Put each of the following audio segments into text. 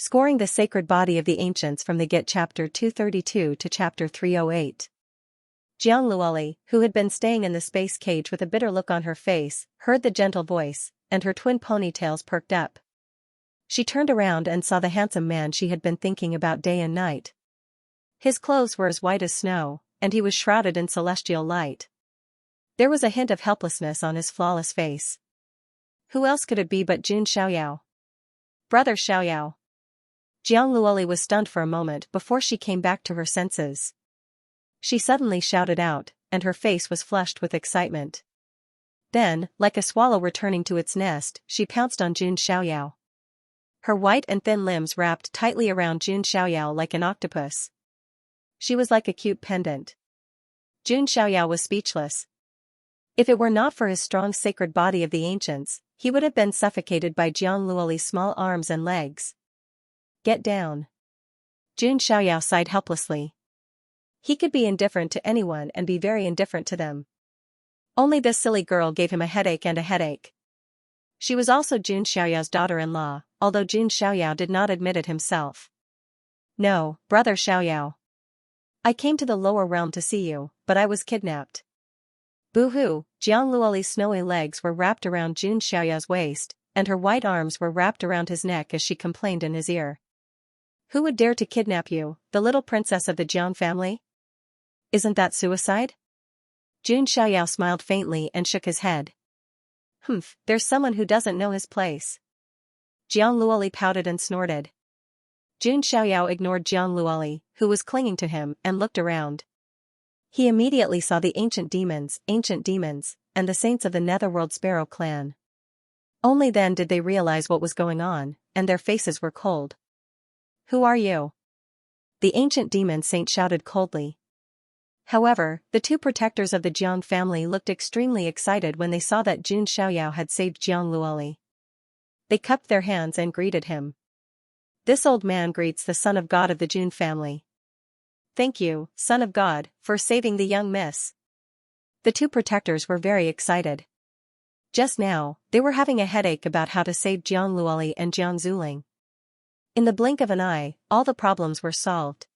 Scoring the Sacred Body of the Ancients from the Get Chapter 232 to Chapter 308. Jiang Luoli, who had been staying in the space cage with a bitter look on her face, heard the gentle voice, and her twin ponytails perked up. She turned around and saw the handsome man she had been thinking about day and night. His clothes were as white as snow, and he was shrouded in celestial light. There was a hint of helplessness on his flawless face. Who else could it be but Jun Xiaoyao? Brother Xiaoyao. Jiang Luoli was stunned for a moment before she came back to her senses. She suddenly shouted out, and her face was flushed with excitement. Then, like a swallow returning to its nest, she pounced on Jun Xiaoyao. Her white and thin limbs wrapped tightly around Jun Xiaoyao like an octopus. She was like a cute pendant. Jun Xiaoyao was speechless. If it were not for his strong sacred body of the ancients, he would have been suffocated by Jiang Luoli's small arms and legs. Get down. Jun Xiaoyao sighed helplessly. He could be indifferent to anyone and be very indifferent to them. Only this silly girl gave him a headache and a headache. She was also Jun Xiaoyao's daughter-in-law, although Jun Xiaoyao did not admit it himself. No, brother Xiaoyao. I came to the lower realm to see you, but I was kidnapped. Boo-hoo, Jiang Luoli's snowy legs were wrapped around Jun Xiaoyao's waist, and her white arms were wrapped around his neck as she complained in his ear. Who would dare to kidnap you, the little princess of the Jiang family? Isn't that suicide? Jun Xiaoyao smiled faintly and shook his head. There's someone who doesn't know his place. Jiang Luoli pouted and snorted. Jun Xiaoyao ignored Jiang Luoli, who was clinging to him, and looked around. He immediately saw the ancient demons, and the saints of the Netherworld Sparrow clan. Only then did they realize what was going on, and their faces were cold. Who are you? The ancient demon saint shouted coldly. However, the two protectors of the Jiang family looked extremely excited when they saw that Jun Xiaoyao had saved Jiang Luoli. They cupped their hands and greeted him. This old man greets the son of God of the Jun family. Thank you, son of God, for saving the young miss. The two protectors were very excited. Just now, they were having a headache about how to save Jiang Luoli and Jiang Zuling. In the blink of an eye, all the problems were solved.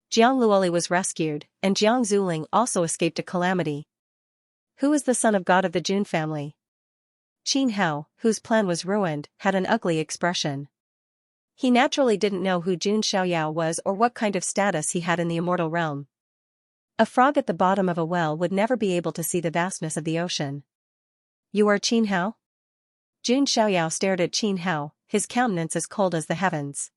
Jiang Luoli was rescued, and Jiang Zuling also escaped a calamity. Who is the son of God of the Jun family? Qin Hao, whose plan was ruined, had an ugly expression. He naturally didn't know who Jun Xiaoyao was or what kind of status he had in the immortal realm. A frog at the bottom of a well would never be able to see the vastness of the ocean. You are Qin Hao? Jun Xiaoyao stared at Qin Hao, his countenance as cold as the heavens.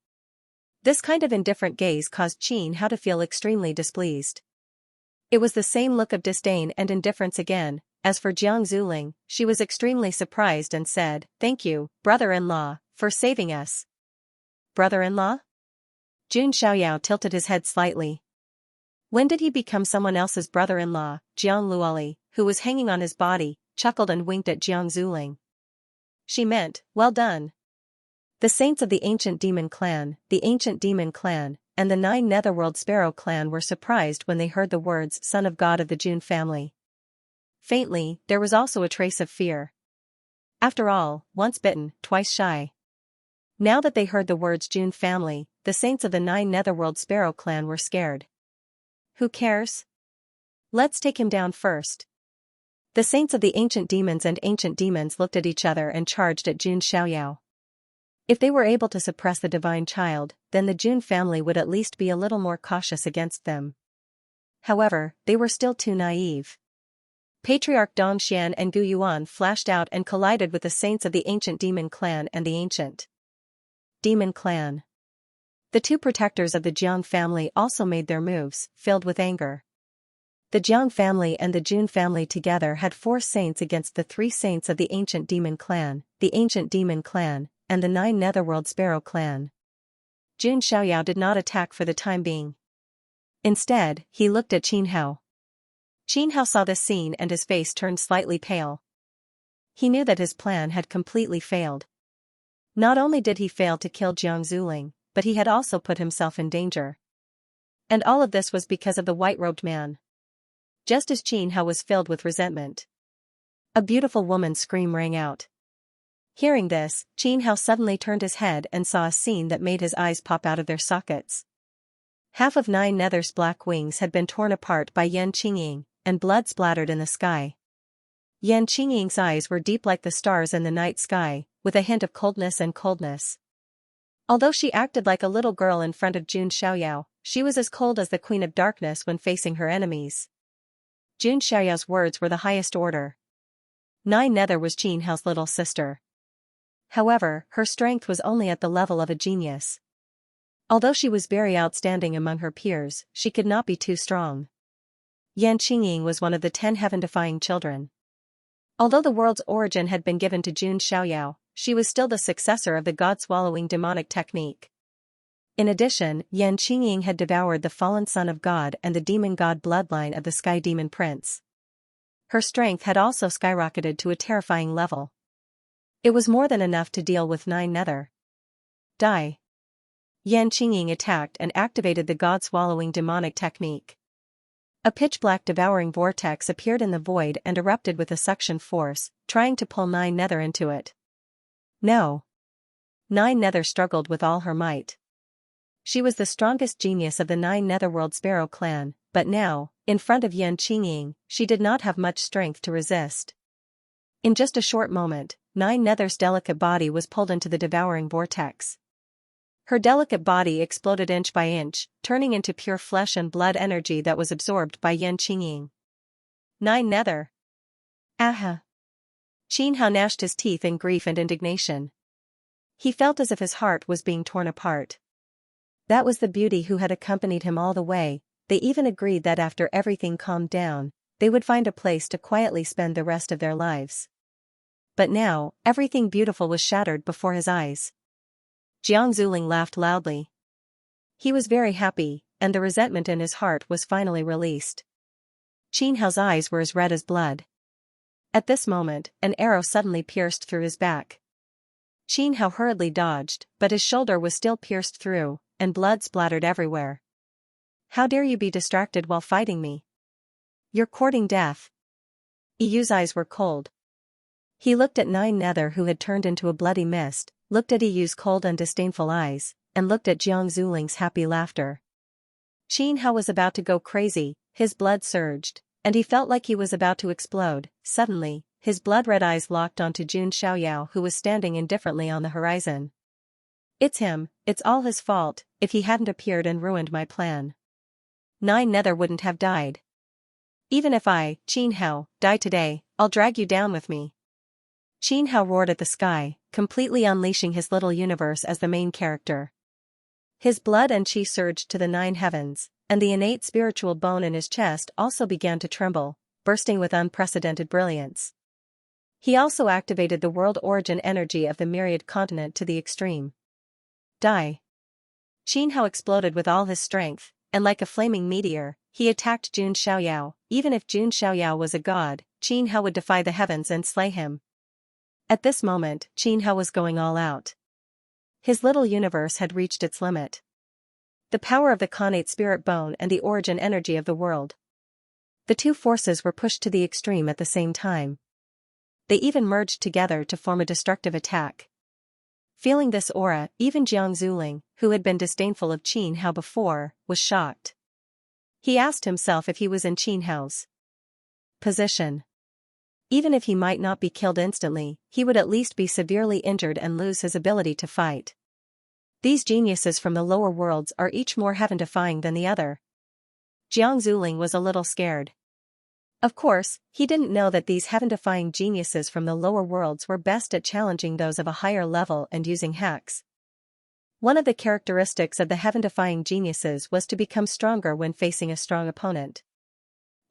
This kind of indifferent gaze caused Qin Hao to feel extremely displeased. It was the same look of disdain and indifference again. As for Jiang Zuling, she was extremely surprised and said, "Thank you, brother-in-law, for saving us." Brother-in-law? Jun Xiaoyao tilted his head slightly. When did he become someone else's brother-in-law? Jiang Luoli, who was hanging on his body, chuckled and winked at Jiang Zuling. She meant, well done. The saints of the ancient demon clan, and the 9 Netherworld Sparrow clan were surprised when they heard the words son of God of the Jun family. Faintly, there was also a trace of fear. After all, once bitten, twice shy. Now that they heard the words Jun family, the saints of the 9 Netherworld Sparrow clan were scared. Who cares? Let's take him down first. The saints of the ancient demons looked at each other and charged at Jun Xiaoyao. If they were able to suppress the divine child, then the Jun family would at least be a little more cautious against them. However, they were still too naive. Patriarch Dong Xian and Gu Yuan flashed out and collided with the saints of the ancient demon clan and the ancient demon clan. The two protectors of the Jiang family also made their moves, filled with anger. The Jiang family and the Jun family together had 4 saints against the 3 saints of the ancient demon clan, and the 9 Netherworld Sparrow clan. Jun Xiaoyao did not attack for the time being. Instead, he looked at Qin Hao. Qin Hao saw this scene and his face turned slightly pale. He knew that his plan had completely failed. Not only did he fail to kill Jiang Zuling, but he had also put himself in danger. And all of this was because of the white-robed man. Just as Qin Hao was filled with resentment, a beautiful woman's scream rang out. Hearing this, Qin Hao suddenly turned his head and saw a scene that made his eyes pop out of their sockets. Half of Nine Nether's black wings had been torn apart by Yan Qingying, and blood splattered in the sky. Yan Qingying's eyes were deep like the stars in the night sky, with a hint of coldness. Although she acted like a little girl in front of Jun Xiaoyao, she was as cold as the Queen of Darkness when facing her enemies. Jun Xiaoyao's words were the highest order. Nine Nether was Qin Hao's little sister. However, her strength was only at the level of a genius. Although she was very outstanding among her peers, she could not be too strong. Yan Qingying was one of the 10 heaven-defying children. Although the world's origin had been given to Jun Xiaoyao, she was still the successor of the God-swallowing demonic technique. In addition, Yan Qingying had devoured the fallen son of God and the demon god bloodline of the Sky Demon Prince. Her strength had also skyrocketed to a terrifying level. It was more than enough to deal with Nine Nether. Die. Yan Qingying attacked and activated the God-swallowing demonic technique. A pitch-black devouring vortex appeared in the void and erupted with a suction force, trying to pull Nine Nether into it. No. Nine Nether struggled with all her might. She was the strongest genius of the Nine Netherworld Sparrow clan, but now, in front of Yan Qingying, she did not have much strength to resist. In just a short moment, Nine Nether's delicate body was pulled into the devouring vortex. Her delicate body exploded inch by inch, turning into pure flesh and blood energy that was absorbed by Yan Qingying. Nine Nether. Aha! Qin Hao gnashed his teeth in grief and indignation. He felt as if his heart was being torn apart. That was the beauty who had accompanied him all the way. They even agreed that after everything calmed down, they would find a place to quietly spend the rest of their lives. But now, everything beautiful was shattered before his eyes. Jiang Zuling laughed loudly. He was very happy, and the resentment in his heart was finally released. Qin Hao's eyes were as red as blood. At this moment, an arrow suddenly pierced through his back. Qin Hao hurriedly dodged, but his shoulder was still pierced through, and blood splattered everywhere. How dare you be distracted while fighting me? You're courting death. Yu's eyes were cold. He looked at Nine Nether, who had turned into a bloody mist, looked at Yu's cold and disdainful eyes, and looked at Jiang Zuling's happy laughter. Qin Hao was about to go crazy, his blood surged, and he felt like he was about to explode. Suddenly, his blood-red eyes locked onto Jun Xiaoyao, who was standing indifferently on the horizon. It's him, it's all his fault. If he hadn't appeared and ruined my plan, Nine Nether wouldn't have died. Even if I, Qin Hao, die today, I'll drag you down with me. Qin Hao roared at the sky, completely unleashing his little universe as the main character. His blood and chi surged to the 9 heavens, and the innate spiritual bone in his chest also began to tremble, bursting with unprecedented brilliance. He also activated the world origin energy of the myriad continent to the extreme. Die. Qin Hao exploded with all his strength, and like a flaming meteor, he attacked Jun Xiaoyao. Even if Jun Xiaoyao was a god, Qin Hao would defy the heavens and slay him. At this moment, Qin Hao was going all out. His little universe had reached its limit. The power of the connate spirit bone and the origin energy of the world. The two forces were pushed to the extreme at the same time. They even merged together to form a destructive attack. Feeling this aura, even Jiang Zuling, who had been disdainful of Qin Hao before, was shocked. He asked himself if he was in Qin Hao's position. Even if he might not be killed instantly, he would at least be severely injured and lose his ability to fight. These geniuses from the lower worlds are each more heaven-defying than the other. Jiang Zuling was a little scared. Of course, he didn't know that these heaven-defying geniuses from the lower worlds were best at challenging those of a higher level and using hacks. One of the characteristics of the heaven-defying geniuses was to become stronger when facing a strong opponent.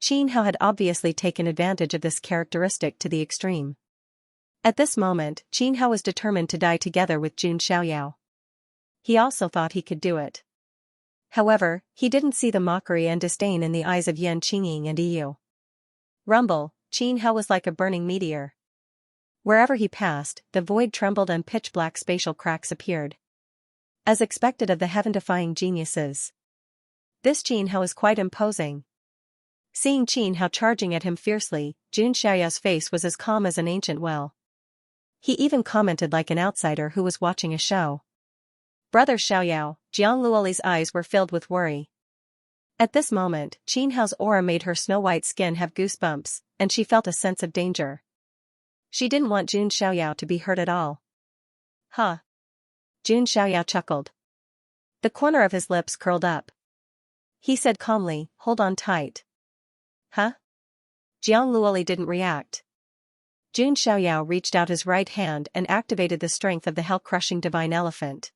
Qin Hao had obviously taken advantage of this characteristic to the extreme. At this moment, Qin Hao was determined to die together with Jun Xiaoyao. He also thought he could do it. However, he didn't see the mockery and disdain in the eyes of Yan Qingying and Yu. Rumble, Qin Hao was like a burning meteor. Wherever he passed, the void trembled and pitch-black spatial cracks appeared. As expected of the heaven-defying geniuses, this Qin Hao is quite imposing. Seeing Qin Hao charging at him fiercely, Jun Xiaoyao's face was as calm as an ancient well. He even commented like an outsider who was watching a show. Brother Xiaoyao, Jiang Luoli's eyes were filled with worry. At this moment, Qin Hao's aura made her snow-white skin have goosebumps, and she felt a sense of danger. She didn't want Jun Xiaoyao to be hurt at all. Huh. Jun Xiaoyao chuckled. The corner of his lips curled up. He said calmly, hold on tight. Huh? Jiang Luoli didn't react. Jun Xiaoyao reached out his right hand and activated the strength of the hell-crushing divine elephant.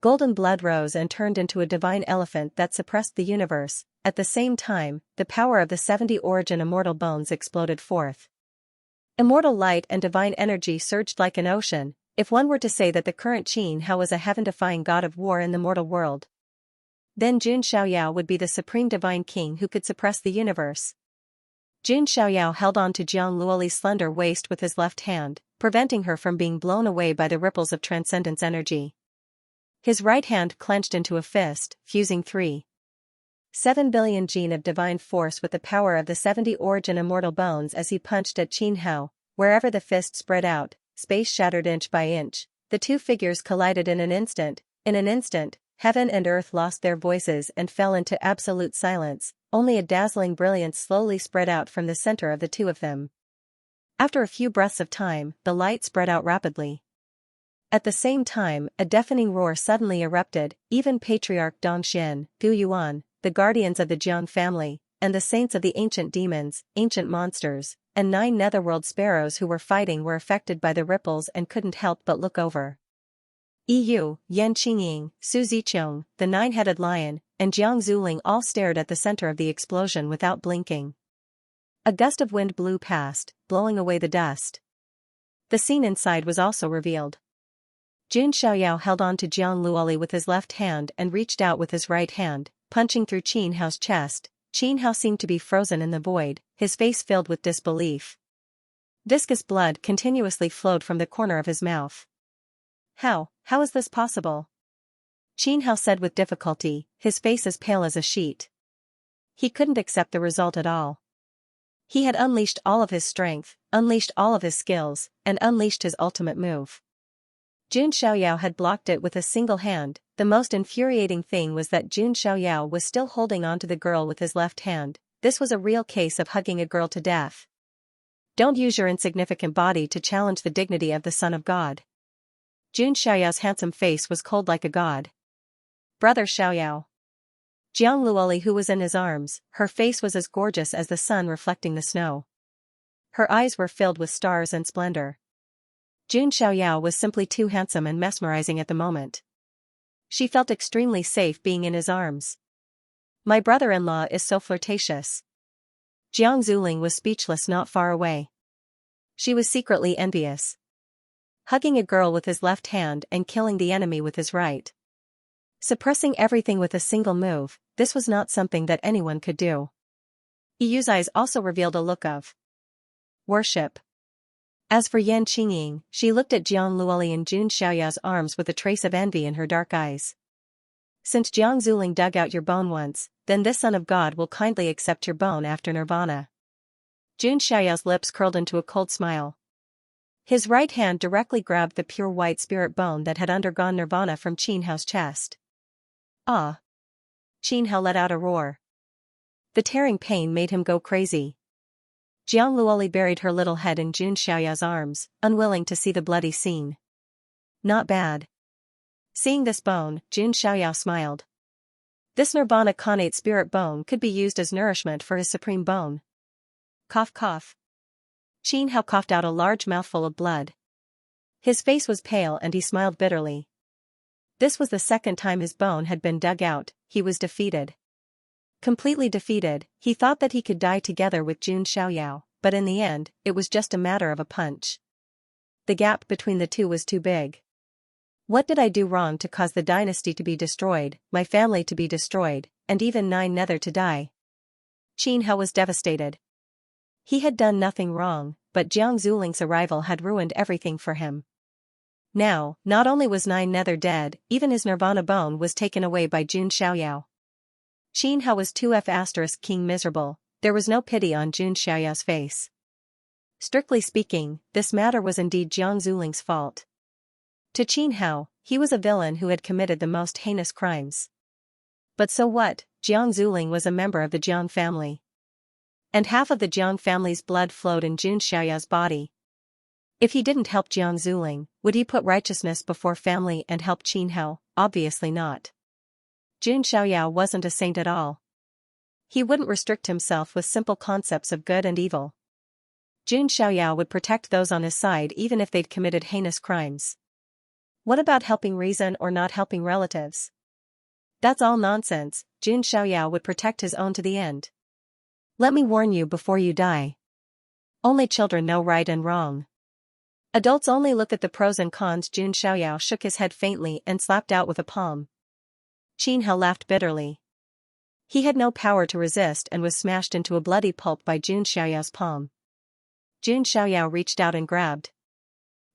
Golden blood rose and turned into a divine elephant that suppressed the universe. At the same time, the power of the 70 origin immortal bones exploded forth. Immortal light and divine energy surged like an ocean, if one were to say that the current Qin Hao was a heaven-defying god of war in the mortal world. Then Jun Xiaoyao would be the supreme divine king who could suppress the universe. Jun Xiaoyao held on to Jiang Luoli's slender waist with his left hand, preventing her from being blown away by the ripples of transcendence energy. His right hand clenched into a fist, fusing 3.7 billion gene of divine force with the power of the 70 origin immortal bones as he punched at Qin Hao. Wherever the fist spread out, space shattered inch by inch. The two figures collided in an instant. In an instant, heaven and earth lost their voices and fell into absolute silence. Only a dazzling brilliance slowly spread out from the center of the two of them. After a few breaths of time, the light spread out rapidly. At the same time, a deafening roar suddenly erupted. Even Patriarch Dongxian, Gu Yuan, the guardians of the Jiang family, and the saints of the ancient demons, ancient monsters, and 9 netherworld sparrows who were fighting were affected by the ripples and couldn't help but look over. Yu, Yan Qingying, Su Ziqiong, the 9-headed lion, and Jiang Zuling all stared at the center of the explosion without blinking. A gust of wind blew past, blowing away the dust. The scene inside was also revealed. Jun Xiaoyao held on to Jiang Luoli with his left hand and reached out with his right hand, punching through Qin Hao's chest. Qin Hao seemed to be frozen in the void, his face filled with disbelief. Viscous blood continuously flowed from the corner of his mouth. How is this possible? Qin Hao said with difficulty, his face as pale as a sheet. He couldn't accept the result at all. He had unleashed all of his strength, unleashed all of his skills, and unleashed his ultimate move. Jun Xiaoyao had blocked it with a single hand. The most infuriating thing was that Jun Xiaoyao was still holding on to the girl with his left hand. This was a real case of hugging a girl to death. Don't use your insignificant body to challenge the dignity of the Son of God. Jun Xiaoyao's handsome face was cold like a god. Brother Xiaoyao. Jiang Luoli, who was in his arms, her face was as gorgeous as the sun reflecting the snow. Her eyes were filled with stars and splendor. Jun Xiaoyao was simply too handsome and mesmerizing at the moment. She felt extremely safe being in his arms. My brother-in-law is so flirtatious. Jiang Zuling was speechless not far away. She was secretly envious. Hugging a girl with his left hand and killing the enemy with his right. Suppressing everything with a single move, this was not something that anyone could do. Yu's eyes also revealed a look of worship. As for Yan Qingying, she looked at Jiang Luoli and Jun Xiaoyao's arms with a trace of envy in her dark eyes. Since Jiang Zuling dug out your bone once, then this Son of God will kindly accept your bone after nirvana. Jun Xiaoyao's lips curled into a cold smile. His right hand directly grabbed the pure white spirit bone that had undergone nirvana from Qin Hao's chest. Ah! Qin Hao let out a roar. The tearing pain made him go crazy. Jiang Luoli buried her little head in Jun Xiaoyao's arms, unwilling to see the bloody scene. Not bad. Seeing this bone, Jun Xiaoyao smiled. This nirvana connate spirit bone could be used as nourishment for his supreme bone. Cough cough. Qin Hao coughed out a large mouthful of blood. His face was pale and he smiled bitterly. This was the second time his bone had been dug out. He was defeated. Completely defeated, he thought that he could die together with Jun Xiaoyao, but in the end, it was just a matter of a punch. The gap between the two was too big. What did I do wrong to cause the dynasty to be destroyed, my family to be destroyed, and even 9 nether to die? Qin Hao was devastated. He had done nothing wrong, but Jiang Zuling's arrival had ruined everything for him. Now, not only was 9 nether dead, even his nirvana bone was taken away by Jun Xiaoyao. Qin Hao was 2F** king miserable, there was no pity on Jun Xiaoyao's face. strictly speaking, this matter was indeed Jiang Zuling's fault. To Qin Hao, he was a villain who had committed the most heinous crimes. But so what, Jiang Zuling was a member of the Jiang family. And half of the Jiang family's blood flowed in Jun Xiaoyao's body. If he didn't help Jiang Zuling, would he put righteousness before family and help Qin Hao? Obviously not. Jun Xiaoyao wasn't a saint at all. He wouldn't restrict himself with simple concepts of good and evil. Jun Xiaoyao would protect those on his side even if they'd committed heinous crimes. What about helping reason or not helping relatives? That's all nonsense. Jun Xiaoyao would protect his own to the end. Let me warn you before you die. Only children know right and wrong. Adults only look at the pros and cons. Jun Xiaoyao shook his head faintly and slapped out with a palm. Qin Hao laughed bitterly. He had no power to resist and was smashed into a bloody pulp by Jun Xiaoyao's palm. Jun Xiaoyao reached out and grabbed.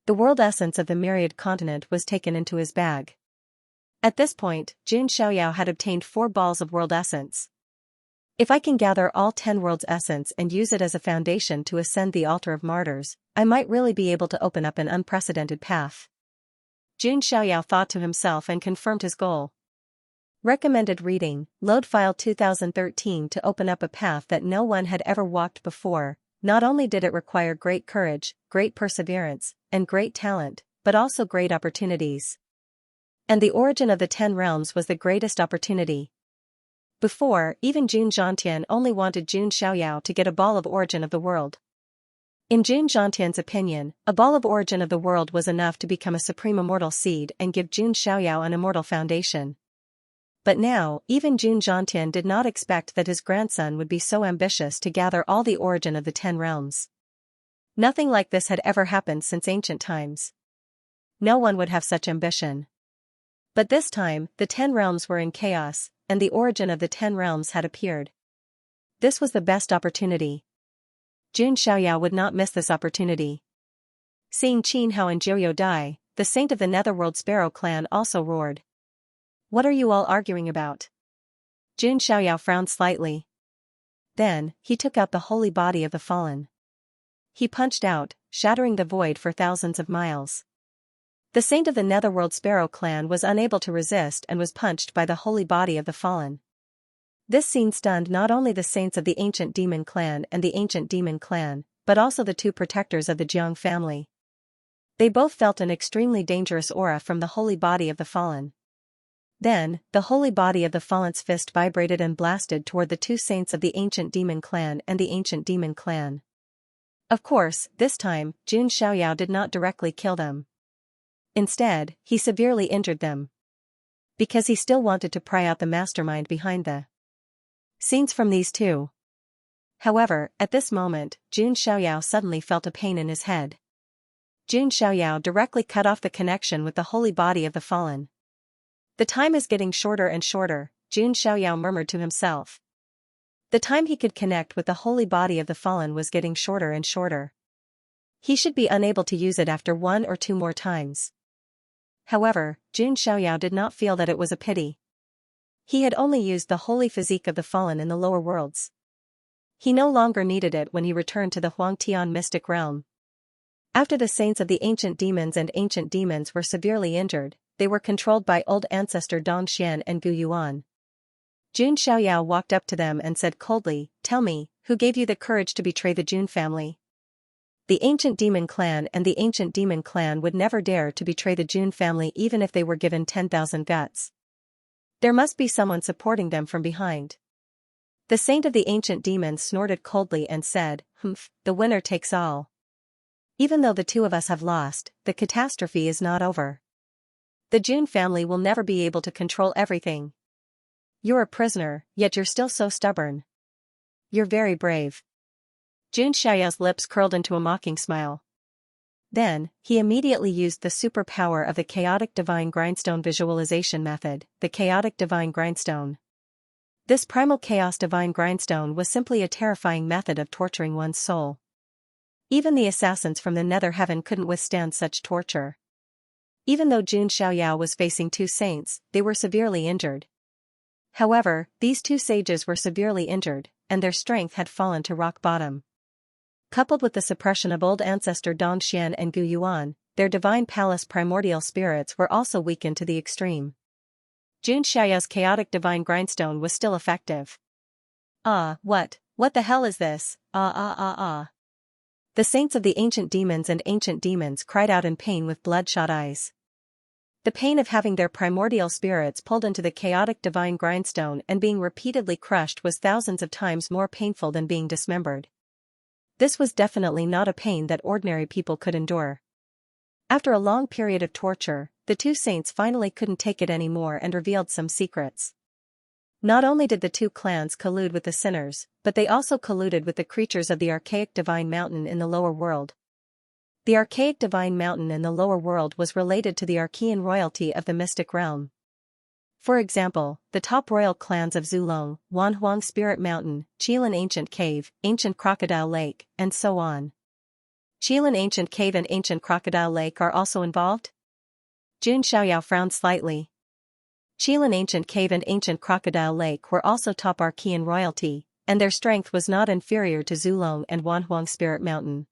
The world essence of the myriad continent was taken into his bag. At this point, Jun Xiaoyao had obtained 4 balls of world essence. If I can gather all 10 world's essence and use it as a foundation to ascend the altar of martyrs, I might really be able to open up an unprecedented path. Jun Xiaoyao thought to himself and confirmed his goal. Recommended reading, load file 2013 to open up a path that no one had ever walked before. Not only did it require great courage, great perseverance, and great talent, but also great opportunities. And the origin of the 10 realms was the greatest opportunity. Before, even Jun Zhantian only wanted Jun Xiaoyao to get a ball of origin of the world. In Jun Zhantian's opinion, a ball of origin of the world was enough to become a supreme immortal seed and give Jun Xiaoyao an immortal foundation. But now, even Jun Zhantian did not expect that his grandson would be so ambitious to gather all the origin of the 10 realms. Nothing like this had ever happened since ancient times. No one would have such ambition. But this time, the 10 realms were in chaos, and the origin of the 10 realms had appeared. This was the best opportunity. Jun Xiaoyao would not miss this opportunity. Seeing Qin Hao and Jiuyo die, the saint of the Netherworld Sparrow clan also roared. What are you all arguing about? Jun Xiaoyao frowned slightly. Then, he took out the holy body of the fallen. He punched out, shattering the void for thousands of miles. The saint of the Netherworld Sparrow clan was unable to resist and was punched by the holy body of the fallen. This scene stunned not only the saints of the ancient demon clan and the ancient demon clan, but also the 2 protectors of the Jiang family. They both felt an extremely dangerous aura from the holy body of the fallen. Then, the holy body of the fallen's fist vibrated and blasted toward the 2 saints of the ancient demon clan and the ancient demon clan. Of course, this time, Jun Xiaoyao did not directly kill them. Instead, he severely injured them. Because he still wanted to pry out the mastermind behind the scenes from these 2. However, at this moment, Jun Xiaoyao suddenly felt a pain in his head. Jun Xiaoyao directly cut off the connection with the holy body of the fallen. The time is getting shorter and shorter, Jun Xiaoyao murmured to himself. The time he could connect with the holy body of the fallen was getting shorter and shorter. He should be unable to use it after 1 or 2 more times. However, Jun Xiaoyao did not feel that it was a pity. He had only used the holy physique of the fallen in the lower worlds. He no longer needed it when he returned to the Huangtian mystic realm. After the saints of the ancient demons and ancient demons were severely injured, they were controlled by old ancestor Dong Xian and Gu Yuan. Jun Xiaoyao walked up to them and said coldly, "Tell me, who gave you the courage to betray the Jun family?" The ancient demon clan and the ancient demon clan would never dare to betray the Jun family even if they were given 10,000 guts. There must be someone supporting them from behind. The saint of the ancient demons snorted coldly and said, "Humph, the winner takes all. Even though the 2 of us have lost, the catastrophe is not over. The Jun family will never be able to control everything. You're a prisoner, yet you're still so stubborn. You're very brave." Jun Xiaoyao's lips curled into a mocking smile. Then, he immediately used the superpower of the chaotic divine grindstone visualization method, the chaotic divine grindstone. This primal chaos divine grindstone was simply a terrifying method of torturing one's soul. Even the assassins from the nether heaven couldn't withstand such torture. Even though Jun Xiaoyao was facing 2 saints, they were severely injured. However, these 2 sages were severely injured, and their strength had fallen to rock bottom. Coupled with the suppression of old ancestor Dongxian and Gu Yuan, their divine palace primordial spirits were also weakened to the extreme. Jun Xiaoyao's chaotic divine grindstone was still effective. What the hell is this? The saints of the ancient demons cried out in pain with bloodshot eyes. The pain of having their primordial spirits pulled into the chaotic divine grindstone and being repeatedly crushed was thousands of times more painful than being dismembered. This was definitely not a pain that ordinary people could endure. After a long period of torture, the two saints finally couldn't take it anymore and revealed some secrets. Not only did the two clans collude with the sinners, but they also colluded with the creatures of the archaic divine mountain in the lower world. The archaic divine mountain in the lower world was related to the Archean royalty of the mystic realm. For example, the top royal clans of Zulong, Wanhuang Spirit Mountain, Qilin Ancient Cave, Ancient Crocodile Lake, and so on. Qilin Ancient Cave and Ancient Crocodile Lake are also involved? Jun Xiaoyao frowned slightly. Qilin Ancient Cave and Ancient Crocodile Lake were also top Archean royalty, and their strength was not inferior to Zulong and Wanhuang Spirit Mountain.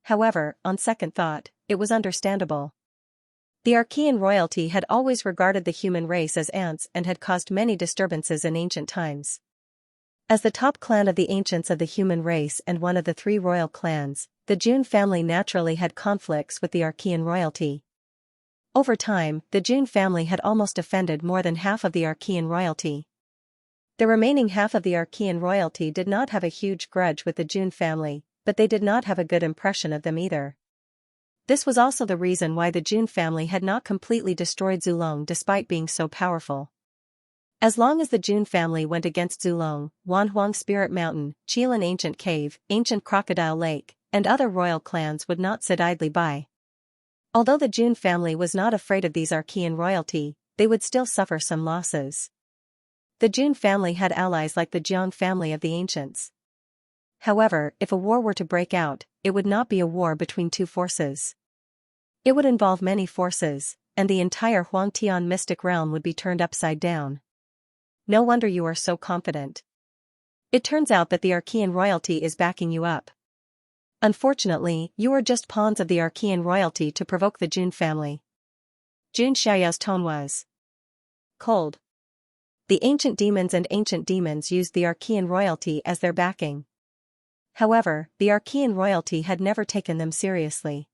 However, on second thought, it was understandable. The Archean royalty had always regarded the human race as ants and had caused many disturbances in ancient times. As the top clan of the ancients of the human race and one of the three royal clans, the Jun family naturally had conflicts with the Archean royalty. Over time, the Jun family had almost offended more than half of the Archean royalty. The remaining half of the Archean royalty did not have a huge grudge with the Jun family, but they did not have a good impression of them either. This was also the reason why the Jun family had not completely destroyed Zulong despite being so powerful. As long as the Jun family went against Zulong, Wanhuang Spirit Mountain, Qilin Ancient Cave, Ancient Crocodile Lake, and other royal clans would not sit idly by. Although the Jun family was not afraid of these Archean royalty, they would still suffer some losses. The Jun family had allies like the Jiang family of the ancients. However, if a war were to break out, it would not be a war between two forces. It would involve many forces, and the entire Huangtian mystic realm would be turned upside down. No wonder you are so confident. It turns out that the Archean royalty is backing you up. Unfortunately, you are just pawns of the Archean royalty to provoke the Jun family. Jun Xiaoyao's tone was cold. The ancient demons used the Archean royalty as their backing. However, the Archean royalty had never taken them seriously.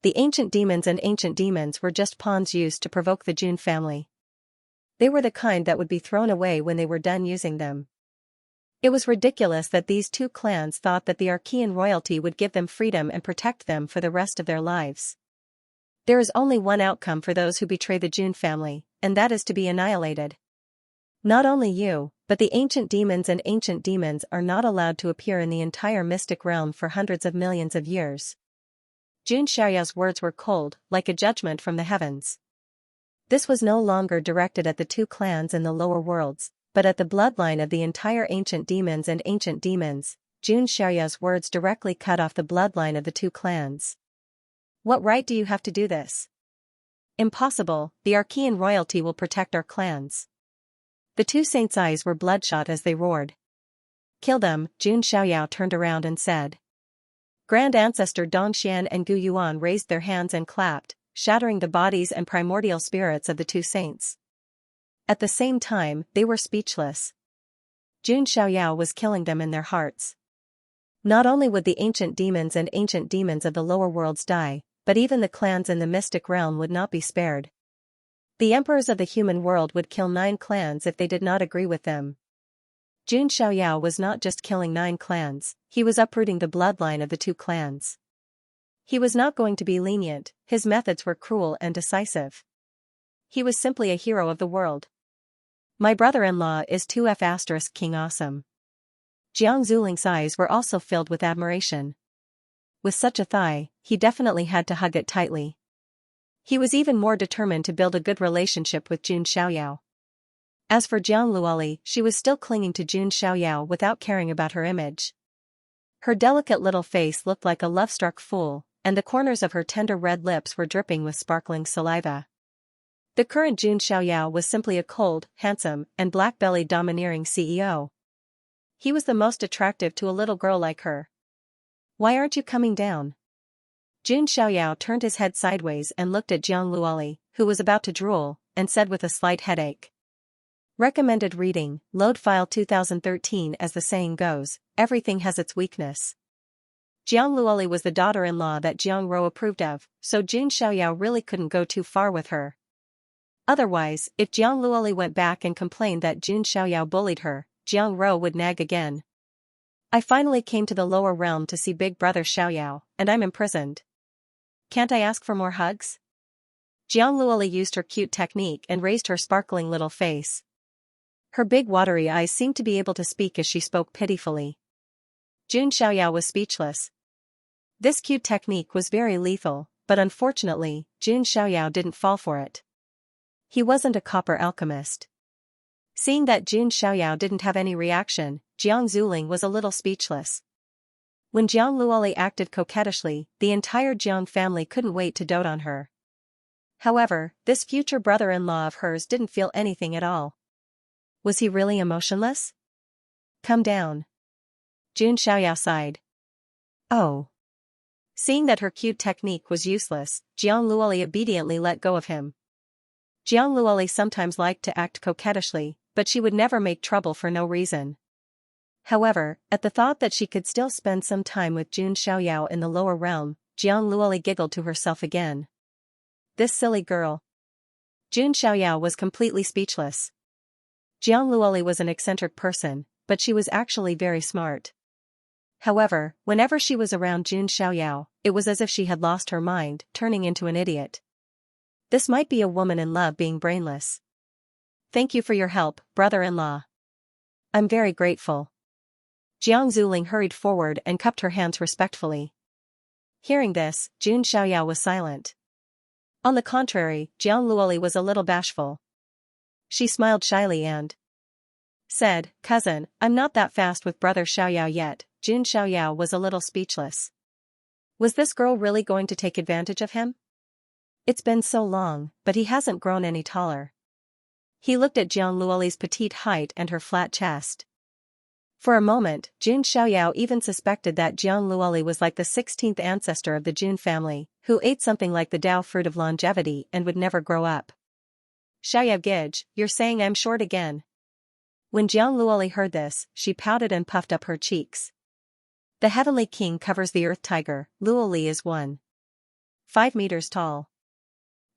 The ancient demons were just pawns used to provoke the Jun family. They were the kind that would be thrown away when they were done using them. It was ridiculous that these two clans thought that the Archean royalty would give them freedom and protect them for the rest of their lives. There is only one outcome for those who betray the Jun family, and that is to be annihilated. Not only you, but the ancient demons are not allowed to appear in the entire mystic realm for hundreds of millions of years. Jun Xiaoyao's words were cold, like a judgment from the heavens. This was no longer directed at the two clans in the lower worlds, but at the bloodline of the entire ancient demons. Jun Xiaoyao's words directly cut off the bloodline of the two clans. What right do you have to do this? Impossible, the Archean royalty will protect our clans. The two saints' eyes were bloodshot as they roared. Kill them, Jun Xiaoyao turned around and said. Grand Ancestor Dongxian and Gu Yuan raised their hands and clapped, shattering the bodies and primordial spirits of the two saints. At the same time, they were speechless. Jun Xiaoyao was killing them in their hearts. Not only would the ancient demons of the lower worlds die, but even the clans in the mystic realm would not be spared. The emperors of the human world would kill 9 clans if they did not agree with them. Jun Xiaoyao was not just killing 9 clans, he was uprooting the bloodline of the 2 clans. He was not going to be lenient, his methods were cruel and decisive. He was simply a hero of the world. My brother-in-law is 2F** King Awesome. Jiang Zuling's eyes were also filled with admiration. With such a thigh, he definitely had to hug it tightly. He was even more determined to build a good relationship with Jun Xiaoyao. As for Jiang Luoli, she was still clinging to Jun Xiaoyao without caring about her image. Her delicate little face looked like a love-struck fool, and the corners of her tender red lips were dripping with sparkling saliva. The current Jun Xiaoyao was simply a cold, handsome, and black-bellied domineering CEO. He was the most attractive to a little girl like her. Why aren't you coming down? Jun Xiaoyao turned his head sideways and looked at Jiang Luoli, who was about to drool, and said with a slight headache. Recommended reading, load file 2013. As the saying goes, everything has its weakness. Jiang Luoli was the daughter-in-law that Jiang Ro approved of, so Jun Xiaoyao really couldn't go too far with her. Otherwise, if Jiang Luoli went back and complained that Jun Xiaoyao bullied her, Jiang Ro would nag again. I finally came to the lower realm to see big brother Xiaoyao, and I'm imprisoned. Can't I ask for more hugs? Jiang Luoli used her cute technique and raised her sparkling little face. Her big watery eyes seemed to be able to speak as she spoke pitifully. Jun Xiaoyao was speechless. This cute technique was very lethal, but unfortunately, Jun Xiaoyao didn't fall for it. He wasn't a copper alchemist. Seeing that Jun Xiaoyao didn't have any reaction, Jiang Zuling was a little speechless. When Jiang Luoli acted coquettishly, the entire Jiang family couldn't wait to dote on her. However, this future brother-in-law of hers didn't feel anything at all. Was he really emotionless? Come down. Jun Xiaoyao sighed. Oh. Seeing that her cute technique was useless, Jiang Luoli obediently let go of him. Jiang Luoli sometimes liked to act coquettishly, but she would never make trouble for no reason. However, at the thought that she could still spend some time with Jun Xiaoyao in the lower realm, Jiang Luoli giggled to herself again. This silly girl. Jun Xiaoyao was completely speechless. Jiang Luoli was an eccentric person, but she was actually very smart. However, whenever she was around Jun Xiaoyao, it was as if she had lost her mind, turning into an idiot. This might be a woman in love being brainless. Thank you for your help, brother-in-law. I'm very grateful. Jiang Zuling hurried forward and cupped her hands respectfully. Hearing this, Jun Xiaoyao was silent. On the contrary, Jiang Luoli was a little bashful. She smiled shyly and said, Cousin, I'm not that fast with brother Xiaoyao yet. Jun Xiaoyao was a little speechless. Was this girl really going to take advantage of him? It's been so long, but he hasn't grown any taller. He looked at Jiang Luoli's petite height and her flat chest. For a moment, Jun Xiaoyao even suspected that Jiang Luoli was like the 16th ancestor of the Jun family, who ate something like the Dao fruit of longevity and would never grow up. Xiaoyao Gij, you're saying I'm short again. When Jiang Luoli heard this, she pouted and puffed up her cheeks. The heavenly king covers the earth tiger, Luoli is 1.5 meters tall.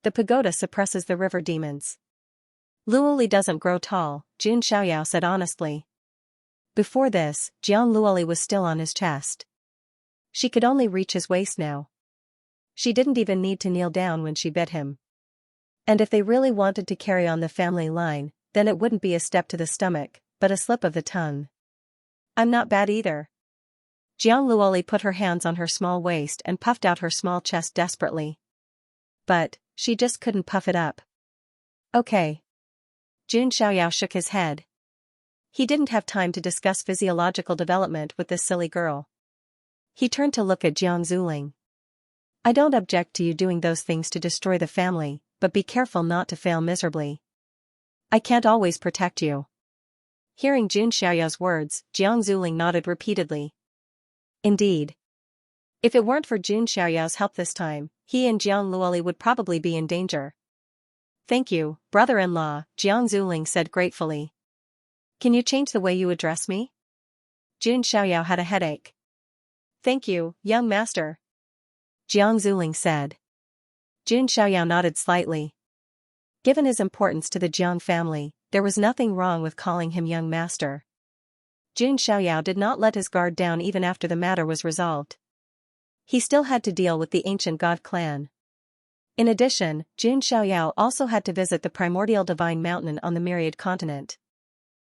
The pagoda suppresses the river demons. Luoli doesn't grow tall, Jun Xiaoyao said honestly. Before this, Jiang Luoli was still on his chest. She could only reach his waist now. She didn't even need to kneel down when she bit him. And if they really wanted to carry on the family line, then it wouldn't be a step to the stomach, but a slip of the tongue. I'm not bad either. Jiang Luoli put her hands on her small waist and puffed out her small chest desperately. But she just couldn't puff it up. Okay. Jun Xiaoyao shook his head. He didn't have time to discuss physiological development with this silly girl. He turned to look at Jiang Zuling. I don't object to you doing those things to destroy the family, but be careful not to fail miserably. I can't always protect you. Hearing Jun Xiaoyao's words, Jiang Zuling nodded repeatedly. Indeed. If it weren't for Jun Xiaoyao's help this time, he and Jiang Luoli would probably be in danger. Thank you, brother-in-law, Jiang Zuling said gratefully. Can you change the way you address me? Jun Xiaoyao had a headache. Thank you, young master. Jiang Zuling said. Jun Xiaoyao nodded slightly. Given his importance to the Jiang family, there was nothing wrong with calling him young master. Jun Xiaoyao did not let his guard down even after the matter was resolved. He still had to deal with the ancient god clan. In addition, Jun Xiaoyao also had to visit the primordial divine mountain on the Myriad continent.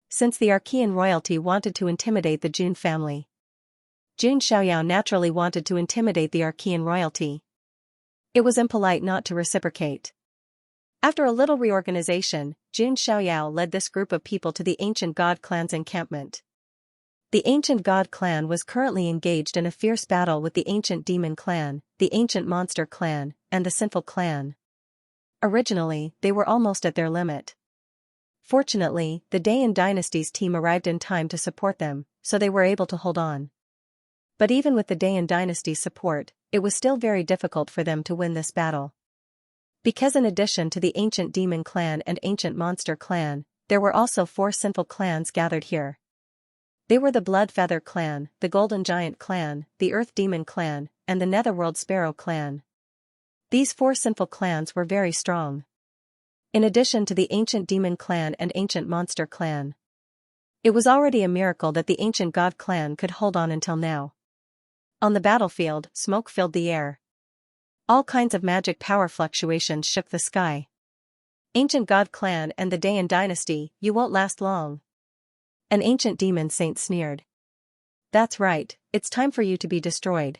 Since the Archean royalty wanted to intimidate the Jun family, Jun Xiaoyao naturally wanted to intimidate the Archean royalty. It was impolite not to reciprocate. After a little reorganization, Jun Xiaoyao led this group of people to the ancient god clan's encampment. The ancient god clan was currently engaged in a fierce battle with the ancient demon clan, the ancient monster clan, and the sinful clan. Originally, they were almost at their limit. Fortunately, the Dayan Dynasty's team arrived in time to support them, so they were able to hold on. But even with the Dayan dynasty's support, it was still very difficult for them to win this battle. Because in addition to the ancient demon clan and ancient monster clan, there were also 4 sinful clans gathered here. They were the Blood Feather clan, the Golden Giant clan, the Earth Demon clan, and the Netherworld Sparrow clan. These 4 sinful clans were very strong. In addition to the ancient demon clan and ancient monster clan. It was already a miracle that the ancient god clan could hold on until now. On the battlefield, smoke filled the air. All kinds of magic power fluctuations shook the sky. Ancient god clan and the Dayan dynasty, you won't last long. An ancient demon saint sneered. That's right, it's time for you to be destroyed.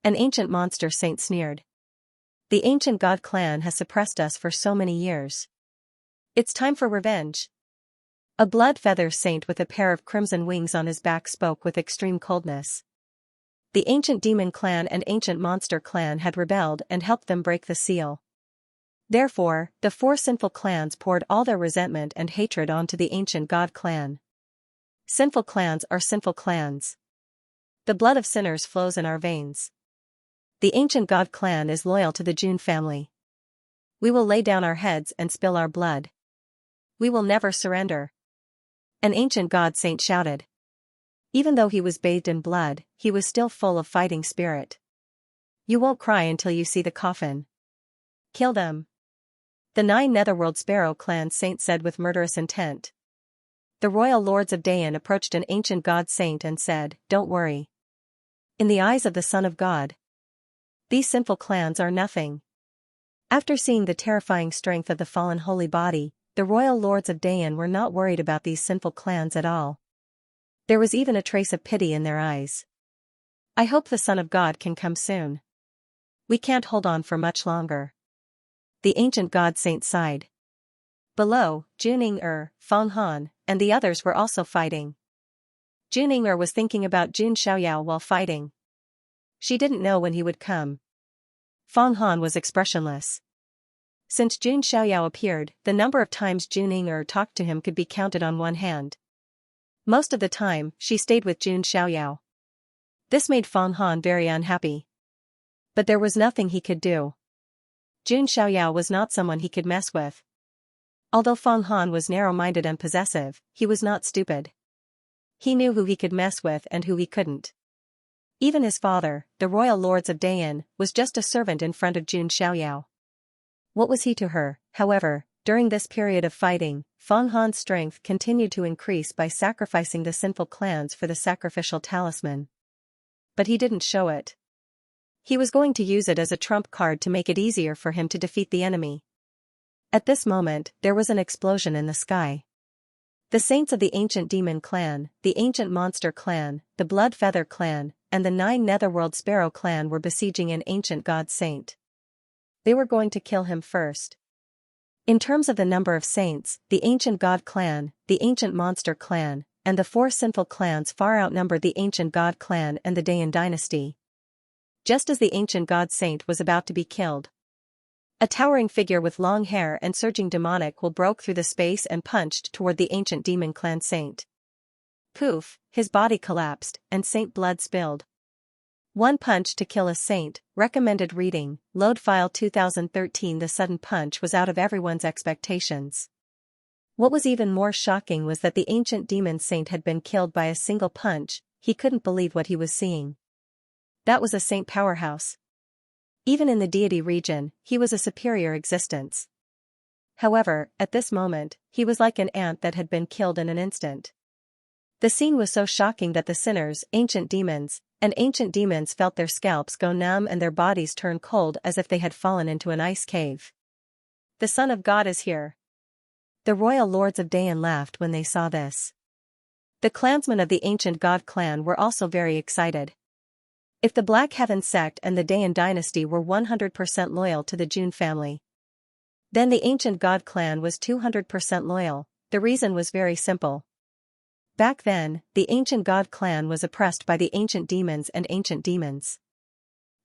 An ancient monster saint sneered. The ancient god clan has suppressed us for so many years. It's time for revenge. A blood feather saint with a pair of crimson wings on his back spoke with extreme coldness. The ancient demon clan and ancient monster clan had rebelled and helped them break the seal. Therefore, the 4 sinful clans poured all their resentment and hatred onto the ancient god clan. Sinful clans are sinful clans. The blood of sinners flows in our veins. The ancient god clan is loyal to the June family. We will lay down our heads and spill our blood. We will never surrender. An ancient god saint shouted. Even though he was bathed in blood, he was still full of fighting spirit. You won't cry until you see the coffin. Kill them. The 9 Netherworld Sparrow clan saint said with murderous intent. The royal lords of Dayan approached an ancient god saint and said, "Don't worry. In the eyes of the Son of God, these sinful clans are nothing." After seeing the terrifying strength of the fallen holy body, the royal lords of Dayan were not worried about these sinful clans at all. There was even a trace of pity in their eyes. I hope the Son of God can come soon. We can't hold on for much longer. The ancient god saint sighed. Below, Juning Feng Han, and the others were also fighting. Juning was thinking about Jun Xiaoyao while fighting. She didn't know when he would come. Feng Han was expressionless. Since Jun Xiaoyao appeared, the number of times Juning talked to him could be counted on one hand. Most of the time, she stayed with Jun Xiaoyao. This made Feng Han very unhappy. But there was nothing he could do. Jun Xiaoyao was not someone he could mess with. Although Feng Han was narrow-minded and possessive, he was not stupid. He knew who he could mess with and who he couldn't. Even his father, the royal lords of Dayan, was just a servant in front of Jun Xiaoyao. What was he to her, however? During this period of fighting, Feng Han's strength continued to increase by sacrificing the sinful clans for the sacrificial talisman. But he didn't show it. He was going to use it as a trump card to make it easier for him to defeat the enemy. At this moment, there was an explosion in the sky. The saints of the ancient demon clan, the ancient monster clan, the blood feather clan, and the 9 Netherworld Sparrow clan were besieging an ancient god saint. They were going to kill him first. In terms of the number of saints, the ancient god clan, the ancient monster clan, and the 4 sinful clans far outnumbered the ancient god clan and the Dayan dynasty. Just as the ancient god saint was about to be killed, a towering figure with long hair and surging demonic will broke through the space and punched toward the ancient demon clan saint. Poof, his body collapsed, and saint blood spilled. One punch to kill a saint, recommended reading, load file 2013. The sudden punch was out of everyone's expectations. What was even more shocking was that the ancient demon saint had been killed by a single punch. He couldn't believe what he was seeing. That was a saint powerhouse. Even in the deity region, he was a superior existence. However, at this moment, he was like an ant that had been killed in an instant. The scene was so shocking that the sinners, ancient demons felt their scalps go numb and their bodies turn cold as if they had fallen into an ice cave. The Son of God is here. The royal lords of Dayan laughed when they saw this. The clansmen of the ancient god clan were also very excited. If the Black Heaven sect and the Dayan dynasty were 100% loyal to the Jun family, then the ancient god clan was 200% loyal. The reason was very simple. Back then, the ancient god clan was oppressed by the ancient demons and ancient demons.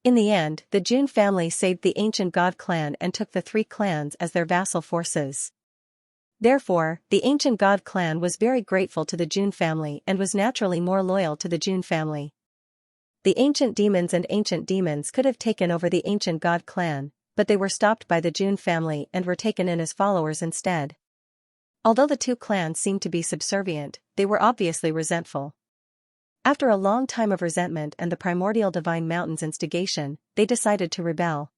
In the end, the Jun family saved the ancient god clan and took the 3 clans as their vassal forces. Therefore, the ancient god clan was very grateful to the Jun family and was naturally more loyal to the Jun family. The ancient demons could have taken over the ancient god clan, but they were stopped by the Jun family and were taken in as followers instead. Although the two clans seemed to be subservient, they were obviously resentful. After a long time of resentment and the primordial divine mountain's instigation, they decided to rebel.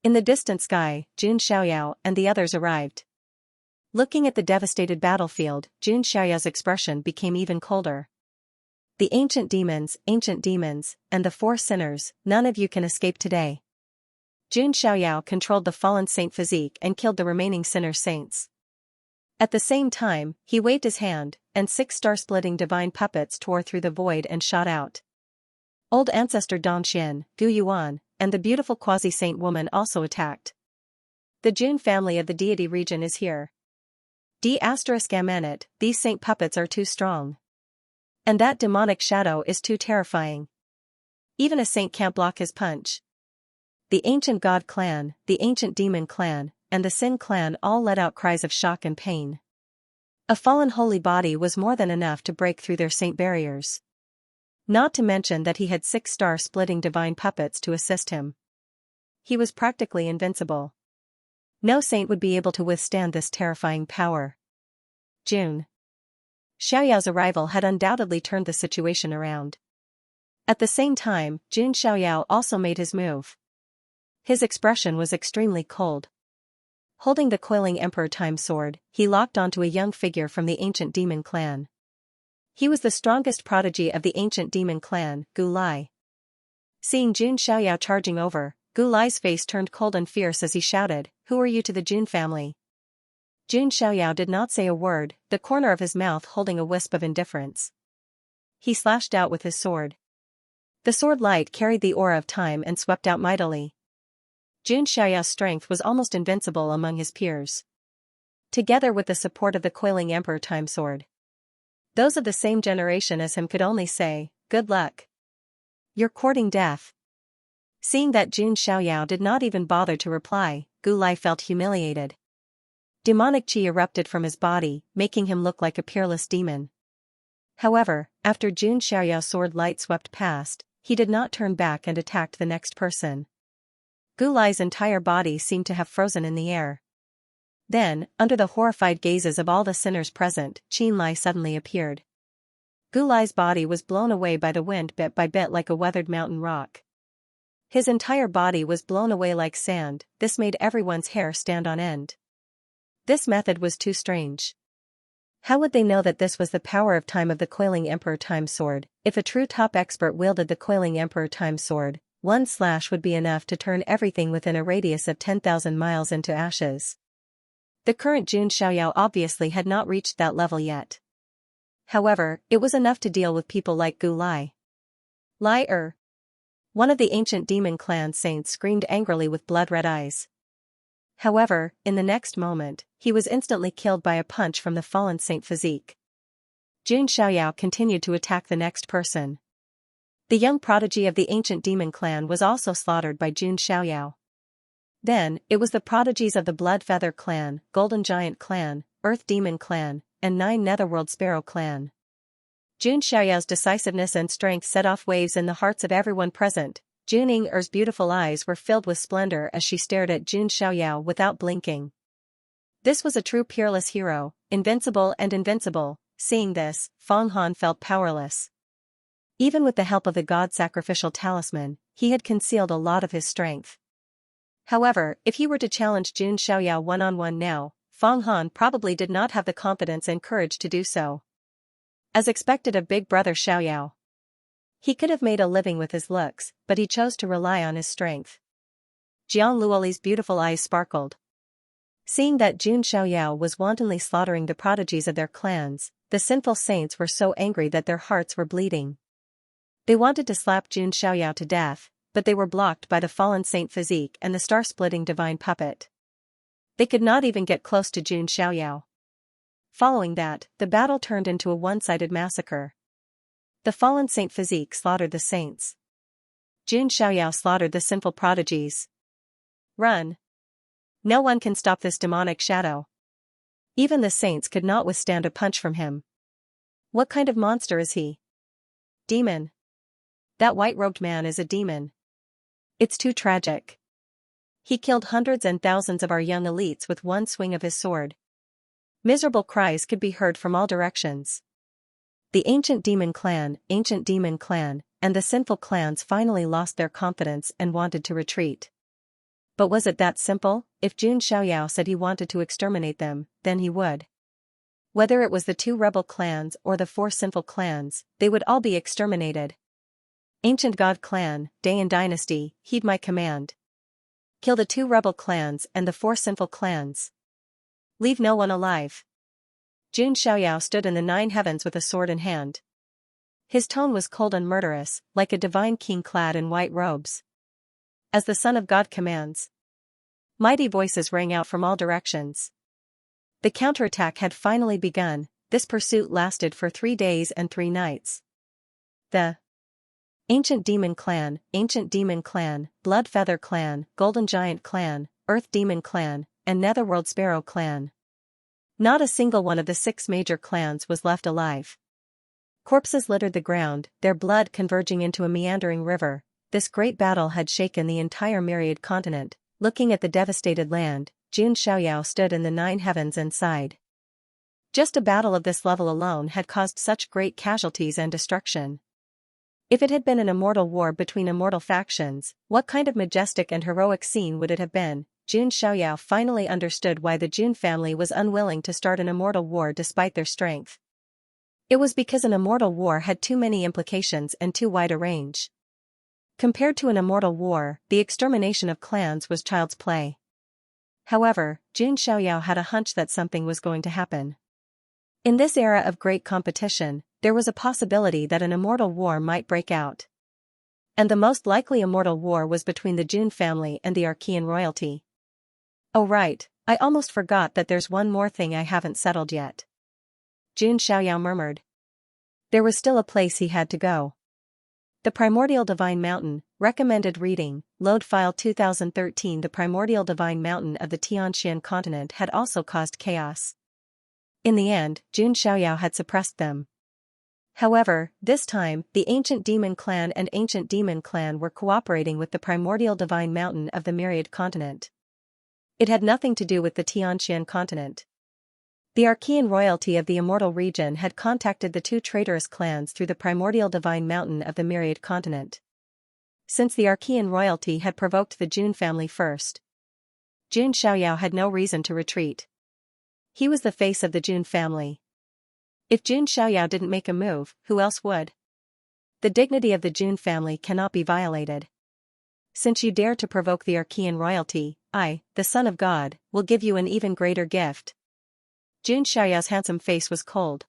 In the distant sky, Jun Xiaoyao and the others arrived. Looking at the devastated battlefield, Jun Xiaoyao's expression became even colder. The ancient demons, and the four sinners, none of you can escape today. Jun Xiaoyao controlled the fallen saint physique and killed the remaining sinner saints. At the same time, he waved his hand, and 6 star-splitting divine puppets tore through the void and shot out. Old ancestor Dongxian, Gu Yuan, and the beautiful quasi-saint woman also attacked. The Jun family of the deity region is here. D***it, these saint puppets are too strong. And that demonic shadow is too terrifying. Even a saint can't block his punch. The ancient god clan, the ancient demon clan, and the Sin clan all let out cries of shock and pain. A fallen holy body was more than enough to break through their saint barriers. Not to mention that he had 6 star-splitting divine puppets to assist him. He was practically invincible. No saint would be able to withstand this terrifying power. Jun Xiaoyao's arrival had undoubtedly turned the situation around. At the same time, Jun Xiaoyao also made his move. His expression was extremely cold. Holding the coiling Emperor Time sword, he locked onto a young figure from the ancient demon clan. He was the strongest prodigy of the ancient demon clan, Gu Lai. Seeing Jun Xiaoyao charging over, Gu Lai's face turned cold and fierce as he shouted, "Who are you to the Jun family?" Jun Xiaoyao did not say a word, the corner of his mouth holding a wisp of indifference. He slashed out with his sword. The sword light carried the aura of time and swept out mightily. Jun Xiaoyao's strength was almost invincible among his peers. Together with the support of the coiling Emperor Time sword. Those of the same generation as him could only say, "Good luck. You're courting death." Seeing that Jun Xiaoyao did not even bother to reply, Gu Lai felt humiliated. Demonic chi erupted from his body, making him look like a peerless demon. However, after Jun Xiaoyao's sword light swept past, he did not turn back and attacked the next person. Gu Lai's entire body seemed to have frozen in the air. Then, under the horrified gazes of all the sinners present, Qin Lai suddenly appeared. Gu Lai's body was blown away by the wind bit by bit like a weathered mountain rock. His entire body was blown away like sand, this made everyone's hair stand on end. This method was too strange. How would they know that this was the power of time of the coiling Emperor Time sword? If a true top expert wielded the coiling Emperor Time sword, one slash would be enough to turn everything within a radius of 10,000 miles into ashes. The current Jun Xiaoyao obviously had not reached that level yet. However, it was enough to deal with people like Gu Lai. Liar! One of the ancient demon clan saints screamed angrily with blood-red eyes. However, in the next moment, he was instantly killed by a punch from the fallen saint physique. Jun Xiaoyao continued to attack the next person. The young prodigy of the ancient demon clan was also slaughtered by Jun Xiaoyao. Then, it was the prodigies of the Blood Feather clan, Golden Giant clan, Earth Demon clan, and 9 Netherworld Sparrow clan. Jun Xiaoyao's decisiveness and strength set off waves in the hearts of everyone present. Jun Ying'er's beautiful eyes were filled with splendor as she stared at Jun Xiaoyao without blinking. This was a true peerless hero, invincible and invincible. Seeing this, Fang Han felt powerless. Even with the help of the god sacrificial talisman, he had concealed a lot of his strength. However, if he were to challenge Jun Xiaoyao one-on-one now, Fang Han probably did not have the confidence and courage to do so. As expected of big brother Xiaoyao. He could have made a living with his looks, but he chose to rely on his strength. Jiang Luoli's beautiful eyes sparkled. Seeing that Jun Xiaoyao was wantonly slaughtering the prodigies of their clans, the sinful saints were so angry that their hearts were bleeding. They wanted to slap Jun Xiaoyao to death, but they were blocked by the fallen saint physique and the star-splitting divine puppet. They could not even get close to Jun Xiaoyao. Following that, the battle turned into a one-sided massacre. The fallen saint physique slaughtered the saints. Jun Xiaoyao slaughtered the sinful prodigies. Run! No one can stop this demonic shadow. Even the saints could not withstand a punch from him. What kind of monster is he? Demon. That white-robed man is a demon. It's too tragic. He killed hundreds and thousands of our young elites with one swing of his sword. Miserable cries could be heard from all directions. The ancient demon clan, and the sinful clans finally lost their confidence and wanted to retreat. But was it that simple? If Jun Xiaoyao said he wanted to exterminate them, then he would. Whether it was the 2 rebel clans or the 4 sinful clans, they would all be exterminated. Ancient God clan, Dayan dynasty, heed my command. Kill the 2 rebel clans and the 4 sinful clans. Leave no one alive. Jun Xiaoyao stood in the 9 heavens with a sword in hand. His tone was cold and murderous, like a divine king clad in white robes. As the Son of God commands. Mighty voices rang out from all directions. The counterattack had finally begun. This pursuit lasted for 3 days and 3 nights. The Ancient Demon Clan, Blood Feather Clan, Golden Giant Clan, Earth Demon Clan, and Netherworld Sparrow Clan. Not a single one of the 6 major clans was left alive. Corpses littered the ground, their blood converging into a meandering river. This great battle had shaken the entire myriad continent. Looking at the devastated land, Jun Xiaoyao stood in the 9 heavens and sighed. Just a battle of this level alone had caused such great casualties and destruction. If it had been an immortal war between immortal factions, what kind of majestic and heroic scene would it have been? Jun Xiaoyao finally understood why the Jun family was unwilling to start an immortal war despite their strength. It was because an immortal war had too many implications and too wide a range. Compared to an immortal war, the extermination of clans was child's play. However, Jun Xiaoyao had a hunch that something was going to happen. In this era of great competition, there was a possibility that an immortal war might break out. And the most likely immortal war was between the Jun family and the Archean royalty. Oh right, I almost forgot that there's one more thing I haven't settled yet. Jun Xiaoyao murmured. There was still a place he had to go. The Primordial Divine Mountain, recommended reading, load file 2013. The Primordial Divine Mountain of the Xianxia continent had also caused chaos. In the end, Jun Xiaoyao had suppressed them. However, this time, the Ancient Demon Clan and Ancient Demon Clan were cooperating with the Primordial Divine Mountain of the Myriad continent. It had nothing to do with the Xianxia continent. The Archean royalty of the Immortal region had contacted the 2 traitorous clans through the Primordial Divine Mountain of the Myriad continent. Since the Archean royalty had provoked the Jun family first, Jun Xiaoyao had no reason to retreat. He was the face of the Jun family. If Jun Xiaoyao didn't make a move, who else would? The dignity of the Jun family cannot be violated. Since you dare to provoke the Archean royalty, I, the Son of God, will give you an even greater gift. Jun Xiaoyao's handsome face was cold.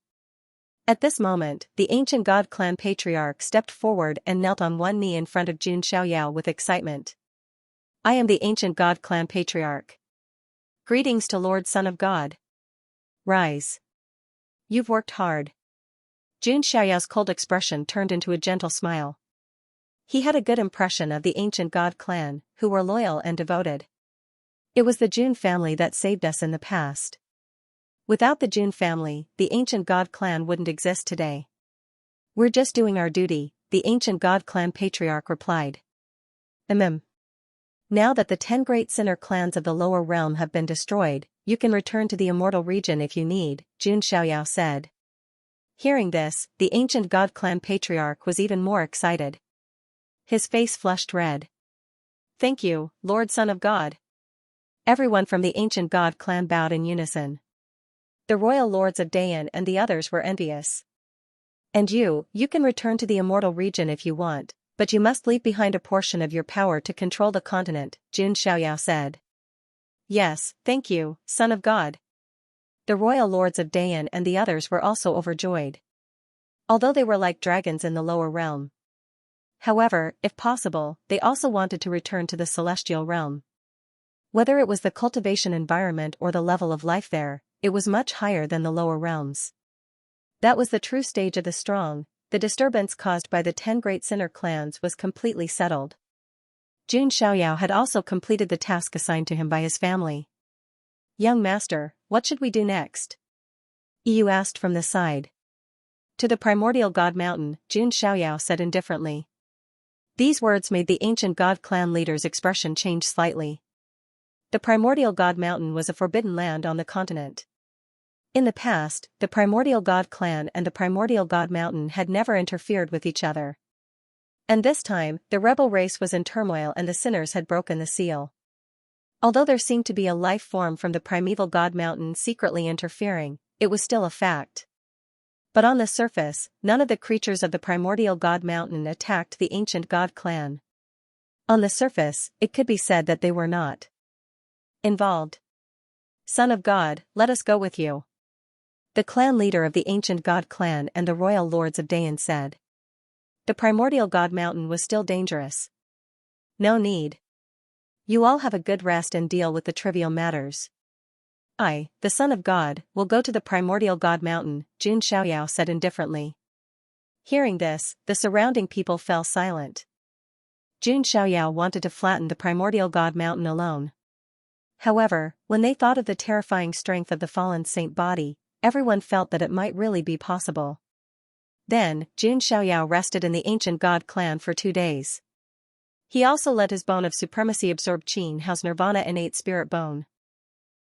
At this moment, the ancient God clan patriarch stepped forward and knelt on one knee in front of Jun Xiaoyao with excitement. I am the ancient God clan patriarch. Greetings to Lord Son of God. Rise. You've worked hard. Jun Xiaoyao's cold expression turned into a gentle smile. He had a good impression of the ancient God clan, who were loyal and devoted. It was the Jun family that saved us in the past. Without the Jun family, the ancient God clan wouldn't exist today. We're just doing our duty, the ancient God clan patriarch replied. Now that the 10 great sinner clans of the lower realm have been destroyed, you can return to the immortal region if you need, Jun Xiaoyao said. Hearing this, the ancient God clan patriarch was even more excited. His face flushed red. Thank you, Lord Son of God. Everyone from the ancient God clan bowed in unison. The royal lords of Dayan and the others were envious. And you can return to the immortal region if you want, but you must leave behind a portion of your power to control the continent, Jun Xiaoyao said. Yes, thank you, Son of God. The royal lords of Dayan and the others were also overjoyed. Although they were like dragons in the lower realm. However, if possible, they also wanted to return to the celestial realm. Whether it was the cultivation environment or the level of life there, it was much higher than the lower realms. That was the true stage of the strong. The disturbance caused by the 10 great sinner clans was completely settled. Jun Xiaoyao had also completed the task assigned to him by his family. Young master, what should we do next? Yu asked from the side. To the primordial God mountain, Jun Xiaoyao said indifferently. These words made the ancient god clan leader's expression change slightly. The primordial god mountain was a forbidden land on the continent. In the past, the primordial god clan and the primordial god mountain had never interfered with each other. And this time, the rebel race was in turmoil and the sinners had broken the seal. Although there seemed to be a life form from the primeval god mountain secretly interfering, it was still a fact. But on the surface, none of the creatures of the primordial god mountain attacked the ancient god clan. On the surface, it could be said that they were not involved. Son of God, let us go with you. The clan leader of the ancient god clan and the royal lords of Dayan said. The primordial god mountain was still dangerous. No need. You all have a good rest and deal with the trivial matters. I, the son of God, will go to the primordial god mountain, Xianxia said indifferently. Hearing this, the surrounding people fell silent. Xianxia wanted to flatten the primordial god mountain alone. However, when they thought of the terrifying strength of the fallen saint body, everyone felt that it might really be possible. Then, Xianxia rested in the ancient god clan for 2 days. He also let his bone of supremacy absorb Qin Hao's nirvana innate spirit bone.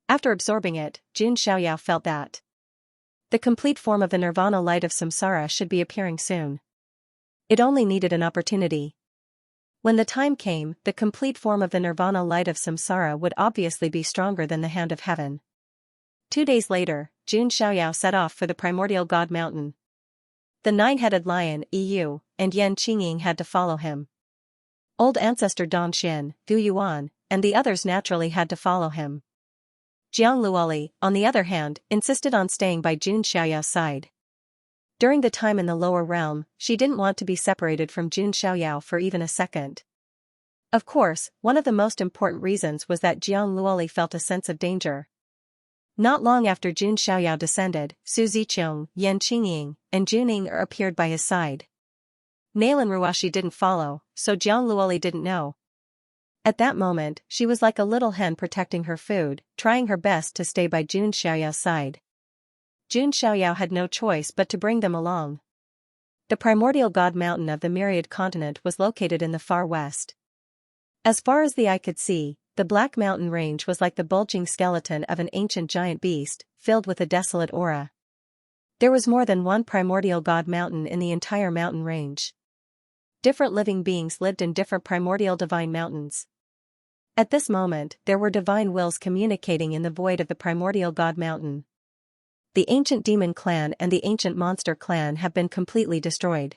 After absorbing it, Xianxia felt that the complete form of the nirvana light of samsara should be appearing soon. It only needed an opportunity. When the time came, the complete form of the nirvana light of samsara would obviously be stronger than the hand of heaven. 2 days later, Xianxia set off for the primordial god mountain. The 9-headed lion, Yu, and Yan Qingying had to follow him. Old ancestor Don Xin, Gu Yuan, and the others naturally had to follow him. Jiang Luoli, on the other hand, insisted on staying by Xiaoyao's side. During the time in the lower realm, she didn't want to be separated from Xiaoyao for even a second. Of course, one of the most important reasons was that Jiang Luoli felt a sense of danger. Not long after Xiaoyao descended, Su Ziqiang, Yan Qingying, and Juning appeared by his side. Nalan Ruashi didn't follow, so Jiang Luoli didn't know. At that moment, she was like a little hen protecting her food, trying her best to stay by Xiaoyao's side. Xiaoyao had no choice but to bring them along. The primordial god mountain of the myriad continent was located in the far west. As far as the eye could see, the Black Mountain range was like the bulging skeleton of an ancient giant beast, filled with a desolate aura. There was more than one primordial god mountain in the entire mountain range. Different living beings lived in different primordial divine mountains. At this moment, there were divine wills communicating in the void of the primordial god mountain. The ancient demon clan and the ancient monster clan have been completely destroyed.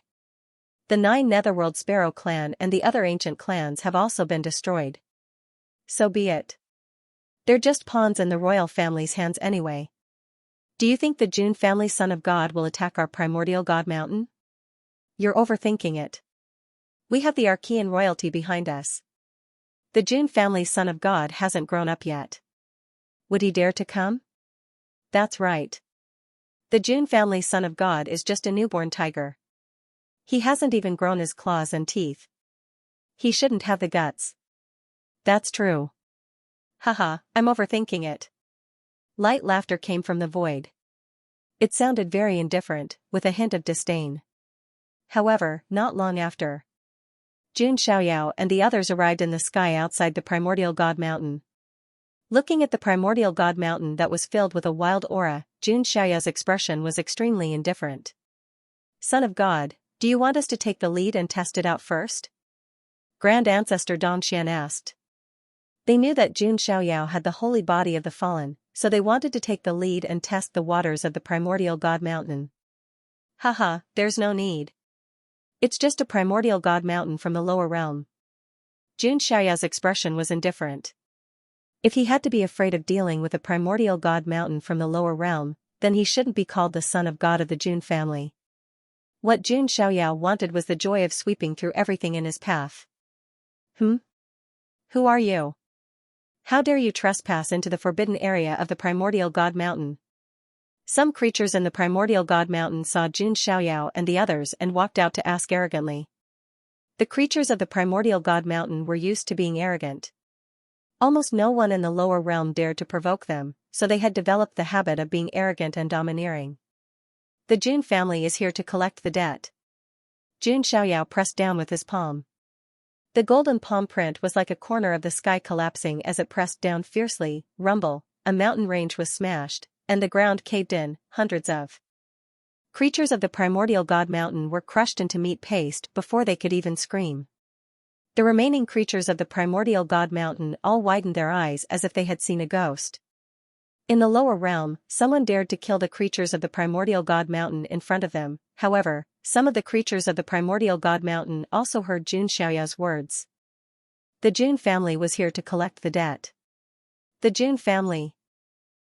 The 9 netherworld sparrow clan and the other ancient clans have also been destroyed. So be it. They're just pawns in the royal family's hands anyway. Do you think the Jun family son of God will attack our primordial god mountain? You're overthinking it. We have the Archean royalty behind us. The Jun family son of God hasn't grown up yet. Would he dare to come? That's right. The Jun family son of God is just a newborn tiger. He hasn't even grown his claws and teeth. He shouldn't have the guts. That's true. Haha, I'm overthinking it. Light laughter came from the void. It sounded very indifferent, with a hint of disdain. However, not long after, Xiaoyao and the others arrived in the sky outside the primordial god mountain. Looking at the primordial god mountain that was filled with a wild aura, Xiaoyao's expression was extremely indifferent. Son of God, do you want us to take the lead and test it out first? Grand Ancestor Don Xian asked. They knew that Xiaoyao had the holy body of the fallen, so they wanted to take the lead and test the waters of the primordial god mountain. Haha, there's no need. It's just a primordial god mountain from the lower realm. Xiaoyao's expression was indifferent. If he had to be afraid of dealing with a primordial god mountain from the lower realm, then he shouldn't be called the son of God of the Jun family. What Xiaoyao wanted was the joy of sweeping through everything in his path. Who are you? How dare you trespass into the forbidden area of the primordial god mountain? Some creatures in the primordial god mountain saw Xiaoyao and the others and walked out to ask arrogantly. The creatures of the primordial god mountain were used to being arrogant. Almost no one in the lower realm dared to provoke them, so they had developed the habit of being arrogant and domineering. The Jun family is here to collect the debt. Xiaoyao pressed down with his palm. The golden palm print was like a corner of the sky collapsing as it pressed down fiercely. Rumble, a mountain range was smashed, and the ground caved in. Hundreds of creatures of the primordial god mountain were crushed into meat paste before they could even scream. The remaining creatures of the primordial god mountain all widened their eyes as if they had seen a ghost. In the lower realm, someone dared to kill the creatures of the primordial god mountain in front of them. However, some of the creatures of the primordial god mountain also heard Xianxia's words. The Jun family was here to collect the debt. The Jun family.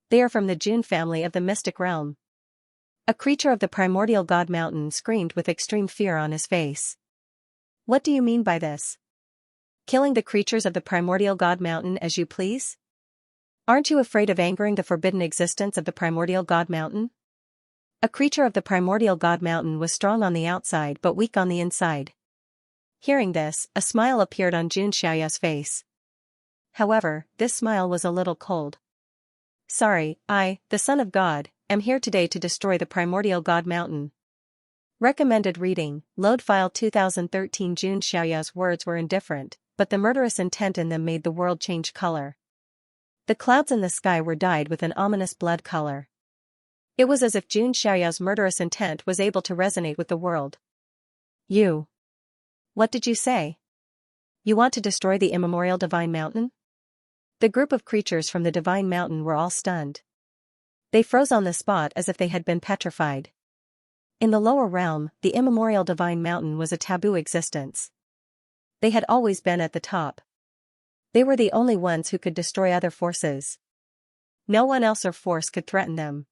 They are from the Jun family of the mystic realm. A creature of the primordial god mountain screamed with extreme fear on his face. What do you mean by this? Killing the creatures of the primordial god mountain as you please? Aren't you afraid of angering the forbidden existence of the primordial god mountain? A creature of the primordial god mountain was strong on the outside but weak on the inside. Hearing this, a smile appeared on Xianxia's face. However, this smile was a little cold. Sorry, I, the son of God, am here today to destroy the primordial god mountain. Recommended reading, load file 2013. Xianxia's words were indifferent, but the murderous intent in them made the world change color. The clouds in the sky were dyed with an ominous blood color. It was as if Xianxia's murderous intent was able to resonate with the world. You. What did you say? You want to destroy the immemorial divine mountain? The group of creatures from the divine mountain were all stunned. They froze on the spot as if they had been petrified. In the lower realm, the immemorial divine mountain was a taboo existence. They had always been at the top. They were the only ones who could destroy other forces. No one else or force could threaten them.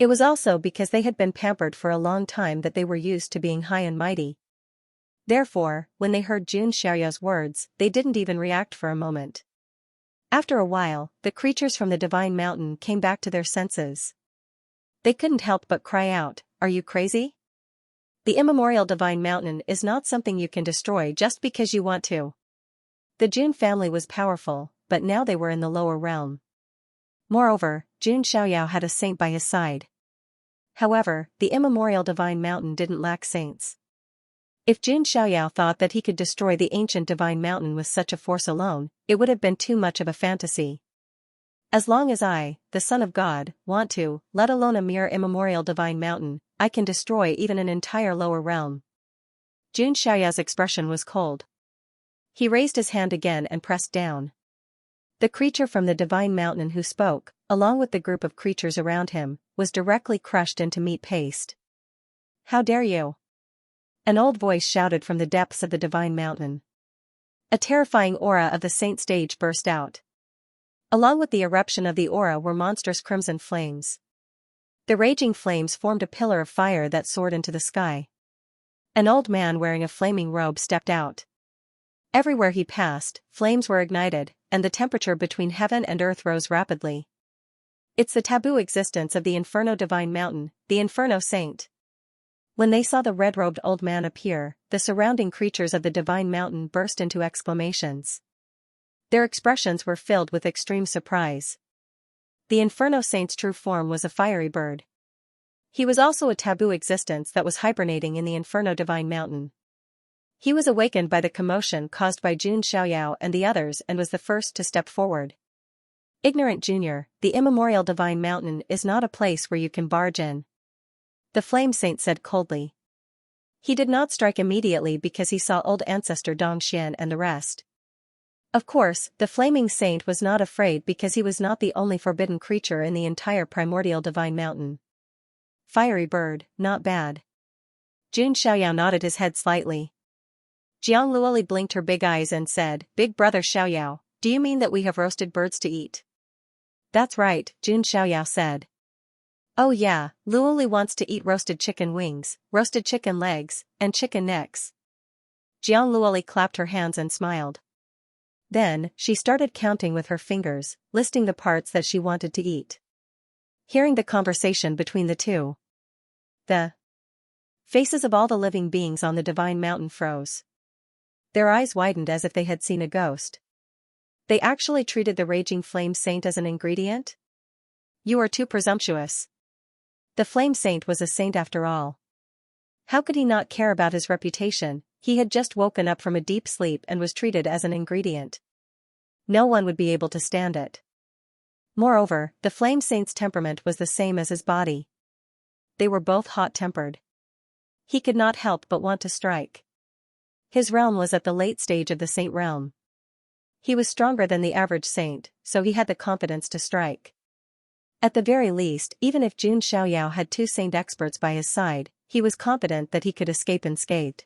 It was also because they had been pampered for a long time that they were used to being high and mighty. Therefore, when they heard Xianxia's words, they didn't even react for a moment. After a while, the creatures from the divine mountain came back to their senses. They couldn't help but cry out, "Are you crazy? The immemorial divine mountain is not something you can destroy just because you want to." The Jun family was powerful, but now they were in the lower realm. Moreover, Xianxia had a saint by his side. However, the immemorial divine mountain didn't lack saints. If Xianxia thought that he could destroy the ancient divine mountain with such a force alone, it would have been too much of a fantasy. As long as I, the Son of God, want to, let alone a mere immemorial divine mountain, I can destroy even an entire lower realm. Xianxia's expression was cold. He raised his hand again and pressed down. The creature from the divine mountain who spoke, along with the group of creatures around him, was directly crushed into meat paste. How dare you? An old voice shouted from the depths of the divine mountain. A terrifying aura of the saint stage burst out. Along with the eruption of the aura were monstrous crimson flames. The raging flames formed a pillar of fire that soared into the sky. An old man wearing a flaming robe stepped out. Everywhere he passed, flames were ignited, and the temperature between heaven and earth rose rapidly. It's the taboo existence of the Inferno Divine Mountain, the Inferno Saint. When they saw the red-robed old man appear, the surrounding creatures of the Divine Mountain burst into exclamations. Their expressions were filled with extreme surprise. The Inferno Saint's true form was a fiery bird. He was also a taboo existence that was hibernating in the Inferno Divine Mountain. He was awakened by the commotion caused by Xianxia and the others and was the first to step forward. Ignorant Junior, the immemorial Divine Mountain is not a place where you can barge in. The Flame Saint said coldly. He did not strike immediately because he saw old ancestor Dongxian and the rest. Of course, the Flaming Saint was not afraid because he was not the only forbidden creature in the entire primordial Divine Mountain. Fiery bird, not bad. Xianxia nodded his head slightly. Jiang Luoli blinked her big eyes and said, "Big brother Xiaoyao, do you mean that we have roasted birds to eat?" "That's right," Xiaoyao said. "Oh yeah, Luoli wants to eat roasted chicken wings, roasted chicken legs, and chicken necks." Jiang Luoli clapped her hands and smiled. Then, she started counting with her fingers, listing the parts that she wanted to eat. Hearing the conversation between the two, the faces of all the living beings on the Divine Mountain froze. Their eyes widened as if they had seen a ghost. They actually treated the Raging Flame Saint as an ingredient? You are too presumptuous. The Flame Saint was a saint after all. How could he not care about his reputation? He had just woken up from a deep sleep and was treated as an ingredient. No one would be able to stand it. Moreover, the Flame Saint's temperament was the same as his body. They were both hot-tempered. He could not help but want to strike. His realm was at the late stage of the saint realm. He was stronger than the average saint, so he had the confidence to strike. At the very least, even if Jun Xiaoyao had two saint experts by his side, he was confident that he could escape unscathed.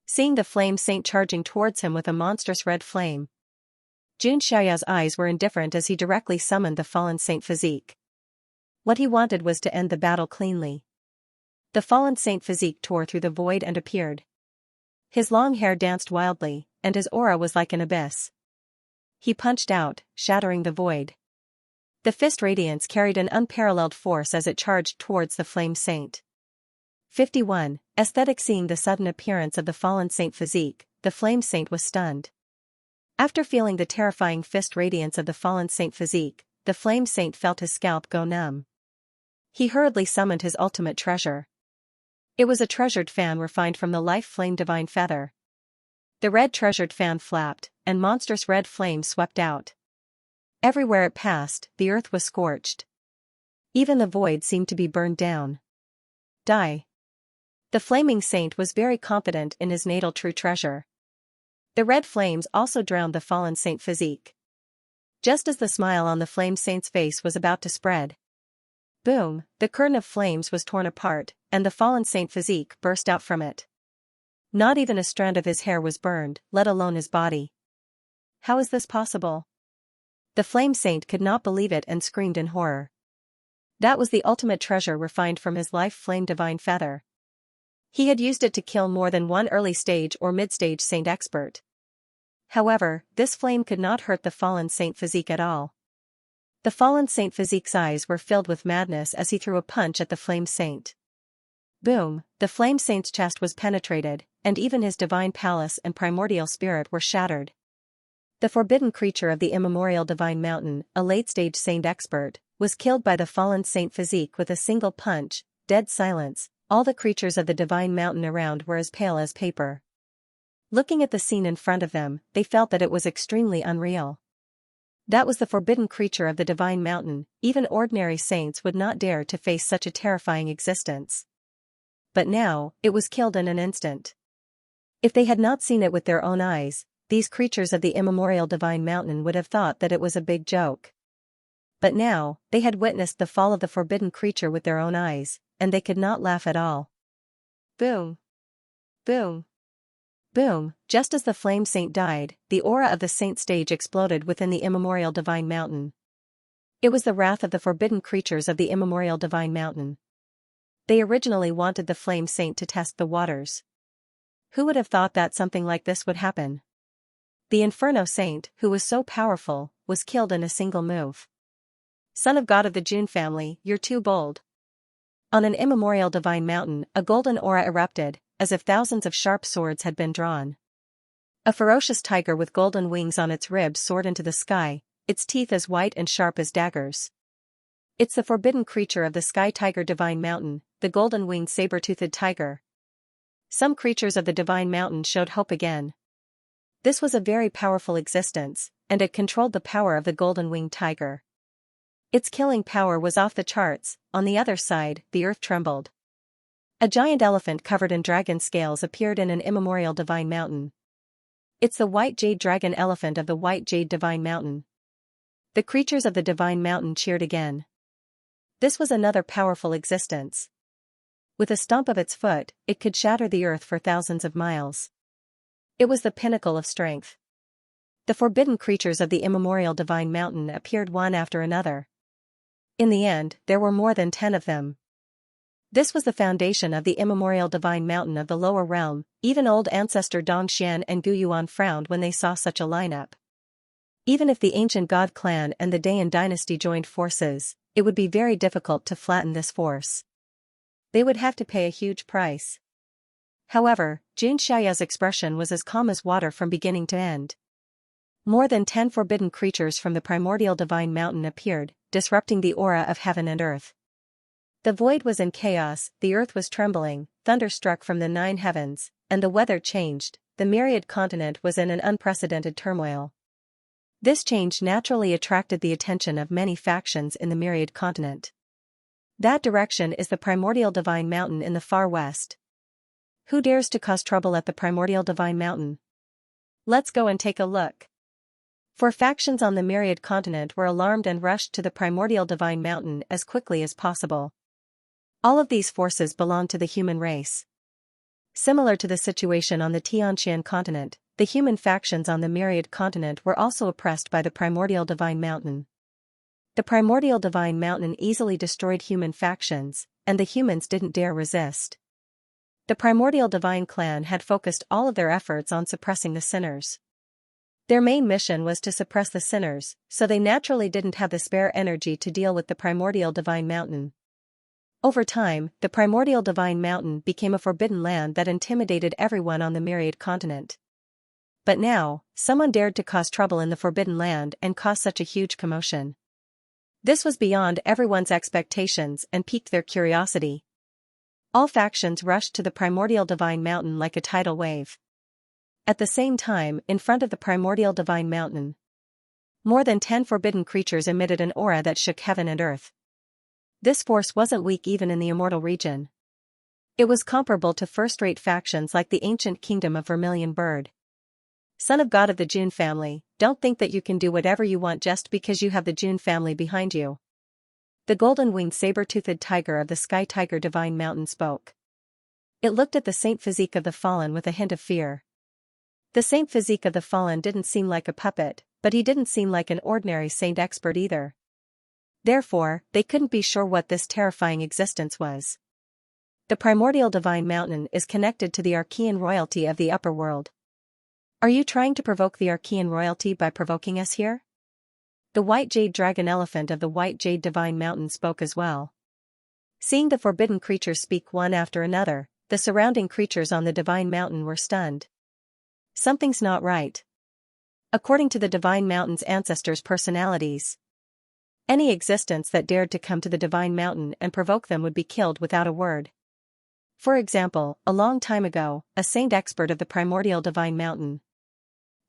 Seeing the Flame Saint charging towards him with a monstrous red flame, Jun Xiaoyao's eyes were indifferent as he directly summoned the fallen saint physique. What he wanted was to end the battle cleanly. The fallen saint physique tore through the void and appeared. His long hair danced wildly, and his aura was like an abyss. He punched out, shattering the void. The fist radiance carried an unparalleled force as it charged towards the Flame Saint. 51. Aesthetic. Seeing the sudden appearance of the fallen saint physique, the Flame Saint was stunned. After feeling the terrifying fist radiance of the fallen saint physique, the Flame Saint felt his scalp go numb. He hurriedly summoned his ultimate treasure. It was a treasured fan refined from the life flame divine feather. The red treasured fan flapped, and monstrous red flame swept out. Everywhere it passed, the earth was scorched. Even the void seemed to be burned down. Die. The flaming saint was very confident in his natal true treasure. The red flames also drowned the fallen saint physique. Just as the smile on the Flame Saint's face was about to spread, boom, the curtain of flames was torn apart, and the fallen saint physique burst out from it. Not even a strand of his hair was burned, let alone his body. How is this possible? The Flame Saint could not believe it and screamed in horror. That was the ultimate treasure refined from his life flame divine feather. He had used it to kill more than one early stage or mid-stage saint expert. However, this flame could not hurt the fallen saint physique at all. The fallen saint physique's eyes were filled with madness as he threw a punch at the Flame Saint. Boom, the Flame Saint's chest was penetrated, and even his divine palace and primordial spirit were shattered. The forbidden creature of the immemorial divine mountain, a late-stage saint expert, was killed by the fallen saint physique with a single punch. Dead silence. All the creatures of the divine mountain around were as pale as paper. Looking at the scene in front of them, they felt that it was extremely unreal. That was the forbidden creature of the divine mountain. Even ordinary saints would not dare to face such a terrifying existence. But now, it was killed in an instant. If they had not seen it with their own eyes, these creatures of the immemorial divine mountain would have thought that it was a big joke. But now, they had witnessed the fall of the forbidden creature with their own eyes, and they could not laugh at all. Boom! Boom! Boom! Just as the Flame Saint died, the aura of the saint stage exploded within the immemorial divine mountain. It was the wrath of the forbidden creatures of the immemorial divine mountain. They originally wanted the Flame Saint to test the waters. Who would have thought that something like this would happen? The Inferno Saint, who was so powerful, was killed in a single move. Son of God of the Jun family, you're too bold. On an immemorial divine mountain, a golden aura erupted, as if thousands of sharp swords had been drawn. A ferocious tiger with golden wings on its ribs soared into the sky, its teeth as white and sharp as daggers. It's the forbidden creature of the sky tiger divine mountain, the golden-winged saber-toothed tiger. Some creatures of the divine mountain showed hope again. This was a very powerful existence, and it controlled the power of the golden-winged tiger. Its killing power was off the charts. On the other side, the earth trembled. A giant elephant covered in dragon scales appeared in an immemorial divine mountain. It's the white jade dragon elephant of the white jade divine mountain. The creatures of the divine mountain cheered again. This was another powerful existence. With a stomp of its foot, it could shatter the earth for thousands of miles. It was the pinnacle of strength. The forbidden creatures of the immemorial divine mountain appeared one after another. In the end, there were more than 10 of them. This was the foundation of the immemorial divine mountain of the lower realm. Even old ancestor Dong Xian and Gu Yuan frowned when they saw such a lineup. Even if the ancient god clan and the Dayan dynasty joined forces, it would be very difficult to flatten this force. They would have to pay a huge price. However, Jun Xiaoyao's expression was as calm as water from beginning to end. More than 10 forbidden creatures from the primordial divine mountain appeared, disrupting the aura of heaven and earth. The void was in chaos, the earth was trembling, thunder struck from the 9 heavens, and the weather changed, the myriad continent was in an unprecedented turmoil. This change naturally attracted the attention of many factions in the myriad continent. That direction is the primordial divine mountain in the far west. Who dares to cause trouble at the primordial divine mountain? Let's go and take a look. Four factions on the myriad continent were alarmed and rushed to the primordial divine mountain as quickly as possible. All of these forces belong to the human race. Similar to the situation on the Xianxia continent, the human factions on the myriad continent were also oppressed by the primordial divine mountain. The primordial divine mountain easily destroyed human factions, and the humans didn't dare resist. The primordial divine clan had focused all of their efforts on suppressing the sinners. Their main mission was to suppress the sinners, so they naturally didn't have the spare energy to deal with the primordial divine mountain. Over time, the primordial divine mountain became a forbidden land that intimidated everyone on the myriad continent. But now, someone dared to cause trouble in the forbidden land and cause such a huge commotion. This was beyond everyone's expectations and piqued their curiosity. All factions rushed to the primordial divine mountain like a tidal wave. At the same time, in front of the primordial divine mountain, more than 10 forbidden creatures emitted an aura that shook heaven and earth. This force wasn't weak even in the immortal region. It was comparable to first-rate factions like the ancient kingdom of Vermilion Bird. Son of God of the June family, don't think that you can do whatever you want just because you have the June family behind you. The golden-winged saber-toothed tiger of the Sky Tiger Divine Mountain spoke. It looked at the saint physique of the fallen with a hint of fear. The saint physique of the fallen didn't seem like a puppet, but he didn't seem like an ordinary saint expert either. Therefore, they couldn't be sure what this terrifying existence was. The primordial divine mountain is connected to the Archean royalty of the upper world. Are you trying to provoke the Archean royalty by provoking us here? The white jade dragon elephant of the white jade divine mountain spoke as well. Seeing the forbidden creatures speak one after another, the surrounding creatures on the divine mountain were stunned. Something's not right. According to the divine mountain's ancestors' personalities, any existence that dared to come to the divine mountain and provoke them would be killed without a word. For example, a long time ago, a saint expert of the primordial divine mountain,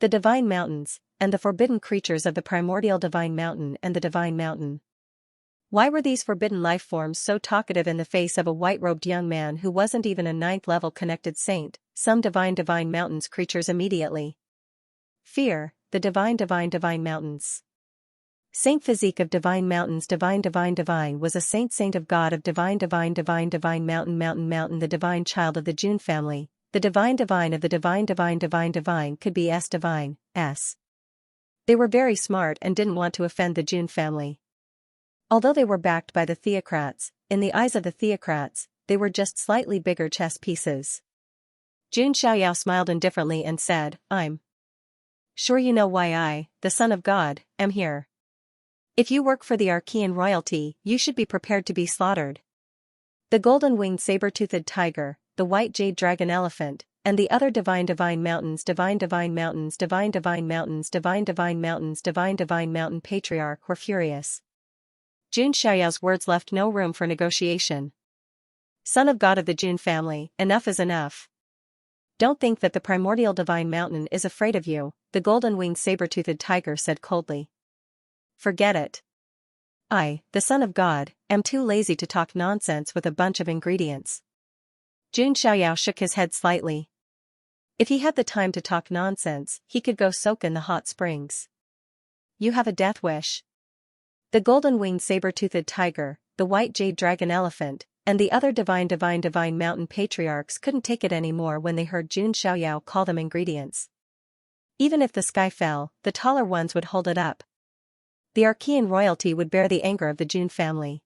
the divine mountains, and the forbidden creatures of the primordial divine mountain and the divine mountain. Why were these forbidden life forms so talkative in the face of a white-robed young man who wasn't even a 9th-level connected saint? Some divine mountains creatures immediately. Fear, the divine mountains. Saint physique of divine mountains divine was a saint of God of divine mountain the divine child of the June family, the divine of the divine could be S divine, S. They were very smart and didn't want to offend the June family. Although they were backed by the theocrats, in the eyes of the theocrats, they were just slightly bigger chess pieces. Jun Xiaoyao smiled indifferently and said, I'm sure you know why I, the son of God, am here. If you work for the Archean royalty, you should be prepared to be slaughtered. The golden-winged saber-toothed tiger, the white jade dragon elephant, and the other divine mountain patriarch were furious. Jun Xiaoyao's words left no room for negotiation. Son of God of the Jun family, enough is enough. Don't think that the primordial divine mountain is afraid of you, the golden-winged saber-toothed tiger said coldly. Forget it. I, the son of God, am too lazy to talk nonsense with a bunch of ingredients. Jun Xiaoyao shook his head slightly. If he had the time to talk nonsense, he could go soak in the hot springs. You have a death wish. The golden-winged saber-toothed tiger, the white jade dragon elephant, and the other divine mountain patriarchs couldn't take it anymore when they heard Jun Xiaoyao call them ingredients. Even if the sky fell, the taller ones would hold it up. The Archean royalty would bear the anger of the Jun family.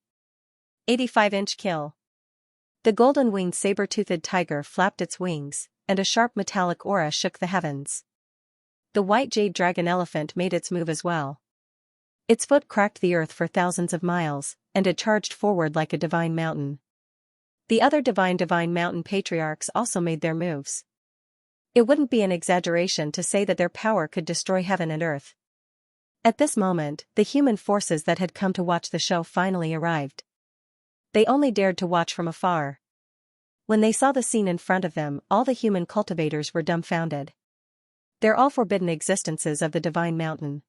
85-inch kill. The golden-winged saber-toothed tiger flapped its wings, and a sharp metallic aura shook the heavens. The white jade dragon elephant made its move as well. Its foot cracked the earth for thousands of miles, and it charged forward like a divine mountain. The other divine mountain patriarchs also made their moves. It wouldn't be an exaggeration to say that their power could destroy heaven and earth. At this moment, the human forces that had come to watch the show finally arrived. They only dared to watch from afar. When they saw the scene in front of them, all the human cultivators were dumbfounded. They're all forbidden existences of the divine mountain.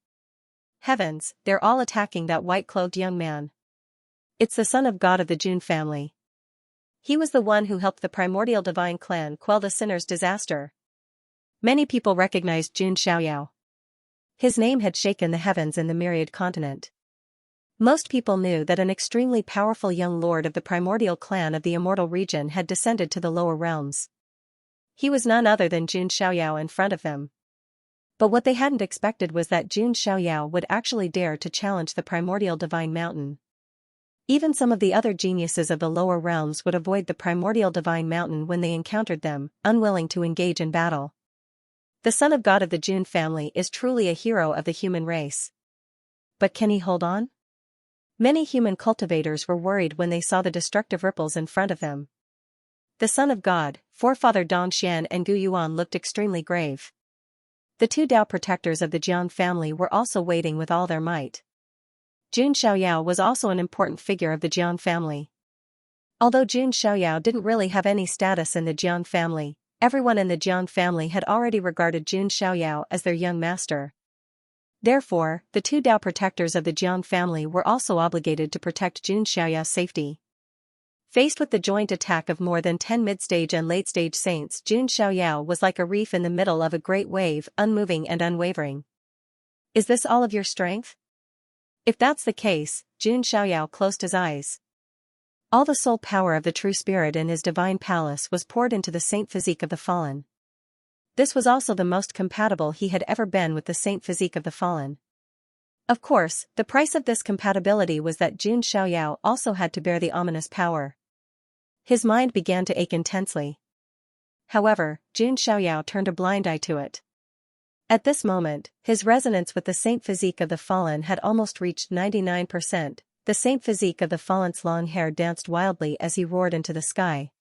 Heavens, they're all attacking that white-clothed young man. It's the son of God of the Jun family. He was the one who helped the primordial divine clan quell the sinner's disaster. Many people recognized Jun Xiaoyao. His name had shaken the heavens in the myriad continent. Most people knew that an extremely powerful young lord of the primordial clan of the immortal region had descended to the lower realms. He was none other than Jun Xiaoyao in front of them. But what they hadn't expected was that Jun Xiaoyao would actually dare to challenge the primordial divine mountain. Even some of the other geniuses of the lower realms would avoid the primordial divine mountain when they encountered them, unwilling to engage in battle. The son of God of the Jun family is truly a hero of the human race. But can he hold on? Many human cultivators were worried when they saw the destructive ripples in front of them. The son of God, forefather Dong Xian and Gu Yuan looked extremely grave. The two Dao protectors of the Jiang family were also waiting with all their might. Jun Xiaoyao was also an important figure of the Jiang family. Although Jun Xiaoyao didn't really have any status in the Jiang family, everyone in the Jiang family had already regarded Jun Xiaoyao as their young master. Therefore, the two Dao protectors of the Jiang family were also obligated to protect Jun Xiaoyao's safety. Faced with the joint attack of more than 10 mid-stage and late-stage saints, Jun Xiaoyao was like a reef in the middle of a great wave, unmoving and unwavering. Is this all of your strength? If that's the case, Jun Xiaoyao closed his eyes. All the soul power of the true spirit in his divine palace was poured into the saint physique of the fallen. This was also the most compatible he had ever been with the saint physique of the fallen. Of course, the price of this compatibility was that Jun Xiaoyao also had to bear the ominous power. His mind began to ache intensely. However, Jun Xiaoyao turned a blind eye to it. At this moment, his resonance with the saint physique of the fallen had almost reached 99%. The saint physique of the fallen's long hair danced wildly as he roared into the sky.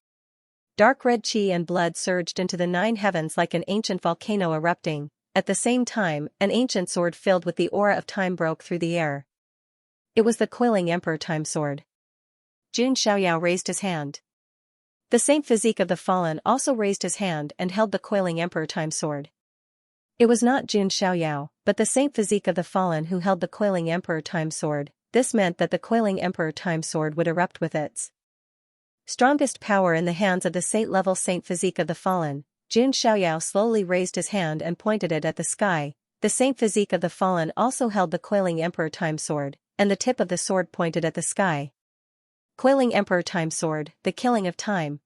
Dark red qi and blood surged into the 9 heavens like an ancient volcano erupting. At the same time, an ancient sword filled with the aura of time broke through the air. It was the coiling Emperor Time Sword. Jun Xiaoyao raised his hand. The saint physique of the fallen also raised his hand and held the coiling Emperor Time Sword. It was not Jun Xiaoyao, but the saint physique of the fallen who held the coiling Emperor Time Sword. This meant that the coiling Emperor Time Sword would erupt with its strongest power in the hands of the saint-level saint physique of the fallen. Jun Xiaoyao slowly raised his hand and pointed it at the sky. The saint physique of the fallen also held the coiling Emperor Time Sword, and the tip of the sword pointed at the sky. Coiling Emperor Time Sword, the killing of time.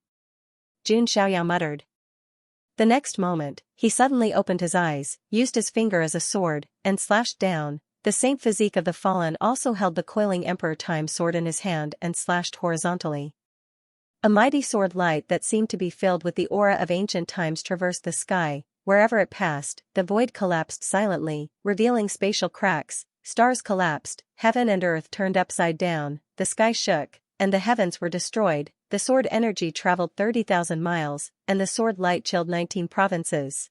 Jun Xiaoyao muttered. The next moment, he suddenly opened his eyes, used his finger as a sword, and slashed down. The saint physique of the fallen also held the coiling Emperor Time Sword in his hand and slashed horizontally. A mighty sword light that seemed to be filled with the aura of ancient times traversed the sky. Wherever it passed, the void collapsed silently, revealing spatial cracks. Stars collapsed, heaven and earth turned upside down, the sky shook, and the heavens were destroyed. The sword energy traveled 30,000 miles, and the sword light chilled 19 provinces.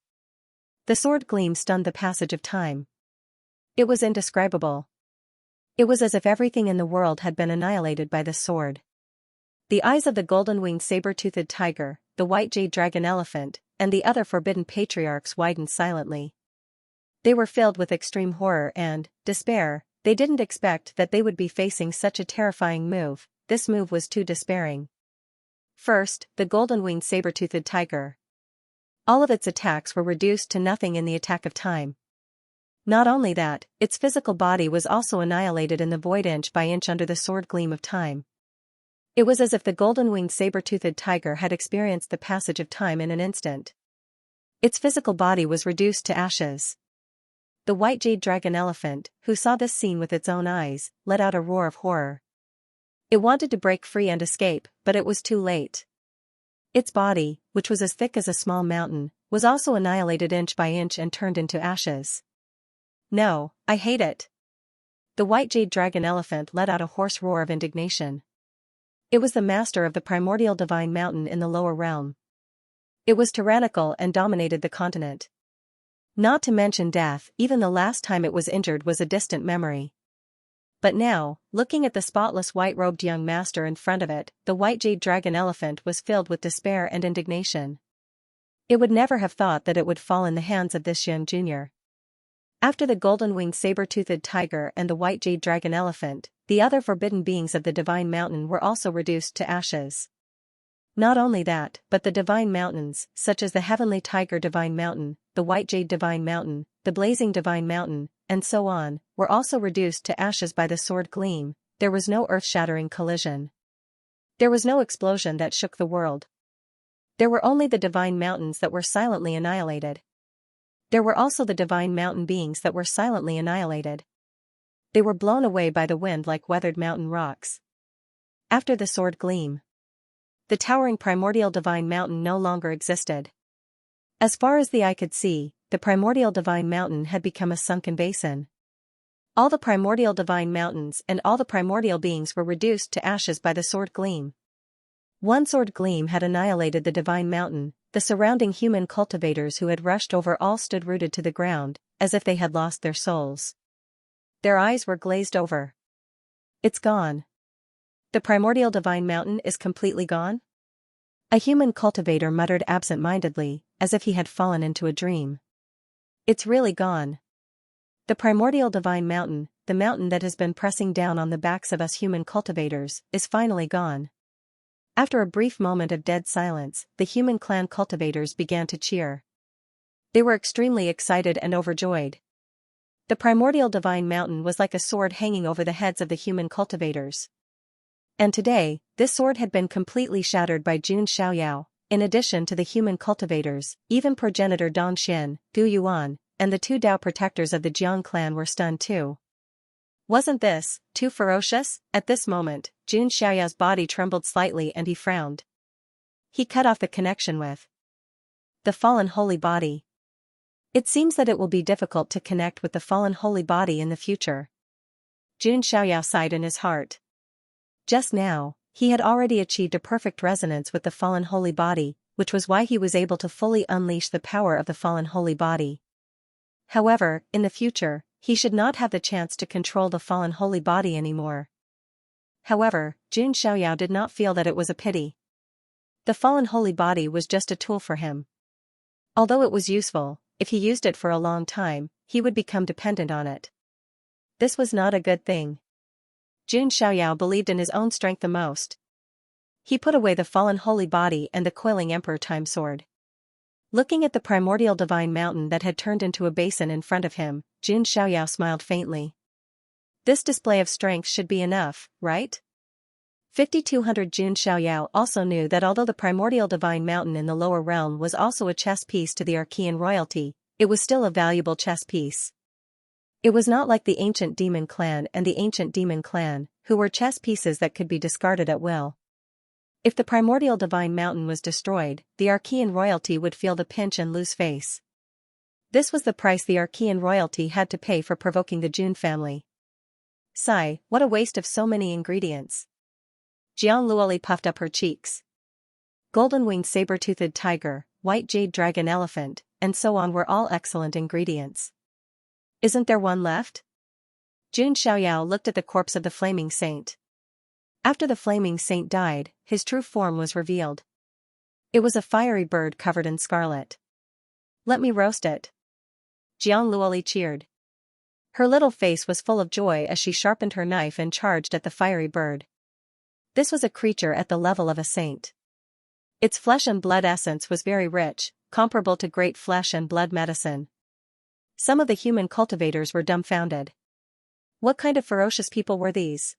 The sword gleam stunned the passage of time. It was indescribable. It was as if everything in the world had been annihilated by the sword. The eyes of the golden-winged saber-toothed tiger, the white jade dragon elephant, and the other forbidden patriarchs widened silently. They were filled with extreme horror and despair. They didn't expect that they would be facing such a terrifying move. This move was too despairing. First, the golden-winged saber-toothed tiger. All of its attacks were reduced to nothing in the attack of time. Not only that, its physical body was also annihilated in the void inch by inch under the sword gleam of time. It was as if the golden-winged saber-toothed tiger had experienced the passage of time in an instant. Its physical body was reduced to ashes. The white jade dragon elephant, who saw this scene with its own eyes, let out a roar of horror. It wanted to break free and escape, but it was too late. Its body, which was as thick as a small mountain, was also annihilated inch by inch and turned into ashes. No, I hate it. The white jade dragon elephant let out a hoarse roar of indignation. It was the master of the primordial divine mountain in the lower realm. It was tyrannical and dominated the continent. Not to mention death, even the last time it was injured was a distant memory. But now, looking at the spotless white-robed young master in front of it, the white jade dragon elephant was filled with despair and indignation. It would never have thought that it would fall in the hands of this young junior. After the golden-winged saber-toothed tiger and the white jade dragon elephant, the other forbidden beings of the divine mountain were also reduced to ashes. Not only that, but the divine mountains, such as the heavenly tiger divine mountain, the white jade divine mountain, the blazing divine mountain, and so on, were also reduced to ashes by the sword gleam. There was no earth-shattering collision. There was no explosion that shook the world. There were only the divine mountains that were silently annihilated. There were also the divine mountain beings that were silently annihilated. They were blown away by the wind like weathered mountain rocks. After the sword gleam, the towering primordial divine mountain no longer existed. As far as the eye could see, the primordial divine mountain had become a sunken basin. All the primordial divine mountains and all the primordial beings were reduced to ashes by the sword gleam. One sword gleam had annihilated the divine mountain. The surrounding human cultivators who had rushed over all stood rooted to the ground, as if they had lost their souls. Their eyes were glazed over. It's gone. The primordial divine mountain is completely gone? A human cultivator muttered absent-mindedly, as if he had fallen into a dream. It's really gone. The primordial divine mountain, the mountain that has been pressing down on the backs of us human cultivators, is finally gone. After a brief moment of dead silence, the human clan cultivators began to cheer. They were extremely excited and overjoyed. The primordial divine mountain was like a sword hanging over the heads of the human cultivators. And today, this sword had been completely shattered by Xianxia. In addition to the human cultivators, even progenitor Dongxin, Gu Yuan, and the two Dao protectors of the Jiang clan were stunned too. Wasn't this too ferocious? At this moment, Xianxia's body trembled slightly and he frowned. He cut off the connection with the fallen holy body. It seems that it will be difficult to connect with the fallen holy body in the future. Xianxia sighed in his heart. Just now, he had already achieved a perfect resonance with the fallen holy body, which was why he was able to fully unleash the power of the fallen holy body. However, in the future, he should not have the chance to control the fallen holy body anymore. However, Xianxia did not feel that it was a pity. The fallen holy body was just a tool for him. Although it was useful, if he used it for a long time, he would become dependent on it. This was not a good thing. Xianxia believed in his own strength the most. He put away the fallen holy body and the coiling emperor time sword. Looking at the primordial divine mountain that had turned into a basin in front of him, Xianxia smiled faintly. This display of strength should be enough, right? 5200 Xianxia also knew that although the primordial divine mountain in the lower realm was also a chess piece to the Archean royalty, it was still a valuable chess piece. It was not like the ancient demon clan and the ancient demon clan, who were chess pieces that could be discarded at will. If the primordial divine mountain was destroyed, the Archean royalty would feel the pinch and lose face. This was the price the Archean royalty had to pay for provoking the Jun family. Sigh, what a waste of so many ingredients. Jiang Luoli puffed up her cheeks. Golden-winged saber-toothed tiger, white jade dragon elephant, and so on were all excellent ingredients. Isn't there one left? Jun Xiaoyao looked at the corpse of the flaming saint. After the flaming saint died, his true form was revealed. It was a fiery bird covered in scarlet. Let me roast it. Jiang Luoli cheered. Her little face was full of joy as she sharpened her knife and charged at the fiery bird. This was a creature at the level of a saint. Its flesh and blood essence was very rich, comparable to great flesh and blood medicine. Some of the human cultivators were dumbfounded. What kind of ferocious people were these?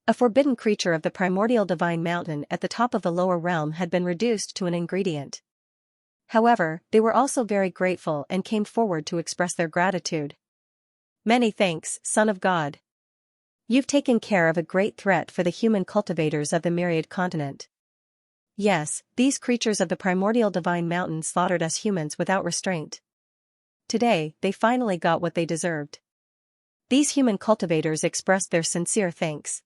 A forbidden creature of the primordial divine mountain at the top of the lower realm had been reduced to an ingredient. However, they were also very grateful and came forward to express their gratitude. Many thanks, Son of God. You've taken care of a great threat for the human cultivators of the myriad continent. Yes, these creatures of the primordial divine mountain slaughtered us humans without restraint. Today, they finally got what they deserved. These human cultivators expressed their sincere thanks.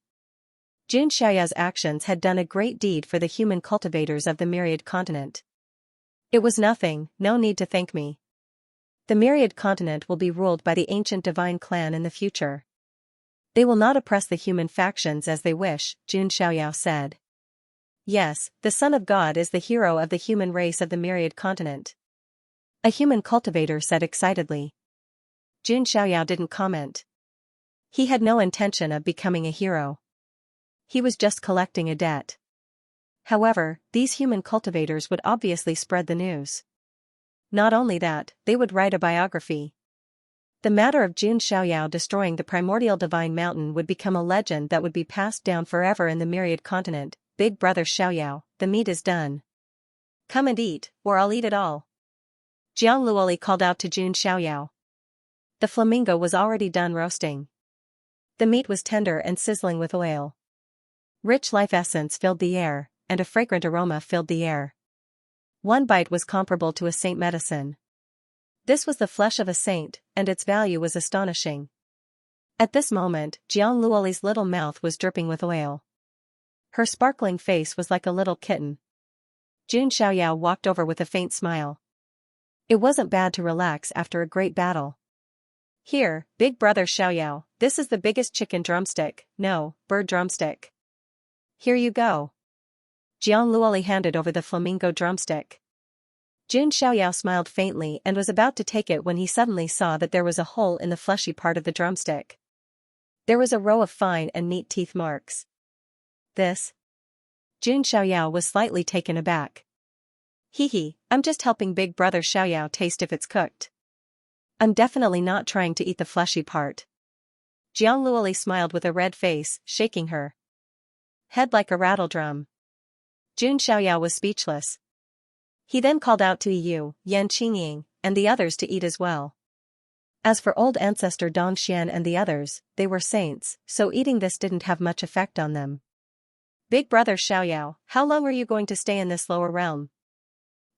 Jun Xiaoya's actions had done a great deed for the human cultivators of the myriad continent. It was nothing, no need to thank me. The myriad continent will be ruled by the ancient divine clan in the future. They will not oppress the human factions as they wish, Jun Xiaoyao said. Yes, the Son of God is the hero of the human race of the myriad continent. A human cultivator said excitedly. Jun Xiaoyao didn't comment. He had no intention of becoming a hero. He was just collecting a debt. However, these human cultivators would obviously spread the news. Not only that, they would write a biography. The matter of Jun Xiaoyao destroying the primordial divine mountain would become a legend that would be passed down forever in the myriad continent. Big brother Xiaoyao, the meat is done. Come and eat, or I'll eat it all. Jiang Luoli called out to Jun Xiaoyao. The flamingo was already done roasting. The meat was tender and sizzling with oil. Rich life essence filled the air, and a fragrant aroma filled the air. One bite was comparable to a saint medicine. This was the flesh of a saint, and its value was astonishing. At this moment, Jiang Luoli's little mouth was dripping with oil. Her sparkling face was like a little kitten. Jun Xiaoyao walked over with a faint smile. It wasn't bad to relax after a great battle. Here, big brother Xiaoyao, this is the biggest chicken drumstick, no, bird drumstick. Here you go. Jiang Luoli handed over the flamingo drumstick. Jun Xiaoyao smiled faintly and was about to take it when he suddenly saw that there was a hole in the fleshy part of the drumstick. There was a row of fine and neat teeth marks. This? Jun Xiaoyao was slightly taken aback. Hee, I'm just helping big brother Xiaoyao taste if it's cooked. I'm definitely not trying to eat the fleshy part. Jiang Luoli smiled with a red face, shaking her head like a rattledrum. Jun Xiaoyao was speechless. He then called out to Yu, Yan Qingying, and the others to eat as well. As for old ancestor Dong Xian and the others, they were saints, so eating this didn't have much effect on them. Big brother Xiaoyao, how long are you going to stay in this lower realm?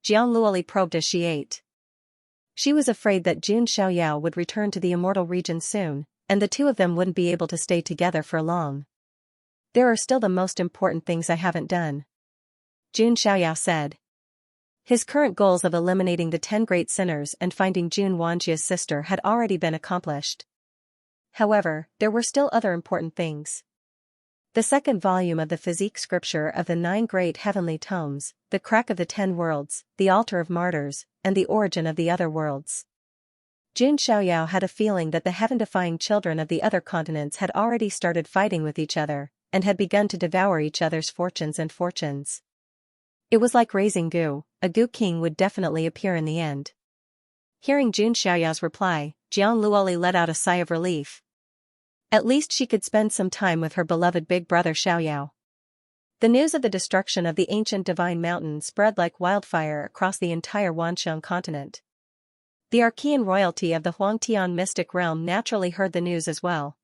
Jiang Luoli probed as she ate. She was afraid that Jun Xiaoyao would return to the immortal region soon, and the two of them wouldn't be able to stay together for long. There are still the most important things I haven't done. Jun Xiaoyao said. His current goals of eliminating the 10 great sinners and finding Jun Wanjia's sister had already been accomplished. However, there were still other important things. The second volume of the physique scripture of the 9 great heavenly tomes, the crack of the 10 worlds, the altar of martyrs, and the origin of the other worlds. Jun Xiaoyao had a feeling that the heaven-defying children of the other continents had already started fighting with each other, and had begun to devour each other's fortunes and fortunes. It was like raising goo, a goo king would definitely appear in the end. Hearing Jun Xiaoyao's reply, Jiang Luoli let out a sigh of relief. At least she could spend some time with her beloved big brother Xiaoyao. The news of the destruction of the ancient divine mountain spread like wildfire across the entire Wanxiang continent. The Archean royalty of the Huangtian mystic realm naturally heard the news as well.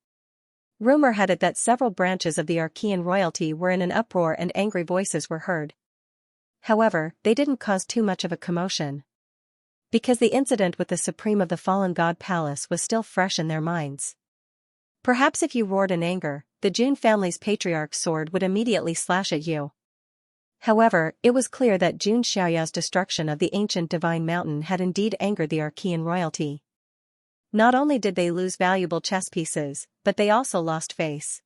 Rumor had it that several branches of the Archean royalty were in an uproar and angry voices were heard. However, they didn't cause too much of a commotion. Because the incident with the Supreme of the Fallen God Palace was still fresh in their minds. Perhaps if you roared in anger, the Jun family's patriarch's sword would immediately slash at you. However, it was clear that Jun Xiaoyao's destruction of the ancient divine mountain had indeed angered the Archean royalty. Not only did they lose valuable chess pieces, but they also lost face.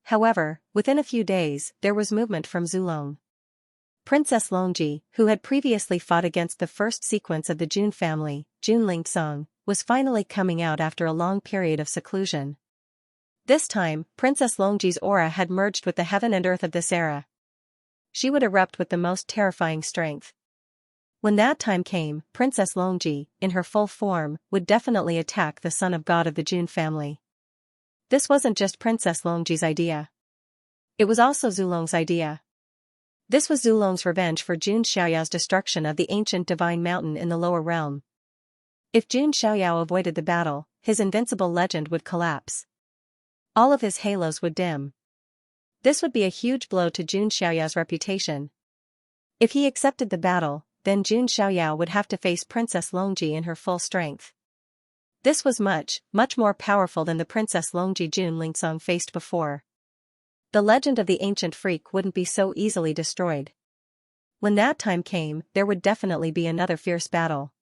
However, within a few days, there was movement from Zulong. Princess Longji, who had previously fought against the first sequence of the Jun family, Jun Lingsong, was finally coming out after a long period of seclusion. This time, Princess Longji's aura had merged with the heaven and earth of this era. She would erupt with the most terrifying strength. When that time came, Princess Longji, in her full form, would definitely attack the son of God of the Jun family. This wasn't just Princess Longji's idea. It was also Zulong's idea. This was Zulong's revenge for Jun Xiaoyao's destruction of the ancient divine mountain in the lower realm. If Jun Xiaoyao avoided the battle, his invincible legend would collapse. All of his halos would dim. This would be a huge blow to Jun Xiaoyao's reputation. If he accepted the battle, then Jun Xiaoyao would have to face Princess Longji in her full strength. This was much more powerful than the Princess Longji Jun Lingsong faced before. The legend of the ancient freak wouldn't be so easily destroyed. When that time came, there would definitely be another fierce battle.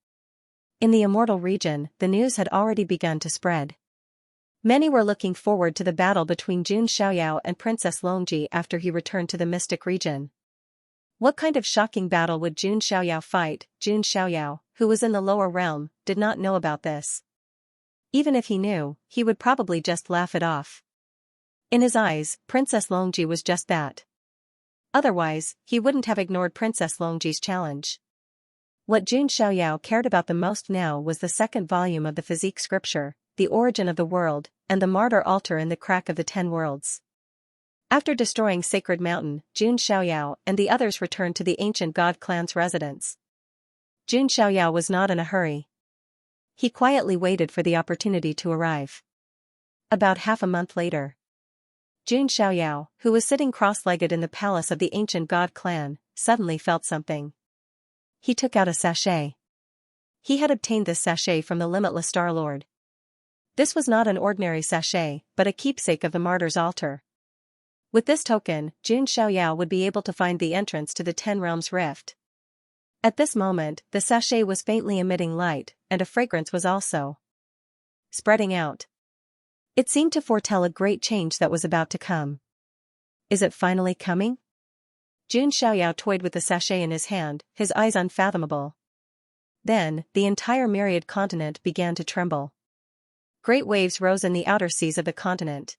In the immortal region, the news had already begun to spread. Many were looking forward to the battle between Jun Xiaoyao and Princess Longji after he returned to the mystic region. What kind of shocking battle would Jun Xiaoyao fight? Jun Xiaoyao, who was in the lower realm, did not know about this. Even if he knew, he would probably just laugh it off. In his eyes, Princess Longji was just that. Otherwise, he wouldn't have ignored Princess Longji's challenge. What Jun Xiaoyao cared about the most now was the second volume of the physique scripture, The Origin of the World, and the Martyr Altar in the Crack of the 10 Worlds. After destroying Sacred Mountain, Jun Xiaoyao and the others returned to the ancient god clan's residence. Jun Xiaoyao was not in a hurry. He quietly waited for the opportunity to arrive. About half a month later, Jun Xiaoyao, who was sitting cross-legged in the palace of the ancient god clan, suddenly felt something. He took out a sachet. He had obtained this sachet from the limitless Star Lord. This was not an ordinary sachet, but a keepsake of the Martyr's Altar. With this token, Jun Xiaoyao would be able to find the entrance to the 10 Realms Rift. At this moment, the sachet was faintly emitting light, and a fragrance was also spreading out. It seemed to foretell a great change that was about to come. Is it finally coming? Jun Xiaoyao toyed with the sachet in his hand, his eyes unfathomable. Then, the entire myriad continent began to tremble. Great waves rose in the outer seas of the continent.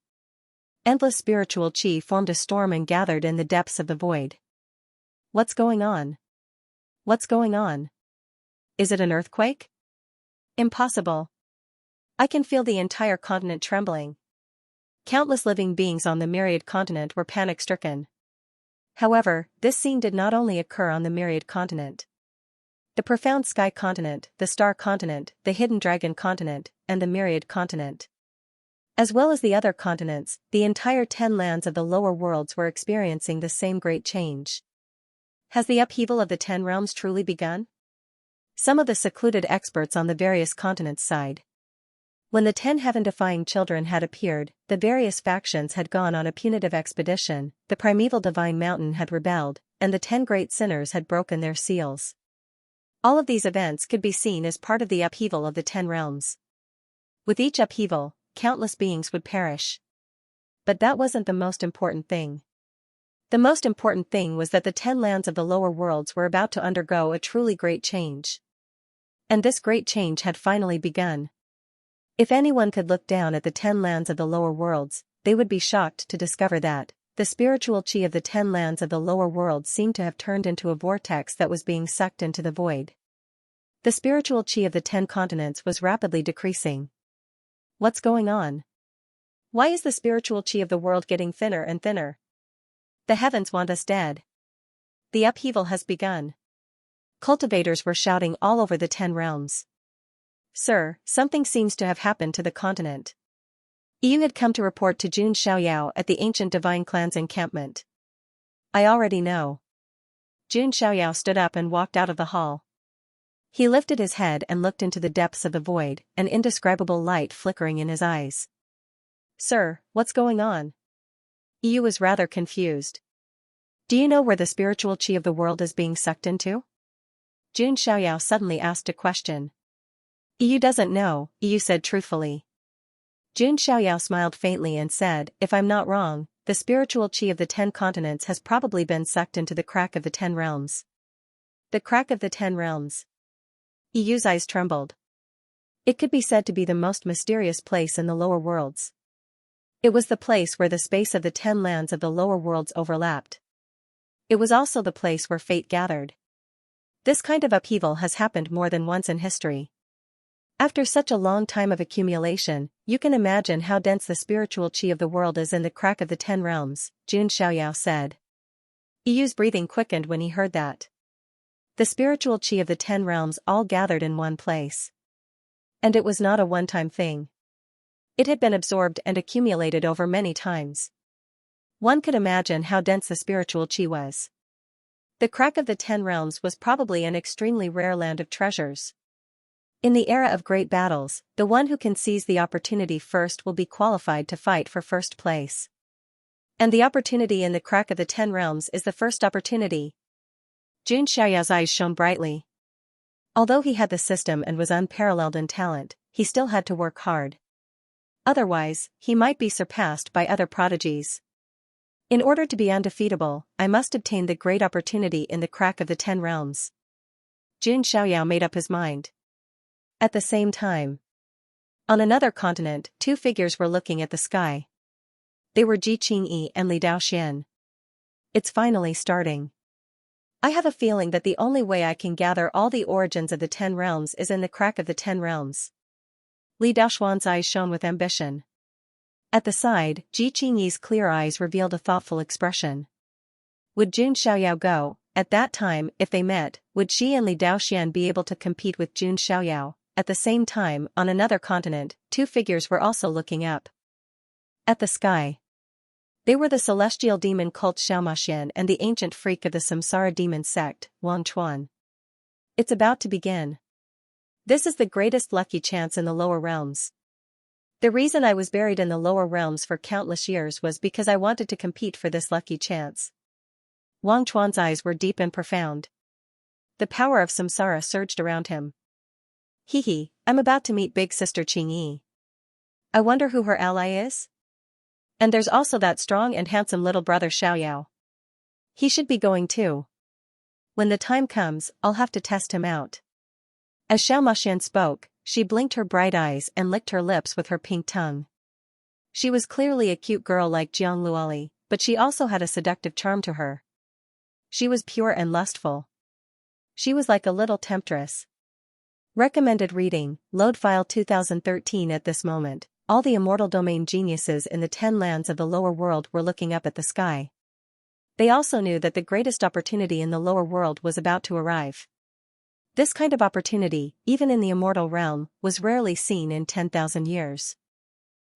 Endless spiritual chi formed a storm and gathered in the depths of the void. What's going on? What's going on? Is it an earthquake? Impossible. I can feel the entire continent trembling. Countless living beings on the myriad continent were panic-stricken. However, this scene did not only occur on the myriad continent. The profound sky continent, the star continent, the hidden dragon continent, and the myriad continent. As well as the other continents, the entire 10 lands of the lower worlds were experiencing the same great change. Has the upheaval of the 10 realms truly begun? Some of the secluded experts on the various continents sighed. When the 10 heaven-defying children had appeared, the various factions had gone on a punitive expedition, the primeval divine mountain had rebelled, and the 10 great sinners had broken their seals. All of these events could be seen as part of the upheaval of the 10 realms. With each upheaval, countless beings would perish. But that wasn't the most important thing. The most important thing was that the 10 lands of the lower worlds were about to undergo a truly great change. And this great change had finally begun. If anyone could look down at the 10 lands of the lower worlds, they would be shocked to discover that the spiritual chi of the 10 lands of the lower worlds seemed to have turned into a vortex that was being sucked into the void. The spiritual chi of the 10 continents was rapidly decreasing. What's going on? Why is the spiritual chi of the world getting thinner and thinner? The heavens want us dead. The upheaval has begun. Cultivators were shouting all over the 10 realms. Sir, something seems to have happened to the continent. Yu had come to report to Jun Xiaoyao at the ancient divine clan's encampment. I already know. Jun Xiaoyao stood up and walked out of the hall. He lifted his head and looked into the depths of the void, an indescribable light flickering in his eyes. Sir, what's going on? Yu was rather confused. Do you know where the spiritual chi of the world is being sucked into? Jun Xiaoyao suddenly asked a question. Yu doesn't know, Yu said truthfully. Jun Xiaoyao smiled faintly and said, if I'm not wrong, the spiritual chi of the 10 continents has probably been sucked into the crack of the 10 realms. The crack of the 10 realms. Yu's eyes trembled. It could be said to be the most mysterious place in the lower worlds. It was the place where the space of the 10 lands of the lower worlds overlapped. It was also the place where fate gathered. This kind of upheaval has happened more than once in history. After such a long time of accumulation, you can imagine how dense the spiritual chi of the world is in the crack of the 10 realms, Jun Xiaoyao said. Yu's breathing quickened when he heard that. The spiritual chi of the 10 realms all gathered in one place. And it was not a one-time thing. It had been absorbed and accumulated over many times. One could imagine how dense the spiritual chi was. The crack of the 10 realms was probably an extremely rare land of treasures. In the era of great battles, the one who can seize the opportunity first will be qualified to fight for first place. And the opportunity in the crack of the 10 realms is the first opportunity. Jun Xiaoyao's eyes shone brightly. Although he had the system and was unparalleled in talent, he still had to work hard. Otherwise, he might be surpassed by other prodigies. In order to be undefeatable, I must obtain the great opportunity in the crack of the 10 realms. Jun Xiaoyao made up his mind. At the same time, on another continent, 2 figures were looking at the sky. They were Ji Qingyi and Li Daoxian. It's finally starting. I have a feeling that the only way I can gather all the origins of the 10 realms is in the crack of the 10 realms. Li Daoxuan's eyes shone with ambition. At the side, Ji Qingyi's clear eyes revealed a thoughtful expression. Would Jun Xiaoyao go? At that time, if they met, would she and Li Daoxian be able to compete with Jun Xiaoyao? At the same time, on another continent, 2 figures were also looking up at the sky. They were the celestial demon cult Xiaomaxian and the ancient freak of the Samsara demon sect, Wang Chuan. It's about to begin. This is the greatest lucky chance in the lower realms. The reason I was buried in the lower realms for countless years was because I wanted to compete for this lucky chance. Wang Chuan's eyes were deep and profound. The power of samsara surged around him. Hee, I'm about to meet big sister Qingyi. I wonder who her ally is? And there's also that strong and handsome little brother Xiaoyao. He should be going too. When the time comes, I'll have to test him out. As Xiaomaxian spoke, she blinked her bright eyes and licked her lips with her pink tongue. She was clearly a cute girl like Jiang Luoli, but she also had a seductive charm to her. She was pure and lustful. She was like a little temptress. Recommended reading, load file 2013. At this moment, all the immortal domain geniuses in the 10 lands of the lower world were looking up at the sky. They also knew that the greatest opportunity in the lower world was about to arrive. This kind of opportunity, even in the immortal realm, was rarely seen in 10,000 years.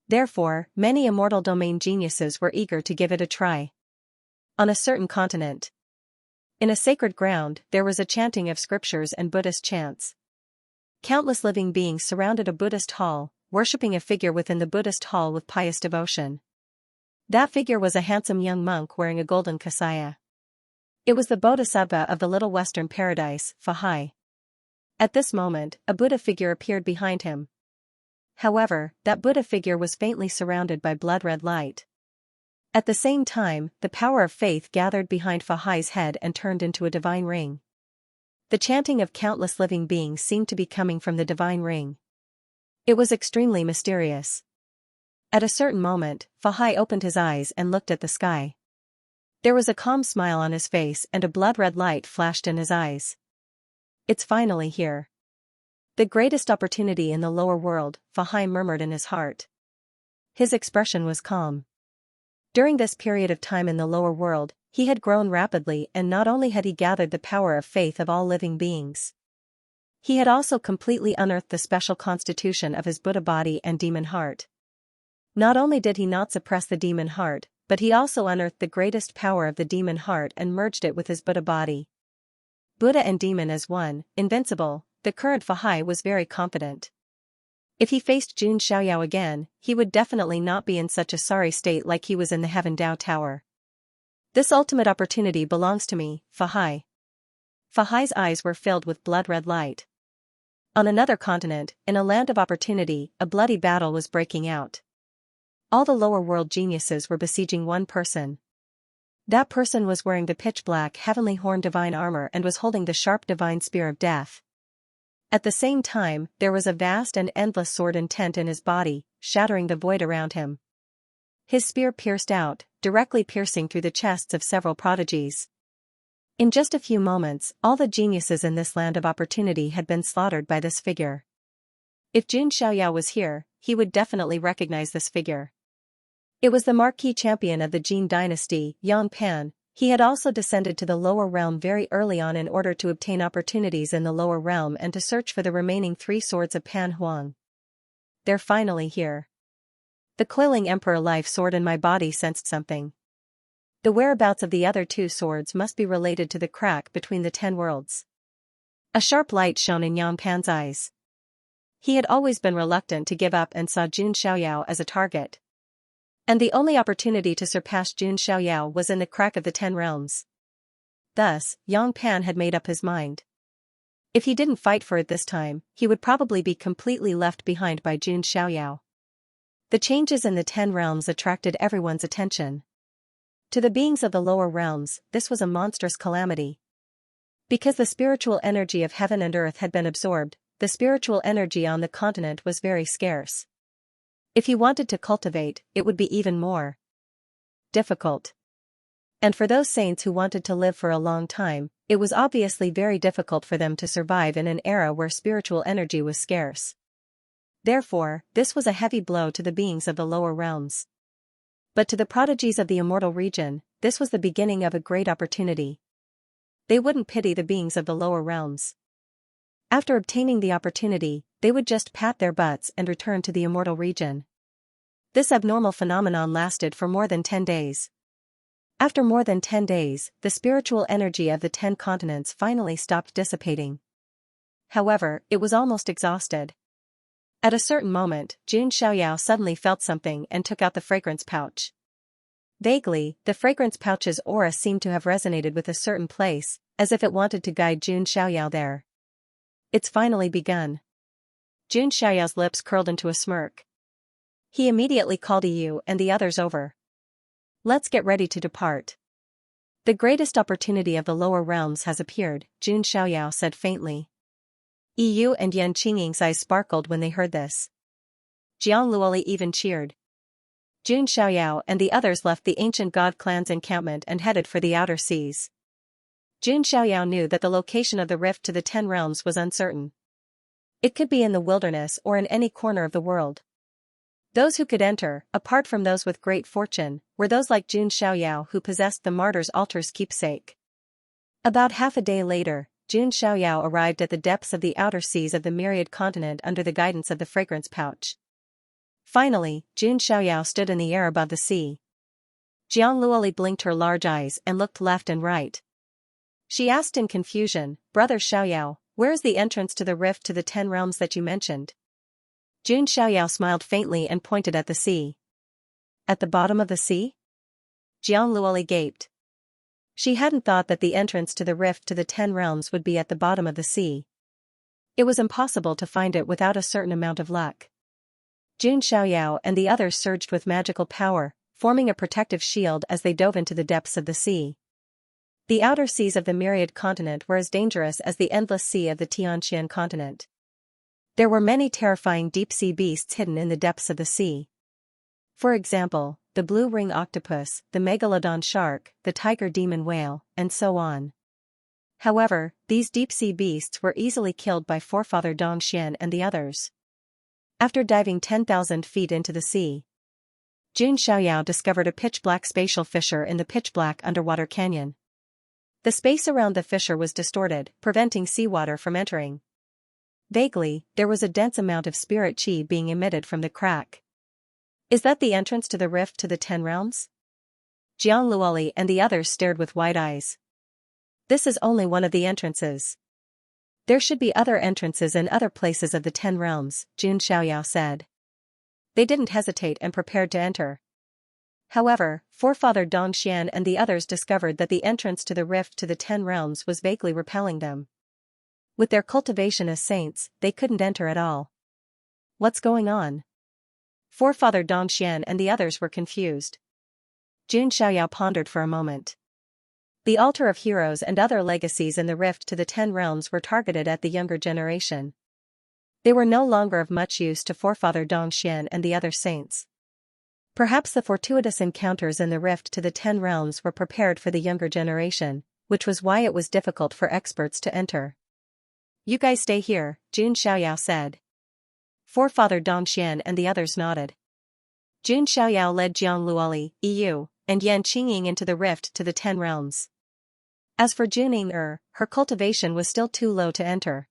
Therefore, many immortal domain geniuses were eager to give it a try. On a certain continent, in a sacred ground, there was a chanting of scriptures and Buddhist chants. Countless living beings surrounded a Buddhist hall, worshipping a figure within the Buddhist hall with pious devotion. That figure was a handsome young monk wearing a golden kasaya. It was the Bodhisattva of the Little Western Paradise, Fahai. At this moment, a Buddha figure appeared behind him. However, that Buddha figure was faintly surrounded by blood-red light. At the same time, the power of faith gathered behind Fahai's head and turned into a divine ring. The chanting of countless living beings seemed to be coming from the divine ring. It was extremely mysterious. At a certain moment, Fahai opened his eyes and looked at the sky. There was a calm smile on his face and a blood-red light flashed in his eyes. It's finally here. The greatest opportunity in the lower world, Fahai murmured in his heart. His expression was calm. During this period of time in the lower world, he had grown rapidly, and not only had he gathered the power of faith of all living beings, he had also completely unearthed the special constitution of his Buddha body and demon heart. Not only did he not suppress the demon heart, but he also unearthed the greatest power of the demon heart and merged it with his Buddha body. Buddha and demon as one, invincible, the current Fahai was very confident. If he faced Jun Xiaoyao again, he would definitely not be in such a sorry state like he was in the Heaven Dao Tower. This ultimate opportunity belongs to me, Fahai. Fahai's eyes were filled with blood-red light. On another continent, in a land of opportunity, a bloody battle was breaking out. All the lower world geniuses were besieging one person. That person was wearing the pitch-black heavenly horn divine armor and was holding the sharp divine spear of death. At the same time, there was a vast and endless sword intent in his body, shattering the void around him. His spear pierced out, directly piercing through the chests of several prodigies. In just a few moments, all the geniuses in this land of opportunity had been slaughtered by this figure. If Jun Xiaoyao was here, he would definitely recognize this figure. It was the marquis champion of the Jin dynasty, Yan Pan. He had also descended to the lower realm very early on in order to obtain opportunities in the lower realm and to search for the remaining 3 swords of Pan Huang. They're finally here. The coiling emperor life sword in my body sensed something. The whereabouts of the other 2 swords must be related to the crack between the 10 worlds. A sharp light shone in Yan Pan's eyes. He had always been reluctant to give up and saw Jun Xiaoyao as a target. And the only opportunity to surpass Jun Xiaoyao was in the crack of the 10 realms. Thus, Yang Pan had made up his mind. If he didn't fight for it this time, he would probably be completely left behind by Jun Xiaoyao. The changes in the 10 realms attracted everyone's attention. To the beings of the lower realms, this was a monstrous calamity. Because the spiritual energy of heaven and earth had been absorbed, the spiritual energy on the continent was very scarce. If you wanted to cultivate, it would be even more difficult. And for those saints who wanted to live for a long time, it was obviously very difficult for them to survive in an era where spiritual energy was scarce. Therefore, this was a heavy blow to the beings of the lower realms. But to the prodigies of the immortal region, this was the beginning of a great opportunity. They wouldn't pity the beings of the lower realms. After obtaining the opportunity, they would just pat their butts and return to the immortal region. This abnormal phenomenon lasted for more than 10 days. After more than 10 days, the spiritual energy of the 10 continents finally stopped dissipating. However, it was almost exhausted. At a certain moment, Xianxia suddenly felt something and took out the fragrance pouch. Vaguely, the fragrance pouch's aura seemed to have resonated with a certain place, as if it wanted to guide Xianxia there. It's finally begun. Xianxia's lips curled into a smirk. He immediately called Yu and the others over. Let's get ready to depart. The greatest opportunity of the lower realms has appeared, Xianxia said faintly. Yu and Yan Qingying's eyes sparkled when they heard this. Jiang Luoli even cheered. Xianxia and the others left the ancient god clan's encampment and headed for the outer seas. Xianxia knew that the location of the rift to the 10 realms was uncertain. It could be in the wilderness or in any corner of the world. Those who could enter, apart from those with great fortune, were those like Xianxia who possessed the martyr's altar's keepsake. About half a day later, Xianxia arrived at the depths of the outer seas of the myriad continent under the guidance of the fragrance pouch. Finally, Xianxia stood in the air above the sea. Jiang Luoli blinked her large eyes and looked left and right. She asked in confusion, Brother Xiaoyao, where is the entrance to the rift to the 10 realms that you mentioned? Xiaoyao smiled faintly and pointed at the sea. At the bottom of the sea? Jiang Luoli gaped. She hadn't thought that the entrance to the rift to the 10 realms would be at the bottom of the sea. It was impossible to find it without a certain amount of luck. Xiaoyao and the others surged with magical power, forming a protective shield as they dove into the depths of the sea. The outer seas of the myriad continent were as dangerous as the endless sea of the Tianqian continent. There were many terrifying deep-sea beasts hidden in the depths of the sea. For example, the blue ring octopus, the megalodon shark, the tiger demon whale, and so on. However, these deep-sea beasts were easily killed by Forefather Dongxian and the others. After diving 10,000 feet into the sea, Xiaoyao discovered a pitch-black spatial fissure in the pitch-black underwater canyon. The space around the fissure was distorted, preventing seawater from entering. Vaguely, there was a dense amount of spirit qi being emitted from the crack. Is that the entrance to the rift to the 10 realms? Jiang Luoli and the others stared with wide eyes. This is only one of the entrances. There should be other entrances in other places of the 10 realms, Xiaoyao said. They didn't hesitate and prepared to enter. However, Forefather Dongxian and the others discovered that the entrance to the rift to the 10 realms was vaguely repelling them. With their cultivation as saints, they couldn't enter at all. What's going on? Forefather Dongxian and the others were confused. Xiaoyao pondered for a moment. The altar of heroes and other legacies in the rift to the 10 realms were targeted at the younger generation. They were no longer of much use to Forefather Dongxian and the other saints. Perhaps the fortuitous encounters in the rift to the 10 realms were prepared for the younger generation, which was why it was difficult for experts to enter. You guys stay here, Xiaoyao said. Forefather Dongxian and the others nodded. Xiaoyao led Jiang Luoli, Yu, and Yan Qingying into the rift to the 10 realms. As for Juning her cultivation was still too low to enter.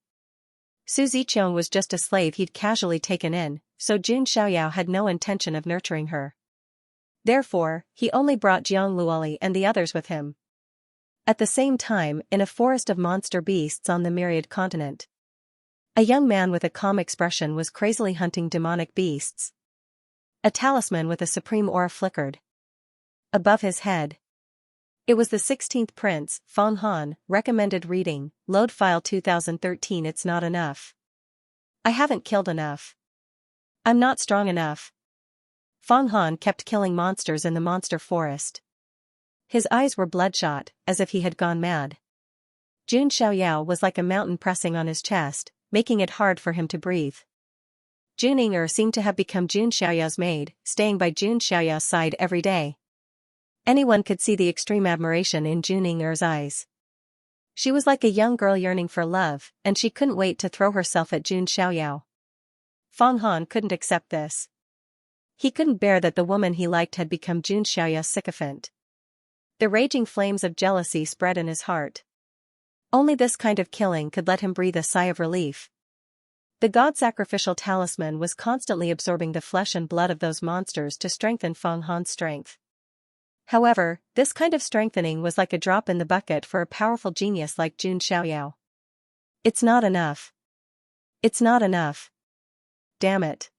Su Ziqiang was just a slave he'd casually taken in, so Xiaoyao had no intention of nurturing her. Therefore, he only brought Jiang Luoli and the others with him. At the same time, in a forest of monster beasts on the myriad continent, a young man with a calm expression was crazily hunting demonic beasts. A talisman with a supreme aura flickered above his head. It was the 16th Prince, Feng Han, recommended reading, load file 2013. It's not enough. I haven't killed enough. I'm not strong enough. Fang Han kept killing monsters in the monster forest. His eyes were bloodshot, as if he had gone mad. Jun Xiaoyao was like a mountain pressing on his chest, making it hard for him to breathe. Jun Ying'er seemed to have become Jun Xiaoyao's maid, staying by Jun Xiaoyao's side every day. Anyone could see the extreme admiration in Jun Ying'er's eyes. She was like a young girl yearning for love, and she couldn't wait to throw herself at Jun Xiaoyao. Fang Han couldn't accept this. He couldn't bear that the woman he liked had become Jun Xiaoyao's sycophant. The raging flames of jealousy spread in his heart. Only this kind of killing could let him breathe a sigh of relief. The god-sacrificial talisman was constantly absorbing the flesh and blood of those monsters to strengthen Fang Han's strength. However, this kind of strengthening was like a drop in the bucket for a powerful genius like Jun Xiaoyao. It's not enough. It's not enough. Damn it.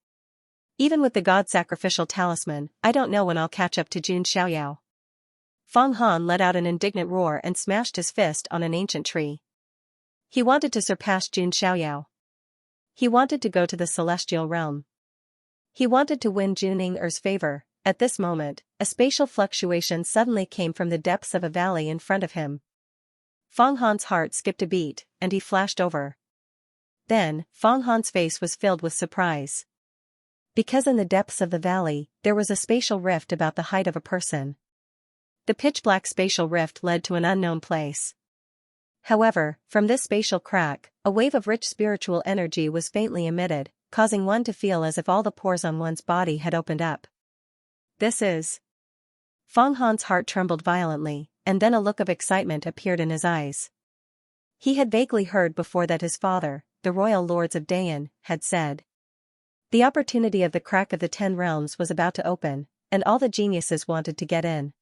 Even with the god-sacrificial talisman, I don't know when I'll catch up to Jun Xiaoyao. Fang Han let out an indignant roar and smashed his fist on an ancient tree. He wanted to surpass Jun Xiaoyao. He wanted to go to the celestial realm. He wanted to win Jun Ying'er's favor. At this moment, a spatial fluctuation suddenly came from the depths of a valley in front of him. Fang Han's heart skipped a beat, and he flashed over. Then, Fang Han's face was filled with surprise. Because in the depths of the valley, there was a spatial rift about the height of a person. The pitch-black spatial rift led to an unknown place. However, from this spatial crack, a wave of rich spiritual energy was faintly emitted, causing one to feel as if all the pores on one's body had opened up. This is... Fang Han's heart trembled violently, and then a look of excitement appeared in his eyes. He had vaguely heard before that his father, the royal lords of Dayan, had said. The opportunity of the crack of the 10 realms was about to open, and all the geniuses wanted to get in.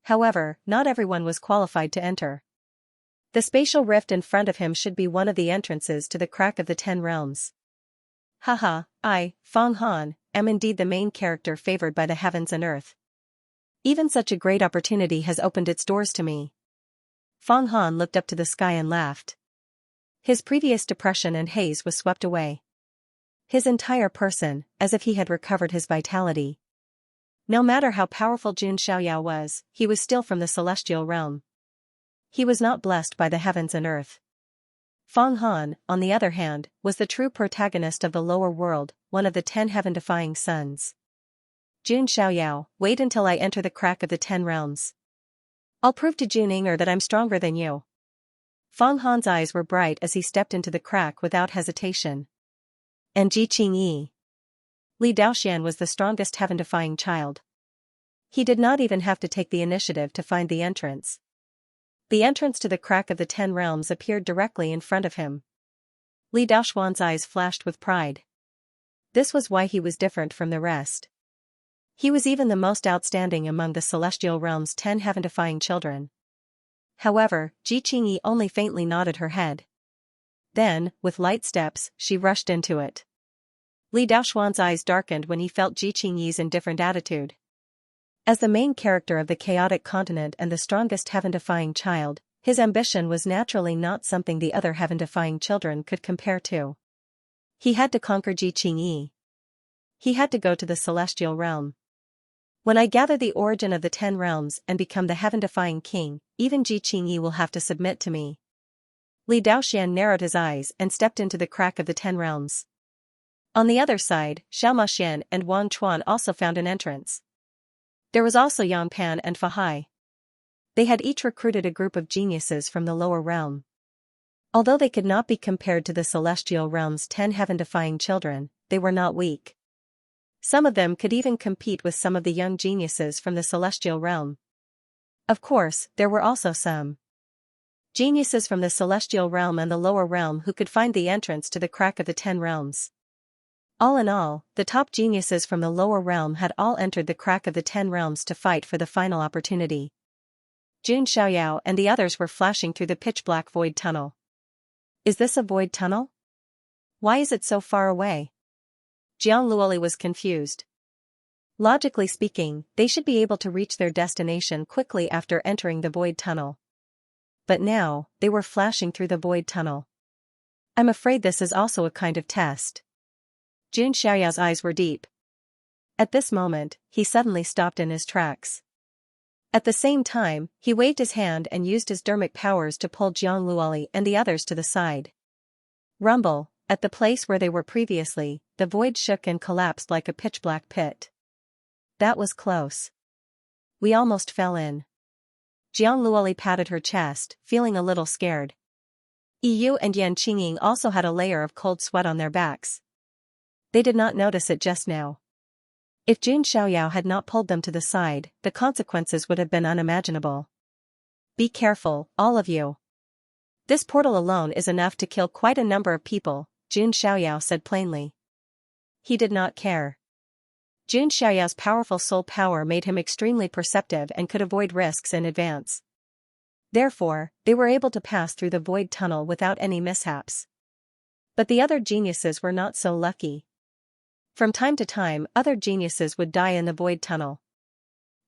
However, not everyone was qualified to enter. The spatial rift in front of him should be one of the entrances to the crack of the 10 realms. Haha, I, Fang Han, am indeed the main character favored by the heavens and earth. Even such a great opportunity has opened its doors to me. Fang Han looked up to the sky and laughed. His previous depression and haze was swept away. His entire person, as if he had recovered his vitality. No matter how powerful Jun Xiaoyao was, he was still from the celestial realm. He was not blessed by the heavens and earth. Fang Han, on the other hand, was the true protagonist of the lower world, one of the 10 heaven-defying sons. Jun Xiaoyao, wait until I enter the crack of the 10 realms. I'll prove to Jun Ying'er that I'm stronger than you. Fang Han's eyes were bright as he stepped into the crack without hesitation. And Ji Qingyi. Li Daoxian was the strongest heaven-defying child. He did not even have to take the initiative to find the entrance. The entrance to the crack of the 10 realms appeared directly in front of him. Li Daoxuan's eyes flashed with pride. This was why he was different from the rest. He was even the most outstanding among the celestial realm's 10 heaven-defying children. However, Ji Qingyi only faintly nodded her head. Then, with light steps, she rushed into it. Li Daoxuan's eyes darkened when he felt Ji Qingyi's indifferent attitude. As the main character of the chaotic continent and the strongest heaven-defying child, his ambition was naturally not something the other heaven-defying children could compare to. He had to conquer Ji Qingyi. He had to go to the celestial realm. When I gather the origin of the 10 realms and become the heaven-defying king, even Ji Qingyi will have to submit to me. Li Daoxian narrowed his eyes and stepped into the crack of the 10 realms. On the other side, Xiao Maxian and Wang Chuan also found an entrance. There was also Yang Pan and Fa Hai. They had each recruited a group of geniuses from the lower realm. Although they could not be compared to the celestial realm's 10 heaven-defying children, they were not weak. Some of them could even compete with some of the young geniuses from the celestial realm. Of course, there were also some geniuses from the celestial realm and the lower realm who could find the entrance to the crack of the 10 realms. All in all, the top geniuses from the lower realm had all entered the crack of the 10 realms to fight for the final opportunity. Jun Xiaoyao and the others were flashing through the pitch-black void tunnel. Is this a void tunnel? Why is it so far away? Jiang Luoli was confused. Logically speaking, they should be able to reach their destination quickly after entering the void tunnel. But now, they were flashing through the void tunnel. I'm afraid this is also a kind of test. Jun Xiaoyao's eyes were deep. At this moment, he suddenly stopped in his tracks. At the same time, he waved his hand and used his dermic powers to pull Jiang Luoli and the others to the side. Rumble, at the place where they were previously, the void shook and collapsed like a pitch-black pit. That was close. We almost fell in. Jiang Luoli patted her chest, feeling a little scared. Yu and Yan Qingying also had a layer of cold sweat on their backs. They did not notice it just now. If Jun Xiaoyao had not pulled them to the side, the consequences would have been unimaginable. Be careful, all of you. This portal alone is enough to kill quite a number of people, Jun Xiaoyao said plainly. He did not care. Jun Xiaoyao's powerful soul power made him extremely perceptive and could avoid risks in advance. Therefore, they were able to pass through the void tunnel without any mishaps. But the other geniuses were not so lucky. From time to time, other geniuses would die in the void tunnel.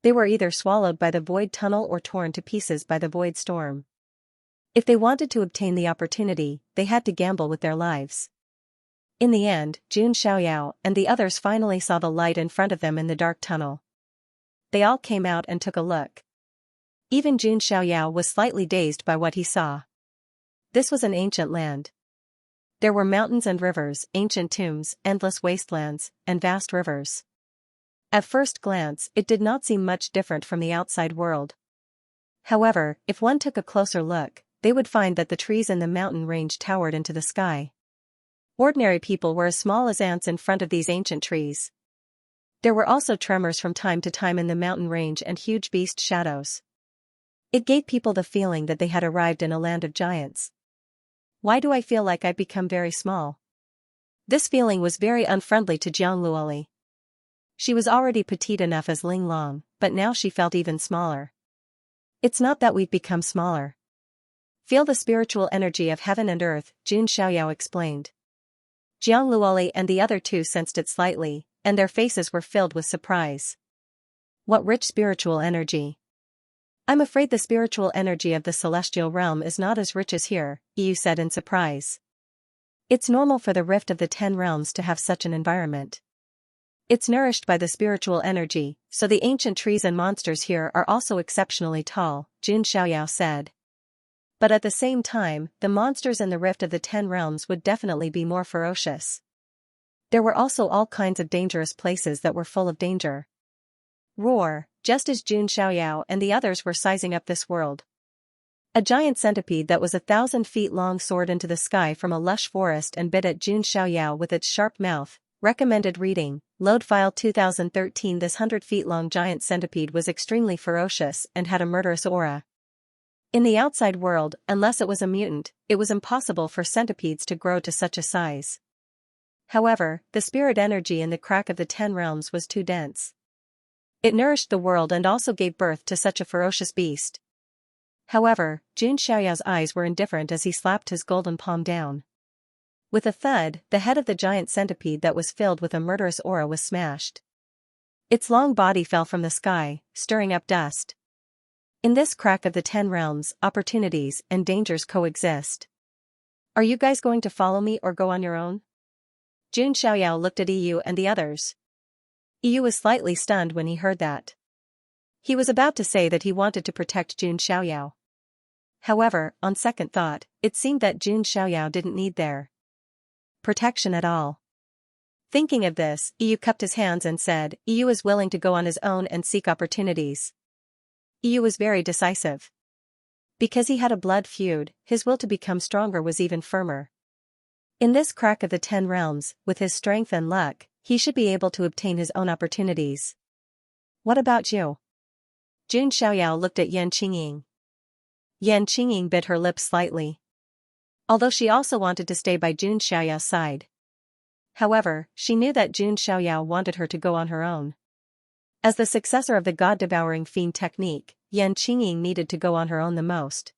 They were either swallowed by the void tunnel or torn to pieces by the void storm. If they wanted to obtain the opportunity, they had to gamble with their lives. In the end, Jun Xiaoyao and the others finally saw the light in front of them in the dark tunnel. They all came out and took a look. Even Jun Xiaoyao was slightly dazed by what he saw. This was an ancient land. There were mountains and rivers, ancient tombs, endless wastelands, and vast rivers. At first glance, it did not seem much different from the outside world. However, if one took a closer look, they would find that the trees in the mountain range towered into the sky. Ordinary people were as small as ants in front of these ancient trees. There were also tremors from time to time in the mountain range and huge beast shadows. It gave people the feeling that they had arrived in a land of giants. Why do I feel like I've become very small? This feeling was very unfriendly to Jiang Luoli. She was already petite enough as Ling Long, but now she felt even smaller. It's not that we've become smaller. Feel the spiritual energy of heaven and earth, Jun Xiaoyao explained. Jiang Luoli and the other two sensed it slightly, and their faces were filled with surprise. What rich spiritual energy! I'm afraid the spiritual energy of the celestial realm is not as rich as here, Yu said in surprise. It's normal for the rift of the 10 realms to have such an environment. It's nourished by the spiritual energy, so the ancient trees and monsters here are also exceptionally tall, Jun Xiaoyao said. But at the same time, the monsters in the rift of the 10 realms would definitely be more ferocious. There were also all kinds of dangerous places that were full of danger. Roar, just as Jun Xiaoyao and the others were sizing up this world. A giant centipede that was 1,000 feet long soared into the sky from a lush forest and bit at Jun Xiaoyao with its sharp mouth. Recommended reading, Load File 2013. This 100 feet long giant centipede was extremely ferocious and had a murderous aura. In the outside world, unless it was a mutant, it was impossible for centipedes to grow to such a size. However, the spirit energy in the crack of the 10 realms was too dense. It nourished the world and also gave birth to such a ferocious beast. However, Jun Xiaoyao's eyes were indifferent as he slapped his golden palm down. With a thud, the head of the giant centipede that was filled with a murderous aura was smashed. Its long body fell from the sky, stirring up dust. In this crack of the 10 realms, opportunities and dangers coexist. Are you guys going to follow me or go on your own? Jun Xiaoyao looked at Yu and the others. Yu was slightly stunned when he heard that. He was about to say that he wanted to protect Jun Xiaoyao. However, on second thought, it seemed that Jun Xiaoyao didn't need their protection at all. Thinking of this, Yu cupped his hands and said, Yu is willing to go on his own and seek opportunities. Yu was very decisive. Because he had a blood feud, his will to become stronger was even firmer. In this crack of the 10 realms, with his strength and luck, he should be able to obtain his own opportunities. What about you? Jun Xiaoyao looked at Yan Qingying. Yan Qingying bit her lips slightly. Although she also wanted to stay by Jun Xiaoyao's side. However, she knew that Jun Xiaoyao wanted her to go on her own. As the successor of the God-devouring fiend technique, Yan Qingying needed to go on her own the most.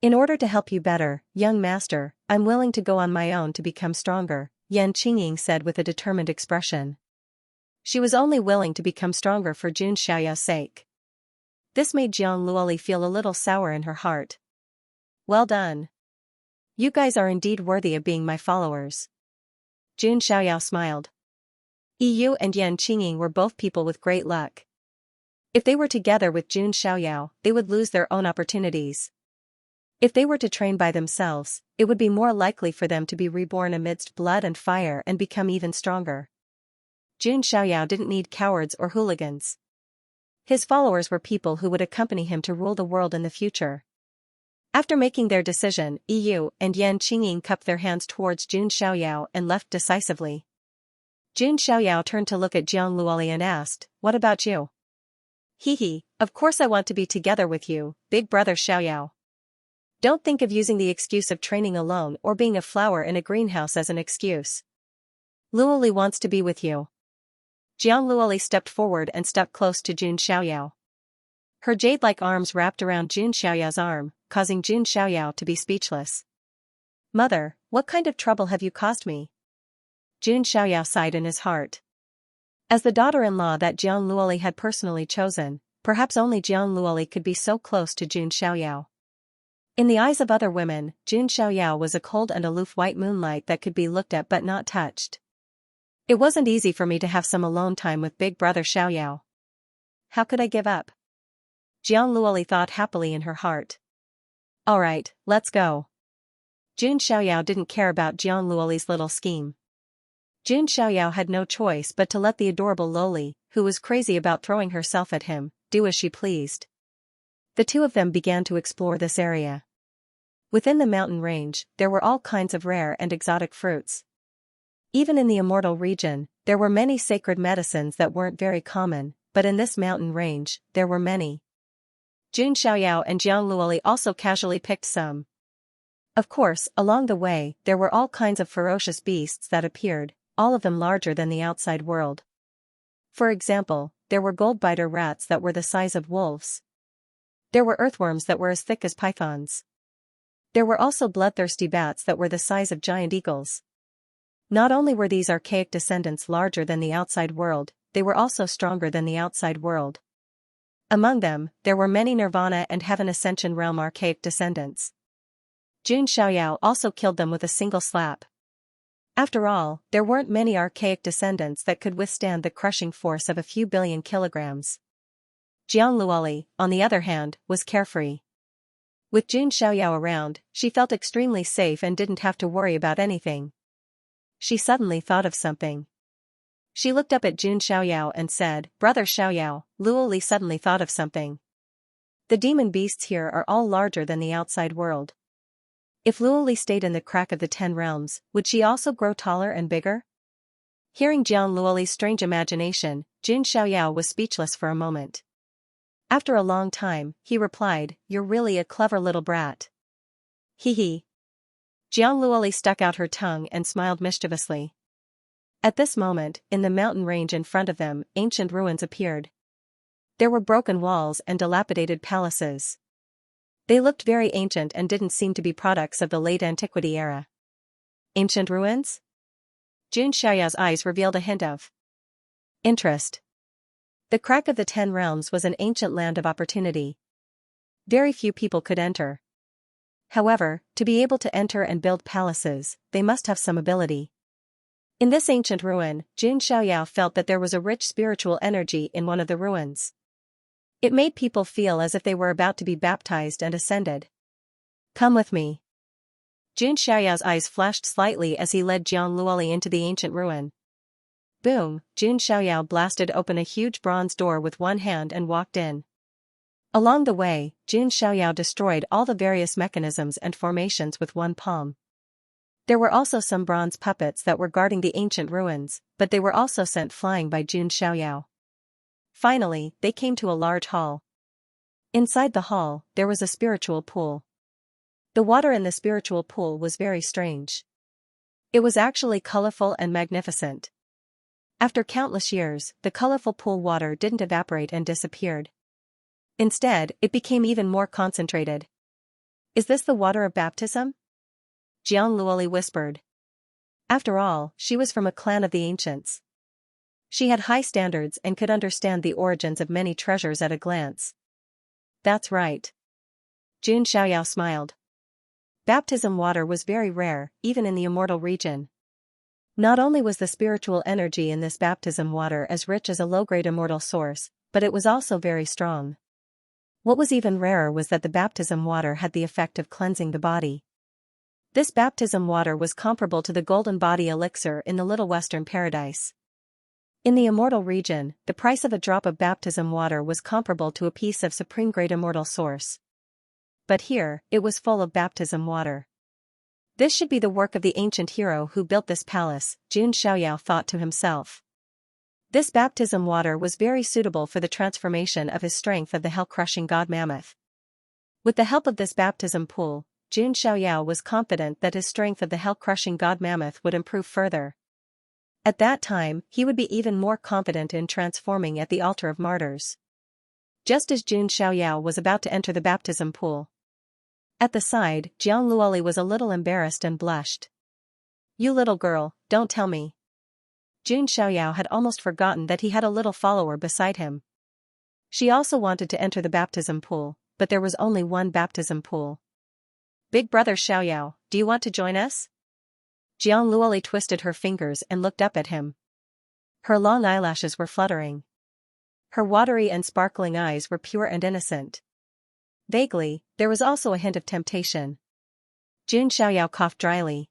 In order to help you better, young master, I'm willing to go on my own to become stronger, Yan Qingying said with a determined expression. She was only willing to become stronger for Jun Xiaoyao's sake. This made Jiang Luoli feel a little sour in her heart. Well done. You guys are indeed worthy of being my followers. Jun Xiaoyao smiled. Yu and Yan Qingying were both people with great luck. If they were together with Jun Xiaoyao, they would lose their own opportunities. If they were to train by themselves, it would be more likely for them to be reborn amidst blood and fire and become even stronger. Jun Xiaoyao didn't need cowards or hooligans. His followers were people who would accompany him to rule the world in the future. After making their decision, Yu and Yan Qingying cupped their hands towards Jun Xiaoyao and left decisively. Jun Xiaoyao turned to look at Jiang Luoli and asked, "What about you?" "Hee, of course I want to be together with you, big brother Xiaoyao. Don't think of using the excuse of training alone or being a flower in a greenhouse as an excuse. Luoli wants to be with you." Jiang Luoli stepped forward and stuck close to Jun Xiaoyao. Her jade-like arms wrapped around Jun Xiaoyao's arm, causing Jun Xiaoyao to be speechless. "Mother, what kind of trouble have you caused me?" Jun Xiaoyao sighed in his heart. As the daughter-in-law that Jiang Luoli had personally chosen, perhaps only Jiang Luoli could be so close to Jun Xiaoyao. In the eyes of other women, Jun Xiaoyao was a cold and aloof white moonlight that could be looked at but not touched. It wasn't easy for me to have some alone time with big brother Xiaoyao. How could I give up? Jiang Luoli thought happily in her heart. "Alright, let's go." Jun Xiaoyao didn't care about Jiang Luoli's little scheme. Jun Xiaoyao had no choice but to let the adorable Loli, who was crazy about throwing herself at him, do as she pleased. The two of them began to explore this area. Within the mountain range, there were all kinds of rare and exotic fruits. Even in the immortal region, there were many sacred medicines that weren't very common, but in this mountain range, there were many. Jun Xiaoyao and Jiang Luoli also casually picked some. Of course, along the way, there were all kinds of ferocious beasts that appeared, all of them larger than the outside world. For example, there were goldbiter rats that were the size of wolves. There were earthworms that were as thick as pythons. There were also bloodthirsty bats that were the size of giant eagles. Not only were these archaic descendants larger than the outside world, they were also stronger than the outside world. Among them, there were many Nirvana and Heaven Ascension realm archaic descendants. Jun Xiaoyao also killed them with a single slap. After all, there weren't many archaic descendants that could withstand the crushing force of a few billion kilograms. Jiang Luoli, on the other hand, was carefree. With Jun Xiaoyao around, she felt extremely safe and didn't have to worry about anything. She suddenly thought of something. She looked up at Jun Xiaoyao and said, "Brother Xiaoyao." Luoli suddenly thought of something. The demon beasts here are all larger than the outside world. If Luoli stayed in the crack of the 10 realms, would she also grow taller and bigger? Hearing Jiang Luoli's strange imagination, Jun Xiaoyao was speechless for a moment. After a long time, he replied, "You're really a clever little brat." Hee. Jiang Luoli stuck out her tongue and smiled mischievously. At this moment, in the mountain range in front of them, ancient ruins appeared. There were broken walls and dilapidated palaces. They looked very ancient and didn't seem to be products of the late antiquity era. Ancient ruins? Jun Xiaoyao's eyes revealed a hint of interest. The crack of the 10 realms was an ancient land of opportunity. Very few people could enter. However, to be able to enter and build palaces, they must have some ability. In this ancient ruin, Jun Xiaoyao felt that there was a rich spiritual energy in one of the ruins. It made people feel as if they were about to be baptized and ascended. "Come with me." Jun Xiaoyao's eyes flashed slightly as he led Jiang Luoli into the ancient ruin. Boom, Jun Xiaoyao blasted open a huge bronze door with one hand and walked in. Along the way, Jun Xiaoyao destroyed all the various mechanisms and formations with one palm. There were also some bronze puppets that were guarding the ancient ruins, but they were also sent flying by Jun Xiaoyao. Finally, they came to a large hall. Inside the hall, there was a spiritual pool. The water in the spiritual pool was very strange. It was actually colorful and magnificent. After countless years, the colorful pool water didn't evaporate and disappeared. Instead, it became even more concentrated. "Is this the water of baptism?" Jiang Luoli whispered. After all, she was from a clan of the ancients. She had high standards and could understand the origins of many treasures at a glance. "That's right." Jun Xiaoyao smiled. Baptism water was very rare, even in the immortal region. Not only was the spiritual energy in this baptism water as rich as a low-grade immortal source, but it was also very strong. What was even rarer was that the baptism water had the effect of cleansing the body. This baptism water was comparable to the golden body elixir in the Little Western Paradise. In the immortal region, the price of a drop of baptism water was comparable to a piece of supreme-grade immortal source. But here, it was full of baptism water. This should be the work of the ancient hero who built this palace, Xianxia thought to himself. This baptism water was very suitable for the transformation of his strength of the hell-crushing god mammoth. With the help of this baptism pool, Xianxia was confident that his strength of the hell-crushing god mammoth would improve further. At that time, he would be even more confident in transforming at the altar of martyrs. Just as Xianxia was about to enter the baptism pool. At the side, Jiang Luoli was a little embarrassed and blushed. "You little girl, don't tell me." Xianxia had almost forgotten that he had a little follower beside him. She also wanted to enter the baptism pool, but there was only one baptism pool. "Big brother Xiaoyao, do you want to join us?" Jiang Luoli twisted her fingers and looked up at him. Her long eyelashes were fluttering. Her watery and sparkling eyes were pure and innocent. Vaguely, there was also a hint of temptation. Xiaoyao coughed dryly.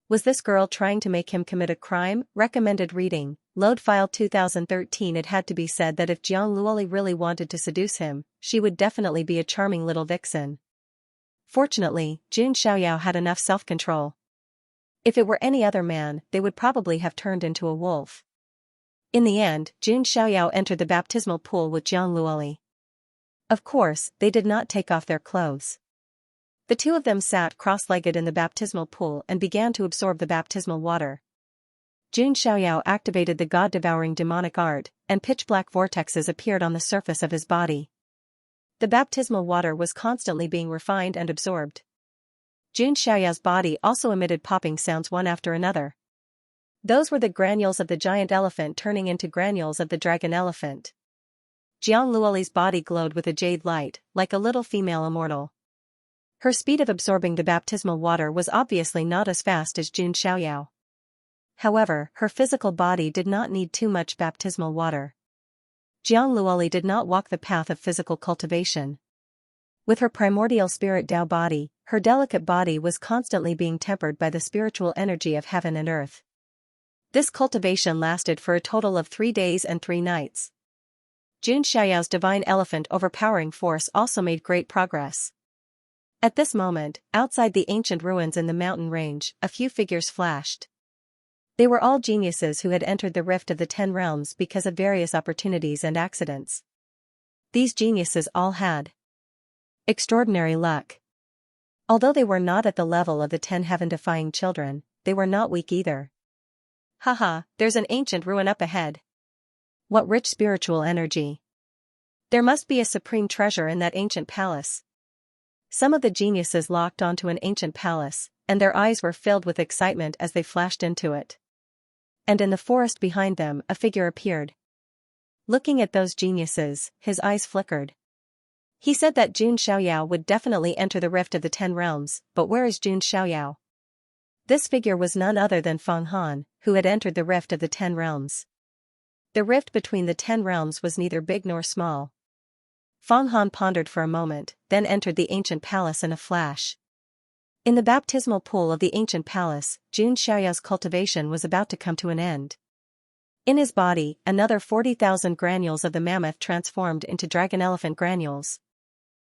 Was this girl trying to make him commit a crime? Recommended reading, Load File 2013. It had to be said that if Jiang Luoli really wanted to seduce him, she would definitely be a charming little vixen. Fortunately, Xiaoyao had enough self-control. If it were any other man, they would probably have turned into a wolf. In the end, Xiaoyao entered the baptismal pool with Jiang Luoli. Of course, they did not take off their clothes. The two of them sat cross-legged in the baptismal pool and began to absorb the baptismal water. Xiaoyao activated the god-devouring demonic art, and pitch-black vortexes appeared on the surface of his body. The baptismal water was constantly being refined and absorbed. Xiaoyao's body also emitted popping sounds one after another. Those were the granules of the giant elephant turning into granules of the dragon elephant. Jiang Luoli's body glowed with a jade light, like a little female immortal. Her speed of absorbing the baptismal water was obviously not as fast as Xiaoyao. However, her physical body did not need too much baptismal water. Jiang Luoli did not walk the path of physical cultivation. With her primordial spirit Tao body, her delicate body was constantly being tempered by the spiritual energy of heaven and earth. This cultivation lasted for a total of 3 days and 3 nights. Xiaoyao's divine elephant overpowering force also made great progress. At this moment, outside the ancient ruins in the mountain range, a few figures flashed. They were all geniuses who had entered the Rift of the 10 Realms because of various opportunities and accidents. These geniuses all had extraordinary luck. Although they were not at the level of the 10 heaven-defying children, they were not weak either. Haha, there's an ancient ruin up ahead. What rich spiritual energy. There must be a supreme treasure in that ancient palace. Some of the geniuses locked onto an ancient palace, and their eyes were filled with excitement as they flashed into it. And in the forest behind them, a figure appeared. Looking at those geniuses, his eyes flickered. He said that Xiaoyao would definitely enter the Rift of the 10 Realms, but where is Xiaoyao? This figure was none other than Feng Han, who had entered the Rift of the 10 Realms. The rift between the 10 realms was neither big nor small. Feng Han pondered for a moment, then entered the ancient palace in a flash. In the baptismal pool of the ancient palace, Xiaoyao's cultivation was about to come to an end. In his body, another 40,000 granules of the mammoth transformed into dragon elephant granules.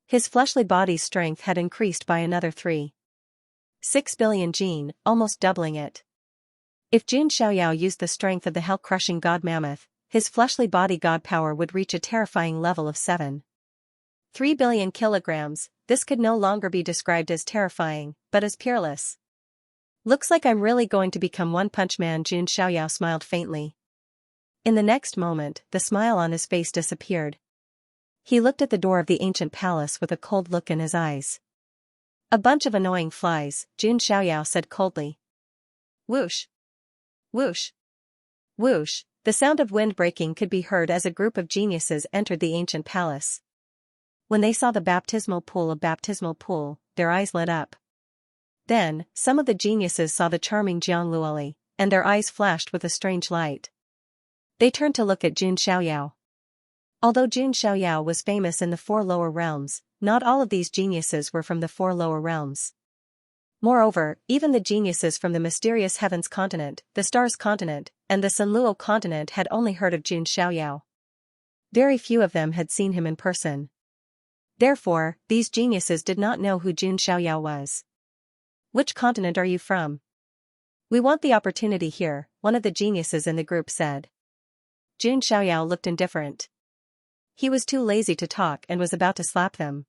His fleshly body's strength had increased by another 3.6 billion gene, almost doubling it. If Xiaoyao used the strength of the hell-crushing god mammoth, his fleshly body god power would reach a terrifying level of 7.3 billion kilograms. This could no longer be described as terrifying, but as peerless. Looks like I'm really going to become One Punch Man. Xiaoyao smiled faintly. In the next moment, the smile on his face disappeared. He looked at the door of the ancient palace with a cold look in his eyes. A bunch of annoying flies, Xiaoyao said coldly. Whoosh! Whoosh! Whoosh! The sound of wind breaking could be heard as a group of geniuses entered the ancient palace. When they saw the baptismal pool, their eyes lit up. Then, some of the geniuses saw the charming Jiang Luoli, and their eyes flashed with a strange light. They turned to look at Jun Xiaoyao. Although Jun Xiaoyao was famous in the four lower realms, not all of these geniuses were from the four lower realms. Moreover, even the geniuses from the mysterious Heavens continent, the Stars continent, and the Sunluo continent had only heard of Jun Xiaoyao. Very few of them had seen him in person. Therefore, these geniuses did not know who Jun Xiaoyao was. "Which continent are you from?" "We want the opportunity here," one of the geniuses in the group said. Jun Xiaoyao looked indifferent. He was too lazy to talk and was about to slap them.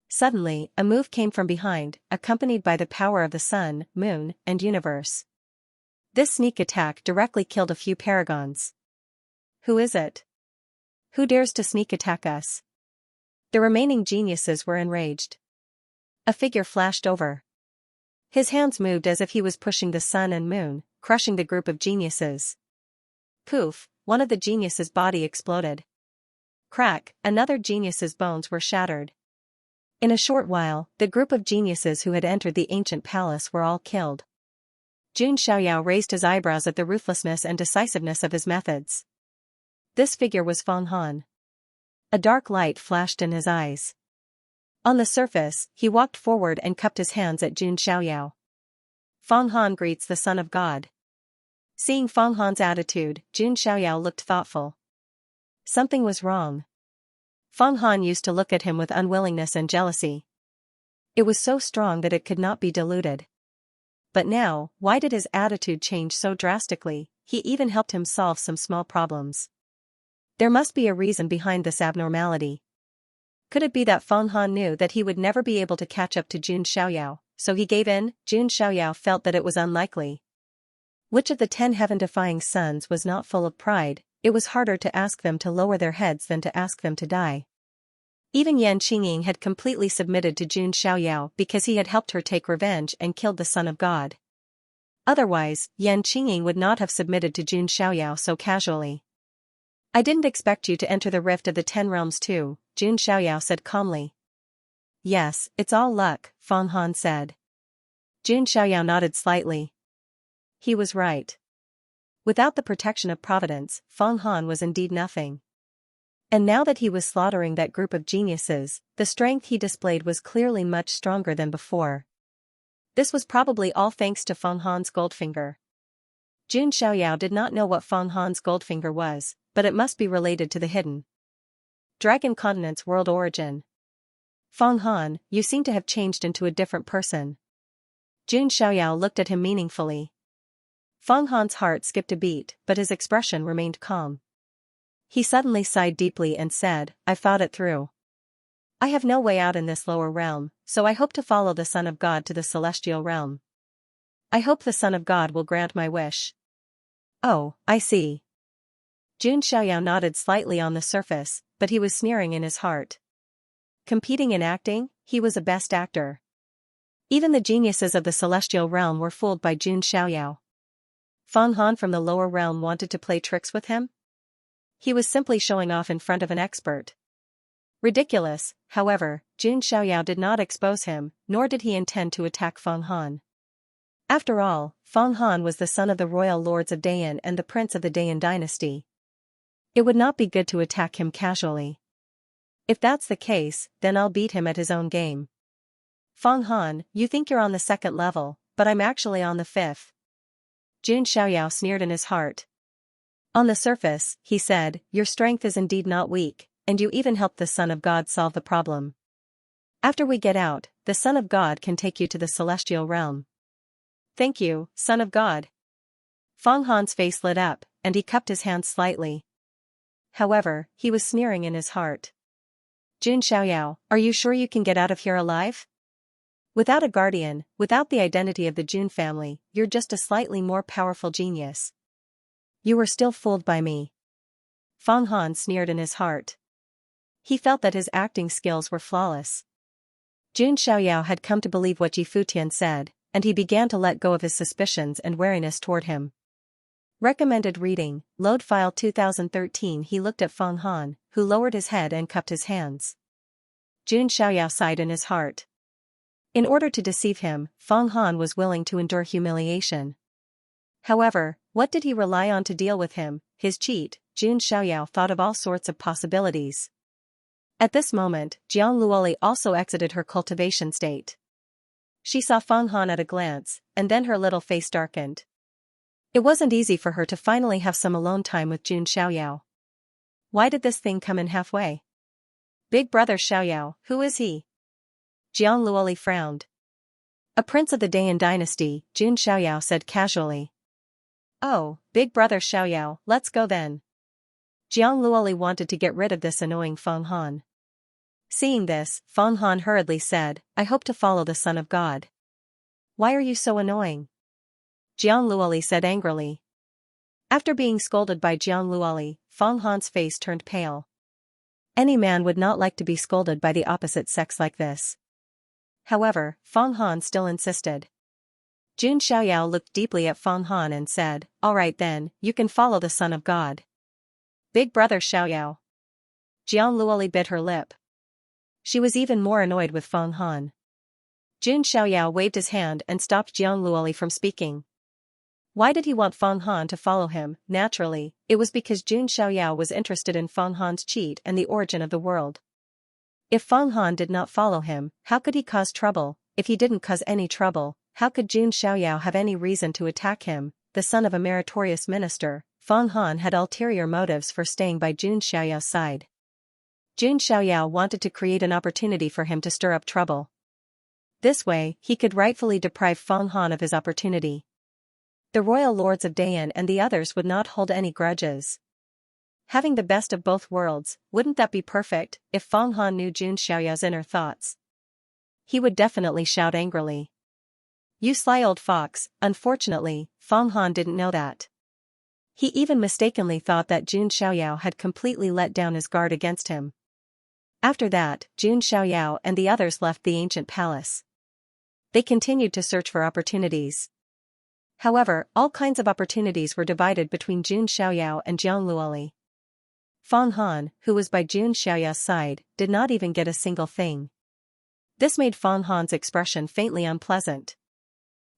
Suddenly, a move came from behind, accompanied by the power of the sun, moon, and universe. This sneak attack directly killed a few paragons. "Who is it? Who dares to sneak attack us?" The remaining geniuses were enraged. A figure flashed over. His hands moved as if he was pushing the sun and moon, crushing the group of geniuses. Poof, one of the geniuses' body exploded. Crack, another genius's bones were shattered. In a short while, the group of geniuses who had entered the ancient palace were all killed. Jun Xiaoyao raised his eyebrows at the ruthlessness and decisiveness of his methods. This figure was Feng Han. A dark light flashed in his eyes. On the surface, he walked forward and cupped his hands at Jun Xiaoyao. "Feng Han greets the Son of God." Seeing Feng Han's attitude, Jun Xiaoyao looked thoughtful. Something was wrong. Feng Han used to look at him with unwillingness and jealousy. It was so strong that it could not be diluted. But now, why did his attitude change so drastically? He even helped him solve some small problems. There must be a reason behind this abnormality. Could it be that Feng Han knew that he would never be able to catch up to Jun Xiaoyao, so he gave in? Jun Xiaoyao felt that it was unlikely. Which of the 10 heaven-defying sons was not full of pride? It was harder to ask them to lower their heads than to ask them to die. Even Yan Qingying had completely submitted to Jun Xiaoyao because he had helped her take revenge and killed the Son of God. Otherwise, Yan Qingying would not have submitted to Jun Xiaoyao so casually. "I didn't expect you to enter the rift of the 10 realms too," Jun Xiaoyao said calmly. "Yes, it's all luck," Feng Han said. Jun Xiaoyao nodded slightly. He was right. Without the protection of Providence, Feng Han was indeed nothing. And now that he was slaughtering that group of geniuses, the strength he displayed was clearly much stronger than before. This was probably all thanks to Feng Han's Goldfinger. Jun Xiaoyao did not know what Feng Han's Goldfinger was, but it must be related to the hidden Dragon Continent's world origin. "Feng Han, you seem to have changed into a different person." Jun Xiaoyao looked at him meaningfully. Feng Han's heart skipped a beat, but his expression remained calm. He suddenly sighed deeply and said, "I fought it through. I have no way out in this lower realm, so I hope to follow the Son of God to the celestial realm. I hope the Son of God will grant my wish." "Oh, I see." Jun Xiaoyao nodded slightly on the surface, but he was sneering in his heart. Competing in acting, he was a best actor. Even the geniuses of the celestial realm were fooled by Jun Xiaoyao. Feng Han from the lower realm wanted to play tricks with him? He was simply showing off in front of an expert. Ridiculous. However, Jun Xiaoyao did not expose him, nor did he intend to attack Feng Han. After all, Feng Han was the son of the royal lords of Dayan and the prince of the Dayan dynasty. It would not be good to attack him casually. If that's the case, then I'll beat him at his own game. "Feng Han, you think you're on the 2nd level, but I'm actually on the 5th. Jun Xiaoyao sneered in his heart. "On the surface," he said, "your strength is indeed not weak, and you even helped the Son of God solve the problem. After we get out, the Son of God can take you to the celestial realm." "Thank you, Son of God." Feng Han's face lit up, and he cupped his hands slightly. However, he was sneering in his heart. "Jun Xiaoyao, are you sure you can get out of here alive? Without a guardian, without the identity of the Jun family, you're just a slightly more powerful genius. You were still fooled by me." Feng Han sneered in his heart. He felt that his acting skills were flawless. Jun Xiaoyao had come to believe what Ji Futian said, and he began to let go of his suspicions and wariness toward him. Recommended reading, Load File 2013. He looked at Feng Han, who lowered his head and cupped his hands. Jun Xiaoyao sighed in his heart. In order to deceive him, Feng Han was willing to endure humiliation. However, what did he rely on to deal with him, his cheat? Jun Xiaoyao thought of all sorts of possibilities. At this moment, Jiang Luoli also exited her cultivation state. She saw Feng Han at a glance, and then her little face darkened. It wasn't easy for her to finally have some alone time with Jun Xiaoyao. Why did this thing come in halfway? Big brother Xiaoyao, who is he? Jiang Luoli frowned. A prince of the Dayan dynasty, Jun Xiaoyao said casually. Oh, big brother Xiaoyao, let's go then. Jiang Luoli wanted to get rid of this annoying Feng Han. Seeing this, Feng Han hurriedly said, I hope to follow the Son of God. Why are you so annoying? Jiang Luoli said angrily. After being scolded by Jiang Luoli, Feng Han's face turned pale. Any man would not like to be scolded by the opposite sex like this. However, Feng Han still insisted. Jun Xiaoyao looked deeply at Feng Han and said, all right then, you can follow the Son of God. Big brother Xiaoyao. Jiang Luoli bit her lip. She was even more annoyed with Feng Han. Jun Xiaoyao waved his hand and stopped Jiang Luoli from speaking. Why did he want Feng Han to follow him? Naturally, it was because Jun Xiaoyao was interested in Feng Han's cheat and the origin of the world. If Feng Han did not follow him, how could he cause trouble? If he didn't cause any trouble, how could Jun Xiaoyao have any reason to attack him, the son of a meritorious minister? Feng Han had ulterior motives for staying by Jun Xiaoyao's side. Jun Xiaoyao wanted to create an opportunity for him to stir up trouble. This way, he could rightfully deprive Feng Han of his opportunity. The royal lords of Dayan and the others would not hold any grudges. Having the best of both worlds, wouldn't that be perfect? If Feng Han knew Jun Xiaoyao's inner thoughts, he would definitely shout angrily. You sly old fox. Unfortunately, Feng Han didn't know that. He even mistakenly thought that Jun Xiaoyao had completely let down his guard against him. After that, Jun Xiaoyao and the others left the ancient palace. They continued to search for opportunities. However, all kinds of opportunities were divided between Jun Xiaoyao and Jiang Luoli. Feng Han, who was by Jun Xiaoyao's side, did not even get a single thing. This made Feng Han's expression faintly unpleasant.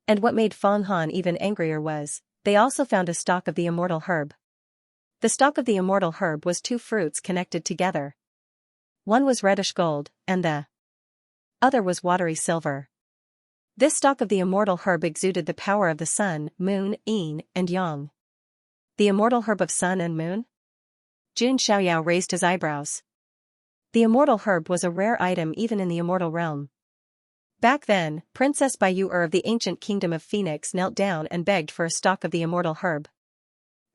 And what made Feng Han even angrier was, they also found a stalk of the immortal herb. The stalk of the immortal herb was two fruits connected together. One was reddish gold, and the other was watery silver. This stalk of the immortal herb exuded the power of the sun, moon, yin, and yang. The immortal herb of sun and moon? Jun Xiaoyao raised his eyebrows. The immortal herb was a rare item even in the immortal realm. Back then, Princess Baiyu of the ancient kingdom of Phoenix knelt down and begged for a stalk of the immortal herb.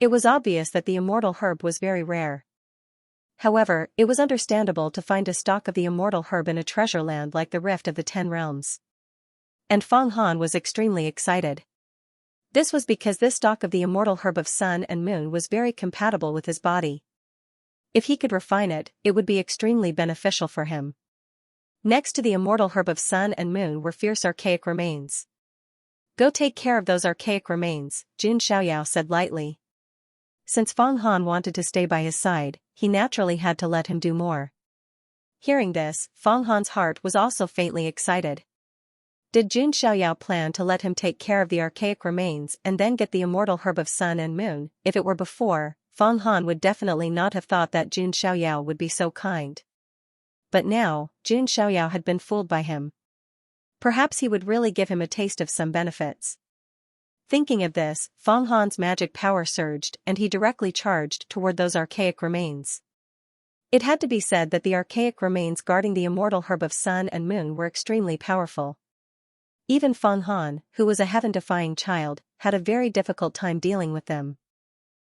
It was obvious that the immortal herb was very rare. However, it was understandable to find a stalk of the immortal herb in a treasure land like the Rift of the Ten Realms. And Feng Han was extremely excited. This was because this stalk of the immortal herb of sun and moon was very compatible with his body. If he could refine it, it would be extremely beneficial for him. Next to the immortal herb of sun and moon were fierce archaic remains. Go take care of those archaic remains, Jun Xiaoyao said lightly. Since Feng Han wanted to stay by his side, he naturally had to let him do more. Hearing this, Feng Han's heart was also faintly excited. Did Jun Xiaoyao plan to let him take care of the archaic remains and then get the immortal herb of sun and moon? If it were before, Feng Han would definitely not have thought that Jun Xiaoyao would be so kind. But now, Jun Xiaoyao had been fooled by him. Perhaps he would really give him a taste of some benefits. Thinking of this, Feng Han's magic power surged and he directly charged toward those archaic remains. It had to be said that the archaic remains guarding the immortal herb of sun and moon were extremely powerful. Even Feng Han, who was a heaven-defying child, had a very difficult time dealing with them.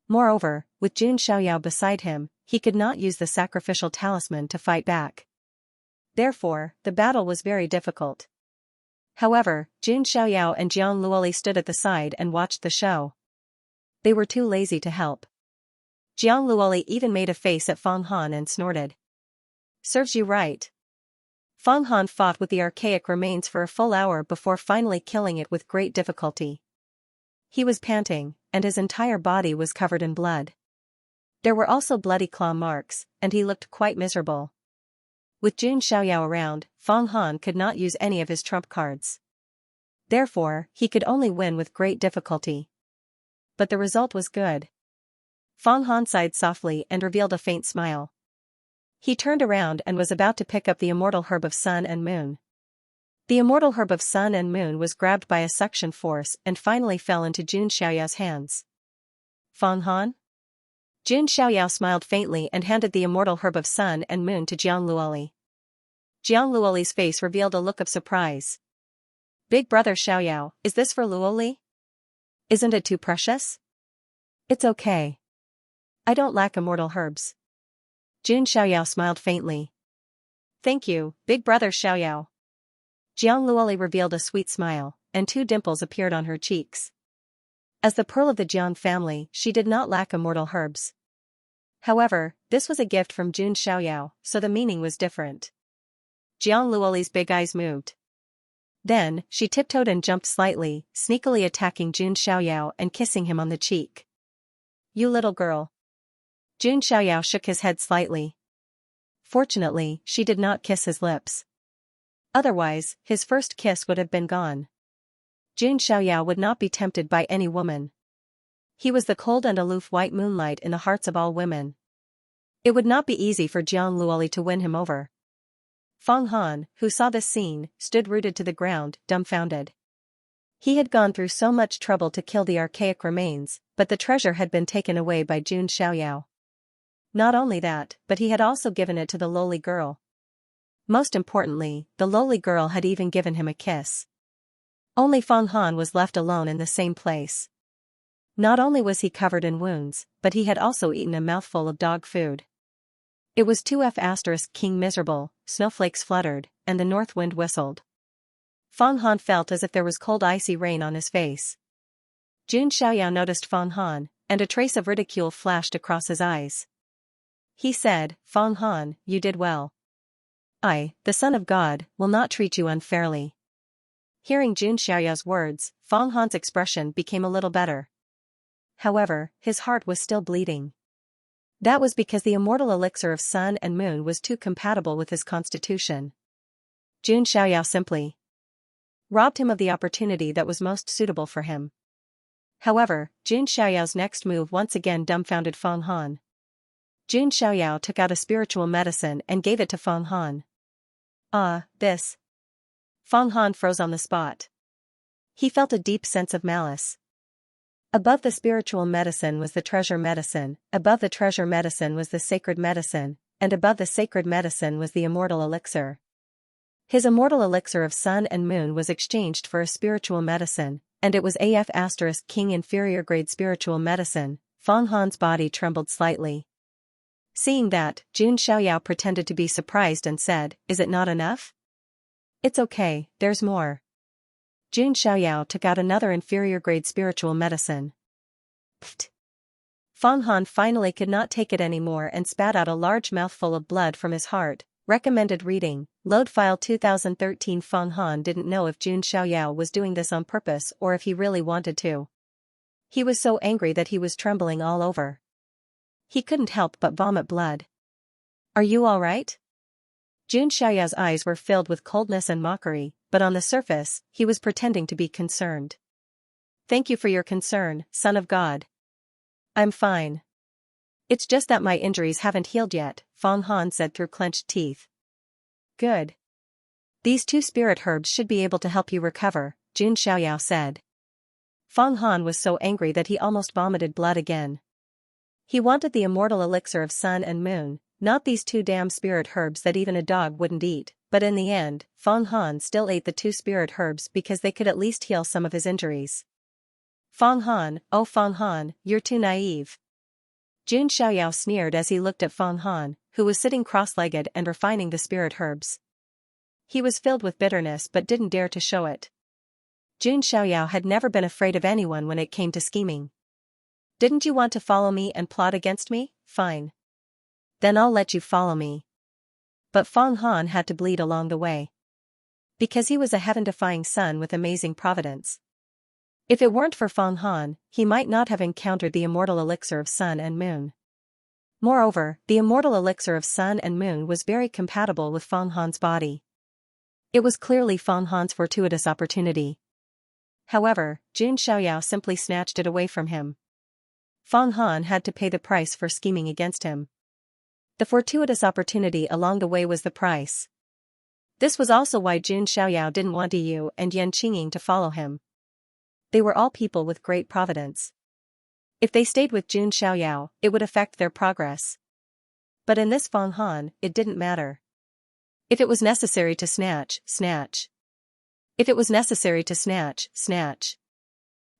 Moreover, with Jun Xiaoyao beside him, he could not use the sacrificial talisman to fight back. Therefore, the battle was very difficult. However, Jun Xiaoyao and Jiang Luoli stood at the side and watched the show. They were too lazy to help. Jiang Luoli even made a face at Feng Han and snorted. Serves you right. Feng Han fought with the archaic remains for a full hour before finally killing it with great difficulty. He was panting, and his entire body was covered in blood. There were also bloody claw marks, and he looked quite miserable. With Jun Xiaoyao around, Feng Han could not use any of his trump cards. Therefore, he could only win with great difficulty. but the result was good. Fang Han sighed softly and revealed a faint smile. He turned around and was about to pick up the immortal herb of sun and moon. The immortal herb of sun and moon was grabbed by a suction force and finally fell into Jun Xiaoyao's hands. Fang Han? Jun Xiaoyao smiled faintly and handed the immortal herb of sun and moon to Jiang Luoli. Jiang Luoli's face revealed a look of surprise. Big brother Xiaoyao, is this for Luoli? Isn't it too precious? It's okay. I don't lack immortal herbs. Jun Xiaoyao smiled faintly. Thank you, big brother Xiaoyao. Jiang Luoli revealed a sweet smile, and 2 dimples appeared on her cheeks. As the pearl of the Jiang family, she did not lack immortal herbs. However, this was a gift from Jun Xiaoyao, so the meaning was different. Jiang Luoli's big eyes moved. Then, she tiptoed and jumped slightly, sneakily attacking Jun Xiaoyao and kissing him on the cheek. You little girl. Jun Xiaoyao shook his head slightly. Fortunately, she did not kiss his lips. Otherwise, his first kiss would have been gone. Jun Xiaoyao would not be tempted by any woman. He was the cold and aloof white moonlight in the hearts of all women. It would not be easy for Jiang Luoli to win him over. Fang Han, who saw this scene, stood rooted to the ground, dumbfounded. He had gone through so much trouble to kill the archaic remains, but the treasure had been taken away by Jun Xiaoyao. Not only that, but he had also given it to the lowly girl. Most importantly, the lowly girl had even given him a kiss. Only Fang Han was left alone in the same place. Not only was he covered in wounds, but he had also eaten a mouthful of dog food. It was 2F** king miserable, snowflakes fluttered, and the north wind whistled. Fang Han felt as if there was cold icy rain on his face. Jun Xiaoyao noticed Fang Han, and a trace of ridicule flashed across his eyes. He said, Fang Han, you did well. I, the son of God, will not treat you unfairly. Hearing Jun Xiaoyao's words, Fang Han's expression became a little better. However, his heart was still bleeding. That was because the immortal elixir of sun and moon was too compatible with his constitution. Jun Xiaoyao simply robbed him of the opportunity that was most suitable for him. However, Jun Xiaoyao's next move once again dumbfounded Fang Han. Jun Xiaoyao took out a spiritual medicine and gave it to Fang Han. This. Fang Han froze on the spot. He felt a deep sense of malice. Above the spiritual medicine was the treasure medicine, above the treasure medicine was the sacred medicine, and above the sacred medicine was the immortal elixir. His immortal elixir of sun and moon was exchanged for a spiritual medicine, and it was AF** king inferior grade spiritual medicine. Fang Han's body trembled slightly. Seeing that, Jun Xiaoyao pretended to be surprised and said, Is it not enough? It's okay, there's more. Jun Xiaoyao took out another inferior grade spiritual medicine. Pfft. Fang Han finally could not take it anymore and spat out a large mouthful of blood from his heart. Recommended reading, Load File 2013. Fang Han didn't know if Jun Xiaoyao was doing this on purpose or if he really wanted to. He was so angry that he was trembling all over. He couldn't help but vomit blood. Are you all right? Jun Xiaoyao's eyes were filled with coldness and mockery, but on the surface, he was pretending to be concerned. Thank you for your concern, son of God. I'm fine. It's just that my injuries haven't healed yet, Fang Han said through clenched teeth. Good. These 2 spirit herbs should be able to help you recover, Jun Xiaoyao said. Fang Han was so angry that he almost vomited blood again. He wanted the immortal elixir of sun and moon, not these 2 damn spirit herbs that even a dog wouldn't eat, but in the end, Fang Han still ate the 2 spirit herbs because they could at least heal some of his injuries. Fang Han, oh Fang Han, you're too naive. Jun Xiaoyao sneered as he looked at Fang Han, who was sitting cross-legged and refining the spirit herbs. He was filled with bitterness but didn't dare to show it. Jun Xiaoyao had never been afraid of anyone when it came to scheming. Didn't you want to follow me and plot against me? Fine. Then I'll let you follow me. But Fang Han had to bleed along the way. Because he was a heaven-defying son with amazing providence. If it weren't for Fang Han, he might not have encountered the immortal elixir of sun and moon. Moreover, the immortal elixir of sun and moon was very compatible with Fang Han's body. It was clearly Fang Han's fortuitous opportunity. However, Jun Xiaoyao simply snatched it away from him. Feng Han had to pay the price for scheming against him. The fortuitous opportunity along the way was the price. This was also why Jun Xiaoyao didn't want Yu and Yan Qingying to follow him. They were all people with great providence. If they stayed with Jun Xiaoyao, it would affect their progress. But in this Feng Han, it didn't matter. If it was necessary to snatch, snatch. If it was necessary to snatch, snatch.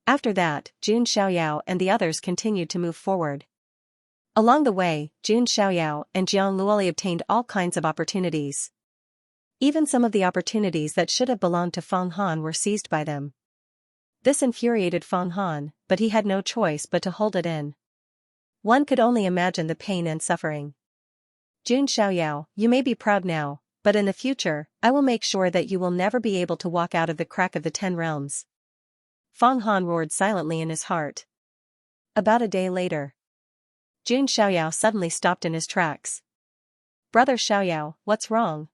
After that, Jun Xiaoyao and the others continued to move forward. Along the way, Jun Xiaoyao and Jiang Luoli obtained all kinds of opportunities. Even some of the opportunities that should have belonged to Feng Han were seized by them. This infuriated Feng Han, but he had no choice but to hold it in. One could only imagine the pain and suffering. Jun Xiaoyao, you may be proud now, but in the future, I will make sure that you will never be able to walk out of the crack of the 10 realms. Feng Han roared silently in his heart. About a day later, Jun Xiaoyao suddenly stopped in his tracks. Brother Xiaoyao, what's wrong?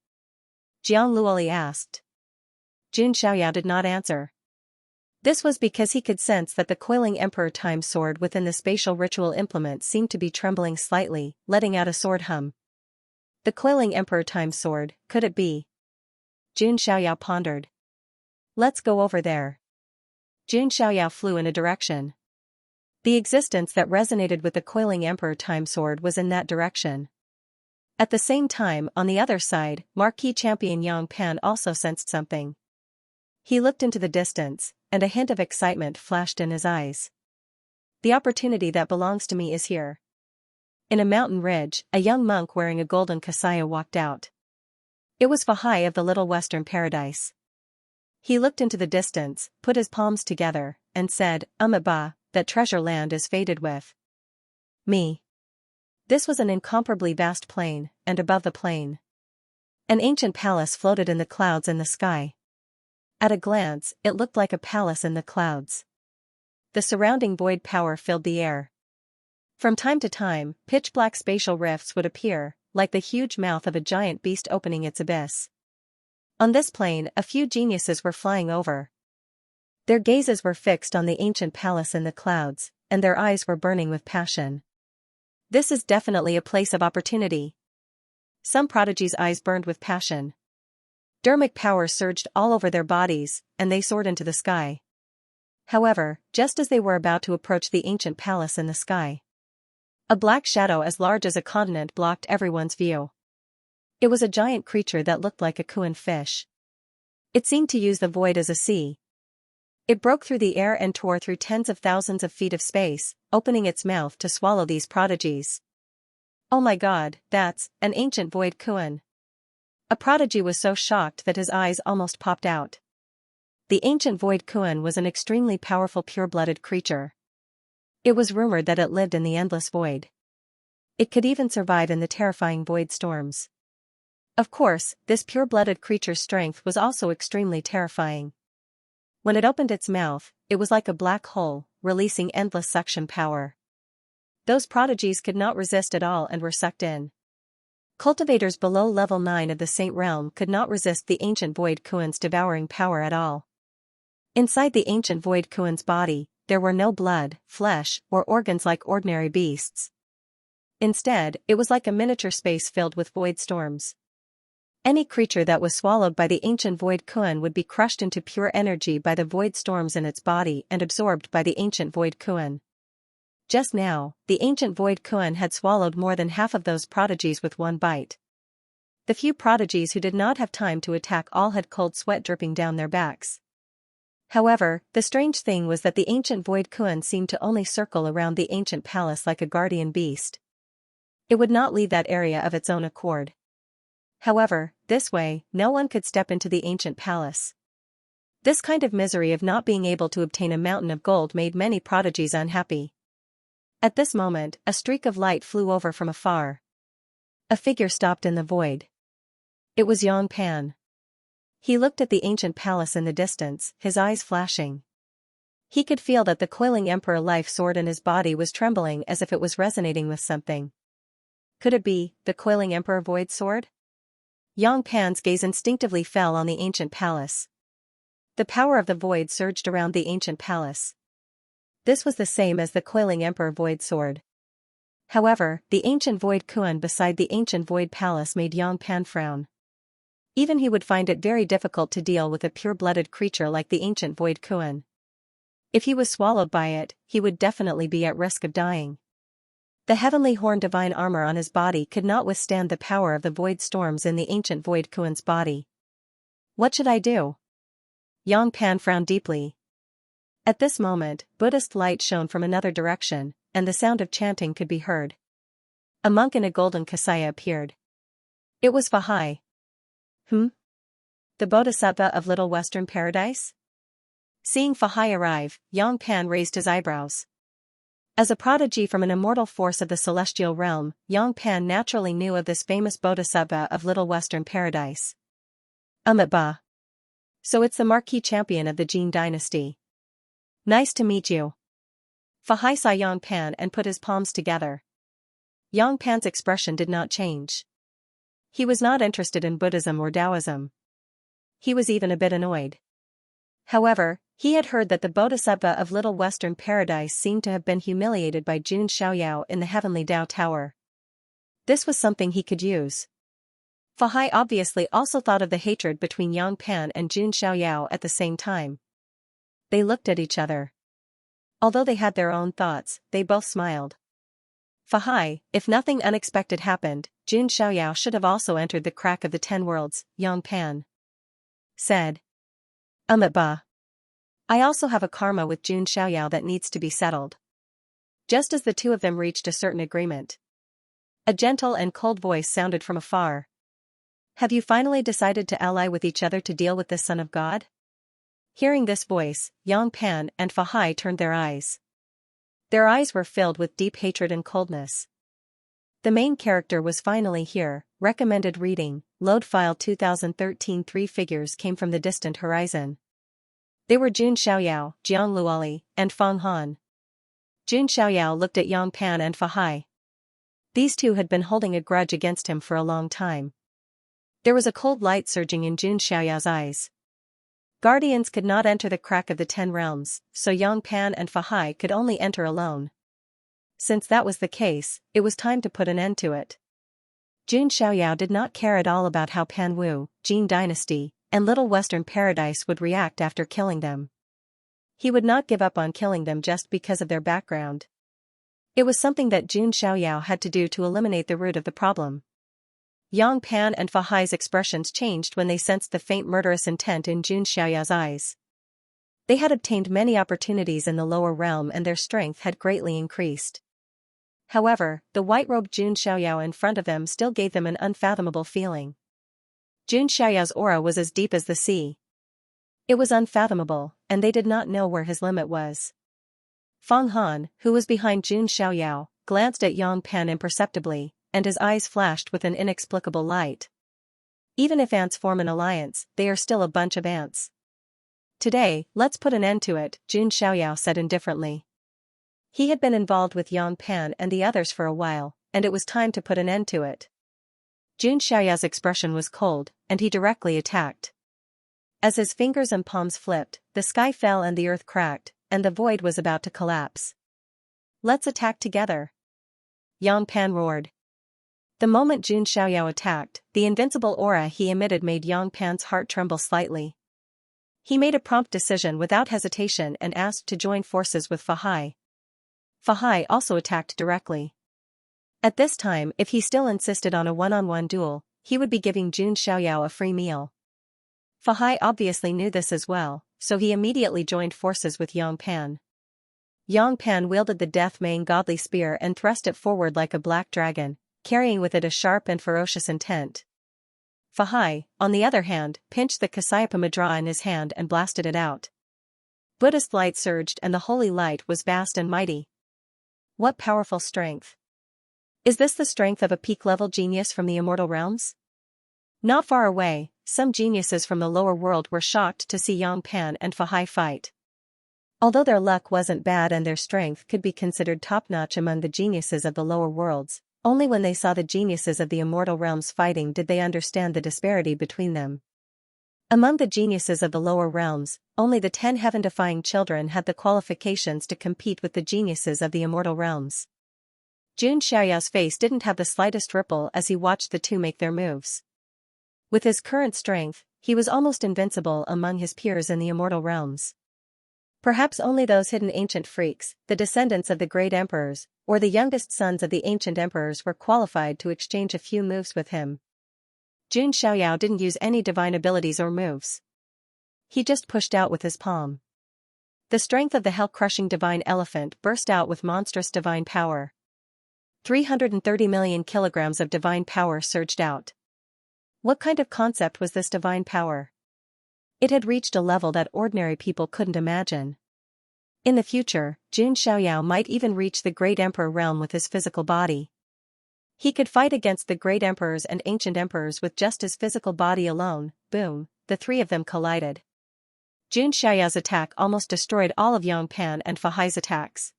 Jiang Luoli asked. Jun Xiaoyao did not answer. This was because he could sense that the coiling Emperor Time sword within the spatial ritual implement seemed to be trembling slightly, letting out a sword hum. The coiling Emperor Time sword, could it be? Jun Xiaoyao pondered. Let's go over there. Jun Xiaoyao flew in a direction. The existence that resonated with the coiling Emperor Time sword was in that direction. At the same time, on the other side, Marquis Champion Yang Pan also sensed something. He looked into the distance, and a hint of excitement flashed in his eyes. The opportunity that belongs to me is here. In a mountain ridge, a young monk wearing a golden kasaya walked out. It was Fahai of the Little Western Paradise. He looked into the distance, put his palms together, and said, Ba, that treasure land is fated with me. This was an incomparably vast plain, and above the plain, an ancient palace floated in the clouds in the sky. At a glance, it looked like a palace in the clouds. The surrounding void power filled the air. From time to time, pitch-black spatial rifts would appear, like the huge mouth of a giant beast opening its abyss. On this plain, a few geniuses were flying over. Their gazes were fixed on the ancient palace in the clouds, and their eyes were burning with passion. This is definitely a place of opportunity. Some prodigies' eyes burned with passion. Dermic power surged all over their bodies, and they soared into the sky. However, just as they were about to approach the ancient palace in the sky, a black shadow as large as a continent blocked everyone's view. It was a giant creature that looked like a Kuan fish. It seemed to use the void as a sea. It broke through the air and tore through tens of thousands of feet of space, opening its mouth to swallow these prodigies. Oh my God, that's an ancient void Kuan. A prodigy was so shocked that his eyes almost popped out. The ancient void Kuan was an extremely powerful pure-blooded creature. It was rumored that it lived in the endless void. It could even survive in the terrifying void storms. Of course, this pure-blooded creature's strength was also extremely terrifying. When it opened its mouth, it was like a black hole, releasing endless suction power. Those prodigies could not resist at all and were sucked in. Cultivators below level 9 of the Saint Realm could not resist the ancient void Kuan's devouring power at all. Inside the ancient void Kuan's body, there were no blood, flesh, or organs like ordinary beasts. Instead, it was like a miniature space filled with void storms. Any creature that was swallowed by the ancient void Kuan would be crushed into pure energy by the void storms in its body and absorbed by the ancient void Kuan. Just now, the ancient void Kuan had swallowed more than half of those prodigies with one bite. The few prodigies who did not have time to attack all had cold sweat dripping down their backs. However, the strange thing was that the ancient void Kuan seemed to only circle around the ancient palace like a guardian beast. It would not leave that area of its own accord. However, this way, no one could step into the ancient palace. This kind of misery of not being able to obtain a mountain of gold made many prodigies unhappy. At this moment, a streak of light flew over from afar. A figure stopped in the void. It was Yang Pan. He looked at the ancient palace in the distance, his eyes flashing. He could feel that the coiling emperor life sword in his body was trembling as if it was resonating with something. Could it be the coiling emperor void sword? Yang Pan's gaze instinctively fell on the ancient palace. The power of the void surged around the ancient palace. This was the same as the coiling Emperor Void sword. However, the ancient Void Kuan beside the ancient Void Palace made Yang Pan frown. Even he would find it very difficult to deal with a pure-blooded creature like the ancient Void Kuan. If he was swallowed by it, he would definitely be at risk of dying. The heavenly horn divine armor on his body could not withstand the power of the void storms in the ancient Void Kuan's body. What should I do? Yang Pan frowned deeply. At this moment, Buddhist light shone from another direction, and the sound of chanting could be heard. A monk in a golden kasaya appeared. It was Fahai. The Bodhisattva of Little Western Paradise? Seeing Fahai arrive, Yang Pan raised his eyebrows. As a prodigy from an immortal force of the celestial realm, Yang Pan naturally knew of this famous Bodhisattva of Little Western Paradise. Ba. So it's the marquis champion of the Jin dynasty. Nice to meet you. Fahai saw Yang Pan and put his palms together. Yang Pan's expression did not change. He was not interested in Buddhism or Taoism. He was even a bit annoyed. However, he had heard that the Bodhisattva of Little Western Paradise seemed to have been humiliated by Jun Xiaoyao in the heavenly Tao Tower. This was something he could use. Fahai obviously also thought of the hatred between Yang Pan and Jun Xiaoyao at the same time. They looked at each other. Although they had their own thoughts, they both smiled. Fahai, if nothing unexpected happened, Jun Xiaoyao should have also entered the crack of the 10 worlds, Yang Pan said. Ba. I also have a karma with Jun Xiaoyao that needs to be settled. Just as the two of them reached a certain agreement, a gentle and cold voice sounded from afar. Have you finally decided to ally with each other to deal with this son of God? Hearing this voice, Yang Pan and Fahai turned their eyes. Their eyes were filled with deep hatred and coldness. The main character was finally here. Recommended reading, load file 2013. 3 figures came from the distant horizon. They were Jun Xiaoyao, Jiang Luoli, and Fang Han. Jun Xiaoyao looked at Yang Pan and Fahai. These two had been holding a grudge against him for a long time. There was a cold light surging in Jun Xiaoyao's eyes. Guardians could not enter the crack of the 10 realms, so Yang Pan and Fahai could only enter alone. Since that was the case, it was time to put an end to it. Jun Xiaoyao did not care at all about how Pan Wu, Jin Dynasty, and Little Western Paradise would react after killing them. He would not give up on killing them just because of their background. It was something that Jun Xiaoyao had to do to eliminate the root of the problem. Yang Pan and Fahai's expressions changed when they sensed the faint murderous intent in Jun Xiaoyao's eyes. They had obtained many opportunities in the lower realm and their strength had greatly increased. However, the white-robed Jun Xiaoyao in front of them still gave them an unfathomable feeling. Jun Xiaoyao's aura was as deep as the sea. It was unfathomable, and they did not know where his limit was. Fang Han, who was behind Jun Xiaoyao, glanced at Yang Pan imperceptibly, and his eyes flashed with an inexplicable light. Even if ants form an alliance, they are still a bunch of ants. Today, let's put an end to it, Jun Xiaoyao said indifferently. He had been involved with Yang Pan and the others for a while, and it was time to put an end to it. Jun Xiaoyao's expression was cold, and he directly attacked. As his fingers and palms flipped, the sky fell and the earth cracked, and the void was about to collapse. Let's attack together. Yang Pan roared. The moment Jun Xiaoyao attacked, the invincible aura he emitted made Yang Pan's heart tremble slightly. He made a prompt decision without hesitation and asked to join forces with Fahai. Fahai also attacked directly. At this time, if he still insisted on a one-on-one duel, he would be giving Jun Xiaoyao a free meal. Fahai obviously knew this as well, so he immediately joined forces with Yang Pan. Yang Pan wielded the death-mane godly spear and thrust it forward like a black dragon, carrying with it a sharp and ferocious intent. Fahai, on the other hand, pinched the Kasayapa Mudra in his hand and blasted it out. Buddhist light surged and the holy light was vast and mighty. What powerful strength! Is this the strength of a peak-level genius from the immortal realms? Not far away, some geniuses from the lower world were shocked to see Yang Pan and Fahai fight. Although their luck wasn't bad and their strength could be considered top-notch among the geniuses of the lower worlds, only when they saw the geniuses of the immortal realms fighting did they understand the disparity between them. Among the geniuses of the lower realms, only the 10 heaven-defying children had the qualifications to compete with the geniuses of the immortal realms. Jun Xiaoyao's face didn't have the slightest ripple as he watched the two make their moves. With his current strength, he was almost invincible among his peers in the immortal realms. Perhaps only those hidden ancient freaks, the descendants of the great emperors, or the youngest sons of the ancient emperors were qualified to exchange a few moves with him. Jun Xiaoyao didn't use any divine abilities or moves. He just pushed out with his palm. The strength of the hell-crushing divine elephant burst out with monstrous divine power. 330 million kilograms of divine power surged out. What kind of concept was this divine power? It had reached a level that ordinary people couldn't imagine. In the future, Jun Xiaoyao might even reach the great emperor realm with his physical body. He could fight against the great emperors and ancient emperors with just his physical body alone. Boom, the three of them collided. Jun Xiaoyao's attack almost destroyed all of Yang Pan and Fa Hai's attacks.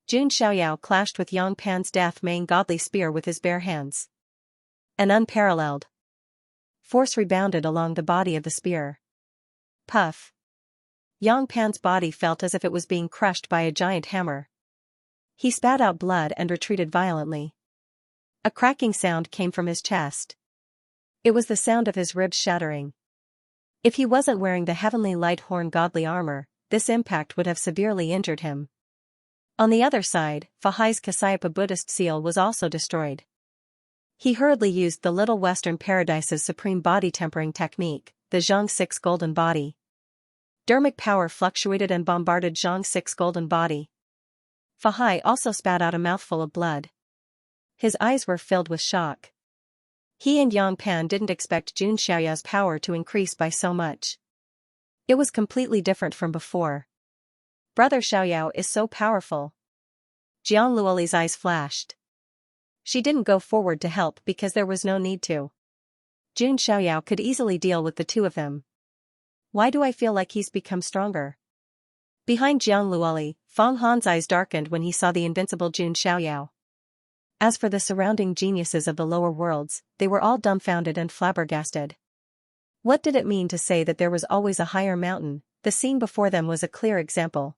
Jun Xiaoyao clashed with Yang Pan's death-maying godly spear with his bare hands. An unparalleled force rebounded along the body of the spear. Puff. Yang Pan's body felt as if it was being crushed by a giant hammer. He spat out blood and retreated violently. A cracking sound came from his chest. It was the sound of his ribs shattering. If he wasn't wearing the heavenly light horn godly armor, this impact would have severely injured him. On the other side, Fa Hai's Kasyapa Buddhist seal was also destroyed. He hurriedly used the Little Western Paradise's supreme body tempering technique, the Zhang 6 golden body. Dermic power fluctuated and bombarded Zhang 6 golden body. Fa Hai also spat out a mouthful of blood. His eyes were filled with shock. He and Yang Pan didn't expect Jun Xiaoyao's power to increase by so much. It was completely different from before. Brother Xiaoyao is so powerful. Jiang Luoli's eyes flashed. She didn't go forward to help because there was no need to. Jun Xiaoyao could easily deal with the two of them. Why do I feel like he's become stronger? Behind Jiang Luoli, Fang Han's eyes darkened when he saw the invincible Jun Xiaoyao. As for the surrounding geniuses of the lower worlds, they were all dumbfounded and flabbergasted. What did it mean to say that there was always a higher mountain? The scene before them was a clear example.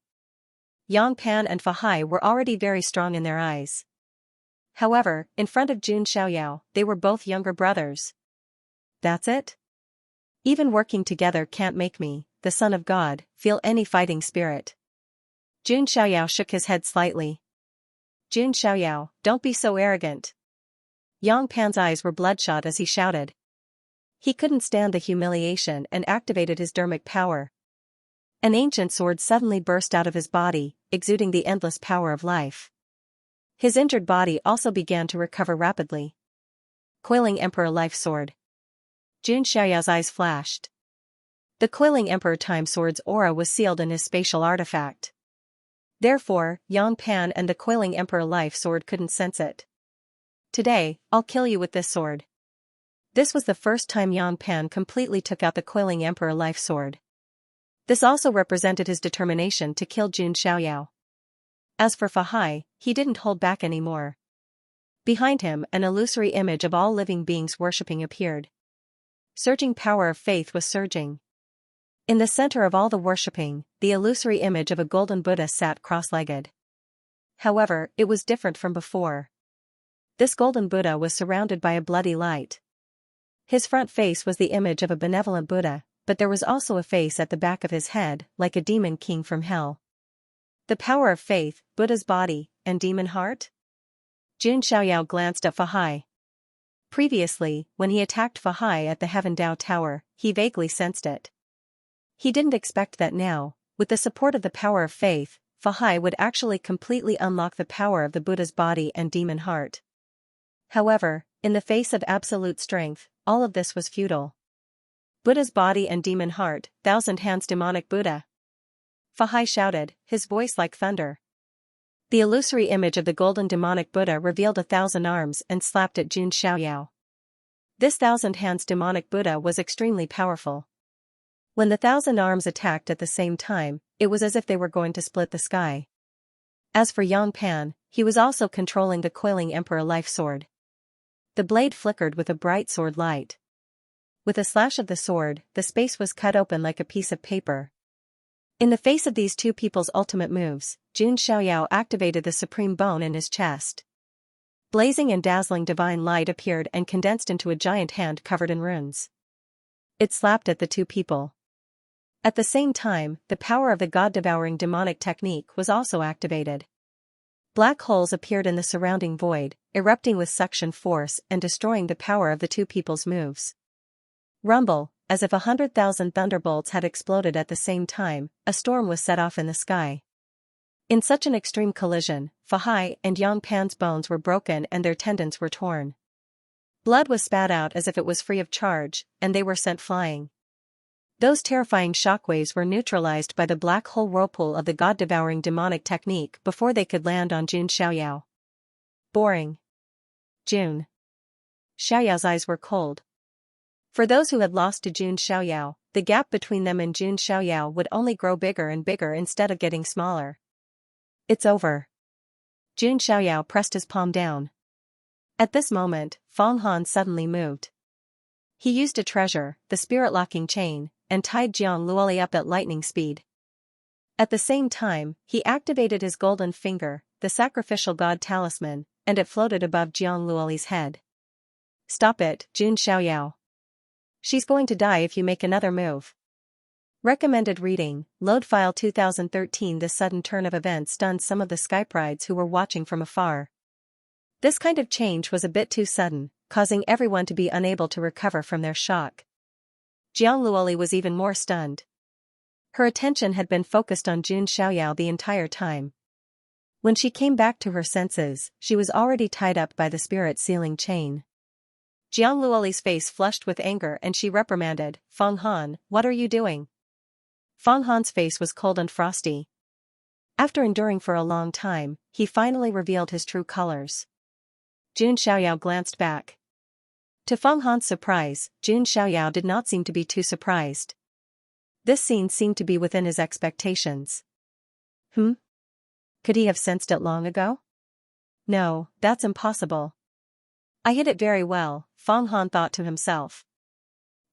Yang Pan and Fa Hai were already very strong in their eyes. However, in front of Jun Xiaoyao, they were both younger brothers. That's it? Even working together can't make me, the son of God, feel any fighting spirit. Jun Xiaoyao shook his head slightly. Jun Xiaoyao, don't be so arrogant. Yang Pan's eyes were bloodshot as he shouted. He couldn't stand the humiliation and activated his dermic power. An ancient sword suddenly burst out of his body, exuding the endless power of life. His injured body also began to recover rapidly. Coiling Emperor Life Sword. Jun Xiaoyao's eyes flashed. The Coiling Emperor Time Sword's aura was sealed in his spatial artifact. Therefore, Yang Pan and the Coiling Emperor Life Sword couldn't sense it. Today, I'll kill you with this sword. This was the first time Yang Pan completely took out the Coiling Emperor Life Sword. This also represented his determination to kill Jun Xiaoyao. As for Fa Hai, he didn't hold back anymore. Behind him, an illusory image of all living beings worshipping appeared. Surging power of faith was surging. In the center of all the worshipping, the illusory image of a golden Buddha sat cross-legged. However, it was different from before. This golden Buddha was surrounded by a bloody light. His front face was the image of a benevolent Buddha, but there was also a face at the back of his head, like a demon king from hell. The power of faith, Buddha's body, and demon heart? Jun Xiaoyao glanced at Fa Hai. Previously, when he attacked Fa Hai at the Heaven Dao Tower, he vaguely sensed it. He didn't expect that now, with the support of the power of faith, Fa Hai would actually completely unlock the power of the Buddha's body and demon heart. However, in the face of absolute strength, all of this was futile. Buddha's body and demon heart, 1,000 hands demonic Buddha. Fa Hai shouted, his voice like thunder. The illusory image of the golden demonic Buddha revealed 1,000 arms and slapped at Jun Xiaoyao. This 1,000 hands demonic Buddha was extremely powerful. When the 1,000 arms attacked at the same time, it was as if they were going to split the sky. As for Yang Pan, he was also controlling the Coiling Emperor Life Sword. The blade flickered with a bright sword light. With a slash of the sword, the space was cut open like a piece of paper. In the face of these two people's ultimate moves, Jun Xiaoyao activated the supreme bone in his chest. Blazing and dazzling divine light appeared and condensed into a giant hand covered in runes. It slapped at the two people. At the same time, the power of the god-devouring demonic technique was also activated. Black holes appeared in the surrounding void, erupting with suction force and destroying the power of the two people's moves. Rumble, as if 100,000 thunderbolts had exploded at the same time, a storm was set off in the sky. In such an extreme collision, Fahai and Yang Pan's bones were broken and their tendons were torn. Blood was spat out as if it was free of charge, and they were sent flying. Those terrifying shockwaves were neutralized by the black hole whirlpool of the god-devouring demonic technique before they could land on Jun Xiaoyao. Boring. Jun Xiaoyao's eyes were cold. For those who had lost to Jun Xiaoyao, the gap between them and Jun Xiaoyao would only grow bigger and bigger instead of getting smaller. It's over. Jun Xiaoyao pressed his palm down. At this moment, Fang Han suddenly moved. He used a treasure, the spirit-locking chain, and tied Jiang Luoli up at lightning speed. At the same time, he activated his golden finger, the sacrificial god talisman, and it floated above Jiang Luoli's head. Stop it, Jun Xiaoyao. She's going to die if you make another move. Recommended reading, Load File 2013. This sudden turn of events stunned some of the Skyprides who were watching from afar. This kind of change was a bit too sudden, causing everyone to be unable to recover from their shock. Jiang Luoli was even more stunned. Her attention had been focused on Jun Xiaoyao the entire time. When she came back to her senses, she was already tied up by the spirit sealing chain. Jiang Luoli's face flushed with anger and she reprimanded, Fang Han, what are you doing? Fang Han's face was cold and frosty. After enduring for a long time, he finally revealed his true colors. Jun Xiaoyao glanced back. To Fang Han's surprise, Jun Xiaoyao did not seem to be too surprised. This scene seemed to be within his expectations. Could he have sensed it long ago? No, that's impossible. I hid it very well, Fang Han thought to himself.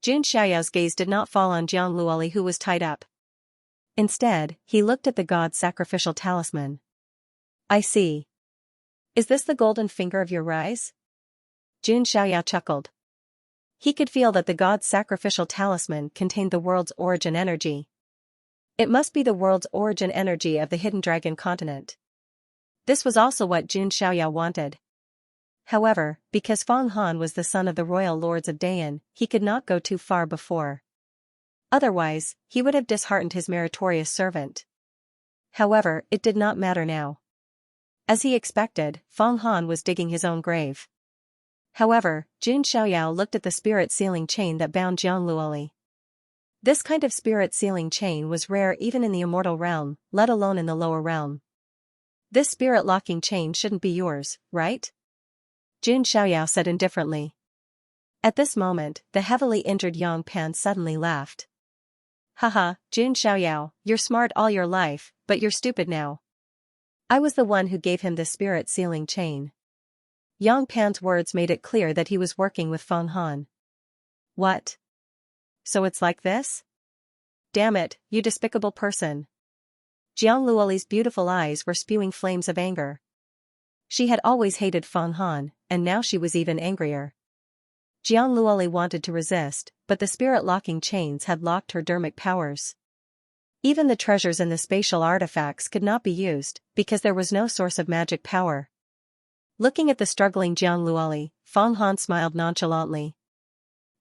Jun Xiaoyao's gaze did not fall on Jiang Luoli who was tied up. Instead, he looked at the god's sacrificial talisman. I see. Is this the golden finger of your rise? Jun Xiaoyao chuckled. He could feel that the god's sacrificial talisman contained the world's origin energy. It must be the world's origin energy of the hidden dragon continent. This was also what Jun Xiaoyao wanted. However, because Fang Han was the son of the royal lords of Dayan, he could not go too far before. Otherwise, he would have disheartened his meritorious servant. However, it did not matter now. As he expected, Fang Han was digging his own grave. However, Jun Xiaoyao looked at the spirit sealing chain that bound Jiang Luoli. This kind of spirit sealing chain was rare even in the immortal realm, let alone in the lower realm. This spirit locking chain shouldn't be yours, right? Jun Xiaoyao said indifferently. At this moment, the heavily injured Yang Pan suddenly laughed. Haha, Jun Xiaoyao, you're smart all your life, but you're stupid now. I was the one who gave him the spirit sealing chain. Yang Pan's words made it clear that he was working with Fang Han. What? So it's like this? Damn it, you despicable person. Jiang Luoli's beautiful eyes were spewing flames of anger. She had always hated Fang Han, and now she was even angrier. Jiang Luoli wanted to resist, but the spirit-locking chains had locked her dermic powers. Even the treasures and the spatial artifacts could not be used, because there was no source of magic power. Looking at the struggling Jiang Luoli, Fang Han smiled nonchalantly.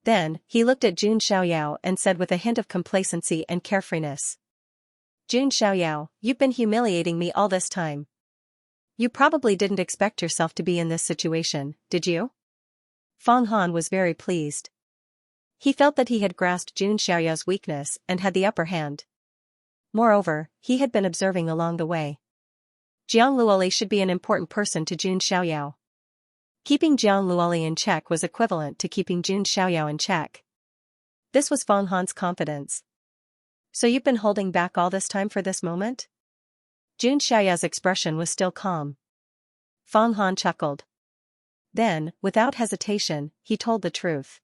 Then, he looked at Jun Xiaoyao and said with a hint of complacency and carefreeness. Jun Xiaoyao, you've been humiliating me all this time. You probably didn't expect yourself to be in this situation, did you? Fang Han was very pleased. He felt that he had grasped Jun Xiaoyao's weakness and had the upper hand. Moreover, he had been observing along the way. Jiang Luoli should be an important person to Jun Xiaoyao. Keeping Jiang Luoli in check was equivalent to keeping Jun Xiaoyao in check. This was Fang Han's confidence. So you've been holding back all this time for this moment? Jun Xiaoyao's expression was still calm. Fang Han chuckled. Then, without hesitation, he told the truth.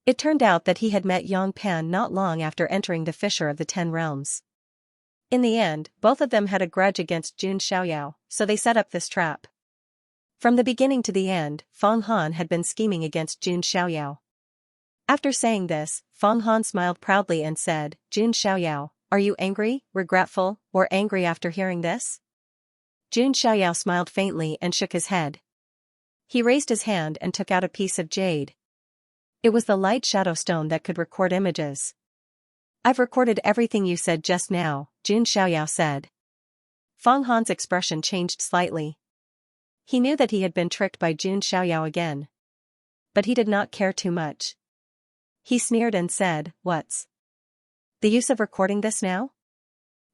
It turned out that he had met Yang Pan not long after entering the Fissure of the Ten Realms. In the end, both of them had a grudge against Jun Xiaoyao, so they set up this trap. From the beginning to the end, Feng Han had been scheming against Jun Xiaoyao. After saying this, Feng Han smiled proudly and said, "Jun Xiaoyao, are you angry, regretful, or angry after hearing this?" Jun Xiaoyao smiled faintly and shook his head. He raised his hand and took out a piece of jade. It was the light shadow stone that could record images. "I've recorded everything you said just now," Jun Xiaoyao said. Feng Han's expression changed slightly. He knew that he had been tricked by Jun Xiaoyao again. But he did not care too much. He sneered and said, "What's the use of recording this now?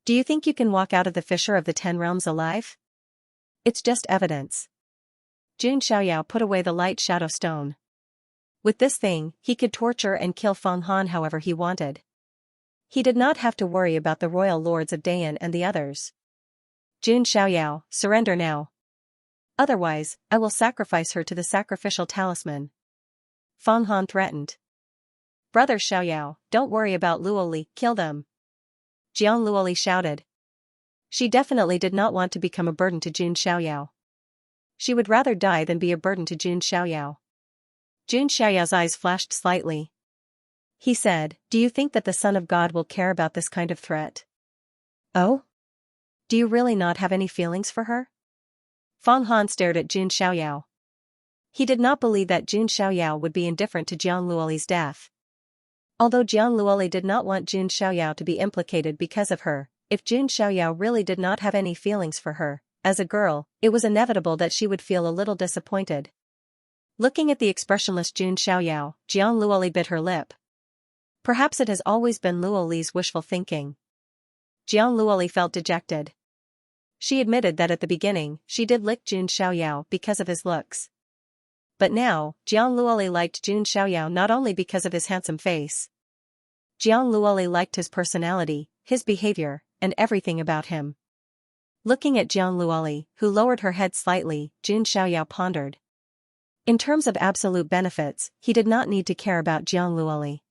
Do you think you can walk out of the Fissure of the Ten Realms alive? It's just evidence." Jun Xiaoyao put away the light shadow stone. With this thing, he could torture and kill Feng Han however he wanted. He did not have to worry about the royal lords of Dayan and the others. "Jun Xiaoyao, surrender now. Otherwise, I will sacrifice her to the sacrificial talisman," Feng Han threatened. "Brother Xiaoyao, don't worry about Luoli, kill them," Jiang Luoli shouted. She definitely did not want to become a burden to Jun Xiaoyao. She would rather die than be a burden to Jun Xiaoyao. Jun Xiaoyao's eyes flashed slightly. He said, "Do you think that the Son of God will care about this kind of threat?" "Oh? Do you really not have any feelings for her?" Feng Han stared at Jun Xiaoyao. He did not believe that Jun Xiaoyao would be indifferent to Jiang Luoli's death. Although Jiang Luoli did not want Jun Xiaoyao to be implicated because of her, if Jun Xiaoyao really did not have any feelings for her, as a girl, it was inevitable that she would feel a little disappointed. Looking at the expressionless Jun Xiaoyao, Jiang Luoli bit her lip. Perhaps it has always been Luoli's wishful thinking. Jiang Luoli felt dejected. She admitted that at the beginning, she did lick Jun Xiaoyao because of his looks. But now, Jiang Luoli liked Jun Xiaoyao not only because of his handsome face. Jiang Luoli liked his personality, his behavior, and everything about him. Looking at Jiang Luoli, who lowered her head slightly, Jun Xiaoyao pondered. In terms of absolute benefits, he did not need to care about Jiang Luoli.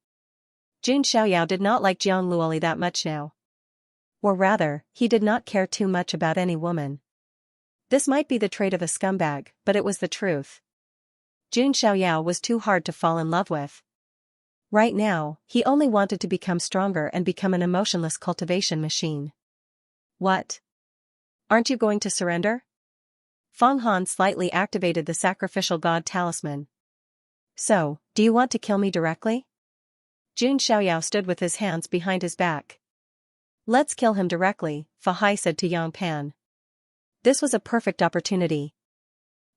Jun Xiaoyao did not like Jiang Luoli that much now. Or rather, he did not care too much about any woman. This might be the trait of a scumbag, but it was the truth. Jun Xiaoyao was too hard to fall in love with. Right now, he only wanted to become stronger and become an emotionless cultivation machine. "What? Aren't you going to surrender?" Feng Han slightly activated the sacrificial god talisman. "So, do you want to kill me directly?" Jun Xiaoyao stood with his hands behind his back. "Let's kill him directly," Fa Hai said to Yang Pan. This was a perfect opportunity.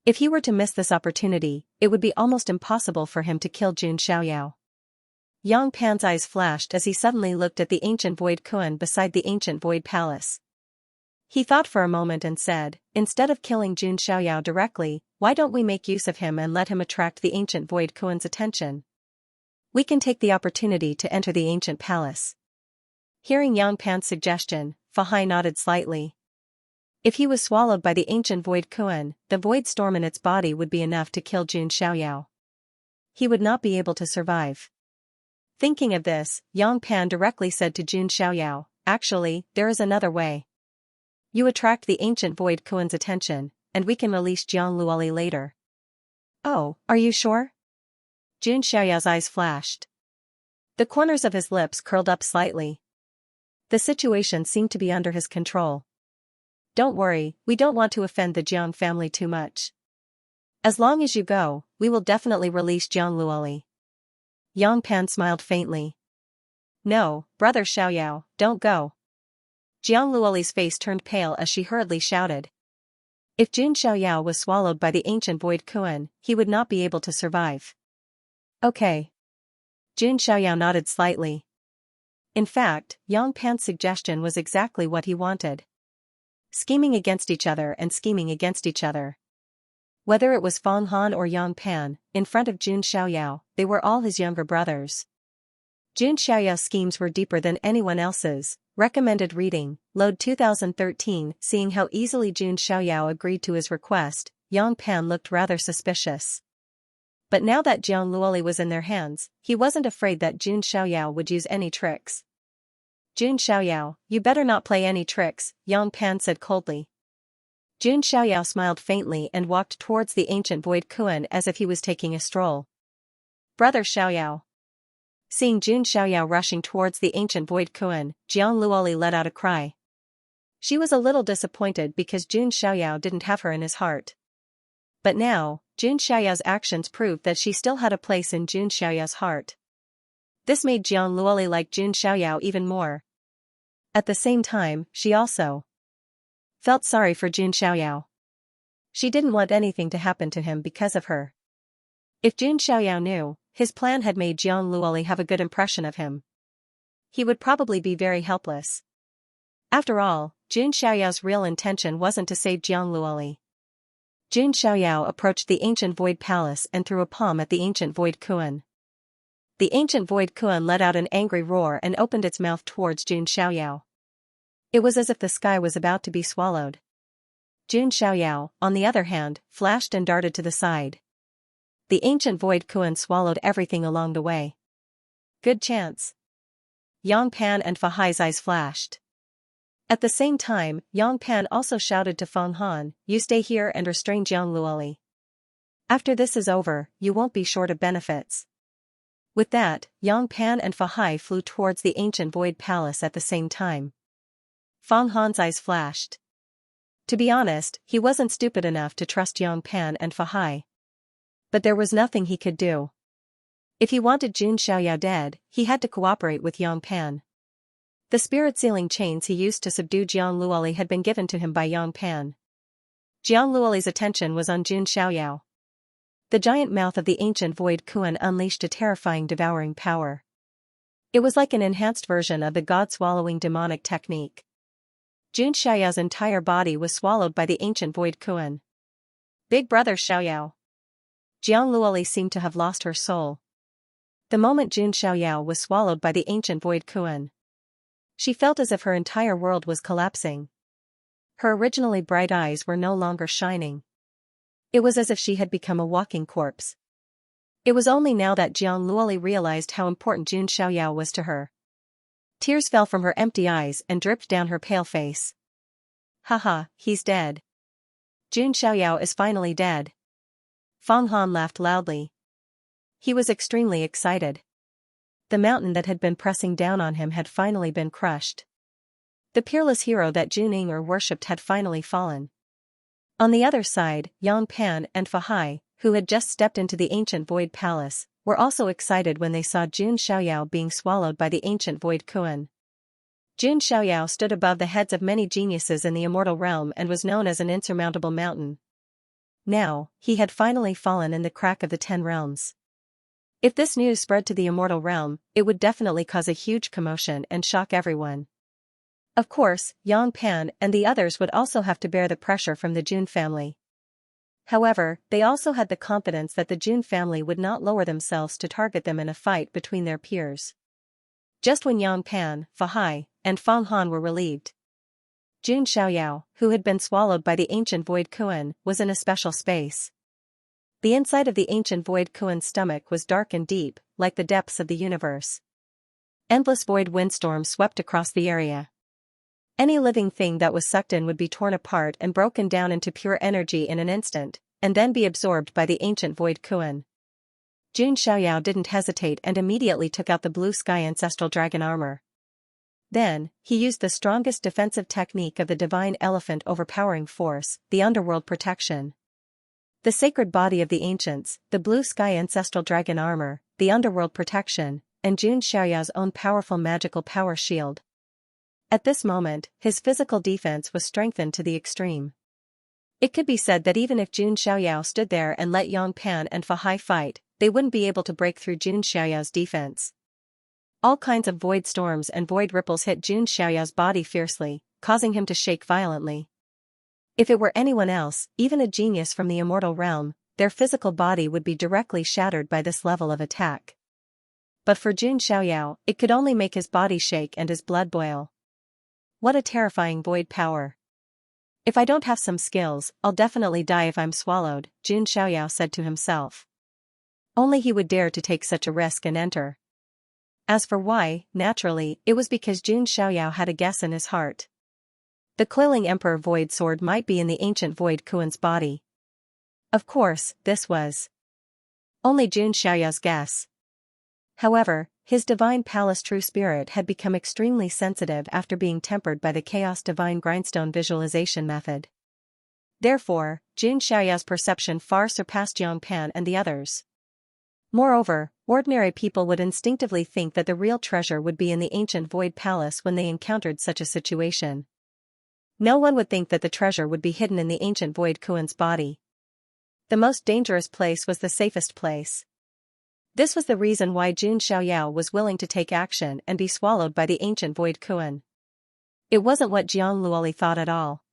If he were to miss this opportunity, it would be almost impossible for him to kill Jun Xiaoyao. Yang Pan's eyes flashed as he suddenly looked at the ancient void koan beside the ancient void palace. He thought for a moment and said, "Instead of killing Jun Xiaoyao directly, why don't we make use of him and let him attract the ancient void koan's attention? We can take the opportunity to enter the ancient palace." Hearing Yang Pan's suggestion, Fa Hai nodded slightly. If he was swallowed by the ancient void koan, the void storm in its body would be enough to kill Jun Xiaoyao. He would not be able to survive. Thinking of this, Yang Pan directly said to Jun Xiaoyao, "Actually, there is another way. You attract the ancient void koan's attention, and we can release Jiang Luoli later." "Oh, are you sure?" Jun Xiaoyao's eyes flashed. The corners of his lips curled up slightly. The situation seemed to be under his control. "Don't worry, we don't want to offend the Jiang family too much. As long as you go, we will definitely release Jiang Luoli." Yang Pan smiled faintly. "No, brother Xiaoyao, don't go." Jiang Luoli's face turned pale as she hurriedly shouted. If Jun Xiaoyao was swallowed by the ancient void koan, he would not be able to survive. "Okay." Jun Xiaoyao nodded slightly. In fact, Yang Pan's suggestion was exactly what he wanted. Scheming against each other and scheming against each other. Whether it was Feng Han or Yang Pan, in front of Jun Xiaoyao, they were all his younger brothers. Jun Xiaoyao's schemes were deeper than anyone else's. Recommended reading, Load 2013. Seeing how easily Jun Xiaoyao agreed to his request, Yang Pan looked rather suspicious. But now that Jiang Luoli was in their hands, he wasn't afraid that Jun Xiaoyao would use any tricks. Jun Xiaoyao, you better not play any tricks, Yang Pan said coldly. Jun Xiaoyao smiled faintly and walked towards the ancient void Kuan as if he was taking a stroll. Brother Xiaoyao. Seeing Jun Xiaoyao rushing towards the ancient void Kuan, Jiang Luoli let out a cry. She was a little disappointed because Jun Xiaoyao didn't have her in his heart. But now, Jun Xiaoyao's actions proved that she still had a place in Jun Xiaoyao's heart. This made Jiang Luoli like Jun Xiaoyao even more. At the same time, she also felt sorry for Jun Xiaoyao. She didn't want anything to happen to him because of her. If Jun Xiaoyao knew, his plan had made Jiang Luoli have a good impression of him. He would probably be very helpless. After all, Jun Xiaoyao's real intention wasn't to save Jiang Luoli. Jun Xiaoyao approached the ancient void palace and threw a palm at the ancient void Kuan. The ancient void Kuan let out an angry roar and opened its mouth towards Jun Xiaoyao. It was as if the sky was about to be swallowed. Jun Xiaoyao, on the other hand, flashed and darted to the side. The ancient void Kuan swallowed everything along the way. Good chance. Yang Pan and Fa Hai's eyes flashed. At the same time, Yang Pan also shouted to Feng Han, you stay here and restrain Jiang Luoli. After this is over, you won't be short of benefits. With that, Yang Pan and Fa Hai flew towards the ancient void palace at the same time. Feng Han's eyes flashed. To be honest, he wasn't stupid enough to trust Yang Pan and Fa Hai. But there was nothing he could do. If he wanted Jun Xiaoyao dead, he had to cooperate with Yang Pan. The spirit sealing chains he used to subdue Jiang Luoli had been given to him by Yang Pan. Jiang Luoli's attention was on Jun Xiaoyao. The giant mouth of the ancient void Kuan unleashed a terrifying devouring power. It was like an enhanced version of the god-swallowing demonic technique. Jun Xiaoyao's entire body was swallowed by the ancient void Kuan. Big brother Xiaoyao. Jiang Luoli seemed to have lost her soul. The moment Jun Xiaoyao was swallowed by the ancient void Kuan, she felt as if her entire world was collapsing. Her originally bright eyes were no longer shining. It was as if she had become a walking corpse. It was only now that Jiang Luoli realized how important Jun Xiaoyao was to her. Tears fell from her empty eyes and dripped down her pale face. Haha, he's dead. Jun Xiaoyao is finally dead. Feng Han laughed loudly. He was extremely excited. The mountain that had been pressing down on him had finally been crushed. The peerless hero that Jun Ying'er worshipped had finally fallen. On the other side, Yang Pan and Fa Hai, who had just stepped into the ancient void palace, were also excited when they saw Jun Xiaoyao being swallowed by the ancient void Kuan. Jun Xiaoyao stood above the heads of many geniuses in the immortal realm and was known as an insurmountable mountain. Now, he had finally fallen in the crack of the 10 realms. If this news spread to the immortal realm, it would definitely cause a huge commotion and shock everyone. Of course, Yang Pan and the others would also have to bear the pressure from the Jun family. However, they also had the confidence that the Jun family would not lower themselves to target them in a fight between their peers. Just when Yang Pan, Fa Hai, and Feng Han were relieved, Jun Xiaoyao, who had been swallowed by the ancient void Kuan, was in a special space. The inside of the ancient void Kuan's stomach was dark and deep, like the depths of the universe. Endless void windstorms swept across the area. Any living thing that was sucked in would be torn apart and broken down into pure energy in an instant, and then be absorbed by the ancient void Kuan. Jun Xiaoyao didn't hesitate and immediately took out the blue sky ancestral dragon armor. Then, he used the strongest defensive technique of the divine elephant overpowering force, the underworld protection. The sacred body of the ancients, the blue sky ancestral dragon armor, the underworld protection, and Jun Xiaoyao's own powerful magical power shield. At this moment, his physical defense was strengthened to the extreme. It could be said that even if Jun Xiaoyao stood there and let Yang Pan and Fa Hai fight, they wouldn't be able to break through Jun Xiaoyao's defense. All kinds of void storms and void ripples hit Jun Xiaoyao's body fiercely, causing him to shake violently. If it were anyone else, even a genius from the immortal realm, their physical body would be directly shattered by this level of attack. But for Jun Xiaoyao, it could only make his body shake and his blood boil. What a terrifying void power. If I don't have some skills, I'll definitely die if I'm swallowed, Jun Xiaoyao said to himself. Only he would dare to take such a risk and enter. As for why, naturally, it was because Jun Xiaoyao had a guess in his heart. The coiling Emperor Void Sword might be in the ancient Void Kuan's body. Of course, this was only Jun Xiaoyao's guess. However, his divine palace true spirit had become extremely sensitive after being tempered by the chaos divine grindstone visualization method. Therefore, Jun Xiaoyao's perception far surpassed Yang Pan and the others. Moreover, ordinary people would instinctively think that the real treasure would be in the ancient Void Palace when they encountered such a situation. No one would think that the treasure would be hidden in the ancient Void Kuan's body. The most dangerous place was the safest place. This was the reason why Jun Xiaoyao was willing to take action and be swallowed by the ancient Void Kuan. It wasn't what Jiang Luoli thought at all.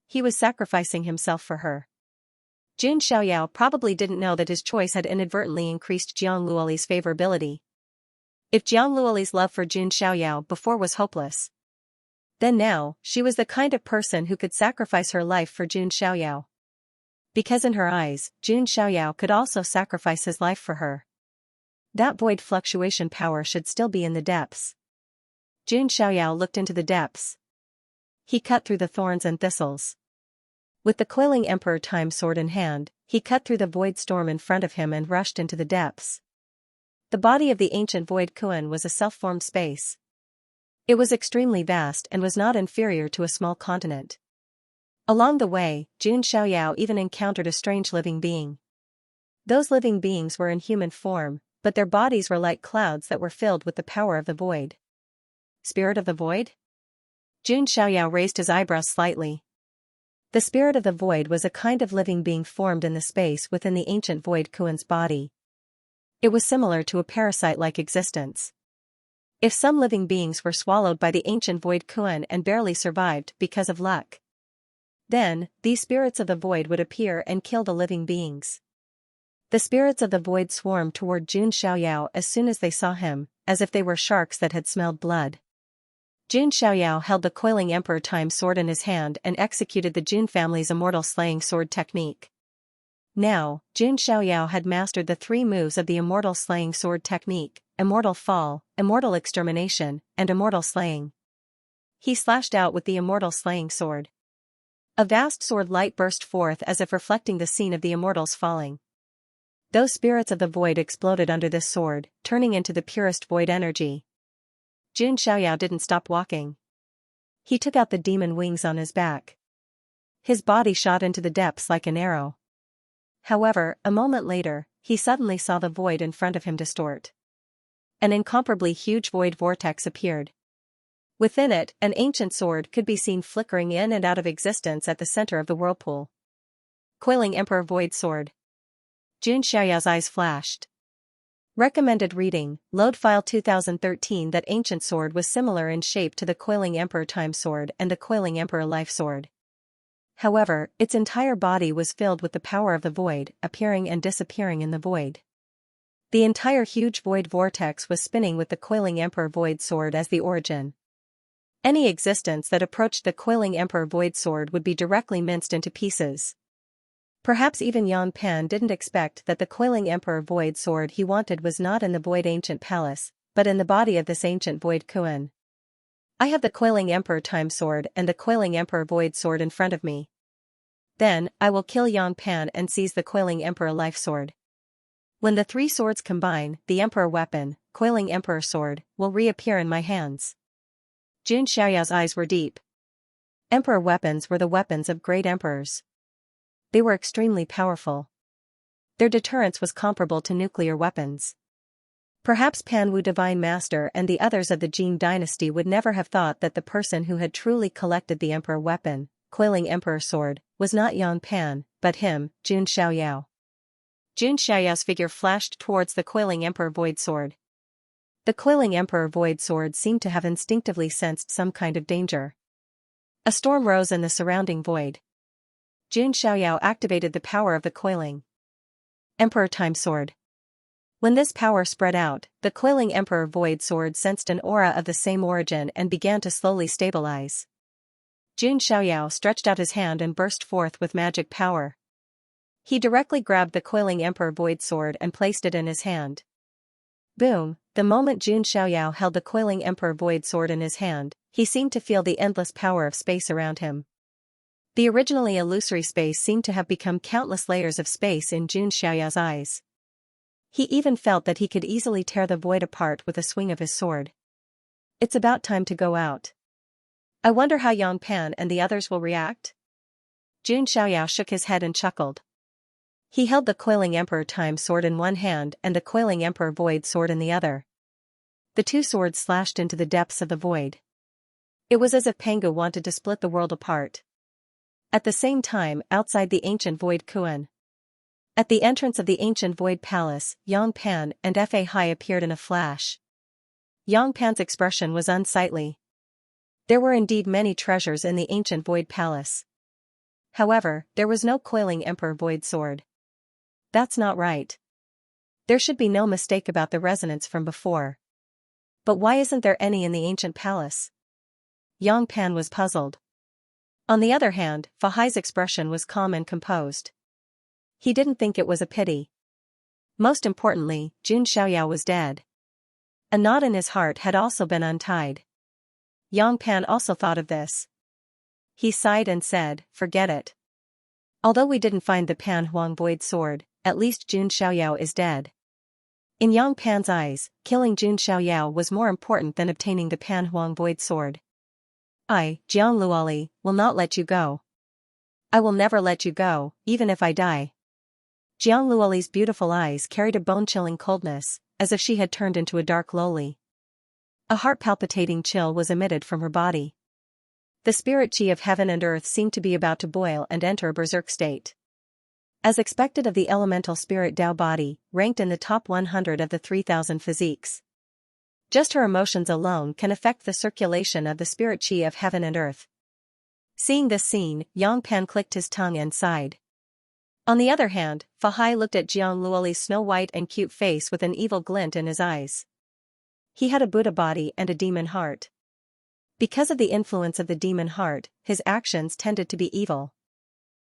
He was sacrificing himself for her. Jun Xiaoyao probably didn't know that his choice had inadvertently increased Jiang Luoli's favorability. If Jiang Luoli's love for Jun Xiaoyao before was hopeless, then now, she was the kind of person who could sacrifice her life for Jun Xiaoyao. Because in her eyes, Jun Xiaoyao could also sacrifice his life for her. That void fluctuation power should still be in the depths. Jun Xiaoyao looked into the depths. He cut through the thorns and thistles. With the coiling Emperor Time sword in hand, he cut through the void storm in front of him and rushed into the depths. The body of the ancient Void Kuan was a self-formed space. It was extremely vast and was not inferior to a small continent. Along the way, Jun Xiaoyao even encountered a strange living being. Those living beings were in human form, but their bodies were like clouds that were filled with the power of the void. Spirit of the void? Jun Xiaoyao raised his eyebrows slightly. The spirit of the void was a kind of living being formed in the space within the ancient Void Kuan's body. It was similar to a parasite-like existence. If some living beings were swallowed by the ancient Void Kuan and barely survived because of luck, then, these spirits of the void would appear and kill the living beings. The spirits of the void swarmed toward Jun Xiaoyao as soon as they saw him, as if they were sharks that had smelled blood. Jun Xiaoyao held the coiling Emperor Time sword in his hand and executed the Jun family's immortal slaying sword technique. Now, Jun Xiaoyao had mastered the 3 moves of the immortal slaying sword technique: immortal fall, immortal extermination, and immortal slaying. He slashed out with the immortal slaying sword. A vast sword light burst forth as if reflecting the scene of the immortals falling. Those spirits of the void exploded under this sword, turning into the purest void energy. Jun Xiaoyao didn't stop walking. He took out the demon wings on his back. His body shot into the depths like an arrow. However, a moment later, he suddenly saw the void in front of him distort. An incomparably huge void vortex appeared. Within it, an ancient sword could be seen flickering in and out of existence at the center of the whirlpool. Coiling Emperor Void Sword. Jun Xiaoyao's eyes flashed. Recommended reading, Load File 2013. That ancient sword was similar in shape to the Coiling Emperor Time Sword and the Coiling Emperor Life Sword. However, its entire body was filled with the power of the void, appearing and disappearing in the void. The entire huge void vortex was spinning with the Coiling Emperor Void Sword as the origin. Any existence that approached the Coiling Emperor Void Sword would be directly minced into pieces. Perhaps even Yan Pan didn't expect that the Coiling Emperor Void Sword he wanted was not in the Void Ancient Palace, but in the body of this ancient Void Kuan. I have the Coiling Emperor Time Sword and the Coiling Emperor Void Sword in front of me. Then, I will kill Yan Pan and seize the Coiling Emperor Life Sword. When the 3 swords combine, the Emperor Weapon, Coiling Emperor Sword, will reappear in my hands. Jun Xiaoyao's eyes were deep. Emperor weapons were the weapons of great emperors. They were extremely powerful. Their deterrence was comparable to nuclear weapons. Perhaps Pan Wu Divine Master and the others of the Jin dynasty would never have thought that the person who had truly collected the Emperor Weapon, Coiling Emperor Sword, was not Yan Pan, but him, Jun Xiaoyao. Jun Xiaoyao's figure flashed towards the Coiling Emperor Void Sword. The Coiling Emperor Void Sword seemed to have instinctively sensed some kind of danger. A storm rose in the surrounding void. Jun Xiaoyao activated the power of the Coiling Emperor Time Sword. When this power spread out, the Coiling Emperor Void Sword sensed an aura of the same origin and began to slowly stabilize. Jun Xiaoyao stretched out his hand and burst forth with magic power. He directly grabbed the coiling Emperor Void Sword and placed it in his hand. Boom! The moment Jun Xiaoyao held the coiling Emperor Void Sword in his hand, he seemed to feel the endless power of space around him. The originally illusory space seemed to have become countless layers of space in Jun Xiaoyao's eyes. He even felt that he could easily tear the void apart with a swing of his sword. It's about time to go out. I wonder how Yang Pan and the others will react? Jun Xiaoyao shook his head and chuckled. He held the coiling Emperor Time Sword in one hand and the coiling Emperor Void Sword in the other. The two swords slashed into the depths of the void. It was as if Pangu wanted to split the world apart. At the same time, outside the ancient Void Kuan. At the entrance of the ancient Void Palace, Yang Pan and Fa Hai appeared in a flash. Yang Pan's expression was unsightly. There were indeed many treasures in the ancient Void Palace. However, there was no coiling Emperor Void Sword. That's not right. There should be no mistake about the resonance from before. But why isn't there any in the ancient palace? Yang Pan was puzzled. On the other hand, Fa Hai's expression was calm and composed. He didn't think it was a pity. Most importantly, Jun Xiaoyao was dead. A knot in his heart had also been untied. Yang Pan also thought of this. He sighed and said, "Forget it. Although we didn't find the Pan Huang Void Sword, at least Jun Xiaoyao is dead." In Yang Pan's eyes, killing Jun Xiaoyao was more important than obtaining the Pan Huang Void Sword. I, Jiang Luoli, will not let you go. I will never let you go, even if I die. Jiang Luoli's beautiful eyes carried a bone-chilling coldness, as if she had turned into a dark loli. A heart-palpitating chill was emitted from her body. The spirit chi of heaven and earth seemed to be about to boil and enter a berserk state. As expected of the elemental spirit Tao body, ranked in the top 100 of the 3,000 physiques. Just her emotions alone can affect the circulation of the spirit chi of heaven and earth. Seeing this scene, Yang Pan clicked his tongue and sighed. On the other hand, Fa Hai looked at Jiang Luoli's snow-white and cute face with an evil glint in his eyes. He had a Buddha body and a demon heart. Because of the influence of the demon heart, his actions tended to be evil.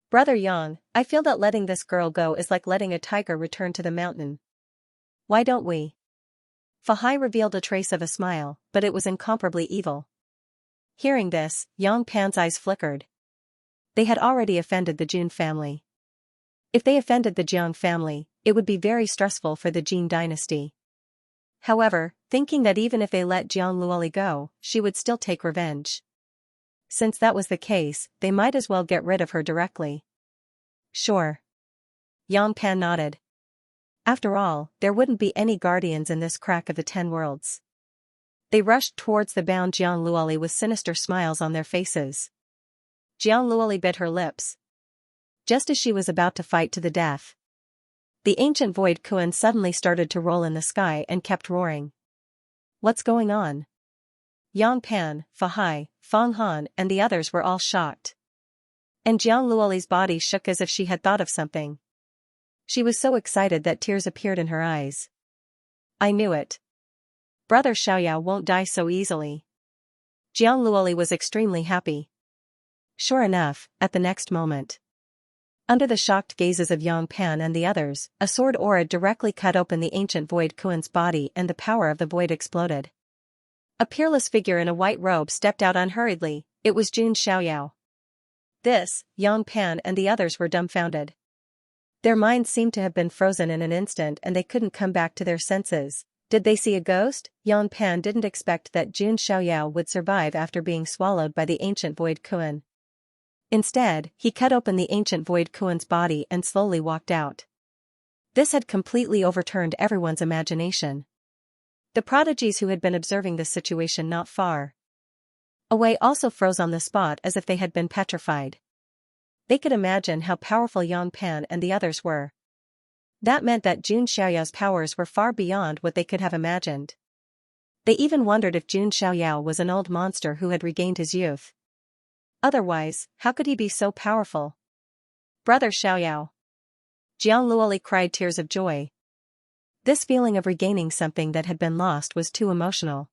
Brother Yang, I feel that letting this girl go is like letting a tiger return to the mountain. Why don't we? Fa Hai revealed a trace of a smile, but it was incomparably evil. Hearing this, Yang Pan's eyes flickered. They had already offended the Jun family. If they offended the Jiang family, it would be very stressful for the Jin dynasty. However, thinking that even if they let Jiang Luoli go, she would still take revenge. Since that was the case, they might as well get rid of her directly. Sure. Yang Pan nodded. After all, there wouldn't be any guardians in this crack of the 10 worlds. They rushed towards the bound Jiang Luoli with sinister smiles on their faces. Jiang Luoli bit her lips. Just as she was about to fight to the death, the ancient Void Kuan suddenly started to roll in the sky and kept roaring. What's going on? Yang Pan, Fa Hai, Fang Han and the others were all shocked. And Jiang Luoli's body shook as if she had thought of something. She was so excited that tears appeared in her eyes. I knew it. Brother Xiaoyao won't die so easily. Jiang Luoli was extremely happy. Sure enough, at the next moment, under the shocked gazes of Yang Pan and the others, a sword aura directly cut open the ancient Void Kuan's body and the power of the void exploded. A peerless figure in a white robe stepped out unhurriedly. It was Jun Xiaoyao. This, Yang Pan and the others were dumbfounded. Their minds seemed to have been frozen in an instant and they couldn't come back to their senses. Did they see a ghost? Yang Pan didn't expect that Jun Xiaoyao would survive after being swallowed by the ancient Void Kuan. Instead, he cut open the ancient Void Kuan's body and slowly walked out. This had completely overturned everyone's imagination. The prodigies who had been observing this situation not far away also froze on the spot as if they had been petrified. They could imagine how powerful Yang Pan and the others were. That meant that Jun Xiaoyao's powers were far beyond what they could have imagined. They even wondered if Jun Xiaoyao was an old monster who had regained his youth. Otherwise, how could he be so powerful? Brother Xiaoyao. Jiang Luoli cried tears of joy. This feeling of regaining something that had been lost was too emotional.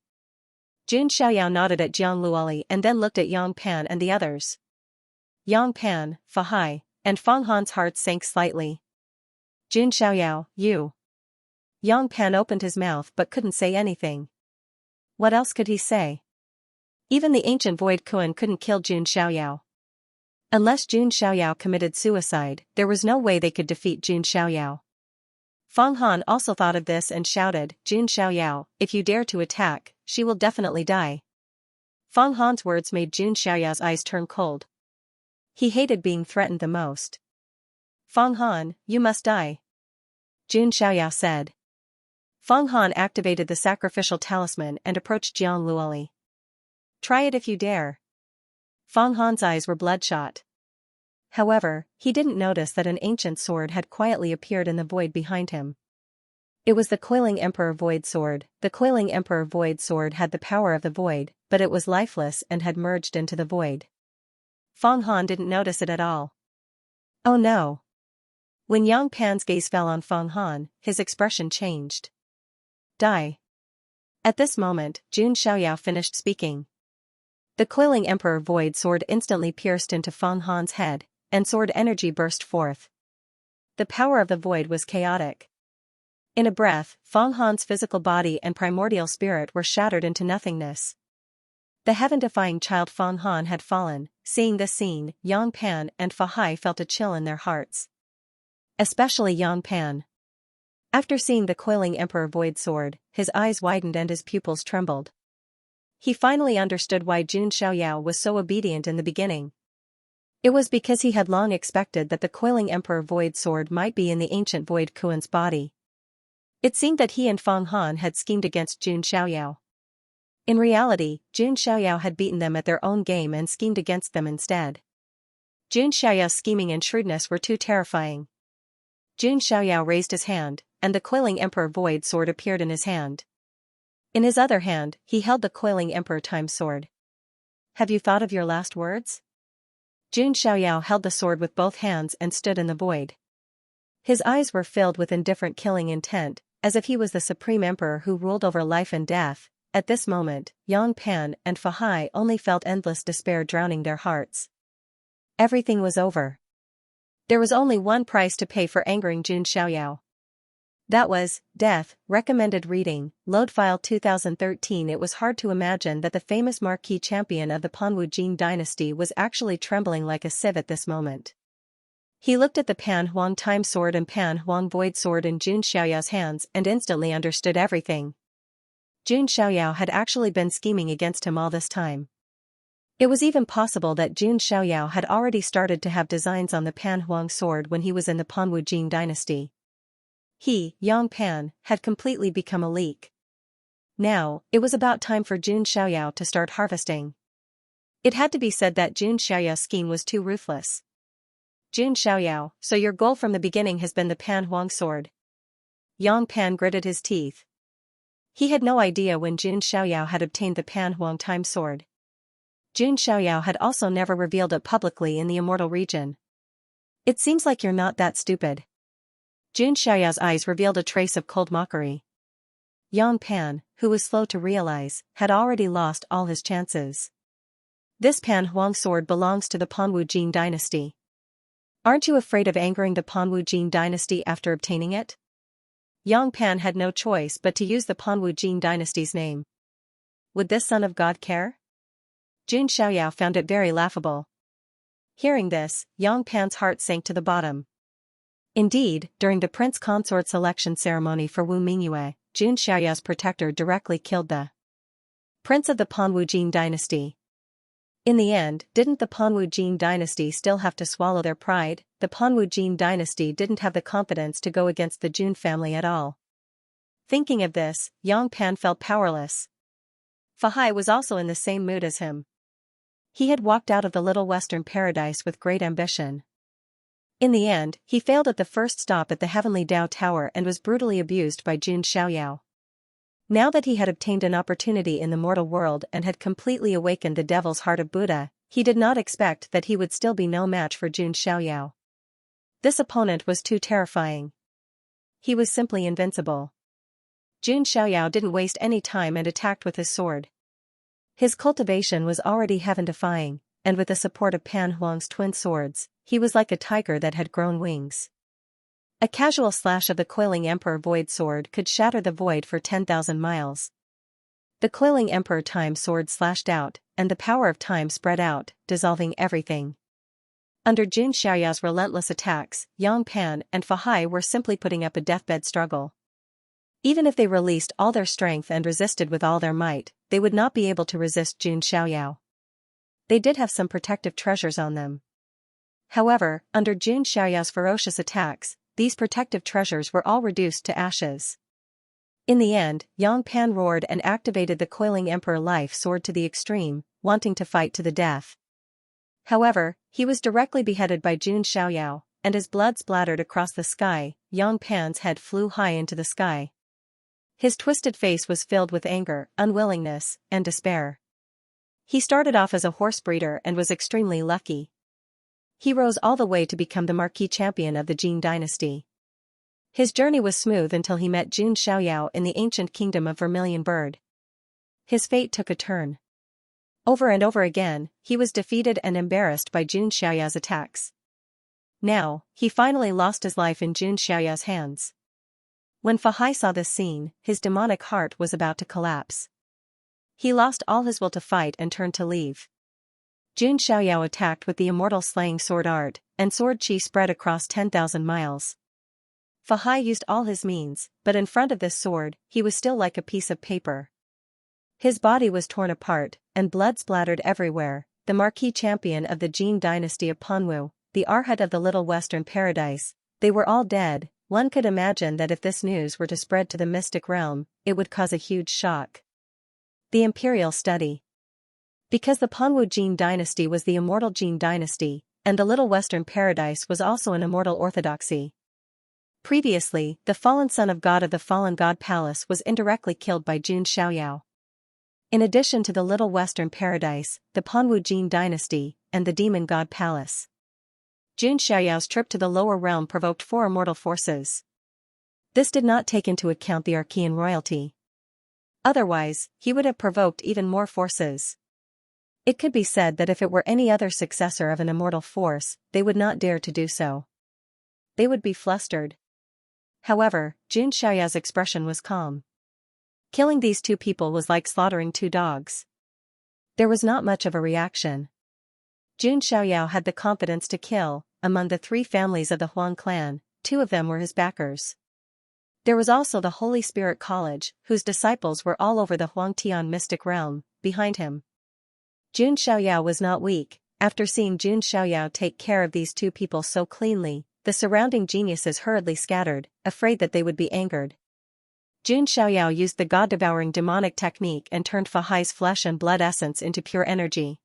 Jun Xiaoyao nodded at Jiang Luoli and then looked at Yang Pan and the others. Yang Pan, Fa Hai, and Feng Han's heart sank slightly. Jun Xiaoyao, you. Yang Pan opened his mouth but couldn't say anything. What else could he say? Even the ancient Void Kuan couldn't kill Jun Xiaoyao. Unless Jun Xiaoyao committed suicide, there was no way they could defeat Jun Xiaoyao. Feng Han also thought of this and shouted, Jun Xiaoyao, if you dare to attack, she will definitely die. Feng Han's words made Jun Xiaoyao's eyes turn cold. He hated being threatened the most. Feng Han, you must die. Jun Xiaoyao said. Feng Han activated the sacrificial talisman and approached Jiang Luoli. Try it if you dare. Feng Han's eyes were bloodshot. However, he didn't notice that an ancient sword had quietly appeared in the void behind him. It was the Coiling Emperor Void Sword. The Coiling Emperor Void Sword had the power of the void, but it was lifeless and had merged into the void. Feng Han didn't notice it at all. Oh no. When Yang Pan's gaze fell on Feng Han, his expression changed. Die. At this moment, Jun Xiaoyao finished speaking. The Coiling Emperor Void Sword instantly pierced into Feng Han's head, and sword energy burst forth. The power of the void was chaotic. In a breath, Feng Han's physical body and primordial spirit were shattered into nothingness. The heaven-defying child Feng Han had fallen. Seeing this scene, Yang Pan and Fa Hai felt a chill in their hearts. Especially Yang Pan. After seeing the Coiling Emperor Void Sword, his eyes widened and his pupils trembled. He finally understood why Jun Xiaoyao was so obedient in the beginning. It was because he had long expected that the Coiling Emperor Void Sword might be in the ancient Void Kuan's body. It seemed that he and Feng Han had schemed against Jun Xiaoyao. In reality, Jun Xiaoyao had beaten them at their own game and schemed against them instead. Jun Xiaoyao's scheming and shrewdness were too terrifying. Jun Xiaoyao raised his hand, and the Coiling Emperor Void Sword appeared in his hand. In his other hand, he held the Coiling Emperor Time Sword. Have you thought of your last words? Jun Xiaoyao held the sword with both hands and stood in the void. His eyes were filled with indifferent killing intent, as if he was the supreme emperor who ruled over life and death. At this moment, Yang Pan and Fa Hai only felt endless despair drowning their hearts. Everything was over. There was only one price to pay for angering Jun Xiaoyao. That was death. Recommended reading, Load File 2013. It was hard to imagine that the famous marquee champion of the Panwu Jin dynasty was actually trembling like a sieve at this moment. He looked at the Pan Huang Time Sword and Pan Huang Void Sword in Jun Xiaoyao's hands and instantly understood everything. Jun Xiaoyao had actually been scheming against him all this time. It was even possible that Jun Xiaoyao had already started to have designs on the Pan Huang sword when he was in the Panwu Jin dynasty. He, Yang Pan, had completely become a leak. Now, it was about time for Jun Xiaoyao to start harvesting. It had to be said that Jun Xiaoyao's scheme was too ruthless. Jun Xiaoyao, so your goal from the beginning has been the Pan Huang sword. Yang Pan gritted his teeth. He had no idea when Jun Xiaoyao had obtained the Pan Huang Time sword. Jun Xiaoyao had also never revealed it publicly in the immortal region. It seems like you're not that stupid. Jun Xiaoyao's eyes revealed a trace of cold mockery. Yang Pan, who was slow to realize, had already lost all his chances. This Pan Huang sword belongs to the Panwu Jin dynasty. Aren't you afraid of angering the Panwu Jin dynasty after obtaining it? Yang Pan had no choice but to use the Panwu Jin dynasty's name. Would this son of God care? Jun Xiaoyao found it very laughable. Hearing this, Yang Pan's heart sank to the bottom. Indeed, during the prince consort selection ceremony for Wu Mingyue, Jun Xiaoyao's protector directly killed the prince of the Panwu Jin dynasty. In the end, didn't the Panwu Jin dynasty still have to swallow their pride? The Panwu Jin dynasty didn't have the confidence to go against the Jun family at all. Thinking of this, Yang Pan felt powerless. Fa Hai was also in the same mood as him. He had walked out of the little western paradise with great ambition. In the end, he failed at the first stop at the Heavenly Dao Tower and was brutally abused by Jun Xiaoyao. Now that he had obtained an opportunity in the mortal world and had completely awakened the devil's heart of Buddha, he did not expect that he would still be no match for Jun Xiaoyao. This opponent was too terrifying. He was simply invincible. Jun Xiaoyao didn't waste any time and attacked with his sword. His cultivation was already heaven-defying, and with the support of Pan Huang's twin swords, he was like a tiger that had grown wings. A casual slash of the coiling Emperor Void Sword could shatter the void for 10,000 miles. The coiling Emperor Time Sword slashed out, and the power of time spread out, dissolving everything. Under Jun Xiaoyao's relentless attacks, Yang Pan and Fa Hai were simply putting up a deathbed struggle. Even if they released all their strength and resisted with all their might, they would not be able to resist Jun Xiaoyao. They did have some protective treasures on them. However, under Jun Xiaoyao's ferocious attacks, these protective treasures were all reduced to ashes. In the end, Yang Pan roared and activated the coiling Emperor Life Sword to the extreme, wanting to fight to the death. However, he was directly beheaded by Jun Xiaoyao, and as blood splattered across the sky, Yang Pan's head flew high into the sky. His twisted face was filled with anger, unwillingness, and despair. He started off as a horse breeder and was extremely lucky. He rose all the way to become the marquis champion of the Jin dynasty. His journey was smooth until he met Jun Xiaoyao in the ancient kingdom of Vermilion Bird. His fate took a turn. Over and over again, he was defeated and embarrassed by Jun Xiaoyao's attacks. Now, he finally lost his life in Jun Xiaoyao's hands. When Fa Hai saw this scene, his demonic heart was about to collapse. He lost all his will to fight and turned to leave. Jun Xiaoyao attacked with the immortal slaying sword art, and sword chi spread across 10,000 miles. Fa Hai used all his means, but in front of this sword, he was still like a piece of paper. His body was torn apart, and blood splattered everywhere. The marquis champion of the Jin dynasty of Panwu, the arhat of the Little Western Paradise, they were all dead. One could imagine that if this news were to spread to the mystic realm, it would cause a huge shock. The Imperial Study. Because the Panwu Jin dynasty was the immortal Jin dynasty, and the Little Western Paradise was also an immortal orthodoxy. Previously, the fallen son of God of the Fallen God Palace was indirectly killed by Jun Xiaoyao. In addition to the Little Western Paradise, the Panwu Jin dynasty, and the Demon God Palace. Jun Xiaoyao's trip to the lower realm provoked 4 immortal forces. This did not take into account the Archean royalty. Otherwise, he would have provoked even more forces. It could be said that if it were any other successor of an immortal force, they would not dare to do so. They would be flustered. However, Jun Xiaoyao's expression was calm. Killing these 2 people was like slaughtering 2 dogs. There was not much of a reaction. Jun Xiaoyao had the confidence to kill. Among the 3 families of the Huang clan, 2 of them were his backers. There was also the Holy Spirit College, whose disciples were all over the Huangtian mystic realm, behind him. Jun Xiaoyao was not weak. After seeing Jun Xiaoyao take care of these 2 people so cleanly, the surrounding geniuses hurriedly scattered, afraid that they would be angered. Jun Xiaoyao used the god-devouring demonic technique and turned Fa Hai's flesh and blood essence into pure energy.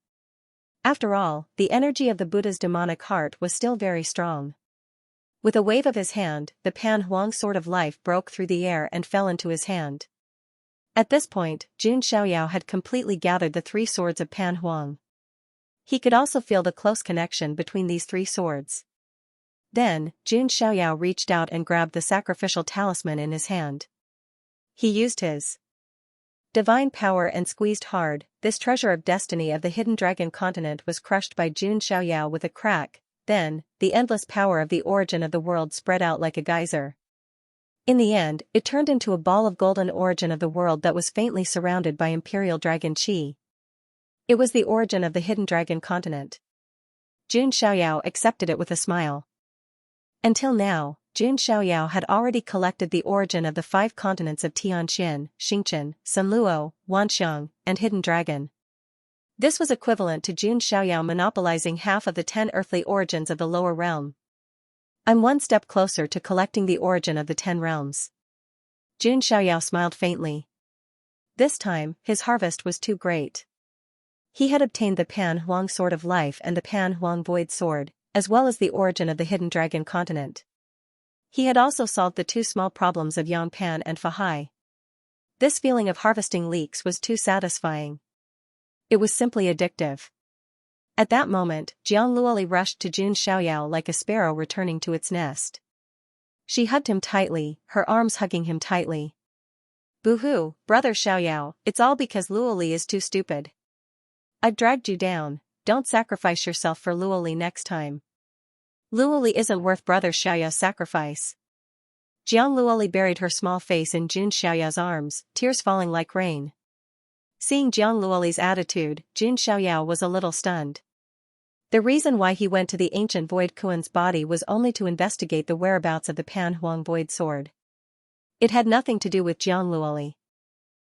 After all, the energy of the Buddha's demonic heart was still very strong. With a wave of his hand, the Pan Huang sword of life broke through the air and fell into his hand. At this point, Jun Xiaoyao had completely gathered the 3 swords of Pan Huang. He could also feel the close connection between these 3 swords. Then, Jun Xiaoyao reached out and grabbed the sacrificial talisman in his hand. He used his divine power and squeezed hard. This treasure of destiny of the hidden dragon continent was crushed by Jun Xiaoyao with a crack. Then, the endless power of the origin of the world spread out like a geyser. In the end, it turned into a ball of golden origin of the world that was faintly surrounded by imperial dragon chi. It was the origin of the hidden dragon continent. Jun Xiaoyao accepted it with a smile. Until now, Jun Xiaoyao had already collected the origin of the 5 continents of Tianxin, Xingqian, Sanluo, Wanxiang, and Hidden Dragon. This was equivalent to Jun Xiaoyao monopolizing half of the 10 earthly origins of the lower realm. I'm one step closer to collecting the origin of the 10 realms. Jun Xiaoyao smiled faintly. This time, his harvest was too great. He had obtained the Pan Huang Sword of Life and the Pan Huang Void Sword, as well as the origin of the Hidden Dragon Continent. He had also solved the 2 small problems of Yang Pan and Fa Hai. This feeling of harvesting leeks was too satisfying. It was simply addictive. At that moment, Jiang Luoli rushed to Jun Xiaoyao like a sparrow returning to its nest. She hugged him tightly, her arms hugging him tightly. Boo-hoo, brother Xiaoyao, it's all because Luoli is too stupid. I've dragged you down, don't sacrifice yourself for Luoli next time. Luoli isn't worth Brother Xiaoya's sacrifice. Jiang Luoli buried her small face in Jun Xiaoyao's arms, tears falling like rain. Seeing Jiang Luoli's attitude, Jun Xiaoyao was a little stunned. The reason why he went to the ancient Void Kuan's body was only to investigate the whereabouts of the Pan Huang Void Sword. It had nothing to do with Jiang Luoli.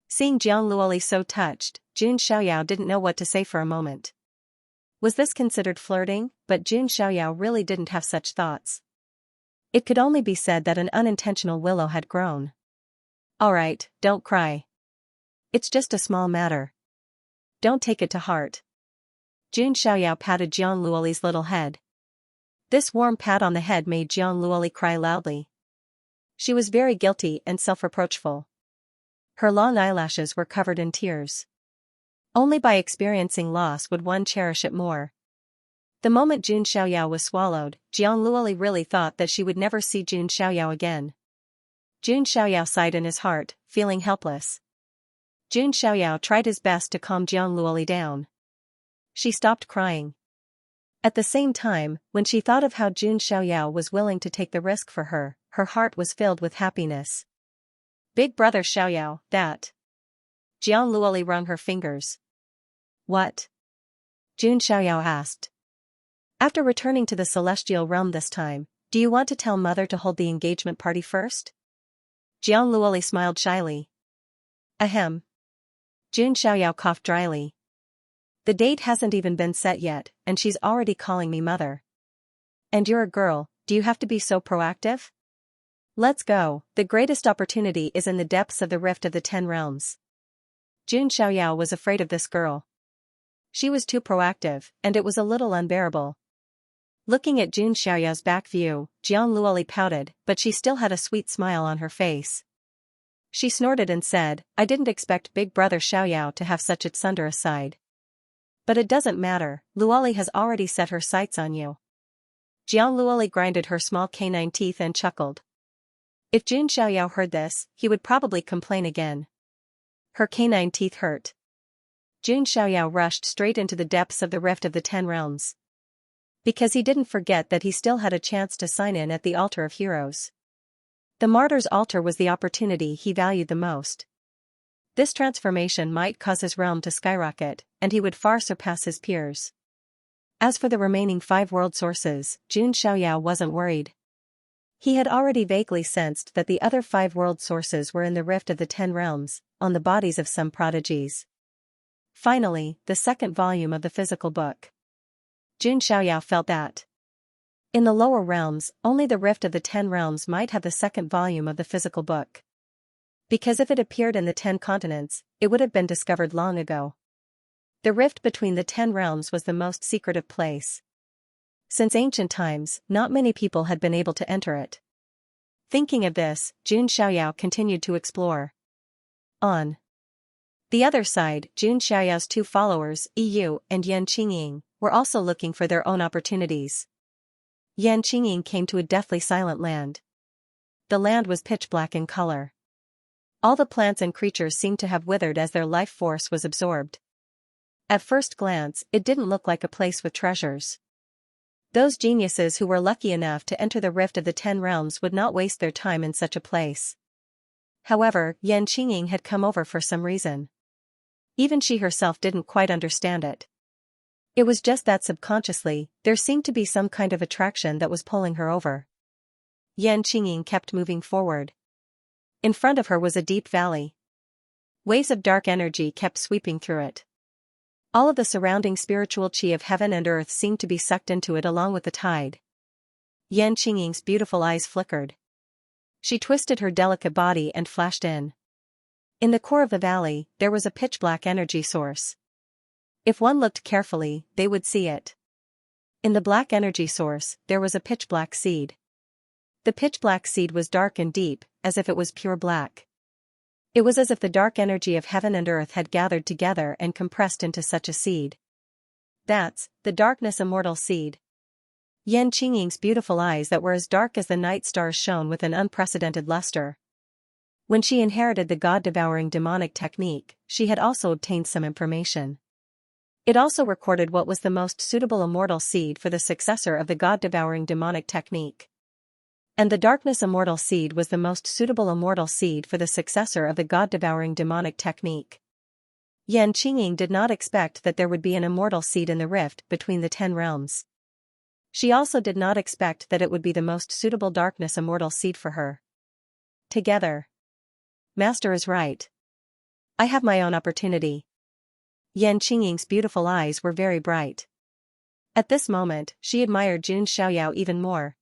Seeing Jiang Luoli so touched, Jun Xiaoyao didn't know what to say for a moment. Was this considered flirting? But Jun Xiaoyao really didn't have such thoughts. It could only be said that an unintentional willow had grown. Alright, don't cry. It's just a small matter. Don't take it to heart. Jun Xiaoyao patted Jiang Luoli's little head. This warm pat on the head made Jiang Luoli cry loudly. She was very guilty and self-reproachful. Her long eyelashes were covered in tears. Only by experiencing loss would one cherish it more. The moment Jun Xiaoyao was swallowed, Jiang Luoli really thought that she would never see Jun Xiaoyao again. Jun Xiaoyao sighed in his heart, feeling helpless. Jun Xiaoyao tried his best to calm Jiang Luoli down. She stopped crying. At the same time, when she thought of how Jun Xiaoyao was willing to take the risk for her, her heart was filled with happiness. Big Brother Xiaoyao, that. Jiang Luoli wrung her fingers. What? Jun Xiaoyao asked. After returning to the celestial realm this time, do you want to tell Mother to hold the engagement party first? Jiang Luoli smiled shyly. Ahem. Jun Xiaoyao coughed dryly. The date hasn't even been set yet, and she's already calling me mother. And you're a girl, do you have to be so proactive? Let's go, the greatest opportunity is in the depths of the Rift of the 10 Realms. Jun Xiaoyao was afraid of this girl. She was too proactive, and it was a little unbearable. Looking at Jun Xiaoyao's back view, Jiang Luoli pouted, but she still had a sweet smile on her face. She snorted and said, I didn't expect Big Brother Xiaoyao to have such a thunderous side. But it doesn't matter, Luoli has already set her sights on you. Jiang Luoli grinded her small canine teeth and chuckled. If Jun Xiaoyao heard this, he would probably complain again. Her canine teeth hurt. Jun Xiaoyao rushed straight into the depths of the Rift of the 10 Realms. Because he didn't forget that he still had a chance to sign in at the Altar of Heroes. The Martyr's Altar was the opportunity he valued the most. This transformation might cause his realm to skyrocket, and he would far surpass his peers. As for the remaining 5 world sources, Jun Xiaoyao wasn't worried. He had already vaguely sensed that the other 5 world sources were in the Rift of the 10 Realms, on the bodies of some prodigies. Finally, the second volume of the physical book. Jun Xiaoyao felt that. In the lower realms, only the Rift of the 10 Realms might have the second volume of the physical book. Because if it appeared in the 10 continents, it would have been discovered long ago. The rift between the 10 realms was the most secretive place. Since ancient times, not many people had been able to enter it. Thinking of this, Jun Xiaoyao continued to explore. On the other side, Jun Xiaoyao's 2 followers, Yu and Yan Qingying, were also looking for their own opportunities. Yan Qingying came to a deathly silent land. The land was pitch black in color. All the plants and creatures seemed to have withered as their life force was absorbed. At first glance, it didn't look like a place with treasures. Those geniuses who were lucky enough to enter the Rift of the 10 Realms would not waste their time in such a place. However, Yan Qingying had come over for some reason. Even she herself didn't quite understand it. It was just that subconsciously, there seemed to be some kind of attraction that was pulling her over. Yan Qingying kept moving forward. In front of her was a deep valley. Waves of dark energy kept sweeping through it. All of the surrounding spiritual chi of heaven and earth seemed to be sucked into it along with the tide. Yan Qingying's beautiful eyes flickered. She twisted her delicate body and flashed in. In the core of the valley, there was a pitch-black energy source. If one looked carefully, they would see it. In the black energy source, there was a pitch-black seed. The pitch-black seed was dark and deep, as if it was pure black. It was as if the dark energy of heaven and earth had gathered together and compressed into such a seed. That's the darkness immortal seed. Yan Qingying's beautiful eyes that were as dark as the night stars shone with an unprecedented luster. When she inherited the god-devouring demonic technique, she had also obtained some information. It also recorded what was the most suitable immortal seed for the successor of the god-devouring demonic technique. And the darkness immortal seed was the most suitable immortal seed for the successor of the god-devouring demonic technique. Yan Qingying did not expect that there would be an immortal seed in the rift between the 10 realms. She also did not expect that it would be the most suitable darkness immortal seed for her. Together. Master is right. I have my own opportunity. Yan Qingying's beautiful eyes were very bright. At this moment, she admired Jun Xiaoyao even more.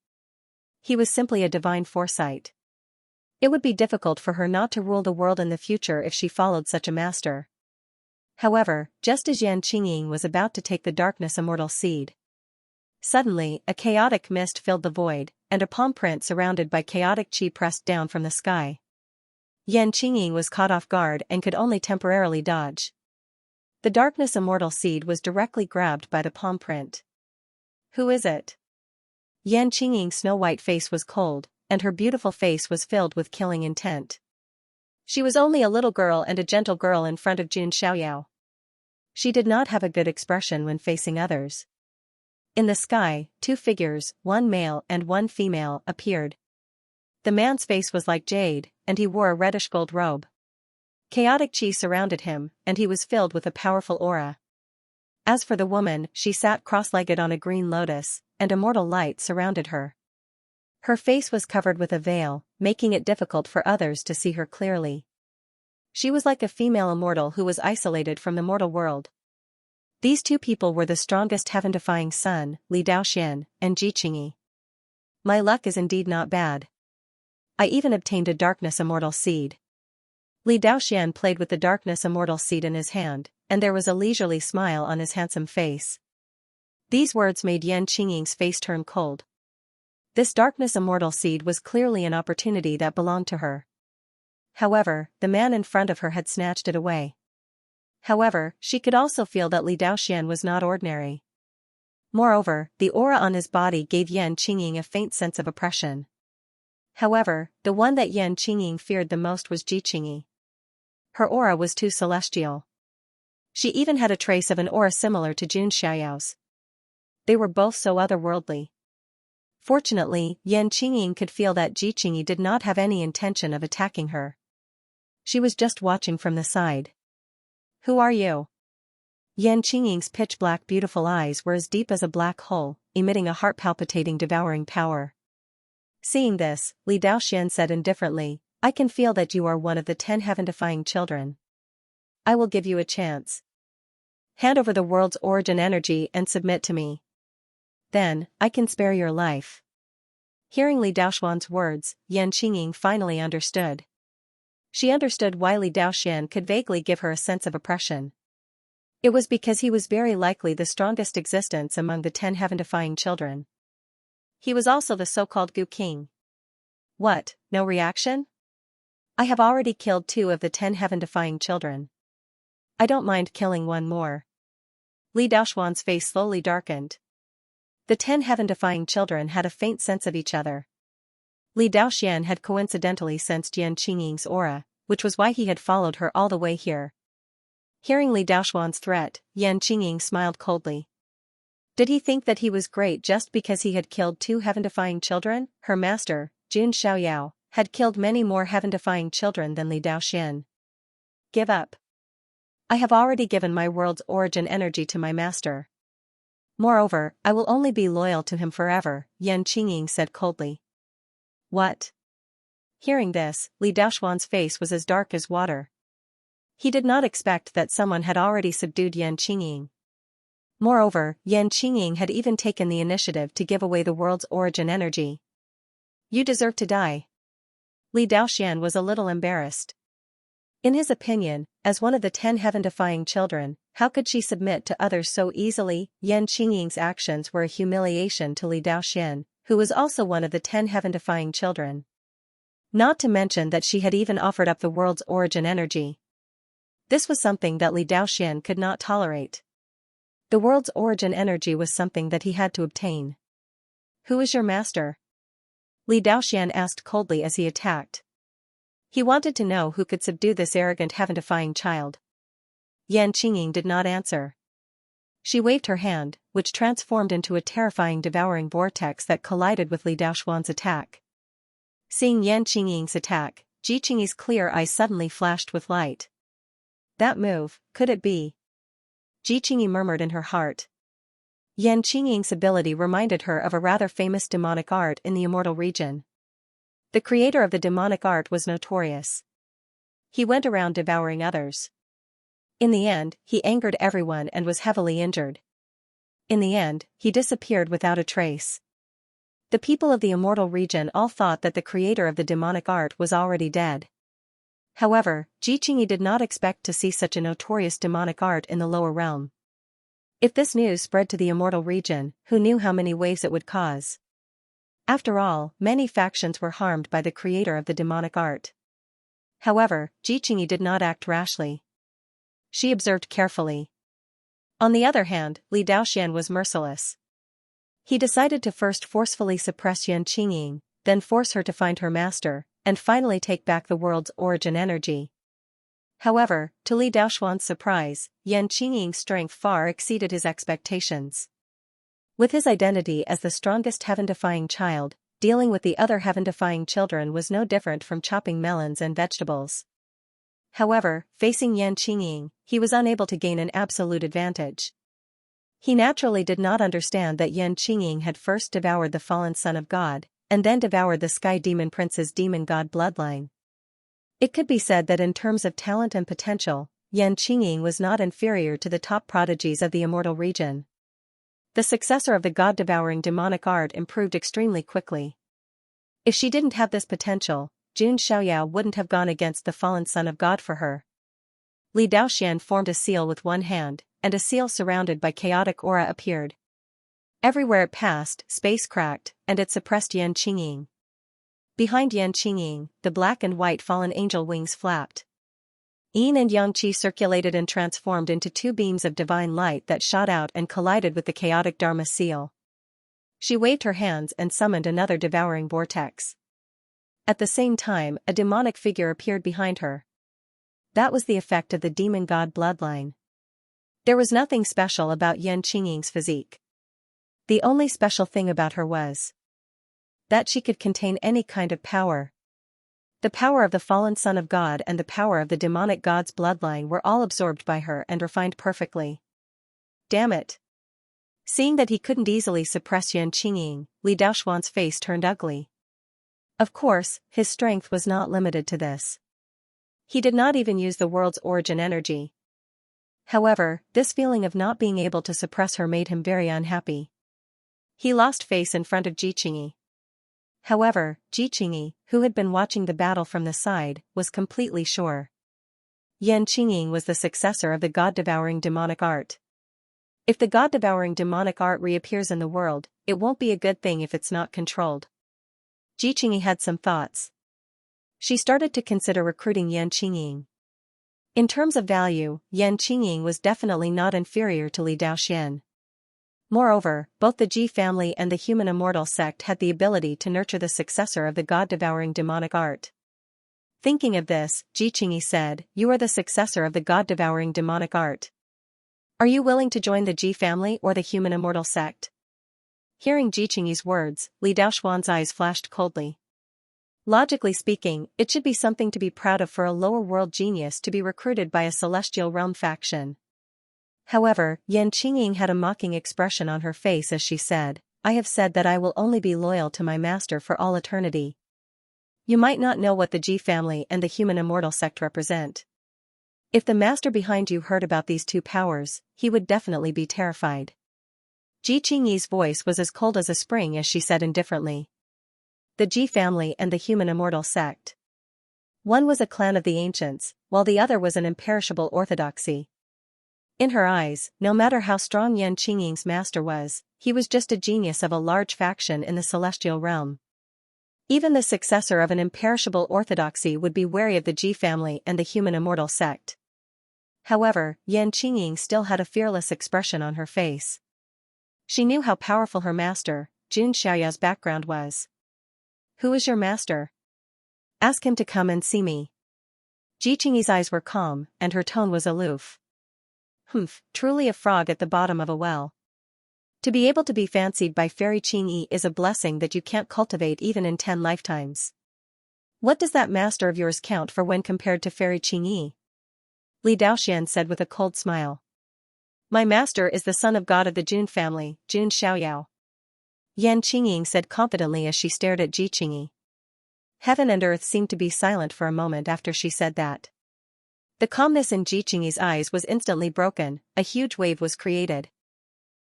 He was simply a divine foresight. It would be difficult for her not to rule the world in the future if she followed such a master. However, just as Yan Qingying was about to take the darkness immortal seed, suddenly, a chaotic mist filled the void, and a palm print surrounded by chaotic chi pressed down from the sky. Yan Qingying was caught off guard and could only temporarily dodge. The darkness immortal seed was directly grabbed by the palm print. Who is it? Yan Qingying's snow-white face was cold, and her beautiful face was filled with killing intent. She was only a little girl and a gentle girl in front of Jun Xiaoyao. She did not have a good expression when facing others. In the sky, 2 figures, one male and one female, appeared. The man's face was like jade, and he wore a reddish-gold robe. Chaotic chi surrounded him, and he was filled with a powerful aura. As for the woman, she sat cross-legged on a green lotus, and immortal light surrounded her. Her face was covered with a veil, making it difficult for others to see her clearly. She was like a female immortal who was isolated from the mortal world. These 2 people were the strongest heaven-defying Sun, Li Daoxian, and Ji Qingyi. My luck is indeed not bad. I even obtained a darkness immortal seed. Li Daoxian played with the darkness immortal seed in his hand, and there was a leisurely smile on his handsome face. These words made Yan Qingying's face turn cold. This darkness immortal seed was clearly an opportunity that belonged to her. However, the man in front of her had snatched it away. However, she could also feel that Li Daoxian was not ordinary. Moreover, the aura on his body gave Yan Qingying a faint sense of oppression. However, the one that Yan Qingying feared the most was Ji Qingyi. Her aura was too celestial. She even had a trace of an aura similar to Jun Xiaoyao's. They were both so otherworldly. Fortunately, Yan Qingying could feel that Ji Qingyi did not have any intention of attacking her. She was just watching from the side. Who are you? Yan Qingying's pitch-black beautiful eyes were as deep as a black hole, emitting a heart-palpitating devouring power. Seeing this, Li Daoxian said indifferently, I can feel that you are one of the 10 heaven-defying children. I will give you a chance. Hand over the world's origin energy and submit to me. Then, I can spare your life. Hearing Li Daoxian's words, Yan Qingying finally understood. She understood why Li Daoxian could vaguely give her a sense of oppression. It was because he was very likely the strongest existence among the 10 heaven-defying children. He was also the so-called Gu King. What, no reaction? I have already killed 2 of the 10 heaven-defying children. I don't mind killing one more. Li Daoxian's face slowly darkened. The 10 heaven-defying children had a faint sense of each other. Li Daoxian had coincidentally sensed Yan Qingying's aura, which was why he had followed her all the way here. Hearing Li Daoxian's threat, Yan Qingying smiled coldly. Did he think that he was great just because he had killed 2 heaven-defying children? Her master, Jun Xiaoyao, had killed many more heaven-defying children than Li Daoxian. Give up. I have already given my world's origin energy to my master. Moreover, I will only be loyal to him forever, Yan Qingying said coldly. What? Hearing this, Li Daoxian's face was as dark as water. He did not expect that someone had already subdued Yan Qingying. Moreover, Yan Qingying had even taken the initiative to give away the world's origin energy. You deserve to die. Li Daoxian was a little embarrassed. In his opinion, as one of the 10 heaven-defying children, how could she submit to others so easily? Yan Qingying's actions were a humiliation to Li Daoxian, who was also one of the 10 heaven-defying children. Not to mention that she had even offered up the world's origin energy. This was something that Li Daoxian could not tolerate. The world's origin energy was something that he had to obtain. Who is your master? Li Daoxian asked coldly as he attacked. He wanted to know who could subdue this arrogant heaven-defying child. Yan Qingying did not answer. She waved her hand, which transformed into a terrifying devouring vortex that collided with Li Daoxuan's attack. Seeing Yan Qingying's attack, Ji Qingyi's clear eyes suddenly flashed with light. That move, could it be? Ji Qingyi murmured in her heart. Yan Qingying's ability reminded her of a rather famous demonic art in the immortal region. The creator of the demonic art was notorious. He went around devouring others. In the end, he angered everyone and was heavily injured. In the end, he disappeared without a trace. The people of the immortal region all thought that the creator of the demonic art was already dead. However, Ji Qingyi did not expect to see such a notorious demonic art in the lower realm. If this news spread to the immortal region, who knew how many waves it would cause? After all, many factions were harmed by the creator of the demonic art. However, Ji Qingyi did not act rashly. She observed carefully. On the other hand, Li Daoxian was merciless. He decided to first forcefully suppress Yan Qingying, then force her to find her master, and finally take back the world's origin energy. However, to Li Daoxuan's surprise, Yan Qingying's strength far exceeded his expectations. With his identity as the strongest heaven-defying child, dealing with the other heaven-defying children was no different from chopping melons and vegetables. However, facing Yan Qingying, he was unable to gain an absolute advantage. He naturally did not understand that Yan Qingying had first devoured the fallen son of God, and then devoured the Sky Demon Prince's demon god bloodline. It could be said that in terms of talent and potential, Yan Qingying was not inferior to the top prodigies of the immortal region. The successor of the god-devouring demonic art improved extremely quickly. If she didn't have this potential, Jun Xiaoyao wouldn't have gone against the fallen son of God for her. Li Daoxian formed a seal with one hand, and a seal surrounded by chaotic aura appeared. Everywhere it passed, space cracked, and it suppressed Yan Qingying. Behind Yan Qingying, the black and white fallen angel wings flapped. Yin and Yang Qi circulated and transformed into two beams of divine light that shot out and collided with the chaotic Dharma seal. She waved her hands and summoned another devouring vortex. At the same time, a demonic figure appeared behind her. That was the effect of the demon god bloodline. There was nothing special about Yan Qingying's physique. The only special thing about her was that she could contain any kind of power. The power of the fallen son of God and the power of the demonic god's bloodline were all absorbed by her and refined perfectly. Damn it! Seeing that he couldn't easily suppress Yan Qingying, Li Daoxuan's face turned ugly. Of course, his strength was not limited to this. He did not even use the world's origin energy. However, this feeling of not being able to suppress her made him very unhappy. He lost face in front of Ji Qingyi. However, Ji Qingyi, who had been watching the battle from the side, was completely sure. Yan Qingying was the successor of the god-devouring demonic art. If the god-devouring demonic art reappears in the world, it won't be a good thing if it's not controlled. Ji Qingyi had some thoughts. She started to consider recruiting Yan Qingying. In terms of value, Yan Qingying was definitely not inferior to Li Daoxian. Moreover, both the Ji family and the human immortal sect had the ability to nurture the successor of the god-devouring demonic art. Thinking of this, Ji Qingyi said, "You are the successor of the god-devouring demonic art. Are you willing to join the Ji family or the human immortal sect?" Hearing Ji Qingyi's words, Li Daoxuan's eyes flashed coldly. Logically speaking, it should be something to be proud of for a lower world genius to be recruited by a celestial realm faction. However, Yan Qingying had a mocking expression on her face as she said, "I have said that I will only be loyal to my master for all eternity. You might not know what the Ji family and the human immortal sect represent. If the master behind you heard about these two powers, he would definitely be terrified." Ji Qingyi's voice was as cold as a spring as she said indifferently. The Ji family and the human immortal sect. One was a clan of the ancients, while the other was an imperishable orthodoxy. In her eyes, no matter how strong Yan Qingying's master was, he was just a genius of a large faction in the celestial realm. Even the successor of an imperishable orthodoxy would be wary of the Ji family and the human immortal sect. However, Yan Qingying still had a fearless expression on her face. She knew how powerful her master, Jun Xiaoyao's background was. "Who is your master? Ask him to come and see me." Ji Qingyi's eyes were calm, and her tone was aloof. Humph, truly a frog at the bottom of a well. To be able to be fancied by Fairy Qingyi is a blessing that you can't cultivate even in 10 lifetimes. What does that master of yours count for when compared to Fairy Qingyi? Li Daoxian said with a cold smile. My master is the son of god of the Jun family, Jun Xiaoyao. Yan Qingying said confidently as she stared at Ji Qingyi. Heaven and earth seemed to be silent for a moment after she said that. The calmness in Ji Qingyi's eyes was instantly broken, a huge wave was created.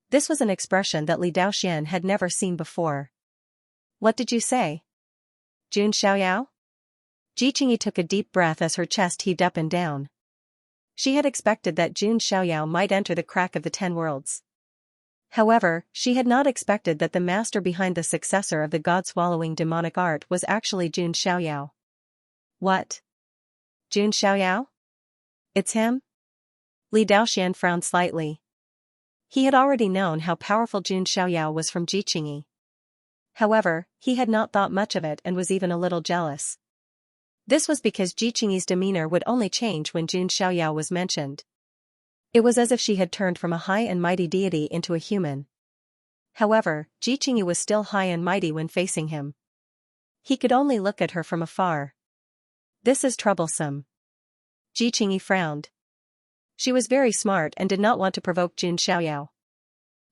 This was an expression that Li Daoxian had never seen before. What did you say? Jun Xiaoyao? Ji Qingyi took a deep breath as her chest heaved up and down. She had expected that Jun Xiaoyao might enter the crack of the 10 worlds. However, she had not expected that the master behind the successor of the god-swallowing demonic art was actually Jun Xiaoyao. What? Jun Xiaoyao? It's him? Li Daoxian frowned slightly. He had already known how powerful Jun Xiaoyao was from Ji Qingyi. However, he had not thought much of it and was even a little jealous. This was because Ji Qingyi's demeanor would only change when Jun Xiaoyao was mentioned. It was as if she had turned from a high and mighty deity into a human. However, Ji Qingyi was still high and mighty when facing him. He could only look at her from afar. This is troublesome. Ji Qingyi frowned. She was very smart and did not want to provoke Jun Xiaoyao.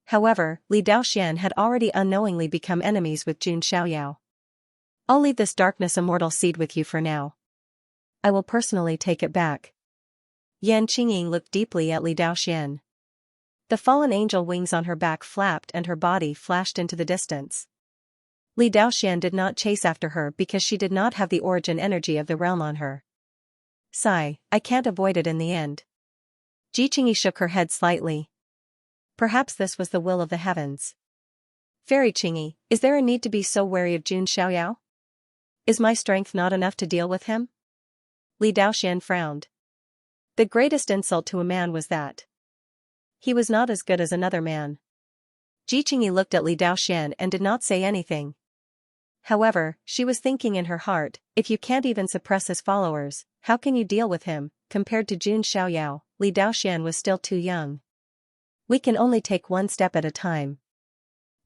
However, Li Daoxian had already unknowingly become enemies with Jun Xiaoyao. I'll leave this darkness immortal seed with you for now. I will personally take it back. Yan Qingying looked deeply at Li Daoxian. The fallen angel wings on her back flapped and her body flashed into the distance. Li Daoxian did not chase after her because she did not have the origin energy of the realm on her. Sigh, I can't avoid it in the end. Ji Qingyi shook her head slightly. Perhaps this was the will of the heavens. Fairy Qingyi, is there a need to be so wary of Jun Xiaoyao? Is my strength not enough to deal with him? Li Daoxian frowned. The greatest insult to a man was that he was not as good as another man. Ji Qingyi looked at Li Daoxian and did not say anything. However, she was thinking in her heart, if you can't even suppress his followers, how can you deal with him? Compared to Jun Xiaoyao, Li Daoxian was still too young. We can only take one step at a time.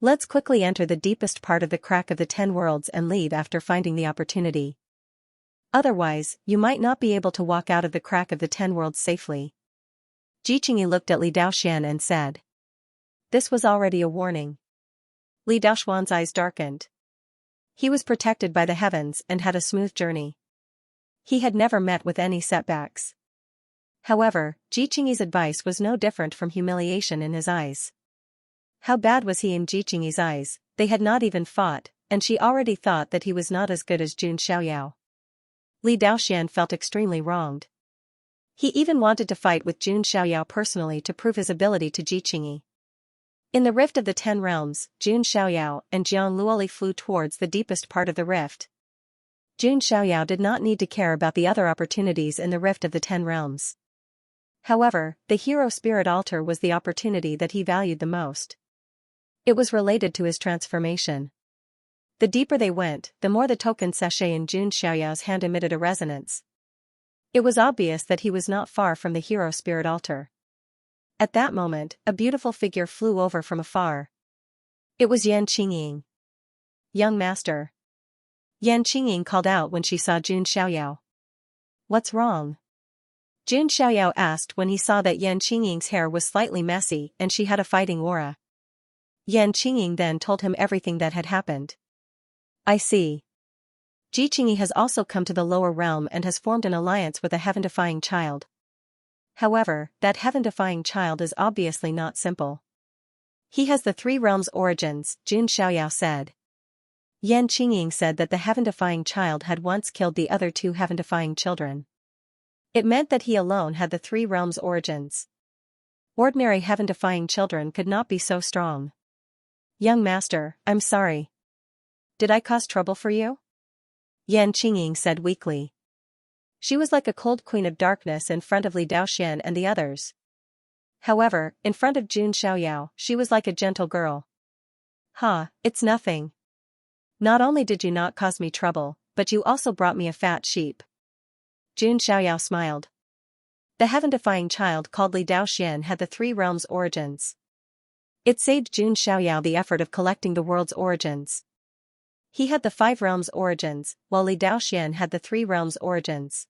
Let's quickly enter the deepest part of the crack of the 10 worlds and leave after finding the opportunity. Otherwise, you might not be able to walk out of the crack of the 10 worlds safely. Ji Qingyi looked at Li Daoxian and said. This was already a warning. Li Daoxian's eyes darkened. He was protected by the heavens and had a smooth journey. He had never met with any setbacks. However, Ji Qingyi's advice was no different from humiliation in his eyes. How bad was he in Ji Qingyi's eyes? They had not even fought, and she already thought that he was not as good as Jun Xiaoyao. Li Daoxian felt extremely wronged. He even wanted to fight with Jun Xiaoyao personally to prove his ability to Ji Qingyi. In the rift of the 10 realms, Jun Xiaoyao and Jiang Luoli flew towards the deepest part of the rift. Jun Xiaoyao did not need to care about the other opportunities in the rift of the 10 realms. However, the hero spirit altar was the opportunity that he valued the most. It was related to his transformation. The deeper they went, the more the token sachet in Jun Xiaoyao's hand emitted a resonance. It was obvious that he was not far from the hero spirit altar. At that moment, a beautiful figure flew over from afar. It was Yan Qingying. Young master. Yan Qingying called out when she saw Jun Xiaoyao. What's wrong? Jun Xiaoyao asked when he saw that Yan Qingying's hair was slightly messy and she had a fighting aura. Yan Qingying then told him everything that had happened. I see. Ji Qingyi has also come to the lower realm and has formed an alliance with a heaven-defying child. However, that heaven-defying child is obviously not simple. He has the 3 realms' origins, Jun Xiaoyao said. Yan Qingying said that the heaven-defying child had once killed the other 2 heaven-defying children. It meant that he alone had the 3 realms' origins. Ordinary heaven-defying children could not be so strong. Young master, I'm sorry. Did I cause trouble for you? Yan Qingying said weakly. She was like a cold queen of darkness in front of Li Daoxian and the others. However, in front of Jun Xiaoyao, she was like a gentle girl. It's nothing. Not only did you not cause me trouble, but you also brought me a fat sheep. Jun Xiaoyao smiled. The heaven-defying child called Li Daoxian had the three realms' origins. It saved Jun Xiaoyao the effort of collecting the world's origins. He had the 5 realms' origins, while Li Daoxian had the 3 realms' origins.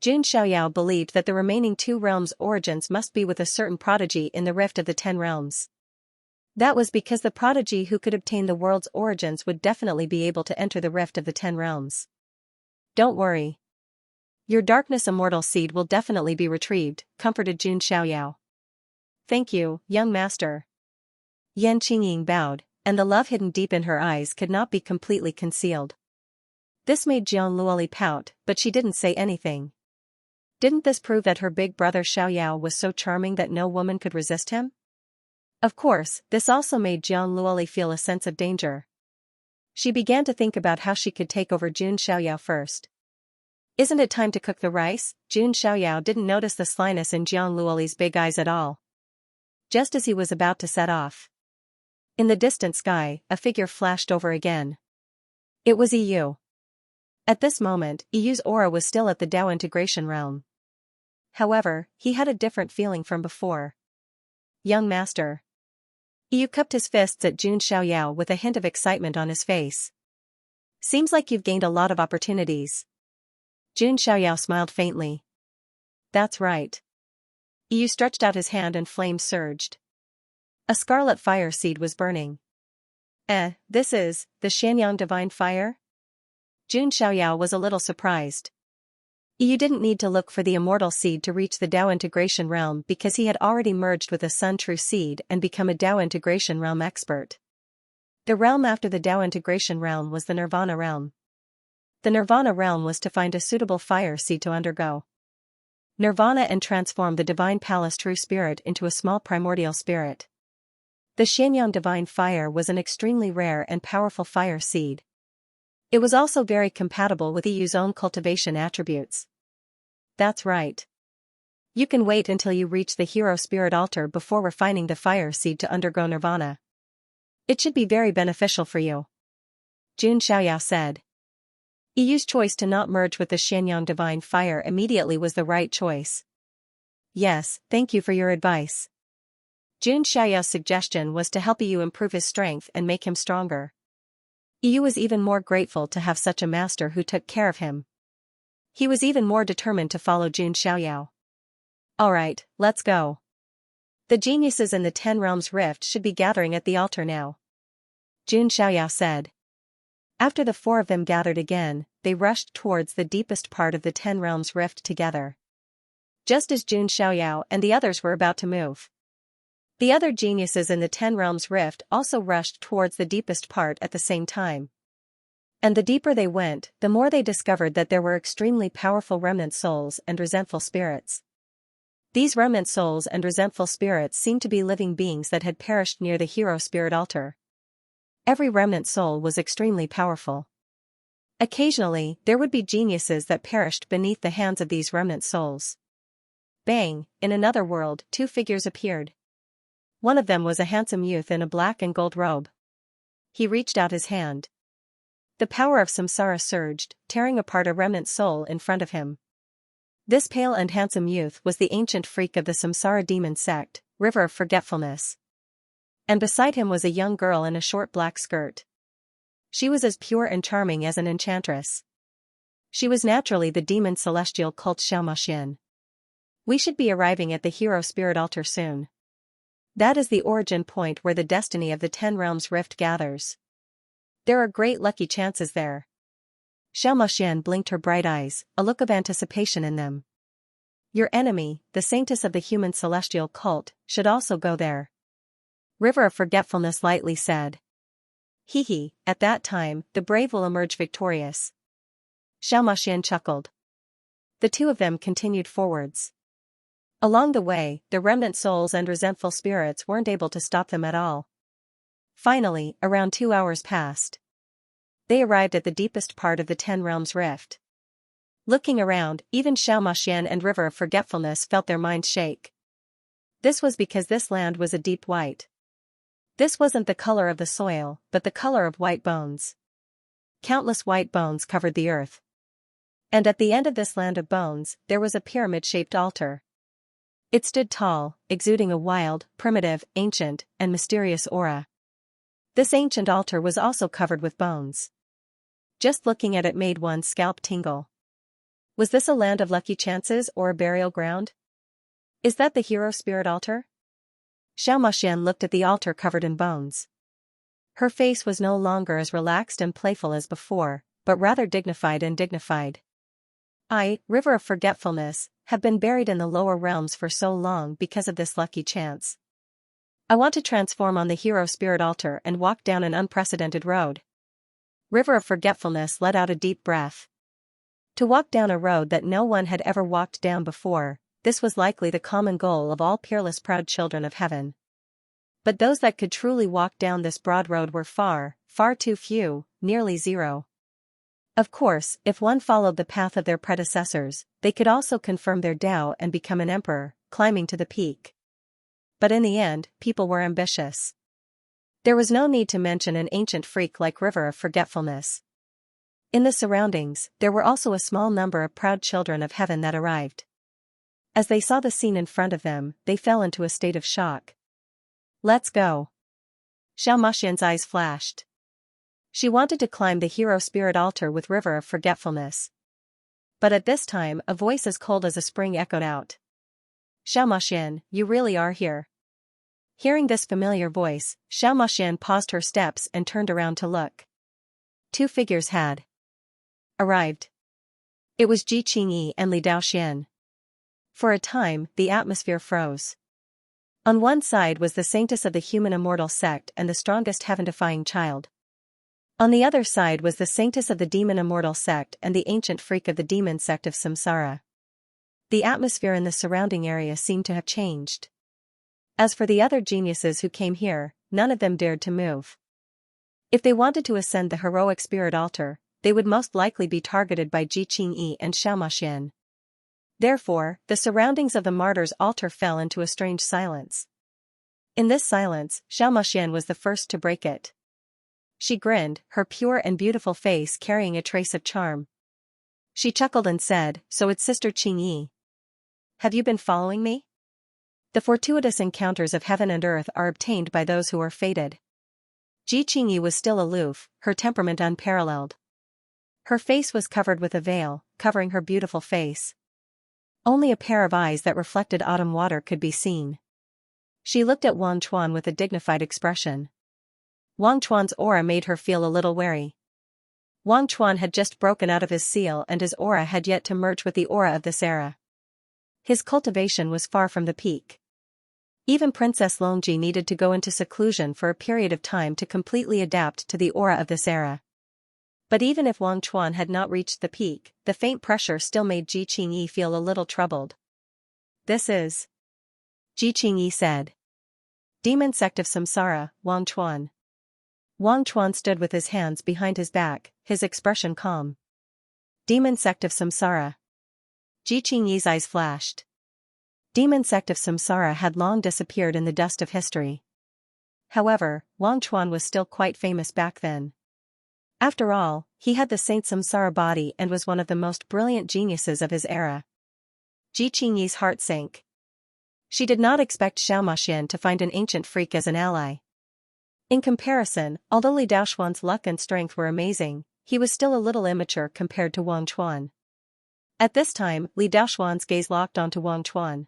Jun Xiaoyao believed that the remaining 2 realms' origins must be with a certain prodigy in the Rift of the 10 Realms. That was because the prodigy who could obtain the world's origins would definitely be able to enter the Rift of the 10 Realms. Don't worry. Your darkness immortal seed will definitely be retrieved, comforted Jun Xiaoyao. Thank you, young master. Yan Qingying bowed, and the love hidden deep in her eyes could not be completely concealed. This made Jiang Luoli pout, but she didn't say anything. Didn't this prove that her big brother Xiaoyao was so charming that no woman could resist him? Of course, this also made Jiang Luoli feel a sense of danger. She began to think about how she could take over Jun Xiaoyao first. Isn't it time to cook the rice? Jun Xiaoyao didn't notice the slyness in Jiang Luoli's big eyes at all. Just as he was about to set off. In the distant sky, a figure flashed over again. It was Yu. At this moment, Yu's aura was still at the Dao integration realm. However, he had a different feeling from before. Young master. Yu cupped his fists at Jun Xiaoyao with a hint of excitement on his face. Seems like you've gained a lot of opportunities. Jun Xiaoyao smiled faintly. That's right. Yu stretched out his hand and flames surged. A scarlet fire seed was burning. This is the Xianyang divine fire? Jun Xiaoyao was a little surprised. Yu didn't need to look for the immortal seed to reach the Dao integration realm because he had already merged with a Sun True seed and become a Dao integration realm expert. The realm after the Dao integration realm was the Nirvana realm. The Nirvana realm was to find a suitable fire seed to undergo Nirvana and transform the divine palace True Spirit into a small primordial spirit. The Xianyang divine fire was an extremely rare and powerful fire seed. It was also very compatible with Yu's own cultivation attributes. That's right. You can wait until you reach the hero spirit altar before refining the fire seed to undergo nirvana. It should be very beneficial for you. Jun Xiaoyao said. Yu's choice to not merge with the Xianyang divine fire immediately was the right choice. Yes, thank you for your advice. Jun Xiaoyao's suggestion was to help Yu improve his strength and make him stronger. Yu was even more grateful to have such a master who took care of him. He was even more determined to follow Jun Xiaoyao. Alright, let's go. The geniuses in the 10 Realms Rift should be gathering at the altar now. Jun Xiaoyao said. After the 4 of them gathered again, they rushed towards the deepest part of the 10 Realms Rift together. Just as Jun Xiaoyao and the others were about to move. The other geniuses in the 10 Realms Rift also rushed towards the deepest part at the same time. And the deeper they went, the more they discovered that there were extremely powerful remnant souls and resentful spirits. These remnant souls and resentful spirits seemed to be living beings that had perished near the hero spirit altar. Every remnant soul was extremely powerful. Occasionally, there would be geniuses that perished beneath the hands of these remnant souls. Bang, in another world, 2 figures appeared. One of them was a handsome youth in a black and gold robe. He reached out his hand. The power of samsara surged, tearing apart a remnant soul in front of him. This pale and handsome youth was the ancient freak of the samsara demon sect, River of Forgetfulness. And beside him was a young girl in a short black skirt. She was as pure and charming as an enchantress. She was naturally the demon celestial cult Xiaomaxian. We should be arriving at the hero spirit altar soon. That is the origin point where the destiny of the 10 Realms Rift gathers. There are great lucky chances there. Xiaomaxian blinked her bright eyes, a look of anticipation in them. Your enemy, the saintess of the human celestial cult, should also go there. River of Forgetfulness lightly said. Hee, at that time, the brave will emerge victorious. Xiaomaxian chuckled. The 2 of them continued forwards. Along the way, the remnant souls and resentful spirits weren't able to stop them at all. Finally, around 2 hours passed. They arrived at the deepest part of the 10 Realms Rift. Looking around, even Xiaomaxian and River of Forgetfulness felt their minds shake. This was because this land was a deep white. This wasn't the color of the soil, but the color of white bones. Countless white bones covered the earth. And at the end of this land of bones, there was a pyramid-shaped altar. It stood tall, exuding a wild, primitive, ancient, and mysterious aura. This ancient altar was also covered with bones. Just looking at it made one's scalp tingle. Was this a land of lucky chances or a burial ground? Is that the hero spirit altar? Xianxia looked at the altar covered in bones. Her face was no longer as relaxed and playful as before, but rather dignified and dignified. I, River of Forgetfulness, have been buried in the lower realms for so long because of this lucky chance. I want to transform on the hero spirit altar and walk down an unprecedented road. River of Forgetfulness let out a deep breath. To walk down a road that no one had ever walked down before, this was likely the common goal of all peerless proud children of heaven. But those that could truly walk down this broad road were far, far too few, nearly zero. Of course, if one followed the path of their predecessors, they could also confirm their Tao and become an emperor, climbing to the peak. But in the end, people were ambitious. There was no need to mention an ancient freak like River of Forgetfulness. In the surroundings, there were also a small number of proud children of heaven that arrived. As they saw the scene in front of them, they fell into a state of shock. Let's go. Xianxia's eyes flashed. She wanted to climb the hero spirit altar with River of Forgetfulness. But at this time, a voice as cold as a spring echoed out. Xianxia, you really are here. Hearing this familiar voice, Xianxia paused her steps and turned around to look. Two figures had arrived. It was Ji Qingyi and Li Daoxian. For a time, the atmosphere froze. On one side was the saintess of the human immortal sect and the strongest heaven-defying child. On the other side was the saintess of the demon immortal sect and the ancient freak of the demon sect of Samsara. The atmosphere in the surrounding area seemed to have changed. As for the other geniuses who came here, none of them dared to move. If they wanted to ascend the heroic spirit altar, they would most likely be targeted by Ji Qingyi and Xianxia. Therefore, the surroundings of the martyr's altar fell into a strange silence. In this silence, Xianxia was the first to break it. She grinned, her pure and beautiful face carrying a trace of charm. She chuckled and said, "So it's Sister Qingyi. Have you been following me? The fortuitous encounters of heaven and earth are obtained by those who are fated." Ji Qingyi was still aloof, her temperament unparalleled. Her face was covered with a veil, covering her beautiful face. Only a pair of eyes that reflected autumn water could be seen. She looked at Wang Chuan with a dignified expression. Wang Chuan's aura made her feel a little wary. Wang Chuan had just broken out of his seal and his aura had yet to merge with the aura of this era. His cultivation was far from the peak. Even Princess Longji needed to go into seclusion for a period of time to completely adapt to the aura of this era. But even if Wang Chuan had not reached the peak, the faint pressure still made Ji Qingyi feel a little troubled. "This is," Ji Qingyi said. "Demon sect of Samsara, Wang Chuan." Wang Chuan stood with his hands behind his back, his expression calm. "Demon sect of Samsara." Ji Qingyi's eyes flashed. Demon sect of Samsara had long disappeared in the dust of history. However, Wang Chuan was still quite famous back then. After all, he had the Saint Samsara body and was one of the most brilliant geniuses of his era. Ji Qingyi's heart sank. She did not expect Xianxia to find an ancient freak as an ally. In comparison, although Li Daoxuan's luck and strength were amazing, he was still a little immature compared to Wang Chuan. At this time, Li Daoxuan's gaze locked onto Wang Chuan.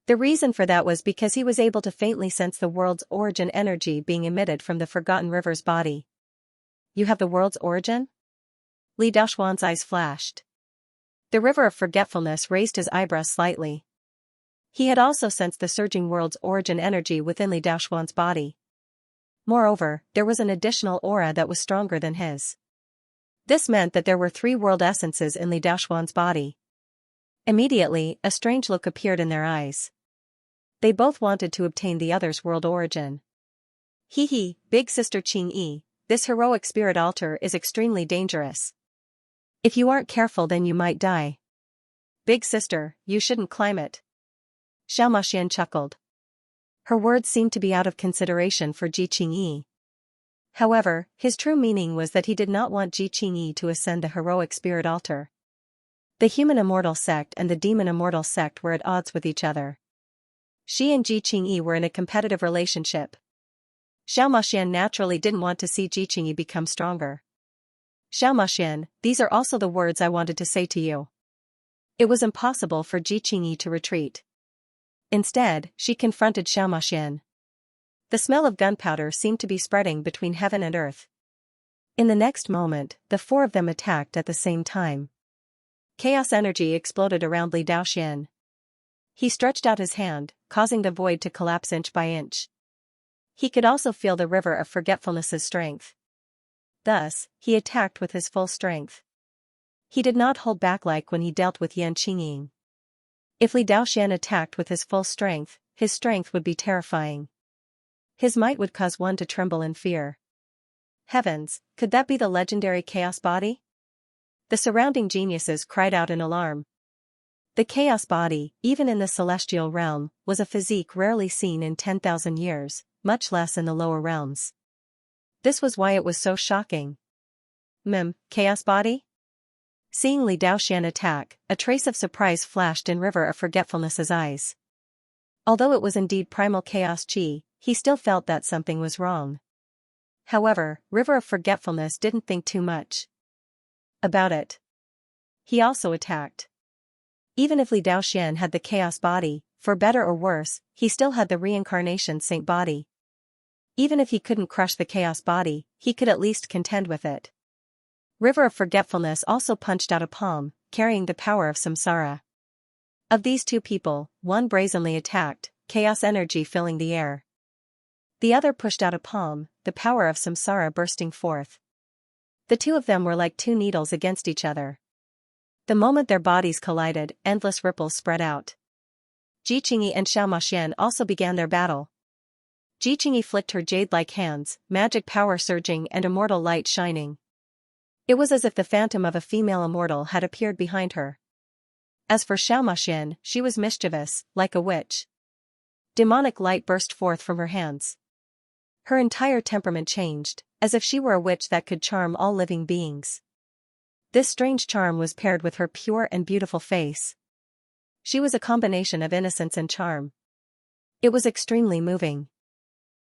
The reason for that was because he was able to faintly sense the world's origin energy being emitted from the Forgotten River's body. "You have the world's origin?" Li Daoxuan's eyes flashed. The River of Forgetfulness raised his eyebrows slightly. He had also sensed the surging world's origin energy within Li Daoxuan's body. Moreover, there was an additional aura that was stronger than his. This meant that there were 3 world essences in Li Daoxuan's body. Immediately, a strange look appeared in their eyes. They both wanted to obtain the other's world origin. "Hee, big sister Qingyi, this heroic spirit altar is extremely dangerous. If you aren't careful then you might die. Big sister, you shouldn't climb it." Xianxia chuckled. Her words seemed to be out of consideration for Ji Qingyi. However, his true meaning was that he did not want Ji Qingyi to ascend the heroic spirit altar. The human immortal sect and the demon immortal sect were at odds with each other. She and Ji Qingyi were in a competitive relationship. Xianxia naturally didn't want to see Ji Qingyi become stronger. Xianxia, these are also the words I wanted to say to you. It was impossible for Ji Qingyi to retreat. Instead, she confronted Xianxia. The smell of gunpowder seemed to be spreading between heaven and earth. In the next moment, the four of them attacked at the same time. Chaos energy exploded around Li Daoxian. He stretched out his hand, causing the void to collapse inch by inch. He could also feel the river of forgetfulness's strength. Thus, he attacked with his full strength. He did not hold back like when he dealt with Yan Qingying. If Li Daoxian attacked with his full strength, his strength would be terrifying. His might would cause one to tremble in fear. Heavens, could that be the legendary chaos body? The surrounding geniuses cried out in alarm. The chaos body, even in the celestial realm, was a physique rarely seen in 10,000 years, much less in the lower realms. This was why it was so shocking. Chaos body? Seeing Li Daoxian attack, a trace of surprise flashed in River of Forgetfulness's eyes. Although it was indeed primal chaos chi, he still felt that something was wrong. However, River of Forgetfulness didn't think too much about it. He also attacked. Even if Li Daoxian had the chaos body, for better or worse, he still had the reincarnation saint body. Even if he couldn't crush the chaos body, he could at least contend with it. River of Forgetfulness also punched out a palm, carrying the power of samsara. Of these two people, one brazenly attacked, chaos energy filling the air. The other pushed out a palm, the power of samsara bursting forth. The two of them were like two needles against each other. The moment their bodies collided, endless ripples spread out. Ji Qingyi and Xianxia also began their battle. Ji Qingyi flicked her jade-like hands, magic power surging and immortal light shining. It was as if the phantom of a female immortal had appeared behind her. As for Xianxia, she was mischievous, like a witch. Demonic light burst forth from her hands. Her entire temperament changed, as if she were a witch that could charm all living beings. This strange charm was paired with her pure and beautiful face. She was a combination of innocence and charm. It was extremely moving.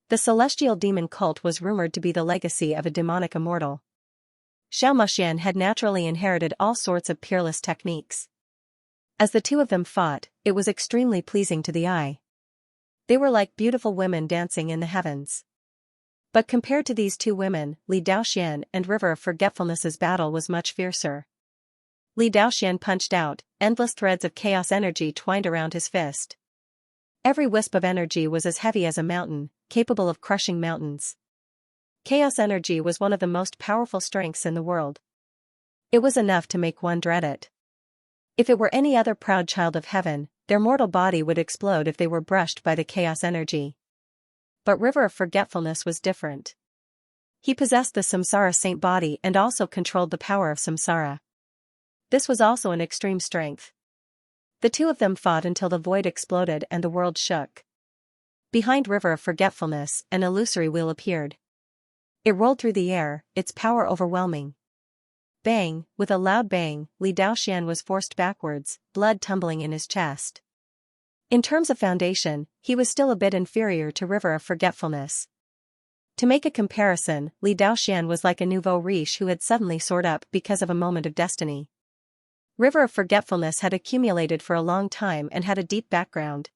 The celestial demon cult was rumored to be the legacy of a demonic immortal. Xianxia had naturally inherited all sorts of peerless techniques. As the two of them fought, it was extremely pleasing to the eye. They were like beautiful women dancing in the heavens. But compared to these two women, Li Daoxian and River of Forgetfulness's battle was much fiercer. Li Daoxian punched out, endless threads of chaos energy twined around his fist. Every wisp of energy was as heavy as a mountain, capable of crushing mountains. Chaos energy was one of the most powerful strengths in the world. It was enough to make one dread it. If it were any other proud child of heaven, their mortal body would explode if they were brushed by the chaos energy. But River of Forgetfulness was different. He possessed the samsara saint body and also controlled the power of samsara. This was also an extreme strength. The two of them fought until the void exploded and the world shook. Behind River of Forgetfulness, an illusory wheel appeared. It rolled through the air, its power overwhelming. Bang, with a loud bang, Li Daoxian was forced backwards, blood tumbling in his chest. In terms of foundation, he was still a bit inferior to River of Forgetfulness. To make a comparison, Li Daoxian was like a nouveau riche who had suddenly soared up because of a moment of destiny. River of Forgetfulness had accumulated for a long time and had a deep background.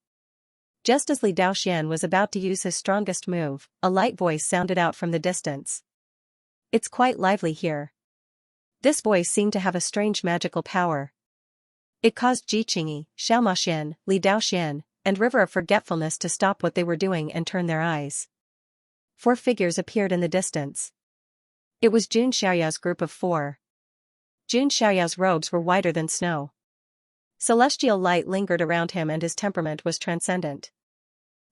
Just as Li Daoxian was about to use his strongest move, a light voice sounded out from the distance. "It's quite lively here." This voice seemed to have a strange magical power. It caused Ji Qingyi, Xianxia, Li Daoxian, and River of Forgetfulness to stop what they were doing and turn their eyes. Four figures appeared in the distance. It was Jun Xiaoyao's group of four. Jun Xiaoyao's robes were whiter than snow. Celestial light lingered around him and his temperament was transcendent.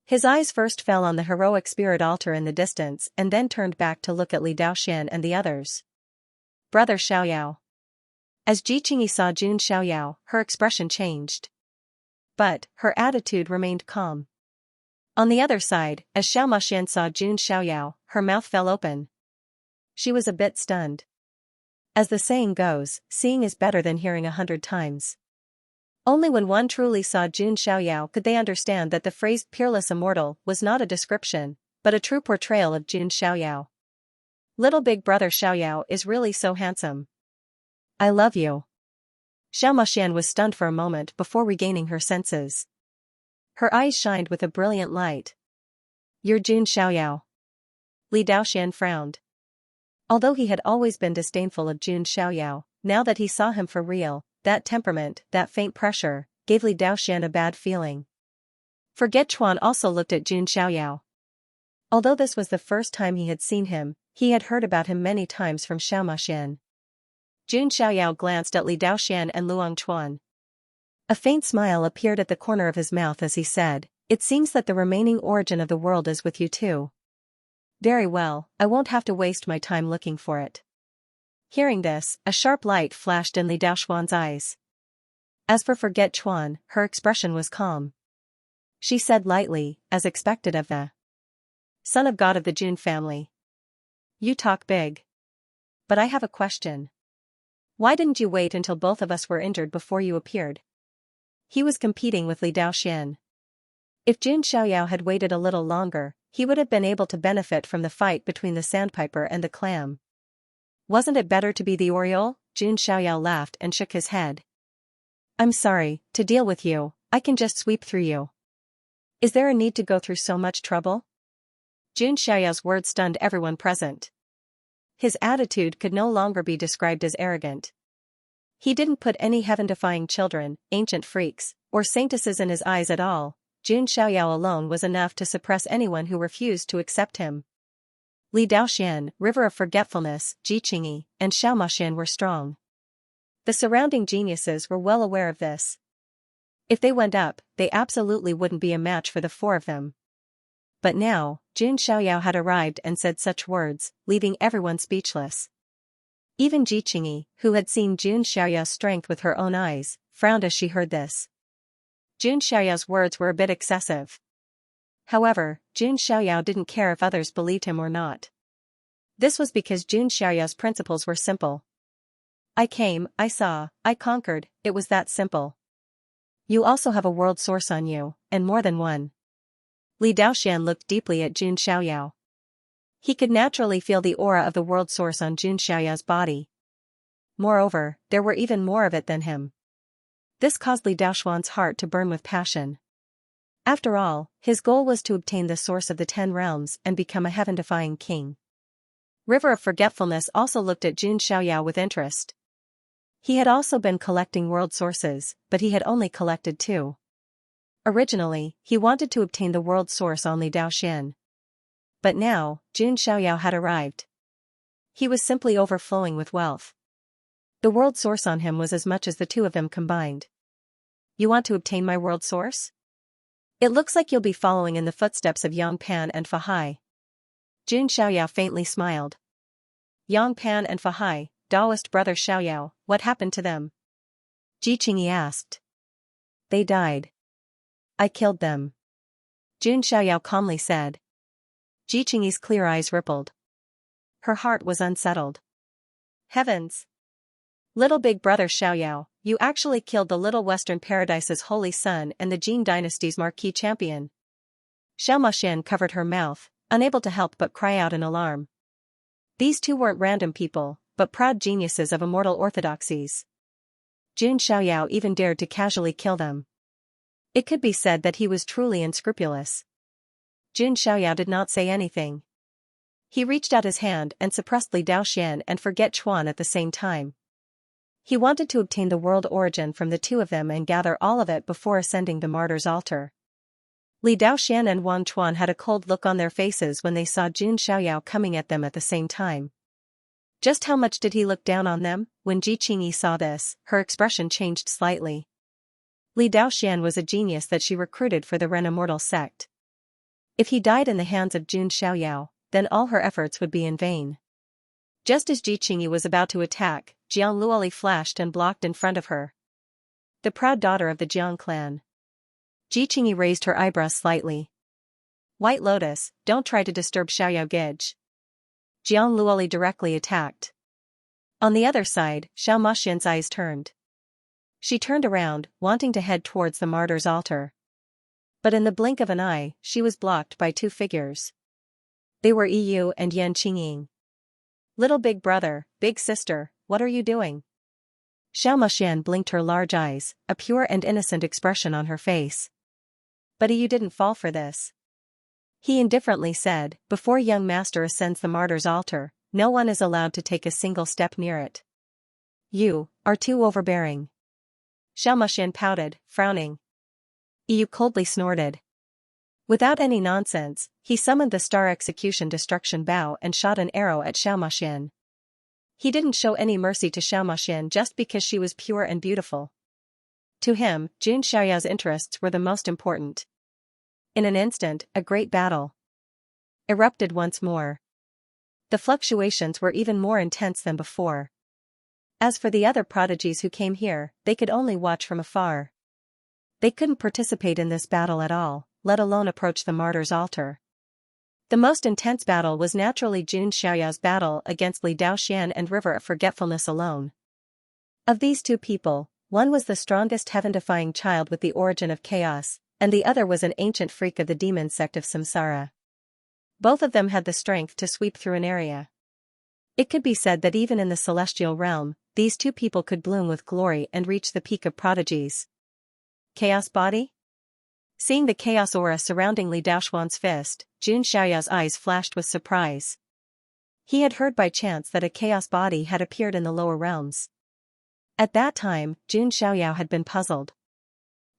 His eyes first fell on the heroic spirit altar in the distance and then turned back to look at Li Daoxian and the others. "Brother Xiaoyao." As Ji Qingyi saw Jun Xiaoyao, her expression changed. But her attitude remained calm. On the other side, as Xianxia saw Jun Xiaoyao, her mouth fell open. She was a bit stunned. As the saying goes, seeing is better than hearing 100 times. Only when one truly saw Jun Xiaoyao could they understand that the phrase peerless immortal was not a description, but a true portrayal of Jun Xiaoyao. Little big brother Xiaoyao is really so handsome. I love you. Xiaomaxian was stunned for a moment before regaining her senses. Her eyes shined with a brilliant light. You're Jun Xiaoyao. Li Daoxian frowned. Although he had always been disdainful of Jun Xiaoyao, now that he saw him for real, that temperament, that faint pressure, gave Li Daoxian a bad feeling. Forget Chuan also looked at Jun Xiaoyao. Although this was the first time he had seen him, he had heard about him many times from Xiaomaxian. Jun Xiaoyao glanced at Li Daoxian and Luang Chuan. A faint smile appeared at the corner of his mouth as he said, "It seems that the remaining origin of the world is with you too. Very well, I won't have to waste my time looking for it." Hearing this, a sharp light flashed in Li Daoxuan's eyes. As for Forget Chuan, her expression was calm. She said lightly, as expected of the son of God of the Jun family. You talk big. But I have a question. Why didn't you wait until both of us were injured before you appeared? He was competing with Li Daoxian. If Jun Xiaoyao had waited a little longer, he would have been able to benefit from the fight between the sandpiper and the clam. Wasn't it better to be the Oriole? Jun Xiaoyao laughed and shook his head. I'm sorry, to deal with you, I can just sweep through you. Is there a need to go through so much trouble? Jun Xiaoyao's words stunned everyone present. His attitude could no longer be described as arrogant. He didn't put any heaven-defying children, ancient freaks, or saintesses in his eyes at all. Jun Xiaoyao alone was enough to suppress anyone who refused to accept him. Li Daoxian, River of Forgetfulness, Ji Qingyi, and Xiaomaxian were strong. The surrounding geniuses were well aware of this. If they went up, they absolutely wouldn't be a match for the four of them. But now, Jun Xiaoyao had arrived and said such words, leaving everyone speechless. Even Ji Qingyi, who had seen Jun Xiaoyao's strength with her own eyes, frowned as she heard this. Jun Xiaoyao's words were a bit excessive. However, Jun Xiaoyao didn't care if others believed him or not. This was because Jun Xiaoyao's principles were simple. I came, I saw, I conquered, it was that simple. You also have a world source on you, and more than one. Li Daoxian looked deeply at Jun Xiaoyao. He could naturally feel the aura of the world source on Jun Xiaoyao's body. Moreover, there were even more of it than him. This caused Li Daoxuan's heart to burn with passion. After all, his goal was to obtain the source of the 10 realms and become a heaven-defying king. River of Forgetfulness also looked at Jun Xiaoyao with interest. He had also been collecting world sources, but he had only collected 2. Originally, he wanted to obtain the world source on Li Daoxian. But now, Jun Xiaoyao had arrived. He was simply overflowing with wealth. The world source on him was as much as the 2 of them combined. You want to obtain my world source? It looks like you'll be following in the footsteps of Yang Pan and Fa Hai. Jun Xiaoyao faintly smiled. Yang Pan and Fa Hai, Daoist brother Xiaoyao, what happened to them? Ji Qingyi asked. They died. I killed them. Jun Xiaoyao calmly said. Ji Qingyi's clear eyes rippled. Her heart was unsettled. Heavens! Little big brother Xiaoyao, you actually killed the Little Western Paradise's holy son and the Jin dynasty's marquee champion. Xiaomaxian covered her mouth, unable to help but cry out in alarm. These 2 weren't random people, but proud geniuses of immortal orthodoxies. Jun Xiaoyao even dared to casually kill them. It could be said that he was truly unscrupulous. Jun Xiaoyao did not say anything. He reached out his hand and suppressed Li Daoxian and Forget Chuan at the same time. He wanted to obtain the world origin from the 2 of them and gather all of it before ascending the martyr's altar. Li Daoxian and Wang Chuan had a cold look on their faces when they saw Jun Xiaoyao coming at them at the same time. Just how much did he look down on them? When Ji Qingyi saw this, her expression changed slightly. Li Daoxian was a genius that she recruited for the Ren Immortal sect. If he died in the hands of Jun Xiaoyao, then all her efforts would be in vain. Just as Ji Qingyi was about to attack, Jiang Luoli flashed and blocked in front of her. The proud daughter of the Jiang clan. Ji Qingyi raised her eyebrows slightly. White Lotus, don't try to disturb Xiaoyao Gage. Jiang Luoli directly attacked. On the other side, Xiao Maxian's eyes turned. She turned around, wanting to head towards the martyr's altar. But in the blink of an eye, she was blocked by two figures. They were Yu and Yan Qingying. Little big brother, big sister, what are you doing? Xiao Maxian blinked her large eyes, a pure and innocent expression on her face. But Yu didn't fall for this. He indifferently said, before young master ascends the martyr's altar, no one is allowed to take a single step near it. You are too overbearing. Xiao Maxian pouted, frowning. Yu coldly snorted. Without any nonsense, he summoned the star execution destruction bow and shot an arrow at Xiao Maxian. He didn't show any mercy to Xiao Maxian just because she was pure and beautiful. To him, Jun Xiaoyao's interests were the most important. In an instant, a great battle erupted once more. The fluctuations were even more intense than before. As for the other prodigies who came here, they could only watch from afar. They couldn't participate in this battle at all, let alone approach the martyr's altar. The most intense battle was naturally Jun Xiaoyao's battle against Li Daoxian and River of Forgetfulness alone. Of these two people, one was the strongest heaven-defying child with the origin of chaos, and the other was an ancient freak of the demon sect of Samsara. Both of them had the strength to sweep through an area. It could be said that even in the celestial realm, these two people could bloom with glory and reach the peak of prodigies. Chaos body? Seeing the chaos aura surrounding Li Daoxuan's fist, Jun Xiaoyao's eyes flashed with surprise. He had heard by chance that a chaos body had appeared in the lower realms. At that time, Jun Xiaoyao had been puzzled.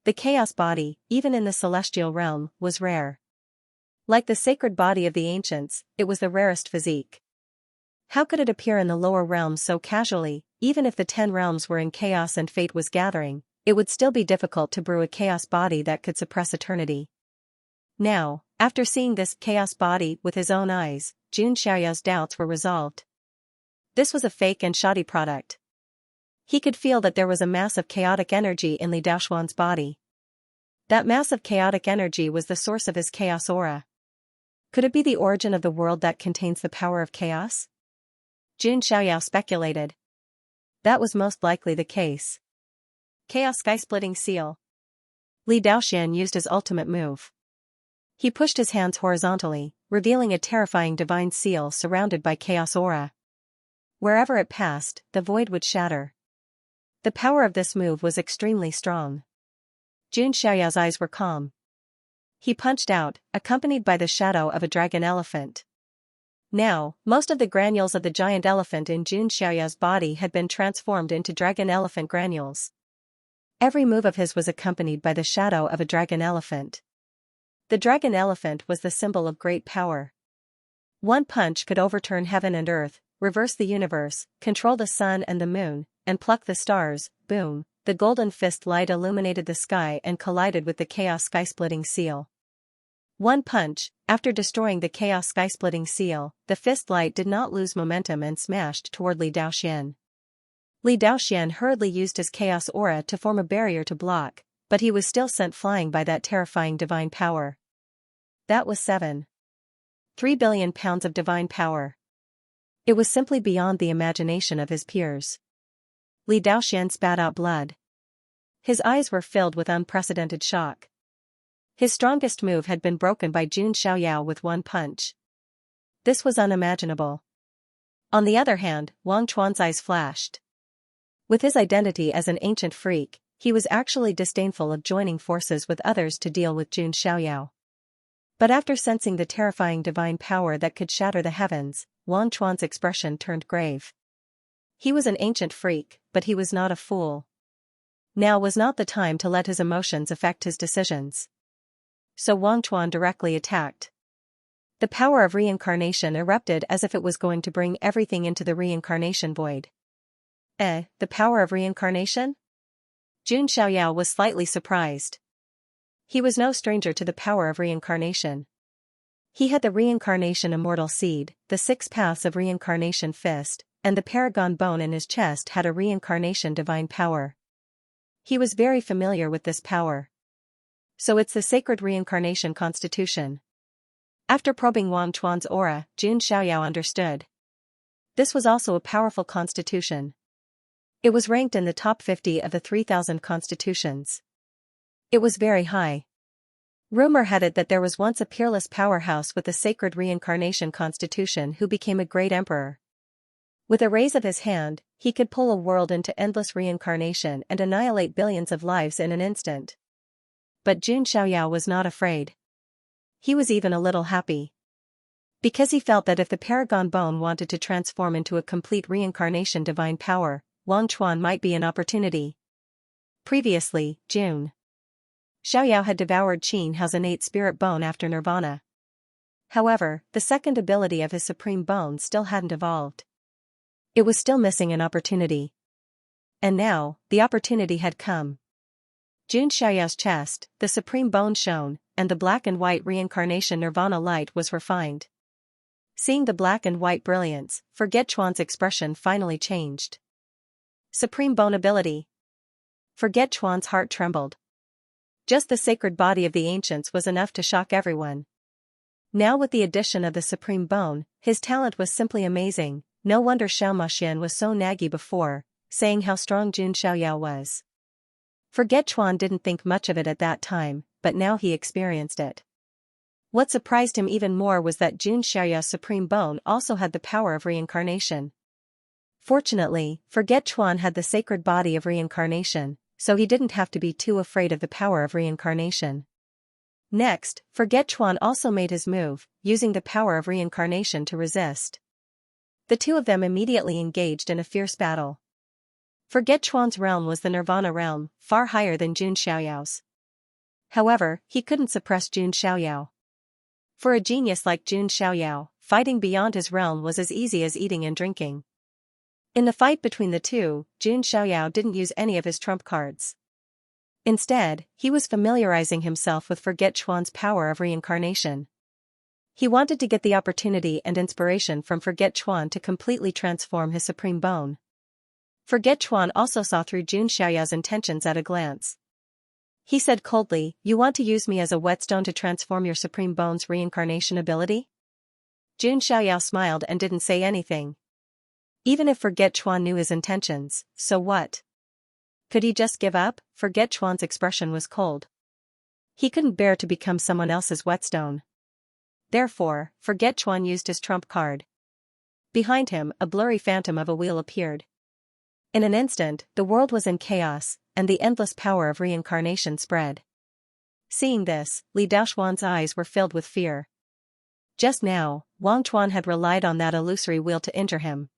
The chaos body, even in the celestial realm, was rare. Like the sacred body of the ancients, it was the rarest physique. How could it appear in the lower realms so casually? Even if the 10 realms were in chaos and fate was gathering, it would still be difficult to brew a chaos body that could suppress eternity. Now, after seeing this chaos body with his own eyes, Jun Xiaoyao's doubts were resolved. This was a fake and shoddy product. He could feel that there was a mass of chaotic energy in Li Daoxuan's body. That mass of chaotic energy was the source of his chaos aura. Could it be the origin of the world that contains the power of chaos? Jun Xiaoyao speculated. That was most likely the case. Chaos Sky-Splitting Seal. Li Daoxian used his ultimate move. He pushed his hands horizontally, revealing a terrifying divine seal surrounded by chaos aura. Wherever it passed, the void would shatter. The power of this move was extremely strong. Jun Xiaoyao's eyes were calm. He punched out, accompanied by the shadow of a dragon elephant. Now, most of the granules of the giant elephant in Jun Xiaoyao's body had been transformed into dragon elephant granules. Every move of his was accompanied by the shadow of a dragon elephant. The dragon elephant was the symbol of great power. One punch could overturn heaven and earth, reverse the universe, control the sun and the moon, and pluck the stars. Boom, the golden fist light illuminated the sky and collided with the chaos sky-splitting seal. One punch, after destroying the chaos sky-splitting seal, the fist light did not lose momentum and smashed toward Li Daoxian. Li Daoxian hurriedly used his chaos aura to form a barrier to block, but he was still sent flying by that terrifying divine power. That was 7.3 billion pounds of divine power. It was simply beyond the imagination of his peers. Li Daoxian spat out blood. His eyes were filled with unprecedented shock. His strongest move had been broken by Jun Xiaoyao with one punch. This was unimaginable. On the other hand, Wang Chuan's eyes flashed. With his identity as an ancient freak, he was actually disdainful of joining forces with others to deal with Jun Xiaoyao. But after sensing the terrifying divine power that could shatter the heavens, Wang Chuan's expression turned grave. He was an ancient freak, but he was not a fool. Now was not the time to let his emotions affect his decisions. So Wang Chuan directly attacked. The power of reincarnation erupted as if it was going to bring everything into the reincarnation void. The power of reincarnation? Jun Xiaoyao was slightly surprised. He was no stranger to the power of reincarnation. He had the reincarnation immortal seed, the 6 paths of reincarnation fist, and the paragon bone in his chest had a reincarnation divine power. He was very familiar with this power. So it's the sacred reincarnation constitution. After probing Wang Chuan's aura, Jun Xiaoyao understood. This was also a powerful constitution. It was ranked in the top 50 of the 3,000 constitutions. It was very high. Rumor had it that there was once a peerless powerhouse with the sacred reincarnation constitution who became a great emperor. With a raise of his hand, he could pull a world into endless reincarnation and annihilate billions of lives in an instant. But Jun Xiaoyao was not afraid. He was even a little happy. Because he felt that if the Paragon Bone wanted to transform into a complete reincarnation divine power, Wang Chuan might be an opportunity. Previously, Jun Xiaoyao had devoured Qin Hao's innate spirit bone after nirvana. However, the second ability of his supreme bone still hadn't evolved. It was still missing an opportunity. And now, the opportunity had come. Jun Xiaoyao's chest, the supreme bone shone, and the black and white reincarnation nirvana light was refined. Seeing the black and white brilliance, Forget Chuan's expression finally changed. Supreme bone ability. Forget Chuan's heart trembled. Just the sacred body of the ancients was enough to shock everyone. Now with the addition of the supreme bone, his talent was simply amazing. No wonder Xianxia was so naggy before, saying how strong Jun Xiaoyao was. Forget Chuan didn't think much of it at that time, but now he experienced it. What surprised him even more was that Jun Xiaoyao's supreme bone also had the power of reincarnation. Fortunately, Forget Chuan had the sacred body of reincarnation, so he didn't have to be too afraid of the power of reincarnation. Next, Forget Chuan also made his move, using the power of reincarnation to resist. The two of them immediately engaged in a fierce battle. Forget Chuan's realm was the Nirvana realm, far higher than Jun Xiaoyao's. However, he couldn't suppress Jun Xiaoyao. For a genius like Jun Xiaoyao, fighting beyond his realm was as easy as eating and drinking. In the fight between the two, Jun Xiaoyao didn't use any of his trump cards. Instead, he was familiarizing himself with Forget Chuan's power of reincarnation. He wanted to get the opportunity and inspiration from Forget Chuan to completely transform his supreme bone. Forget Chuan also saw through Jun Xiaoyao's intentions at a glance. He said coldly, "You want to use me as a whetstone to transform your supreme bone's reincarnation ability?" Jun Xiaoyao smiled and didn't say anything. Even if Forget Chuan knew his intentions, so what? Could he just give up? Forget Chuan's expression was cold. He couldn't bear to become someone else's whetstone. Therefore, Forget Chuan used his trump card. Behind him, a blurry phantom of a wheel appeared. In an instant, the world was in chaos, and the endless power of reincarnation spread. Seeing this, Li Daoxuan's eyes were filled with fear. Just now, Wang Chuan had relied on that illusory wheel to injure him.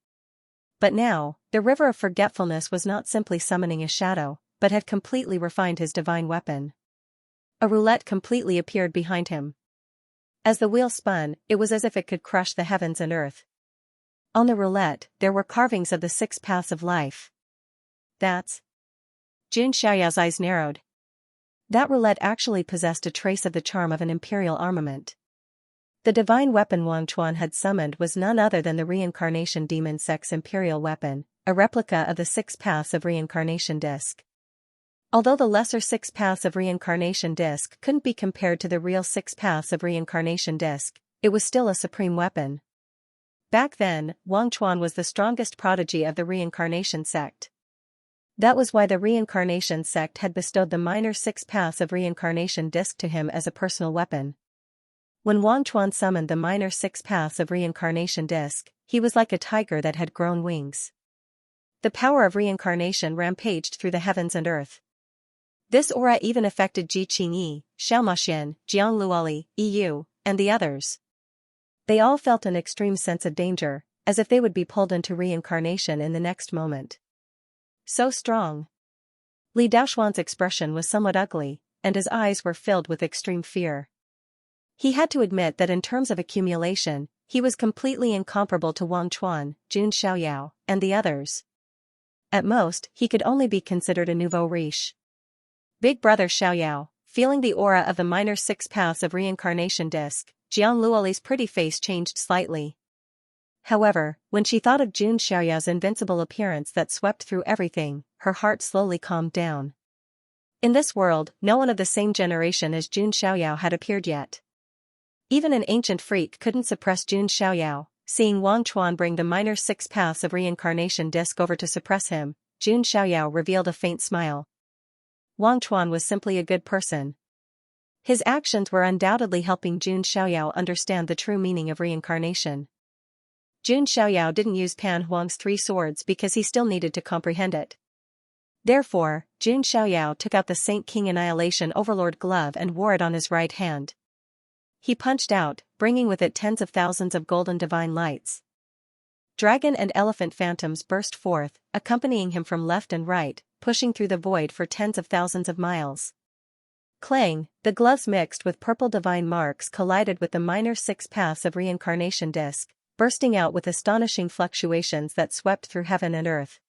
But now, the river of forgetfulness was not simply summoning a shadow, but had completely refined his divine weapon. A roulette completely appeared behind him. As the wheel spun, it was as if it could crush the heavens and earth. On the roulette, there were carvings of the 6 paths of life. That's... Jun Xiaoyao's eyes narrowed. That roulette actually possessed a trace of the charm of an imperial armament. The divine weapon Wang Chuan had summoned was none other than the reincarnation demon sect's imperial weapon, a replica of the 6 paths of reincarnation disc. Although the lesser 6 paths of reincarnation disc couldn't be compared to the real 6 paths of reincarnation disc, it was still a supreme weapon. Back then, Wang Chuan was the strongest prodigy of the reincarnation sect. That was why the reincarnation sect had bestowed the minor 6 paths of reincarnation disc to him as a personal weapon. When Wang Chuan summoned the minor 6 paths of reincarnation disc, he was like a tiger that had grown wings. The power of reincarnation rampaged through the heavens and earth. This aura even affected Ji Qingyi, Xiaomaxian, Jiang Luoli, EU, and the others. They all felt an extreme sense of danger, as if they would be pulled into reincarnation in the next moment. So strong. Li Daoxuan's expression was somewhat ugly, and his eyes were filled with extreme fear. He had to admit that in terms of accumulation, he was completely incomparable to Wang Chuan, Jun Xiaoyao, and the others. At most, he could only be considered a nouveau riche. Big brother Xiaoyao, feeling the aura of the minor 6 paths of reincarnation disc, Jiang Luoli's pretty face changed slightly. However, when she thought of Jun Xiaoyao's invincible appearance that swept through everything, her heart slowly calmed down. In this world, no one of the same generation as Jun Xiaoyao had appeared yet. Even an ancient freak couldn't suppress Jun Xiaoyao, Seeing Wang Chuan bring the minor 6 paths of reincarnation disc over to suppress him, Jun Xiaoyao revealed a faint smile. Wang Chuan was simply a good person. His actions were undoubtedly helping Jun Xiaoyao understand the true meaning of reincarnation. Jun Xiaoyao didn't use Pan Huang's 3 swords because he still needed to comprehend it. Therefore, Jun Xiaoyao took out the Saint King Annihilation Overlord glove and wore it on his right hand. He punched out, bringing with it tens of thousands of golden divine lights. Dragon and elephant phantoms burst forth, accompanying him from left and right, pushing through the void for tens of thousands of miles. Clang, the gloves mixed with purple divine marks collided with the minor 6 paths of reincarnation disc, bursting out with astonishing fluctuations that swept through heaven and earth.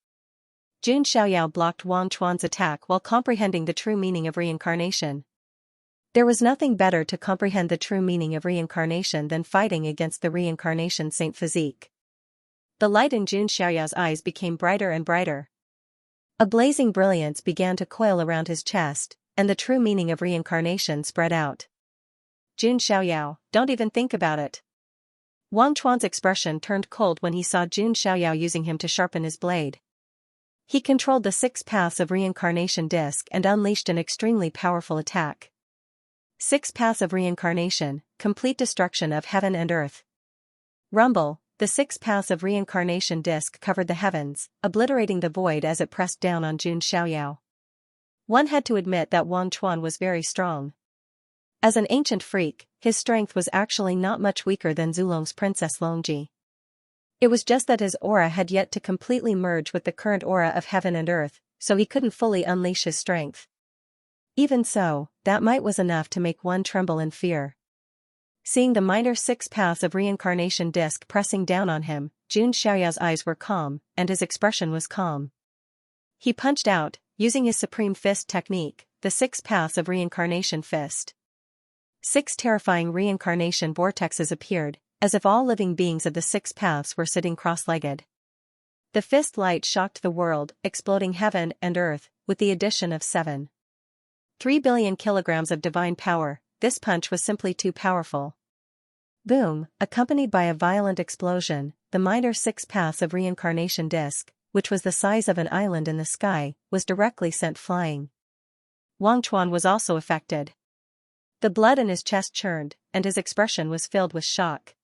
Jun Xiaoyao blocked Wang Chuan's attack while comprehending the true meaning of reincarnation. There was nothing better to comprehend the true meaning of reincarnation than fighting against the reincarnation saint physique. The light in Jun Xiaoyao's eyes became brighter and brighter. A blazing brilliance began to coil around his chest, and the true meaning of reincarnation spread out. Jun Xiaoyao, don't even think about it. Wang Chuan's expression turned cold when he saw Jun Xiaoyao using him to sharpen his blade. He controlled the 6 paths of reincarnation disc and unleashed an extremely powerful attack. 6 paths of reincarnation, complete destruction of heaven and earth. Rumble, the 6 paths of reincarnation disc covered the heavens, obliterating the void as it pressed down on Jun Xiaoyao. One had to admit that Wang Chuan was very strong. As an ancient freak, his strength was actually not much weaker than Zulong's Princess Longji. It was just that his aura had yet to completely merge with the current aura of heaven and earth, so he couldn't fully unleash his strength. Even so, that might was enough to make one tremble in fear. Seeing the minor 6 paths of reincarnation disc pressing down on him, Jun Xiaoyao's eyes were calm, and his expression was calm. He punched out, using his supreme fist technique, the 6 paths of reincarnation fist. 6 terrifying reincarnation vortexes appeared, as if all living beings of the 6 paths were sitting cross-legged. The fist light shocked the world, exploding heaven and earth, with the addition of 3 billion kilograms of divine power. This punch was simply too powerful. Boom, accompanied by a violent explosion, the minor 6 paths of reincarnation disc, which was the size of an island in the sky, was directly sent flying. Wang Chuan was also affected. The blood in his chest churned, and his expression was filled with shock.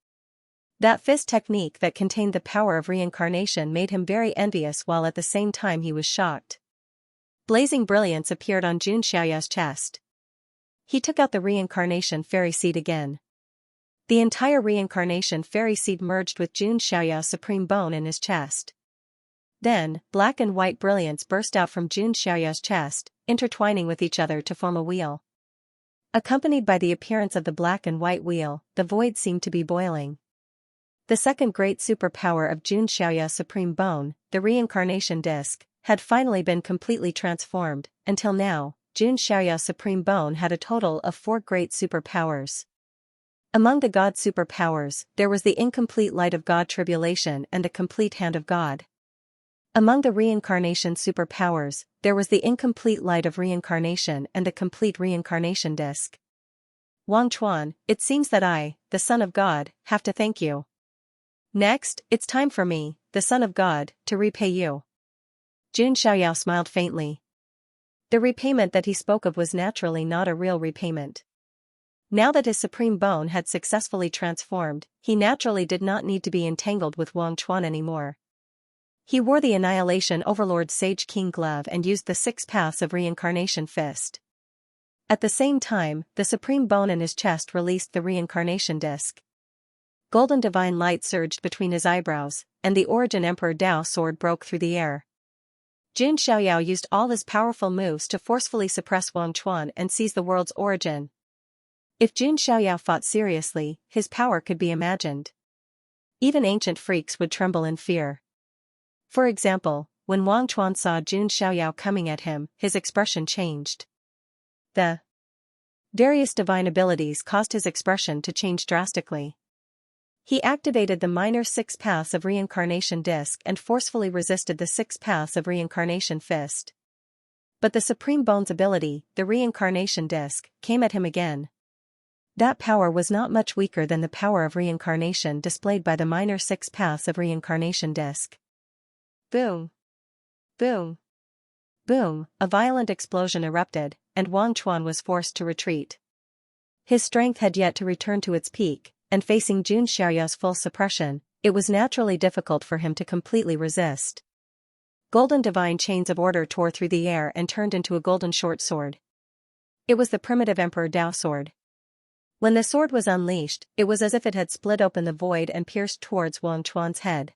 That fist technique that contained the power of reincarnation made him very envious while at the same time he was shocked. Blazing brilliance appeared on Jun Xiaoyao's chest. He took out the reincarnation fairy seed again. The entire reincarnation fairy seed merged with Jun Xiaoyao's supreme bone in his chest. Then, black and white brilliance burst out from Jun Xiaoyao's chest, intertwining with each other to form a wheel. Accompanied by the appearance of the black and white wheel, the void seemed to be boiling. The second great superpower of Jun Xiaoyao's supreme bone, the reincarnation disc, had finally been completely transformed. Until now, Jun Xiaoyao's supreme bone had a total of 4 great superpowers. Among the God superpowers, there was the incomplete light of God tribulation and the complete hand of God. Among the reincarnation superpowers, there was the incomplete light of reincarnation and the complete reincarnation disc. Wang Chuan, it seems that I, the Son of God, have to thank you. Next, it's time for me, the Son of God, to repay you. Jun Xiaoyao smiled faintly. The repayment that he spoke of was naturally not a real repayment. Now that his supreme bone had successfully transformed, he naturally did not need to be entangled with Wang Chuan anymore. He wore the Annihilation Overlord Sage King glove and used the 6 paths of reincarnation fist. At the same time, the supreme bone in his chest released the reincarnation disc. Golden divine light surged between his eyebrows, and the Origin Emperor Dao sword broke through the air. Jun Xiaoyao used all his powerful moves to forcefully suppress Wang Chuan and seize the world's origin. If Jun Xiaoyao fought seriously, his power could be imagined. Even ancient freaks would tremble in fear. For example, when Wang Chuan saw Jun Xiaoyao coming at him, his expression changed. The various divine abilities caused his expression to change drastically. He activated the minor 6 paths of reincarnation disc and forcefully resisted the 6 paths of reincarnation fist. But the supreme bone's ability, the reincarnation disc, came at him again. That power was not much weaker than the power of reincarnation displayed by the minor 6 paths of reincarnation disc. Boom! Boom! Boom! A violent explosion erupted, and Wang Chuan was forced to retreat. His strength had yet to return to its peak, and facing Jun Xiaoyao's full suppression, it was naturally difficult for him to completely resist. Golden divine chains of order tore through the air and turned into a golden short sword. It was the primitive Emperor Dao sword. When the sword was unleashed, it was as if it had split open the void and pierced towards Wang Chuan's head.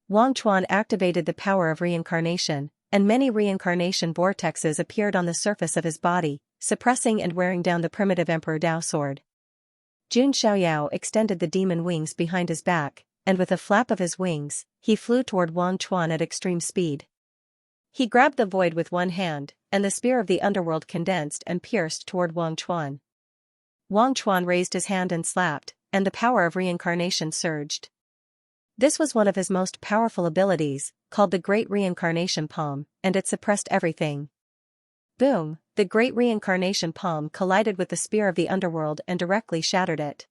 Wang Chuan activated the power of reincarnation, and many reincarnation vortexes appeared on the surface of his body, suppressing and wearing down the primitive Emperor Dao sword. Jun Xiaoyao extended the demon wings behind his back, and with a flap of his wings, he flew toward Wang Chuan at extreme speed. He grabbed the void with one hand, and the spear of the underworld condensed and pierced toward Wang Chuan. Wang Chuan raised his hand and slapped, and the power of reincarnation surged. This was one of his most powerful abilities, called the Great Reincarnation Palm, and it suppressed everything. Boom! The Great Reincarnation Palm collided with the spear of the underworld and directly shattered it.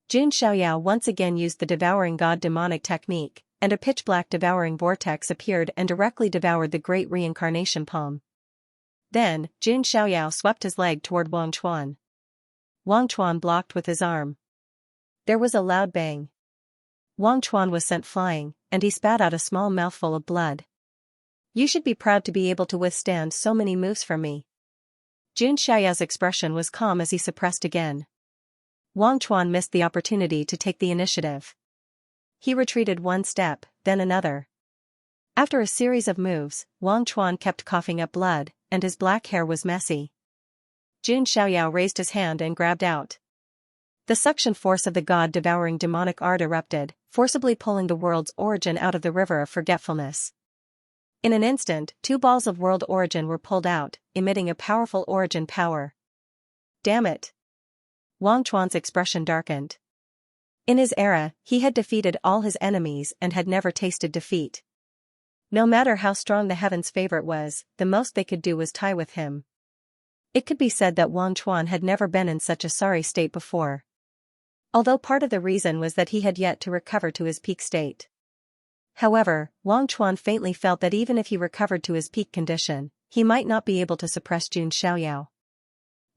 Jun Xiaoyao once again used the Devouring God demonic technique, and a pitch-black devouring vortex appeared and directly devoured the Great Reincarnation Palm. Then, Jun Xiaoyao swept his leg toward Wang Chuan. Wang Chuan blocked with his arm. There was a loud bang. Wang Chuan was sent flying, and he spat out a small mouthful of blood. You should be proud to be able to withstand so many moves from me. Jun Xiaoyao's expression was calm as he suppressed again. Wang Chuan missed the opportunity to take the initiative. He retreated one step, then another. After a series of moves, Wang Chuan kept coughing up blood, and his black hair was messy. Jun Xiaoyao raised his hand and grabbed out. The suction force of the god-devouring demonic art erupted, forcibly pulling the world's origin out of the river of forgetfulness. In an instant, 2 balls of world origin were pulled out, emitting a powerful origin power. Damn it! Wang Chuan's expression darkened. In his era, he had defeated all his enemies and had never tasted defeat. No matter how strong the heaven's favorite was, the most they could do was tie with him. It could be said that Wang Chuan had never been in such a sorry state before. Although part of the reason was that he had yet to recover to his peak state. However, Wang Chuan faintly felt that even if he recovered to his peak condition, he might not be able to suppress Jun Xiaoyao.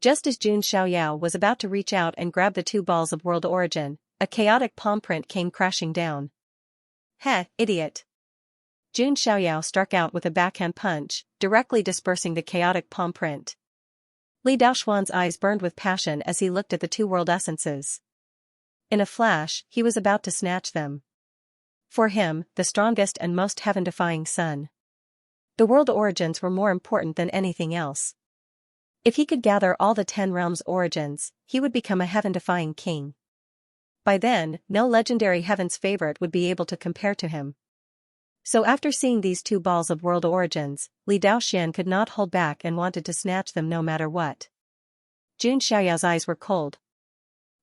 Just as Jun Xiaoyao was about to reach out and grab the 2 balls of world origin, a chaotic palm print came crashing down. Heh, idiot! Jun Xiaoyao struck out with a backhand punch, directly dispersing the chaotic palm print. Li Daoxuan's eyes burned with passion as he looked at the 2 world essences. In a flash, he was about to snatch them. For him, the strongest and most heaven-defying sun. The world origins were more important than anything else. If he could gather all the 10 realms' origins, he would become a heaven-defying king. By then, no legendary heaven's favorite would be able to compare to him. So after seeing these 2 balls of world origins, Li Daoxian could not hold back and wanted to snatch them no matter what. Jun Xiaoyao's eyes were cold.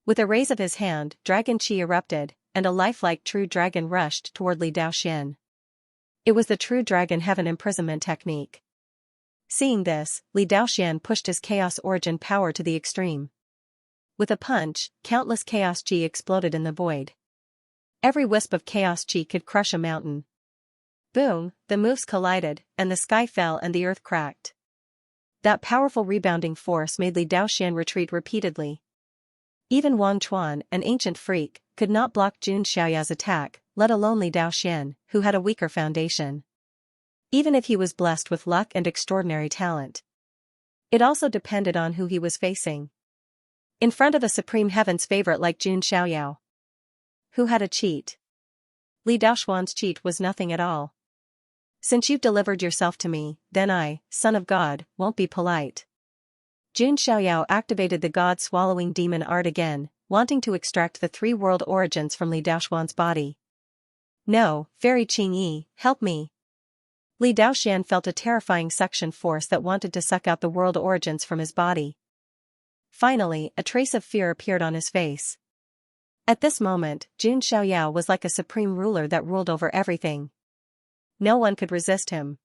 With a raise of his hand, dragon qi erupted, and a lifelike true dragon rushed toward Li Daoxian. It was the true dragon heaven imprisonment technique. Seeing this, Li Daoxian pushed his chaos origin power to the extreme. With a punch, countless chaos qi exploded in the void. Every wisp of chaos qi could crush a mountain. Boom, the moves collided, and the sky fell and the earth cracked. That powerful rebounding force made Li Daoxian retreat repeatedly. Even Wang Chuan, an ancient freak, could not block Jun Xiaoyao's attack, let alone Li Daoxian, who had a weaker foundation. Even if he was blessed with luck and extraordinary talent. It also depended on who he was facing. In front of a supreme heaven's favorite like Jun Xiaoyao, who had a cheat. Li Daoxuan's cheat was nothing at all. Since you've delivered yourself to me, then I, son of God, won't be polite. Jun Xiaoyao activated the god-swallowing demon art again, wanting to extract the 3 world origins from Li Daoxuan's body. No, Fairy Qingyi, help me. Li Daoxian felt a terrifying suction force that wanted to suck out the world origins from his body. Finally, a trace of fear appeared on his face. At this moment, Jun Xiaoyao was like a supreme ruler that ruled over everything. No one could resist him.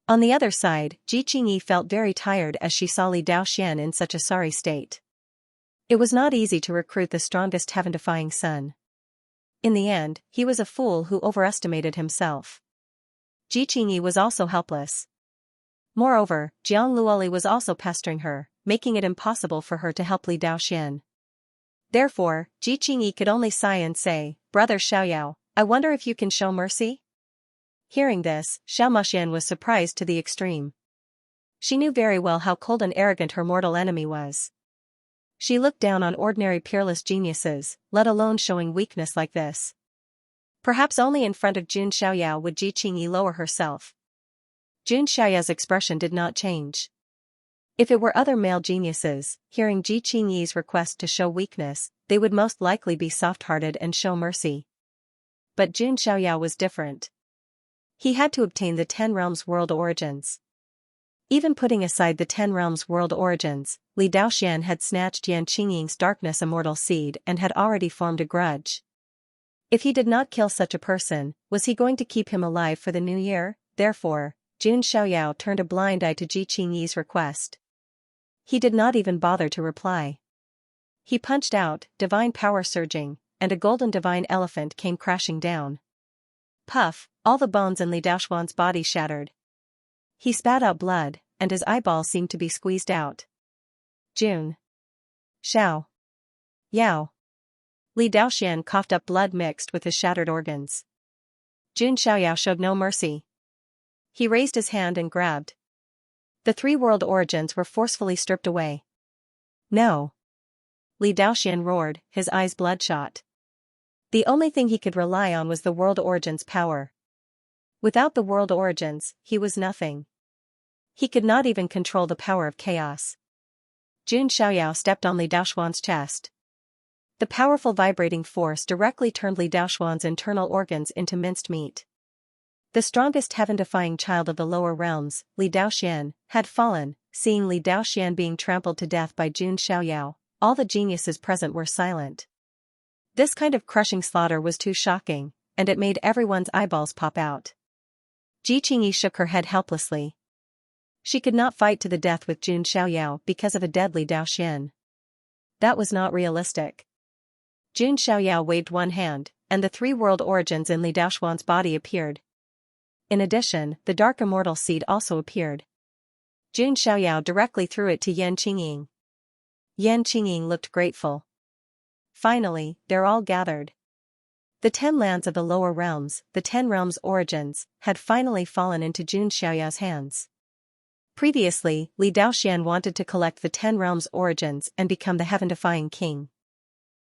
On the other side, Ji Qingyi felt very tired as she saw Li Daoxian in such a sorry state. It was not easy to recruit the strongest heaven-defying son. In the end, he was a fool who overestimated himself. Ji Qingyi was also helpless. Moreover, Jiang Luoli was also pestering her, making it impossible for her to help Li Daoxian. Therefore, Ji Qingyi could only sigh and say, "Brother Xiaoyao, I wonder if you can show mercy?" Hearing this, Xiaomaxian was surprised to the extreme. She knew very well how cold and arrogant her mortal enemy was. She looked down on ordinary peerless geniuses, let alone showing weakness like this. Perhaps only in front of Jun Xiaoyao would Ji Qingyi lower herself. Jun Xiaoyao's expression did not change. If it were other male geniuses, hearing Ji Qingyi's request to show weakness, they would most likely be soft-hearted and show mercy. But Jun Xiaoyao was different. He had to obtain the Ten Realms world origins. Even putting aside the Ten Realms world origins, Li Daoxian had snatched Yan Qingying's darkness immortal seed and had already formed a grudge. If he did not kill such a person, was he going to keep him alive for the new year? Therefore, Jun Xiaoyao turned a blind eye to Ji Qingyi's request. He did not even bother to reply. He punched out, divine power surging, and a golden divine elephant came crashing down. Puff, all the bones in Li Daoxian's body shattered. He spat out blood, and his eyeball seemed to be squeezed out. Jun Xiao Yao. Li Daoxian coughed up blood mixed with his shattered organs. Jun Xiaoyao showed no mercy. He raised his hand and grabbed. The three world origins were forcefully stripped away. No! Li Daoxian roared, his eyes bloodshot. The only thing he could rely on was the world origins' power. Without the world origins, he was nothing. He could not even control the power of chaos. Jun Xiaoyao stepped on Li Daoxian's chest. The powerful vibrating force directly turned Li Daoxian's internal organs into minced meat. The strongest heaven-defying child of the lower realms, Li Daoxian, had fallen. Seeing Li Daoxian being trampled to death by Jun Xiaoyao, all the geniuses present were silent. This kind of crushing slaughter was too shocking, and it made everyone's eyeballs pop out. Ji Qingyi shook her head helplessly. She could not fight to the death with Jun Xiaoyao because of a dead Li Daoxian. That was not realistic. Jun Xiaoyao waved one hand, and the three world origins in Li Daoxian's body appeared. In addition, the dark immortal seed also appeared. Jun Xiaoyao directly threw it to Yan Qingying. Yan Qingying looked grateful. Finally, they're all gathered. The 10 lands of the lower realms, the 10 realms origins, had finally fallen into Jun Xiaoyao's hands. Previously, Li Daoxian wanted to collect the 10 realms origins and become the heaven-defying king.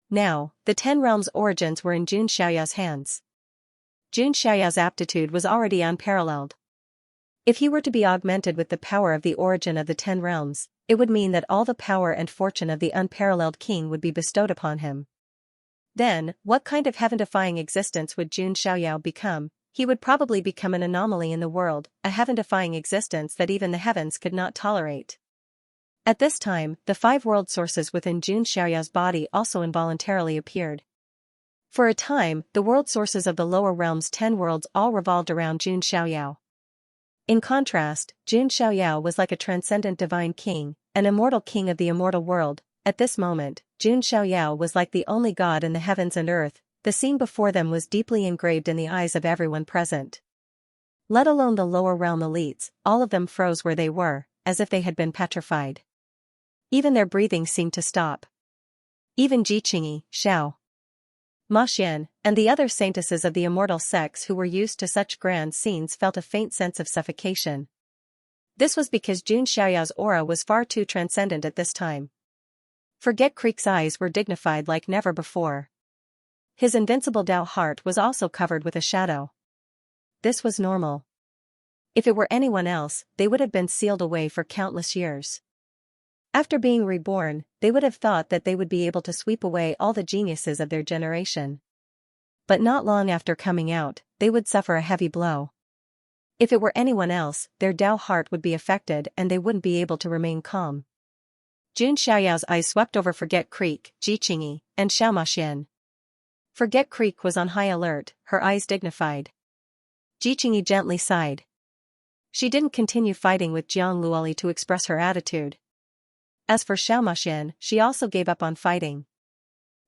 Now, the 10 realms origins were in Jun Xiaoyao's hands. Jun Xiaoyao's aptitude was already unparalleled. If he were to be augmented with the power of the origin of the 10 realms, it would mean that all the power and fortune of the unparalleled king would be bestowed upon him. Then, what kind of heaven-defying existence would Jun Xiaoyao become? He would probably become an anomaly in the world, a heaven-defying existence that even the heavens could not tolerate. At this time, the 5 world sources within Jun Xiaoyao's body also involuntarily appeared. For a time, the world sources of the lower realms 10 worlds all revolved around Jun Xiaoyao. In contrast, Jun Xiaoyao was like a transcendent divine king, an immortal king of the immortal world. At this moment, Jun Xiaoyao was like the only god in the heavens and earth. The scene before them was deeply engraved in the eyes of everyone present. Let alone the lower realm elites, all of them froze where they were, as if they had been petrified. Even their breathing seemed to stop. Even Ji Qingyi, Xiao Maxian, and the other saintesses of the immortal sex who were used to such grand scenes felt a faint sense of suffocation. This was because Jun Xiaoyao's aura was far too transcendent at this time. Forget Creek's eyes were dignified like never before. His invincible Dao heart was also covered with a shadow. This was normal. If it were anyone else, they would have been sealed away for countless years. After being reborn, they would have thought that they would be able to sweep away all the geniuses of their generation. But not long after coming out, they would suffer a heavy blow. If it were anyone else, their Dao heart would be affected and they wouldn't be able to remain calm. Jun Xiaoyao's eyes swept over Forget Creek, Ji Qingyi, and Xiaomaxian. Forget Creek was on high alert, her eyes dignified. Ji Qingyi gently sighed. She didn't continue fighting with Jiang Luoli to express her attitude. As for Xiaomaxian, she also gave up on fighting.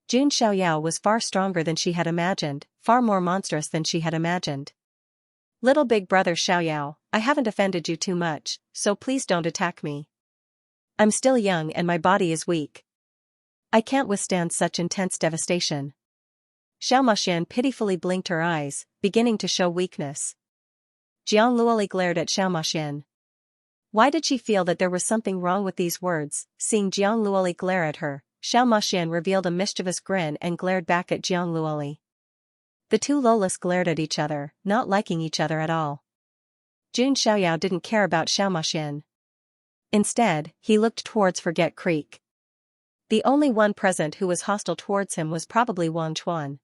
Jun Xiaoyao was far stronger than she had imagined, far more monstrous than she had imagined. Little big brother Xiaoyao, I haven't offended you too much, so please don't attack me. I'm still young and my body is weak. I can't withstand such intense devastation. Xiaomaxian pitifully blinked her eyes, beginning to show weakness. Jiang Luoli glared at Xiaomaxian. Why did she feel that there was something wrong with these words? Seeing Jiang Luoli glare at her, Xiaomaxian revealed a mischievous grin and glared back at Jiang Luoli. The two Lolas glared at each other, not liking each other at all. Jun Xiaoyao didn't care about Xiaomaxian. Instead, he looked towards Forget Creek. The only one present who was hostile towards him was probably Wang Chuan.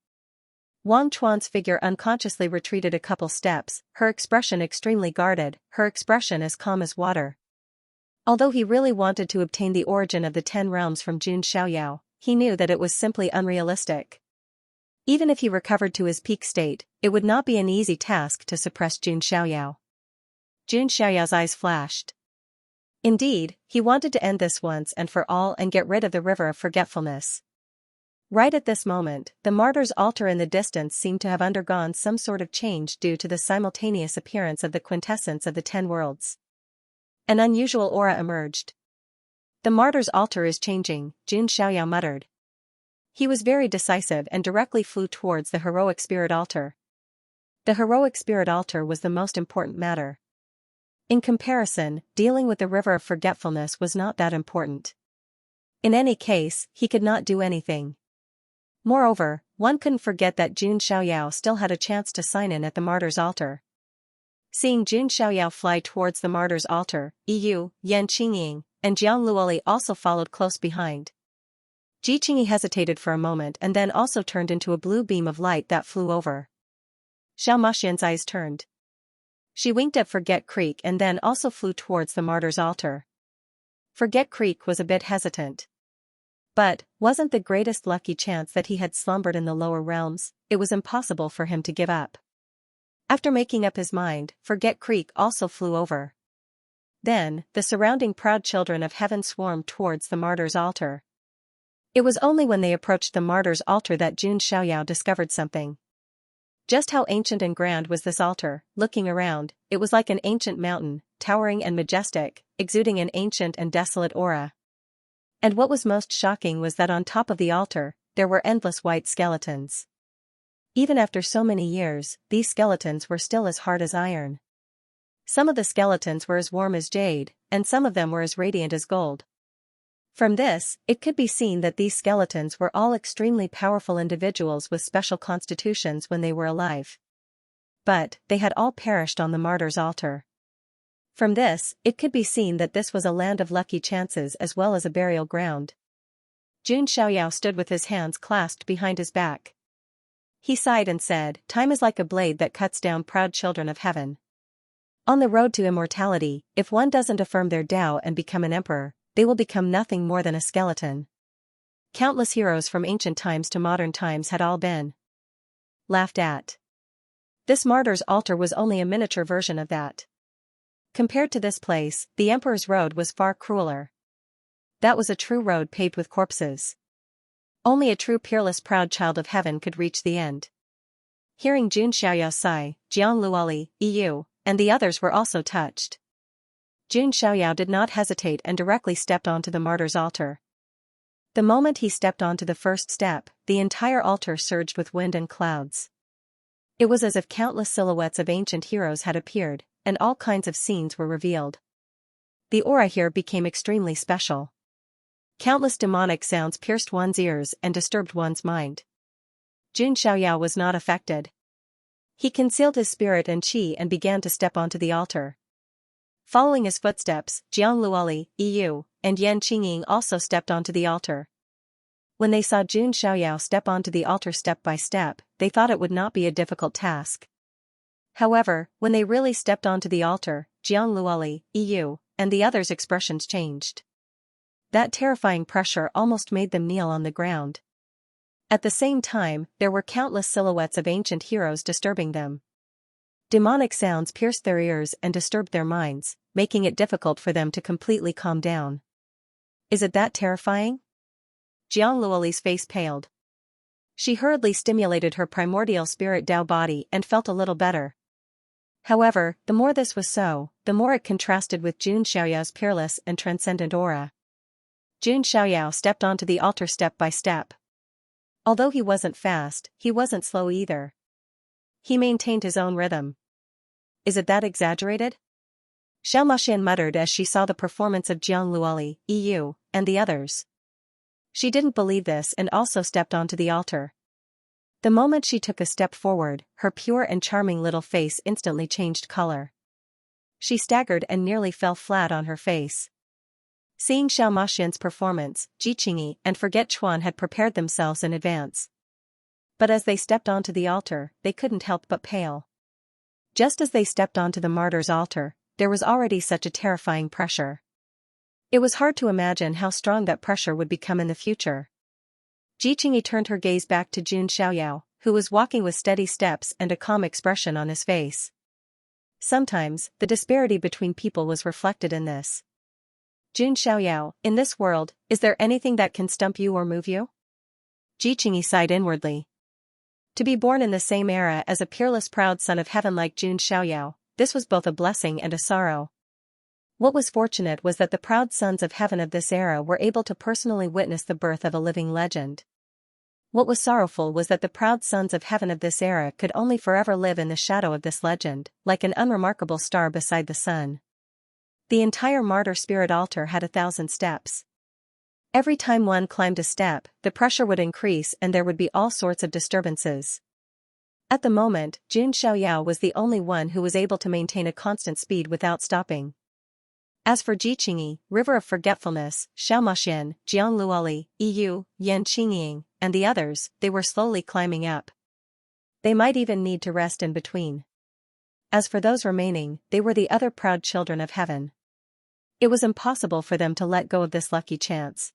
Wang Chuan's figure unconsciously retreated a couple steps, her expression extremely guarded, her expression as calm as water. Although he really wanted to obtain the origin of the 10 realms from Jun Xiaoyao, he knew that it was simply unrealistic. Even if he recovered to his peak state, it would not be an easy task to suppress Jun Xiaoyao. Jun Xiaoyao's eyes flashed. Indeed, he wanted to end this once and for all and get rid of the river of forgetfulness. Right at this moment, the martyr's altar in the distance seemed to have undergone some sort of change due to the simultaneous appearance of the quintessence of the 10 worlds. An unusual aura emerged. The martyr's altar is changing, Jun Xiaoyao muttered. He was very decisive and directly flew towards the heroic spirit altar. The heroic spirit altar was the most important matter. In comparison, dealing with the river of forgetfulness was not that important. In any case, he could not do anything. Moreover, one couldn't forget that Jun Xiaoyao still had a chance to sign in at the martyr's altar. Seeing Jun Xiaoyao fly towards the martyr's altar, Yu, Yan Qingying, and Jiang Luoli also followed close behind. Ji Qingyi hesitated for a moment and then also turned into a blue beam of light that flew over. Xiaomaxian's eyes turned. She winked at Forget Creek and then also flew towards the martyr's altar. Forget Creek was a bit hesitant. But, wasn't the greatest lucky chance that he had slumbered in the lower realms? It was impossible for him to give up. After making up his mind, Forget Creek also flew over. Then, the surrounding proud children of heaven swarmed towards the martyr's altar. It was only when they approached the martyr's altar that Jun Xiaoyao discovered something. Just how ancient and grand was this altar? Looking around, it was like an ancient mountain, towering and majestic, exuding an ancient and desolate aura. And what was most shocking was that on top of the altar, there were endless white skeletons. Even after so many years, these skeletons were still as hard as iron. Some of the skeletons were as warm as jade, and some of them were as radiant as gold. From this, it could be seen that these skeletons were all extremely powerful individuals with special constitutions when they were alive. But, they had all perished on the martyr's altar. From this, it could be seen that this was a land of lucky chances as well as a burial ground. Jun Xiaoyao stood with his hands clasped behind his back. He sighed and said, "Time is like a blade that cuts down proud children of heaven. On the road to immortality, if one doesn't affirm their Tao and become an emperor, they will become nothing more than a skeleton." Countless heroes from ancient times to modern times had all been laughed at. This martyr's altar was only a miniature version of that. Compared to this place, the emperor's road was far crueler. That was a true road paved with corpses. Only a true peerless proud child of heaven could reach the end. Hearing Jun Xiaoyao sigh, Jiang Luoli, Yu, and the others were also touched. Jun Xiaoyao did not hesitate and directly stepped onto the martyr's altar. The moment he stepped onto the first step, the entire altar surged with wind and clouds. It was as if countless silhouettes of ancient heroes had appeared, and all kinds of scenes were revealed. The aura here became extremely special. Countless demonic sounds pierced one's ears and disturbed one's mind. Jun Xiaoyao was not affected. He concealed his spirit and qi and began to step onto the altar. Following his footsteps, Jiang Luoli, Yu, and Yan Qingying also stepped onto the altar. When they saw Jun Xiaoyao step onto the altar step by step, they thought it would not be a difficult task. However, when they really stepped onto the altar, Jiang Luoli, Yu, and the others' expressions changed. That terrifying pressure almost made them kneel on the ground. At the same time, there were countless silhouettes of ancient heroes disturbing them. Demonic sounds pierced their ears and disturbed their minds, making it difficult for them to completely calm down. Is it that terrifying? Jiang Luoli's face paled. She hurriedly stimulated her primordial spirit Tao body and felt a little better. However, the more this was so, the more it contrasted with Jun Xiaoyao's peerless and transcendent aura. Jun Xiaoyao stepped onto the altar step by step. Although he wasn't fast, he wasn't slow either. He maintained his own rhythm. Is it that exaggerated? Xiaomaxian muttered as she saw the performance of Jiang Luoli, EU, and the others. She didn't believe this and also stepped onto the altar. The moment she took a step forward, her pure and charming little face instantly changed color. She staggered and nearly fell flat on her face. Seeing Xiaomaxian's performance, Ji Qingyi and Forget Chuan had prepared themselves in advance. But as they stepped onto the altar, they couldn't help but pale. Just as they stepped onto the martyr's altar, there was already such a terrifying pressure. It was hard to imagine how strong that pressure would become in the future. Ji Qingyi turned her gaze back to Jun Xiaoyao, who was walking with steady steps and a calm expression on his face. Sometimes, the disparity between people was reflected in this. Jun Xiaoyao, in this world, is there anything that can stump you or move you? Ji Qingyi sighed inwardly. To be born in the same era as a peerless proud son of heaven like Jun Xiaoyao, this was both a blessing and a sorrow. What was fortunate was that the proud sons of heaven of this era were able to personally witness the birth of a living legend. What was sorrowful was that the proud sons of heaven of this era could only forever live in the shadow of this legend, like an unremarkable star beside the sun. The entire martyr spirit altar had 1,000 steps. Every time one climbed a step, the pressure would increase and there would be all sorts of disturbances. At the moment, Jun Xiaoyao was the only one who was able to maintain a constant speed without stopping. As for Ji Qingyi, River of Forgetfulness, Xiaomaxian, Jiang Luoli, EU, Yan Qingying, and the others, they were slowly climbing up. They might even need to rest in between. As for those remaining, they were the other proud children of heaven. It was impossible for them to let go of this lucky chance.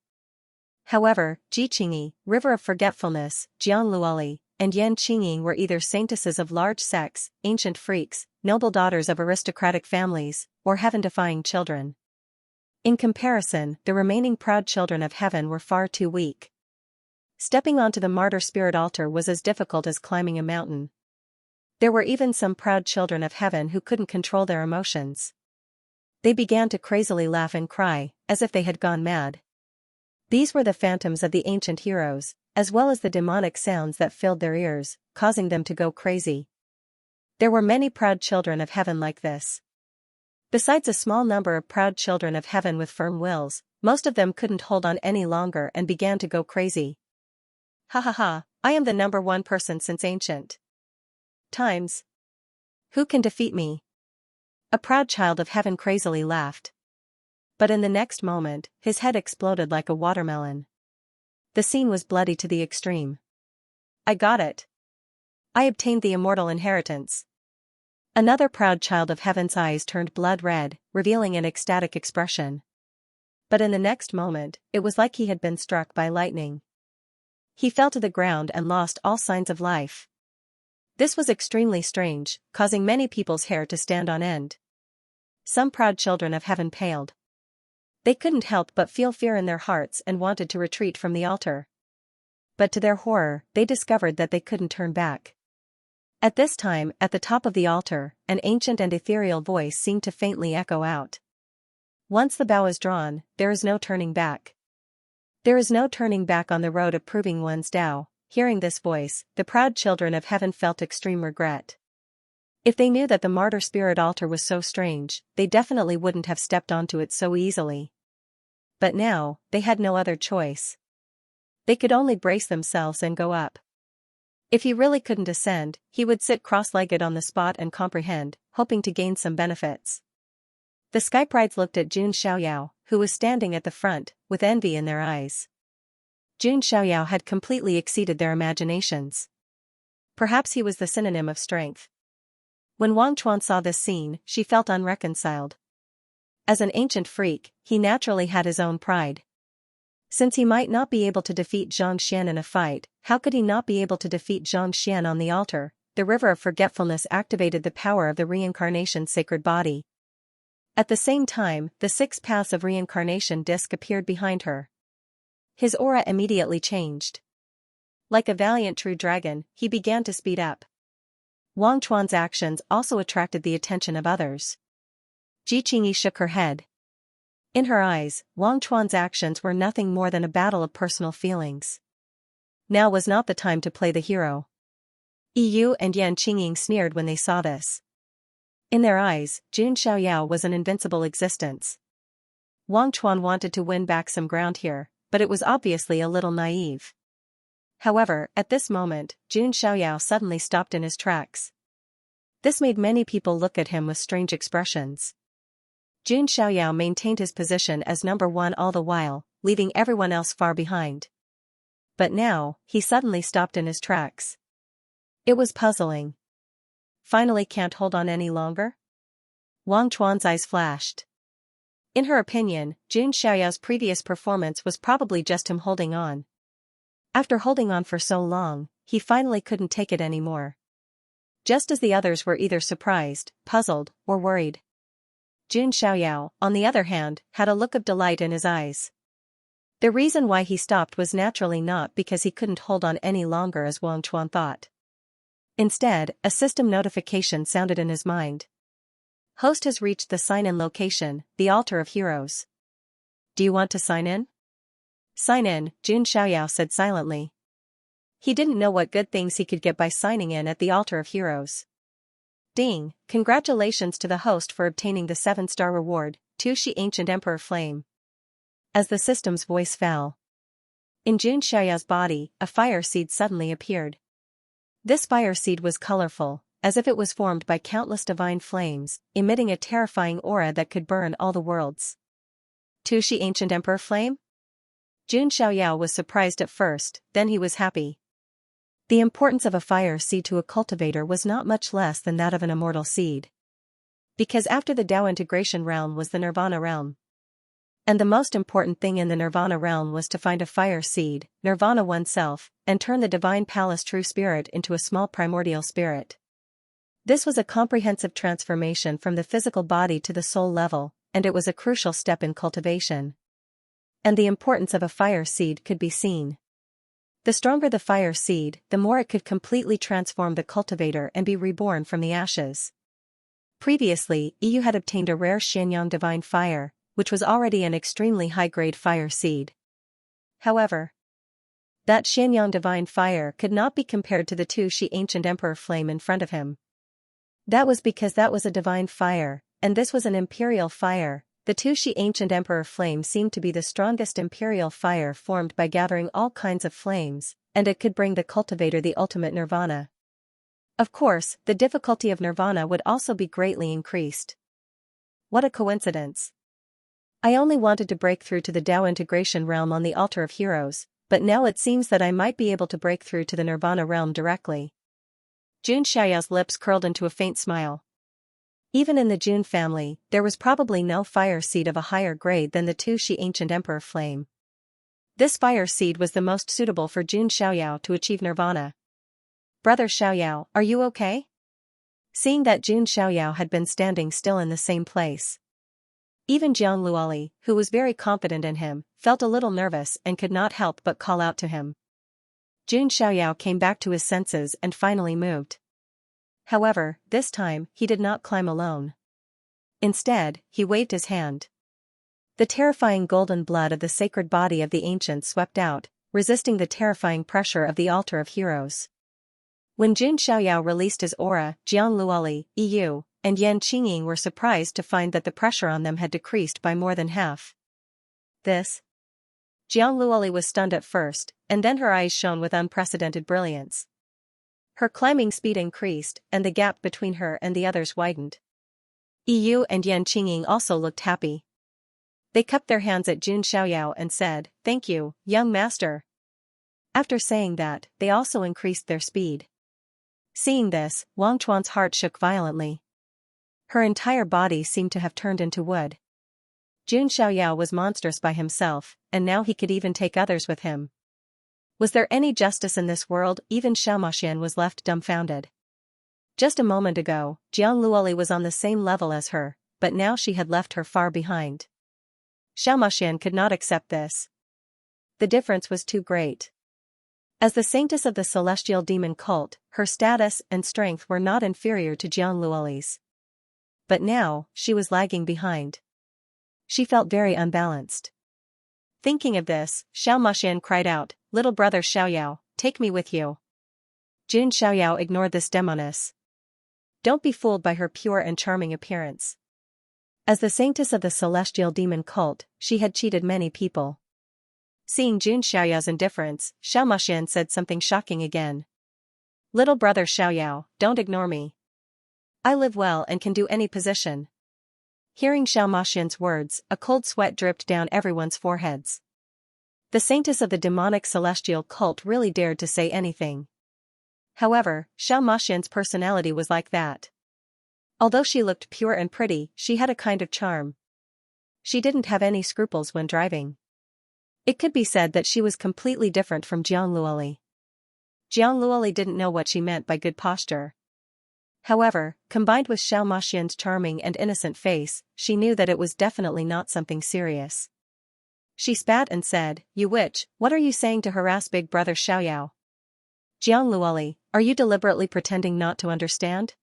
However, Ji Qingyi, River of Forgetfulness, Jiang Luoli, and Yan Qingying were either saintesses of large sects, ancient freaks, noble daughters of aristocratic families, or heaven-defying children. In comparison, the remaining proud children of heaven were far too weak. Stepping onto the martyr spirit altar was as difficult as climbing a mountain. There were even some proud children of heaven who couldn't control their emotions. They began to crazily laugh and cry, as if they had gone mad. These were the phantoms of the ancient heroes, as well as the demonic sounds that filled their ears, causing them to go crazy. There were many proud children of heaven like this. Besides a small number of proud children of heaven with firm wills, most of them couldn't hold on any longer and began to go crazy. Ha ha ha, I am the number one person since ancient times. Who can defeat me? A proud child of heaven crazily laughed. But in the next moment, his head exploded like a watermelon. The scene was bloody to the extreme. I got it. I obtained the immortal inheritance. Another proud child of heaven's eyes turned blood red, revealing an ecstatic expression. But in the next moment, it was like he had been struck by lightning. He fell to the ground and lost all signs of life. This was extremely strange, causing many people's hair to stand on end. Some proud children of heaven paled. They couldn't help but feel fear in their hearts and wanted to retreat from the altar. But to their horror, they discovered that they couldn't turn back. At this time, at the top of the altar, an ancient and ethereal voice seemed to faintly echo out. Once the bow is drawn, there is no turning back. There is no turning back on the road of proving one's Tao. Hearing this voice, the proud children of heaven felt extreme regret. If they knew that the martyr spirit altar was so strange, they definitely wouldn't have stepped onto it so easily. But now, they had no other choice. They could only brace themselves and go up. If he really couldn't ascend, he would sit cross-legged on the spot and comprehend, hoping to gain some benefits. The skybrides looked at Jun Xiaoyao, who was standing at the front, with envy in their eyes. Jun Xiaoyao had completely exceeded their imaginations. Perhaps he was the synonym of strength. When Wang Chuan saw this scene, she felt unreconciled. As an ancient freak, he naturally had his own pride. Since he might not be able to defeat Zhang Xian in a fight, how could he not be able to defeat Zhang Xian on the altar? The river of forgetfulness activated the power of the reincarnation's sacred body. At the same time, the 6 paths of reincarnation disc appeared behind her. His aura immediately changed. Like a valiant true dragon, he began to speed up. Wang Chuan's actions also attracted the attention of others. Ji Qingyi shook her head. In her eyes, Wang Chuan's actions were nothing more than a battle of personal feelings. Now was not the time to play the hero. Yu and Yan Qingying sneered when they saw this. In their eyes, Jun Xiaoyao was an invincible existence. Wang Chuan wanted to win back some ground here, but it was obviously a little naive. However, at this moment, Jun Xiaoyao suddenly stopped in his tracks. This made many people look at him with strange expressions. Jun Xiaoyao maintained his position as number 1 all the while, leaving everyone else far behind. But now, he suddenly stopped in his tracks. It was puzzling. Finally can't hold on any longer? Wang Chuan's eyes flashed. In her opinion, Jun Xiaoyao's previous performance was probably just him holding on. After holding on for so long, he finally couldn't take it anymore. Just as the others were either surprised, puzzled, or worried. Jun Xiaoyao, on the other hand, had a look of delight in his eyes. The reason why he stopped was naturally not because he couldn't hold on any longer as Wang Chuan thought. Instead, a system notification sounded in his mind. Host has reached the sign-in location, the Altar of Heroes. Do you want to sign in? Sign in, Jun Xiaoyao said silently. He didn't know what good things he could get by signing in at the Altar of Heroes. Ding, congratulations to the host for obtaining the 7-star reward, Tushi Ancient Emperor Flame. As the system's voice fell. In Jun Xiaoyao's body, a fire seed suddenly appeared. This fire seed was colorful, as if it was formed by countless divine flames, emitting a terrifying aura that could burn all the worlds. Tushi Ancient Emperor Flame? Jun Xiaoyao was surprised at first, then he was happy. The importance of a fire seed to a cultivator was not much less than that of an immortal seed. Because after the Tao integration realm was the Nirvana realm. And the most important thing in the Nirvana realm was to find a fire seed, Nirvana oneself, and turn the divine palace true spirit into a small primordial spirit. This was a comprehensive transformation from the physical body to the soul level, and it was a crucial step in cultivation. And the importance of a fire seed could be seen. The stronger the fire seed, the more it could completely transform the cultivator and be reborn from the ashes. Previously, Yu had obtained a rare Xianyang divine fire, which was already an extremely high-grade fire seed. However, that Xianyang divine fire could not be compared to the Tushi Ancient Emperor Flame in front of him. That was because that was a divine fire, and this was an imperial fire. The Tushi Ancient Emperor Flame seemed to be the strongest imperial fire formed by gathering all kinds of flames, and it could bring the cultivator the ultimate nirvana. Of course, the difficulty of nirvana would also be greatly increased. What a coincidence. I only wanted to break through to the Tao integration realm on the Altar of Heroes, but now it seems that I might be able to break through to the Nirvana realm directly. Jun Xiaoyao's lips curled into a faint smile. Even in the Jun family, there was probably no fire seed of a higher grade than the Tushi Ancient Emperor Flame. This fire seed was the most suitable for Jun Xiaoyao to achieve Nirvana. Brother Xiaoyao, are you okay? Seeing that Jun Xiaoyao had been standing still in the same place. Even Jiang Luoli, who was very confident in him, felt a little nervous and could not help but call out to him. Jun Xiaoyao came back to his senses and finally moved. However, this time, he did not climb alone. Instead, he waved his hand. The terrifying golden blood of the sacred body of the ancients swept out, resisting the terrifying pressure of the Altar of Heroes. When Jun Xiaoyao released his aura, Jiang Luoli, Yu, and Yan Qingying were surprised to find that the pressure on them had decreased by more than half. This? Jiang Luoli was stunned at first, and then her eyes shone with unprecedented brilliance. Her climbing speed increased, and the gap between her and the others widened. Yu and Yan Qingying also looked happy. They cupped their hands at Jun Xiaoyao and said, "Thank you, young master." After saying that, they also increased their speed. Seeing this, Wang Chuan's heart shook violently. Her entire body seemed to have turned into wood. Jun Xiaoyao was monstrous by himself, and now he could even take others with him. Was there any justice in this world? Even Xiao Maxian was left dumbfounded. Just a moment ago, Jiang Luoli was on the same level as her, but now she had left her far behind. Xianxia could not accept this. The difference was too great. As the saintess of the celestial demon cult, her status and strength were not inferior to Jiang Luoli's. But now, she was lagging behind. She felt very unbalanced. Thinking of this, Xianxia cried out, "Little brother Xiaoyao, take me with you." Jun Xiaoyao ignored this demoness. Don't be fooled by her pure and charming appearance. As the saintess of the celestial demon cult, she had cheated many people. Seeing Jun Xiaoyao's indifference, Xianxia said something shocking again. "Little brother Xiaoyao, don't ignore me. I live well and can do any position." Hearing Xianxia's words, a cold sweat dripped down everyone's foreheads. The saintess of the demonic celestial cult really dared to say anything. However, Xianxia's personality was like that. Although she looked pure and pretty, she had a kind of charm. She didn't have any scruples when driving. It could be said that she was completely different from Jiang Luoli. Jiang Luoli didn't know what she meant by good posture. However, combined with Xianxia's charming and innocent face, she knew that it was definitely not something serious. She spat and said, "You witch, what are you saying to harass big brother Xiaoyao? Jiang Luoli, are you deliberately pretending not to understand?"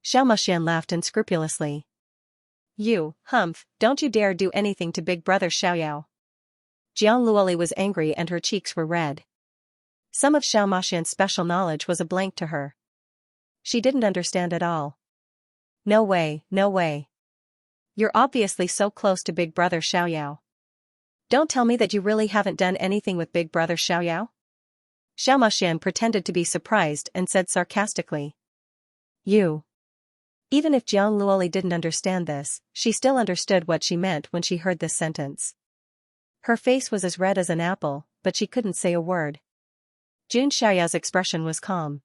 Xianxia laughed unscrupulously. "You, humph, don't you dare do anything to big brother Xiaoyao." Jiang Luoli was angry and her cheeks were red. Some of Xianxia's special knowledge was a blank to her. She didn't understand at all. No way, no way. You're obviously so close to big brother Xiaoyao. Don't tell me that you really haven't done anything with big brother Xiaoyao? Xianxia pretended to be surprised and said sarcastically. You. Even if Jiang Luoli didn't understand this, she still understood what she meant when she heard this sentence. Her face was as red as an apple, but she couldn't say a word. Jun Xiaoyao's expression was calm.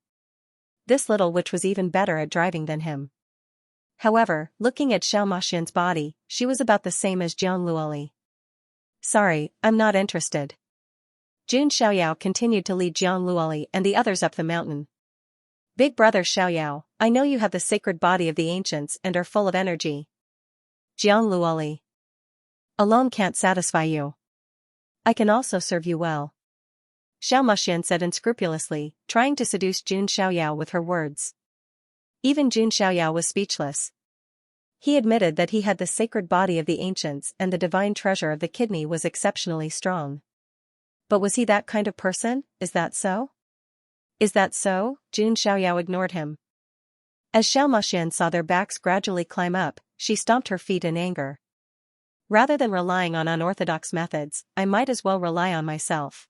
This little witch was even better at driving than him. However, looking at Xianxia's body, she was about the same as Jiang Luoli. "Sorry, I'm not interested." Jun Xiaoyao continued to lead Jiang Luoli and the others up the mountain. "Big brother Xiaoyao, I know you have the sacred body of the ancients and are full of energy. Jiang Luoli alone can't satisfy you. I can also serve you well." Xianxia said unscrupulously, trying to seduce Jun Xiaoyao with her words. Even Jun Xiaoyao was speechless. He admitted that he had the sacred body of the ancients and the divine treasure of the kidney was exceptionally strong. But was he that kind of person? Is that so? Is that so? Jun Xiaoyao ignored him. As Xianxia saw their backs gradually climb up, she stomped her feet in anger. "Rather than relying on unorthodox methods, I might as well rely on myself."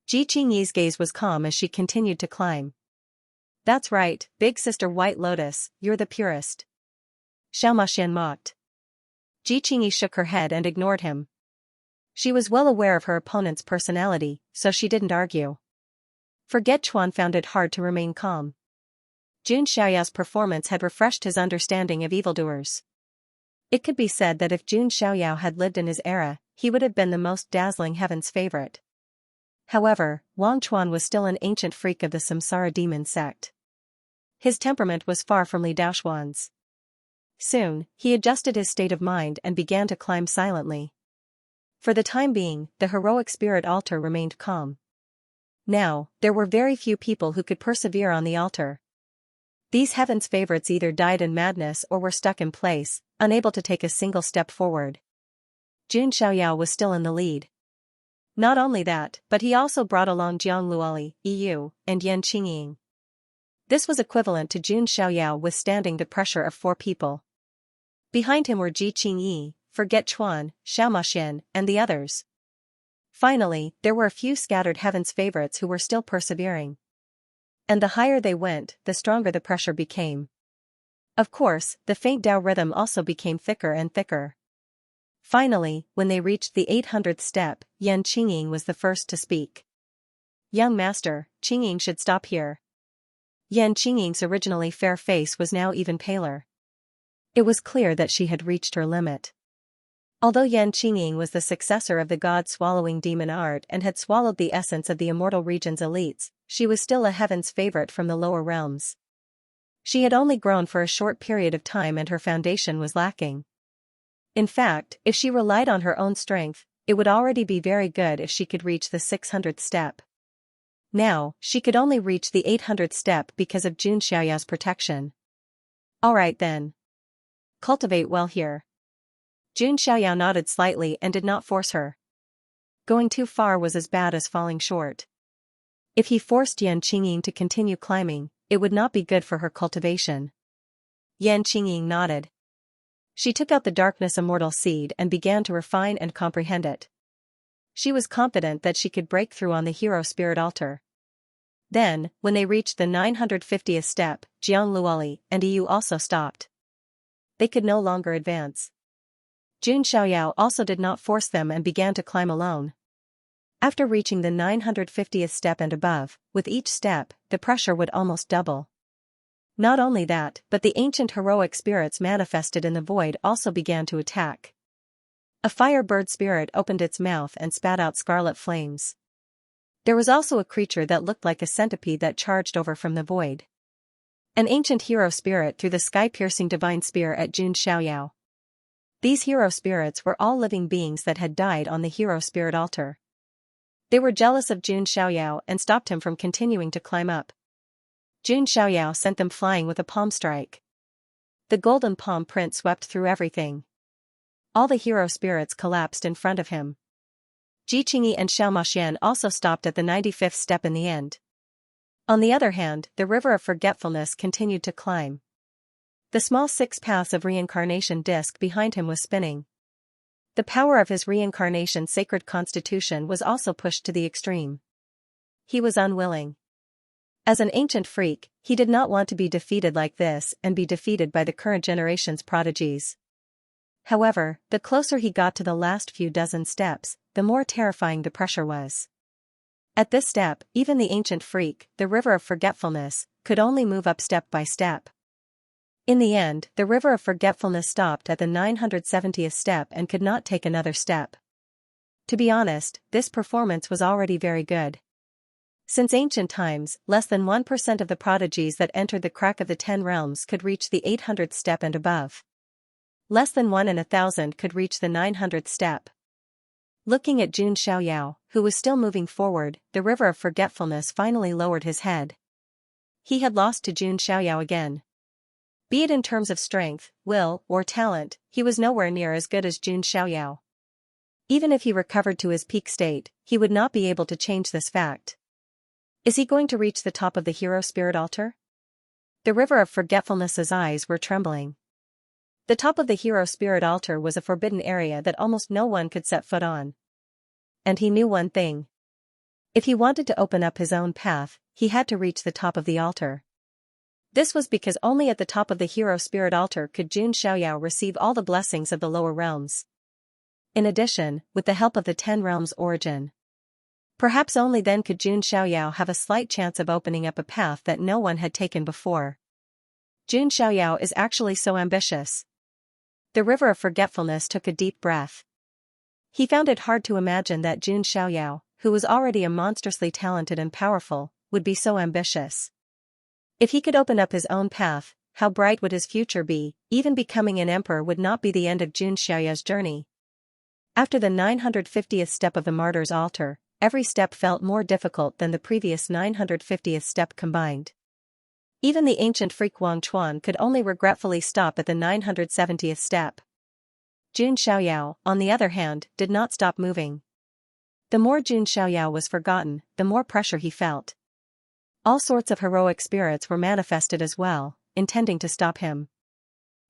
Ji Qingyi's gaze was calm as she continued to climb. "That's right, big sister White Lotus, you're the purest." Xianxia mocked. Ji Qingyi shook her head and ignored him. She was well aware of her opponent's personality, so she didn't argue. Forget Chuan found it hard to remain calm. Jun Xiaoyao's performance had refreshed his understanding of evildoers. It could be said that if Jun Xiaoyao had lived in his era, he would have been the most dazzling heaven's favorite. However, Wang Chuan was still an ancient freak of the Samsara demon sect. His temperament was far from Li Daoxuan's. Soon, he adjusted his state of mind and began to climb silently. For the time being, the heroic spirit altar remained calm. Now, there were very few people who could persevere on the altar. These heaven's favorites either died in madness or were stuck in place, unable to take a single step forward. Jun Xiaoyao was still in the lead. Not only that, but he also brought along Jiang Luoli, Yu, and Yan Qingying. This was equivalent to Jun Xiaoyao withstanding the pressure of 4 people. Behind him were Ji Qingyi, Forget Chuan, Xianxia, and the others. Finally, there were a few scattered heaven's favorites who were still persevering. And the higher they went, the stronger the pressure became. Of course, the faint Dao rhythm also became thicker and thicker. Finally, when they reached the 800th step, Yan Qingying was the first to speak. "Young master, Qingying should stop here." Yan Qingying's originally fair face was now even paler. It was clear that she had reached her limit. Although Yan Qingying was the successor of the god-swallowing demon art and had swallowed the essence of the immortal region's elites, she was still a heaven's favorite from the lower realms. She had only grown for a short period of time and her foundation was lacking. In fact, if she relied on her own strength, it would already be very good if she could reach the 600th step. Now, she could only reach the 800th step because of Xianxia's protection. Alright then. Cultivate well here. Xianxia nodded slightly and did not force her. Going too far was as bad as falling short. If he forced Yan Qingying to continue climbing, it would not be good for her cultivation. Yan Qingying nodded. She took out the darkness immortal seed and began to refine and comprehend it. She was confident that she could break through on the hero spirit altar. Then, when they reached the 950th step, Jiang Luoli and Yu also stopped. They could no longer advance. Jun Xiaoyao also did not force them and began to climb alone. After reaching the 950th step and above, with each step, the pressure would almost double. Not only that, but the ancient heroic spirits manifested in the void also began to attack. A fire bird spirit opened its mouth and spat out scarlet flames. There was also a creature that looked like a centipede that charged over from the void. An ancient hero spirit threw the sky-piercing divine spear at Jun Xiaoyao. These hero spirits were all living beings that had died on the hero spirit altar. They were jealous of Jun Xiaoyao and stopped him from continuing to climb up. Jun Xiaoyao sent them flying with a palm strike. The golden palm print swept through everything. All the hero spirits collapsed in front of him. Ji Qingyi and Xiao Maxian also stopped at the 95th step in the end. On the other hand, the river of forgetfulness continued to climb. The small 6 paths of reincarnation disc behind him was spinning. The power of his reincarnation sacred constitution was also pushed to the extreme. He was unwilling. As an ancient freak, he did not want to be defeated like this and be defeated by the current generation's prodigies. However, the closer he got to the last few dozen steps, the more terrifying the pressure was. At this step, even the ancient freak, the river of forgetfulness, could only move up step by step. In the end, the river of forgetfulness stopped at the 970th step and could not take another step. To be honest, this performance was already very good. Since ancient times, less than 1% of the prodigies that entered the crack of the 10 realms could reach the 800th step and above. Less than 1 in 1,000 could reach the 900th step. Looking at Jun Xiaoyao, who was still moving forward, the river of forgetfulness finally lowered his head. He had lost to Jun Xiaoyao again. Be it in terms of strength, will, or talent, he was nowhere near as good as Jun Xiaoyao. Even if he recovered to his peak state, he would not be able to change this fact. Is he going to reach the top of the hero spirit altar? The river of forgetfulness's eyes were trembling. The top of the hero spirit altar was a forbidden area that almost no one could set foot on. And he knew one thing. If he wanted to open up his own path, he had to reach the top of the altar. This was because only at the top of the hero spirit altar could Jun Xiaoyao receive all the blessings of the lower realms. In addition, with the help of the 10 realms origin. Perhaps only then could Jun Xiaoyao have a slight chance of opening up a path that no one had taken before. Jun Xiaoyao is actually so ambitious. The river of forgetfulness took a deep breath. He found it hard to imagine that Jun Xiaoyao, who was already a monstrously talented and powerful, would be so ambitious. If he could open up his own path, how bright would his future be? Even becoming an emperor would not be the end of Jun Xiaoyao's journey. After the 950th step of the martyr's altar, every step felt more difficult than the previous 950th step combined. Even the ancient freak Wang Chuan could only regretfully stop at the 970th step. Jun Xiaoyao, on the other hand, did not stop moving. The more Jun Xiaoyao was forgotten, the more pressure he felt. All sorts of heroic spirits were manifested as well, intending to stop him.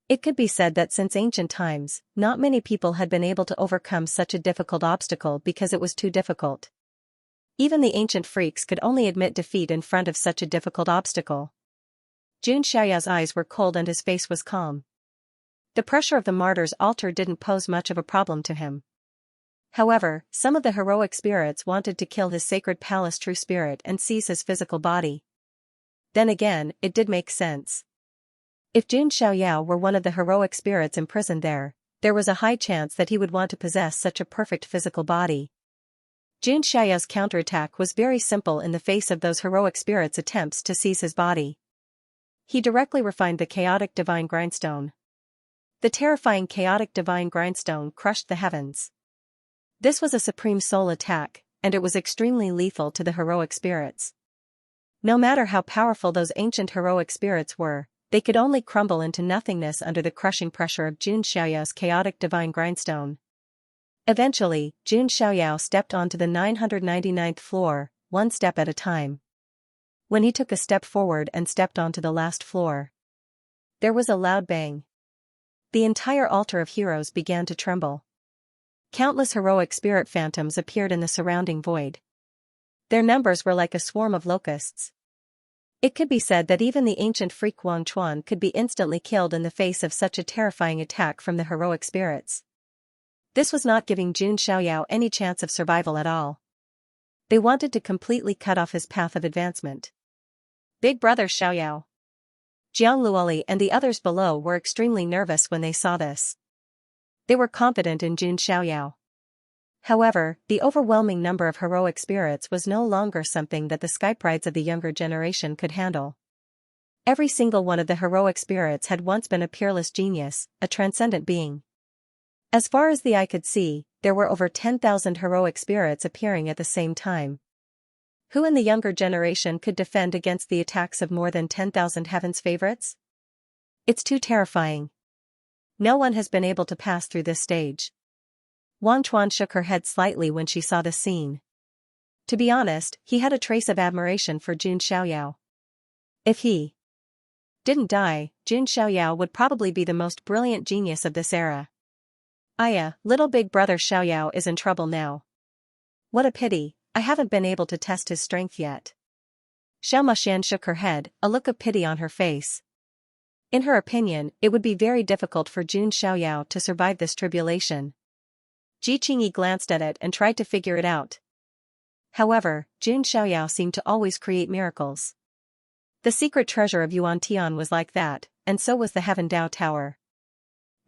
It could be said that since ancient times, not many people had been able to overcome such a difficult obstacle because it was too difficult. Even the ancient freaks could only admit defeat in front of such a difficult obstacle. Jun Xiaoyao's eyes were cold and his face was calm. The pressure of the martyr's altar didn't pose much of a problem to him. However, some of the heroic spirits wanted to kill his sacred palace true spirit and seize his physical body. Then again, it did make sense. If Jun Xiaoyao were one of the heroic spirits imprisoned there was a high chance that he would want to possess such a perfect physical body. Jun Xiaoyao's counterattack was very simple in the face of those heroic spirits' attempts to seize his body. He directly refined the chaotic divine grindstone. The terrifying chaotic divine grindstone crushed the heavens. This was a supreme soul attack, and it was extremely lethal to the heroic spirits. No matter how powerful those ancient heroic spirits were, they could only crumble into nothingness under the crushing pressure of Jun Xiaoyao's chaotic divine grindstone. Eventually, Jun Xiaoyao stepped onto the 999th floor, one step at a time. When he took a step forward and stepped onto the last floor, there was a loud bang. The entire altar of heroes began to tremble. Countless heroic spirit phantoms appeared in the surrounding void. Their numbers were like a swarm of locusts. It could be said that even the ancient freak Wang Chuan could be instantly killed in the face of such a terrifying attack from the heroic spirits. This was not giving Jun Xiaoyao any chance of survival at all. They wanted to completely cut off his path of advancement. Big brother Xiaoyao, Jiang Luoli and the others below were extremely nervous when they saw this. They were confident in Jun Xiaoyao. However, the overwhelming number of heroic spirits was no longer something that the skyprides of the younger generation could handle. Every single one of the heroic spirits had once been a peerless genius, a transcendent being. As far as the eye could see, there were over 10,000 heroic spirits appearing at the same time. Who in the younger generation could defend against the attacks of more than 10,000 heaven's favorites? It's too terrifying. No one has been able to pass through this stage. Wang Chuan shook her head slightly when she saw the scene. To be honest, he had a trace of admiration for Jun Xiaoyao. If he didn't die, Jun Xiaoyao would probably be the most brilliant genius of this era. Aya, little big brother Xiaoyao is in trouble now. What a pity, I haven't been able to test his strength yet. Xiao Maxian shook her head, a look of pity on her face. In her opinion, it would be very difficult for Jun Xiaoyao to survive this tribulation. Ji Qingyi glanced at it and tried to figure it out. However, Jun Xiaoyao seemed to always create miracles. The secret treasure of Yuan Tian was like that, and so was the Heaven Dao Tower.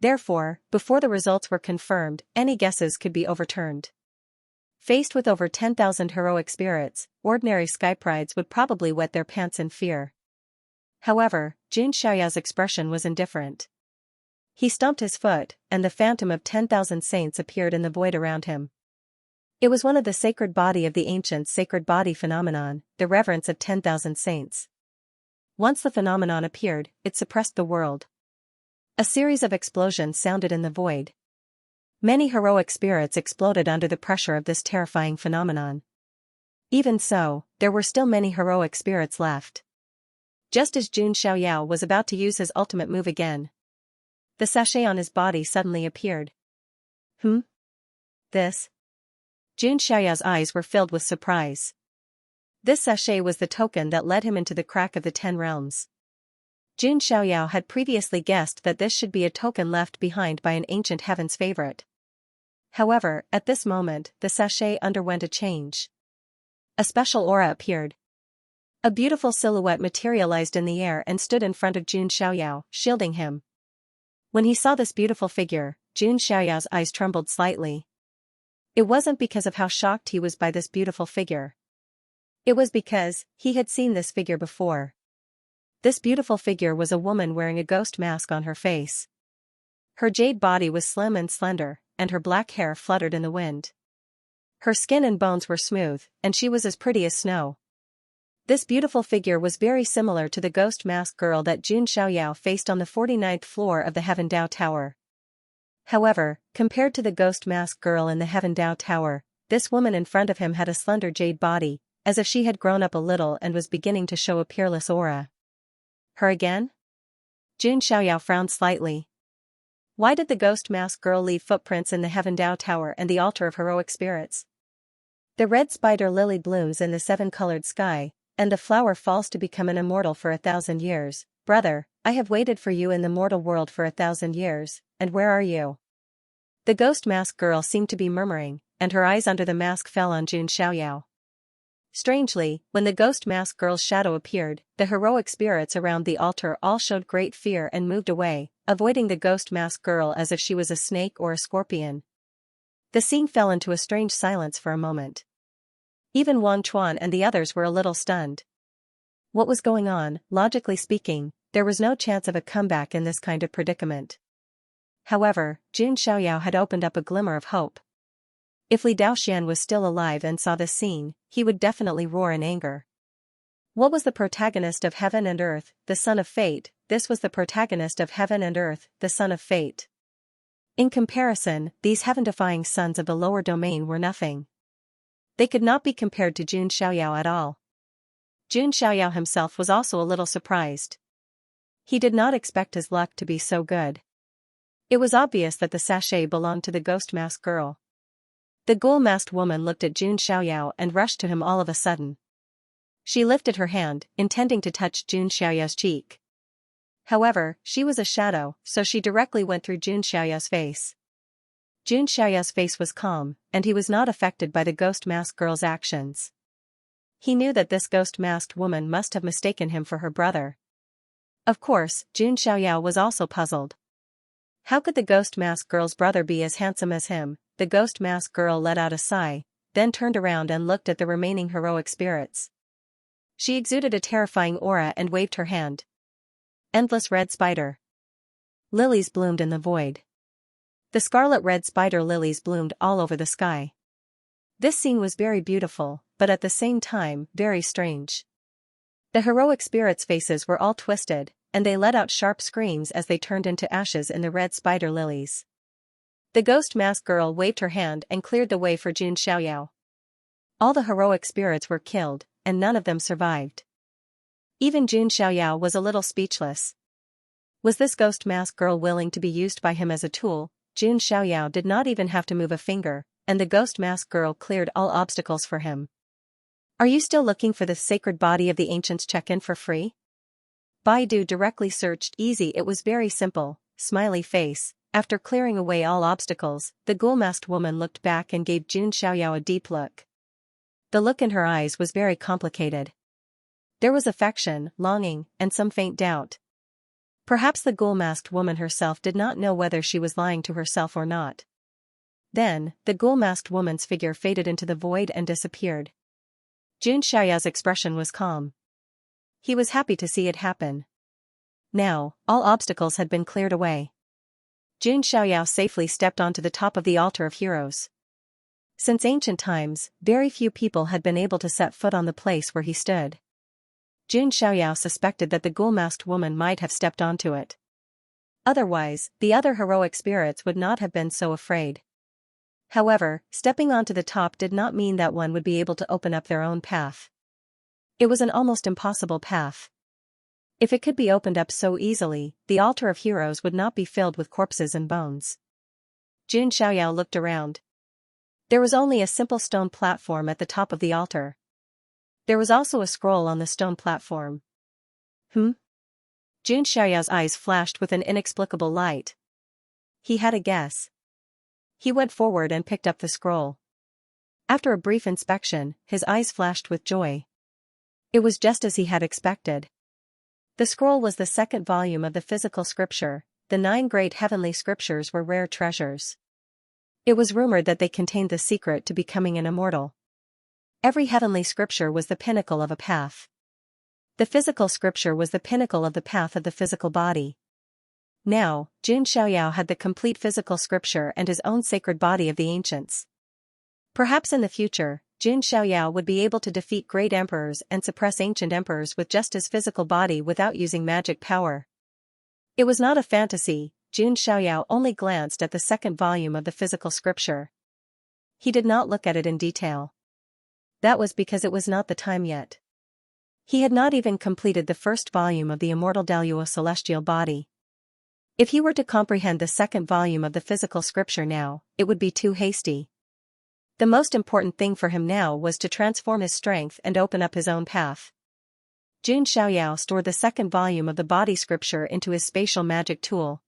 Therefore, before the results were confirmed, any guesses could be overturned. Faced with over 10,000 heroic spirits, ordinary skyprides would probably wet their pants in fear. However, Jun Xiaoyao's expression was indifferent. He stomped his foot, and the phantom of 10,000 saints appeared in the void around him. It was one of the sacred body of the ancients' sacred body phenomenon, the reverence of 10,000 saints. Once the phenomenon appeared, it suppressed the world. A series of explosions sounded in the void. Many heroic spirits exploded under the pressure of this terrifying phenomenon. Even so, there were still many heroic spirits left. Just as Jun Xiaoyao was about to use his ultimate move again, the sachet on his body suddenly appeared. This? Jun Xiaoyao's eyes were filled with surprise. This sachet was the token that led him into the crack of the 10 realms. Jun Xiaoyao had previously guessed that this should be a token left behind by an ancient heaven's favorite. However, at this moment, the sachet underwent a change. A special aura appeared. A beautiful silhouette materialized in the air and stood in front of Jun Xiaoyao, shielding him. When he saw this beautiful figure, Jun Xiaoyao's eyes trembled slightly. It wasn't because of how shocked he was by this beautiful figure. It was because he had seen this figure before. This beautiful figure was a woman wearing a ghost mask on her face. Her jade body was slim and slender, and her black hair fluttered in the wind. Her skin and bones were smooth, and she was as pretty as snow. This beautiful figure was very similar to the ghost mask girl that Jun Xiaoyao faced on the 49th floor of the Heaven Dao Tower. However, compared to the ghost mask girl in the Heaven Dao Tower, this woman in front of him had a slender jade body, as if she had grown up a little and was beginning to show a peerless aura. Her again? Jun Xiaoyao frowned slightly. Why did the ghost mask girl leave footprints in the Heaven Dao Tower and the altar of heroic spirits? The red spider lily blooms in the 7-colored sky, and the flower falls to become an immortal for 1,000 years. Brother, I have waited for you in the mortal world for 1,000 years, and where are you? The ghost mask girl seemed to be murmuring, and her eyes under the mask fell on Jun Xiaoyao. Strangely, when the ghost mask girl's shadow appeared, the heroic spirits around the altar all showed great fear and moved away, avoiding the ghost mask girl as if she was a snake or a scorpion. The scene fell into a strange silence for a moment. Even Wang Chuan and the others were a little stunned. What was going on? Logically speaking, there was no chance of a comeback in this kind of predicament. However, Jun Xiaoyao had opened up a glimmer of hope. If Li Daoxian was still alive and saw this scene, he would definitely roar in anger. What was the protagonist of Heaven and Earth, the Son of Fate? This was the protagonist of Heaven and Earth, the Son of Fate. In comparison, these heaven-defying sons of the lower domain were nothing. They could not be compared to Jun Xiaoyao at all. Jun Xiaoyao himself was also a little surprised. He did not expect his luck to be so good. It was obvious that the sachet belonged to the ghost masked girl. The ghoul-masked woman looked at Jun Xiaoyao and rushed to him all of a sudden. She lifted her hand, intending to touch Jun Xiaoyao's cheek. However, she was a shadow, so she directly went through Jun Xiaoyao's face. Jun Xiaoyao's face was calm, and he was not affected by the ghost-masked girl's actions. He knew that this ghost-masked woman must have mistaken him for her brother. Of course, Jun Xiaoyao was also puzzled. How could the ghost-masked girl's brother be as handsome as him? The ghost-masked girl let out a sigh, then turned around and looked at the remaining heroic spirits. She exuded a terrifying aura and waved her hand. Endless red spider. Lilies bloomed in the void. The scarlet red spider lilies bloomed all over the sky. This scene was very beautiful, but at the same time, very strange. The heroic spirits' faces were all twisted, and they let out sharp screams as they turned into ashes in the red spider lilies. The ghost-masked girl waved her hand and cleared the way for Jun Xiaoyao. All the heroic spirits were killed, and none of them survived. Even Jun Xiaoyao was a little speechless. Was this ghost-masked girl willing to be used by him as a tool? Jun Xiaoyao did not even have to move a finger, and the ghost-masked girl cleared all obstacles for him. Are you still looking for the sacred body of the ancients? Check-in for free? Baidu directly searched easy. It was very simple, smiley face. After clearing away all obstacles, the ghoul-masked woman looked back and gave Jun Xiaoyao a deep look. The look in her eyes was very complicated. There was affection, longing, and some faint doubt. Perhaps the ghoul-masked woman herself did not know whether she was lying to herself or not. Then, the ghoul-masked woman's figure faded into the void and disappeared. Jun Xiaoyao's expression was calm. He was happy to see it happen. Now, all obstacles had been cleared away. Jun Xiaoyao safely stepped onto the top of the altar of heroes. Since ancient times, very few people had been able to set foot on the place where he stood. Jun Xiaoyao suspected that the ghoul-masked woman might have stepped onto it. Otherwise, the other heroic spirits would not have been so afraid. However, stepping onto the top did not mean that one would be able to open up their own path. It was an almost impossible path. If it could be opened up so easily, the altar of heroes would not be filled with corpses and bones. Jun Xiaoyao looked around. There was only a simple stone platform at the top of the altar. There was also a scroll on the stone platform. Jun Xiaoyao's eyes flashed with an inexplicable light. He had a guess. He went forward and picked up the scroll. After a brief inspection, his eyes flashed with joy. It was just as he had expected. The scroll was the second volume of the physical scripture. The 9 great heavenly scriptures were rare treasures. It was rumored that they contained the secret to becoming an immortal. Every heavenly scripture was the pinnacle of a path. The physical scripture was the pinnacle of the path of the physical body. Now, Jun Xiaoyao had the complete physical scripture and his own sacred body of the ancients. Perhaps in the future, Jun Xiaoyao would be able to defeat great emperors and suppress ancient emperors with just his physical body without using magic power. It was not a fantasy. Jun Xiaoyao only glanced at the second volume of the physical scripture. He did not look at it in detail. That was because it was not the time yet. He had not even completed the first volume of the immortal Daluo celestial body. If he were to comprehend the second volume of the physical scripture now, it would be too hasty. The most important thing for him now was to transform his strength and open up his own path. Jun Xiaoyao stored the second volume of the body scripture into his spatial magic tool.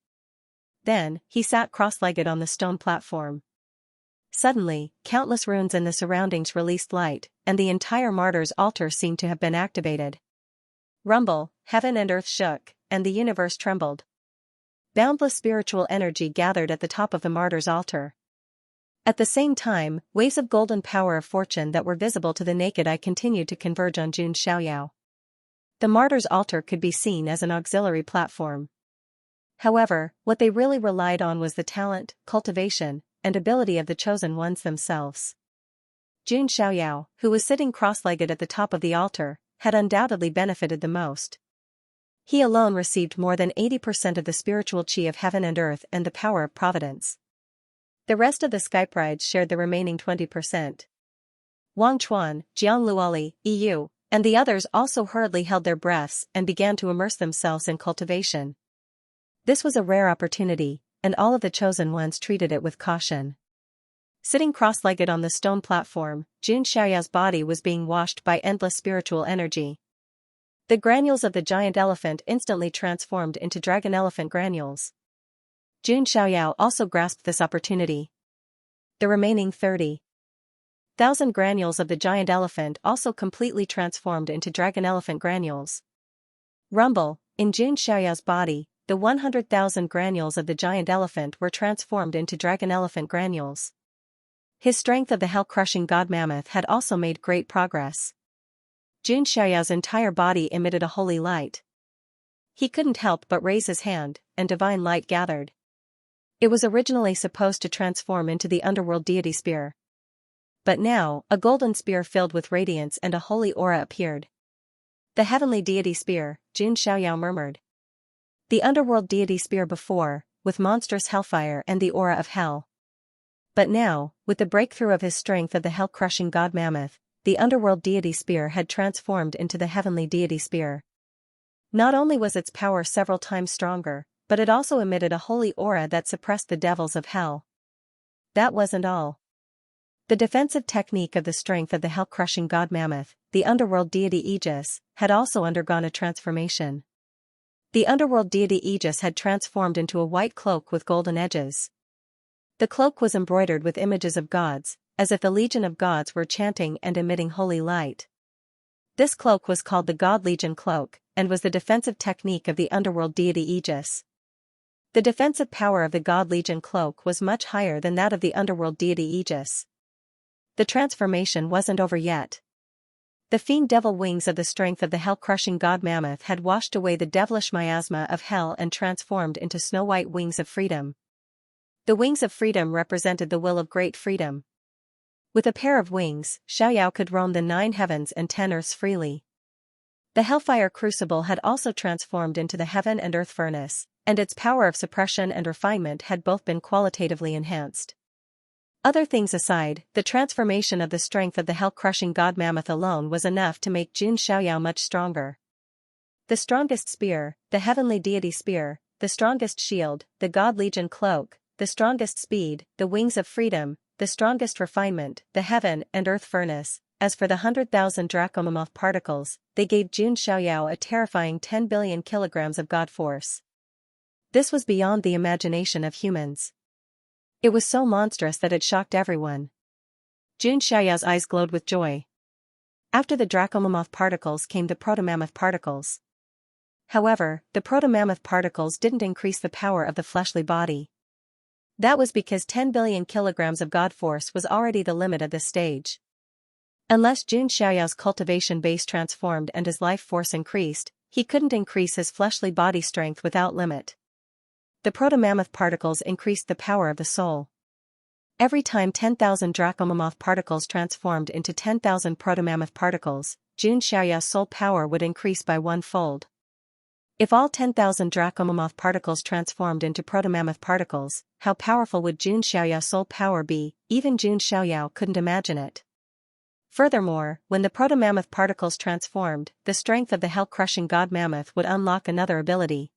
Then, he sat cross-legged on the stone platform. Suddenly, countless runes in the surroundings released light, and the entire martyr's altar seemed to have been activated. Rumble, heaven and earth shook, and the universe trembled. Boundless spiritual energy gathered at the top of the martyr's altar. At the same time, waves of golden power of fortune that were visible to the naked eye continued to converge on Jun Xiaoyao. The martyr's altar could be seen as an auxiliary platform. However, what they really relied on was the talent, cultivation, and ability of the chosen ones themselves. Jun Xiaoyao, who was sitting cross-legged at the top of the altar, had undoubtedly benefited the most. He alone received more than 80% of the spiritual qi of heaven and earth and the power of providence. The rest of the sky brides shared the remaining 20%. Wang Chuan, Jiang Luoli, EU, and the others also hurriedly held their breaths and began to immerse themselves in cultivation. This was a rare opportunity, and all of the chosen ones treated it with caution. Sitting cross-legged on the stone platform, Jun Xiaoyao's body was being washed by endless spiritual energy. The granules of the giant elephant instantly transformed into dragon elephant granules. Jun Xiaoyao also grasped this opportunity. The remaining 30,000 granules of the giant elephant also completely transformed into dragon elephant granules. Rumble, in Jun Xiaoyao's body, the 100,000 granules of the giant elephant were transformed into dragon elephant granules. His strength of the hell-crushing god mammoth had also made great progress. Jun Xiaoyao's entire body emitted a holy light. He couldn't help but raise his hand, and divine light gathered. It was originally supposed to transform into the underworld deity spear. But now, a golden spear filled with radiance and a holy aura appeared. The heavenly deity spear, Jun Xiaoyao murmured. The underworld deity spear before, with monstrous hellfire and the aura of hell. But now, with the breakthrough of his strength of the hell-crushing god mammoth, the underworld deity spear had transformed into the heavenly deity spear. Not only was its power several times stronger, but it also emitted a holy aura that suppressed the devils of hell. That wasn't all. The defensive technique of the strength of the hell-crushing god mammoth, the underworld deity Aegis, had also undergone a transformation. The underworld deity Aegis had transformed into a white cloak with golden edges. The cloak was embroidered with images of gods, as if the legion of gods were chanting and emitting holy light. This cloak was called the God Legion Cloak, and was the defensive technique of the underworld deity Aegis. The defensive power of the God Legion Cloak was much higher than that of the underworld deity Aegis. The transformation wasn't over yet. The fiend devil wings of the strength of the hell-crushing god mammoth had washed away the devilish miasma of hell and transformed into snow-white wings of freedom. The wings of freedom represented the will of great freedom. With a pair of wings, Xiaoyao could roam the 9 heavens and 10 earths freely. The hellfire crucible had also transformed into the heaven and earth furnace, and its power of suppression and refinement had both been qualitatively enhanced. Other things aside, the transformation of the strength of the hell-crushing god mammoth alone was enough to make Jun Xiaoyao much stronger. The strongest spear, the heavenly deity spear, the strongest shield, the god legion cloak, the strongest speed, the wings of freedom, the strongest refinement, the heaven and earth furnace. As for the 100,000 dracomammoth particles, they gave Jun Xiaoyao a terrifying 10 billion kilograms of god force. This was beyond the imagination of humans. It was so monstrous that it shocked everyone. Jun Xiaoyao's eyes glowed with joy. After the dracomammoth particles came the protomammoth particles. However, the protomammoth particles didn't increase the power of the fleshly body. That was because 10 billion kilograms of god force was already the limit of this stage. Unless Jun Xiaoyao's cultivation base transformed and his life force increased, he couldn't increase his fleshly body strength without limit. The protomammoth particles increased the power of the soul. Every time 10,000 dracomammoth particles transformed into 10,000 protomammoth particles, Jun Xiaoyao's soul power would increase by 1-fold. If all 10,000 dracomammoth particles transformed into protomammoth particles, how powerful would Jun Xiaoyao's soul power be? Even Jun Xiaoyao couldn't imagine it. Furthermore, when the protomammoth particles transformed, the strength of the hell-crushing god mammoth would unlock another ability.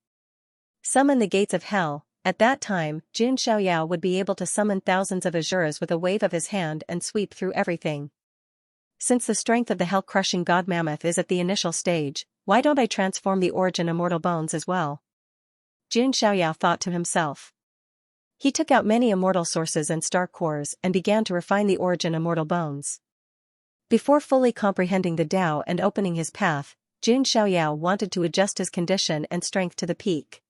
Summon the gates of hell. At that time, Jun Xiaoyao would be able to summon thousands of asuras with a wave of his hand and sweep through everything. Since the strength of the hell-crushing god mammoth is at the initial stage, why don't I transform the origin immortal bones as well? Jun Xiaoyao thought to himself. He took out many immortal sources and star cores and began to refine the origin immortal bones. Before fully comprehending the Tao and opening his path, Jun Xiaoyao wanted to adjust his condition and strength to the peak.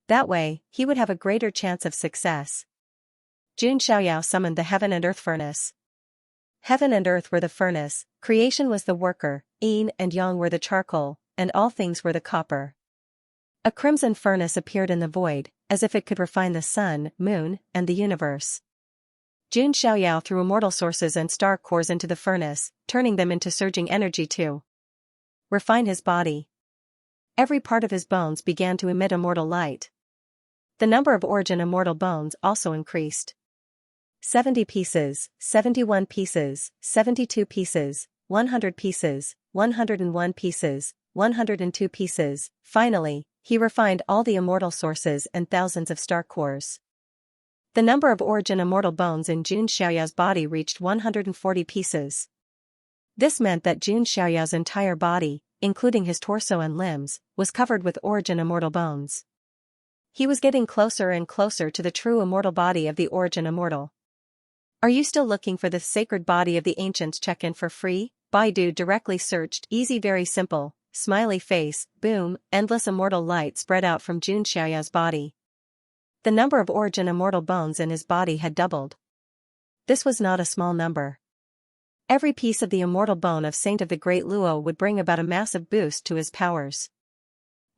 That way, he would have a greater chance of success. Jun Xiaoyao summoned the heaven and earth furnace. Heaven and earth were the furnace, creation was the worker, yin and yang were the charcoal, and all things were the copper. A crimson furnace appeared in the void, as if it could refine the sun, moon, and the universe. Jun Xiaoyao threw immortal sources and star cores into the furnace, turning them into surging energy to refine his body. Every part of his bones began to emit immortal light. The number of origin immortal bones also increased. 70 pieces, 71 pieces, 72 pieces, 100 pieces, 101 pieces, 102 pieces. Finally, he refined all the immortal sources and thousands of star cores. The number of origin immortal bones in Jun Xiaoyao's body reached 140 pieces. This meant that Jun Xiaoyao's entire body, including his torso and limbs, was covered with origin immortal bones. He was getting closer and closer to the true immortal body of the origin immortal. Are you still looking for the sacred body of the ancients? Check in for free. Baidu directly searched. Easy, very simple. Smiley face, boom, endless immortal light spread out from Jun Xiaoyao's body. The number of origin immortal bones in his body had doubled. This was not a small number. Every piece of the immortal bone of Saint of the Great Luo would bring about a massive boost to his powers.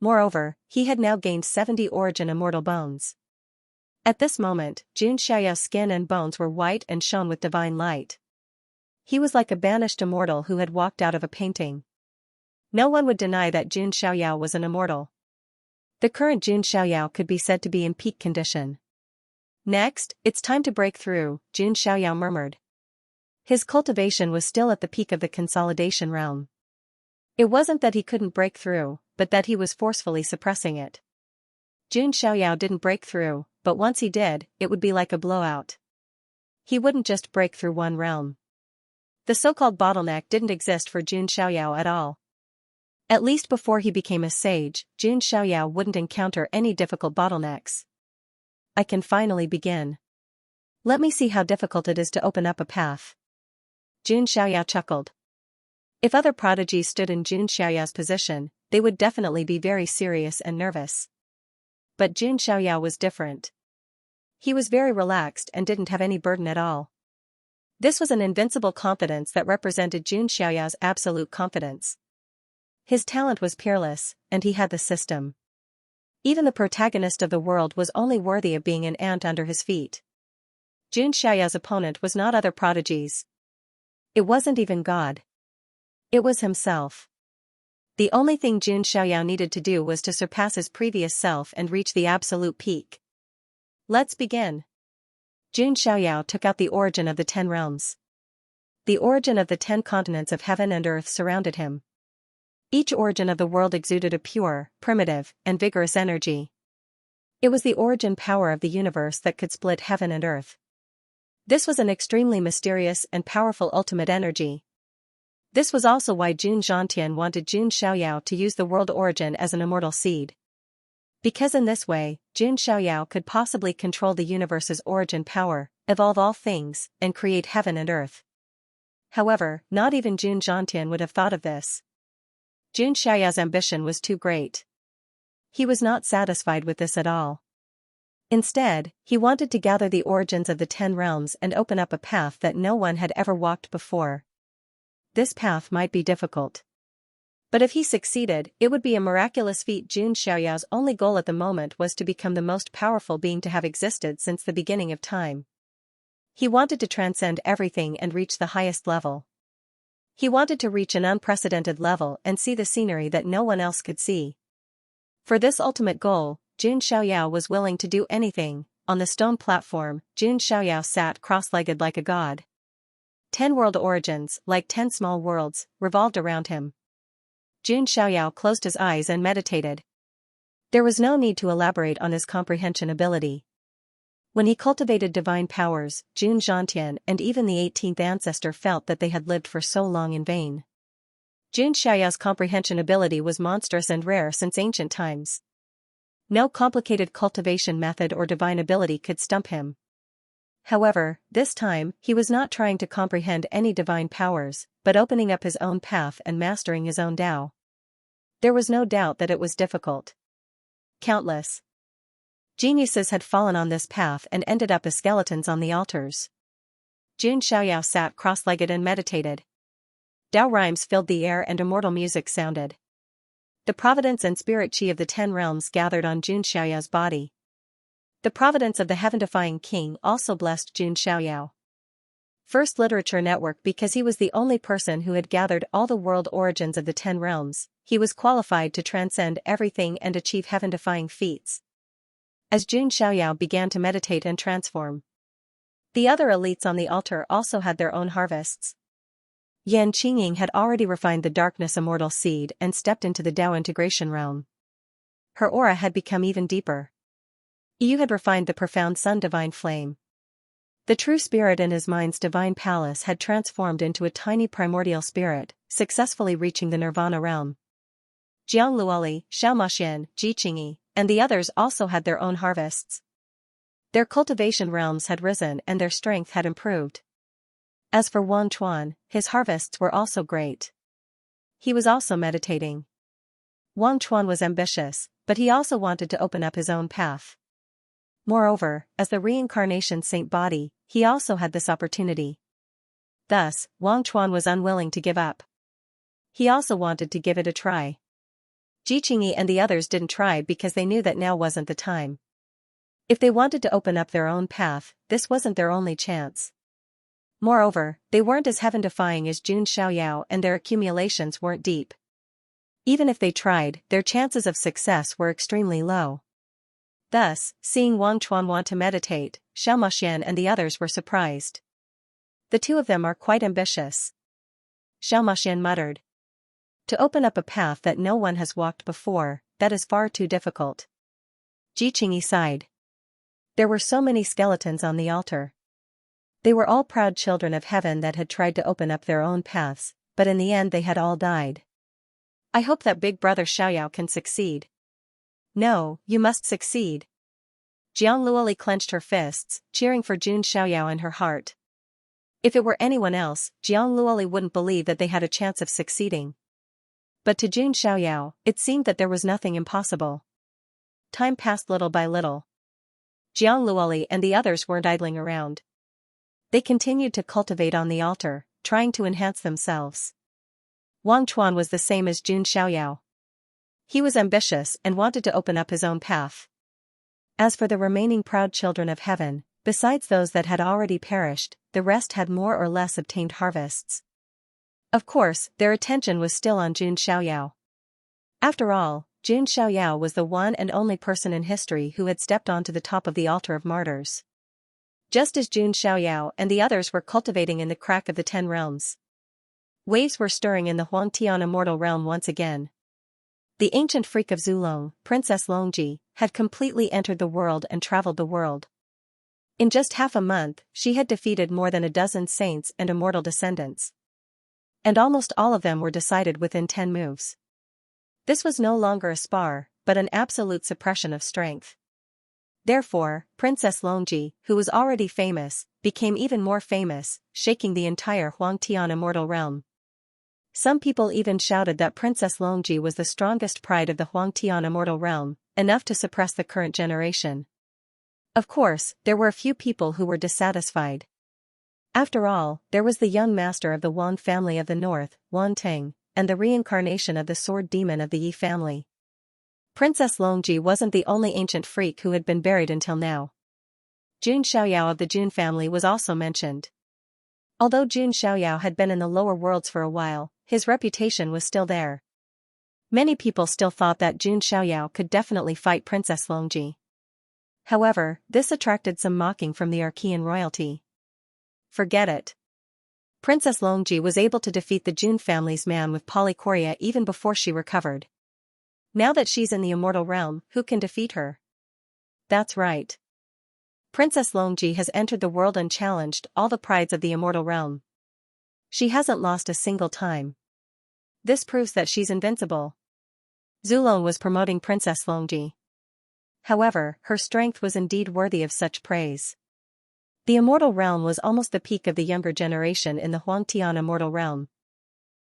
Moreover, he had now gained 70 origin immortal bones. At this moment, Jun Xiaoyao's skin and bones were white and shone with divine light. He was like a banished immortal who had walked out of a painting. No one would deny that Jun Xiaoyao was an immortal. The current Jun Xiaoyao could be said to be in peak condition. Next, it's time to break through, Jun Xiaoyao murmured. His cultivation was still at the peak of the consolidation realm. It wasn't that he couldn't break through, but that he was forcefully suppressing it. Jun Xiaoyao didn't break through, but once he did, it would be like a blowout. He wouldn't just break through one realm. The so-called bottleneck didn't exist for Jun Xiaoyao at all. At least before he became a sage, Jun Xiaoyao wouldn't encounter any difficult bottlenecks. I can finally begin. Let me see how difficult it is to open up a path. Jun Xiaoyao chuckled. If other prodigies stood in Jun Xiaoyao's position, they would definitely be very serious and nervous. But Jun Xiaoyao was different. He was very relaxed and didn't have any burden at all. This was an invincible confidence that represented Jun Xiaoyao's absolute confidence. His talent was peerless, and he had the system. Even the protagonist of the world was only worthy of being an ant under his feet. Jun Xiaoyao's opponent was not other prodigies. It wasn't even God. It was himself. The only thing Jun Xiaoyao needed to do was to surpass his previous self and reach the absolute peak. Let's begin. Jun Xiaoyao took out the origin of the 10 realms. The origin of the 10 continents of heaven and earth surrounded him. Each origin of the world exuded a pure, primitive, and vigorous energy. It was the origin power of the universe that could split heaven and earth. This was an extremely mysterious and powerful ultimate energy. This was also why Jun Zhantian wanted Jun Xiaoyao to use the world origin as an immortal seed. Because in this way, Jun Xiaoyao could possibly control the universe's origin power, evolve all things, and create heaven and earth. However, not even Jun Zhantian would have thought of this. Jun Xiaoyao's ambition was too great. He was not satisfied with this at all. Instead, he wanted to gather the origins of the 10 realms and open up a path that no one had ever walked before. This path might be difficult. But if he succeeded, it would be a miraculous feat. Jun Xiaoyao's only goal at the moment was to become the most powerful being to have existed since the beginning of time. He wanted to transcend everything and reach the highest level. He wanted to reach an unprecedented level and see the scenery that no one else could see. For this ultimate goal, Jun Xiaoyao was willing to do anything. On the stone platform, Jun Xiaoyao sat cross-legged like a god. 10 world origins, like 10 small worlds, revolved around him. Jun Xiaoyao closed his eyes and meditated. There was no need to elaborate on his comprehension ability. When he cultivated divine powers, Jun Zhantian and even the 18th ancestor felt that they had lived for so long in vain. Jun Xiaoyao's comprehension ability was monstrous and rare since ancient times. No complicated cultivation method or divine ability could stump him. However, this time, he was not trying to comprehend any divine powers, but opening up his own path and mastering his own Tao. There was no doubt that it was difficult. Countless geniuses had fallen on this path and ended up as skeletons on the altars. Jun Xiaoyao sat cross-legged and meditated. Tao rhymes filled the air and immortal music sounded. The providence and spirit chi of the 10 realms gathered on Jun Xiaoyao's body. The providence of the heaven-defying king also blessed Jun Xiaoyao. First Literature Network. Because he was the only person who had gathered all the world origins of the 10 realms, he was qualified to transcend everything and achieve heaven-defying feats. As Jun Xiaoyao began to meditate and transform, the other elites on the altar also had their own harvests. Yan Qingying had already refined the darkness immortal seed and stepped into the Tao integration realm. Her aura had become even deeper. Yu had refined the profound sun divine flame. The true spirit in his mind's divine palace had transformed into a tiny primordial spirit, successfully reaching the nirvana realm. Jiang Luoli, Xiaomaxian, Ji Qingyi, and the others also had their own harvests. Their cultivation realms had risen and their strength had improved. As for Wang Chuan, his harvests were also great. He was also meditating. Wang Chuan was ambitious, but he also wanted to open up his own path. Moreover, as the reincarnation saint body, he also had this opportunity. Thus, Wang Chuan was unwilling to give up. He also wanted to give it a try. Ji Qingyi and the others didn't try because they knew that now wasn't the time. If they wanted to open up their own path, this wasn't their only chance. Moreover, they weren't as heaven-defying as Jun Xiaoyao and their accumulations weren't deep. Even if they tried, their chances of success were extremely low. Thus, seeing Wang Chuan want to meditate, Xiaomaxian and the others were surprised. The two of them are quite ambitious. Xiaomaxian muttered. To open up a path that no one has walked before, that is far too difficult. Ji Qingyi sighed. There were so many skeletons on the altar. They were all proud children of heaven that had tried to open up their own paths, but in the end they had all died. I hope that big brother Xiaoyao can succeed. No, you must succeed. Jiang Luoli clenched her fists, cheering for Jun Xiaoyao in her heart. If it were anyone else, Jiang Luoli wouldn't believe that they had a chance of succeeding. But to Jun Xiaoyao, it seemed that there was nothing impossible. Time passed little by little. Jiang Luoli and the others weren't idling around. They continued to cultivate on the altar, trying to enhance themselves. Wang Chuan was the same as Jun Xiaoyao. He was ambitious and wanted to open up his own path. As for the remaining proud children of heaven, besides those that had already perished, the rest had more or less obtained harvests. Of course, their attention was still on Jun Xiaoyao. After all, Jun Xiaoyao was the one and only person in history who had stepped onto the top of the altar of martyrs. Just as Jun Xiaoyao and the others were cultivating in the crack of the 10 realms. Waves were stirring in the Huangtian immortal realm once again. The ancient freak of Zulong, Princess Longji, had completely entered the world and traveled the world. In just half a month, she had defeated more than a dozen saints and immortal descendants. And almost all of them were decided within 10 moves. This was no longer a spar, but an absolute suppression of strength. Therefore, Princess Longji, who was already famous, became even more famous, shaking the entire Huangtian immortal realm. Some people even shouted that Princess Longji was the strongest pride of the Huangtian immortal realm, enough to suppress the current generation. Of course, there were a few people who were dissatisfied. After all, there was the young master of the Wan family of the north, Wan Teng, and the reincarnation of the sword demon of the Yi family. Princess Longji wasn't the only ancient freak who had been buried until now. Jun Xiaoyao of the Jun family was also mentioned. Although Jun Xiaoyao had been in the lower worlds for a while, his reputation was still there. Many people still thought that Jun Xiaoyao could definitely fight Princess Longji. However, this attracted some mocking from the Archean royalty. Forget it. Princess Longji was able to defeat the Jun family's man with polychoria even before she recovered. Now that she's in the immortal realm, who can defeat her? That's right. Princess Longji has entered the world and challenged all the prides of the immortal realm. She hasn't lost a single time. This proves that she's invincible. Zulong was promoting Princess Longji. However, her strength was indeed worthy of such praise. The immortal realm was almost the peak of the younger generation in the Huangtian immortal realm.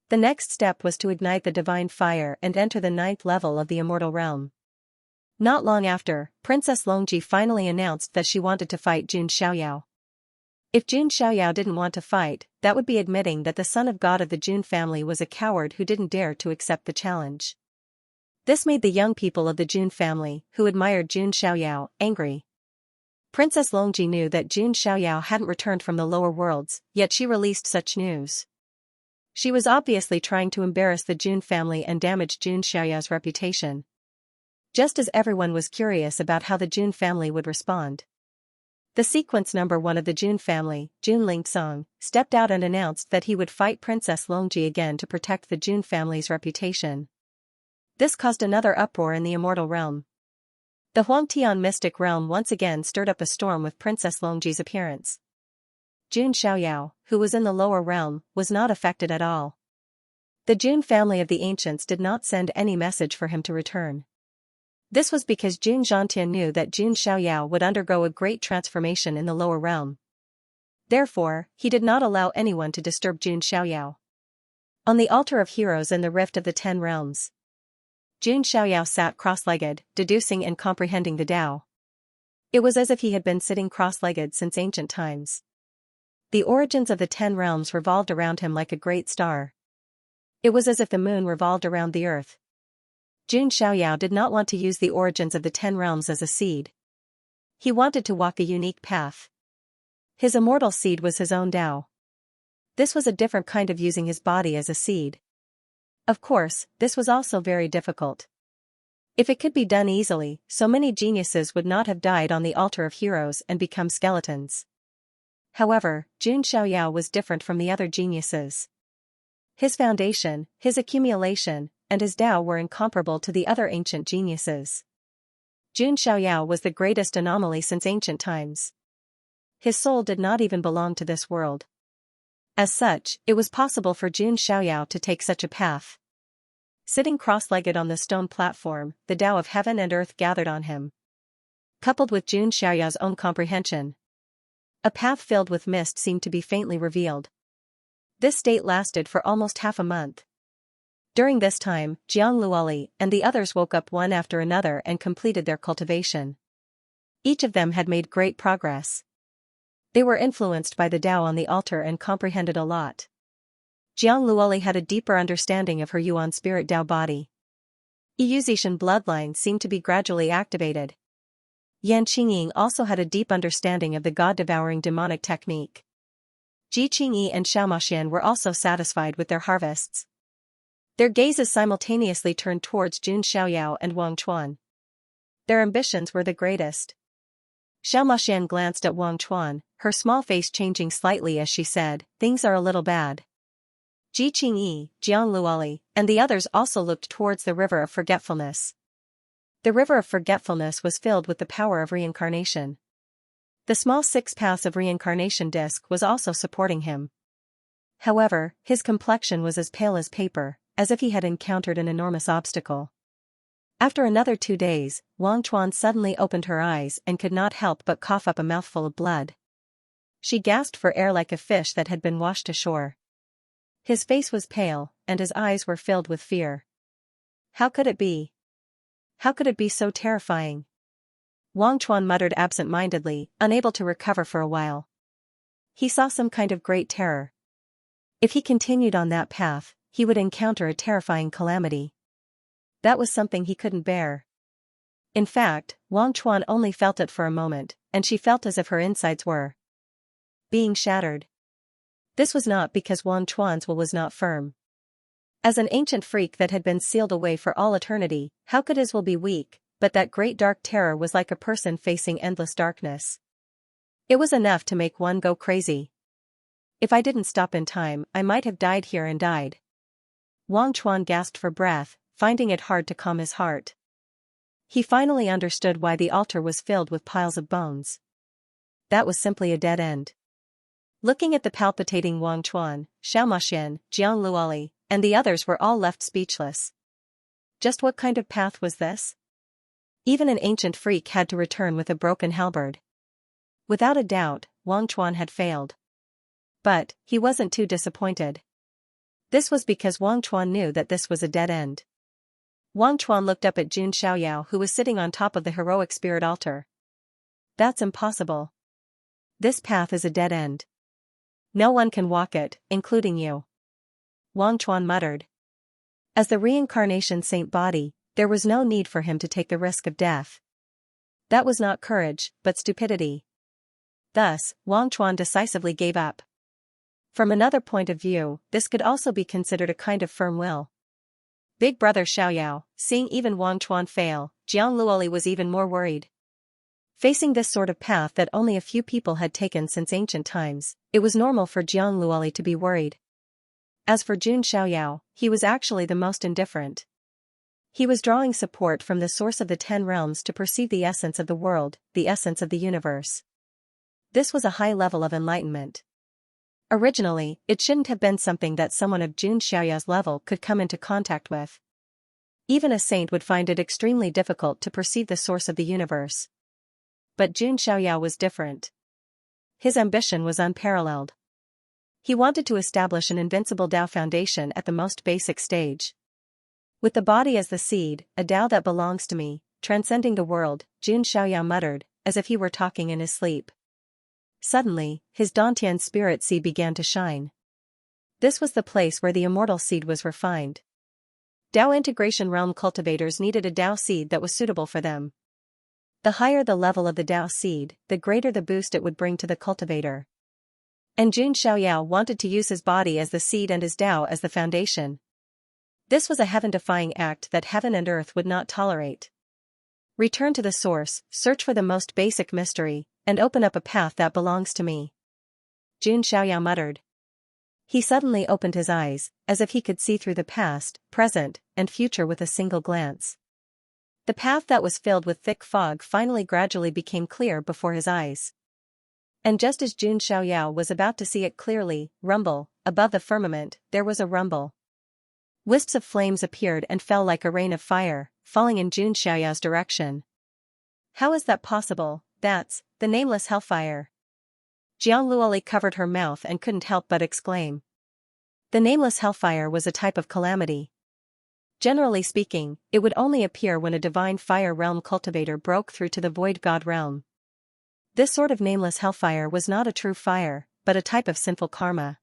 The next step was to ignite the divine fire and enter the 9th level of the immortal realm. Not long after, Princess Longji finally announced that she wanted to fight Jun Xiaoyao. If Jun Xiaoyao didn't want to fight, that would be admitting that the son of God of the Jun family was a coward who didn't dare to accept the challenge. This made the young people of the Jun family, who admired Jun Xiaoyao, angry. Princess Longji knew that Jun Xiaoyao hadn't returned from the lower worlds, yet she released such news. She was obviously trying to embarrass the Jun family and damage Jun Xiaoyao's reputation. Just as everyone was curious about how the Jun family would respond. The sequence number 1 of the Jun family, Jun Lingsong, stepped out and announced that he would fight Princess Longji again to protect the Jun family's reputation. This caused another uproar in the immortal realm. The Huangtian mystic realm once again stirred up a storm with Princess Longji's appearance. Jun Xiaoyao, who was in the lower realm, was not affected at all. The Jun family of the ancients did not send any message for him to return. This was because Jun Zhantian knew that Jun Xiaoyao would undergo a great transformation in the lower realm. Therefore, he did not allow anyone to disturb Jun Xiaoyao. On the altar of heroes in the rift of the 10 realms, Jun Xiaoyao sat cross-legged, deducing and comprehending the Tao. It was as if he had been sitting cross-legged since ancient times. The origins of the 10 realms revolved around him like a great star. It was as if the moon revolved around the earth. Jun Xiaoyao did not want to use the origins of the 10 realms as a seed. He wanted to walk a unique path. His immortal seed was his own Tao. This was a different kind of using his body as a seed. Of course, this was also very difficult. If it could be done easily, so many geniuses would not have died on the altar of heroes and become skeletons. However, Jun Xiaoyao was different from the other geniuses. His foundation, his accumulation, and his Tao were incomparable to the other ancient geniuses. Jun Xiaoyao was the greatest anomaly since ancient times. His soul did not even belong to this world. As such, it was possible for Jun Xiaoyao to take such a path. Sitting cross-legged on the stone platform, the Tao of heaven and earth gathered on him. Coupled with Jun Xiaoyao's own comprehension, a path filled with mist seemed to be faintly revealed. This state lasted for almost half a month. During this time, Jiang Luoli and the others woke up one after another and completed their cultivation. Each of them had made great progress. They were influenced by the Tao on the altar and comprehended a lot. Jiang Luoli had a deeper understanding of her Yuan spirit Tao body. Yuzishan bloodline seemed to be gradually activated. Yan Qingying also had a deep understanding of the god-devouring demonic technique. Ji Qingyi and Xiaomaxian were also satisfied with their harvests. Their gazes simultaneously turned towards Jun Xiaoyao and Wang Chuan. Their ambitions were the greatest. Xiaomaxian glanced at Wang Chuan, her small face changing slightly as she said, "Things are a little bad." Ji Qingyi, Jiang Luoli, and the others also looked towards the river of forgetfulness. The river of forgetfulness was filled with the power of reincarnation. The small 6 paths of reincarnation disc was also supporting him. However, his complexion was as pale as paper, as if he had encountered an enormous obstacle. After another 2 days, Wang Chuan suddenly opened her eyes and could not help but cough up a mouthful of blood. She gasped for air like a fish that had been washed ashore. His face was pale, and his eyes were filled with fear. How could it be? How could it be so terrifying? Wang Chuan muttered absent-mindedly, unable to recover for a while. He saw some kind of great terror. If he continued on that path, he would encounter a terrifying calamity. That was something he couldn't bear. In fact, Wang Chuan only felt it for a moment, and she felt as if her insides were being shattered. This was not because Wang Chuan's will was not firm. As an ancient freak that had been sealed away for all eternity, how could his will be weak? But that great dark terror was like a person facing endless darkness. It was enough to make one go crazy. If I didn't stop in time, I might have died here and died. Wang Chuan gasped for breath, finding it hard to calm his heart. He finally understood why the altar was filled with piles of bones. That was simply a dead end. Looking at the palpitating Wang Chuan, Xiaomaxian, Jiang Luoli, and the others were all left speechless. Just what kind of path was this? Even an ancient freak had to return with a broken halberd. Without a doubt, Wang Chuan had failed. But, he wasn't too disappointed. This was because Wang Chuan knew that this was a dead end. Wang Chuan looked up at Jun Xiaoyao who was sitting on top of the heroic spirit altar. That's impossible. This path is a dead end. No one can walk it, including you. Wang Chuan muttered. As the reincarnation saint body, There was no need for him to take the risk of death. That was not courage, but stupidity. Thus, Wang Chuan decisively gave up. From another point of view, this could also be considered a kind of firm will. Big brother Xiaoyao, seeing even Wang Chuan fail, Jiang Luoli was even more worried. Facing this sort of path that only a few people had taken since ancient times, it was normal for Jiang Luoli to be worried. As for Jun Xiaoyao, he was actually the most indifferent. He was drawing support from the source of the 10 realms to perceive the essence of the world, the essence of the universe. This was a high level of enlightenment. Originally, it shouldn't have been something that someone of Jun Xiaoyao's level could come into contact with. Even a saint would find it extremely difficult to perceive the source of the universe. But Jun Xiaoyao was different. His ambition was unparalleled. He wanted to establish an invincible Tao foundation at the most basic stage. With the body as the seed, a Tao that belongs to me, transcending the world, Jun Xiaoyao muttered, as if he were talking in his sleep. Suddenly, his Dantian spirit seed began to shine. This was the place where the immortal seed was refined. Tao integration realm cultivators needed a Tao seed that was suitable for them. The higher the level of the Tao seed, the greater the boost it would bring to the cultivator. And Jun Xiaoyao wanted to use his body as the seed and his Tao as the foundation. This was a heaven-defying act that heaven and earth would not tolerate. Return to the source, search for the most basic mystery, and open up a path that belongs to me. Jun Xiaoyao muttered. He suddenly opened his eyes, as if he could see through the past, present, and future with a single glance. The path that was filled with thick fog finally gradually became clear before his eyes. And just as Jun Xiaoyao was about to see it clearly, rumble, above the firmament, there was a rumble. Wisps of flames appeared and fell like a rain of fire, falling in Jun Xiaoyao's direction. How is that possible? That's the nameless hellfire. Jiang Luoli covered her mouth and couldn't help but exclaim. The nameless hellfire was a type of calamity. Generally speaking, it would only appear when a divine fire realm cultivator broke through to the void god realm. This sort of nameless hellfire was not a true fire, but a type of sinful karma.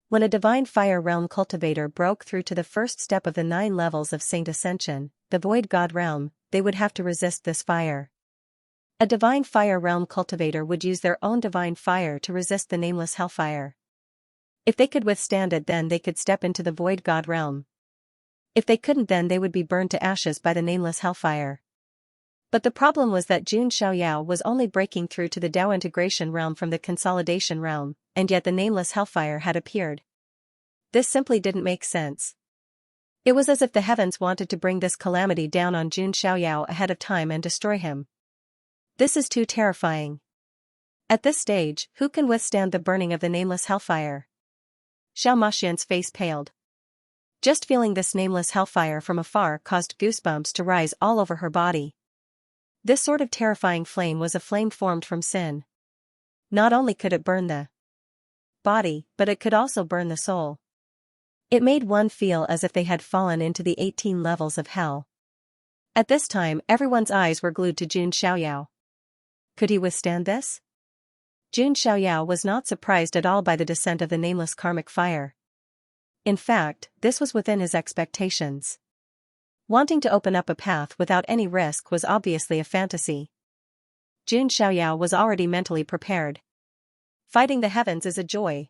When a divine fire realm cultivator broke through to the first step of the 9 levels of Saint Ascension, the void god realm, they would have to resist this fire. A divine fire realm cultivator would use their own divine fire to resist the nameless hellfire. If they could withstand it, then they could step into the void god realm. If they couldn't, then they would be burned to ashes by the nameless hellfire. But the problem was that Jun Xiaoyao was only breaking through to the Tao integration realm from the consolidation realm, and yet the nameless hellfire had appeared. This simply didn't make sense. It was as if the heavens wanted to bring this calamity down on Jun Xiaoyao ahead of time and destroy him. This is too terrifying. At this stage, who can withstand the burning of the nameless hellfire? Xiao Maxian's face paled. Just feeling this nameless hellfire from afar caused goosebumps to rise all over her body. This sort of terrifying flame was a flame formed from sin. Not only could it burn the body, but it could also burn the soul. It made one feel as if they had fallen into the 18 levels of hell. At this time, everyone's eyes were glued to Jun Xiaoyao. Could he withstand this? Jun Xiaoyao was not surprised at all by the descent of the nameless karmic fire. In fact, this was within his expectations. Wanting to open up a path without any risk was obviously a fantasy. Jun Xiaoyao was already mentally prepared. Fighting the heavens is a joy.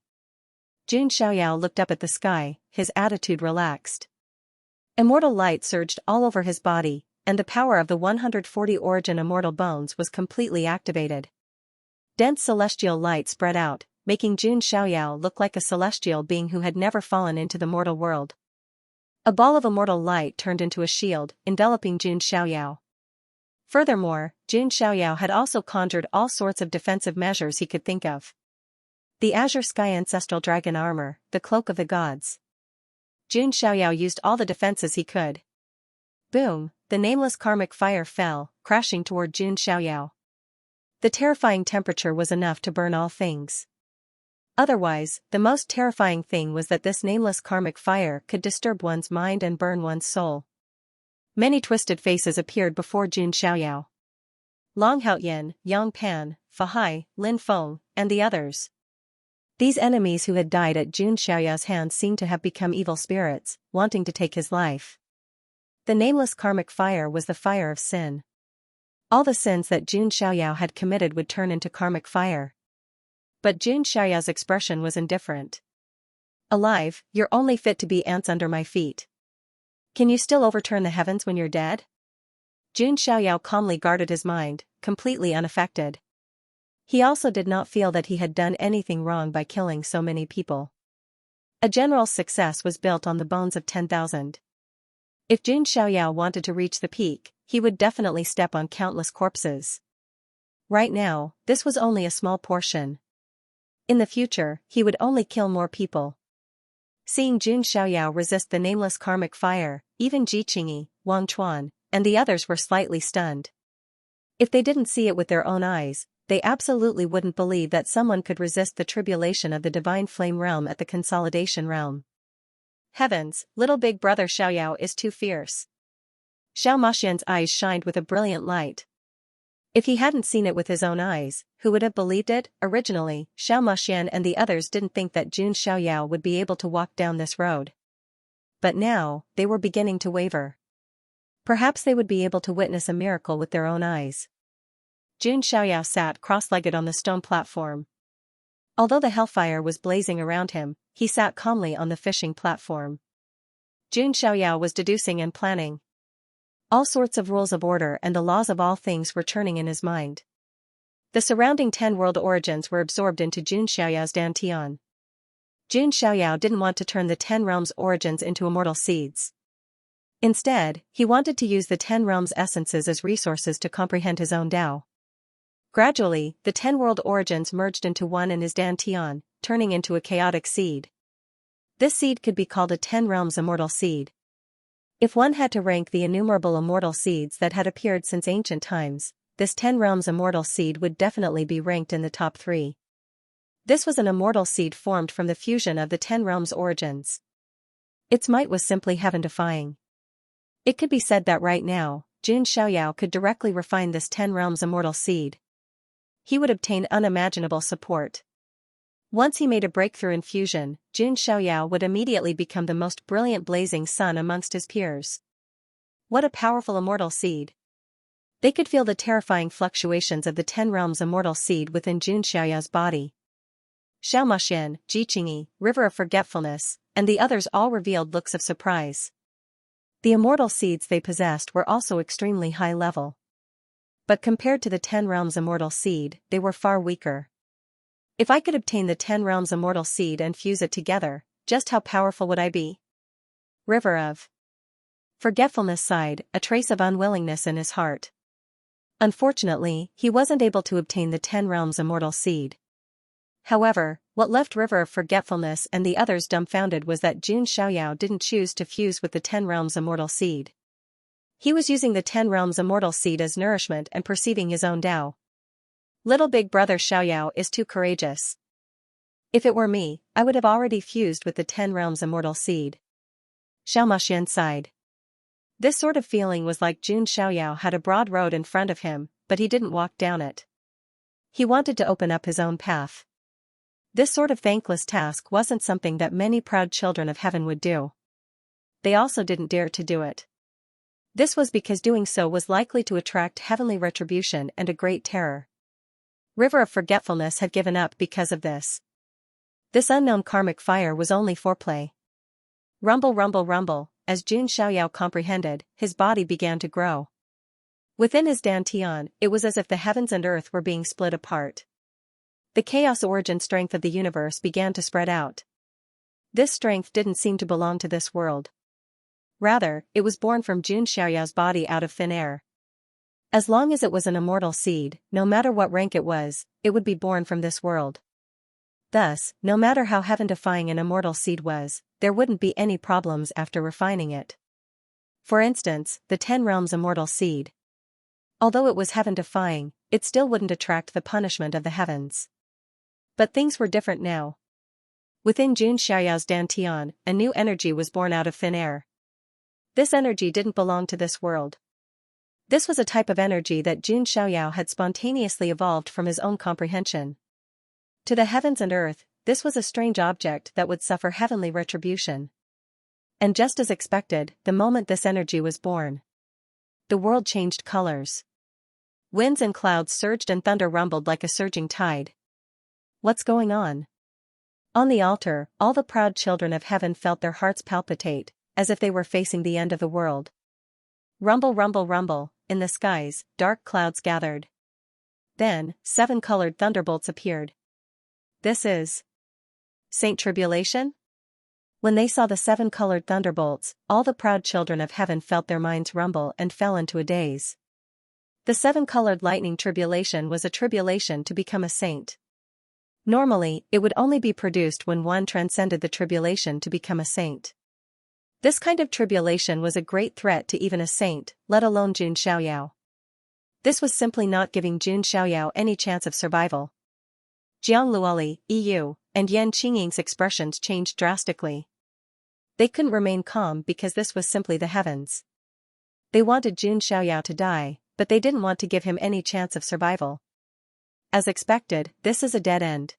Jun Xiaoyao looked up at the sky, his attitude relaxed. Immortal light surged all over his body, and the power of the 140 origin immortal bones was completely activated. Dense celestial light spread out, making Jun Xiaoyao look like a celestial being who had never fallen into the mortal world. A ball of immortal light turned into a shield, enveloping Jun Xiaoyao. Furthermore, Jun Xiaoyao had also conjured all sorts of defensive measures he could think of. The azure sky ancestral dragon armor, the cloak of the gods. Jun Xiaoyao used all the defenses he could. Boom, the nameless karmic fire fell, crashing toward Jun Xiaoyao. The terrifying temperature was enough to burn all things. Otherwise, the most terrifying thing was that this nameless karmic fire could disturb one's mind and burn one's soul. Many twisted faces appeared before Jun Xiaoyao. Long Haoyan, Yang Pan, Fa Hai, Lin Feng, and the others. These enemies who had died at Jun Xiaoyao's hands seemed to have become evil spirits, wanting to take his life. The nameless karmic fire was the fire of sin. All the sins that Jun Xiaoyao had committed would turn into karmic fire. But Jun Xiaoyao's expression was indifferent. Alive, you're only fit to be ants under my feet. Can you still overturn the heavens when you're dead? Jun Xiaoyao calmly guarded his mind, completely unaffected. He also did not feel that he had done anything wrong by killing so many people. A general's success was built on the bones of 10,000. If Jun Xiaoyao wanted to reach the peak, he would definitely step on countless corpses. Right now, this was only a small portion. In the future, he would only kill more people. Seeing Jun Xiaoyao resist the nameless karmic fire, even Ji Qingyi, Wang Chuan, and the others were slightly stunned. If they didn't see it with their own eyes, they absolutely wouldn't believe that someone could resist the tribulation of the divine flame realm at the consolidation realm. Heavens, little big brother Xiaoyao is too fierce. Xiao Maxian's eyes shined with a brilliant light. If he hadn't seen it with his own eyes, who would have believed it? Originally, Xiao Maxian and the others didn't think that Jun Xiaoyao would be able to walk down this road. But now, they were beginning to waver. Perhaps they would be able to witness a miracle with their own eyes. Jun Xiaoyao sat cross-legged on the stone platform. Although the hellfire was blazing around him, he sat calmly on the fishing platform. Jun Xiaoyao was deducing and planning. All sorts of rules of order and the laws of all things were churning in his mind. The surrounding 10 world origins were absorbed into Jun Xiaoyao's dantian. Jun Xiaoyao didn't want to turn the 10 realms' origins into immortal seeds. Instead, he wanted to use the 10 realms' essences as resources to comprehend his own Tao. Gradually, the 10 world origins merged into one in his dantian, turning into a chaotic seed. This seed could be called a 10 realms immortal seed. If one had to rank the innumerable immortal seeds that had appeared since ancient times, this 10 realms immortal seed would definitely be ranked in the top 3. This was an immortal seed formed from the fusion of the 10 realms origins. Its might was simply heaven-defying. It could be said that right now, Jun Xiaoyao could directly refine this 10 realms immortal seed. He would obtain unimaginable support. Once he made a breakthrough in fusion, Jun Xiaoyao would immediately become the most brilliant blazing sun amongst his peers. What a powerful immortal seed! They could feel the terrifying fluctuations of the 10 realms immortal seed within Jun Xiaoyao's body. Xiao Maxian, Ji Qingyi, River of Forgetfulness, and the others all revealed looks of surprise. The immortal seeds they possessed were also extremely high level. But compared to the 10 realms immortal seed, they were far weaker. If I could obtain the 10 realms immortal seed and fuse it together, just how powerful would I be? River of Forgetfulness sighed, a trace of unwillingness in his heart. Unfortunately, he wasn't able to obtain the 10 realms immortal seed. However, what left River of Forgetfulness and the others dumbfounded was that Jun Xiaoyao didn't choose to fuse with the 10 realms immortal seed. He was using the 10 realms immortal seed as nourishment and perceiving his own Tao. Little big brother Xiaoyao is too courageous. If it were me, I would have already fused with the 10 realms immortal seed. Xiao Maxian sighed. This sort of feeling was like Jun Xiaoyao had a broad road in front of him, but he didn't walk down it. He wanted to open up his own path. This sort of thankless task wasn't something that many proud children of heaven would do. They also didn't dare to do it. This was because doing so was likely to attract heavenly retribution and a great terror. River of Forgetfulness had given up because of this. This unknown karmic fire was only foreplay. Rumble rumble rumble, as Jun Xiaoyao comprehended, his body began to grow. Within his dantian, it was as if the heavens and earth were being split apart. The chaos origin strength of the universe began to spread out. This strength didn't seem to belong to this world. Rather, it was born from Jun Xiaoyao's body out of thin air. As long as it was an immortal seed, no matter what rank it would be born from this world. Thus, no matter how heaven-defying an immortal seed was, there wouldn't be any problems after refining it. For instance, the 10 realms immortal seed. Although it was heaven-defying, it still wouldn't attract the punishment of the heavens. But things were different now. Within Jun Xiaoyao's dantian, a new energy was born out of thin air. This energy didn't belong to this world. This was a type of energy that Jun Xiaoyao had spontaneously evolved from his own comprehension. To the heavens and earth, this was a strange object that would suffer heavenly retribution. And just as expected, the moment this energy was born, the world changed colors. Winds and clouds surged and thunder rumbled like a surging tide. What's going on? On the altar, all the proud children of heaven felt their hearts palpitate, as if they were facing the end of the world. Rumble, rumble, rumble, in the skies, dark clouds gathered. Then, 7 colored thunderbolts appeared. This is Saint Tribulation? When they saw the 7 colored thunderbolts, all the proud children of heaven felt their minds rumble and fell into a daze. The 7 colored lightning tribulation was a tribulation to become a saint. Normally, it would only be produced when one transcended the tribulation to become a saint. This kind of tribulation was a great threat to even a saint, let alone Jun Xiaoyao. This was simply not giving Jun Xiaoyao any chance of survival. Jiang Luoli, EU, and Yan Qingying's expressions changed drastically. They couldn't remain calm because this was simply the heavens. They wanted Jun Xiaoyao to die, but they didn't want to give him any chance of survival. As expected, this is a dead end.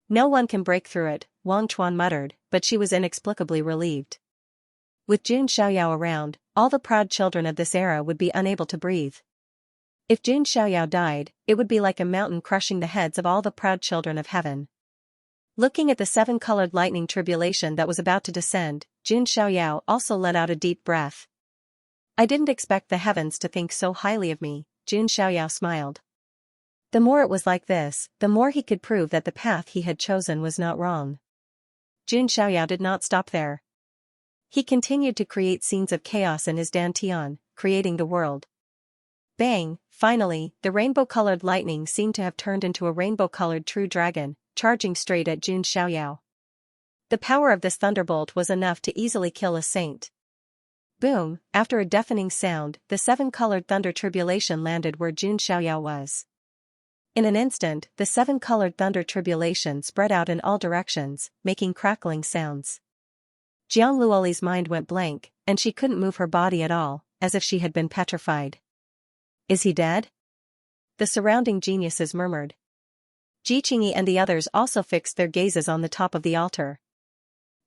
No one can break through it, Wang Chuan muttered, but she was inexplicably relieved. With Jun Xiaoyao around, all the proud children of this era would be unable to breathe. If Jun Xiaoyao died, it would be like a mountain crushing the heads of all the proud children of heaven. Looking at the 7 colored lightning tribulation that was about to descend, Jun Xiaoyao also let out a deep breath. I didn't expect the heavens to think so highly of me, Jun Xiaoyao smiled. The more it was like this, the more he could prove that the path he had chosen was not wrong. Jun Xiaoyao did not stop there. He continued to create scenes of chaos in his dantian, creating the world. Bang! Finally, the rainbow-colored lightning seemed to have turned into a rainbow-colored true dragon, charging straight at Jun Xiaoyao. The power of this thunderbolt was enough to easily kill a saint. Boom! After a deafening sound, the 7 colored thunder tribulation landed where Jun Xiaoyao was. In an instant, the 7 colored thunder tribulation spread out in all directions, making crackling sounds. Jiang Luoli's mind went blank, and she couldn't move her body at all, as if she had been petrified. Is he dead? The surrounding geniuses murmured. Ji Qingyi and the others also fixed their gazes on the top of the altar.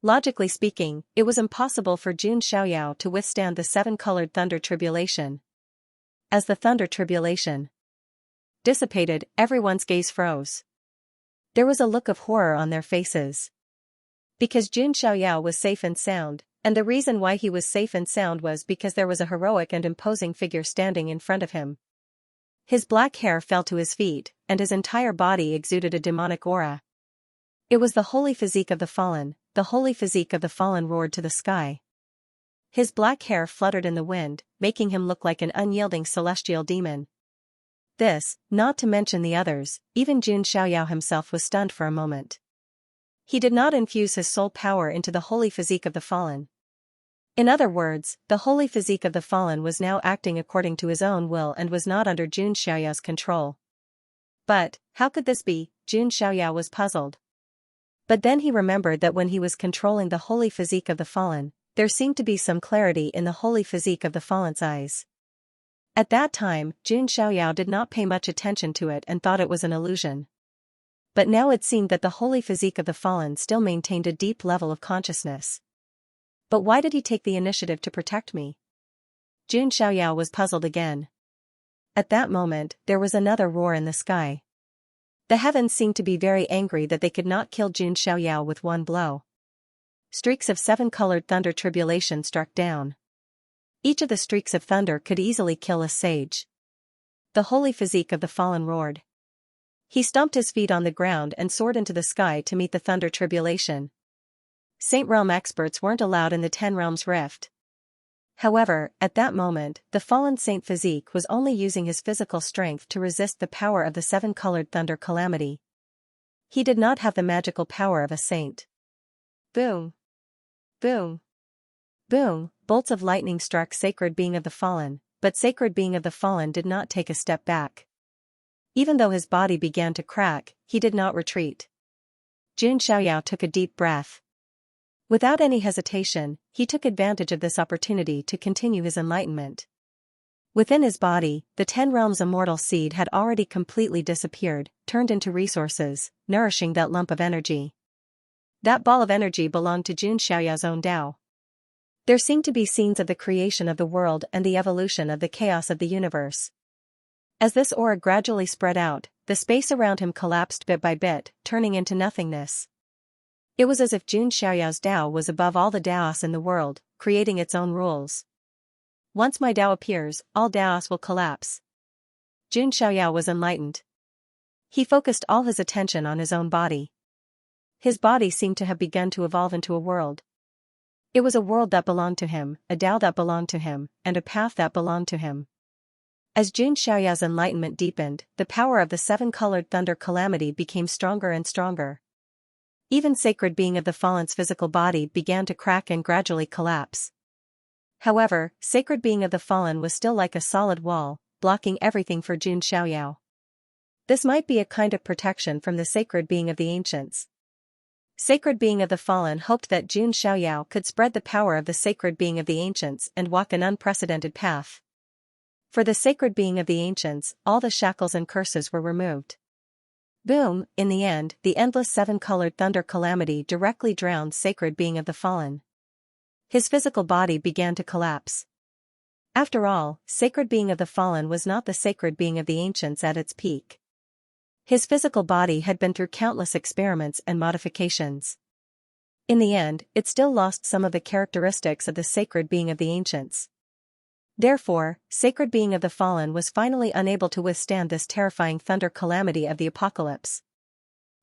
Logically speaking, it was impossible for Jun Xiaoyao to withstand the 7 colored thunder tribulation. As the thunder tribulation dissipated, everyone's gaze froze. There was a look of horror on their faces. Because Jun Xiaoyao was safe and sound, and the reason why he was safe and sound was because there was a heroic and imposing figure standing in front of him. His black hair fell to his feet, and his entire body exuded a demonic aura. It was the holy physique of the fallen. The holy physique of the fallen roared to the sky. His black hair fluttered in the wind, making him look like an unyielding celestial demon. This, not to mention the others, even Jun Xiaoyao himself was stunned for a moment. He did not infuse his soul power into the holy physique of the fallen. In other words, the holy physique of the fallen was now acting according to his own will and was not under Jun Xiaoyao's control. But, how could this be? Jun Xiaoyao was puzzled. But then he remembered that when he was controlling the holy physique of the fallen, there seemed to be some clarity in the holy physique of the fallen's eyes. At that time, Jun Xiaoyao did not pay much attention to it and thought it was an illusion. But now it seemed that the holy physique of the fallen still maintained a deep level of consciousness. But why did he take the initiative to protect me? Jun Xiaoyao was puzzled again. At that moment, there was another roar in the sky. The heavens seemed to be very angry that they could not kill Jun Xiaoyao with one blow. Streaks of 7 colored thunder tribulation struck down. Each of the streaks of thunder could easily kill a sage. The holy physique of the fallen roared. He stomped his feet on the ground and soared into the sky to meet the thunder tribulation. Saint Realm experts weren't allowed in the 10 Realms Rift. However, at that moment, the fallen Saint Physique was only using his physical strength to resist the power of the 7 colored thunder calamity. He did not have the magical power of a saint. Boom! Boom! Boom! Bolts of lightning struck Sacred Being of the Fallen, but Sacred Being of the Fallen did not take a step back. Even though his body began to crack, he did not retreat. Jun Xiaoyao took a deep breath. Without any hesitation, he took advantage of this opportunity to continue his enlightenment. Within his body, the 10 Realms immortal seed had already completely disappeared, turned into resources, nourishing that lump of energy. That ball of energy belonged to Jun Xiaoyao's own Tao. There seemed to be scenes of the creation of the world and the evolution of the chaos of the universe. As this aura gradually spread out, the space around him collapsed bit by bit, turning into nothingness. It was as if Jun Xiaoyao's Tao was above all the Taos in the world, creating its own rules. Once my Tao appears, all Taos will collapse. Jun Xiaoyao was enlightened. He focused all his attention on his own body. His body seemed to have begun to evolve into a world. It was a world that belonged to him, a Tao that belonged to him, and a path that belonged to him. As Jun Xiaoyao's enlightenment deepened, the power of the seven-colored thunder calamity became stronger and stronger. Even sacred being of the fallen's physical body began to crack and gradually collapse. However, sacred being of the fallen was still like a solid wall, blocking everything for Jun Xiaoyao. This might be a kind of protection from the sacred being of the ancients. Sacred being of the fallen hoped that Jun Xiaoyao could spread the power of the sacred being of the ancients and walk an unprecedented path. For the sacred being of the ancients, all the shackles and curses were removed. Boom, in the end, the endless seven-colored thunder calamity directly drowned sacred being of the fallen. His physical body began to collapse. After all, sacred being of the fallen was not the sacred being of the ancients at its peak. His physical body had been through countless experiments and modifications. In the end, it still lost some of the characteristics of the sacred being of the ancients. Therefore, sacred being of the fallen was finally unable to withstand this terrifying thunder calamity of the apocalypse.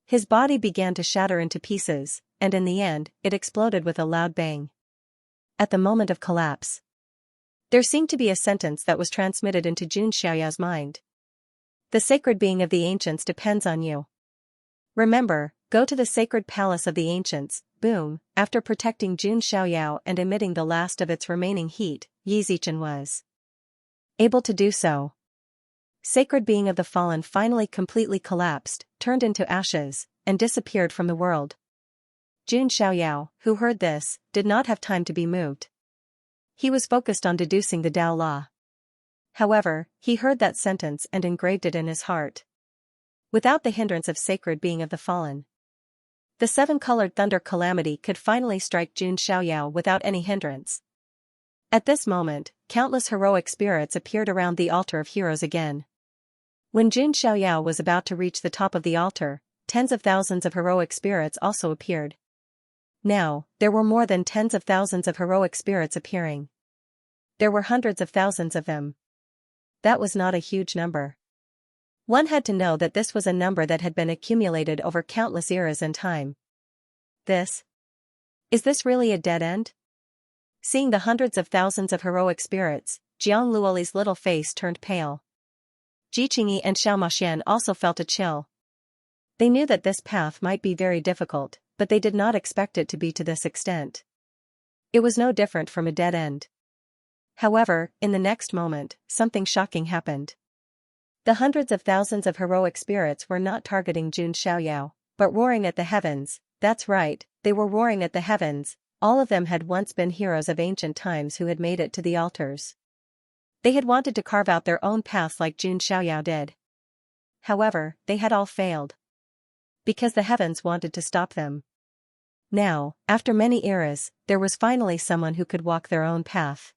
His body began to shatter into pieces, and in the end, it exploded with a loud bang. At the moment of collapse, there seemed to be a sentence that was transmitted into Jun Xiaoyao's mind. The sacred being of the ancients depends on you. Remember, go to the sacred palace of the ancients. Boom. After protecting Jun Xiaoyao and emitting the last of its remaining heat, Yi Zichen was able to do so. Sacred being of the fallen finally completely collapsed, turned into ashes, and disappeared from the world. Jun Xiaoyao, who heard this, did not have time to be moved. He was focused on deducing the Tao law. However, he heard that sentence and engraved it in his heart. Without the hindrance of sacred being of the fallen, the seven-colored thunder calamity could finally strike Jun Xiaoyao without any hindrance. At this moment, countless heroic spirits appeared around the altar of heroes again. When Jun Xiaoyao was about to reach the top of the altar, tens of thousands of heroic spirits also appeared. Now, there were more than tens of thousands of heroic spirits appearing. There were hundreds of thousands of them. That was not a huge number. One had to know that this was a number that had been accumulated over countless eras and time. Is this really a dead end? Seeing the hundreds of thousands of heroic spirits, Jiang Luoli's little face turned pale. Ji Qingyi and Xiao Maxian also felt a chill. They knew that this path might be very difficult, but they did not expect it to be to this extent. It was no different from a dead end. However, in the next moment, something shocking happened. The hundreds of thousands of heroic spirits were not targeting Jun Xiaoyao, but roaring at the heavens. That's right, they were roaring at the heavens. All of them had once been heroes of ancient times who had made it to the altars. They had wanted to carve out their own paths like Jun Xiaoyao did. However, they had all failed. Because the heavens wanted to stop them. Now, after many eras, there was finally someone who could walk their own path.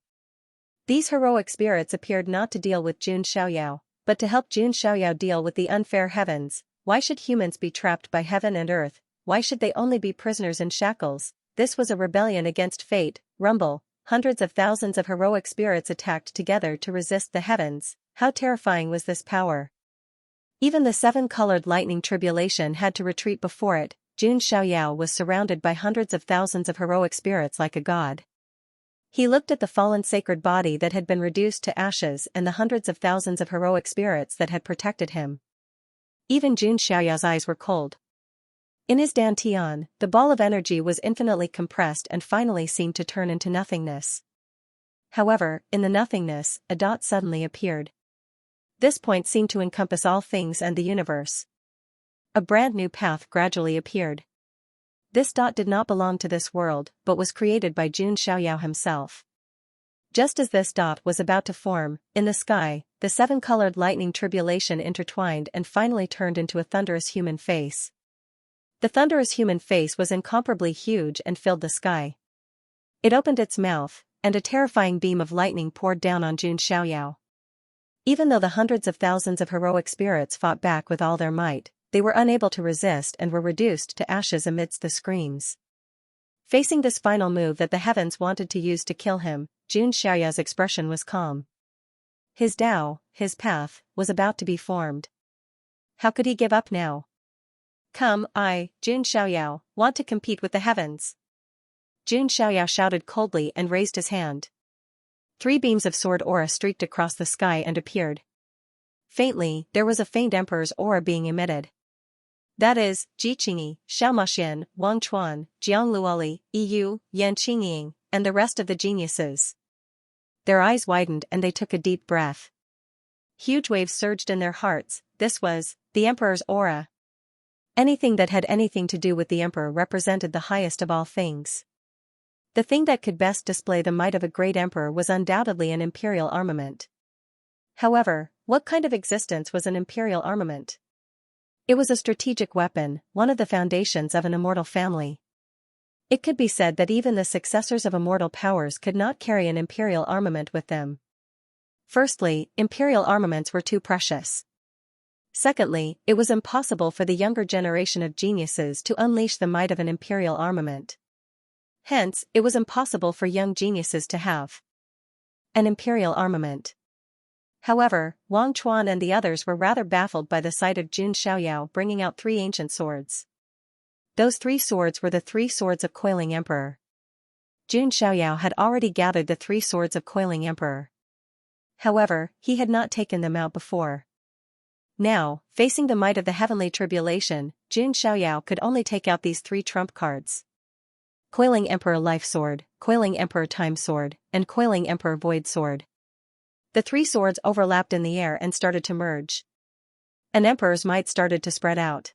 These heroic spirits appeared not to deal with Jun Xiaoyao, but to help Jun Xiaoyao deal with the unfair heavens. Why should humans be trapped by heaven and earth? Why should they only be prisoners in shackles? This was a rebellion against fate. Rumble. Hundreds of thousands of heroic spirits attacked together to resist the heavens. How terrifying was this power? Even the seven-colored lightning tribulation had to retreat before it. Jun Xiaoyao was surrounded by hundreds of thousands of heroic spirits like a god. He looked at the fallen sacred body that had been reduced to ashes and the hundreds of thousands of heroic spirits that had protected him. Even Jun Xiaoyao's eyes were cold. In his dantian, the ball of energy was infinitely compressed and finally seemed to turn into nothingness. However, in the nothingness, a dot suddenly appeared. This point seemed to encompass all things and the universe. A brand new path gradually appeared. This dot did not belong to this world, but was created by Jun Xiaoyao himself. Just as this dot was about to form, in the sky, the seven-colored lightning tribulation intertwined and finally turned into a thunderous human face. The thunderous human face was incomparably huge and filled the sky. It opened its mouth, and a terrifying beam of lightning poured down on Xianxia. Even though the hundreds of thousands of heroic spirits fought back with all their might, they were unable to resist and were reduced to ashes amidst the screams. Facing this final move that the heavens wanted to use to kill him, Xianxia's expression was calm. His Tao, his path, was about to be formed. How could he give up now? Come, Xianxia, want to compete with the heavens. Xianxia shouted coldly and raised his hand. 3 beams of sword aura streaked across the sky and appeared. Faintly, there was a faint emperor's aura being emitted. That is, Jiqingyi, Xiaomaxian, Wang Chuan, Jiangluoli, Yu, Yan Qingying, and the rest of the geniuses. Their eyes widened and they took a deep breath. Huge waves surged in their hearts. This was the Emperor's aura. Anything that had anything to do with the Emperor represented the highest of all things. The thing that could best display the might of a great emperor was undoubtedly an imperial armament. However, what kind of existence was an imperial armament? It was a strategic weapon, one of the foundations of an immortal family. It could be said that even the successors of immortal powers could not carry an imperial armament with them. Firstly, imperial armaments were too precious. Secondly, it was impossible for the younger generation of geniuses to unleash the might of an imperial armament. Hence, it was impossible for young geniuses to have an imperial armament. However, Wang Chuan and the others were rather baffled by the sight of Xianxia bringing out 3 ancient swords. Those 3 swords were the 3 swords of Coiling Emperor. Xianxia had already gathered the 3 swords of Coiling Emperor. However, he had not taken them out before. Now, facing the might of the heavenly tribulation, Xianxia could only take out these 3 trump cards. Coiling Emperor Life Sword, Coiling Emperor Time Sword, and Coiling Emperor Void Sword. The 3 swords overlapped in the air and started to merge. An emperor's might started to spread out.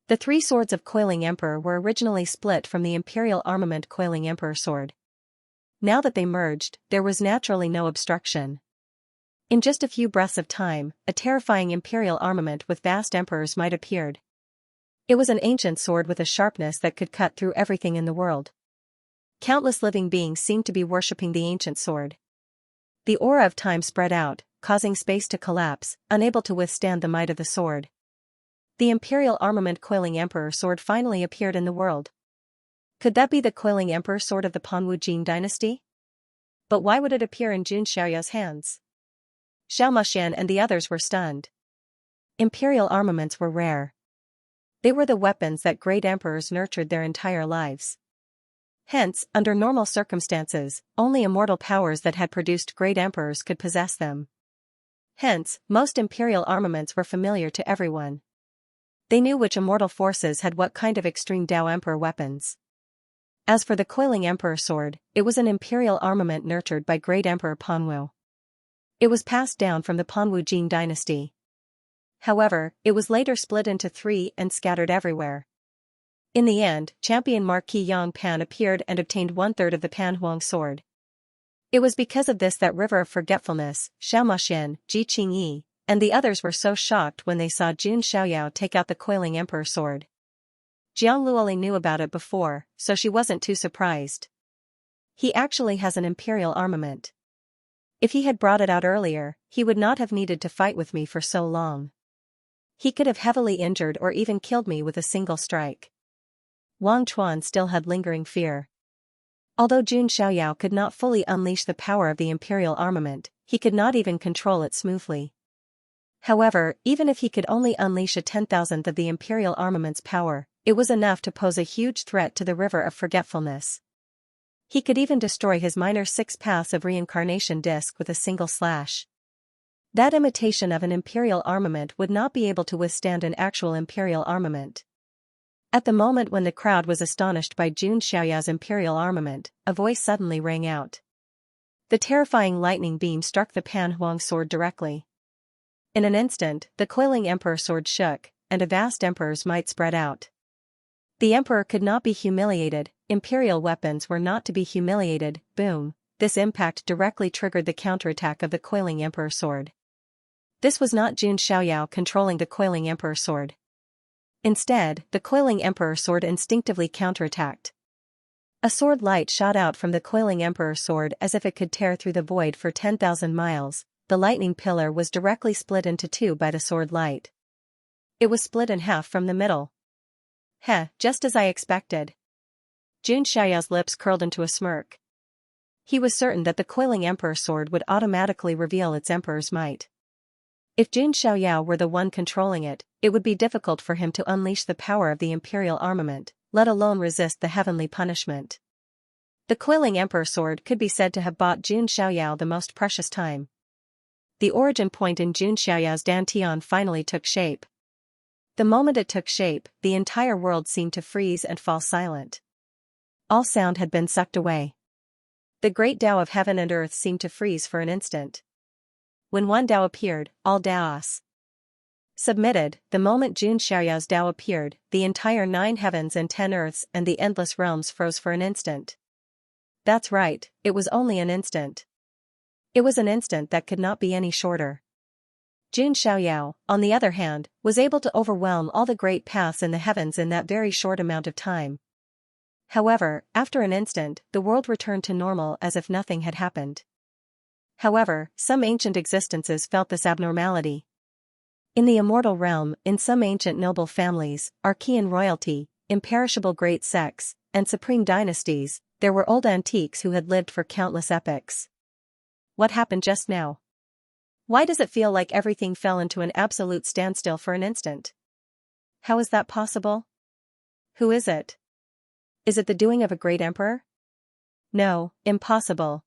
The 3 swords of Coiling Emperor were originally split from the imperial armament Coiling Emperor Sword. Now that they merged, there was naturally no obstruction. In just a few breaths of time, a terrifying imperial armament with vast emperor's might appeared. It was an ancient sword with a sharpness that could cut through everything in the world. Countless living beings seemed to be worshipping the ancient sword. The aura of time spread out, causing space to collapse, unable to withstand the might of the sword. The imperial armament Coiling Emperor Sword finally appeared in the world. Could that be the Coiling Emperor Sword of the Panwu Jin dynasty? But why would it appear in Xianxia's hands? Xiaomaxian and the others were stunned. Imperial armaments were rare. They were the weapons that great emperors nurtured their entire lives. Hence, under normal circumstances, only immortal powers that had produced great emperors could possess them. Hence, most imperial armaments were familiar to everyone. They knew which immortal forces had what kind of extreme Tao Emperor weapons. As for the Coiling Emperor Sword, it was an imperial armament nurtured by great Emperor Panwu. It was passed down from the Panwu Jin dynasty. However, it was later split into 3 and scattered everywhere. In the end, champion Marquis Yang Pan appeared and obtained 1/3 of the Pan Huang sword. It was because of this that River of Forgetfulness, Xiaomaxian, Ji Qingyi, and the others were so shocked when they saw Xianxia take out the Coiling Emperor Sword. Jiangluoli knew about it before, so she wasn't too surprised. He actually has an imperial armament. If he had brought it out earlier, he would not have needed to fight with me for so long. He could have heavily injured or even killed me with a single strike. Wang Chuan still had lingering fear. Although Xianxia could not fully unleash the power of the imperial armament, he could not even control it smoothly. However, even if he could only unleash a 10,000th of the imperial armament's power, it was enough to pose a huge threat to the River of Forgetfulness. He could even destroy his minor 6 paths of reincarnation disc with a single slash. That imitation of an imperial armament would not be able to withstand an actual imperial armament. At the moment when the crowd was astonished by Xianxia's imperial armament, a voice suddenly rang out. The terrifying lightning beam struck the Pan Huang sword directly. In an instant, the Coiling Emperor Sword shook, and a vast emperor's might spread out. The emperor could not be humiliated, imperial weapons were not to be humiliated. Boom, this impact directly triggered the counterattack of the Coiling Emperor Sword. This was not Xianxia controlling the Coiling Emperor Sword. Instead, the Coiling Emperor Sword instinctively counterattacked. A sword light shot out from the coiling emperor's sword as if it could tear through the void for 10,000 miles. The lightning pillar was directly split into two by the sword light. It was split in half from the middle. Heh, just as I expected. Jun Xiaoyao's lips curled into a smirk. He was certain that the coiling emperor's sword would automatically reveal its emperor's might. If Jun Xiaoyao were the one controlling it, it would be difficult for him to unleash the power of the imperial armament, let alone resist the heavenly punishment. The coiling emperor's sword could be said to have bought Jun Xiaoyao the most precious time. The origin point in Jun Xiaoyao's dantian finally took shape. The moment it took shape, the entire world seemed to freeze and fall silent. All sound had been sucked away. The great Tao of heaven and earth seemed to freeze for an instant. When one Tao appeared, all Taos submitted. The moment Jun Xiaoyao's Tao appeared, the entire 9 heavens and 10 earths and the endless realms froze for an instant. That's right, it was only an instant. It was an instant that could not be any shorter. Jun Xiaoyao, on the other hand, was able to overwhelm all the great paths in the heavens in that very short amount of time. However, after an instant, the world returned to normal as if nothing had happened. However, some ancient existences felt this abnormality. In the immortal realm, in some ancient noble families, Archean royalty, imperishable great sects, and supreme dynasties, there were old antiques who had lived for countless epochs. What happened just now? Why does it feel like everything fell into an absolute standstill for an instant? How is that possible? Who is it? Is it the doing of a great emperor? No, impossible.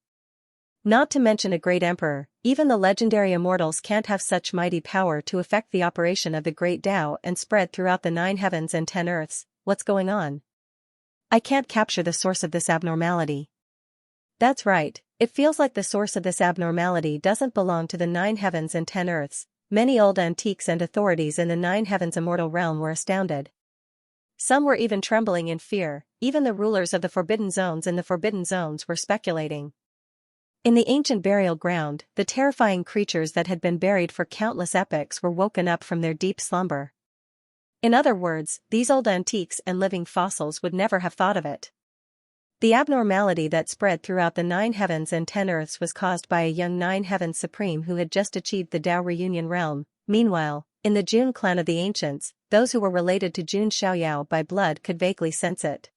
Not to mention a great emperor, even the legendary immortals can't have such mighty power to affect the operation of the great Tao and spread throughout the 9 heavens and 10 earths. What's going on? I can't capture the source of this abnormality. That's right, it feels like the source of this abnormality doesn't belong to the 9 heavens and 10 earths. Many old antiques and authorities in the 9 heavens immortal realm were astounded. Some were even trembling in fear, even the rulers of the forbidden zones in the forbidden zones were speculating. In the ancient burial ground, the terrifying creatures that had been buried for countless epochs were woken up from their deep slumber. In other words, these old antiques and living fossils would never have thought of it. The abnormality that spread throughout the 9 heavens and 10 earths was caused by a young 9 heavens supreme who had just achieved the Tao reunion realm. Meanwhile, in the Jun clan of the ancients, those who were related to Jun Xiaoyao by blood could vaguely sense it.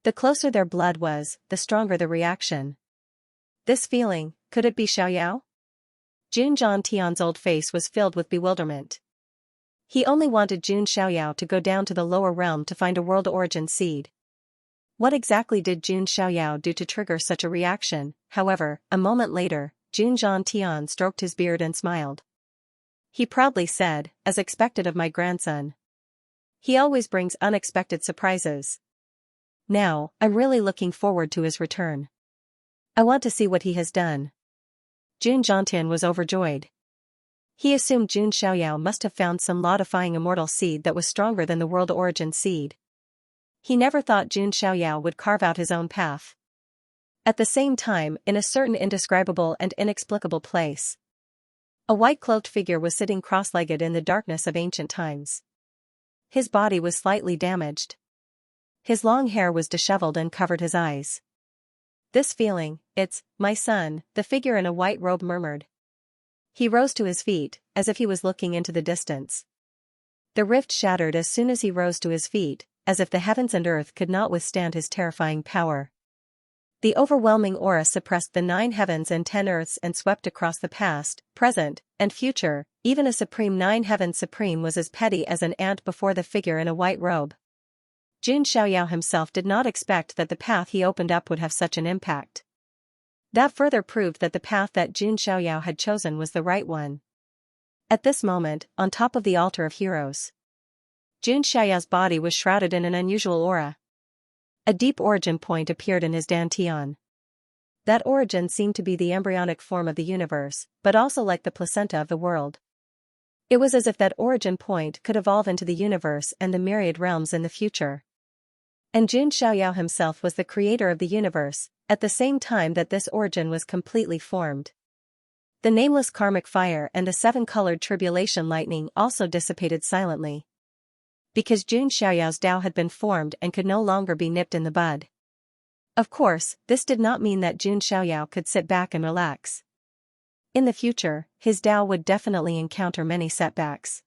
The closer their blood was, the stronger the reaction. This feeling, could it be Xiaoyao? Jun Zhantian's old face was filled with bewilderment. He only wanted Jun Xiaoyao to go down to the lower realm to find a world origin seed. What exactly did Jun Xiaoyao do to trigger such a reaction? However, a moment later, Jun Zhantian stroked his beard and smiled. He proudly said, as expected of my grandson. He always brings unexpected surprises. Now, I'm really looking forward to his return. I want to see what he has done. Jun Zhantian was overjoyed. He assumed Jun Xiaoyao must have found some law-defying immortal seed that was stronger than the world origin seed. He never thought Jun Xiaoyao would carve out his own path. At the same time, in a certain indescribable and inexplicable place, a white-cloaked figure was sitting cross-legged in the darkness of ancient times. His body was slightly damaged. His long hair was disheveled and covered his eyes. This feeling, it's my son, the figure in a white robe murmured. He rose to his feet, as if he was looking into the distance. The rift shattered as soon as he rose to his feet, as if the heavens and earth could not withstand his terrifying power. The overwhelming aura suppressed the 9 heavens and 10 earths and swept across the past, present, and future. Even a supreme 9 heavens supreme was as petty as an ant before the figure in a white robe. Jun Xiaoyao himself did not expect that the path he opened up would have such an impact. That further proved that the path that Jun Xiaoyao had chosen was the right one. At this moment, on top of the altar of heroes, Jun Xiaoyao's body was shrouded in an unusual aura. A deep origin point appeared in his dantian. That origin seemed to be the embryonic form of the universe, but also like the placenta of the world. It was as if that origin point could evolve into the universe and the myriad realms in the future. And Jun Xiaoyao himself was the creator of the universe, at the same time that this origin was completely formed. The nameless karmic fire and the 7-colored tribulation lightning also dissipated silently. Because Jun Xiaoyao's Tao had been formed and could no longer be nipped in the bud. Of course, this did not mean that Jun Xiaoyao could sit back and relax. In the future, his Tao would definitely encounter many setbacks.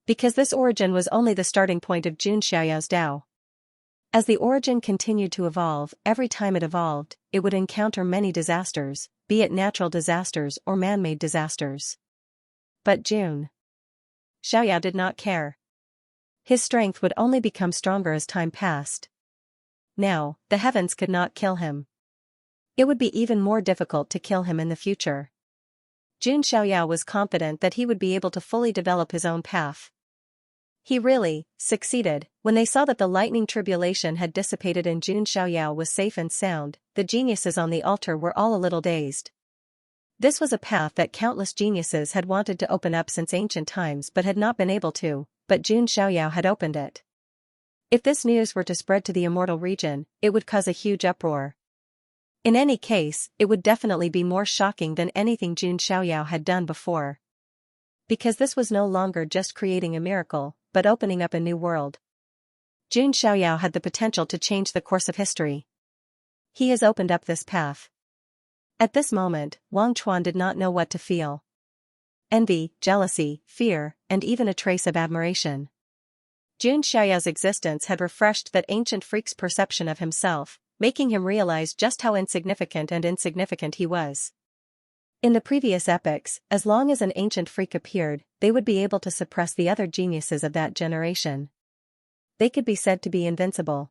Because this origin was only the starting point of Jun Xiaoyao's Tao. As the origin continued to evolve, every time it evolved, it would encounter many disasters, be it natural disasters or man-made disasters. But Jun Xiaoyao did not care. His strength would only become stronger as time passed. Now, the heavens could not kill him. It would be even more difficult to kill him in the future. Jun Xiaoyao was confident that he would be able to fully develop his own path. He really succeeded. When they saw that the lightning tribulation had dissipated and Jun Xiaoyao was safe and sound, the geniuses on the altar were all a little dazed. This was a path that countless geniuses had wanted to open up since ancient times but had not been able to, but Jun Xiaoyao had opened it. If this news were to spread to the immortal region, it would cause a huge uproar. In any case, it would definitely be more shocking than anything Jun Xiaoyao had done before. Because this was no longer just creating a miracle, but opening up a new world. Jun Xiaoyao had the potential to change the course of history. He has opened up this path. At this moment, Wang Chuan did not know what to feel. Envy, jealousy, fear, and even a trace of admiration. Jun Xiaoyao's existence had refreshed that ancient freak's perception of himself, making him realize just how insignificant he was. In the previous epochs, as long as an ancient freak appeared, they would be able to suppress the other geniuses of that generation. They could be said to be invincible.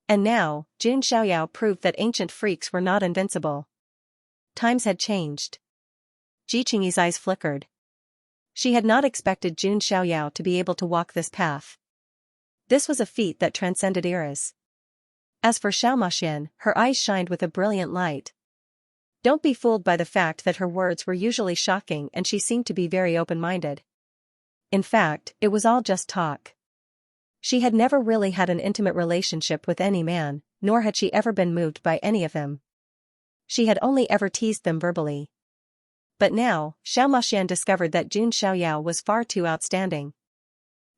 And now, Jun Xiaoyao proved that ancient freaks were not invincible. Times had changed. Ji Qingyi's eyes flickered. She had not expected Jun Xiaoyao to be able to walk this path. This was a feat that transcended eras. As for Xiaomaxian, her eyes shined with a brilliant light. Don't be fooled by the fact that her words were usually shocking and she seemed to be very open-minded. In fact, it was all just talk. She had never really had an intimate relationship with any man, nor had she ever been moved by any of them. She had only ever teased them verbally. But now, Xiaomaxian discovered that Jun Xiaoyao was far too outstanding.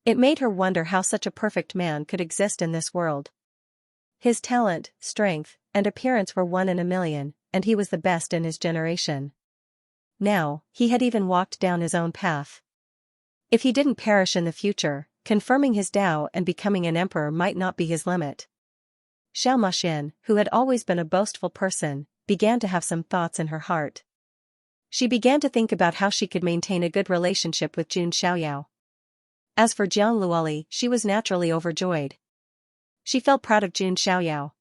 It made her wonder how such a perfect man could exist in this world. His talent, strength, and appearance were 1 in a million, and he was the best in his generation. Now, he had even walked down his own path. If he didn't perish in the future, confirming his Tao and becoming an emperor might not be his limit. Xiaomaxian, who had always been a boastful person, began to have some thoughts in her heart. She began to think about how she could maintain a good relationship with Jun Xiaoyao. As for Jiang Luoli, she was naturally overjoyed. She felt proud of Jun Xiaoyao.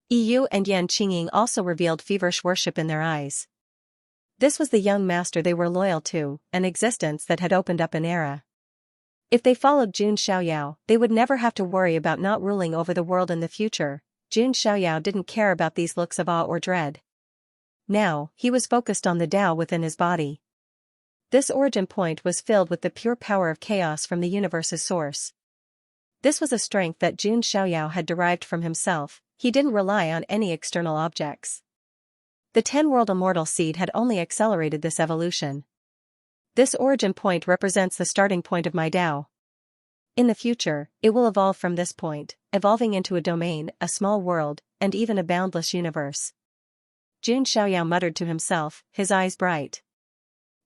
Yu and Yan Qingyi also revealed feverish worship in their eyes. This was the young master they were loyal to, an existence that had opened up an era. If they followed Jun Xiaoyao, they would never have to worry about not ruling over the world in the future. Jun Xiaoyao didn't care about these looks of awe or dread. Now, he was focused on the Tao within his body. This origin point was filled with the pure power of chaos from the universe's source. This was a strength that Jun Xiaoyao had derived from himself. He didn't rely on any external objects. The 10-world immortal seed had only accelerated this evolution. This origin point represents the starting point of my Tao. In the future, it will evolve from this point, evolving into a domain, a small world, and even a boundless universe. Jun Xiaoyao muttered to himself, his eyes bright.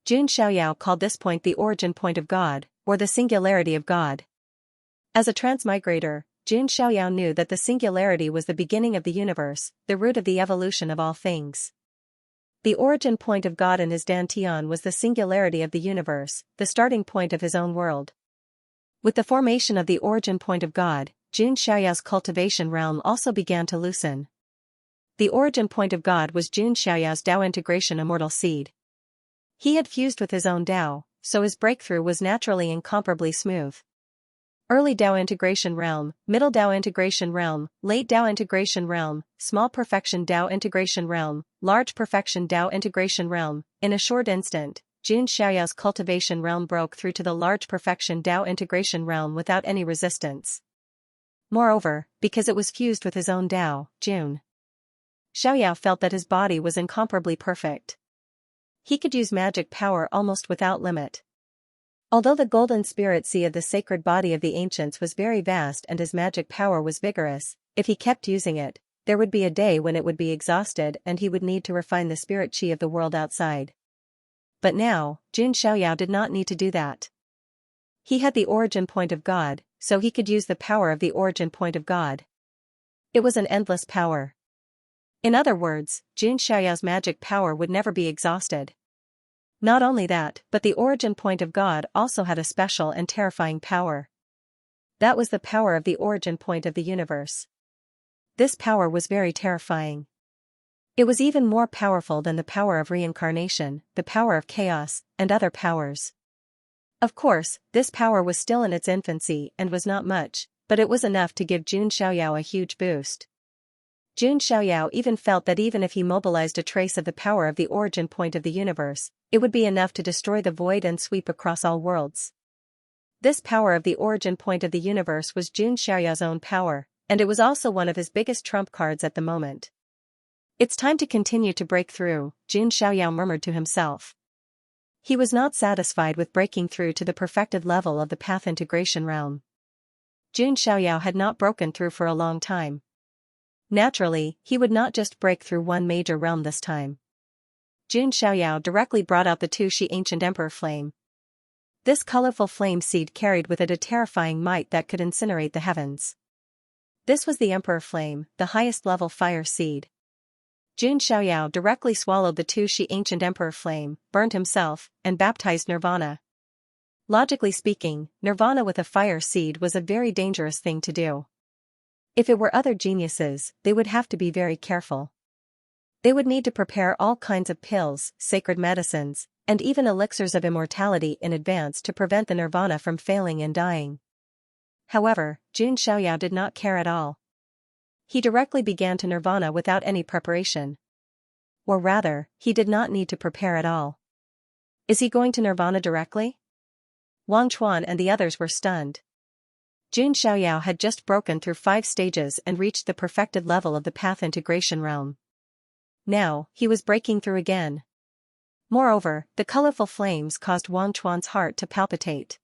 Jun Xiaoyao called this point the origin point of God, or the singularity of God. As a transmigrator, Jun Xiaoyao knew that the singularity was the beginning of the universe, the root of the evolution of all things. The origin point of God in his Dantian was the singularity of the universe, the starting point of his own world. With the formation of the origin point of God, Jun Xiaoyao's cultivation realm also began to loosen. The origin point of God was Jun Xiaoyao's Tao integration immortal seed. He had fused with his own Tao, so his breakthrough was naturally incomparably smooth. Early Tao integration realm, middle Tao integration realm, late Tao integration realm, small perfection Tao integration realm, large perfection Tao integration realm. In a short instant, Jun Xiaoyao's cultivation realm broke through to the large perfection Tao integration realm without any resistance. Moreover, because it was fused with his own Tao, Jun Xiaoyao felt that his body was incomparably perfect. He could use magic power almost without limit. Although the golden spirit sea of the sacred body of the ancients was very vast and his magic power was vigorous, if he kept using it, there would be a day when it would be exhausted and he would need to refine the spirit chi of the world outside. But now, Jun Xiaoyao did not need to do that. He had the origin point of God, so he could use the power of the origin point of God. It was an endless power. In other words, Jun Xiaoyao's magic power would never be exhausted. Not only that, but the origin point of God also had a special and terrifying power. That was the power of the origin point of the universe. This power was very terrifying. It was even more powerful than the power of reincarnation, the power of chaos, and other powers. Of course, this power was still in its infancy and was not much, but it was enough to give Jun Xiaoyao a huge boost. Jun Xiaoyao even felt that even if he mobilized a trace of the power of the origin point of the universe, it would be enough to destroy the void and sweep across all worlds. This power of the origin point of the universe was Jun Xiaoyao's own power, and it was also one of his biggest trump cards at the moment. It's time to continue to break through, Jun Xiaoyao murmured to himself. He was not satisfied with breaking through to the perfected level of the path integration realm. Jun Xiaoyao had not broken through for a long time. Naturally, he would not just break through one major realm this time. Jun Xiaoyao directly brought out the Tu-Shi ancient emperor flame. This colorful flame seed carried with it a terrifying might that could incinerate the heavens. This was the emperor flame, the highest level fire seed. Jun Xiaoyao directly swallowed the Tu-Shi ancient emperor flame, burned himself, and baptized Nirvana. Logically speaking, Nirvana with a fire seed was a very dangerous thing to do. If it were other geniuses, they would have to be very careful. They would need to prepare all kinds of pills, sacred medicines, and even elixirs of immortality in advance to prevent the Nirvana from failing and dying. However, Jun Xiaoyao did not care at all. He directly began to Nirvana without any preparation. Or rather, he did not need to prepare at all. Is he going to Nirvana directly? Wang Chuan and the others were stunned. Jun Xiaoyao had just broken through 5 stages and reached the perfected level of the path integration realm. Now, he was breaking through again. Moreover, the colorful flames caused Wang Chuan's heart to palpitate.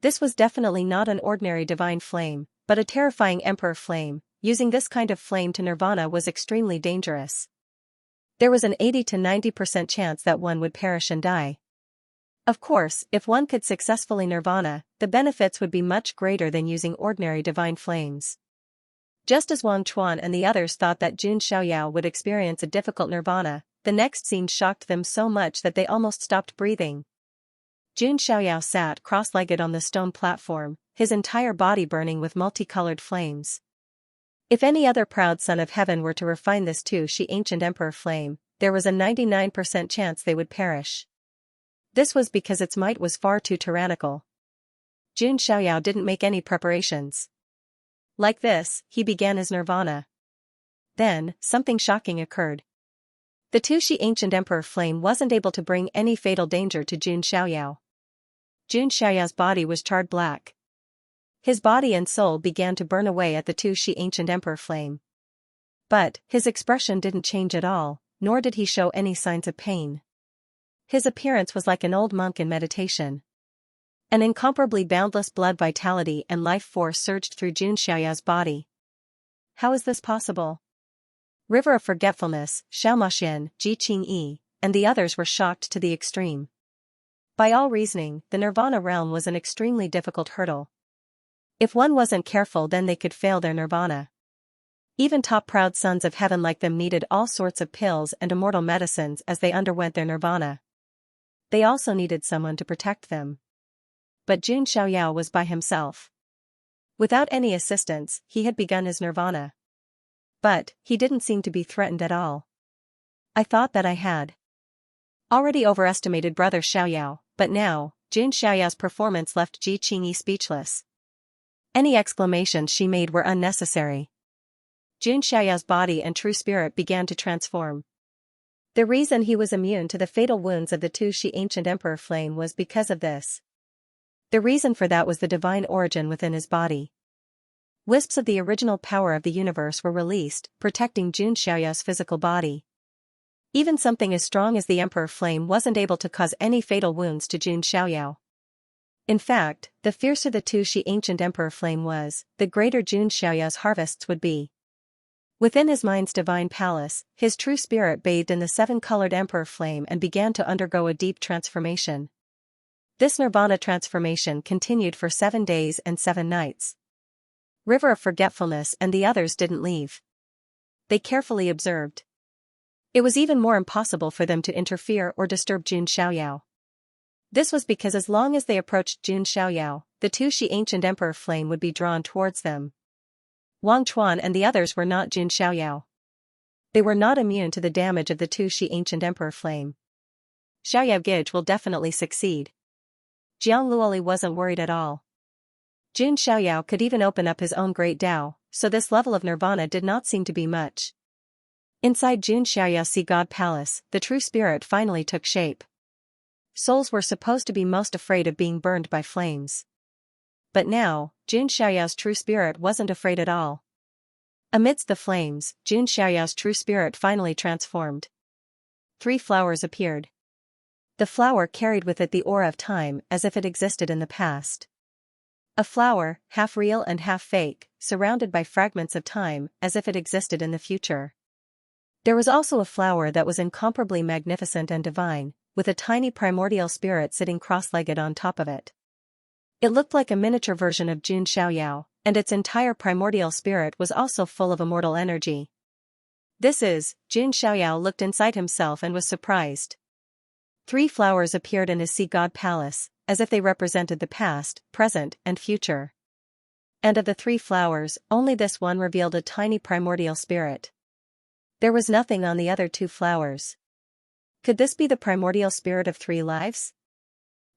This was definitely not an ordinary divine flame, but a terrifying emperor flame. Using this kind of flame to Nirvana was extremely dangerous. There was an 80 to 90% chance that one would perish and die. Of course, if one could successfully Nirvana, the benefits would be much greater than using ordinary divine flames. Just as Wang Chuan and the others thought that Jun Xiaoyao would experience a difficult Nirvana, the next scene shocked them so much that they almost stopped breathing. Jun Xiaoyao sat cross-legged on the stone platform, his entire body burning with multicolored flames. If any other proud son of heaven were to refine this Tu-Shi ancient emperor flame, there was a 99% chance they would perish. This was because its might was far too tyrannical. Jun Xiaoyao didn't make any preparations. Like this, he began his Nirvana. Then, something shocking occurred. The Tu-Shi ancient emperor flame wasn't able to bring any fatal danger to Jun Xiaoyao. Jun Xiaoyao's body was charred black. His body and soul began to burn away at the Tu-Shi ancient emperor flame. But, his expression didn't change at all, nor did he show any signs of pain. His appearance was like an old monk in meditation. An incomparably boundless blood vitality and life force surged through Jun Xiaoyao's body. How is this possible? River of Forgetfulness, Xiaomaxian, Ji Qingyi, and the others were shocked to the extreme. By all reasoning, the Nirvana realm was an extremely difficult hurdle. If one wasn't careful, then they could fail their Nirvana. Even top proud sons of heaven like them needed all sorts of pills and immortal medicines as they underwent their Nirvana. They also needed someone to protect them. But Jun Xiaoyao was by himself. Without any assistance, he had begun his Nirvana. But, he didn't seem to be threatened at all. I thought that I had already overestimated Brother Xiaoyao, but now, Jun Xiaoyao's performance left Ji Qingyi speechless. Any exclamations she made were unnecessary. Jun Xiaoyao's body and true spirit began to transform. The reason he was immune to the fatal wounds of the Tu-Shi ancient emperor flame was because of this. The reason for that was the divine origin within his body. Wisps of the original power of the universe were released, protecting Jun Xiaoyao's physical body. Even something as strong as the emperor flame wasn't able to cause any fatal wounds to Jun Xiaoyao. In fact, the fiercer the Tu-Shi ancient emperor flame was, the greater Jun Xiaoyao's harvests would be. Within his mind's divine palace, his true spirit bathed in the seven-colored emperor flame and began to undergo a deep transformation. This nirvana transformation continued for 7 days and 7 nights. River of Forgetfulness and the others didn't leave. They carefully observed. It was even more impossible for them to interfere or disturb Jun Xiaoyao. This was because as long as they approached Jun Xiaoyao, the 2 Shi ancient emperor flame would be drawn towards them. Wang Chuan and the others were not Jun Xiaoyao. They were not immune to the damage of the 2 Shi ancient emperor flame. Xiaoyao Gij will definitely succeed. Jiang Luoli wasn't worried at all. Jun Xiaoyao could even open up his own great Tao, so this level of nirvana did not seem to be much. Inside Jun Xiaoyao's Sea God Palace, the true spirit finally took shape. Souls were supposed to be most afraid of being burned by flames. But now, Jun Xiaoyao's true spirit wasn't afraid at all. Amidst the flames, Jun Xiaoyao's true spirit finally transformed. 3 flowers appeared. The flower carried with it the aura of time as if it existed in the past. A flower, half real and half fake, surrounded by fragments of time as if it existed in the future. There was also a flower that was incomparably magnificent and divine, with a tiny primordial spirit sitting cross-legged on top of it. It looked like a miniature version of Jun Xiaoyao, and its entire primordial spirit was also full of immortal energy. Jun Xiaoyao looked inside himself and was surprised. 3 flowers appeared in his Sea God Palace, as if they represented the past, present, and future. And of the 3 flowers, only this one revealed a tiny primordial spirit. There was nothing on the other 2 flowers. Could this be the primordial spirit of 3 lives?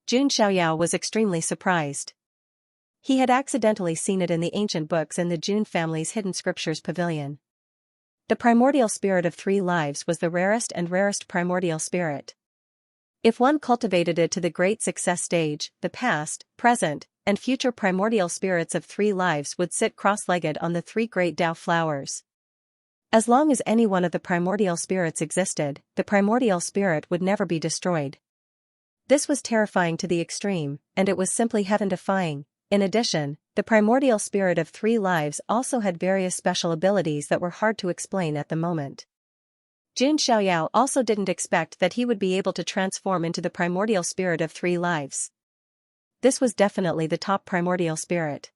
Jun Xiaoyao was extremely surprised. He had accidentally seen it in the ancient books in the Jun family's hidden scriptures pavilion. The primordial spirit of 3 lives was the rarest and rarest primordial spirit. If one cultivated it to the great success stage, the past, present, and future primordial spirits of 3 lives would sit cross-legged on the 3 great Tao flowers. As long as any one of the primordial spirits existed, the primordial spirit would never be destroyed. This was terrifying to the extreme, and it was simply heaven-defying. In addition, the primordial spirit of 3 lives also had various special abilities that were hard to explain at the moment. Jun Xiaoyao also didn't expect that he would be able to transform into the primordial spirit of 3 lives. This was definitely the top primordial spirit.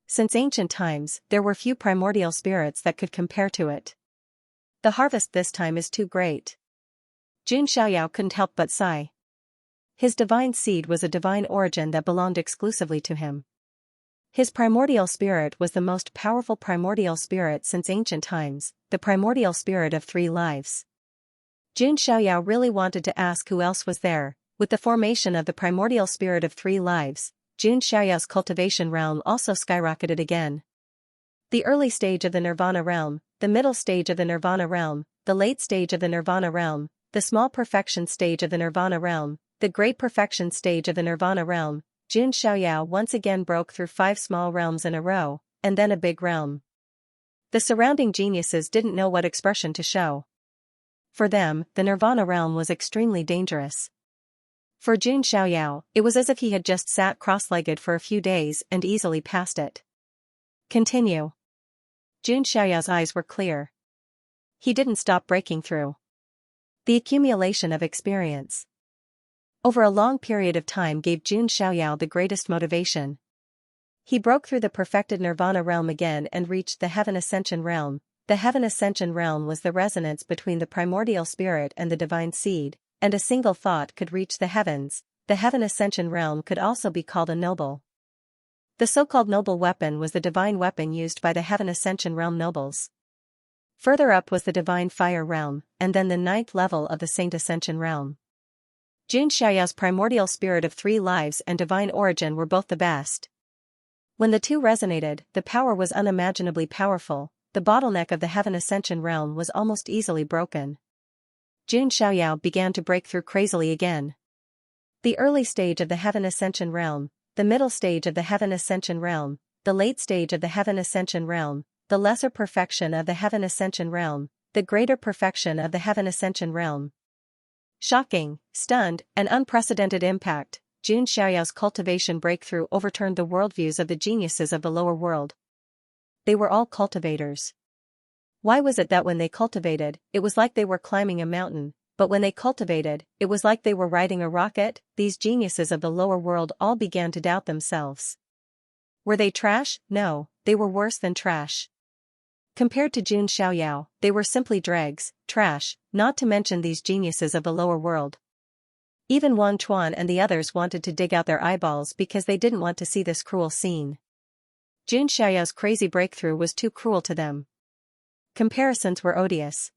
Since ancient times, there were few primordial spirits that could compare to it. The harvest this time is too great. Jun Xiaoyao couldn't help but sigh. His divine seed was a divine origin that belonged exclusively to him. His primordial spirit was the most powerful primordial spirit since ancient times, the primordial spirit of 3 lives. Jun Xiaoyao really wanted to ask who else was there. With the formation of the primordial spirit of 3 lives, Jun Xiaoyao's cultivation realm also skyrocketed again. The early stage of the nirvana realm, the middle stage of the nirvana realm, the late stage of the nirvana realm, the small perfection stage of the nirvana realm, the great perfection stage of the nirvana realm, Jun Xiaoyao once again broke through 5 small realms in a row, and then a big realm. The surrounding geniuses didn't know what expression to show. For them, the nirvana realm was extremely dangerous. For Jun Xiaoyao, it was as if he had just sat cross-legged for a few days and easily passed it. Continue. Jun Xiaoyao's eyes were clear. He didn't stop breaking through. The accumulation of experience over a long period of time gave Jun Xiaoyao the greatest motivation. He broke through the perfected nirvana realm again and reached the heaven ascension realm. The heaven ascension realm was the resonance between the primordial spirit and the divine seed, and a single thought could reach the heavens. The heaven ascension realm could also be called a noble. The so-called noble weapon was the divine weapon used by the heaven ascension realm nobles. Further up was the divine fire realm, and then the 9th level of the saint ascension realm. Jun Xiaoyao's primordial spirit of 3 lives and divine origin were both the best. When the two resonated, the power was unimaginably powerful. The bottleneck of the heaven ascension realm was almost easily broken. Jun Xiaoyao began to break through crazily again. The early stage of the heaven ascension realm, the middle stage of the heaven ascension realm, the late stage of the heaven ascension realm, the lesser perfection of the heaven ascension realm, the greater perfection of the heaven ascension realm. Shocking, stunned, and unprecedented impact, Jun Xiaoyao's cultivation breakthrough overturned the worldviews of the geniuses of the lower world. They were all cultivators. Why was it that when they cultivated, it was like they were climbing a mountain, but when they cultivated, it was like they were riding a rocket? These geniuses of the lower world all began to doubt themselves. Were they trash? No, they were worse than trash. Compared to Jun Xiaoyao, they were simply dregs, trash, not to mention these geniuses of the lower world. Even Wang Chuan and the others wanted to dig out their eyeballs because they didn't want to see this cruel scene. Jun Xiaoyao's crazy breakthrough was too cruel to them. Comparisons were odious.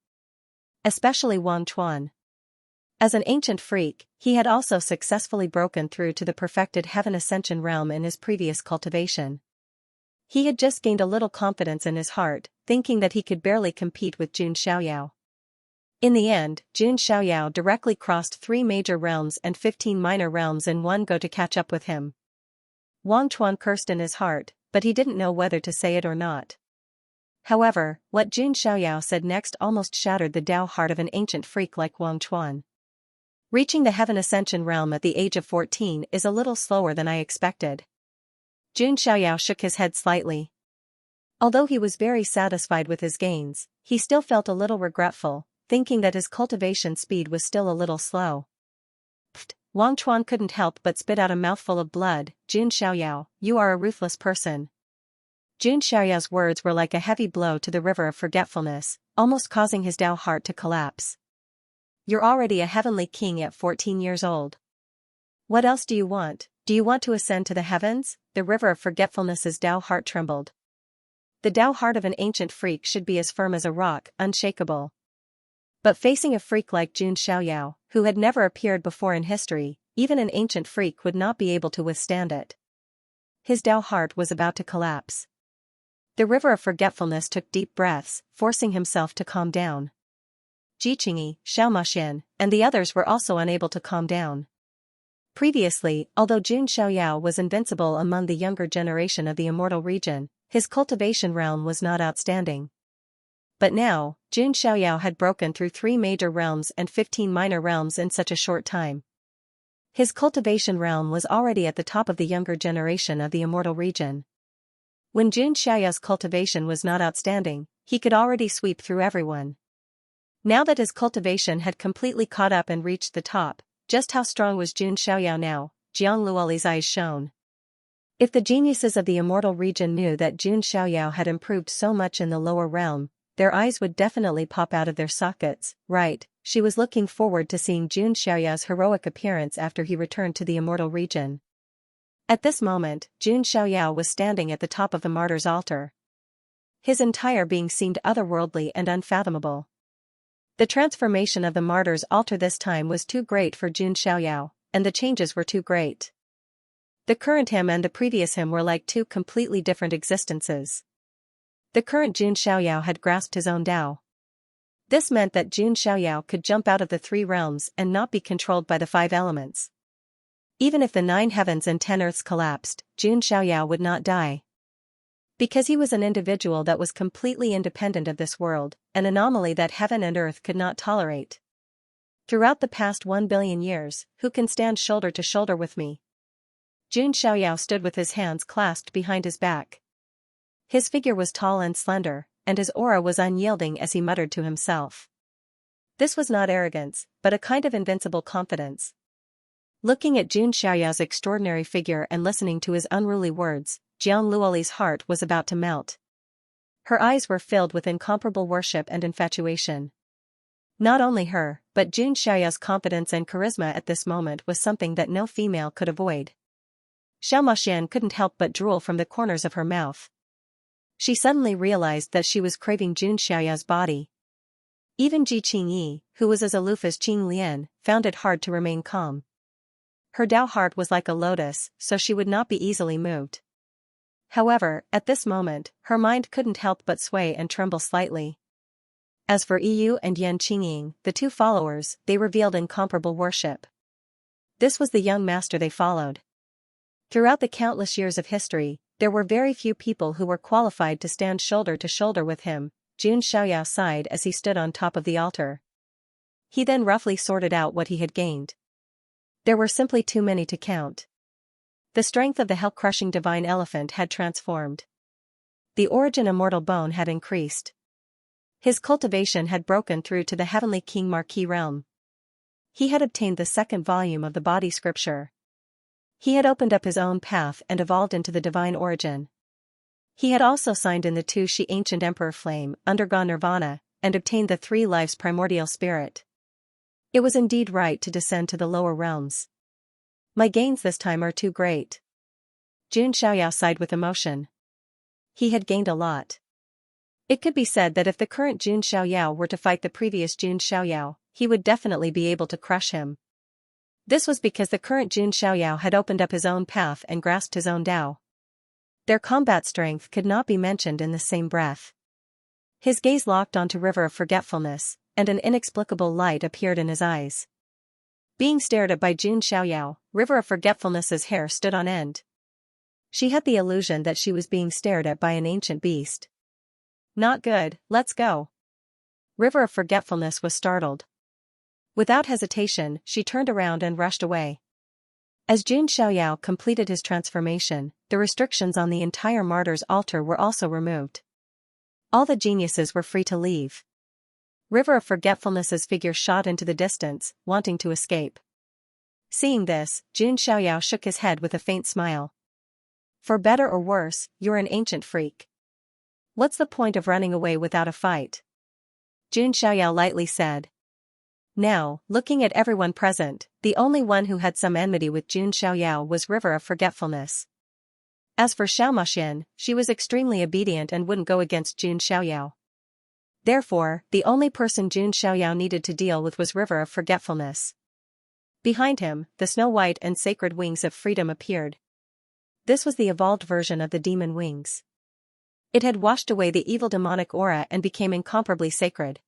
Especially Wang Chuan. As an ancient freak, he had also successfully broken through to the perfected heaven ascension realm in his previous cultivation. He had just gained a little confidence in his heart, thinking that he could barely compete with Jun Xiaoyao. In the end, Jun Xiaoyao directly crossed 3 major realms and 15 minor realms in one go to catch up with him. Wang Chuan cursed in his heart, but he didn't know whether to say it or not. However, what Jun Xiaoyao said next almost shattered the Tao heart of an ancient freak like Wang Chuan. Reaching the heaven ascension realm at the age of 14 is a little slower than I expected. Jun Xiaoyao shook his head slightly. Although he was very satisfied with his gains, he still felt a little regretful, thinking that his cultivation speed was still a little slow. Pfft, Wang Chuan couldn't help but spit out a mouthful of blood. Jun Xiaoyao, you are a ruthless person. Jun Xiaoyao's words were like a heavy blow to the river of forgetfulness, almost causing his Tao heart to collapse. You're already a heavenly king at 14 years old. What else do you want? Do you want to ascend to the heavens? The river of forgetfulness's Tao heart trembled. The Tao heart of an ancient freak should be as firm as a rock, unshakable. But facing a freak like Jun Xiaoyao, who had never appeared before in history, even an ancient freak would not be able to withstand it. His Tao heart was about to collapse. The river of forgetfulness took deep breaths, forcing himself to calm down. Jiqingyi, Xiaomaxian, and the others were also unable to calm down. Previously, although Jun Xiaoyao was invincible among the younger generation of the immortal region, his cultivation realm was not outstanding. But now, Jun Xiaoyao had broken through 3 major realms and 15 minor realms in such a short time. His cultivation realm was already at the top of the younger generation of the immortal region. When Jun Xiaoyao's cultivation was not outstanding, he could already sweep through everyone. Now that his cultivation had completely caught up and reached the top, just how strong was Jun Xiaoyao now? Jiang Luoli's eyes shone. If the geniuses of the immortal region knew that Jun Xiaoyao had improved so much in the lower realm, their eyes would definitely pop out of their sockets. Right, she was looking forward to seeing Jun Xiaoyao's heroic appearance after he returned to the immortal region. At this moment, Jun Xiaoyao was standing at the top of the martyr's altar. His entire being seemed otherworldly and unfathomable. The transformation of the martyr's altar this time was too great for Jun Xiaoyao, and the changes were too great. The current him and the previous him were like 2 completely different existences. The current Jun Xiaoyao had grasped his own Tao. This meant that Jun Xiaoyao could jump out of the 3 realms and not be controlled by the 5 elements. Even if the 9 heavens and 10 earths collapsed, Jun Xiaoyao would not die. Because he was an individual that was completely independent of this world, an anomaly that heaven and earth could not tolerate. Throughout the past 1 billion years, who can stand shoulder to shoulder with me? Jun Xiaoyao stood with his hands clasped behind his back. His figure was tall and slender, and his aura was unyielding as he muttered to himself. This was not arrogance, but a kind of invincible confidence. Looking at Jun Xiaoyao's extraordinary figure and listening to his unruly words, Jiang Luoli's heart was about to melt. Her eyes were filled with incomparable worship and infatuation. Not only her, but Jun Xiaoyao's confidence and charisma at this moment was something that no female could avoid. Xiaomaxian couldn't help but drool from the corners of her mouth. She suddenly realized that she was craving Jun Xiaoyao's body. Even Jiqingyi, who was as aloof as Qing Lian, found it hard to remain calm. Her Tao heart was like a lotus, so she would not be easily moved. However, at this moment, her mind couldn't help but sway and tremble slightly. As for Yu and Yan Qingying, the 2 followers, they revealed incomparable worship. This was the young master they followed. Throughout the countless years of history, there were very few people who were qualified to stand shoulder to shoulder with him. Jun Xiaoyao sighed as he stood on top of the altar. He then roughly sorted out what he had gained. There were simply too many to count. The strength of the hell-crushing divine elephant had transformed. The origin immortal bone had increased. His cultivation had broken through to the heavenly King Marquis realm. He had obtained the second volume of the body scripture. He had opened up his own path and evolved into the divine origin. He had also signed in the two Shi ancient emperor flame, undergone nirvana, and obtained the 3 lives primordial spirit. It was indeed right to descend to the lower realms. My gains this time are too great. Jun Xiaoyao sighed with emotion. He had gained a lot. It could be said that if the current Jun Xiaoyao were to fight the previous Jun Xiaoyao, he would definitely be able to crush him. This was because the current Jun Xiaoyao had opened up his own path and grasped his own Tao. Their combat strength could not be mentioned in the same breath. His gaze locked onto River of Forgetfulness, and an inexplicable light appeared in his eyes. Being stared at by Jun Xiaoyao, River of Forgetfulness's hair stood on end. She had the illusion that she was being stared at by an ancient beast. Not good, let's go. River of Forgetfulness was startled. Without hesitation, she turned around and rushed away. As Jun Xiaoyao completed his transformation, the restrictions on the entire martyr's altar were also removed. All the geniuses were free to leave. River of Forgetfulness's figure shot into the distance, wanting to escape. Seeing this, Jun Xiaoyao shook his head with a faint smile. For better or worse, you're an ancient freak. What's the point of running away without a fight? Jun Xiaoyao lightly said. Now, looking at everyone present, the only one who had some enmity with Jun Xiaoyao was River of Forgetfulness. As for Xiaomaxian, she was extremely obedient and wouldn't go against Jun Xiaoyao. Therefore, the only person Jun Xiaoyao needed to deal with was River of Forgetfulness. Behind him, the snow-white and sacred wings of freedom appeared. This was the evolved version of the demon wings. It had washed away the evil demonic aura and became incomparably sacred.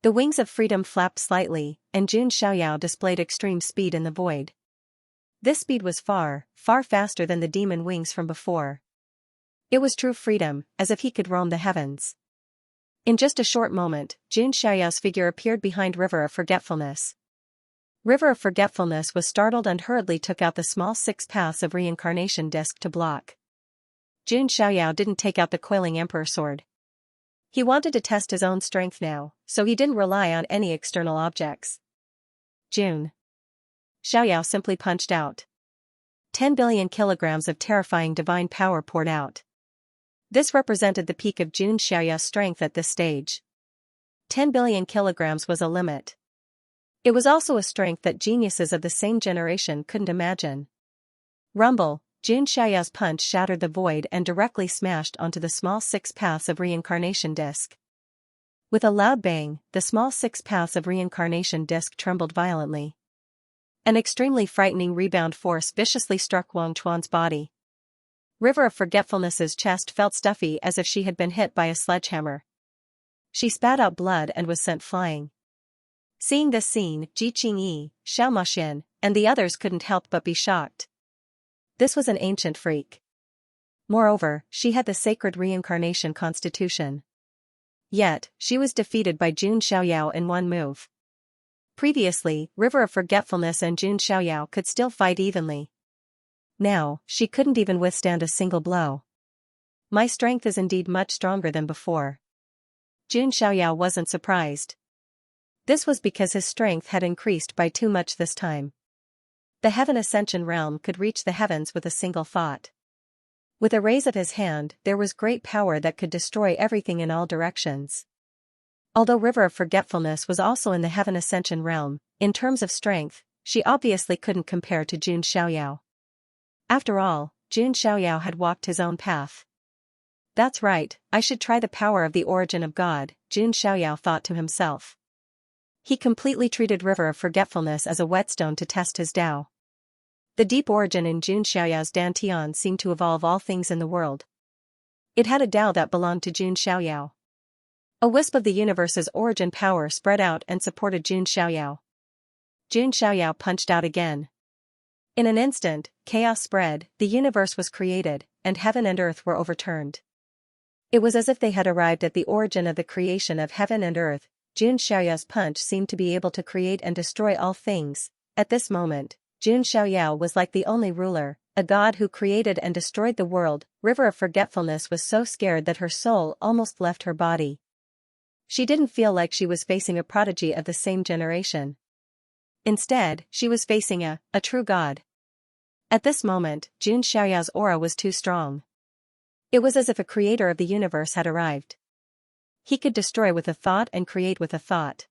The wings of freedom flapped slightly, and Jun Xiaoyao displayed extreme speed in the void. This speed was far, far faster than the demon wings from before. It was true freedom, as if he could roam the heavens. In just a short moment, Jun Xiaoyao's figure appeared behind River of Forgetfulness. River of Forgetfulness was startled and hurriedly took out the small 6 paths of reincarnation disc to block. Jun Xiaoyao didn't take out the coiling emperor sword. He wanted to test his own strength now, so he didn't rely on any external objects. Jun Xiaoyao simply punched out. 10 billion kilograms of terrifying divine power poured out. This represented the peak of Jun Xiaoyao's strength at this stage. 10 billion kilograms was a limit. It was also a strength that geniuses of the same generation couldn't imagine. Rumble, Jun Xiaoyao's punch shattered the void and directly smashed onto the small 6 paths of reincarnation disc. With a loud bang, the small 6 paths of reincarnation disc trembled violently. An extremely frightening rebound force viciously struck Wang Chuan's body. River of Forgetfulness's chest felt stuffy as if she had been hit by a sledgehammer. She spat out blood and was sent flying. Seeing this scene, Ji Qingyi, Xiaomaxian, and the others couldn't help but be shocked. This was an ancient freak. Moreover, she had the sacred reincarnation constitution. Yet, she was defeated by Jun Xiaoyao in one move. Previously, River of Forgetfulness and Jun Xiaoyao could still fight evenly. Now, she couldn't even withstand a single blow. My strength is indeed much stronger than before. Jun Xiaoyao wasn't surprised. This was because his strength had increased by too much this time. The Heaven Ascension realm could reach the heavens with a single thought. With a raise of his hand, there was great power that could destroy everything in all directions. Although River of Forgetfulness was also in the Heaven Ascension realm, in terms of strength, she obviously couldn't compare to Jun Xiaoyao. After all, Jun Xiaoyao had walked his own path. That's right, I should try the power of the origin of God, Jun Xiaoyao thought to himself. He completely treated River of Forgetfulness as a whetstone to test his Tao. The deep origin in Jun Xiaoyao's Dantian seemed to evolve all things in the world. It had a Tao that belonged to Jun Xiaoyao. A wisp of the universe's origin power spread out and supported Jun Xiaoyao. Jun Xiaoyao punched out again. In an instant, chaos spread, the universe was created, and heaven and earth were overturned. It was as if they had arrived at the origin of the creation of heaven and earth. Jun Xiaoyao's punch seemed to be able to create and destroy all things. At this moment, Jun Xiaoyao was like the only ruler, a god who created and destroyed the world. River of Forgetfulness was so scared that her soul almost left her body. She didn't feel like she was facing a prodigy of the same generation. Instead, she was facing a true god. At this moment, Jun Xiaoyao's aura was too strong. It was as if a creator of the universe had arrived. He could destroy with a thought and create with a thought.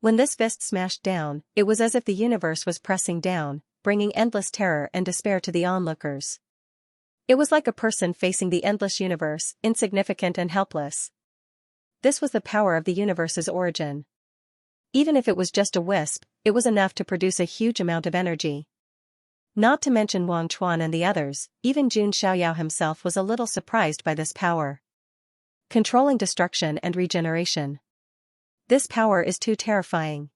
When this fist smashed down, it was as if the universe was pressing down, bringing endless terror and despair to the onlookers. It was like a person facing the endless universe, insignificant and helpless. This was the power of the universe's origin. Even if it was just a wisp, it was enough to produce a huge amount of energy. Not to mention Wang Chuan and the others, even Jun Xiaoyao himself was a little surprised by this power. Controlling destruction and regeneration. This power is too terrifying.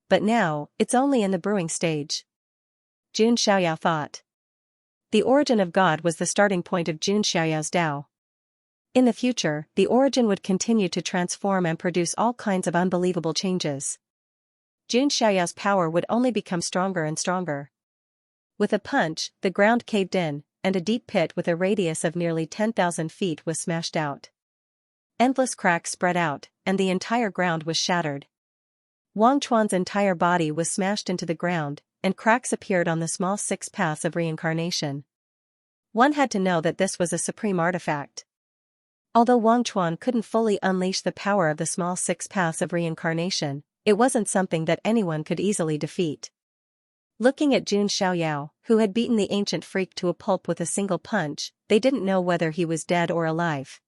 But now, it's only in the brewing stage. Jun Xiaoyao thought. The origin of God was the starting point of Jun Xiaoyao's Tao. In the future, the origin would continue to transform and produce all kinds of unbelievable changes. Jun Xiaoyao's power would only become stronger and stronger. With a punch, the ground caved in, and a deep pit with a radius of nearly 10,000 feet was smashed out. Endless cracks spread out, and the entire ground was shattered. Wang Chuan's entire body was smashed into the ground, and cracks appeared on the small 6 paths of reincarnation. One had to know that this was a supreme artifact. Although Wang Chuan couldn't fully unleash the power of the small 6 paths of reincarnation, it wasn't something that anyone could easily defeat. Looking at Jun Xiaoyao, who had beaten the ancient freak to a pulp with a single punch, they didn't know whether he was dead or alive.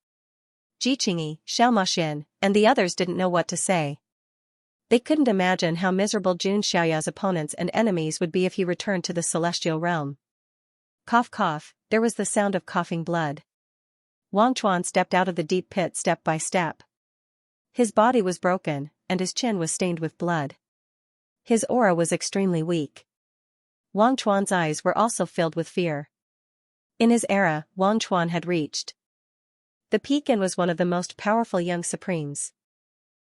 Ji Qingyi, Xiaomaxian, and the others didn't know what to say. They couldn't imagine how miserable Jun Xiaoyao's opponents and enemies would be if he returned to the celestial realm. Cough cough, there was the sound of coughing blood. Wang Chuan stepped out of the deep pit step by step. His body was broken, and his chin was stained with blood. His aura was extremely weak. Wang Chuan's eyes were also filled with fear. In his era, Wang Chuan had reached the peak and was one of the most powerful young supremes.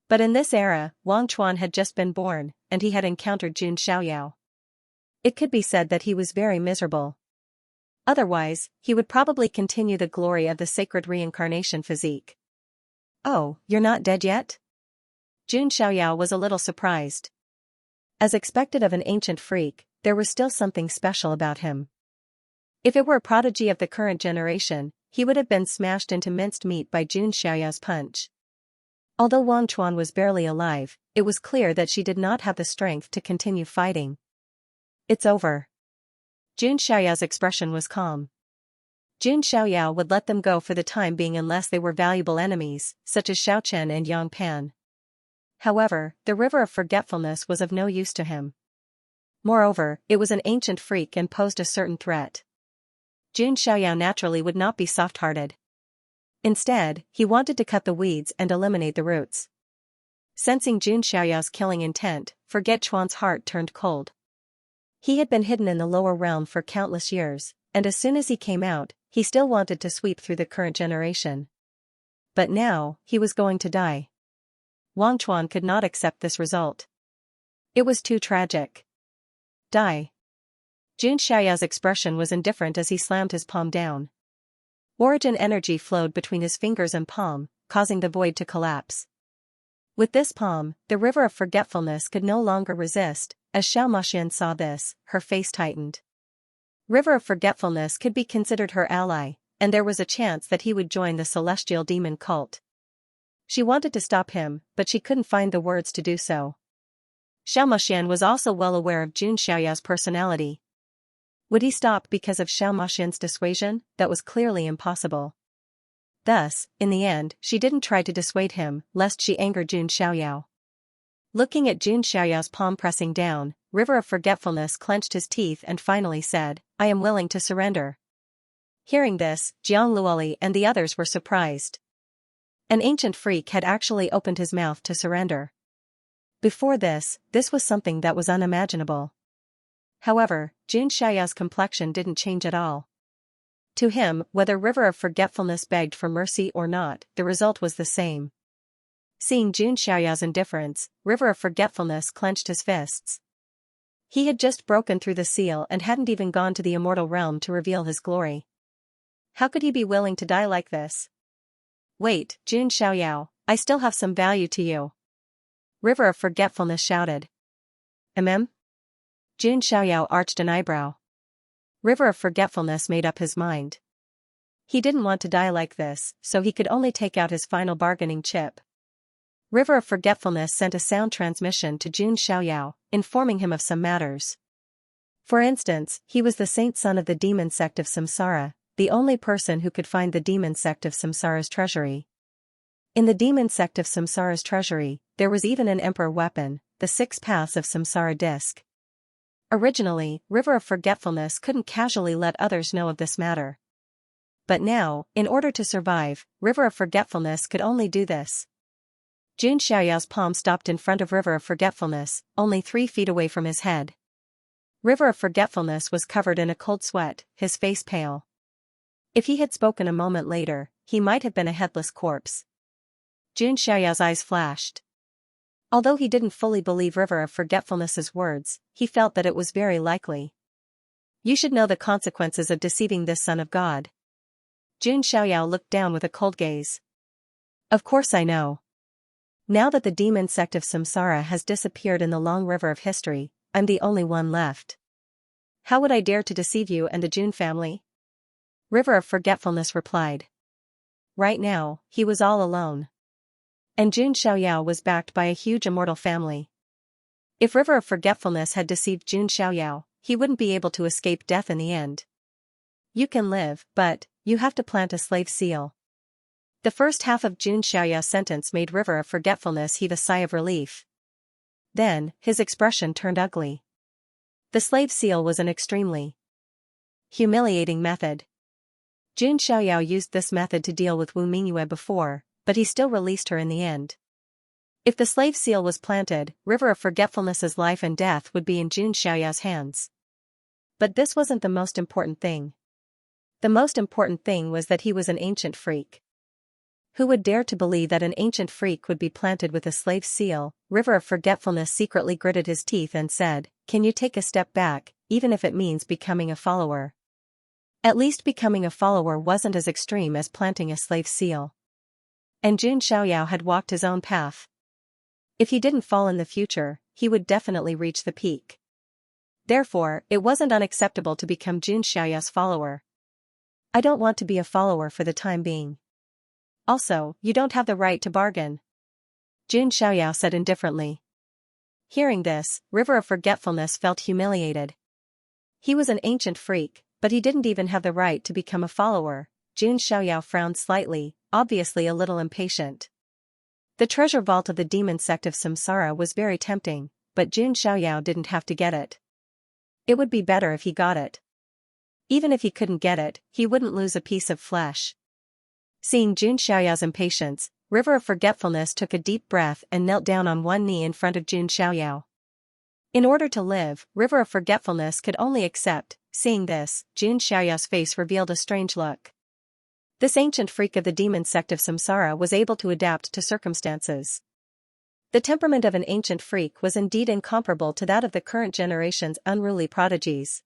But in this era, Wang Chuan had just been born, and he had encountered Jun Xiaoyao. It could be said that he was very miserable. Otherwise, he would probably continue the glory of the sacred reincarnation physique. Oh, you're not dead yet? Jun Xiaoyao was a little surprised. As expected of an ancient freak, there was still something special about him. If it were a prodigy of the current generation, he would have been smashed into minced meat by Jun Xiaoyao's punch. Although Wang Chuan was barely alive, it was clear that she did not have the strength to continue fighting. It's over. Jun Xiaoyao's expression was calm. Jun Xiaoyao would let them go for the time being unless they were valuable enemies, such as Xiao Chen and Yang Pan. However, the river of forgetfulness was of no use to him. Moreover, it was an ancient freak and posed a certain threat. Jun Xiaoyao naturally would not be soft-hearted. Instead, he wanted to cut the weeds and eliminate the roots. Sensing Jun Xiaoyao's killing intent, Forget Chuan's heart turned cold. He had been hidden in the lower realm for countless years, and as soon as he came out, he still wanted to sweep through the current generation. But now, he was going to die. Wang Chuan could not accept this result. It was too tragic. Die. Jun Xiaoyao's expression was indifferent as he slammed his palm down. Origin energy flowed between his fingers and palm, causing the void to collapse. With this palm, the river of forgetfulness could no longer resist. As Xiaomaxian saw this, her face tightened. River of Forgetfulness could be considered her ally, and there was a chance that he would join the celestial demon cult. She wanted to stop him, but she couldn't find the words to do so. Xiaomaxian was also well aware of Jun Xiaoyao's personality. Would he stop because of Xiaomaxian's dissuasion? That was clearly impossible. Thus, in the end, she didn't try to dissuade him, lest she anger Jun Xiaoyao. Looking at Jun Xiaoyao's palm pressing down, River of Forgetfulness clenched his teeth and finally said, "I am willing to surrender." Hearing this, Jiang Luoli and the others were surprised. An ancient freak had actually opened his mouth to surrender. Before this was something that was unimaginable. However, Jun Xiaoyao's complexion didn't change at all. To him, whether River of Forgetfulness begged for mercy or not, the result was the same. Seeing Jun Xiaoyao's indifference, River of Forgetfulness clenched his fists. He had just broken through the seal and hadn't even gone to the immortal realm to reveal his glory. How could he be willing to die like this? Wait, Jun Xiaoyao, I still have some value to you. River of Forgetfulness shouted. Jun Xiaoyao arched an eyebrow. River of Forgetfulness made up his mind. He didn't want to die like this, so he could only take out his final bargaining chip. River of Forgetfulness sent a sound transmission to Jun Xiaoyao, informing him of some matters. For instance, he was the saint son of the demon sect of Samsara, the only person who could find the demon sect of Samsara's treasury. In the demon sect of Samsara's treasury, there was even an emperor weapon, the 6 paths of Samsara disc. Originally, River of Forgetfulness couldn't casually let others know of this matter. But now, in order to survive, River of Forgetfulness could only do this. Jun Xiaoyao's palm stopped in front of River of Forgetfulness, only 3 feet away from his head. River of Forgetfulness was covered in a cold sweat, his face pale. If he had spoken a moment later, he might have been a headless corpse. Jun Xiaoyao's eyes flashed. Although he didn't fully believe River of Forgetfulness's words, he felt that it was very likely. You should know the consequences of deceiving this son of God. Jun Xiaoyao looked down with a cold gaze. Of course I know. Now that the demon sect of Samsara has disappeared in the long river of history, I'm the only one left. How would I dare to deceive you and the Jun family? River of Forgetfulness replied. Right now, he was all alone. And Jun Xiaoyao was backed by a huge immortal family. If River of Forgetfulness had deceived Jun Xiaoyao, he wouldn't be able to escape death in the end. You can live, but you have to plant a slave seal. The first half of Jun Xiaoyao's sentence made River of Forgetfulness heave a sigh of relief. Then, his expression turned ugly. The slave seal was an extremely humiliating method. Jun Xiaoyao used this method to deal with Wu Mingyue before, but he still released her in the end. If the slave seal was planted, River of Forgetfulness's life and death would be in Jun Xiaoyao's hands. But this wasn't the most important thing. The most important thing was that he was an ancient freak. Who would dare to believe that an ancient freak would be planted with a slave seal? River of Forgetfulness secretly gritted his teeth and said, "Can you take a step back, even if it means becoming a follower?" At least becoming a follower wasn't as extreme as planting a slave seal. And Jun Xiaoyao had walked his own path. If he didn't fall in the future, he would definitely reach the peak. Therefore, it wasn't unacceptable to become Jun Xiaoyao's follower. I don't want to be a follower for the time being. Also, you don't have the right to bargain. Jun Xiaoyao said indifferently. Hearing this, River of Forgetfulness felt humiliated. He was an ancient freak, but he didn't even have the right to become a follower. Jun Xiaoyao frowned slightly, obviously a little impatient. The treasure vault of the demon sect of Samsara was very tempting, but Jun Xiaoyao didn't have to get it. It would be better if he got it. Even if he couldn't get it, he wouldn't lose a piece of flesh. Seeing Jun Xiaoyao's impatience, River of Forgetfulness took a deep breath and knelt down on one knee in front of Jun Xiaoyao. In order to live, River of Forgetfulness could only accept. Seeing this, Jun Xiaoyao's face revealed a strange look. This ancient freak of the demon sect of Samsara was able to adapt to circumstances. The temperament of an ancient freak was indeed incomparable to that of the current generation's unruly prodigies.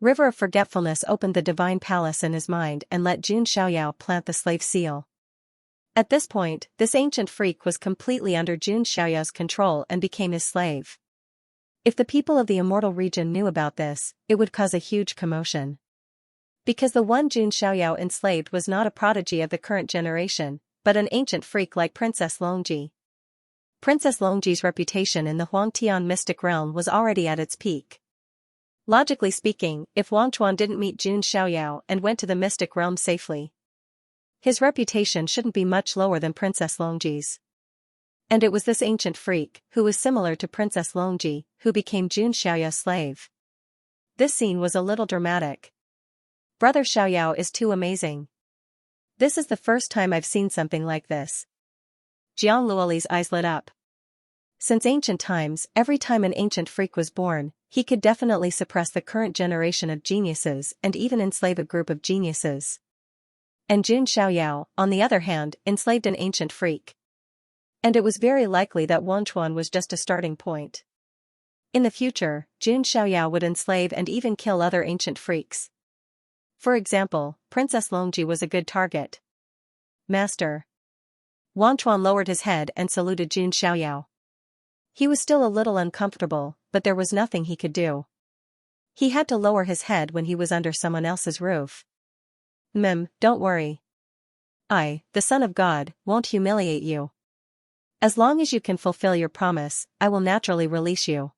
River of Forgetfulness opened the divine palace in his mind and let Jun Xiaoyao plant the slave seal. At this point, this ancient freak was completely under Jun Xiaoyao's control and became his slave. If the people of the immortal region knew about this, it would cause a huge commotion. Because the one Jun Xiaoyao enslaved was not a prodigy of the current generation, but an ancient freak like Princess Longji. Princess Longji's reputation in the Huangtian mystic realm was already at its peak. Logically speaking, if Wang Chuan didn't meet Jun Xiaoyao and went to the mystic realm safely, his reputation shouldn't be much lower than Princess Longji's. And it was this ancient freak, who was similar to Princess Longji, who became Jun Xiaoyao's slave. This scene was a little dramatic. Brother Xiaoyao is too amazing. This is the first time I've seen something like this. Jiang Luoli's eyes lit up. Since ancient times, every time an ancient freak was born, he could definitely suppress the current generation of geniuses and even enslave a group of geniuses. And Jun Xiaoyao, on the other hand, enslaved an ancient freak. And it was very likely that Wang Chuan was just a starting point. In the future, Jun Xiaoyao would enslave and even kill other ancient freaks. For example, Princess Longji was a good target. Master. Wang Chuan lowered his head and saluted Jun Xiaoyao. He was still a little uncomfortable, but there was nothing he could do. He had to lower his head when he was under someone else's roof. Don't worry. I, the Son of God, won't humiliate you. As long as you can fulfill your promise, I will naturally release you.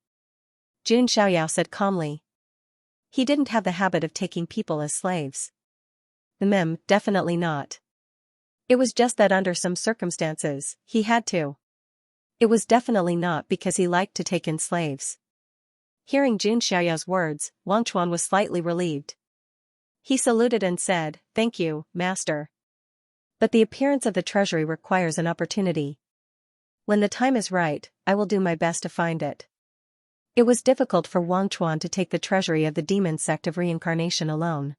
Jun Xiaoyao said calmly. He didn't have the habit of taking people as slaves. Definitely not. It was just that under some circumstances, he had to. It was definitely not because he liked to take in slaves. Hearing Jun Xiaoyao's words, Wang Chuan was slightly relieved. He saluted and said, "Thank you, master. But the appearance of the treasury requires an opportunity. When the time is right, I will do my best to find it." It was difficult for Wang Chuan to take the treasury of the demon sect of reincarnation alone.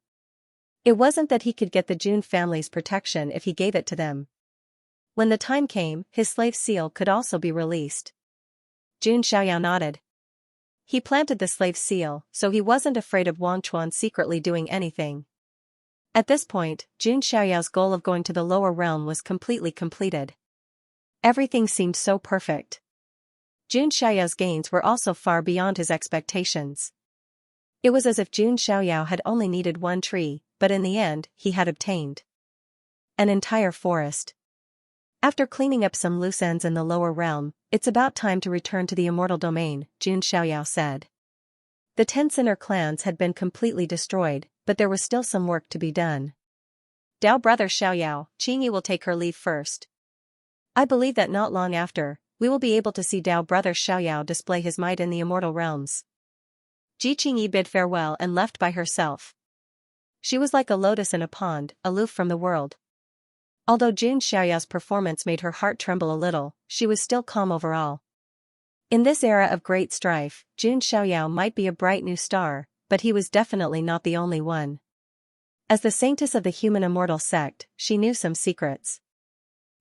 It wasn't that he could get the Jun family's protection if he gave it to them. When the time came, his slave seal could also be released. Jun Xiaoyao nodded. He planted the slave seal, so he wasn't afraid of Wang Chuan secretly doing anything. At this point, Jun Xiaoyao's goal of going to the lower realm was completely completed. Everything seemed so perfect. Jun Xiaoyao's gains were also far beyond his expectations. It was as if Jun Xiaoyao had only needed one tree, but in the end, he had obtained an entire forest. After cleaning up some loose ends in the lower realm, it's about time to return to the immortal domain, Jun Xiaoyao said. The 10 sinner clans had been completely destroyed, but there was still some work to be done. Dao brother Xiaoyao, Qingyi will take her leave first. I believe that not long after, we will be able to see Dao brother Xiaoyao display his might in the immortal realms. Ji Qingyi bid farewell and left by herself. She was like a lotus in a pond, aloof from the world. Although Jun Xiaoyao's performance made her heart tremble a little, she was still calm overall. In this era of great strife, Jun Xiaoyao might be a bright new star, but he was definitely not the only one. As the saintess of the human immortal sect, she knew some secrets.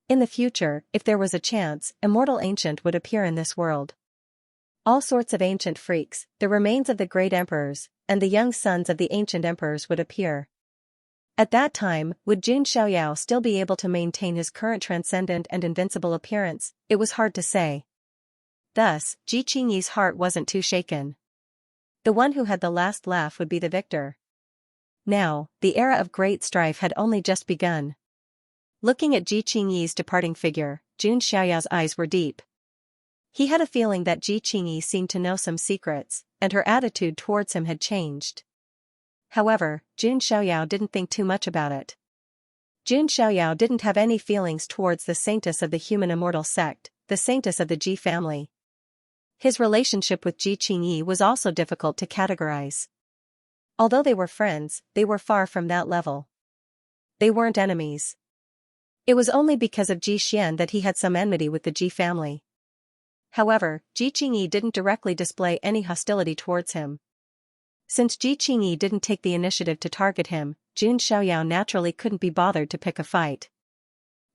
In the future, if there was a chance, immortal ancient would appear in this world. All sorts of ancient freaks, the remains of the great emperors, and the young sons of the ancient emperors would appear. At that time, would Jun Xiaoyao still be able to maintain his current transcendent and invincible appearance? It was hard to say. Thus, Ji Qingyi's heart wasn't too shaken. The one who had the last laugh would be the victor. Now, the era of great strife had only just begun. Looking at Ji Qingyi's departing figure, Jun Xiaoyao's eyes were deep. He had a feeling that Ji Qingyi seemed to know some secrets, and her attitude towards him had changed. However, Jun Xiaoyao didn't think too much about it. Jun Xiaoyao didn't have any feelings towards the saintess of the human immortal sect, the saintess of the Ji family. His relationship with Ji Qingyi was also difficult to categorize. Although they were friends, they were far from that level. They weren't enemies. It was only because of Ji Xian that he had some enmity with the Ji family. However, Ji Qingyi didn't directly display any hostility towards him. Since Ji Qingyi didn't take the initiative to target him, Jun Xiaoyao naturally couldn't be bothered to pick a fight.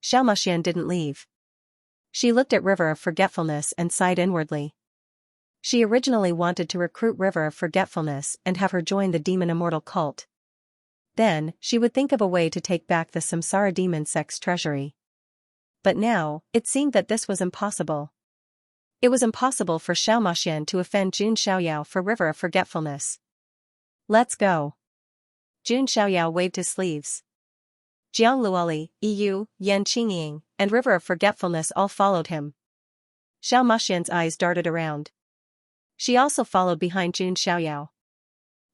Xiaomaxian didn't leave. She looked at River of Forgetfulness and sighed inwardly. She originally wanted to recruit River of Forgetfulness and have her join the demon immortal cult. Then, she would think of a way to take back the Samsara demon sect's treasury. But now, it seemed that this was impossible. It was impossible for Xiaomaxian to offend Jun Xiaoyao for River of Forgetfulness. Let's go. Jun Xiaoyao waved his sleeves. Jiang Luoli, Yu, Yan Qingying, and River of Forgetfulness all followed him. Xiaomaxian's eyes darted around. She also followed behind Jun Xiaoyao.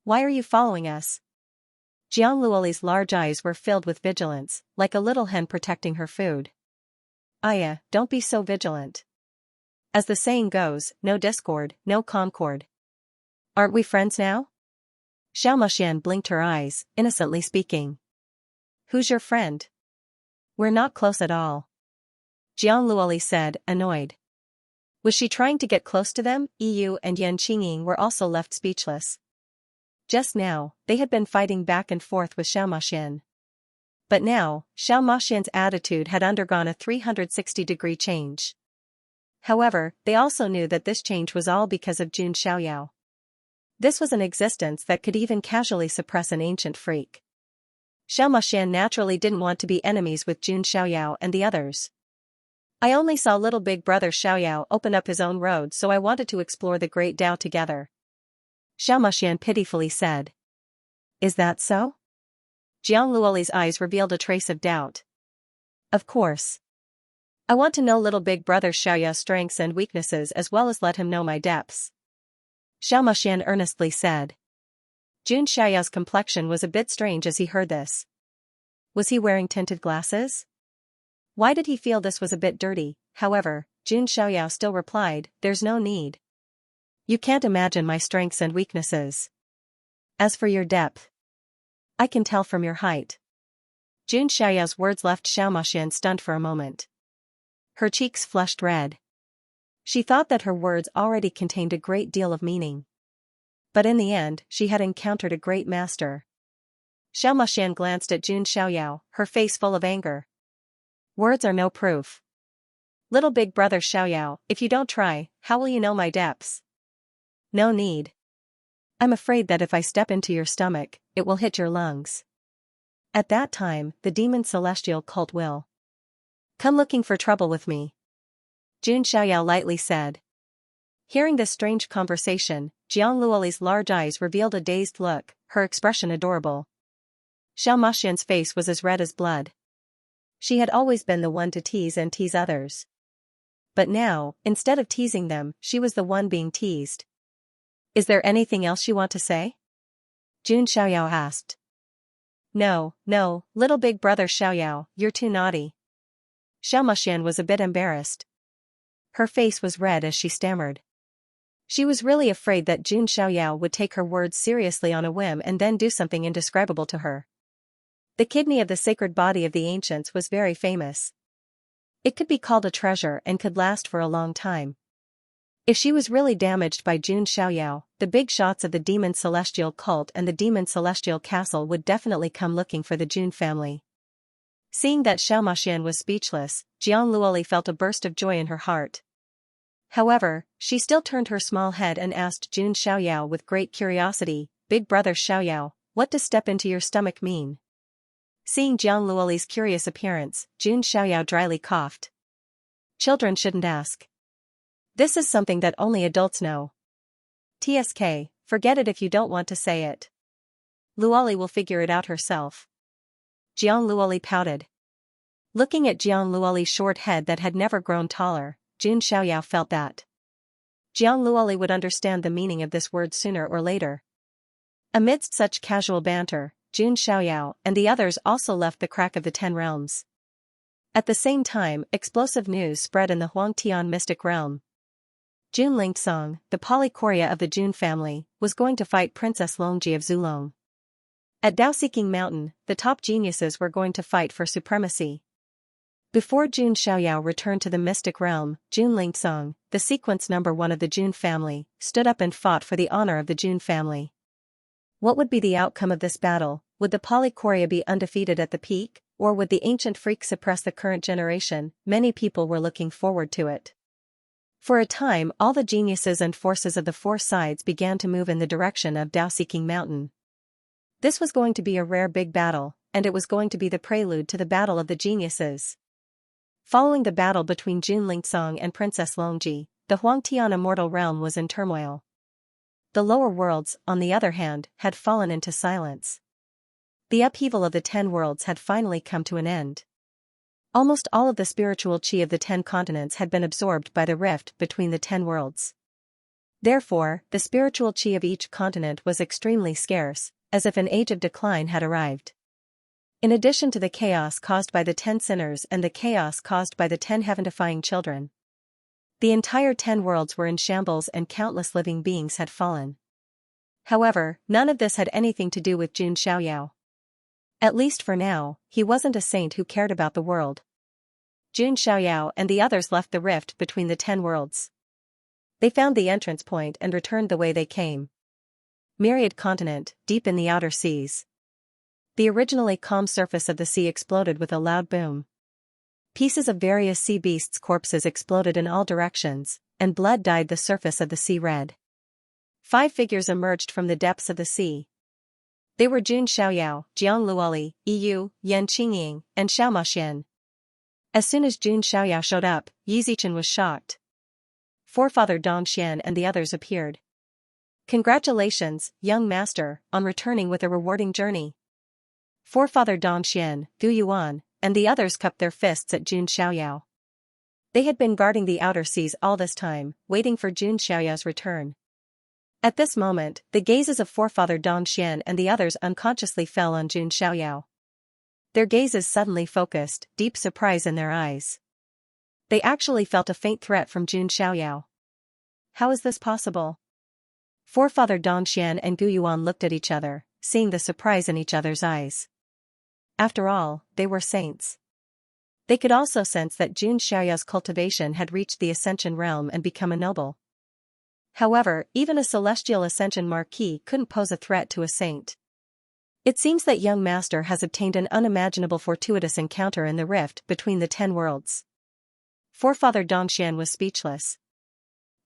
Why are you following us? Jiang Luoli's large eyes were filled with vigilance, like a little hen protecting her food. Aya, don't be so vigilant. As the saying goes, no discord, no concord. Aren't we friends now? Xiaomaxian blinked her eyes, innocently speaking. Who's your friend? We're not close at all. Jiang Luoli said, annoyed. Was she trying to get close to them? Yu and Yan Qingying were also left speechless. Just now, they had been fighting back and forth with Xiaomaxian. But now, Xiaomaxian's attitude had undergone a 360-degree change. However, they also knew that this change was all because of Jun Xiaoyao. This was an existence that could even casually suppress an ancient freak. Xiaomaxian naturally didn't want to be enemies with Jun Xiaoyao and the others. I only saw little big brother Xiaoyao open up his own road, so I wanted to explore the great Tao together. Xiaomaxian pitifully said. Is that so? Jiang Luoli's eyes revealed a trace of doubt. Of course. I want to know little big brother Xiaoyao's strengths and weaknesses as well as let him know my depths. Xiaomaxian earnestly said. Jun Xiaoyao's complexion was a bit strange as he heard this. Was he wearing tinted glasses? Why did he feel this was a bit dirty? However, Jun Xiaoyao still replied, there's no need. You can't imagine my strengths and weaknesses. As for your depth, I can tell from your height. Jun Xiaoyao's words left Xiaomaxian stunned for a moment. Her cheeks flushed red. She thought that her words already contained a great deal of meaning. But in the end, she had encountered a great master. Xiaomaxian glanced at Jun Xiaoyao, her face full of anger. Words are no proof. Little big brother Xiaoyao, if you don't try, how will you know my depths? No need. I'm afraid that if I step into your stomach, it will hit your lungs. At that time, the demon celestial cult will come looking for trouble with me. Jun Xiaoyao lightly said. Hearing this strange conversation, Jiang Luoli's large eyes revealed a dazed look, her expression adorable. Xiaomaxian's face was as red as blood. She had always been the one to tease and tease others. But now, instead of teasing them, she was the one being teased. Is there anything else you want to say? Jun Xiaoyao asked. No, little big brother Xiaoyao, you're too naughty. Xiaomaxian was a bit embarrassed. Her face was red as she stammered. She was really afraid that Jun Xiaoyao would take her words seriously on a whim and then do something indescribable to her. The kidney of the sacred body of the ancients was very famous. It could be called a treasure and could last for a long time. If she was really damaged by Jun Xiaoyao, the big shots of the demon celestial cult and the demon celestial castle would definitely come looking for the Jun family. Seeing that Xiaomaxian was speechless, Jiang Luoli felt a burst of joy in her heart. However, she still turned her small head and asked Jun Xiaoyao with great curiosity, Big brother Xiaoyao, what does step into your stomach mean? Seeing Jiang Luoli's curious appearance, Jun Xiaoyao dryly coughed. Children shouldn't ask. This is something that only adults know. TSK, forget it if you don't want to say it. Luoli will figure it out herself. Jiang Luoli pouted. Looking at Jiang Luoli's short head that had never grown taller, Jun Xiaoyao felt that Jiang Luoli would understand the meaning of this word sooner or later. Amidst such casual banter, Jun Xiaoyao and the others also left the crack of the 10 realms. At the same time, explosive news spread in the Huangtian mystic realm. Jun Lingsong, the polychoria of the Jun family, was going to fight Princess Longji of Zulong. At Dao-Seeking Mountain, the top geniuses were going to fight for supremacy. Before Jun Xiaoyao returned to the mystic realm, Jun Lingsong, the sequence number 1 of the Jun family, stood up and fought for the honor of the Jun family. What would be the outcome of this battle? Would the polychoria be undefeated at the peak, or would the ancient freak suppress the current generation? Many people were looking forward to it. For a time, all the geniuses and forces of the 4 sides began to move in the direction of Dao-Seeking Mountain. This was going to be a rare big battle, and it was going to be the prelude to the battle of the geniuses. Following the battle between Jun Lingsong and Princess Longji, the Huangtian immortal realm was in turmoil. The lower worlds, on the other hand, had fallen into silence. The upheaval of the 10 worlds had finally come to an end. Almost all of the spiritual chi of the 10 continents had been absorbed by the rift between the 10 worlds. Therefore, the spiritual chi of each continent was extremely scarce, as if an age of decline had arrived. In addition to the chaos caused by the 10 sinners and the chaos caused by the 10 heaven-defying children, the entire 10 worlds were in shambles and countless living beings had fallen. However, none of this had anything to do with Jun Xiaoyao. At least for now, he wasn't a saint who cared about the world. Jun Xiaoyao and the others left the rift between the 10 worlds. They found the entrance point and returned the way they came. Myriad continent, deep in the outer seas. The originally calm surface of the sea exploded with a loud boom. Pieces of various sea beasts' corpses exploded in all directions, and blood dyed the surface of the sea red. 5 figures emerged from the depths of the sea. They were Jun Xiaoyao, Jiang Luoli, Yu, Yan Qingying, and Xiaomaxian. As soon as Jun Xiaoyao showed up, Yi Zichen was shocked. Forefather Dong Xian and the others appeared. Congratulations, young master, on returning with a rewarding journey. Forefather Dong Xian, Gu Yuan, and the others cupped their fists at Jun Xiaoyao. They had been guarding the outer seas all this time, waiting for Jun Xiaoyao's return. At this moment, the gazes of Forefather Dong Xian and the others unconsciously fell on Jun Xiaoyao. Their gazes suddenly focused, deep surprise in their eyes. They actually felt a faint threat from Jun Xiaoyao. How is this possible? Forefather Dong Xian and Gu Yuan looked at each other, seeing the surprise in each other's eyes. After all, they were saints. They could also sense that Jun Xiaoyao's cultivation had reached the ascension realm and become a noble. However, even a celestial ascension marquis couldn't pose a threat to a saint. It seems that young master has obtained an unimaginable fortuitous encounter in the rift between the 10 worlds. Forefather Dong Xian was speechless.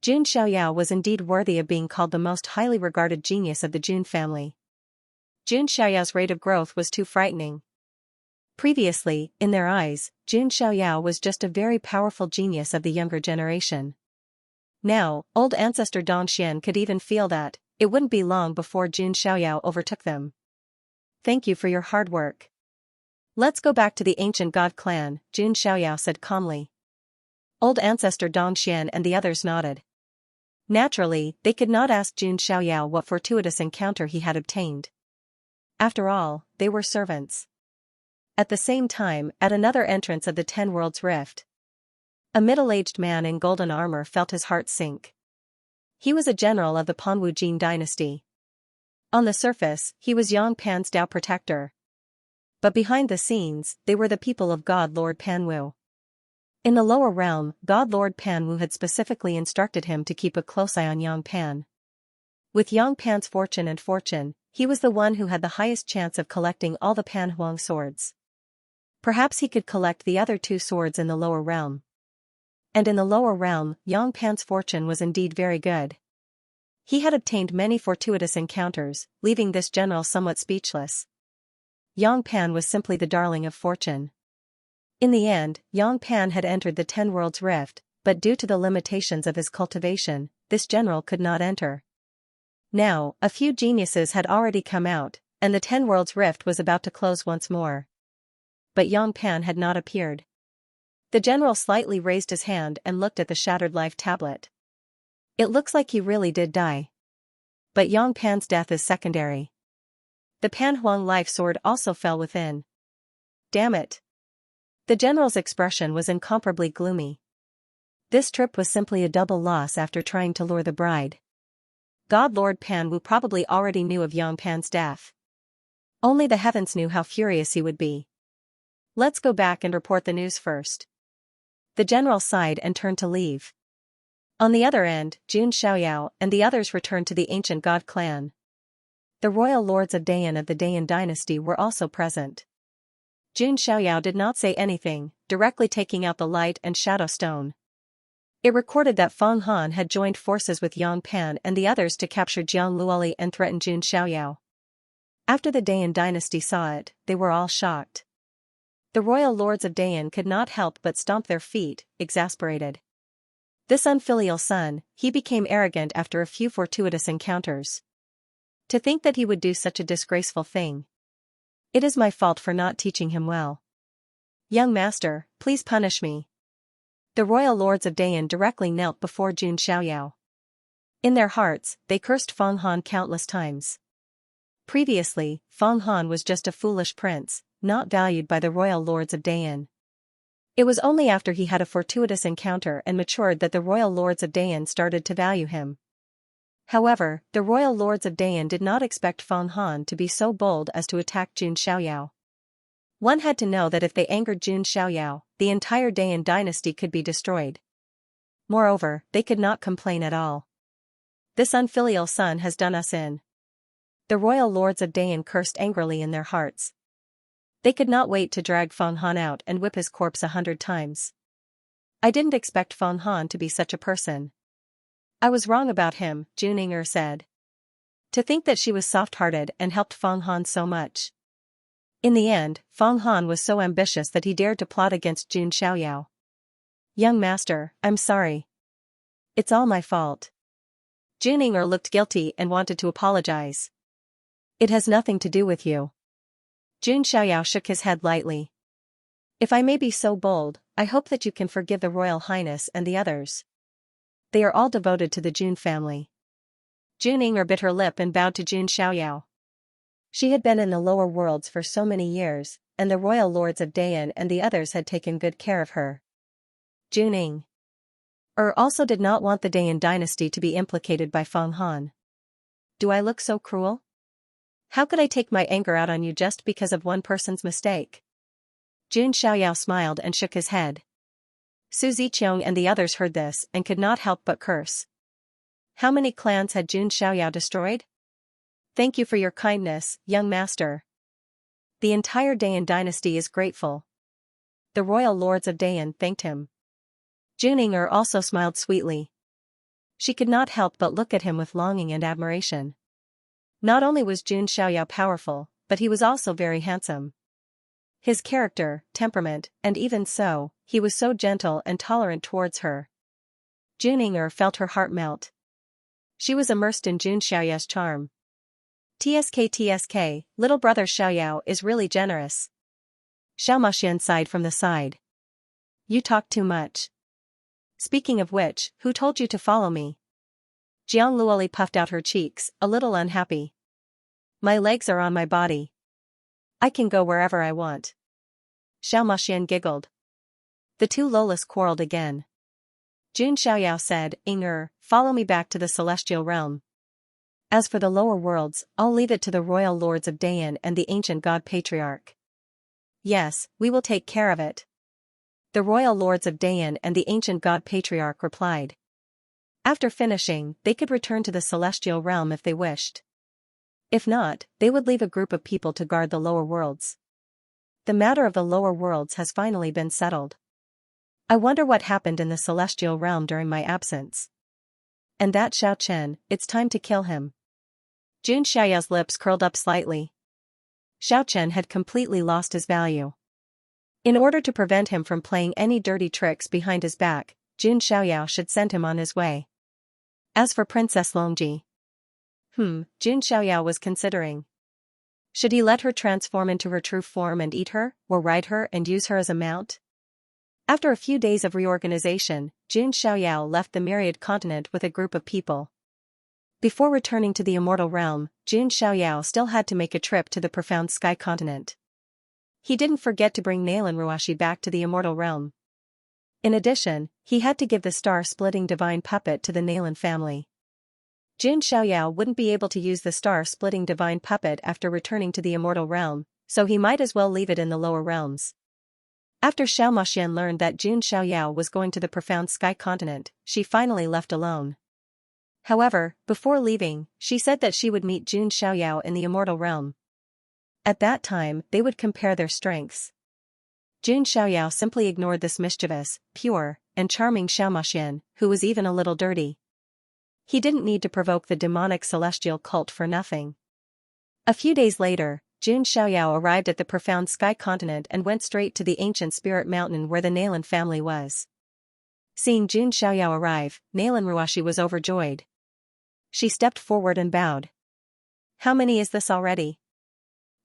Jun Xiaoyao was indeed worthy of being called the most highly regarded genius of the Jun family. Jun Xiaoyao's rate of growth was too frightening. Previously, in their eyes, Jun Xiaoyao was just a very powerful genius of the younger generation. Now, old ancestor Dong Xian could even feel that it wouldn't be long before Jun Xiaoyao overtook them. Thank you for your hard work. Let's go back to the ancient god clan, Jun Xiaoyao said calmly. Old ancestor Dong Xian and the others nodded. Naturally, they could not ask Jun Xiaoyao what fortuitous encounter he had obtained. After all, they were servants. At the same time, at another entrance of the 10 Worlds Rift, a middle-aged man in golden armor felt his heart sink. He was a general of the Panwu Jin dynasty. On the surface, he was Yang Pan's Dao protector. But behind the scenes, they were the people of God Lord Panwu. In the lower realm, God Lord Panwu had specifically instructed him to keep a close eye on Yang Pan. With Yang Pan's fortune, he was the one who had the highest chance of collecting all the Pan Huang swords. Perhaps he could collect the other 2 swords in the lower realm. And in the lower realm, Yang Pan's fortune was indeed very good. He had obtained many fortuitous encounters, leaving this general somewhat speechless. Yang Pan was simply the darling of fortune. In the end, Yang Pan had entered the 10 Worlds Rift, but due to the limitations of his cultivation, this general could not enter. Now, a few geniuses had already come out, and the 10 Worlds Rift was about to close once more. But Yang Pan had not appeared. The general slightly raised his hand and looked at the shattered life tablet. It looks like he really did die. But Yang Pan's death is secondary. The Pan Huang life sword also fell within. Damn it. The general's expression was incomparably gloomy. This trip was simply a double loss after trying to lure the bride. God Lord Panwu probably already knew of Yang Pan's death. Only the heavens knew how furious he would be. Let's go back and report the news first. The general sighed and turned to leave. On the other end, Jun Xiaoyao and the others returned to the ancient god clan. The royal lords of Dayan of the Dayan dynasty were also present. Jun Xiaoyao did not say anything, directly taking out the light and shadow stone. It recorded that Feng Han had joined forces with Yang Pan and the others to capture Jiang Luoli and threaten Jun Xiaoyao. After the Dayan dynasty saw it, they were all shocked. The royal lords of Dayan could not help but stomp their feet, exasperated. This unfilial son, he became arrogant after a few fortuitous encounters. To think that he would do such a disgraceful thing. It is my fault for not teaching him well. Young master, please punish me. The royal lords of Dayan directly knelt before Jun Xiaoyao. In their hearts, they cursed Feng Han countless times. Previously, Feng Han was just a foolish prince, not valued by the royal lords of Dayan. It was only after he had a fortuitous encounter and matured that the royal lords of Dayan started to value him. However, the royal lords of Dayan did not expect Feng Han to be so bold as to attack Jun Xiaoyao. One had to know that if they angered Jun Xiaoyao, the entire Dayan dynasty could be destroyed. Moreover, they could not complain at all. This unfilial son has done us in. The royal lords of Dayan cursed angrily in their hearts. They could not wait to drag Feng Han out and whip his corpse 100 times. I didn't expect Feng Han to be such a person. I was wrong about him, Jun Inger said. To think that she was soft-hearted and helped Feng Han so much. In the end, Feng Han was so ambitious that he dared to plot against Jun Xiaoyao. Young master, I'm sorry. It's all my fault. Jun Ying'er looked guilty and wanted to apologize. It has nothing to do with you. Jun Xiaoyao shook his head lightly. If I may be so bold, I hope that you can forgive the Royal Highness and the others. They are all devoted to the Jun family. Jun Ying'er bit her lip and bowed to Jun Xiaoyao. She had been in the lower worlds for so many years, and the royal lords of Dayan and the others had taken good care of her. Jun Ying'er also did not want the Dayan dynasty to be implicated by Feng Han. Do I look so cruel? How could I take my anger out on you just because of one person's mistake? Jun Xiaoyao smiled and shook his head. Su Ziqiang and the others heard this and could not help but curse. How many clans had Jun Xiaoyao destroyed? Thank you for your kindness, young master. The entire Dayan dynasty is grateful. The royal lords of Dayan thanked him. Jun Ying'er also smiled sweetly. She could not help but look at him with longing and admiration. Not only was Jun Xiaoyao powerful, but he was also very handsome. His character, temperament, and even so, he was so gentle and tolerant towards her. Jun Ying'er felt her heart melt. She was immersed in Jun Xiaoyao's charm. TSK, little brother Xiaoyao is really generous. Xiaomaxian sighed from the side. You talk too much. Speaking of which, who told you to follow me? Jiang Luoli puffed out her cheeks, a little unhappy. My legs are on my body. I can go wherever I want. Xiaomaxian giggled. The two Lolas quarreled again. Jun Xiaoyao said, Ying'er, follow me back to the celestial realm. As for the lower worlds, I'll leave it to the royal lords of Dayan and the ancient god patriarch. Yes, we will take care of it. The royal lords of Dayan and the ancient god patriarch replied. After finishing, they could return to the celestial realm if they wished. If not, they would leave a group of people to guard the lower worlds. The matter of the lower worlds has finally been settled. I wonder what happened in the celestial realm during my absence. And that Xiao Chen, it's time to kill him. Jun Xiaoyao's lips curled up slightly. Xiao Chen had completely lost his value. In order to prevent him from playing any dirty tricks behind his back, Jun Xiaoyao should send him on his way. As for Princess Longji. Jun Xiaoyao was considering. Should he let her transform into her true form and eat her, or ride her and use her as a mount? After a few days of reorganization, Jun Xiaoyao left the Myriad continent with a group of people. Before returning to the immortal realm, Jun Xiaoyao still had to make a trip to the profound sky continent. He didn't forget to bring Nalan Ruashi back to the immortal realm. In addition, he had to give the star-splitting divine puppet to the Nalan family. Jun Xiaoyao wouldn't be able to use the star-splitting divine puppet after returning to the immortal realm, so he might as well leave it in the lower realms. After Xiaomaxian learned that Jun Xiaoyao was going to the profound sky continent, she finally left alone. However, before leaving, she said that she would meet Jun Xiaoyao in the immortal realm. At that time, they would compare their strengths. Jun Xiaoyao simply ignored this mischievous, pure, and charming Xiaomaxian, who was even a little dirty. He didn't need to provoke the demonic celestial cult for nothing. A few days later, Jun Xiaoyao arrived at the profound sky continent and went straight to the ancient spirit mountain where the Nalan family was. Seeing Jun Xiaoyao arrive, Nalan Ruashi was overjoyed. She stepped forward and bowed. How many is this already?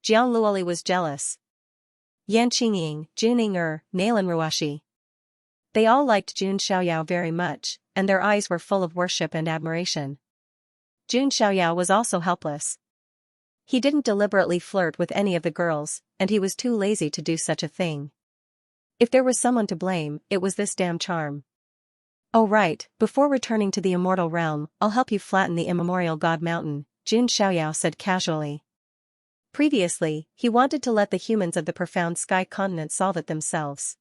Jiang Luoli was jealous. Yan Qingying, Jun Ying'er, Nalan Ruashi. They all liked Jun Xiaoyao very much, and their eyes were full of worship and admiration. Jun Xiaoyao was also helpless. He didn't deliberately flirt with any of the girls, and he was too lazy to do such a thing. If there was someone to blame, it was this damn charm. Oh right, before returning to the immortal realm, I'll help you flatten the immemorial god mountain, Jun Xiaoyao said casually. Previously, he wanted to let the humans of the profound sky continent solve it themselves.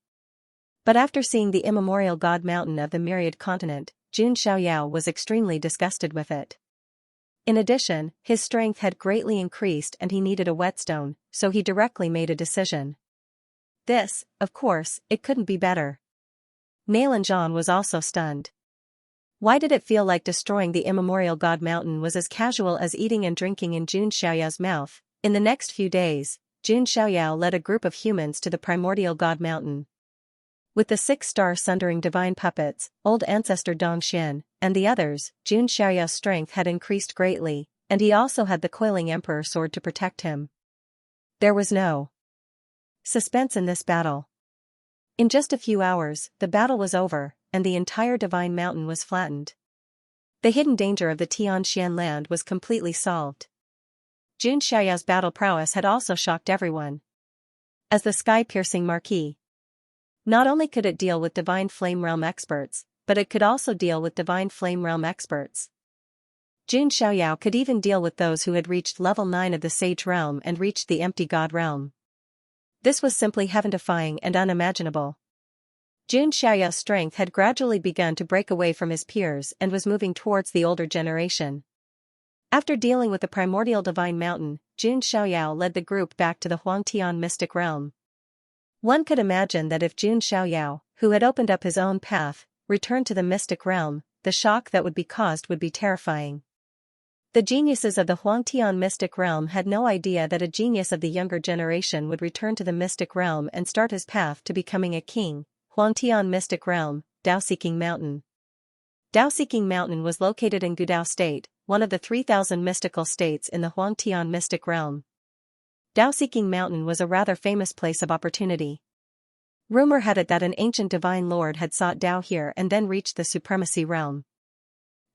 But after seeing the immemorial god mountain of the Myriad continent, Jun Xiaoyao was extremely disgusted with it. In addition, his strength had greatly increased and he needed a whetstone, so he directly made a decision. This, of course, it couldn't be better. Nalan Zhan was also stunned. Why did it feel like destroying the immemorial god mountain was as casual as eating and drinking in Jun Xiaoyao's mouth? In the next few days, Jun Xiaoyao led a group of humans to the primordial god mountain. With the 6-star sundering divine puppets, old ancestor Dong Xian, and the others, Jun Xiaoyao's strength had increased greatly, and he also had the coiling emperor sword to protect him. There was no suspense in this battle. In just a few hours, the battle was over, and the entire divine mountain was flattened. The hidden danger of the Tianxian land was completely solved. Jun Xiaoyao's battle prowess had also shocked everyone. As the sky-piercing marquee, not only could it deal with divine flame realm experts, but it could also deal with divine flame realm experts. Jun Xiaoyao could even deal with those who had reached level 9 of the Sage realm and reached the empty god realm. This was simply heaven-defying and unimaginable. Jun Xiaoyao's strength had gradually begun to break away from his peers and was moving towards the older generation. After dealing with the primordial divine mountain, Jun Xiaoyao led the group back to the Huangtian mystic realm. One could imagine that if Jun Xiaoyao, who had opened up his own path, returned to the mystic realm, the shock that would be caused would be terrifying. The geniuses of the Huangtian mystic realm had no idea that a genius of the younger generation would return to the mystic realm and start his path to becoming a king. Huangtian mystic realm, Dao-Seeking Mountain. Dao-Seeking Mountain was located in Gudao State, one of the 3,000 mystical states in the Huangtian mystic realm. Dao-Seeking Mountain was a rather famous place of opportunity. Rumor had it that an ancient divine lord had sought Dao here and then reached the supremacy realm.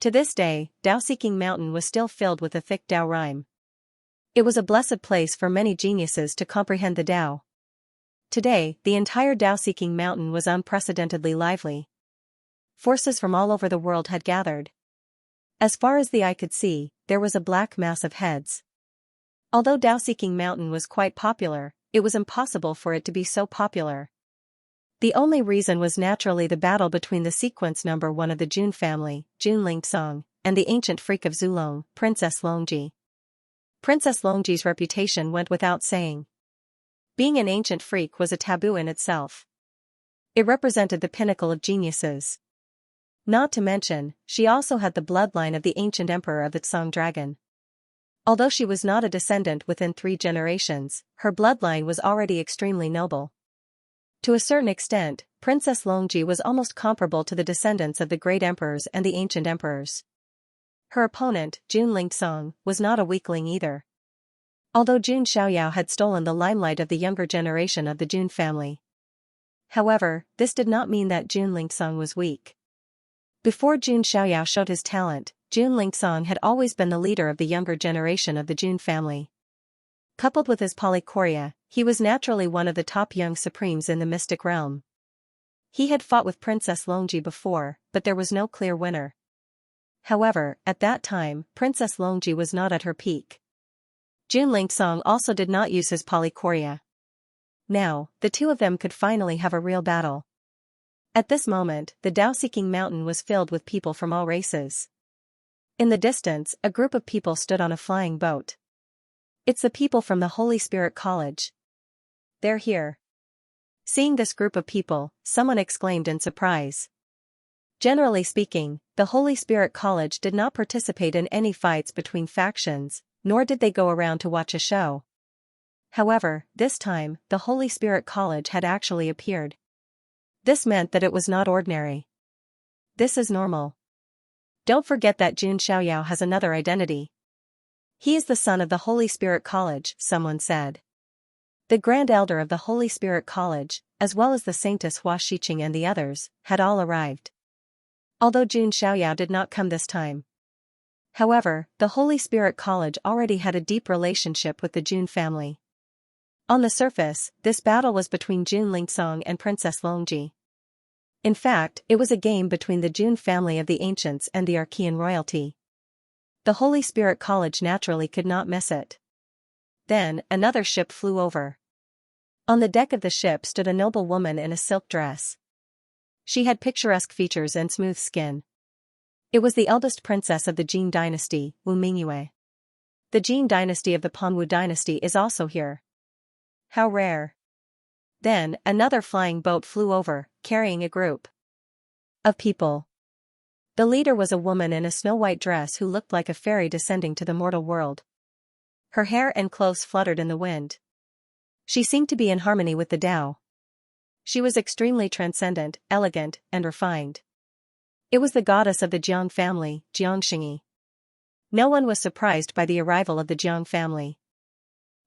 To this day, Dao-Seeking Mountain was still filled with a thick Dao rhyme. It was a blessed place for many geniuses to comprehend the Dao. Today, the entire Dao-Seeking Mountain was unprecedentedly lively. Forces from all over the world had gathered. As far as the eye could see, there was a black mass of heads. Although Dao-Seeking Mountain was quite popular, it was impossible for it to be so popular. The only reason was naturally the battle between the sequence number 1 of the Jun family, Jun Lingsong, and the ancient freak of Zulong, Princess Longji. Princess Longji's reputation went without saying. Being an ancient freak was a taboo in itself. It represented the pinnacle of geniuses. Not to mention, she also had the bloodline of the ancient emperor of the Song dragon. Although she was not a descendant within 3 generations, her bloodline was already extremely noble. To a certain extent, Princess Longji was almost comparable to the descendants of the great emperors and the ancient emperors. Her opponent, Jun Lingsong, was not a weakling either. Although Jun Xiaoyao had stolen the limelight of the younger generation of the Jun family. However, this did not mean that Jun Lingsong was weak. Before Jun Xiaoyao showed his talent, Jun Lingsong had always been the leader of the younger generation of the Jun family. Coupled with his polychoria, he was naturally one of the top young supremes in the mystic realm. He had fought with Princess Longji before, but there was no clear winner. However, at that time, Princess Longji was not at her peak. Jun Lingsong also did not use his polychoria. Now, the two of them could finally have a real battle. At this moment, the Dao-Seeking Mountain was filled with people from all races. In the distance, a group of people stood on a flying boat. It's the people from the Holy Spirit College. They're here. Seeing this group of people, someone exclaimed in surprise. Generally speaking, the Holy Spirit College did not participate in any fights between factions, nor did they go around to watch a show. However, this time, the Holy Spirit College had actually appeared. This meant that it was not ordinary. This is normal. Don't forget that Jun Xiaoyao has another identity. He is the son of the Holy Spirit College, someone said. The Grand Elder of the Holy Spirit College, as well as the Saintess Hua Shiqing and the others, had all arrived. Although Jun Xiaoyao did not come this time. However, the Holy Spirit College already had a deep relationship with the Jun family. On the surface, this battle was between Jun Lingsong and Princess Longji. In fact, it was a game between the Jun family of the ancients and the Archean royalty. The Holy Spirit College naturally could not miss it. Then, another ship flew over. On the deck of the ship stood a noble woman in a silk dress. She had picturesque features and smooth skin. It was the eldest princess of the Jin dynasty, Wu Mingyue. The Jin dynasty of the Panwu dynasty is also here. How rare. Then, another flying boat flew over, carrying a group of people. The leader was a woman in a snow-white dress who looked like a fairy descending to the mortal world. Her hair and clothes fluttered in the wind. She seemed to be in harmony with the Tao. She was extremely transcendent, elegant, and refined. It was the goddess of the Jiang family, Xianxia. No one was surprised by the arrival of the Jiang family.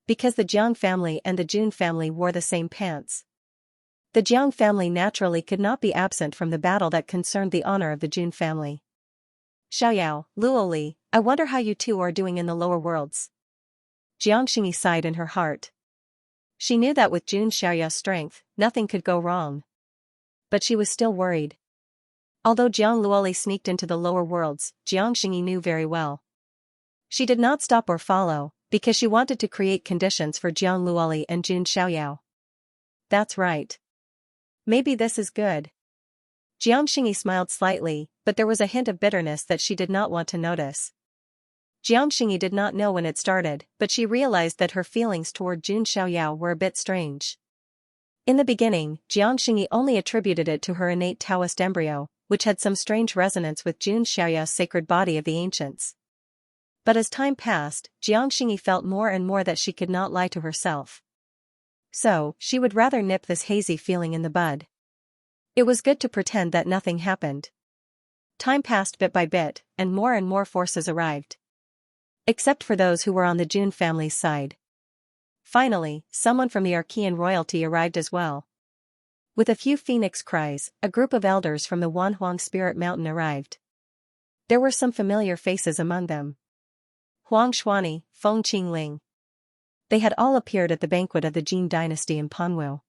Because the Jiang family and the Jun family wore the same pants. The Jiang family naturally could not be absent from the battle that concerned the honor of the Jun family. Xiaoyao, Luoli, I wonder how you two are doing in the lower worlds. Xianxia sighed in her heart. She knew that with Jun Xiaoyao's strength, nothing could go wrong. But she was still worried. Although Jiang Luoli sneaked into the lower worlds, Xianxia knew very well. She did not stop or follow, because she wanted to create conditions for Jiang Luoli and Jun Xiaoyao. That's right. Maybe this is good. Jiangxia smiled slightly, but there was a hint of bitterness that she did not want to notice. Jiangxia did not know when it started, but she realized that her feelings toward Jun Xiaoyao were a bit strange. In the beginning, Jiangxia only attributed it to her innate Taoist embryo, which had some strange resonance with Jun Xiaoyao's sacred body of the ancients. But as time passed, Jiangxia felt more and more that she could not lie to herself. So, she would rather nip this hazy feeling in the bud. It was good to pretend that nothing happened. Time passed bit by bit, and more forces arrived. Except for those who were on the Jun family's side. Finally, someone from the Archean royalty arrived as well. With a few phoenix cries, a group of elders from the Wanhuang Spirit Mountain arrived. There were some familiar faces among them. Huang Xuani, Feng Qingling. They had all appeared at the banquet of the Jin dynasty in Panwu.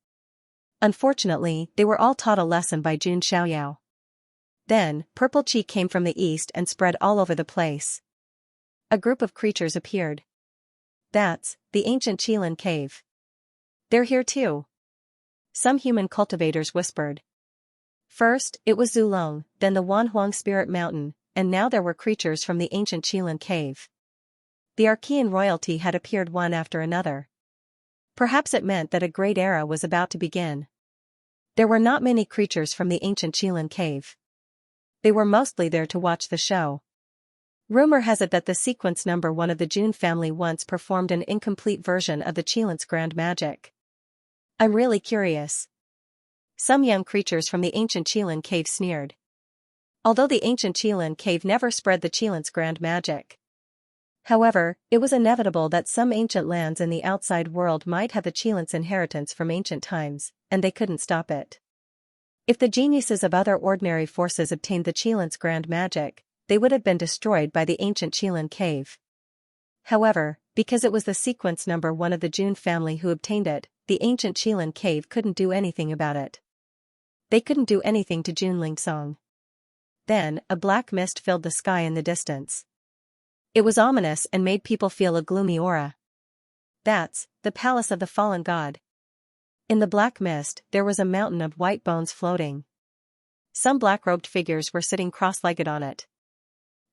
Unfortunately, they were all taught a lesson by Jun Xiaoyao. Then, purple qi came from the east and spread all over the place. A group of creatures appeared. That's the ancient Qilin cave. They're here too. Some human cultivators whispered. First, it was Zulong, then the Wanhuang Spirit Mountain, and now there were creatures from the ancient Qilin cave. The Archean royalty had appeared one after another. Perhaps it meant that a great era was about to begin. There were not many creatures from the ancient Qilin cave. They were mostly there to watch the show. Rumor has it that the sequence number 1 of the Jun family once performed an incomplete version of the Qilin's grand magic. I'm really curious. Some young creatures from the ancient Qilin cave sneered. Although the ancient Qilin cave never spread the Qilin's grand magic. However, it was inevitable that some ancient lands in the outside world might have the Qilin's inheritance from ancient times, and they couldn't stop it. If the geniuses of other ordinary forces obtained the Qilin's grand magic, they would have been destroyed by the ancient Qilin cave. However, because it was the sequence number 1 of the Jun family who obtained it, the ancient Qilin cave couldn't do anything about it. They couldn't do anything to Jun Lingsong. Then, a black mist filled the sky in the distance. It was ominous and made people feel a gloomy aura. That's the palace of the fallen god. In the black mist, there was a mountain of white bones floating. Some black-robed figures were sitting cross-legged on it.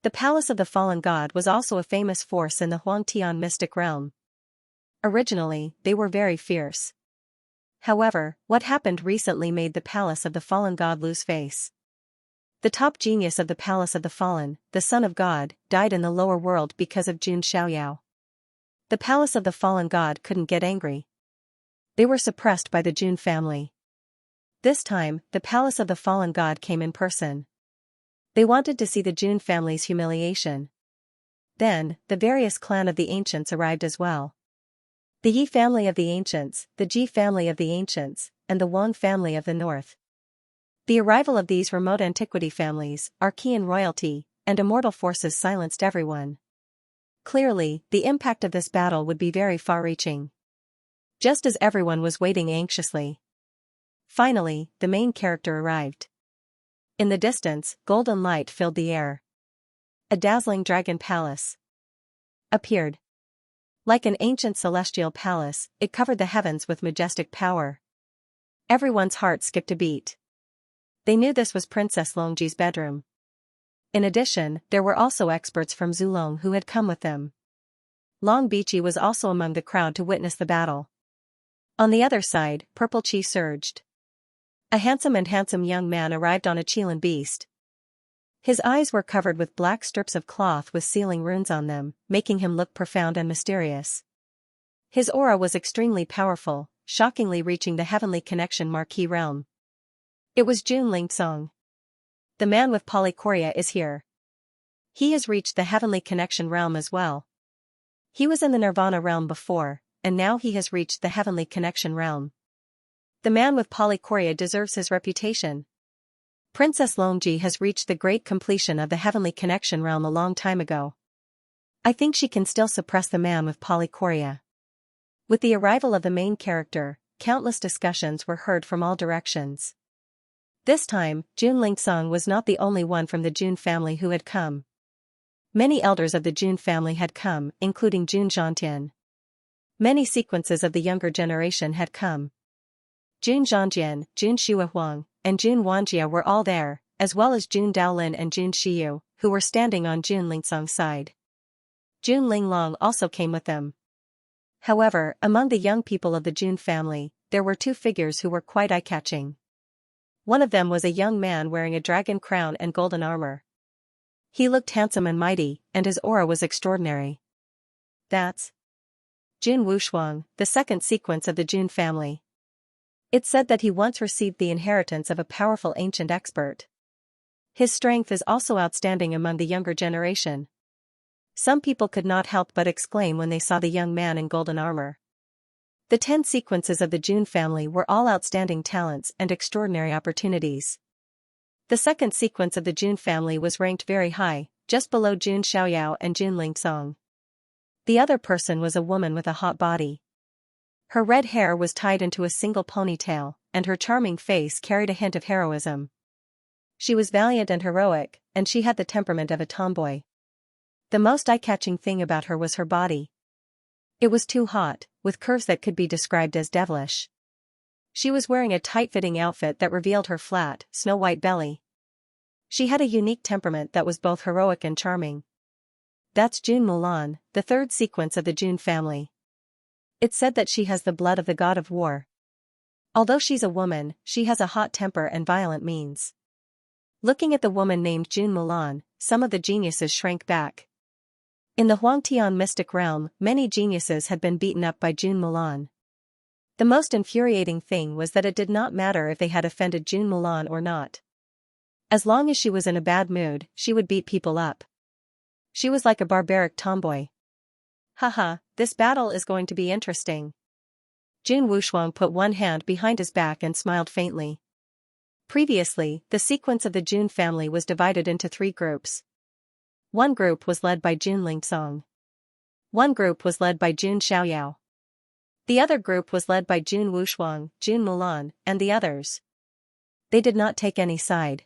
The palace of the fallen god was also a famous force in the Huangtian mystic realm. Originally, they were very fierce. However, what happened recently made the palace of the fallen god lose face. The top genius of the palace of the fallen, the son of God, died in the lower world because of Jun Xiaoyao. The palace of the fallen god couldn't get angry. They were suppressed by the Jun family. This time, the palace of the fallen god came in person. They wanted to see the Jun family's humiliation. Then, the various clan of the ancients arrived as well. The Yi family of the ancients, the Ji family of the ancients, and the Wang family of the north. The arrival of these remote antiquity families, Archean royalty, and immortal forces silenced everyone. Clearly, the impact of this battle would be very far-reaching. Just as everyone was waiting anxiously. Finally, the main character arrived. In the distance, golden light filled the air. A dazzling dragon palace appeared. Like an ancient celestial palace, it covered the heavens with majestic power. Everyone's heart skipped a beat. They knew this was Princess Longji's bedroom. In addition, there were also experts from Zulong who had come with them. Long Bichi was also among the crowd to witness the battle. On the other side, purple qi surged. A handsome young man arrived on a Qilin beast. His eyes were covered with black strips of cloth with sealing runes on them, making him look profound and mysterious. His aura was extremely powerful, shockingly reaching the Heavenly Connection marquee realm. It was Jun Lingsong. The man with polychoria is here. He has reached the Heavenly Connection realm as well. He was in the Nirvana realm before, and now he has reached the Heavenly Connection realm. The man with polychoria deserves his reputation. Princess Longji has reached the great completion of the Heavenly Connection realm a long time ago. I think she can still suppress the man with polychoria. With the arrival of the main character, countless discussions were heard from all directions. This time, Jun Lingsong was not the only one from the Jun family who had come. Many elders of the Jun family had come, including Jun Zhantian. Many sequences of the younger generation had come. Jun Zhangjian, Jun Shuahuang, and Jun Wanjia were all there, as well as Jun Daolin and Jun Shiyu, who were standing on Jun Lingsong's side. Jun Linglong also came with them. However, among the young people of the Jun family, there were two figures who were quite eye-catching. One of them was a young man wearing a dragon crown and golden armor. He looked handsome and mighty, and his aura was extraordinary. That's Jun Wushuang, the second sequence of the Jun family. It said that he once received the inheritance of a powerful ancient expert. His strength is also outstanding among the younger generation. Some people could not help but exclaim when they saw the young man in golden armor. The 10 sequences of the Jun family were all outstanding talents and extraordinary opportunities. The second sequence of the Jun family was ranked very high, just below Jun Xiaoyao and Jun Lingsong. The other person was a woman with a hot body. Her red hair was tied into a single ponytail, and her charming face carried a hint of heroism. She was valiant and heroic, and she had the temperament of a tomboy. The most eye-catching thing about her was her body. It was too hot, with curves that could be described as devilish. She was wearing a tight-fitting outfit that revealed her flat, snow-white belly. She had a unique temperament that was both heroic and charming. That's Jun Mulan, the third sequence of the Jun family. It said that she has the blood of the god of war. Although she's a woman, she has a hot temper and violent means. Looking at the woman named Jun Mulan, some of the geniuses shrank back. In the Huangtian mystic realm, many geniuses had been beaten up by Jun Mulan. The most infuriating thing was that it did not matter if they had offended Jun Mulan or not. As long as she was in a bad mood, she would beat people up. She was like a barbaric tomboy. Haha, this battle is going to be interesting. Jun Wushuang put one hand behind his back and smiled faintly. Previously, the sequence of the Jun family was divided into 3 groups. One group was led by Jun Lingsong. One group was led by Jun Xiaoyao. The other group was led by Jun Wushuang, Jun Mulan, and the others. They did not take any side.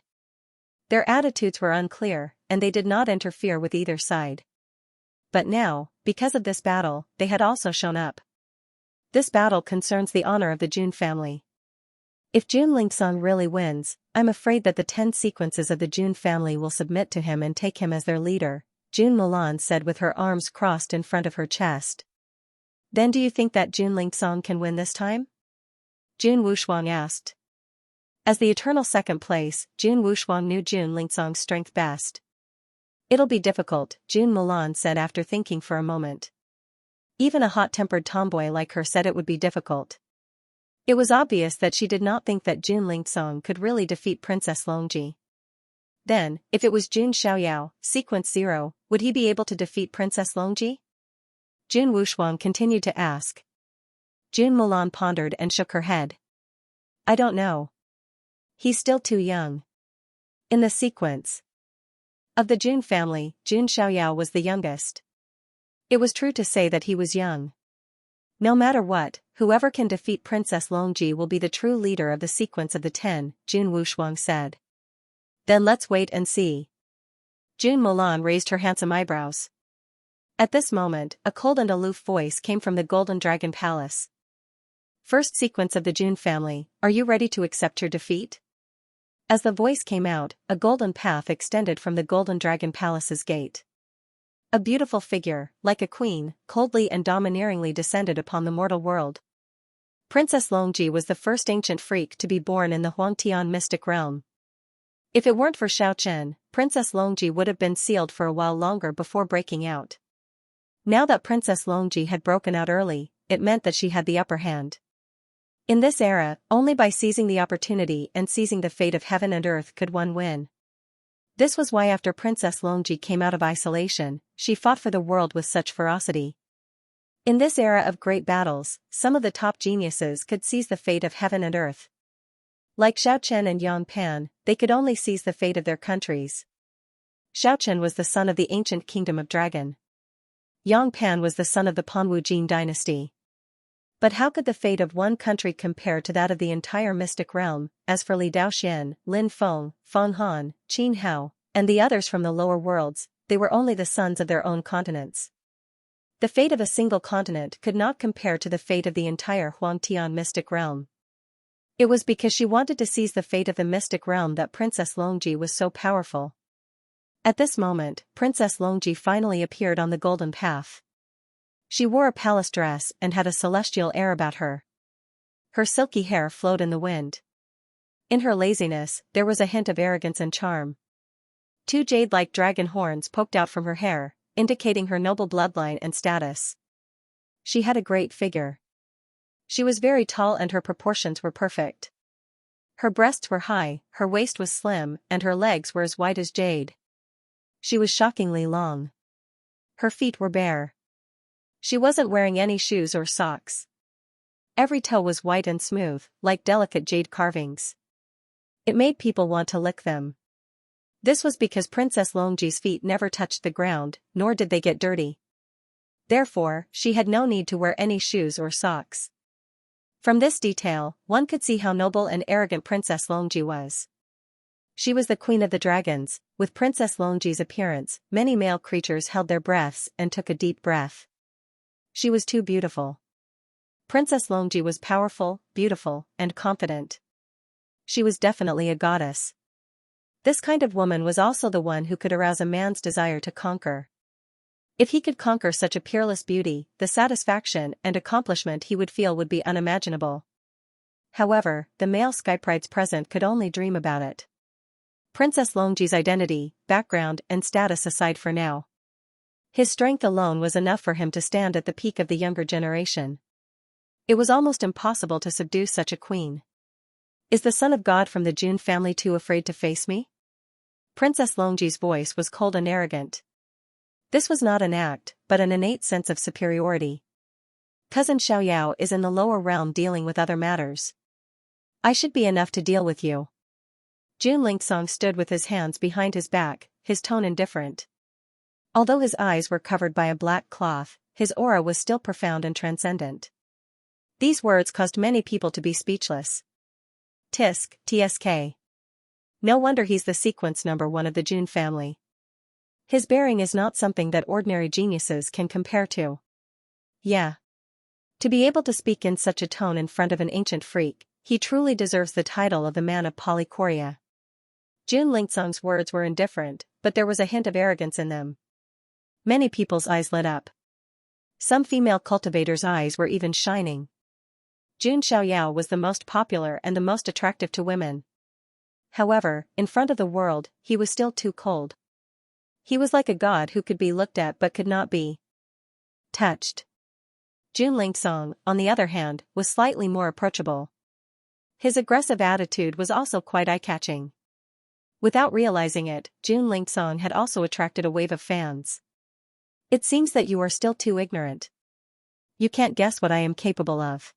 Their attitudes were unclear, and they did not interfere with either side. But now, because of this battle, they had also shown up. This battle concerns the honor of the Jun family. If Jun Lingsong really wins, I'm afraid that the 10 sequences of the Jun family will submit to him and take him as their leader, Jun Mulan said with her arms crossed in front of her chest. Then do you think that Jun Lingsong can win this time? Jun Wushuang asked. As the eternal second place, Jun Wushuang knew Jun Lingsong's strength best. It'll be difficult, Jun Mulan said after thinking for a moment. Even a hot-tempered tomboy like her said it would be difficult. It was obvious that she did not think that Jun Lingsong could really defeat Princess Longji. Then, if it was Jun Xiaoyao, sequence 0, would he be able to defeat Princess Longji? Jun Wushuang continued to ask. Jun Mulan pondered and shook her head. I don't know. He's still too young. In the sequence of the Jun family, Jun Xiaoyao was the youngest. It was true to say that he was young. No matter what, whoever can defeat Princess Longji will be the true leader of the sequence of the 10, Jun Wushuang said. Then let's wait and see. Jun Mulan raised her handsome eyebrows. At this moment, a cold and aloof voice came from the Golden Dragon Palace. First sequence of the Jun family, are you ready to accept your defeat? As the voice came out, a golden path extended from the Golden Dragon Palace's gate. A beautiful figure, like a queen, coldly and domineeringly descended upon the mortal world. Princess Longji was the first ancient freak to be born in the Huangtian mystic realm. If it weren't for Xiao Chen, Princess Longji would have been sealed for a while longer before breaking out. Now that Princess Longji had broken out early, it meant that she had the upper hand. In this era, only by seizing the opportunity and seizing the fate of heaven and earth could one win. This was why after Princess Longji came out of isolation, she fought for the world with such ferocity. In this era of great battles, some of the top geniuses could seize the fate of heaven and earth. Like Xiaochen and Yang Pan, they could only seize the fate of their countries. Xiaochen was the son of the ancient kingdom of Dragon. Yang Pan was the son of the Panwu Jin dynasty. But how could the fate of one country compare to that of the entire mystic realm? As for Li Daoxian, Lin Feng, Feng Han, Qin Hao, and the others from the lower worlds, they were only the sons of their own continents. The fate of a single continent could not compare to the fate of the entire Huangtian mystic realm. It was because she wanted to seize the fate of the mystic realm that Princess Longji was so powerful. At this moment, Princess Longji finally appeared on the golden path. She wore a palace dress and had a celestial air about her. Her silky hair flowed in the wind. In her laziness, there was a hint of arrogance and charm. Two jade-like dragon horns poked out from her hair, indicating her noble bloodline and status. She had a great figure. She was very tall and her proportions were perfect. Her breasts were high, her waist was slim, and her legs were as white as jade. She was shockingly long. Her feet were bare. She wasn't wearing any shoes or socks. Every toe was white and smooth, like delicate jade carvings. It made people want to lick them. This was because Princess Longji's feet never touched the ground, nor did they get dirty. Therefore, she had no need to wear any shoes or socks. From this detail, one could see how noble and arrogant Princess Longji was. She was the queen of the dragons. With Princess Longji's appearance, many male creatures held their breaths and took a deep breath. She was too beautiful. Princess Longji was powerful, beautiful, and confident. She was definitely a goddess. This kind of woman was also the one who could arouse a man's desire to conquer. If he could conquer such a peerless beauty, the satisfaction and accomplishment he would feel would be unimaginable. However, the male skyprides present could only dream about it. Princess Longji's identity, background, and status aside for now. His strength alone was enough for him to stand at the peak of the younger generation. It was almost impossible to subdue such a queen. Is the son of God from the Jun family too afraid to face me? Princess Longji's voice was cold and arrogant. This was not an act, but an innate sense of superiority. Cousin Xiaoyao is in the lower realm dealing with other matters. I should be enough to deal with you. Jun Lingsong stood with his hands behind his back, his tone indifferent. Although his eyes were covered by a black cloth, his aura was still profound and transcendent. These words caused many people to be speechless. TSK. No wonder he's the sequence number one of the Jun family. His bearing is not something that ordinary geniuses can compare to. Yeah. To be able to speak in such a tone in front of an ancient freak, he truly deserves the title of the man of Polychoria. Jun Lingsong's words were indifferent, but there was a hint of arrogance in them. Many people's eyes lit up. Some female cultivators' eyes were even shining. Jun Xiaoyao was the most popular and the most attractive to women. However, in front of the world, he was still too cold. He was like a god who could be looked at but could not be touched. Jun Lingsong, on the other hand, was slightly more approachable. His aggressive attitude was also quite eye-catching. Without realizing it, Jun Lingsong had also attracted a wave of fans. It seems that you are still too ignorant. You can't guess what I am capable of.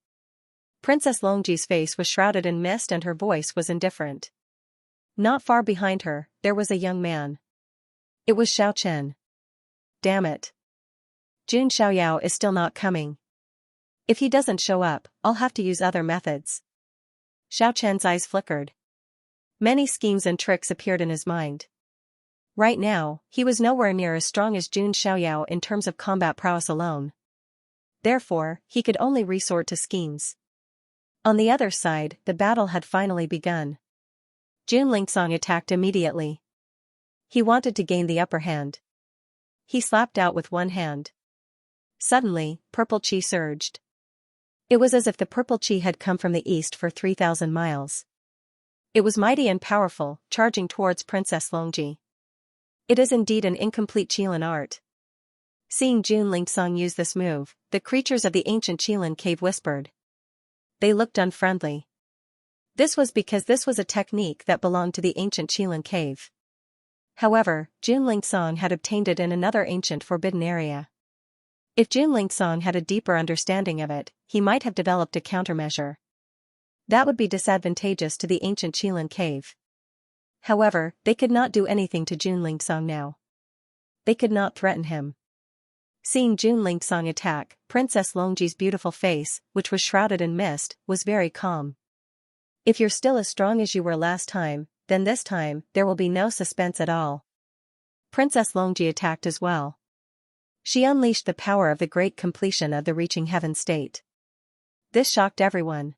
Princess Longji's face was shrouded in mist and her voice was indifferent. Not far behind her, there was a young man. It was Xiao Chen. Damn it. Jun Xiaoyao is still not coming. If he doesn't show up, I'll have to use other methods. Xiao Chen's eyes flickered. Many schemes and tricks appeared in his mind. Right now, he was nowhere near as strong as Jun Xiaoyao in terms of combat prowess alone. Therefore, he could only resort to schemes. On the other side, the battle had finally begun. Jun Lingsong attacked immediately. He wanted to gain the upper hand. He slapped out with one hand. Suddenly, purple qi surged. It was as if the purple qi had come from the east for 3,000 miles. It was mighty and powerful, charging towards Princess Longji. It is indeed an incomplete Qilin art. Seeing Jun Lingsong use this move, the creatures of the ancient Qilin cave whispered. They looked unfriendly. This was because this was a technique that belonged to the ancient Qilin cave. However, Jun Lingsong had obtained it in another ancient forbidden area. If Jun Lingsong had a deeper understanding of it, he might have developed a countermeasure. That would be disadvantageous to the ancient Qilin cave. However, they could not do anything to Jun Lingsong now. They could not threaten him. Seeing Jun Lingsong attack, Princess Longji's beautiful face, which was shrouded in mist, was very calm. If you're still as strong as you were last time, then this time, there will be no suspense at all. Princess Longji attacked as well. She unleashed the power of the great completion of the reaching heaven state. This shocked everyone.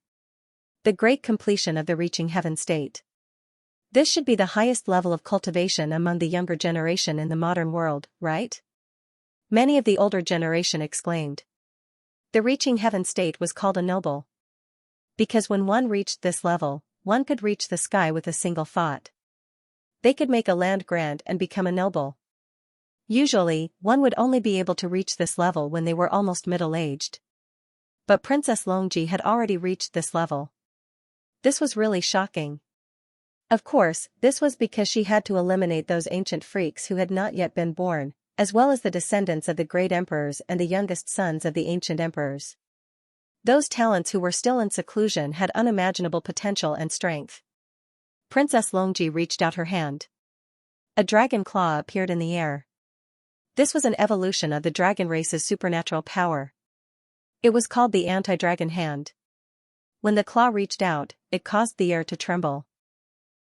The great completion of the reaching heaven state. This should be the highest level of cultivation among the younger generation in the modern world, right? Many of the older generation exclaimed. The reaching heaven state was called a noble. Because when one reached this level, one could reach the sky with a single thought. They could make a land grant and become a noble. Usually, one would only be able to reach this level when they were almost middle-aged. But Princess Longji had already reached this level. This was really shocking. Of course, this was because she had to eliminate those ancient freaks who had not yet been born, as well as the descendants of the great emperors and the youngest sons of the ancient emperors. Those talents who were still in seclusion had unimaginable potential and strength. Princess Longji reached out her hand. A dragon claw appeared in the air. This was an evolution of the dragon race's supernatural power. It was called the anti-dragon hand. When the claw reached out, it caused the air to tremble.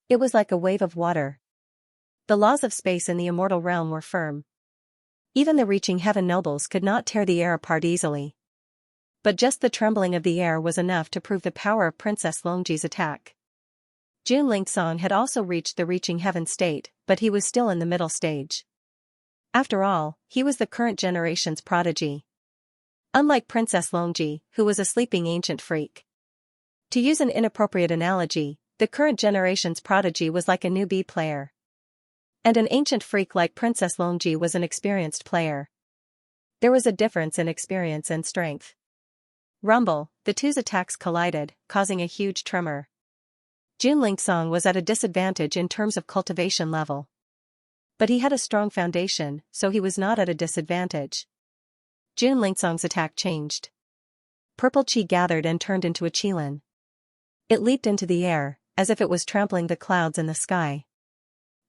It was like a wave of water. The laws of space in the immortal realm were firm. Even the reaching heaven nobles could not tear the air apart easily. But just the trembling of the air was enough to prove the power of Princess Longji's attack. Jun Lingsong had also reached the reaching heaven state, but he was still in the middle stage. After all, he was the current generation's prodigy. Unlike Princess Longji, who was a sleeping ancient freak. To use an inappropriate analogy, the current generation's prodigy was like a newbie player. And an ancient freak like Princess Longji was an experienced player. There was a difference in experience and strength. Rumble, the two's attacks collided, causing a huge tremor. Jun Lingsong was at a disadvantage in terms of cultivation level. But he had a strong foundation, so he was not at a disadvantage. Jun Lingsong's attack changed. Purple chi gathered and turned into a qilin. It leaped into the air, as if it was trampling the clouds in the sky.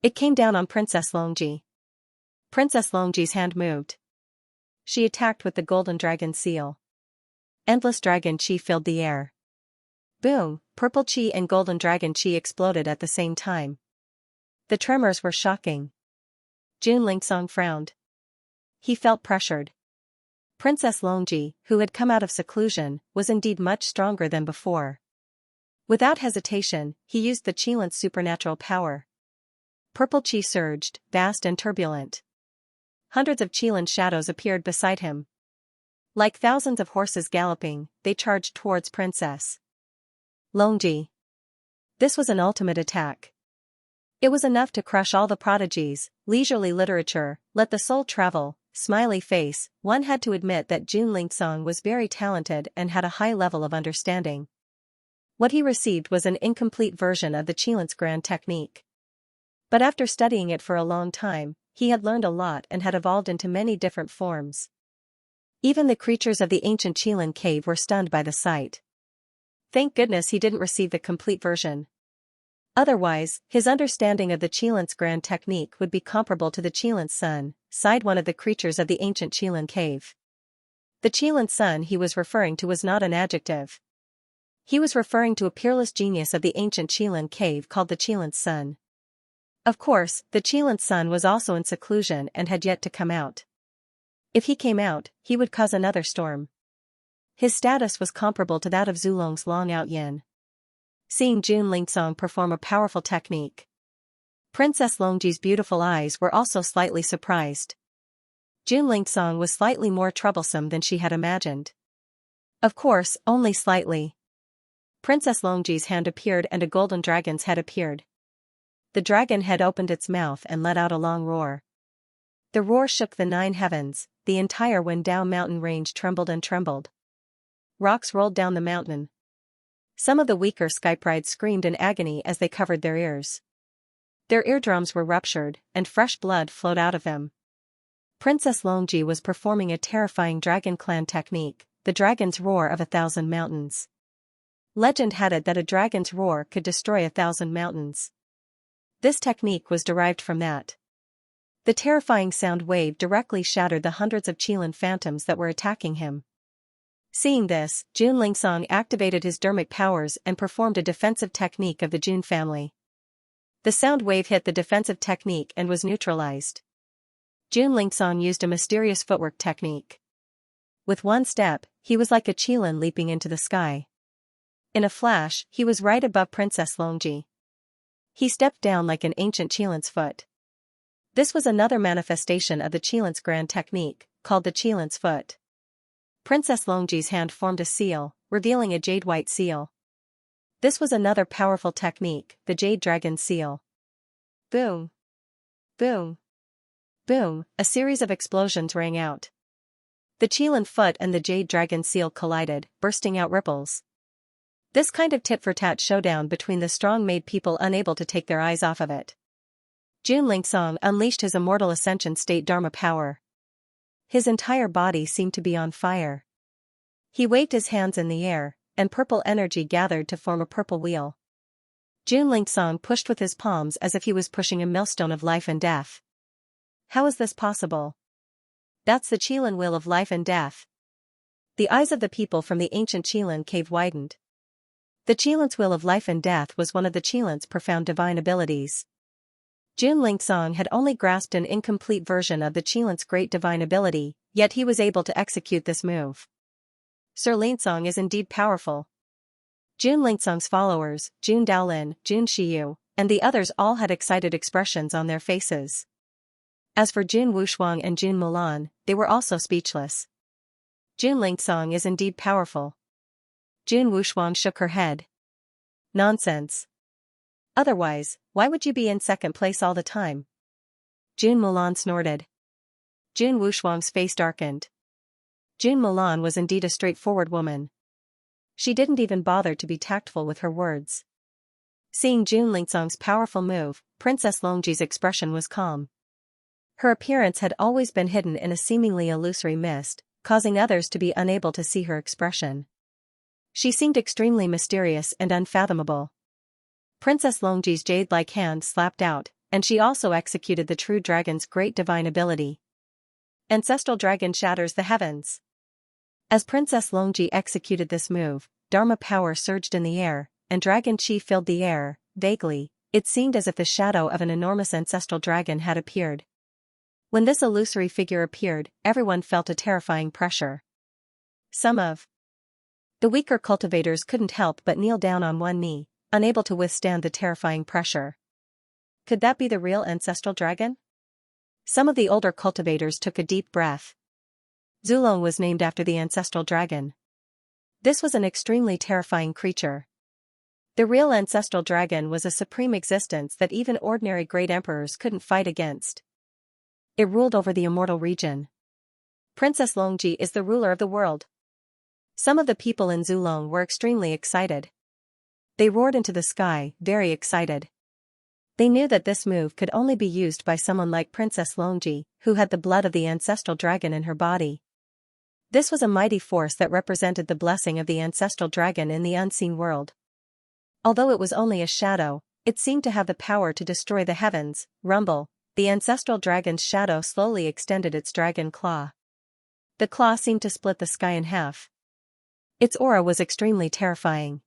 It came down on Princess Longji. Princess Longji's hand moved. She attacked with the golden dragon seal. Endless dragon chi filled the air. Boom, purple chi and golden dragon chi exploded at the same time. The tremors were shocking. Jun Lingsong frowned. He felt pressured. Princess Longji, who had come out of seclusion, was indeed much stronger than before. Without hesitation, he used the Qilin's supernatural power. Purple chi surged, vast and turbulent. Hundreds of Qilin shadows appeared beside him. Like thousands of horses galloping, they charged towards Princess Longji. This was an ultimate attack. It was enough to crush all the prodigies. Leisurely literature, let the soul travel, smiley face. One had to admit that Jun Lingsong was very talented and had a high level of understanding. What he received was an incomplete version of the Qilin's grand technique. But after studying it for a long time, he had learned a lot and had evolved into many different forms. Even the creatures of the ancient Qilin cave were stunned by the sight. Thank goodness he didn't receive the complete version. Otherwise, his understanding of the Qilin's grand technique would be comparable to the Qilin's sun, sighed one of the creatures of the ancient Qilin cave. The Qilin's sun he was referring to was not an adjective. He was referring to a peerless genius of the ancient Qilin cave called the Qilin's sun. Of course, the Qilin's sun was also in seclusion and had yet to come out. If he came out, he would cause another storm. His status was comparable to that of Zulong's long out yin. Seeing Jun Lingsong perform a powerful technique, Princess Longji's beautiful eyes were also slightly surprised. Jun Lingsong was slightly more troublesome than she had imagined. Of course, only slightly. Princess Longji's hand appeared and a golden dragon's head appeared. The dragon head opened its mouth and let out a long roar. The roar shook the 9 heavens, the entire Wendao mountain range trembled and trembled. Rocks rolled down the mountain. Some of the weaker skyprides screamed in agony as they covered their ears. Their eardrums were ruptured, and fresh blood flowed out of them. Princess Longji was performing a terrifying dragon clan technique, the dragon's roar of 1,000 mountains. Legend had it that a dragon's roar could destroy 1,000 mountains. This technique was derived from that. The terrifying sound wave directly shattered the hundreds of Qilin phantoms that were attacking him. Seeing this, Jun Lingsong activated his dermic powers and performed a defensive technique of the Jun family. The sound wave hit the defensive technique and was neutralized. Jun Lingsong used a mysterious footwork technique. With one step, he was like a Qilin leaping into the sky. In a flash, he was right above Princess Longji. He stepped down like an ancient Qilin's foot. This was another manifestation of the Qilin's grand technique, called the Qilin's foot. Princess Longji's hand formed a seal, revealing a jade-white seal. This was another powerful technique, the Jade Dragon Seal. Boom! Boom! Boom! A series of explosions rang out. The Qilin foot and the Jade Dragon Seal collided, bursting out ripples. This kind of tit-for-tat showdown between the strong made people unable to take their eyes off of it. Jun Lingsong unleashed his immortal ascension state Dharma power. His entire body seemed to be on fire. He waved his hands in the air, and purple energy gathered to form a purple wheel. Jun Lingsong pushed with his palms as if he was pushing a millstone of life and death. How is this possible? That's the Qilin wheel of life and death. The eyes of the people from the ancient Qilin cave widened. The Qilin's wheel of life and death was one of the Qilin's profound divine abilities. Jun Lingsong had only grasped an incomplete version of the Qilin's great divine ability, yet he was able to execute this move. Sir Lingsong is indeed powerful. Jun Lingsong's followers, Jun Daolin, Jun Shiyu, and the others all had excited expressions on their faces. As for Jun Wushuang and Jun Mulan, they were also speechless. Jun Lingsong is indeed powerful. Jun Wushuang shook her head. Nonsense. Otherwise, why would you be in second place all the time? Jun Mulan snorted. Jun Wushuang's face darkened. Jun Mulan was indeed a straightforward woman. She didn't even bother to be tactful with her words. Seeing Jun Lingsong's powerful move, Princess Longji's expression was calm. Her appearance had always been hidden in a seemingly illusory mist, causing others to be unable to see her expression. She seemed extremely mysterious and unfathomable. Princess Longji's jade-like hand slapped out, and she also executed the true dragon's great divine ability. Ancestral Dragon shatters the heavens. As Princess Longji executed this move, Dharma power surged in the air, and dragon chi filled the air. Vaguely, it seemed as if the shadow of an enormous ancestral dragon had appeared. When this illusory figure appeared, everyone felt a terrifying pressure. Some of the weaker cultivators couldn't help but kneel down on one knee, unable to withstand the terrifying pressure. Could that be the real ancestral dragon? Some of the older cultivators took a deep breath. Zulong was named after the ancestral dragon. This was an extremely terrifying creature. The real ancestral dragon was a supreme existence that even ordinary great emperors couldn't fight against. It ruled over the immortal region. Princess Longji is the ruler of the world. Some of the people in Zulong were extremely excited. They roared into the sky, very excited. They knew that this move could only be used by someone like Princess Longji, who had the blood of the ancestral dragon in her body. This was a mighty force that represented the blessing of the ancestral dragon in the unseen world. Although it was only a shadow, it seemed to have the power to destroy the heavens. Rumble, the ancestral dragon's shadow slowly extended its dragon claw. The claw seemed to split the sky in half. Its aura was extremely terrifying.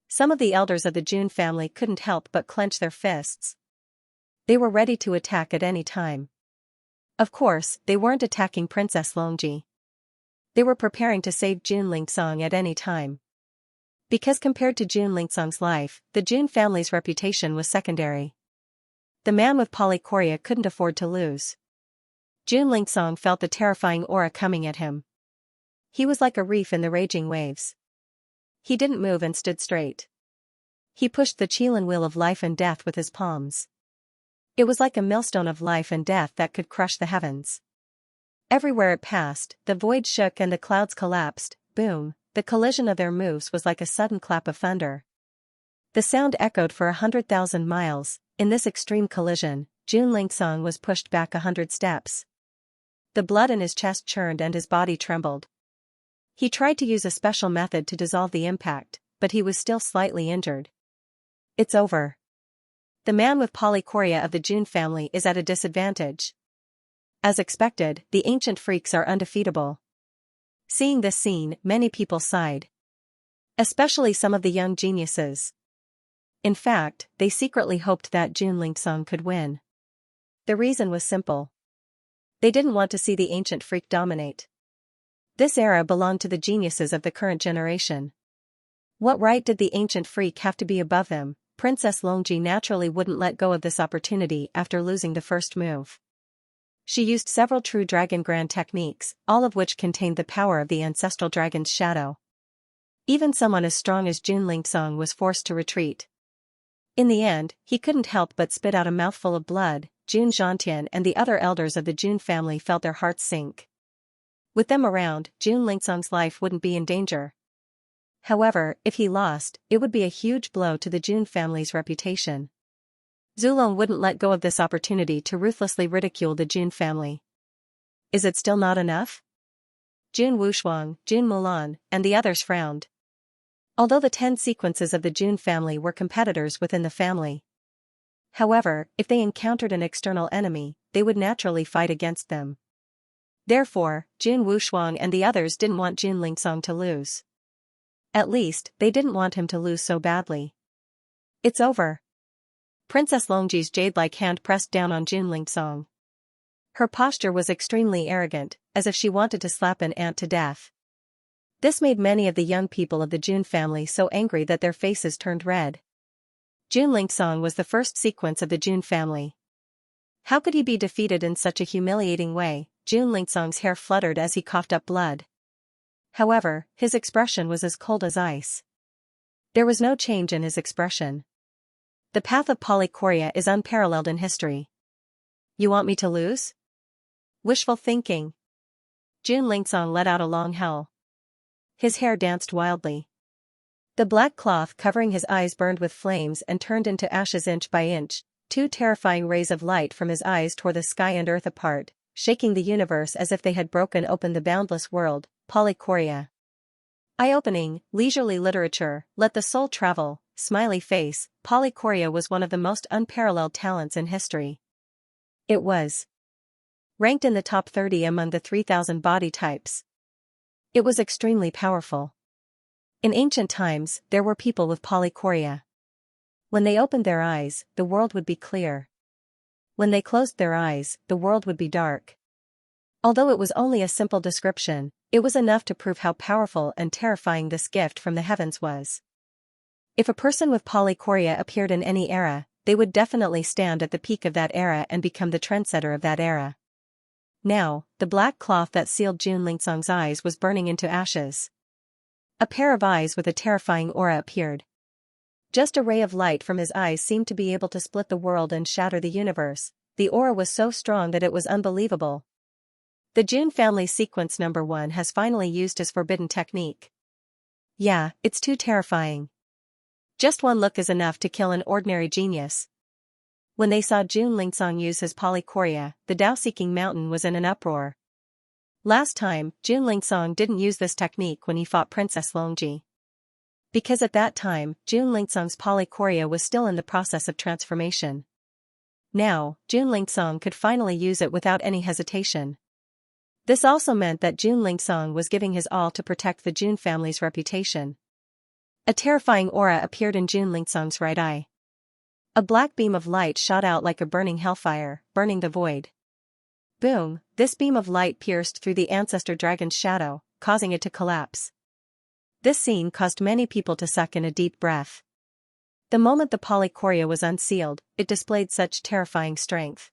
Some of the elders of the Jun family couldn't help but clench their fists. They were ready to attack at any time. Of course, they weren't attacking Princess Longji. They were preparing to save Jun Lingsong at any time. Because compared to Jun Lingsong's life, the Jun family's reputation was secondary. The man with polychoria couldn't afford to lose. Jun Lingsong felt the terrifying aura coming at him. He was like a reef in the raging waves. He didn't move and stood straight. He pushed the Qilin wheel of life and death with his palms. It was like a millstone of life and death that could crush the heavens. Everywhere it passed, the void shook and the clouds collapsed. Boom, the collision of their moves was like a sudden clap of thunder. The sound echoed for 100,000 miles. In this extreme collision, Jun Lingsong was pushed back 100 steps. The blood in his chest churned and his body trembled. He tried to use a special method to dissolve the impact, but he was still slightly injured. It's over. The man with polychoria of the Jun family is at a disadvantage. As expected, the ancient freaks are undefeatable. Seeing this scene, many people sighed. Especially some of the young geniuses. In fact, they secretly hoped that Jun Lingsong could win. The reason was simple. They didn't want to see the ancient freak dominate. This era belonged to the geniuses of the current generation. What right did the ancient freak have to be above them? Princess Longji naturally wouldn't let go of this opportunity after losing the first move. She used several true dragon grand techniques, all of which contained the power of the ancestral dragon's shadow. Even someone as strong as Jun Lingsong was forced to retreat. In the end, he couldn't help but spit out a mouthful of blood. Jun Zhantian and the other elders of the Jun family felt their hearts sink. With them around, Jun Lingsong's life wouldn't be in danger. However, if he lost, it would be a huge blow to the Jun family's reputation. Zulong wouldn't let go of this opportunity to ruthlessly ridicule the Jun family. Is it still not enough? Jun Wushuang, Jun Mulan, and the others frowned. Although the 10 sequences of the Jun family were competitors within the family. However, if they encountered an external enemy, they would naturally fight against them. Therefore, Jun Wushuang and the others didn't want Jun Lingsong to lose. At least, they didn't want him to lose so badly. It's over. Princess Longji's jade-like hand pressed down on Jun Lingsong. Her posture was extremely arrogant, as if she wanted to slap an ant to death. This made many of the young people of the Jun family so angry that their faces turned red. Jun Lingsong was the first sequence of the Jun family. How could he be defeated in such a humiliating way? Jun Lingsong's hair fluttered as he coughed up blood. However, his expression was as cold as ice. There was no change in his expression. The path of polychoria is unparalleled in history. You want me to lose? Wishful thinking. Jun Lingsong let out a long howl. His hair danced wildly. The black cloth covering his eyes burned with flames and turned into ashes inch by inch. 2 terrifying rays of light from his eyes tore the sky and earth apart, shaking the universe as if they had broken open the boundless world. Polychoria. Eye-opening, leisurely literature, let the soul travel, smiley face. Polychoria was one of the most unparalleled talents in history. It was ranked in the top 30 among the 3,000 body types. It was extremely powerful. In ancient times, there were people with polychoria. When they opened their eyes, the world would be clear. When they closed their eyes, the world would be dark. Although it was only a simple description, it was enough to prove how powerful and terrifying this gift from the heavens was. If a person with polychoria appeared in any era, they would definitely stand at the peak of that era and become the trendsetter of that era. Now, the black cloth that sealed Jun Lingsong's eyes was burning into ashes. A pair of eyes with a terrifying aura appeared. Just a ray of light from his eyes seemed to be able to split the world and shatter the universe. The aura was so strong that it was unbelievable. The Jun family sequence number 1 has finally used his forbidden technique. Yeah, it's too terrifying. Just one look is enough to kill an ordinary genius. When they saw Jun Lingsong use his polychoria, the Tao-seeking mountain was in an uproar. Last time, Jun Lingsong didn't use this technique when he fought Princess Longji. Because at that time, Jun Lingsong's polychoria was still in the process of transformation. Now, Jun Lingsong could finally use it without any hesitation. This also meant that Jun Lingsong was giving his all to protect the Jun family's reputation. A terrifying aura appeared in Jun Lingsong's right eye. A black beam of light shot out like a burning hellfire, burning the void. Boom, this beam of light pierced through the ancestor dragon's shadow, causing it to collapse. This scene caused many people to suck in a deep breath. The moment the polychoria was unsealed, it displayed such terrifying strength.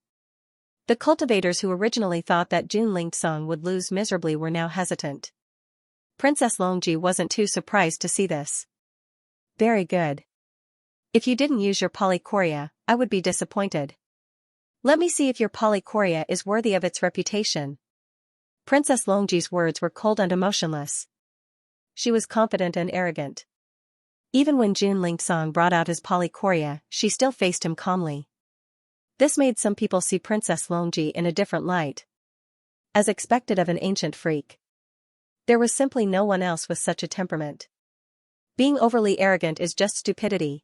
The cultivators who originally thought that Jun Lingsong would lose miserably were now hesitant. Princess Longji wasn't too surprised to see this. Very good. If you didn't use your polychoria, I would be disappointed. Let me see if your polychoria is worthy of its reputation. Princess Longji's words were cold and emotionless. She was confident and arrogant. Even when Jun Lingsong brought out his polychoria, she still faced him calmly. This made some people see Princess Longji in a different light. As expected of an ancient freak. There was simply no one else with such a temperament. Being overly arrogant is just stupidity.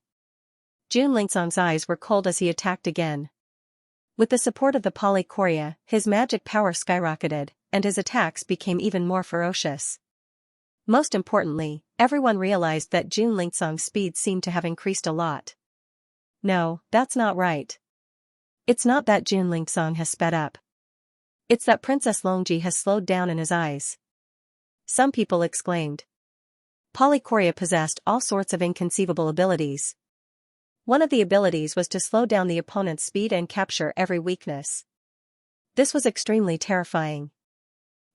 Jun Lingsong's eyes were cold as he attacked again. With the support of the polychoria, his magic power skyrocketed, and his attacks became even more ferocious. Most importantly, everyone realized that Jun Lingsong's speed seemed to have increased a lot. No, that's not right. It's not that Jun Lingsong has sped up. It's that Princess Longji has slowed down in his eyes. Some people exclaimed. Polychoria possessed all sorts of inconceivable abilities. One of the abilities was to slow down the opponent's speed and capture every weakness. This was extremely terrifying.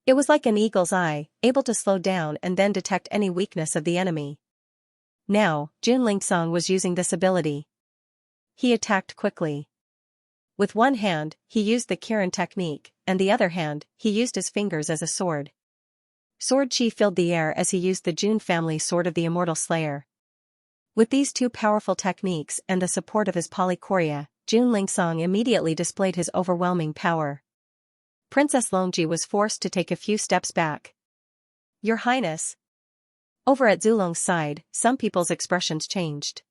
It was like an eagle's eye, able to slow down and then detect any weakness of the enemy. Now, Jun Lingsong was using this ability. He attacked quickly. With one hand, he used the Kirin technique, and the other hand, he used his fingers as a sword. Sword chi filled the air as he used the Jun family sword of the Immortal Slayer. With these two powerful techniques and the support of his polychoria, Jun Lingsong immediately displayed his overwhelming power. Princess Longji was forced to take a few steps back. Your Highness. Over at Zulong's side, some people's expressions changed.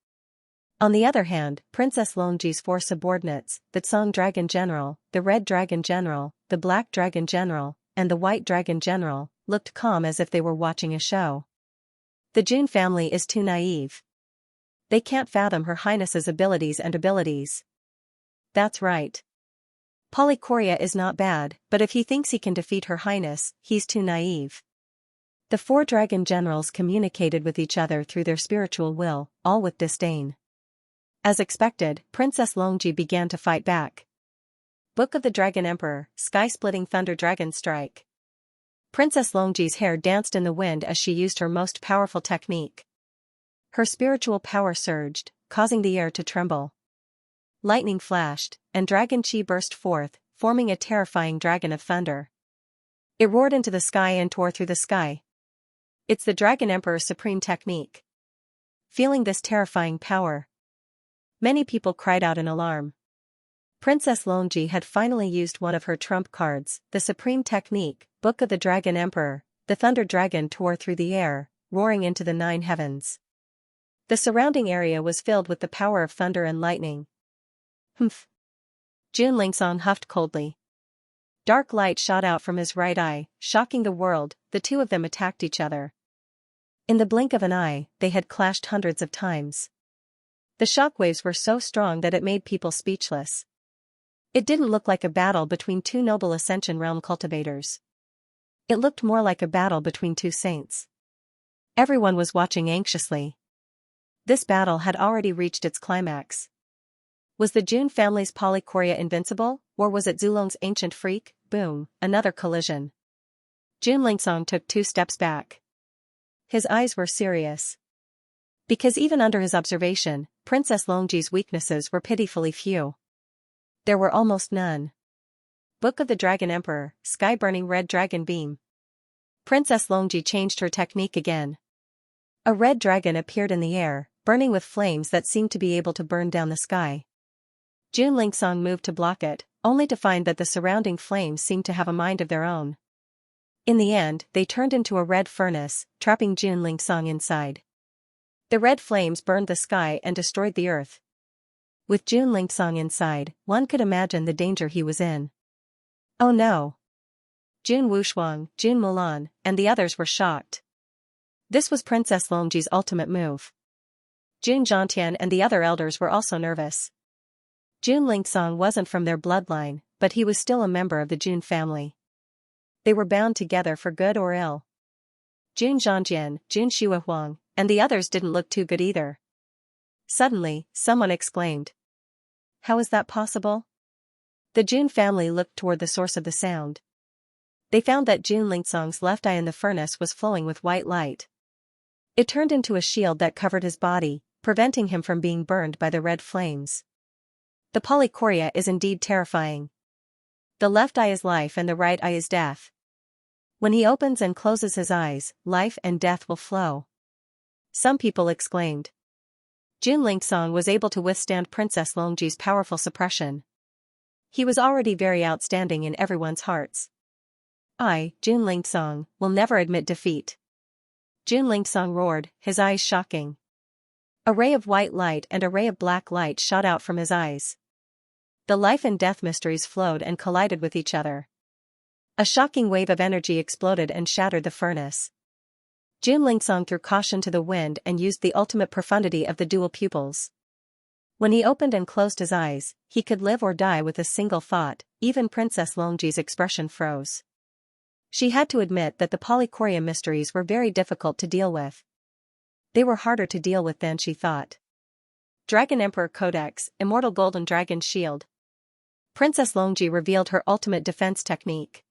On the other hand, Princess Longji's four subordinates, the Tsang Dragon General, the Red Dragon General, the Black Dragon General, and the White Dragon General, looked calm as if they were watching a show. The Jun family is too naive. They can't fathom Her Highness's abilities and abilities. That's right. Polychoria is not bad, but if he thinks he can defeat Her Highness, he's too naive. The four dragon generals communicated with each other through their spiritual will, all with disdain. As expected, Princess Longji began to fight back. Book of the Dragon Emperor, Sky-Splitting Thunder Dragon Strike. Princess Longji's hair danced in the wind as she used her most powerful technique. Her spiritual power surged, causing the air to tremble. Lightning flashed, and dragon chi burst forth, forming a terrifying dragon of thunder. It roared into the sky and tore through the sky. It's the Dragon Emperor's supreme technique. Feeling this terrifying power, many people cried out in alarm. Princess Longji had finally used one of her trump cards, the supreme technique, Book of the Dragon Emperor. The thunder dragon tore through the air, roaring into the 9 heavens. The surrounding area was filled with the power of thunder and lightning. Humph. Jun Lingsong huffed coldly. Dark light shot out from his right eye, shocking the world. The two of them attacked each other. In the blink of an eye, they had clashed hundreds of times. The shockwaves were so strong that it made people speechless. It didn't look like a battle between two noble Ascension Realm cultivators. It looked more like a battle between two saints. Everyone was watching anxiously. This battle had already reached its climax. Was the Jun family's polychoria invincible, or was it Zulong's ancient freak? Boom, another collision. Jun Lingsong took 2 steps back. His eyes were serious. Because even under his observation, Princess Longji's weaknesses were pitifully few. There were almost none. Book of the Dragon Emperor, Sky-Burning Red Dragon Beam. Princess Longji changed her technique again. A red dragon appeared in the air, burning with flames that seemed to be able to burn down the sky. Jun Lingsong moved to block it, only to find that the surrounding flames seemed to have a mind of their own. In the end, they turned into a red furnace, trapping Jun Lingsong inside. The red flames burned the sky and destroyed the earth. With Jun Lingsong inside, one could imagine the danger he was in. Oh no! Jun Wushuang, Jun Mulan, and the others were shocked. This was Princess Longji's ultimate move. Jun Zhantian and the other elders were also nervous. Jun Lingsong wasn't from their bloodline, but he was still a member of the Jun family. They were bound together for good or ill. Jun Zhantian, Jun Shuahuang, and the others didn't look too good either. Suddenly, someone exclaimed. How is that possible? The Jun family looked toward the source of the sound. They found that Jun Lingsong's left eye in the furnace was flowing with white light. It turned into a shield that covered his body, preventing him from being burned by the red flames. The polychoria is indeed terrifying. The left eye is life and the right eye is death. When he opens and closes his eyes, life and death will flow. Some people exclaimed. Jun Lingsong was able to withstand Princess Longji's powerful suppression. He was already very outstanding in everyone's hearts. I, Jun Lingsong, will never admit defeat. Jun Lingsong roared, his eyes shocking. A ray of white light and a ray of black light shot out from his eyes. The life and death mysteries flowed and collided with each other. A shocking wave of energy exploded and shattered the furnace. Jun Lingsong threw caution to the wind and used the ultimate profundity of the dual pupils. When he opened and closed his eyes, he could live or die with a single thought. Even Princess Longji's expression froze. She had to admit that the polychoria mysteries were very difficult to deal with. They were harder to deal with than she thought. Dragon Emperor Codex, Immortal Golden Dragon Shield. Princess Longji revealed her ultimate defense technique.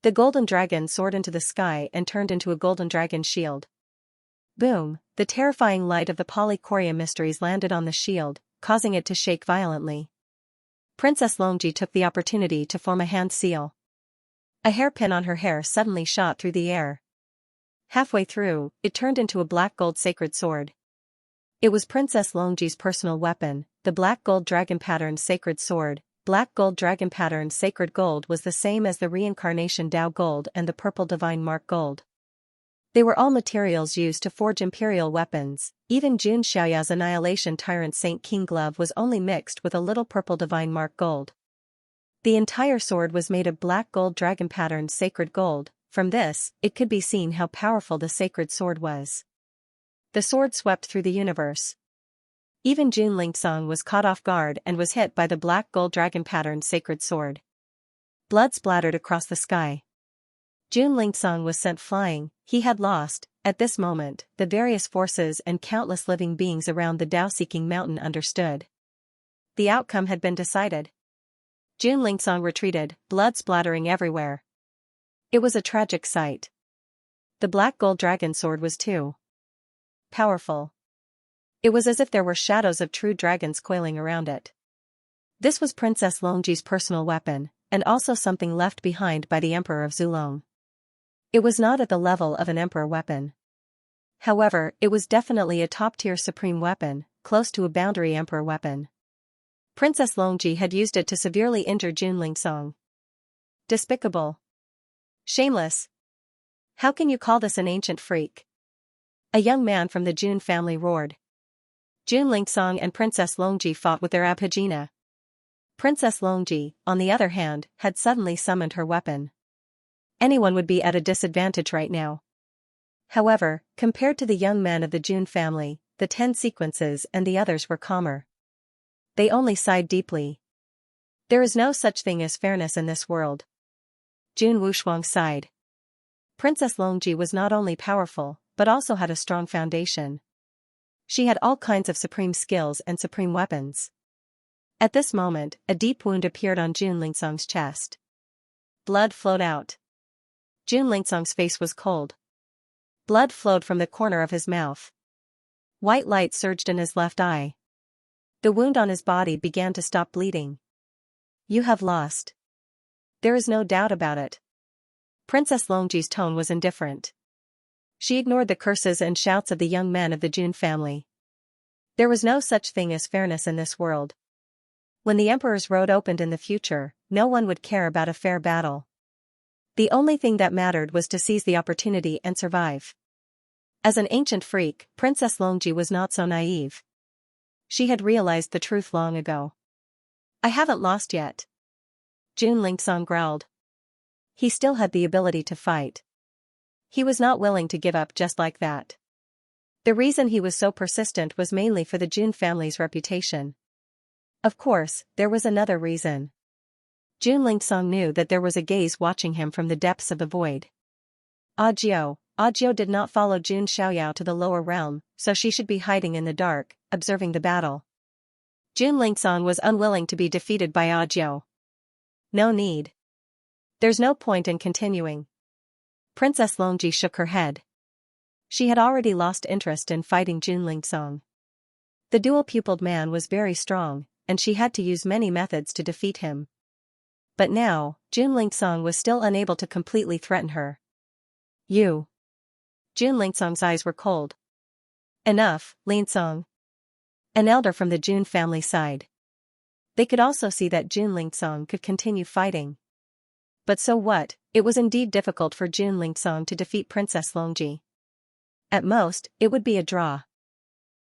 The golden dragon soared into the sky and turned into a golden dragon shield. Boom, the terrifying light of the polychoria mysteries landed on the shield, causing it to shake violently. Princess Longji took the opportunity to form a hand seal. A hairpin on her hair suddenly shot through the air. Halfway through, it turned into a black gold sacred sword. It was Princess Longji's personal weapon, the black gold dragon patterned sacred sword. Black gold dragon patterned sacred gold was the same as the reincarnation Tao gold and the purple divine mark gold. They were all materials used to forge imperial weapons. Even Jun Xiaoya's annihilation tyrant Saint King glove was only mixed with a little purple divine mark gold. The entire sword was made of black gold dragon patterned sacred gold. From this, it could be seen how powerful the sacred sword was. The sword swept through the universe. Even Jun Lingsong was caught off guard and was hit by the black gold dragon patterned sacred sword. Blood splattered across the sky. Jun Lingsong was sent flying. He had lost. At this moment, the various forces and countless living beings around the Tao-seeking mountain understood. The outcome had been decided. Jun Lingsong retreated, blood splattering everywhere. It was a tragic sight. The black gold dragon sword was too powerful. It was as if there were shadows of true dragons coiling around it. This was Princess Longji's personal weapon, and also something left behind by the Emperor of Zulong. It was not at the level of an emperor weapon. However, it was definitely a top-tier supreme weapon, close to a boundary emperor weapon. Princess Longji had used it to severely injure Jun Lingsong. Despicable. Shameless. How can you call this an ancient freak? A young man from the Jun family roared. Jun Lingsong and Princess Longji fought with their abhijina. Princess Longji, on the other hand, had suddenly summoned her weapon. Anyone would be at a disadvantage right now. However, compared to the young men of the Jun family, the 10 sequences and the others were calmer. They only sighed deeply. There is no such thing as fairness in this world. Jun Wushuang sighed. Princess Longji was not only powerful, but also had a strong foundation. She had all kinds of supreme skills and supreme weapons. At this moment, a deep wound appeared on Jun Lingsong's chest. Blood flowed out. Jun Lingsong's face was cold. Blood flowed from the corner of his mouth. White light surged in his left eye. The wound on his body began to stop bleeding. You have lost. There is no doubt about it. Princess Longji's tone was indifferent. She ignored the curses and shouts of the young men of the Jun family. There was no such thing as fairness in this world. When the Emperor's road opened in the future, no one would care about a fair battle. The only thing that mattered was to seize the opportunity and survive. As an ancient freak, Princess Longji was not so naive. She had realized the truth long ago. I haven't lost yet. Jun Lingsong growled. He still had the ability to fight. He was not willing to give up just like that. The reason he was so persistent was mainly for the Jun family's reputation. Of course, there was another reason. Jun Lingsong knew that there was a gaze watching him from the depths of the void. Audiobook did not follow Jun Xiaoyao to the lower realm, so she should be hiding in the dark, observing the battle. Jun Lingsong was unwilling to be defeated by Audiobook. No need. There's no point in continuing. Princess Longji shook her head. She had already lost interest in fighting Jun Lingsong. The dual-pupiled man was very strong, and she had to use many methods to defeat him. But now, Jun Lingsong was still unable to completely threaten her. You. Jun Lingsong's eyes were cold. Enough, Lingsong. An elder from the Jun family sighed. They could also see that Jun Lingsong could continue fighting. But so what, it was indeed difficult for Jun Lingsong to defeat Princess Longji. At most, it would be a draw.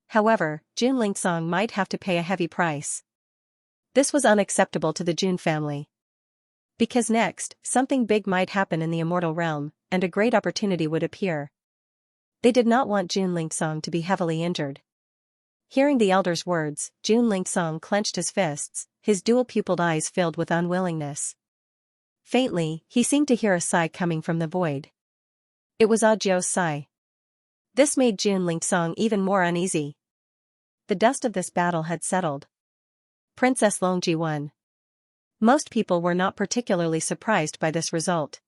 However, Jun Lingsong might have to pay a heavy price. This was unacceptable to the Jun family. Because next, something big might happen in the immortal realm, and a great opportunity would appear. They did not want Jun Lingsong to be heavily injured. Hearing the elder's words, Jun Lingsong clenched his fists, his dual-pupiled eyes filled with unwillingness. Faintly, he seemed to hear a sigh coming from the void. It was Audio's sigh. This made Jun Lingsong even more uneasy. The dust of this battle had settled. Princess Longji won. Most people were not particularly surprised by this result.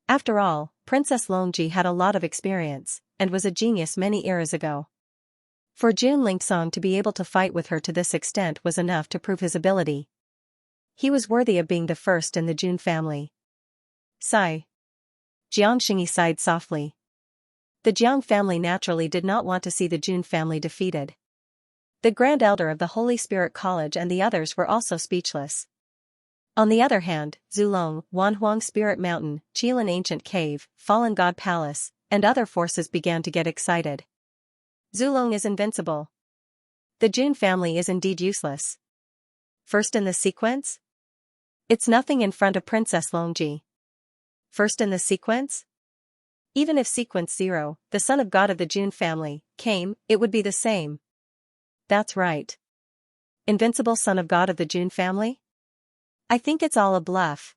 After all, Princess Longji had a lot of experience, and was a genius many eras ago. For Jun Lingsong to be able to fight with her to this extent was enough to prove his ability. He was worthy of being the first in the Jun family. Sigh. Xianxia sighed softly. The Jiang family naturally did not want to see the Jun family defeated. The Grand Elder of the Holy Spirit College and the others were also speechless. On the other hand, Zulong, Wanhuang Spirit Mountain, Qilin Ancient Cave, Fallen God Palace, and other forces began to get excited. Zulong is invincible. The Jun family is indeed useless. First in the sequence? It's nothing in front of Princess Longji. First in the sequence? Even if sequence 0, the son of God of the Jun family, came, it would be the same. That's right. Invincible son of God of the Jun family? I think it's all a bluff.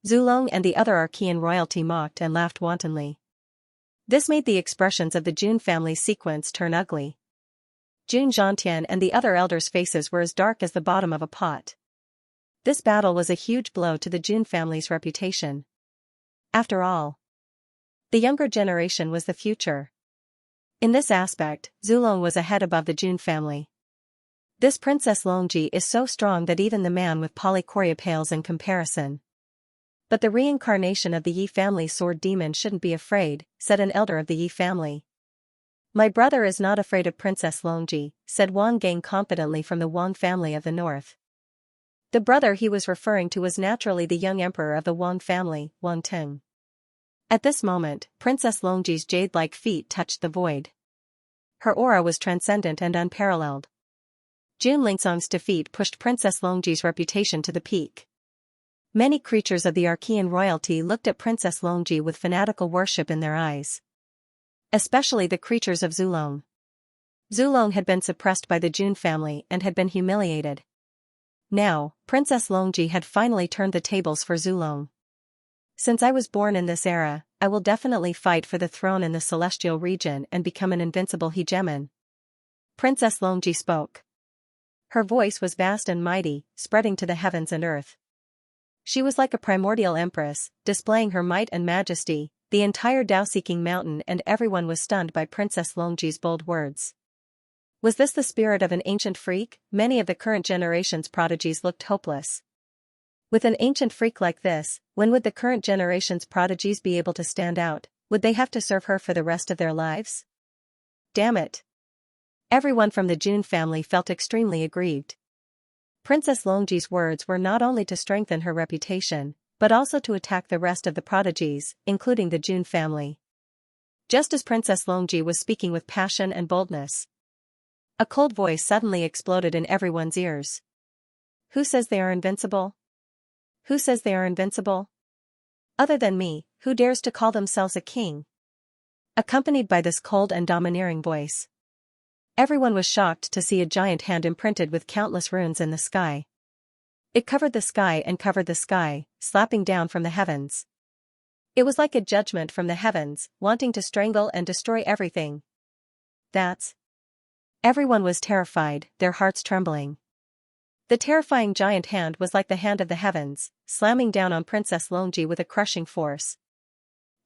Zulong and the other Archean royalty mocked and laughed wantonly. This made the expressions of the Jun family's sequence turn ugly. Jun Zhantian and the other elders' faces were as dark as the bottom of a pot. This battle was a huge blow to the Jun family's reputation. After all, the younger generation was the future. In this aspect, Zulong was ahead above the Jun family. This Princess Longji is so strong that even the man with polychoria pales in comparison. But the reincarnation of the Yi family sword demon shouldn't be afraid, said an elder of the Yi family. My brother is not afraid of Princess Longji, said Wang Gang confidently from the Wang family of the north. The brother he was referring to was naturally the young emperor of the Wang family, Wang Teng. At this moment, Princess Longji's jade-like feet touched the void. Her aura was transcendent and unparalleled. Jun Lingsong's defeat pushed Princess Longji's reputation to the peak. Many creatures of the Archean royalty looked at Princess Longji with fanatical worship in their eyes. Especially the creatures of Zulong. Zulong had been suppressed by the Jun family and had been humiliated. Now, Princess Longji had finally turned the tables for Zulong. Since I was born in this era, I will definitely fight for the throne in the celestial region and become an invincible hegemon. Princess Longji spoke. Her voice was vast and mighty, spreading to the heavens and earth. She was like a primordial empress, displaying her might and majesty, the entire Tao-seeking mountain, and everyone was stunned by Princess Longji's bold words. Was this the spirit of an ancient freak? Many of the current generation's prodigies looked hopeless. With an ancient freak like this, when would the current generation's prodigies be able to stand out? Would they have to serve her for the rest of their lives? Damn it. Everyone from the Jun family felt extremely aggrieved. Princess Longji's words were not only to strengthen her reputation, but also to attack the rest of the prodigies, including the Jun family. Just as Princess Longji was speaking with passion and boldness, a cold voice suddenly exploded in everyone's ears. Who says they are invincible? Who says they are invincible? Other than me, who dares to call themselves a king? Accompanied by this cold and domineering voice, everyone was shocked to see a giant hand imprinted with countless runes in the sky. It covered the sky and covered the sky, slapping down from the heavens. It was like a judgment from the heavens, wanting to strangle and destroy everything. That's. Everyone was terrified, their hearts trembling. The terrifying giant hand was like the hand of the heavens, slamming down on Princess Longji with a crushing force.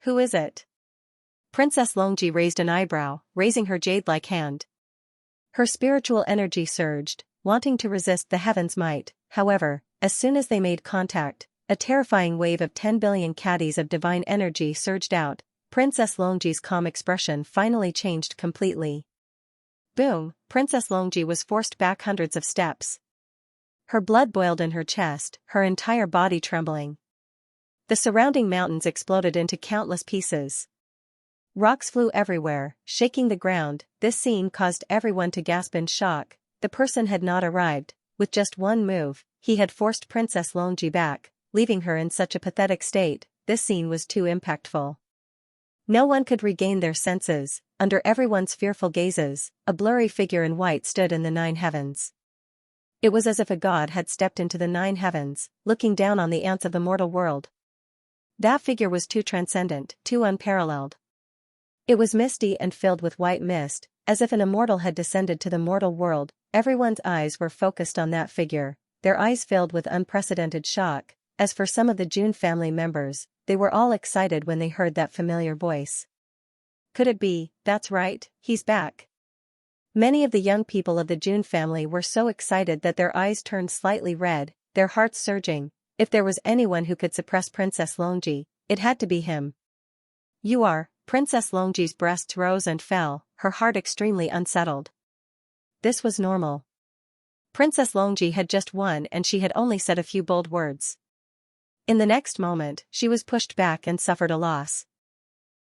Who is it? Princess Longji raised an eyebrow, raising her jade-like hand. Her spiritual energy surged, wanting to resist the heaven's might. However, as soon as they made contact, a terrifying wave of 10 billion caddies of divine energy surged out. Princess Longji's calm expression finally changed completely. Boom! Princess Longji was forced back hundreds of steps. Her blood boiled in her chest, her entire body trembling. The surrounding mountains exploded into countless pieces. Rocks flew everywhere, shaking the ground. This scene caused everyone to gasp in shock. The person had not arrived. With just one move, he had forced Princess Longji back, leaving her in such a pathetic state. This scene was too impactful. No one could regain their senses. Under everyone's fearful gazes, a blurry figure in white stood in the 9 heavens. It was as if a god had stepped into the 9 heavens, looking down on the ants of the mortal world. That figure was too transcendent, too unparalleled. It was misty and filled with white mist, as if an immortal had descended to the mortal world. Everyone's eyes were focused on that figure, their eyes filled with unprecedented shock. As for some of the Jun family members, they were all excited when they heard that familiar voice. Could it be? That's right, he's back. Many of the young people of the Jun family were so excited that their eyes turned slightly red, their hearts surging. If there was anyone who could suppress Princess Longji, it had to be him. You are. Princess Longji's breasts rose and fell, her heart extremely unsettled. This was normal. Princess Longji had just won and she had only said a few bold words. In the next moment, she was pushed back and suffered a loss.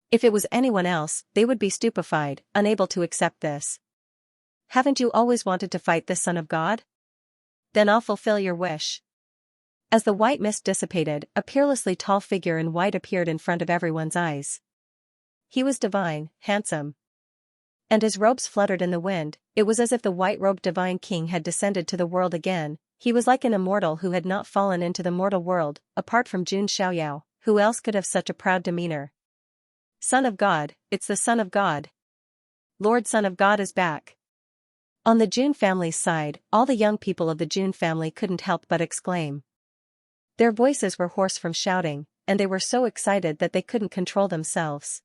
If it was anyone else, they would be stupefied, unable to accept this. Haven't you always wanted to fight this son of God? Then I'll fulfill your wish. As the white mist dissipated, a peerlessly tall figure in white appeared in front of everyone's eyes. He was divine, handsome. And his robes fluttered in the wind. It was as if the white-robed divine king had descended to the world again. He was like an immortal who had not fallen into the mortal world. Apart from Jun Xiaoyao, who else could have such a proud demeanor? Son of God, it's the Son of God. Lord Son of God is back. On the Jun family's side, all the young people of the Jun family couldn't help but exclaim. Their voices were hoarse from shouting, and they were so excited that they couldn't control themselves.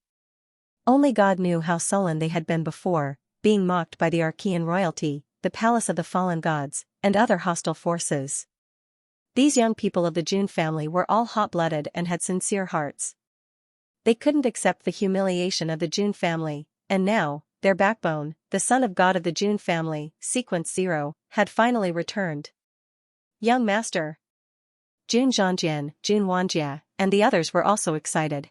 Only God knew how sullen they had been before, being mocked by the Archean royalty, the palace of the fallen gods, and other hostile forces. These young people of the Jun family were all hot-blooded and had sincere hearts. They couldn't accept the humiliation of the Jun family, and now, their backbone, the son of God of the Jun family, Sequence 0, had finally returned. Young master. Jun Zhangjian, Jun Wanjia, and the others were also excited.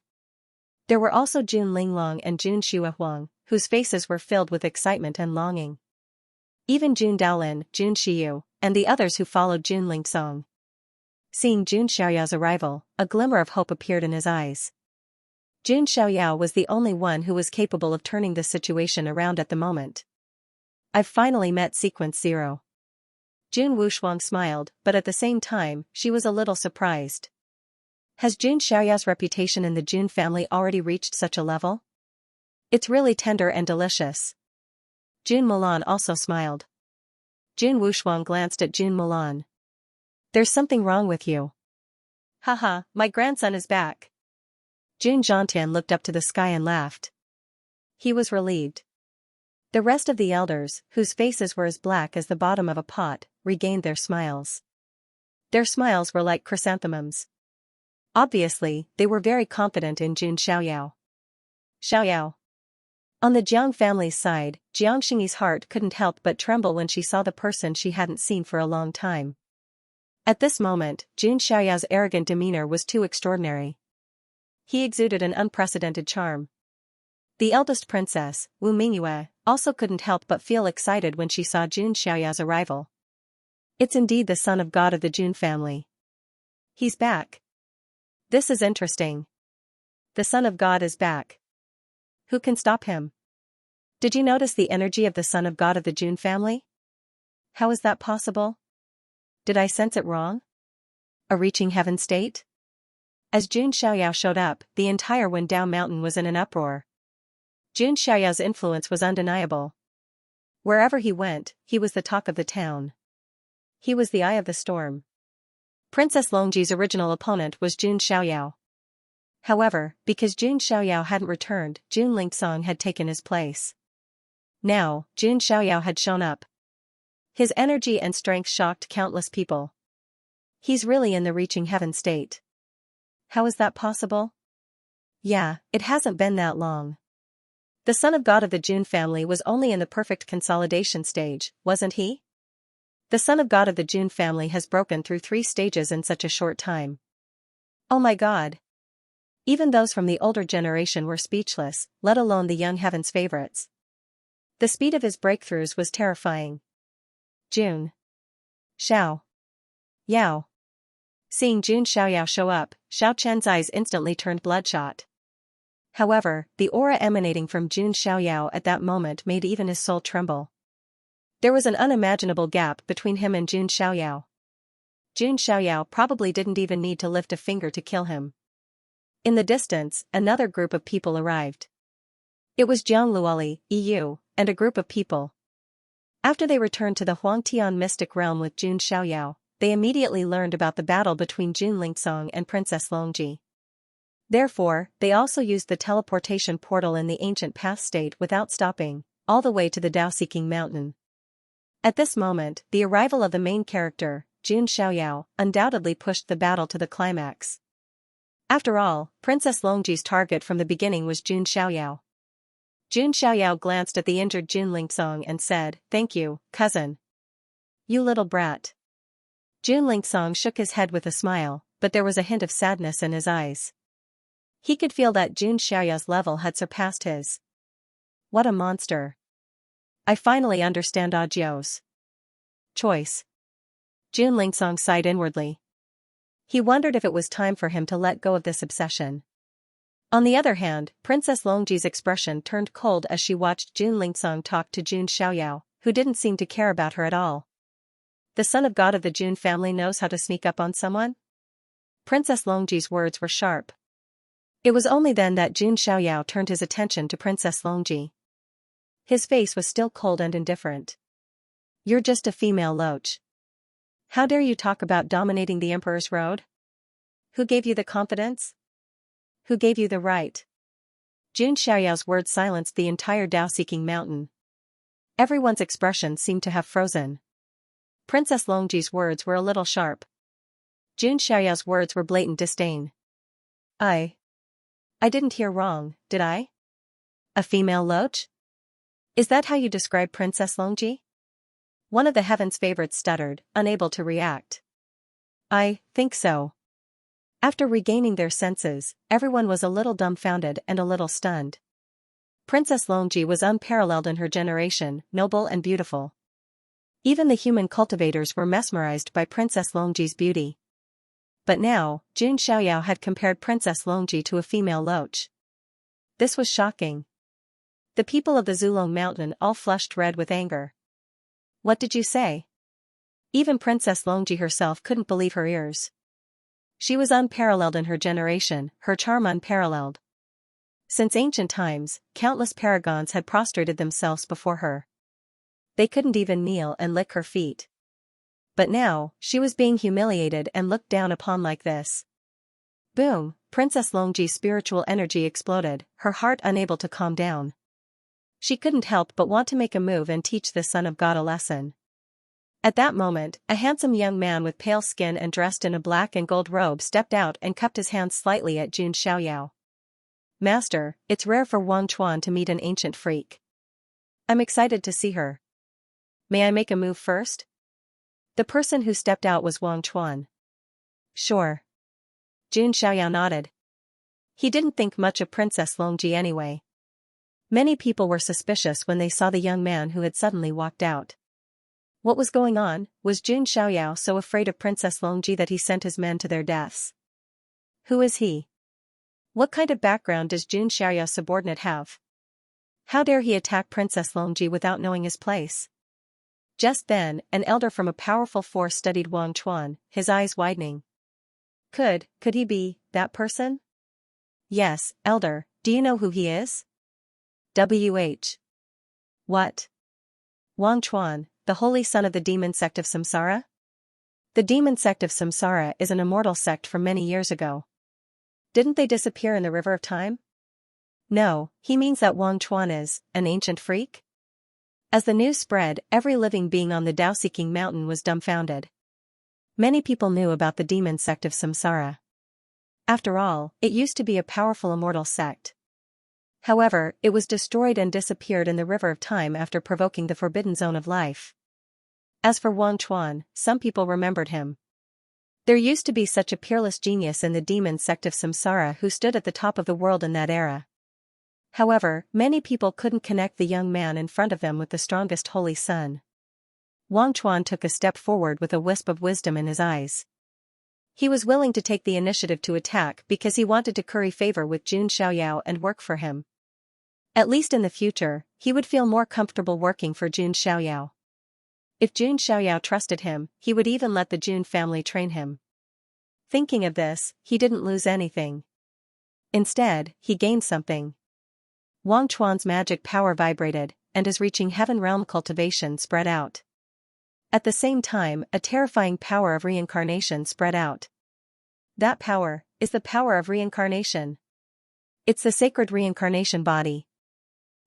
There were also Jun Linglong and Jun Xuehuang, whose faces were filled with excitement and longing. Even Jun Daolin, Jun Xiyu, and the others who followed Jun Lingsong. Seeing Jun Xiaoyao's arrival, a glimmer of hope appeared in his eyes. Jun Xiaoyao was the only one who was capable of turning the situation around at the moment. I've finally met Sequence 0. Jun Wushuang smiled, but at the same time, she was a little surprised. Has Jun Xiaoyao's reputation in the Jun family already reached such a level? It's really tender and delicious. Jun Mulan also smiled. Jun Wushuang glanced at Jun Mulan. There's something wrong with you. Haha, my grandson is back. Jun Zhangtian looked up to the sky and laughed. He was relieved. The rest of the elders, whose faces were as black as the bottom of a pot, regained their smiles. Their smiles were like chrysanthemums. Obviously, they were very confident in Jun Xiaoyao. Xiaoyao. On the Jiang family's side, Jiang Xingyi's heart couldn't help but tremble when she saw the person she hadn't seen for a long time. At this moment, Jun Xiaoyao's arrogant demeanor was too extraordinary. He exuded an unprecedented charm. The eldest princess, Wu Mingyue, also couldn't help but feel excited when she saw Jun Xiaoyao's arrival. It's indeed the son of God of the Jun family. He's back. This is interesting. The son of God is back. Who can stop him? Did you notice the energy of the son of God of the Jun family? How is that possible? Did I sense it wrong? A reaching heaven state? As Jun Xiaoyao showed up, the entire Wendao mountain was in an uproar. Jun Xiaoyao's influence was undeniable. Wherever he went, he was the talk of the town. He was the eye of the storm. Princess Longji's original opponent was Jun Xiaoyao. However, because Jun Xiaoyao hadn't returned, Jun Lingsong had taken his place. Now, Jun Xiaoyao had shown up. His energy and strength shocked countless people. He's really in the reaching heaven state. How is that possible? Yeah, it hasn't been that long. The son of God of the Jun family was only in the perfect consolidation stage, wasn't he? The son of God of the Jun family has broken through 3 stages in such a short time. Oh my God. Even those from the older generation were speechless, let alone the young heaven's favorites. The speed of his breakthroughs was terrifying. Jun Xiao Yao. Seeing Jun Xiaoyao show up, Xiao Chen's eyes instantly turned bloodshot. However, the aura emanating from Jun Xiaoyao at that moment made even his soul tremble. There was an unimaginable gap between him and Jun Xiaoyao. Jun Xiaoyao probably didn't even need to lift a finger to kill him. In the distance, another group of people arrived. It was Jiang Luoli, EU, and a group of people. After they returned to the Huangtian mystic realm with Jun Xiaoyao, they immediately learned about the battle between Jun Lingsong and Princess Longji. Therefore, they also used the teleportation portal in the ancient path state without stopping, all the way to the Dao-seeking mountain. At this moment, the arrival of the main character, Jun Xiaoyao, undoubtedly pushed the battle to the climax. After all, Princess Longji's target from the beginning was Jun Xiaoyao. Jun Xiaoyao glanced at the injured Jun Lingsong and said, "Thank you, cousin. You little brat." Jun Lingsong shook his head with a smile, but there was a hint of sadness in his eyes. He could feel that Jun Xiaoyao's level had surpassed his. What a monster. I finally understand Audio's choice. Jun Lingsong sighed inwardly. He wondered if it was time for him to let go of this obsession. On the other hand, Princess Longji's expression turned cold as she watched Jun Lingsong talk to Jun Xiaoyao, who didn't seem to care about her at all. The son of God of the Jun family knows how to sneak up on someone? Princess Longji's words were sharp. It was only then that Jun Xiaoyao turned his attention to Princess Longji. His face was still cold and indifferent. You're just a female loach. How dare you talk about dominating the Emperor's road? Who gave you the confidence? Who gave you the right? Jun Xiaoyao's words silenced the entire Dao-seeking mountain. Everyone's expression seemed to have frozen. Princess Longji's words were a little sharp. Jun Xiaoyao's words were blatant disdain. I didn't hear wrong, did I? A female loach? Is that how you describe Princess Longji? One of the heaven's favorites stuttered, unable to react. I think so. After regaining their senses, everyone was a little dumbfounded and a little stunned. Princess Longji was unparalleled in her generation, noble and beautiful. Even the human cultivators were mesmerized by Princess Longji's beauty. But now, Jun Xiaoyao had compared Princess Longji to a female loach. This was shocking. The people of the Zulong Mountain all flushed red with anger. What did you say? Even Princess Longji herself couldn't believe her ears. She was unparalleled in her generation, her charm unparalleled. Since ancient times, countless paragons had prostrated themselves before her. They couldn't even kneel and lick her feet. But now, she was being humiliated and looked down upon like this. Boom! Princess Longji's spiritual energy exploded, her heart unable to calm down. She couldn't help but want to make a move and teach this son of God a lesson. At that moment, a handsome young man with pale skin and dressed in a black and gold robe stepped out and cupped his hands slightly at Jun Xiaoyao. Master, it's rare for Wang Chuan to meet an ancient freak. I'm excited to see her. May I make a move first? The person who stepped out was Wang Chuan. Sure. Jun Xiaoyao nodded. He didn't think much of Princess Longji anyway. Many people were suspicious when they saw the young man who had suddenly walked out. What was going on? Was Jun Xiaoyao so afraid of Princess Longji that he sent his men to their deaths? Who is he? What kind of background does Jun Xiaoyao's subordinate have? How dare he attack Princess Longji without knowing his place? Just then, an elder from a powerful force studied Wang Chuan, his eyes widening. Could he be that person? Yes, elder, do you know who he is? W.H. What? Wang Chuan, the holy son of the demon sect of Samsara? The demon sect of Samsara is an immortal sect from many years ago. Didn't they disappear in the river of time? No, he means that Wang Chuan is an ancient freak? As the news spread, every living being on the Tao-seeking mountain was dumbfounded. Many people knew about the demon sect of Samsara. After all, it used to be a powerful immortal sect. However, it was destroyed and disappeared in the river of time after provoking the forbidden zone of life. As for Wang Chuan, some people remembered him. There used to be such a peerless genius in the demon sect of Samsara who stood at the top of the world in that era. However, many people couldn't connect the young man in front of them with the strongest holy sun. Wang Chuan took a step forward with a wisp of wisdom in his eyes. He was willing to take the initiative to attack because he wanted to curry favor with Jun Xiaoyao and work for him. At least in the future, he would feel more comfortable working for Jun Xiaoyao. If Jun Xiaoyao trusted him, he would even let the Jun family train him. Thinking of this, he didn't lose anything. Instead, he gained something. Wang Chuan's magic power vibrated, and his reaching heaven realm cultivation spread out. At the same time, a terrifying power of reincarnation spread out. That power is the power of reincarnation. It's the sacred reincarnation body.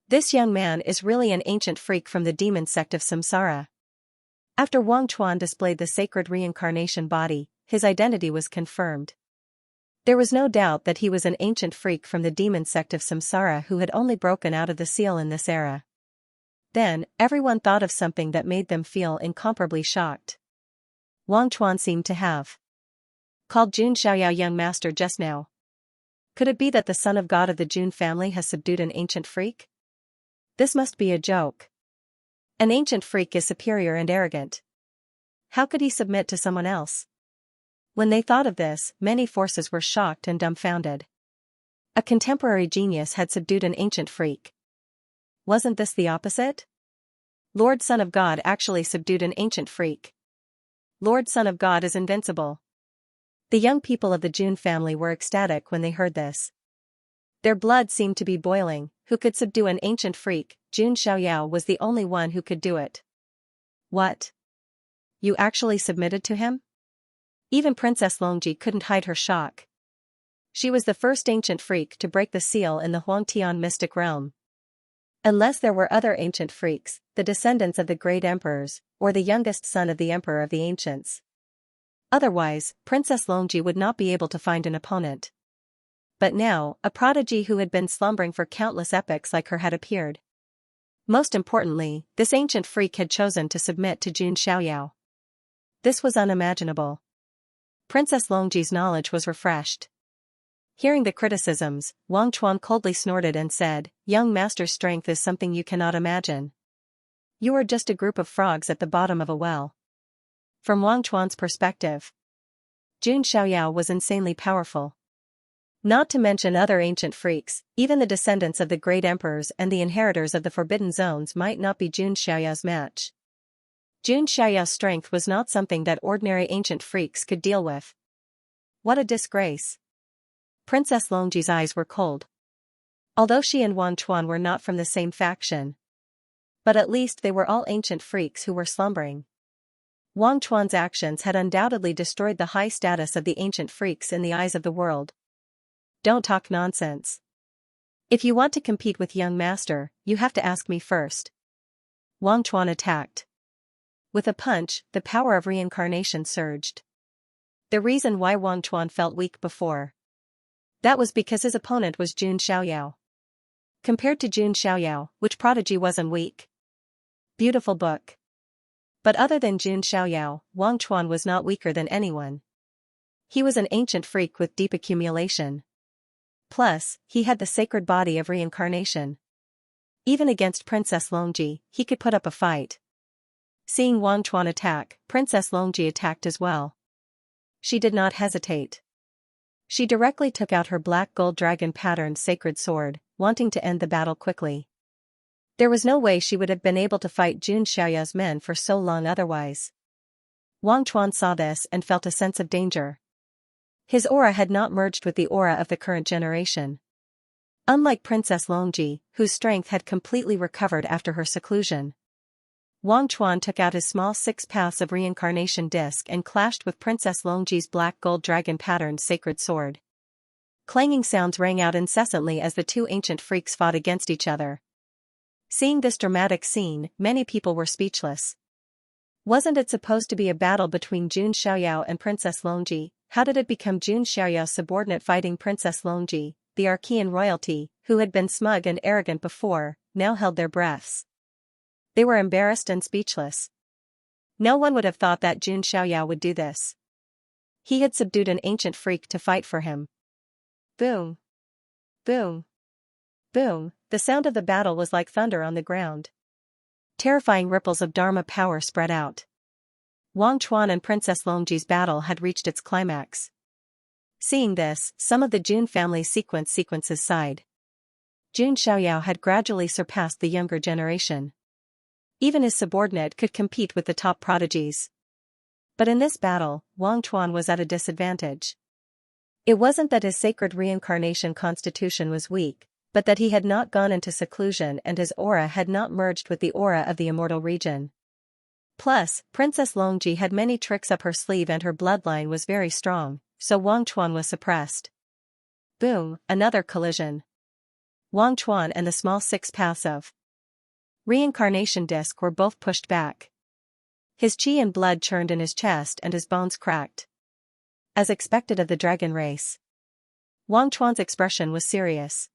This young man is really an ancient freak from the demon sect of Samsara. After Wang Chuan displayed the sacred reincarnation body, his identity was confirmed. There was no doubt that he was an ancient freak from the demon sect of Samsara who had only broken out of the seal in this era. Then, everyone thought of something that made them feel incomparably shocked. Wang Chuan seemed to have called Jun Xiaoyao young master just now. Could it be that the son of God of the Jun family has subdued an ancient freak? This must be a joke. An ancient freak is superior and arrogant. How could he submit to someone else? When they thought of this, many forces were shocked and dumbfounded. A contemporary genius had subdued an ancient freak. Wasn't this the opposite? Lord Son of God actually subdued an ancient freak. Lord Son of God is invincible. The young people of the Jun family were ecstatic when they heard this. Their blood seemed to be boiling. Who could subdue an ancient freak? Jun Xiaoyao was the only one who could do it. What? You actually submitted to him? Even Princess Longji couldn't hide her shock. She was the first ancient freak to break the seal in the Huangtian mystic realm. Unless there were other ancient freaks, the descendants of the great emperors, or the youngest son of the emperor of the ancients. Otherwise, Princess Longji would not be able to find an opponent. But now, a prodigy who had been slumbering for countless epochs like her had appeared. Most importantly, this ancient freak had chosen to submit to Jun Xiaoyao. This was unimaginable. Princess Longji's knowledge was refreshed. Hearing the criticisms, Wang Chuan coldly snorted and said, "Young master's strength is something you cannot imagine. You are just a group of frogs at the bottom of a well." From Wang Chuan's perspective, Jun Xiaoyao was insanely powerful. Not to mention other ancient freaks, even the descendants of the great emperors and the inheritors of the forbidden zones might not be Jun Xiaoyao's match. Jun Xiaoyao's strength was not something that ordinary ancient freaks could deal with. What a disgrace. Princess Longji's eyes were cold. Although she and Wang Chuan were not from the same faction. But at least they were all ancient freaks who were slumbering. Wang Chuan's actions had undoubtedly destroyed the high status of the ancient freaks in the eyes of the world. Don't talk nonsense. If you want to compete with young master, you have to ask me first. Wang Chuan attacked. With a punch, the power of reincarnation surged. The reason why Wang Chuan felt weak before. That was because his opponent was Jun Xiaoyao. Compared to Jun Xiaoyao, which prodigy wasn't weak? Beautiful book. But other than Jun Xiaoyao, Wang Chuan was not weaker than anyone. He was an ancient freak with deep accumulation. Plus, he had the sacred body of reincarnation. Even against Princess Longji, he could put up a fight. Seeing Wang Chuan attack, Princess Longji attacked as well. She did not hesitate. She directly took out her black gold dragon patterned sacred sword, wanting to end the battle quickly. There was no way she would have been able to fight Jun Xiaoyao's men for so long otherwise. Wang Chuan saw this and felt a sense of danger. His aura had not merged with the aura of the current generation. Unlike Princess Longji, whose strength had completely recovered after her seclusion. Wang Chuan took out his small 6 paths of reincarnation disc and clashed with Princess Longji's black gold dragon patterned sacred sword. Clanging sounds rang out incessantly as the two ancient freaks fought against each other. Seeing this dramatic scene, many people were speechless. Wasn't it supposed to be a battle between Jun Xiaoyao and Princess Longji? How did it become Jun Xiaoyao's subordinate fighting Princess Longji? The Archean royalty, who had been smug and arrogant before, now held their breaths. They were embarrassed and speechless. No one would have thought that Jun Xiaoyao would do this. He had subdued an ancient freak to fight for him. Boom! Boom! Boom! The sound of the battle was like thunder on the ground. Terrifying ripples of Dharma power spread out. Wang Chuan and Princess Longji's battle had reached its climax. Seeing this, some of the Jun family's sequences sighed. Jun Xiaoyao had gradually surpassed the younger generation. Even his subordinate could compete with the top prodigies. But in this battle, Wang Chuan was at a disadvantage. It wasn't that his sacred reincarnation constitution was weak, but that he had not gone into seclusion and his aura had not merged with the aura of the immortal region. Plus, Princess Longji had many tricks up her sleeve and her bloodline was very strong, so Wang Chuan was suppressed. Boom, another collision. Wang Chuan and the small 6 paths of reincarnation disc were both pushed back. His chi and blood churned in his chest and his bones cracked. As expected of the dragon race, Wang Chuan's expression was serious.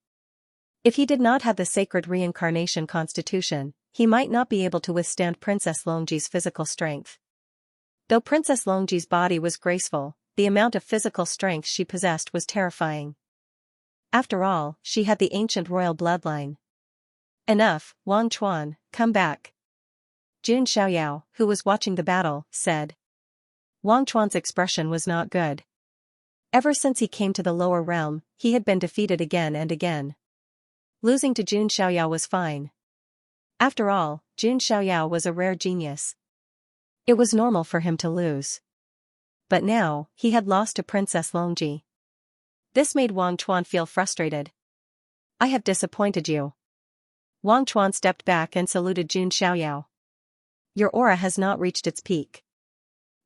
If he did not have the sacred reincarnation constitution, he might not be able to withstand Princess Longji's physical strength. Though Princess Longji's body was graceful, the amount of physical strength she possessed was terrifying. After all, she had the ancient royal bloodline. Enough, Wang Chuan, come back. Jun Xiaoyao, who was watching the battle, said. Wang Chuan's expression was not good. Ever since he came to the lower realm, he had been defeated again and again. Losing to Jun Xiaoyao was fine. After all, Jun Xiaoyao was a rare genius. It was normal for him to lose. But now, he had lost to Princess Longji. This made Wang Chuan feel frustrated. I have disappointed you. Wang Chuan stepped back and saluted Jun Xiaoyao. Your aura has not reached its peak.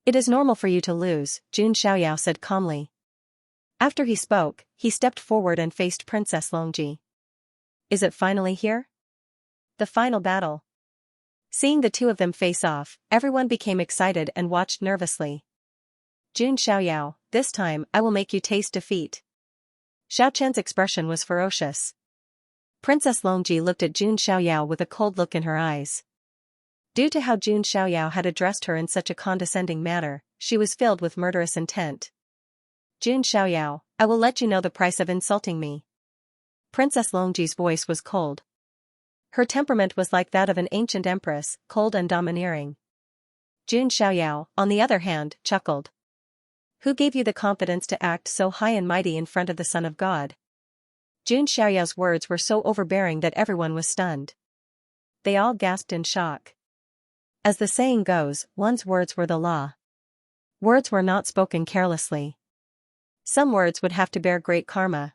It is normal for you to lose, Jun Xiaoyao said calmly. After he spoke, he stepped forward and faced Princess Longji. Is it finally here? The final battle. Seeing the two of them face off, everyone became excited and watched nervously. Jun Xiaoyao, this time I will make you taste defeat. Xiao Chen's expression was ferocious. Princess Longji looked at Jun Xiaoyao with a cold look in her eyes. Due to how Jun Xiaoyao had addressed her in such a condescending manner, she was filled with murderous intent. Jun Xiaoyao, I will let you know the price of insulting me. Princess Longji's voice was cold. Her temperament was like that of an ancient empress, cold and domineering. Jun Xiaoyao, on the other hand, chuckled. Who gave you the confidence to act so high and mighty in front of the Son of God? Jun Xiaoyao's words were so overbearing that everyone was stunned. They all gasped in shock. As the saying goes, one's words were the law. Words were not spoken carelessly. Some words would have to bear great karma.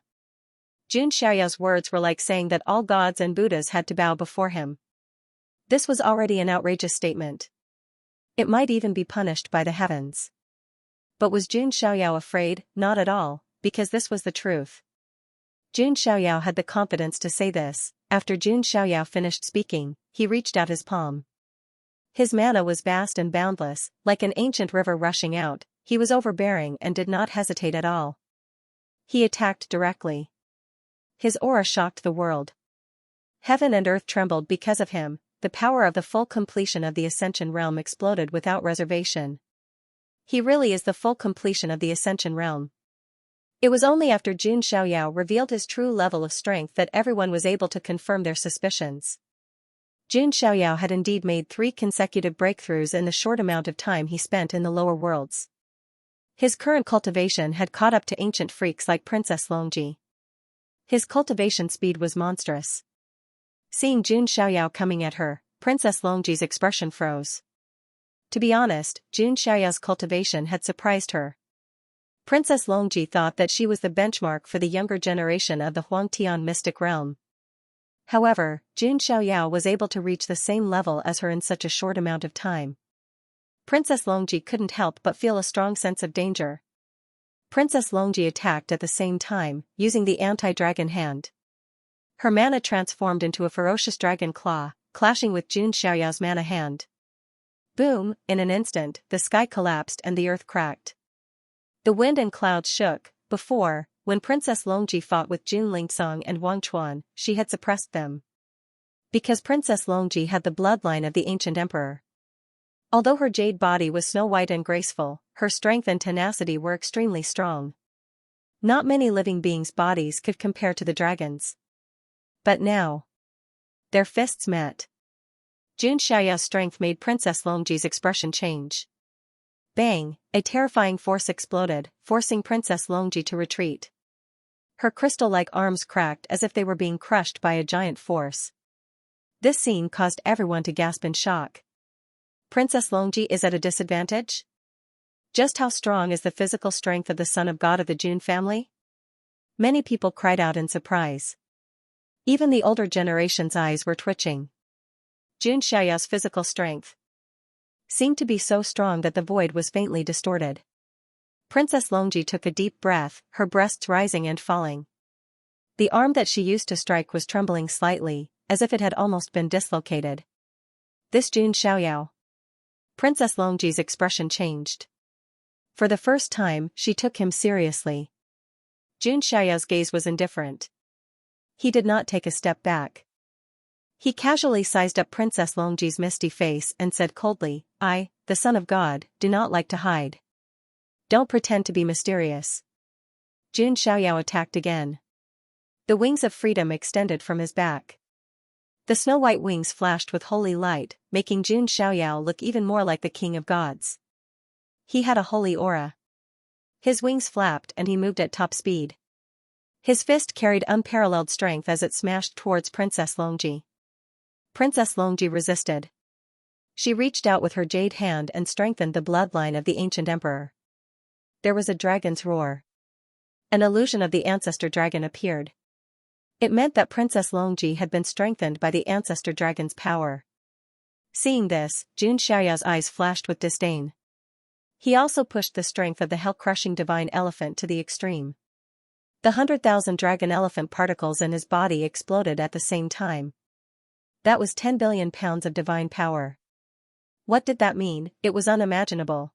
Jun Xiaoyao's words were like saying that all gods and Buddhas had to bow before him. This was already an outrageous statement. It might even be punished by the heavens. But was Jun Xiaoyao afraid? Not at all, because this was the truth. Jun Xiaoyao had the confidence to say this. After Jun Xiaoyao finished speaking, he reached out his palm. His mana was vast and boundless, like an ancient river rushing out. He was overbearing and did not hesitate at all. He attacked directly. His aura shocked the world. Heaven and earth trembled because of him. The power of the full completion of the Ascension realm exploded without reservation. He really is the full completion of the Ascension realm. It was only after Jun Xiaoyao revealed his true level of strength that everyone was able to confirm their suspicions. Jun Xiaoyao had indeed made 3 consecutive breakthroughs in the short amount of time he spent in the lower worlds. His current cultivation had caught up to ancient freaks like Princess Longji. His cultivation speed was monstrous. Seeing Jun Xiaoyao coming at her, Princess Longji's expression froze. To be honest, Jun Xiaoyao's cultivation had surprised her. Princess Longji thought that she was the benchmark for the younger generation of the Huangtian mystic realm. However, Jun Xiaoyao was able to reach the same level as her in such a short amount of time. Princess Longji couldn't help but feel a strong sense of danger. Princess Longji attacked at the same time, using the anti-dragon hand. Her mana transformed into a ferocious dragon claw, clashing with Jun Xiaoyao's mana hand. Boom, in an instant, the sky collapsed and the earth cracked. The wind and clouds shook. Before, when Princess Longji fought with Jun Lingsong and Wang Chuan, she had suppressed them. Because Princess Longji had the bloodline of the ancient emperor. Although her jade body was snow-white and graceful, her strength and tenacity were extremely strong. Not many living beings' bodies could compare to the dragon's. But now, their fists met. Jun Xiaoyao's strength made Princess Longji's expression change. Bang, a terrifying force exploded, forcing Princess Longji to retreat. Her crystal-like arms cracked as if they were being crushed by a giant force. This scene caused everyone to gasp in shock. Princess Longji is at a disadvantage? Just how strong is the physical strength of the son of God of the Jun family? Many people cried out in surprise. Even the older generation's eyes were twitching. Jun Xiaoyao's physical strength seemed to be so strong that the void was faintly distorted. Princess Longji took a deep breath, her breasts rising and falling. The arm that she used to strike was trembling slightly, as if it had almost been dislocated. This Jun Xiaoyao. Princess Longji's expression changed. For the first time, she took him seriously. Jun Xiaoyao's gaze was indifferent. He did not take a step back. He casually sized up Princess Longji's misty face and said coldly, "I, the son of God, do not like to hide. Don't pretend to be mysterious." Jun Xiaoyao attacked again. The wings of freedom extended from his back. The snow-white wings flashed with holy light, making Jun Xiaoyao look even more like the king of gods. He had a holy aura. His wings flapped and he moved at top speed. His fist carried unparalleled strength as it smashed towards Princess Longji. Princess Longji resisted. She reached out with her jade hand and strengthened the bloodline of the ancient emperor. There was a dragon's roar. An illusion of the ancestor dragon appeared. It meant that Princess Longji had been strengthened by the ancestor dragon's power. Seeing this, Jun Xiaoyao's eyes flashed with disdain. He also pushed the strength of the hell-crushing divine elephant to the extreme. The 100,000 dragon elephant particles in his body exploded at the same time. That was 10 billion pounds of divine power. What did that mean? It was unimaginable.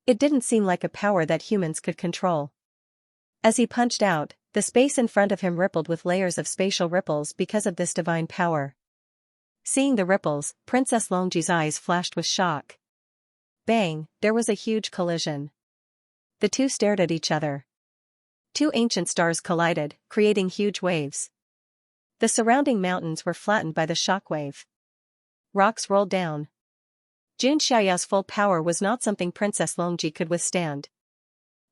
It didn't seem like a power that humans could control. As he punched out, the space in front of him rippled with layers of spatial ripples because of this divine power. Seeing the ripples, Princess Longji's eyes flashed with shock. Bang, there was a huge collision. The two stared at each other. Two ancient stars collided, creating huge waves. The surrounding mountains were flattened by the shockwave. Rocks rolled down. Jun Xiaoyao's full power was not something Princess Longji could withstand.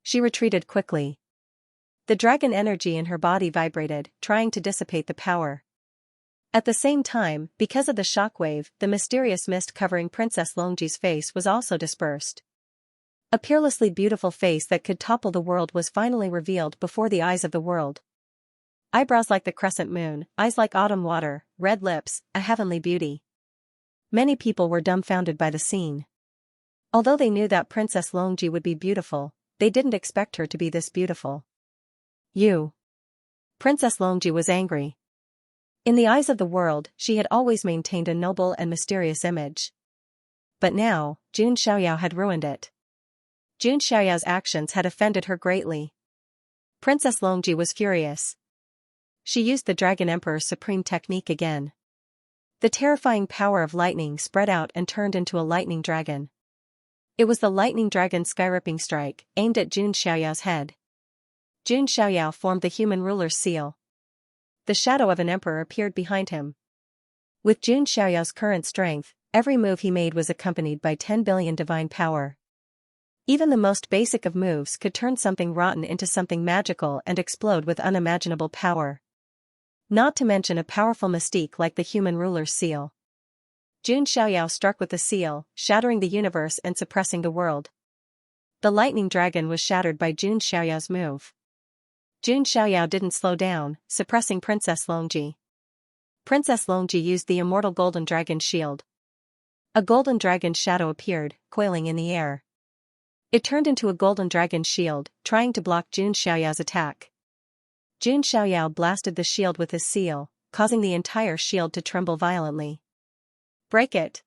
She retreated quickly. The dragon energy in her body vibrated, trying to dissipate the power. At the same time, because of the shockwave, the mysterious mist covering Princess Longji's face was also dispersed. A peerlessly beautiful face that could topple the world was finally revealed before the eyes of the world. Eyebrows like the crescent moon, eyes like autumn water, red lips, a heavenly beauty. Many people were dumbfounded by the scene. Although they knew that Princess Longji would be beautiful, they didn't expect her to be this beautiful. You. Princess Longji was angry. In the eyes of the world, she had always maintained a noble and mysterious image. But now, Jun Xiaoyao had ruined it. Jun Xiaoyao's actions had offended her greatly. Princess Longji was furious. She used the Dragon Emperor's supreme technique again. The terrifying power of lightning spread out and turned into a lightning dragon. It was the lightning dragon's sky-ripping strike, aimed at Jun Xiaoyao's head. Jun Xiaoyao formed the human ruler's seal. The shadow of an emperor appeared behind him. With Jun Xiaoyao's current strength, every move he made was accompanied by 10 billion divine power. Even the most basic of moves could turn something rotten into something magical and explode with unimaginable power. Not to mention a powerful mystique like the human ruler's seal. Jun Xiaoyao struck with the seal, shattering the universe and suppressing the world. The lightning dragon was shattered by Jun Xiaoyao's move. Jun Xiaoyao didn't slow down, suppressing Princess Longji. Princess Longji used the immortal golden dragon shield. A golden dragon shadow appeared, coiling in the air. It turned into a golden dragon shield, trying to block Jun Xiaoyao's attack. Jun Xiaoyao blasted the shield with his seal, causing the entire shield to tremble violently. Break it!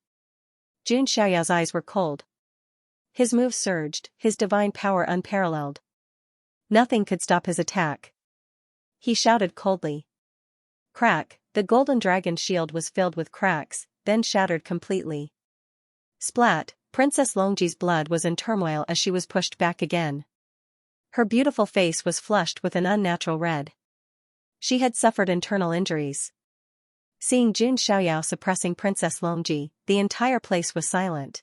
Jun Xiaoyao's eyes were cold. His moves surged, his divine power unparalleled. Nothing could stop his attack. He shouted coldly. Crack! The golden dragon shield was filled with cracks, then shattered completely. Splat! Princess Longji's blood was in turmoil as she was pushed back again. Her beautiful face was flushed with an unnatural red. She had suffered internal injuries. Seeing Jun Xiaoyao suppressing Princess Longji, the entire place was silent.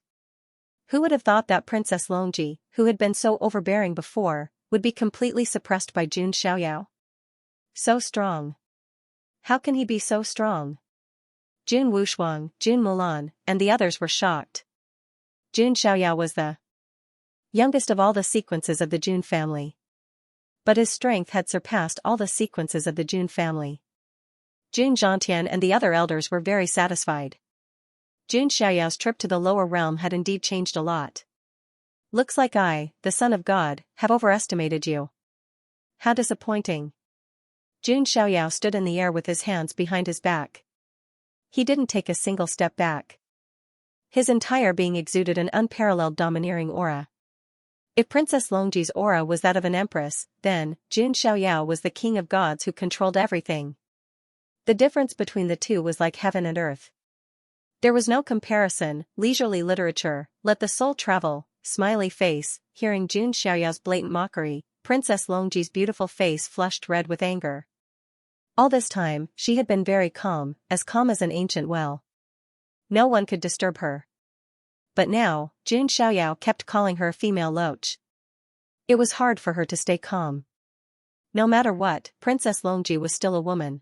Who would have thought that Princess Longji, who had been so overbearing before, would be completely suppressed by Jun Xiaoyao? So strong. How can he be so strong? Jun Wushuang, Jun Mulan, and the others were shocked. Jun Xiaoyao was the youngest of all the sequences of the Jun family. But his strength had surpassed all the sequences of the Jun family. Jun Zhantian and the other elders were very satisfied. Jun Xiaoyao's trip to the lower realm had indeed changed a lot. Looks like I, the son of God, have overestimated you. How disappointing. Jun Xiaoyao stood in the air with his hands behind his back. He didn't take a single step back. His entire being exuded an unparalleled domineering aura. If Princess Longji's aura was that of an empress, then Jun Xiaoyao was the king of gods who controlled everything. The difference between the two was like heaven and earth. There was no comparison. Leisurely literature, let the soul travel, smiley face. Hearing Jun Xiaoyao's blatant mockery, Princess Longji's beautiful face flushed red with anger. All this time, she had been very calm as an ancient well. No one could disturb her. But now, Jun Xiaoyao kept calling her a female loach. It was hard for her to stay calm. No matter what, Princess Longji was still a woman.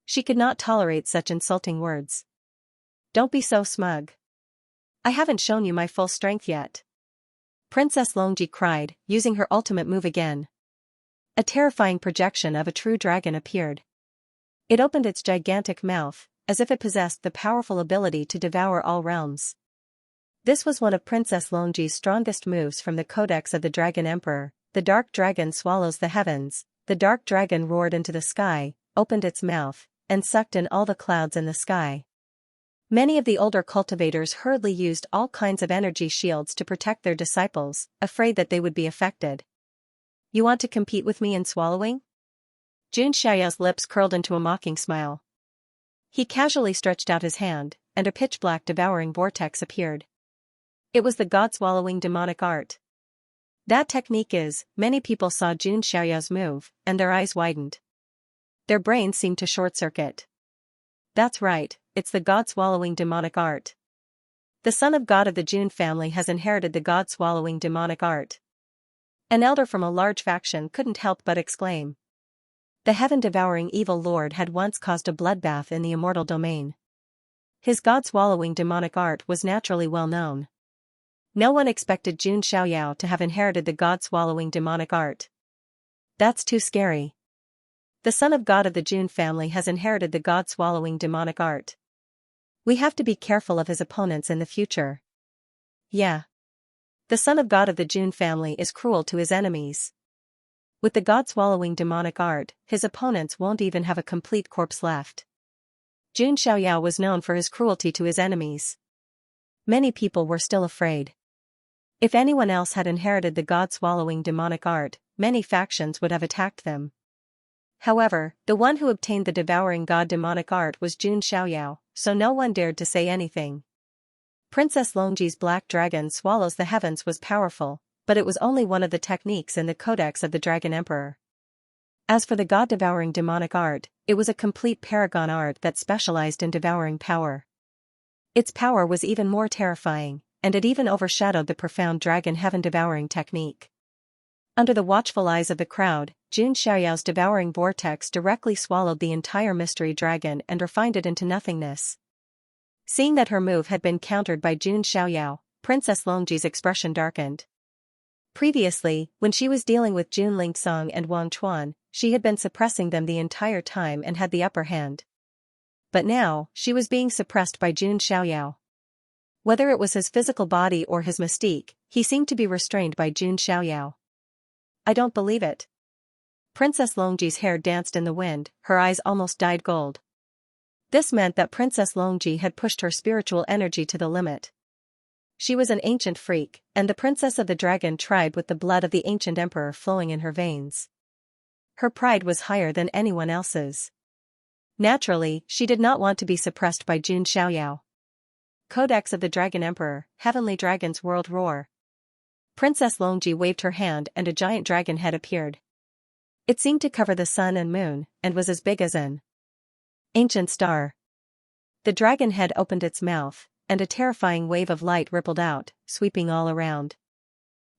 She could not tolerate such insulting words. Don't be so smug. I haven't shown you my full strength yet. Princess Longji cried, using her ultimate move again. A terrifying projection of a true dragon appeared. It opened its gigantic mouth, as if it possessed the powerful ability to devour all realms. This was one of Princess Longji's strongest moves from the Codex of the Dragon Emperor. The dark dragon swallows the heavens. The dark dragon roared into the sky, opened its mouth, and sucked in all the clouds in the sky. Many of the older cultivators hurriedly used all kinds of energy shields to protect their disciples, afraid that they would be affected. You want to compete with me in swallowing? Jun Xiaoyao's lips curled into a mocking smile. He casually stretched out his hand, and a pitch-black devouring vortex appeared. It was the god-swallowing demonic art. That technique is, many people saw Jun Xiaoyao's move, and their eyes widened. Their brains seemed to short-circuit. That's right, it's the god-swallowing demonic art. The son of God of the Jun family has inherited the god-swallowing demonic art. An elder from a large faction couldn't help but exclaim. The heaven-devouring evil lord had once caused a bloodbath in the immortal domain. His god-swallowing demonic art was naturally well known. No one expected Jun Xiaoyao to have inherited the god-swallowing demonic art. That's too scary. The son of God of the Jun family has inherited the god-swallowing demonic art. We have to be careful of his opponents in the future. Yeah. The son of God of the Jun family is cruel to his enemies. With the god-swallowing demonic art, his opponents won't even have a complete corpse left. Jun Xiaoyao was known for his cruelty to his enemies. Many people were still afraid. If anyone else had inherited the god-swallowing demonic art, many factions would have attacked them. However, the one who obtained the devouring god demonic art was Jun Xiaoyao, so no one dared to say anything. Princess Longji's black dragon swallows the heavens was powerful, but it was only one of the techniques in the Codex of the Dragon Emperor. As for the god-devouring demonic art, it was a complete paragon art that specialized in devouring power. Its power was even more terrifying, and it even overshadowed the profound dragon heaven-devouring technique. Under the watchful eyes of the crowd, Jun Xiaoyao's devouring vortex directly swallowed the entire mystery dragon and refined it into nothingness. Seeing that her move had been countered by Jun Xiaoyao, Princess Longji's expression darkened. Previously, when she was dealing with Jun Lingsong and Wang Chuan, she had been suppressing them the entire time and had the upper hand. But now, she was being suppressed by Jun Xiaoyao. Whether it was his physical body or his mystique, he seemed to be restrained by Jun Xiaoyao. I don't believe it. Princess Longji's hair danced in the wind, her eyes almost dyed gold. This meant that Princess Longji had pushed her spiritual energy to the limit. She was an ancient freak, and the princess of the dragon tribe with the blood of the ancient emperor flowing in her veins. Her pride was higher than anyone else's. Naturally, she did not want to be suppressed by Jun Xiaoyao. Codex of the Dragon Emperor, Heavenly Dragon's World Roar. Princess Longji waved her hand and a giant dragon head appeared. It seemed to cover the sun and moon, and was as big as an ancient star. The dragon head opened its mouth, and a terrifying wave of light rippled out, sweeping all around.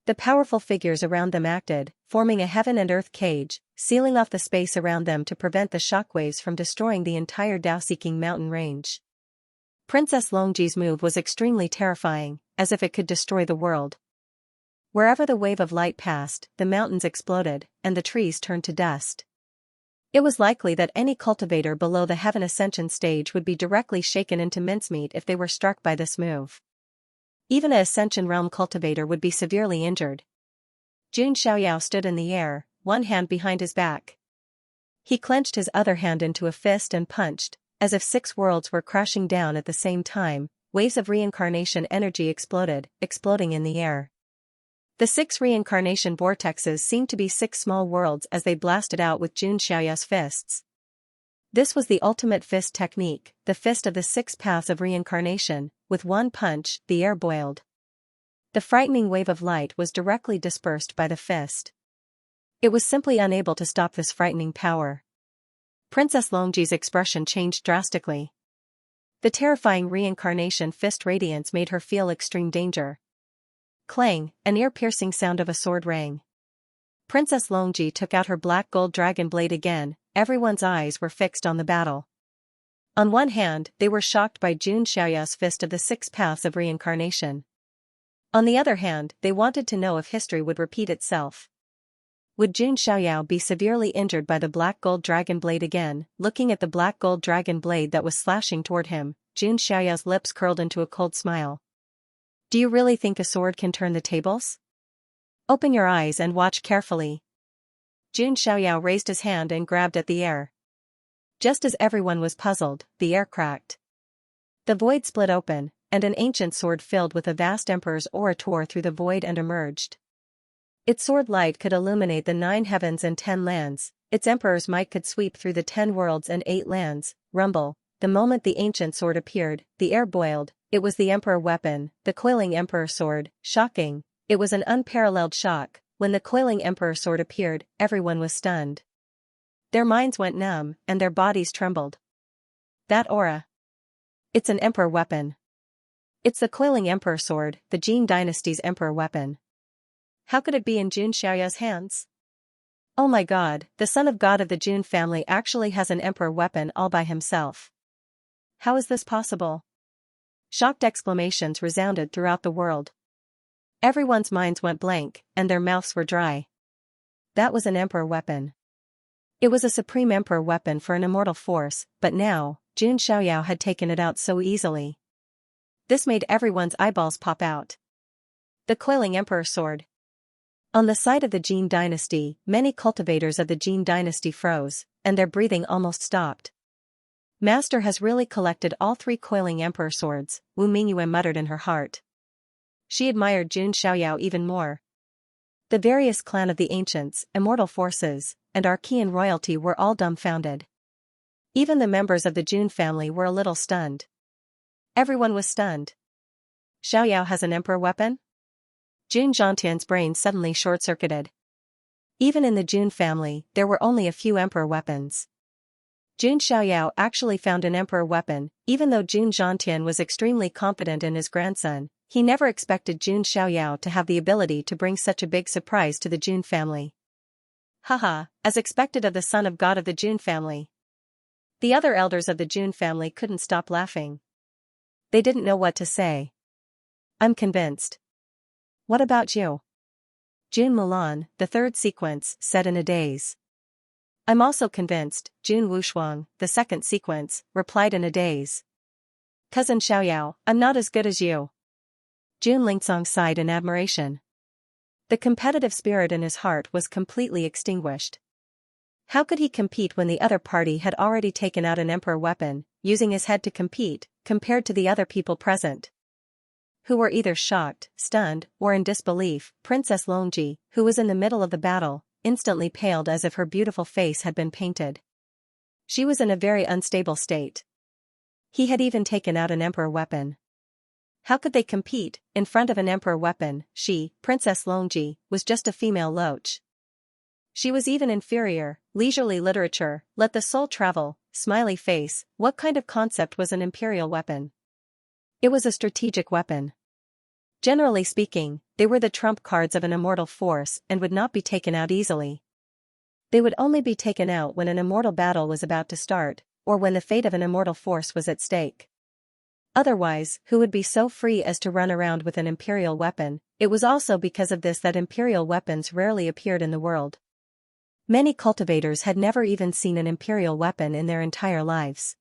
The powerful figures around them acted, forming a heaven and earth cage, sealing off the space around them to prevent the shockwaves from destroying the entire Dao-seeking mountain range. Princess Longji's move was extremely terrifying, as if it could destroy the world. Wherever the wave of light passed, the mountains exploded, and the trees turned to dust. It was likely that any cultivator below the Heaven Ascension stage would be directly shaken into mincemeat if they were struck by this move. Even an Ascension Realm cultivator would be severely injured. Jun Xiaoyao stood in the air, one hand behind his back. He clenched his other hand into a fist and punched, as if 6 worlds were crashing down at the same time. Waves of reincarnation energy exploded, exploding in the air. The 6 reincarnation vortexes seemed to be 6 small worlds as they blasted out with Jun Xiaoyao's fists. This was the ultimate fist technique, the fist of the 6 paths of reincarnation. With one punch, the air boiled. The frightening wave of light was directly dispersed by the fist. It was simply unable to stop this frightening power. Princess Longji's expression changed drastically. The terrifying reincarnation fist radiance made her feel extreme danger. Clang, an ear-piercing sound of a sword rang. Princess Longji took out her black gold dragon blade again. Everyone's eyes were fixed on the battle. On one hand, they were shocked by Jun Xiaoyao's fist of the 6 paths of reincarnation. On the other hand, they wanted to know if history would repeat itself. Would Jun Xiaoyao be severely injured by the black gold dragon blade again? Looking at the black gold dragon blade that was slashing toward him, Jun Xiaoyao's lips curled into a cold smile. Do you really think a sword can turn the tables? Open your eyes and watch carefully. Jun Xiaoyao raised his hand and grabbed at the air. Just as everyone was puzzled, the air cracked. The void split open, and an ancient sword filled with a vast emperor's aura tore through the void and emerged. Its sword light could illuminate the 9 heavens and 10 lands, its emperor's might could sweep through the 10 worlds and 8 lands. Rumble. The moment the ancient sword appeared, the air boiled. It was the emperor weapon, the coiling emperor sword. Shocking. It was an unparalleled shock. When the coiling emperor sword appeared, everyone was stunned. Their minds went numb, and their bodies trembled. That aura. It's an emperor weapon. It's the coiling emperor sword, the Jin dynasty's emperor weapon. How could it be in Jun Xiaoyao's hands? Oh my god, the son of god of the Jun family actually has an emperor weapon all by himself. How is this possible? Shocked exclamations resounded throughout the world. Everyone's minds went blank, and their mouths were dry. That was an emperor weapon. It was a supreme emperor weapon for an immortal force, but now, Jun Xiaoyao had taken it out so easily. This made everyone's eyeballs pop out. The coiling emperor sword. On the side of the Jin dynasty, many cultivators of the Jin dynasty froze, and their breathing almost stopped. Master has really collected all 3 coiling emperor swords, Wu Mingyue muttered in her heart. She admired Jun Xiaoyao even more. The various clan of the ancients, immortal forces, and Archean royalty were all dumbfounded. Even the members of the Jun family were a little stunned. Everyone was stunned. Xiaoyao has an emperor weapon? Jun Zhangtian's brain suddenly short-circuited. Even in the Jun family, there were only a few emperor weapons. Jun Xiaoyao actually found an emperor weapon. Even though Jun Zhangtian was extremely confident in his grandson, he never expected Jun Xiaoyao to have the ability to bring such a big surprise to the Jun family. Haha, as expected of the son of god of the Jun family. The other elders of the Jun family couldn't stop laughing. They didn't know what to say. I'm convinced. What about you? Jun Mulan, the 3rd sequence, said in a daze. I'm also convinced, Jun Wushuang, the 2nd sequence, replied in a daze. Cousin Xiaoyao, I'm not as good as you. Jun Lingsong sighed in admiration. The competitive spirit in his heart was completely extinguished. How could he compete when the other party had already taken out an emperor weapon, using his head to compete, compared to the other people present, who were either shocked, stunned, or in disbelief? Princess Longji, who was in the middle of the battle, instantly paled as if her beautiful face had been painted. She was in a very unstable state. He had even taken out an emperor weapon. How could they compete, in front of an emperor weapon? She, Princess Longji, was just a female loach. She was even inferior. Leisurely literature, let the soul travel, smiley face. What kind of concept was an imperial weapon? It was a strategic weapon. Generally speaking, they were the trump cards of an immortal force and would not be taken out easily. They would only be taken out when an immortal battle was about to start, or when the fate of an immortal force was at stake. Otherwise, who would be so free as to run around with an imperial weapon? It was also because of this that imperial weapons rarely appeared in the world. Many cultivators had never even seen an imperial weapon in their entire lives.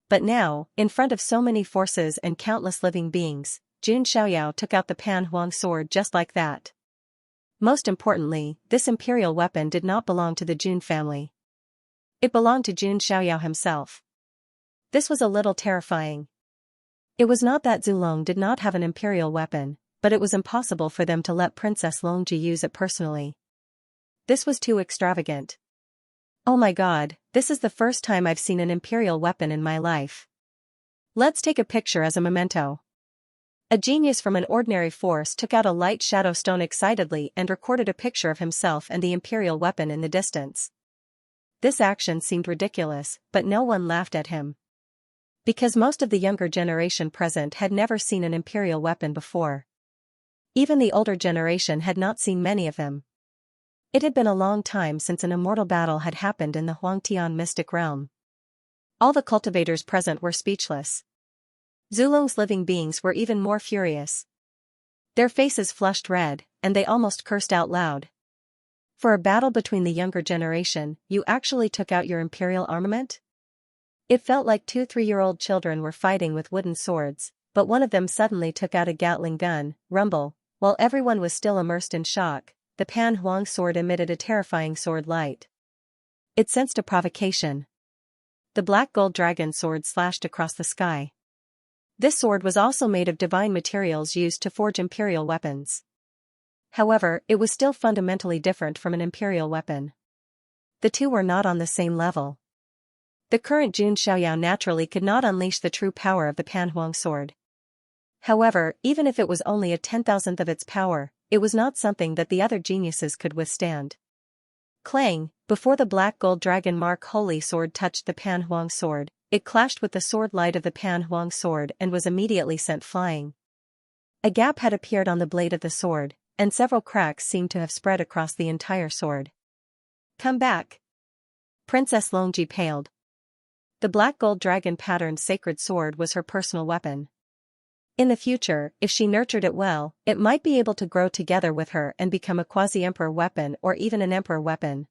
But now, in front of so many forces and countless living beings, Jun Xiaoyao took out the Pan Huang sword just like that. Most importantly, this imperial weapon did not belong to the Jun family. It belonged to Jun Xiaoyao himself. This was a little terrifying. It was not that Zulong did not have an imperial weapon, but it was impossible for them to let Princess Longji use it personally. This was too extravagant. Oh my god, this is the first time I've seen an imperial weapon in my life. Let's take a picture as a memento. A genius from an ordinary force took out a light shadow stone excitedly and recorded a picture of himself and the imperial weapon in the distance. This action seemed ridiculous, but no one laughed at him. Because most of the younger generation present had never seen an imperial weapon before. Even the older generation had not seen many of them. It had been a long time since an immortal battle had happened in the Huangtian mystic realm. All the cultivators present were speechless. Zulong's living beings were even more furious. Their faces flushed red, and they almost cursed out loud. For a battle between the younger generation, you actually took out your imperial armament? It felt like 2-3-year-old children were fighting with wooden swords, but one of them suddenly took out a Gatling gun. Rumble. While everyone was still immersed in shock, the Pan Huang sword emitted a terrifying sword light. It sensed a provocation. The black gold dragon sword slashed across the sky. This sword was also made of divine materials used to forge imperial weapons. However, it was still fundamentally different from an imperial weapon. The two were not on the same level. The current Jun Xiaoyao naturally could not unleash the true power of the Pan Huang sword. However, even if it was only a 10,000th of its power, it was not something that the other geniuses could withstand. Clang! Before the black gold dragon mark holy sword touched the Pan Huang sword, it clashed with the sword light of the Pan Huang sword and was immediately sent flying. A gap had appeared on the blade of the sword, and several cracks seemed to have spread across the entire sword. Come back! Princess Longji paled. The black gold dragon patterned sacred sword was her personal weapon. In the future, if she nurtured it well, it might be able to grow together with her and become a quasi-emperor weapon or even an emperor weapon.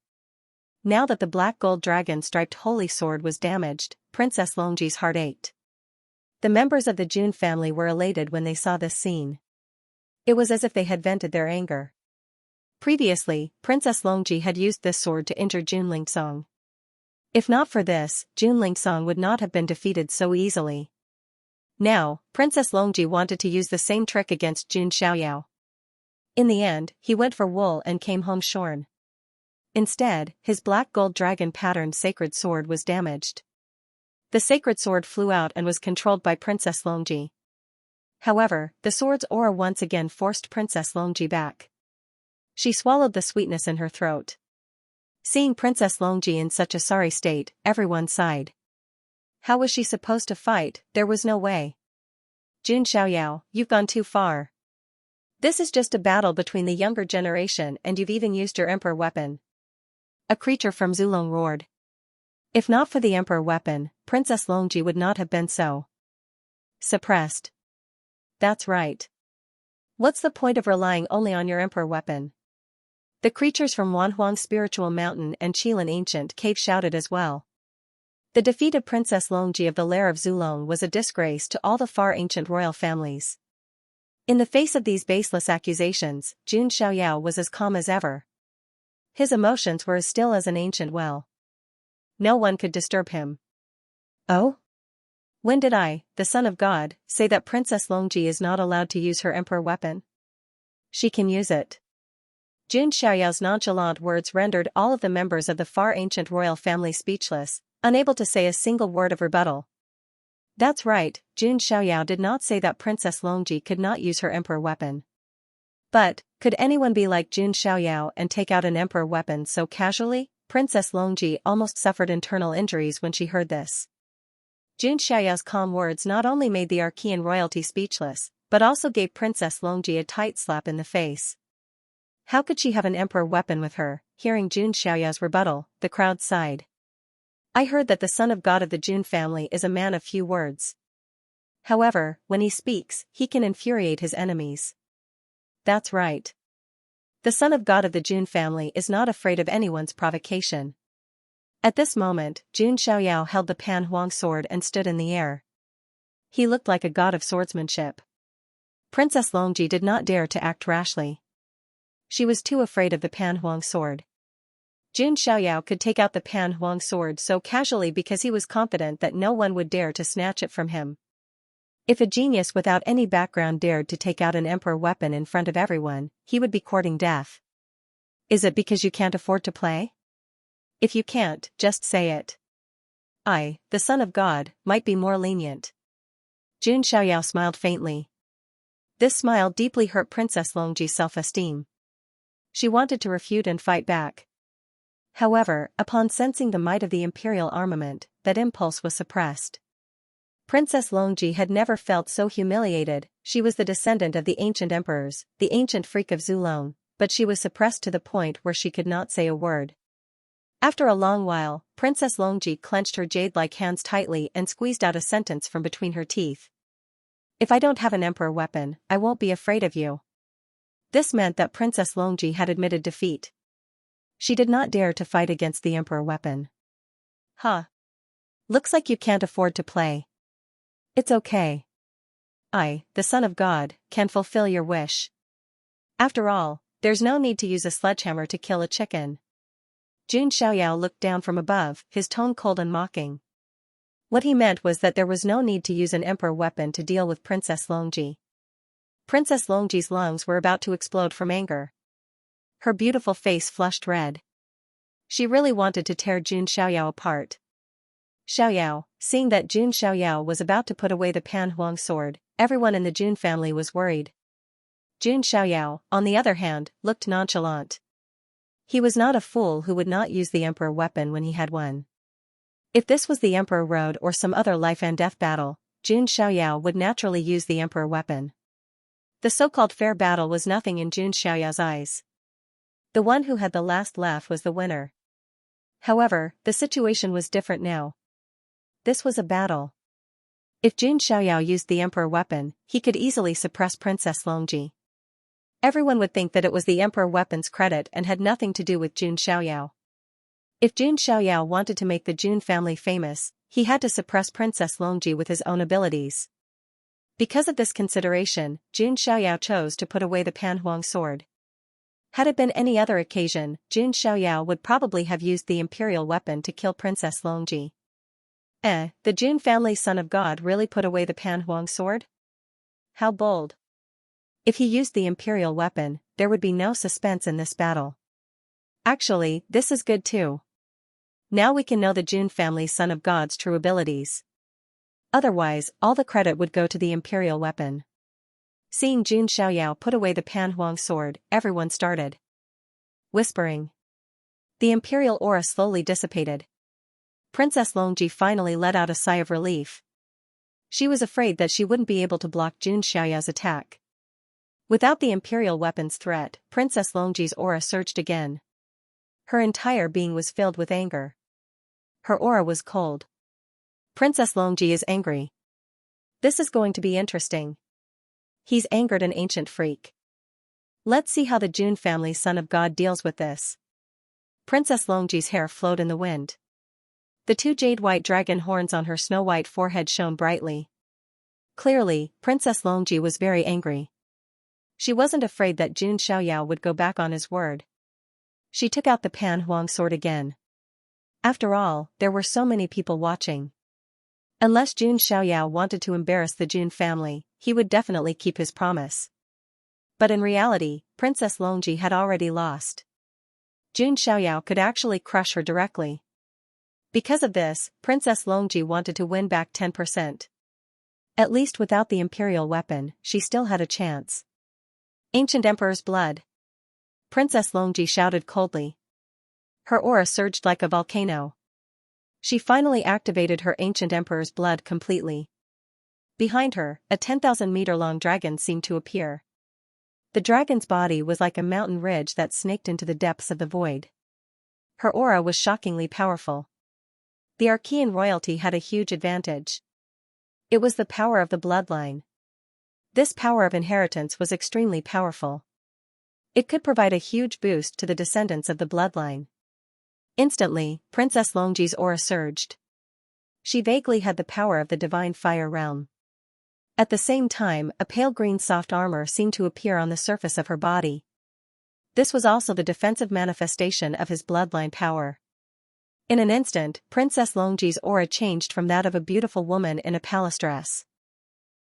Now that the black gold dragon striped holy sword was damaged, Princess Longji's heart ached. The members of the Jun family were elated when they saw this scene. It was as if they had vented their anger. Previously, Princess Longji had used this sword to injure Jun Lingsong. If not for this, Jun Lingsong would not have been defeated so easily. Now, Princess Longji wanted to use the same trick against Jun Xiaoyao. In the end, he went for wool and came home shorn. Instead, his black gold dragon patterned sacred sword was damaged. The sacred sword flew out and was controlled by Princess Longji. However, the sword's aura once again forced Princess Longji back. She swallowed the sweetness in her throat. Seeing Princess Longji in such a sorry state, everyone sighed. How was she supposed to fight? There was no way. Jun Xiaoyao, you've gone too far. This is just a battle between the younger generation and you've even used your emperor weapon. A creature from Zulong roared. If not for the emperor weapon, Princess Longji would not have been so suppressed. That's right. What's the point of relying only on your emperor weapon? The creatures from Wanhuang Spiritual Mountain and Qilin Ancient Cave shouted as well. The defeat of Princess Longji of the Lair of Zulong was a disgrace to all the far ancient royal families. In the face of these baseless accusations, Jun Xiaoyao was as calm as ever. His emotions were as still as an ancient well. No one could disturb him. Oh? When did I, the son of God, say that Princess Longji is not allowed to use her emperor weapon? She can use it. Jun Xiaoyao's nonchalant words rendered all of the members of the far ancient royal family speechless, unable to say a single word of rebuttal. That's right, Jun Xiaoyao did not say that Princess Longji could not use her emperor weapon. But, could anyone be like Jun Xiaoyao and take out an emperor weapon so casually? Princess Longji almost suffered internal injuries when she heard this. Jun Xiaoyao's calm words not only made the Archean royalty speechless, but also gave Princess Longji a tight slap in the face. How could she have an emperor weapon with her? Hearing Jun Xiaoyao's rebuttal, the crowd sighed. I heard that the son of God of the Jun family is a man of few words. However, when he speaks, he can infuriate his enemies. That's right. The son of God of the Jun family is not afraid of anyone's provocation. At this moment, Jun Xiaoyao held the Pan Huang sword and stood in the air. He looked like a god of swordsmanship. Princess Longji did not dare to act rashly. She was too afraid of the Pan Huang sword. Jun Xiaoyao could take out the Pan Huang sword so casually because he was confident that no one would dare to snatch it from him. If a genius without any background dared to take out an emperor weapon in front of everyone, he would be courting death. Is it because you can't afford to play? If you can't, just say it. I, the son of God, might be more lenient. Jun Xiaoyao smiled faintly. This smile deeply hurt Princess Longji's self-esteem. She wanted to refute and fight back. However, upon sensing the might of the imperial armament, that impulse was suppressed. Princess Longji had never felt so humiliated. She was the descendant of the ancient emperors, the ancient freak of Zulong, but she was suppressed to the point where she could not say a word. After a long while, Princess Longji clenched her jade-like hands tightly and squeezed out a sentence from between her teeth. If I don't have an emperor weapon, I won't be afraid of you. This meant that Princess Longji had admitted defeat. She did not dare to fight against the emperor weapon. Huh. Looks like you can't afford to play. It's okay. I, the son of God, can fulfill your wish. After all, there's no need to use a sledgehammer to kill a chicken. Jun Xiaoyao looked down from above, his tone cold and mocking. What he meant was that there was no need to use an emperor weapon to deal with Princess Longji. Princess Longji's lungs were about to explode from anger. Her beautiful face flushed red. She really wanted to tear Jun Xiaoyao apart. Xiaoyao, seeing that Jun Xiaoyao was about to put away the Pan Huang sword, everyone in the Jun family was worried. Jun Xiaoyao, on the other hand, looked nonchalant. He was not a fool who would not use the emperor weapon when he had one. If this was the Emperor Road or some other life and death battle, Jun Xiaoyao would naturally use the emperor weapon. The so-called fair battle was nothing in Jun Xiaoyao's eyes. The one who had the last laugh was the winner. However, the situation was different now. This was a battle. If Jun Xiaoyao used the emperor weapon, he could easily suppress Princess Longji. Everyone would think that it was the emperor weapon's credit and had nothing to do with Jun Xiaoyao. If Jun Xiaoyao wanted to make the Jun family famous, he had to suppress Princess Longji with his own abilities. Because of this consideration, Jun Xiaoyao chose to put away the Pan Huang sword. Had it been any other occasion, Jun Xiaoyao would probably have used the imperial weapon to kill Princess Longji. The Jun family's son of God really put away the Pan Huang sword? How bold. If he used the imperial weapon, there would be no suspense in this battle. Actually, this is good too. Now we can know the Jun family's son of God's true abilities. Otherwise, all the credit would go to the imperial weapon. Seeing Jun Xiaoyao put away the Pan Huang sword, everyone started whispering. The imperial aura slowly dissipated. Princess Longji finally let out a sigh of relief. She was afraid that she wouldn't be able to block Jun Xiaoyao's attack. Without the imperial weapon's threat, Princess Longji's aura surged again. Her entire being was filled with anger. Her aura was cold. Princess Longji is angry. This is going to be interesting. He's angered an ancient freak. Let's see how the Jun family's son of God deals with this. Princess Longji's hair flowed in the wind. The two jade-white dragon horns on her snow-white forehead shone brightly. Clearly, Princess Longji was very angry. She wasn't afraid that Jun Xiaoyao would go back on his word. She took out the Pan Huang sword again. After all, there were so many people watching. Unless Jun Xiaoyao wanted to embarrass the Jun family, he would definitely keep his promise. But in reality, Princess Longji had already lost. Jun Xiaoyao could actually crush her directly. Because of this, Princess Longji wanted to win back 10%. At least without the imperial weapon, she still had a chance. Ancient Emperor's blood. Princess Longji shouted coldly. Her aura surged like a volcano. She finally activated her Ancient Emperor's blood completely. Behind her, a 10,000-meter-long dragon seemed to appear. The dragon's body was like a mountain ridge that snaked into the depths of the void. Her aura was shockingly powerful. The Archean royalty had a huge advantage. It was the power of the bloodline. This power of inheritance was extremely powerful. It could provide a huge boost to the descendants of the bloodline. Instantly, Princess Longji's aura surged. She vaguely had the power of the divine fire realm. At the same time, a pale green soft armor seemed to appear on the surface of her body. This was also the defensive manifestation of his bloodline power. In an instant, Princess Longji's aura changed from that of a beautiful woman in a palace dress.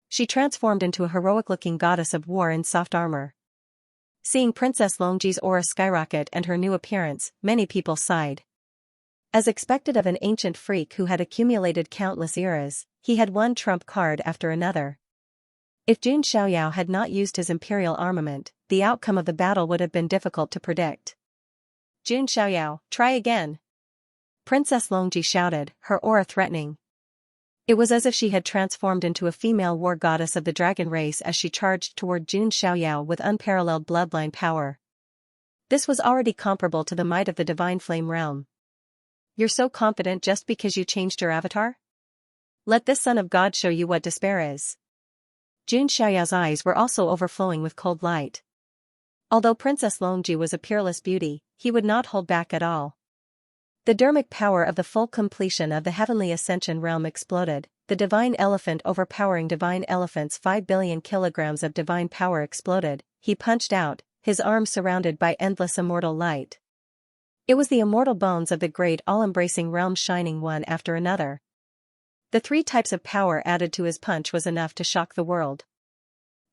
She transformed into a heroic-looking goddess of war in soft armor. Seeing Princess Longji's aura skyrocket and her new appearance, many people sighed. As expected of an ancient freak who had accumulated countless eras, he had one trump card after another. If Jun Xiaoyao had not used his imperial armament, the outcome of the battle would have been difficult to predict. Jun Xiaoyao, try again! Princess Longji shouted, her aura threatening. It was as if she had transformed into a female war goddess of the dragon race as she charged toward Jun Xiaoyao with unparalleled bloodline power. This was already comparable to the might of the divine flame realm. You're so confident just because you changed your avatar? Let this son of God show you what despair is. Jun Xiaoyao's eyes were also overflowing with cold light. Although Princess Longji was a peerless beauty, he would not hold back at all. The dermic power of the full completion of the heavenly ascension realm exploded, the divine elephant overpowering divine elephant's 5 billion kilograms of divine power exploded. He punched out, his arms surrounded by endless immortal light. It was the immortal bones of the great all-embracing realm shining one after another. The 3 types of power added to his punch was enough to shock the world.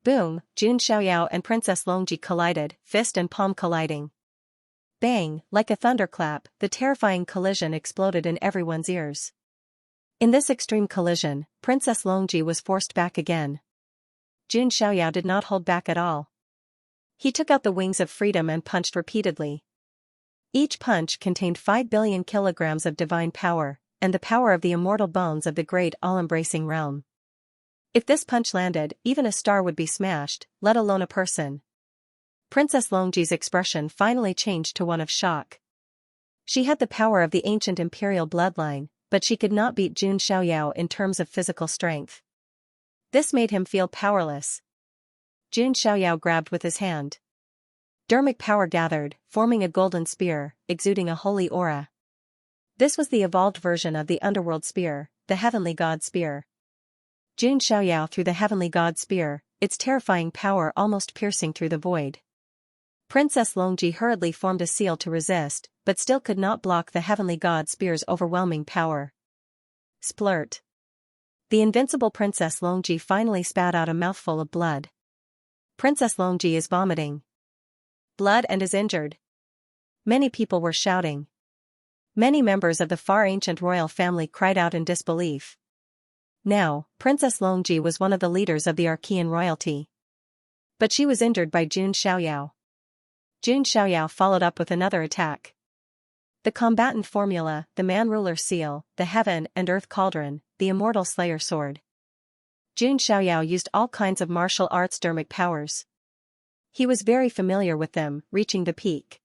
Boom, Jun Xiaoyao and Princess Longji collided, fist and palm colliding. Bang, like a thunderclap, the terrifying collision exploded in everyone's ears. In this extreme collision, Princess Longji was forced back again. Jun Xiaoyao did not hold back at all. He took out the wings of freedom and punched repeatedly. Each punch contained 5 billion kilograms of divine power, and the power of the immortal bones of the great all-embracing realm. If this punch landed, even a star would be smashed, let alone a person. Princess Longji's expression finally changed to one of shock. She had the power of the ancient imperial bloodline, but she could not beat Jun Xiaoyao in terms of physical strength. This made him feel powerless. Jun Xiaoyao grabbed with his hand. Dermic power gathered, forming a golden spear, exuding a holy aura. This was the evolved version of the underworld spear, the heavenly god spear. Jun Xiaoyao threw the heavenly god spear, its terrifying power almost piercing through the void. Princess Longji hurriedly formed a seal to resist, but still could not block the heavenly god spear's overwhelming power. Splurt. The invincible Princess Longji finally spat out a mouthful of blood. Princess Longji is vomiting blood and is injured. Many people were shouting. Many members of the far ancient royal family cried out in disbelief. Now, Princess Longji was one of the leaders of the Archean royalty. But she was injured by Jun Xiaoyao. Jun Xiaoyao followed up with another attack. The combatant formula, the man-ruler seal, the heaven and earth cauldron, the immortal slayer sword. Jun Xiaoyao used all kinds of martial arts dermic powers. He was very familiar with them, reaching the peak.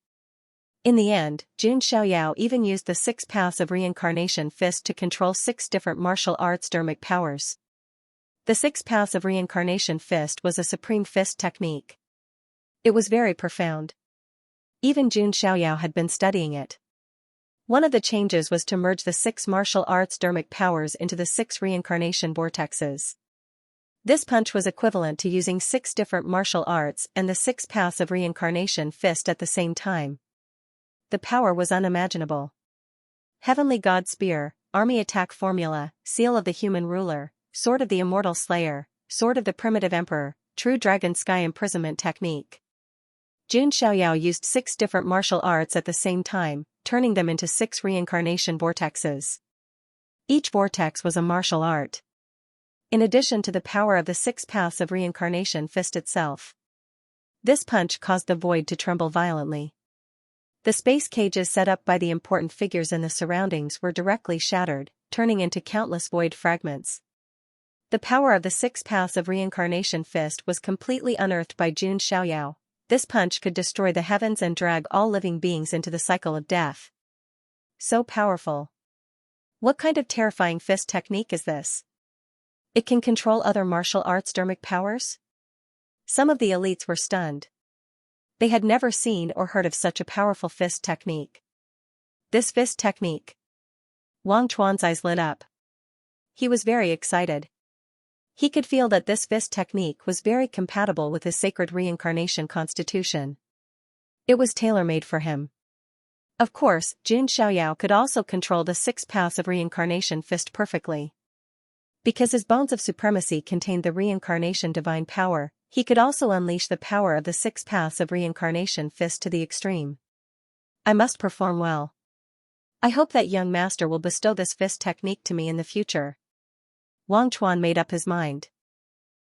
In the end, Jun Xiaoyao even used the 6 paths of reincarnation fist to control 6 different martial arts dermic powers. The 6 paths of reincarnation fist was a supreme fist technique. It was very profound. Even Jun Xiaoyao had been studying it. One of the changes was to merge the 6 martial arts dermic powers into the 6 reincarnation vortexes. This punch was equivalent to using 6 different martial arts and the 6 paths of reincarnation fist at the same time. the power was unimaginable. Heavenly God Spear, Army Attack Formula, Seal of the Human Ruler, Sword of the Immortal Slayer, Sword of the Primitive Emperor, True Dragon Sky Imprisonment Technique. Jun Xiaoyao used 6 different martial arts at the same time, turning them into 6 reincarnation vortexes. Each vortex was a martial art. In addition to the power of the 6 paths of reincarnation fist itself. This punch caused the void to tremble violently. The space cages set up by the important figures in the surroundings were directly shattered, turning into countless void fragments. The power of the 6 paths of reincarnation fist was completely unearthed by Jun Xiaoyao. This punch could destroy the heavens and drag all living beings into the cycle of death. So powerful. What kind of terrifying fist technique is this? It can control other martial arts' dermic powers? Some of the elites were stunned. They had never seen or heard of such a powerful fist technique. This fist technique. Wang Chuan's eyes lit up. He was very excited. He could feel that this fist technique was very compatible with his sacred reincarnation constitution. It was tailor-made for him. Of course, Jun Xiaoyao could also control the 6 paths of reincarnation fist perfectly. Because his bones of supremacy contained the reincarnation divine power, he could also unleash the power of the 6 paths of reincarnation fist to the extreme. I must perform well. I hope that young master will bestow this fist technique to me in the future. Wang Chuan made up his mind.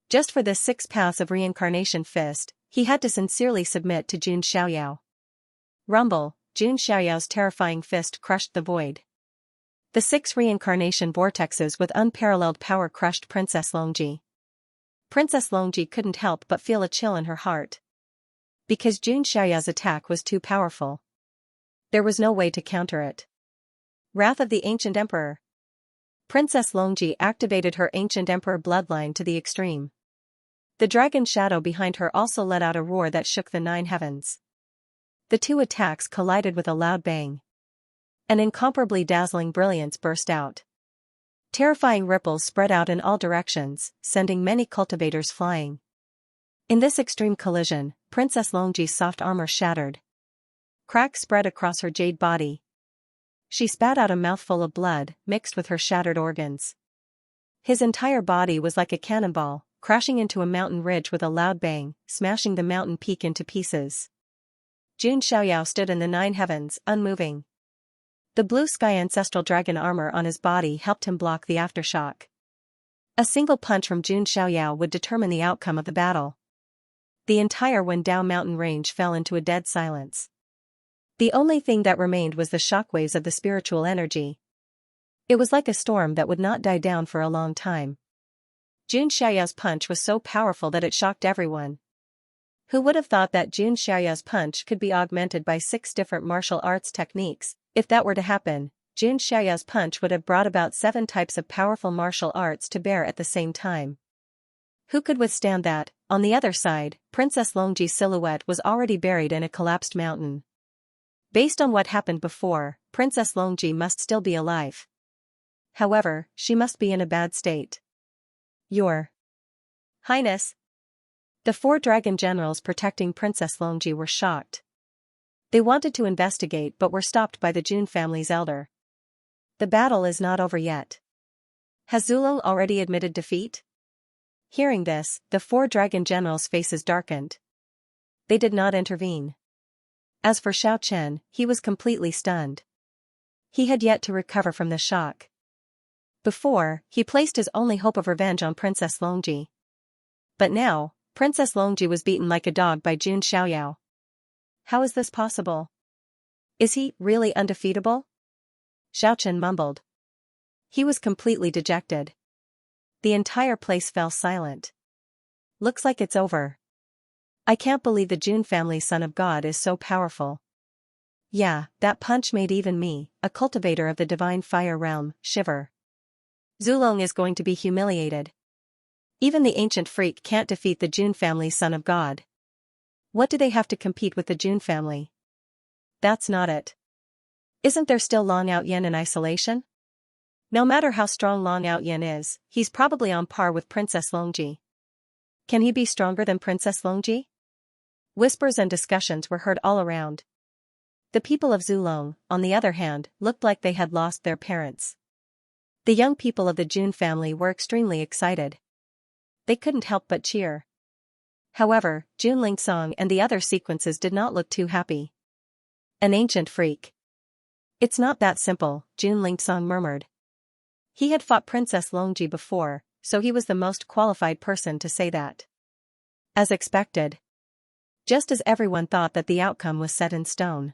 Just for this 6 paths of reincarnation fist, he had to sincerely submit to Jun Xiaoyao. Rumble, Jun Xiaoyao's terrifying fist crushed the void. The 6 reincarnation vortexes with unparalleled power crushed Princess Longji. Princess Longji couldn't help but feel a chill in her heart. Because Jun Xiaoyao's attack was too powerful. There was no way to counter it. Wrath of the Ancient Emperor. Princess Longji activated her Ancient Emperor bloodline to the extreme. The dragon shadow behind her also let out a roar that shook the 9 heavens. The 2 attacks collided with a loud bang. An incomparably dazzling brilliance burst out. Terrifying ripples spread out in all directions, sending many cultivators flying. In this extreme collision, Princess Longji's soft armor shattered. Cracks spread across her jade body. She spat out a mouthful of blood, mixed with her shattered organs. His entire body was like a cannonball, crashing into a mountain ridge with a loud bang, smashing the mountain peak into pieces. Jun Xiaoyao stood in the 9 heavens, unmoving. The blue sky ancestral dragon armor on his body helped him block the aftershock. A single punch from Jun Xiaoyao would determine the outcome of the battle. The entire Wendao mountain range fell into a dead silence. The only thing that remained was the shockwaves of the spiritual energy. It was like a storm that would not die down for a long time. Jun Xiaoyao's punch was so powerful that it shocked everyone. Who would have thought that Jun Xiaoyao's punch could be augmented by 6 different martial arts techniques? If that were to happen, Jun Xiaoyao's punch would have brought about 7 types of powerful martial arts to bear at the same time. Who could withstand that? On the other side, Princess Longji's silhouette was already buried in a collapsed mountain. Based on what happened before, Princess Longji must still be alive. However, she must be in a bad state. Your Highness. The 4 dragon generals protecting Princess Longji were shocked. They wanted to investigate but were stopped by the Jun family's elder. The battle is not over yet. Has Zulong already admitted defeat? Hearing this, the 4 dragon generals' faces darkened. They did not intervene. As for Xiao Chen, he was completely stunned. He had yet to recover from the shock. Before, he placed his only hope of revenge on Princess Longji. But now, Princess Longji was beaten like a dog by Jun Xiaoyao. How is this possible? Is he really undefeatable? Xiao Chen mumbled. He was completely dejected. The entire place fell silent. Looks like it's over. I can't believe the Jun family's son of God is so powerful. Yeah, that punch made even me, a cultivator of the divine fire realm, shiver. Zulong is going to be humiliated. Even the ancient freak can't defeat the Jun family's son of God. What do they have to compete with the Jun family? That's not it. Isn't there still Long Outyen in isolation? No matter how strong Long Outyen is, he's probably on par with Princess Longji. Can he be stronger than Princess Longji? Whispers and discussions were heard all around. The people of Zulong, on the other hand, looked like they had lost their parents. The young people of the Jun family were extremely excited. They couldn't help but cheer. However, Jun Lingsong and the other sequences did not look too happy. An ancient freak. It's not that simple, Jun Lingsong murmured. He had fought Princess Longji before, so he was the most qualified person to say that. As expected. Just as everyone thought that the outcome was set in stone.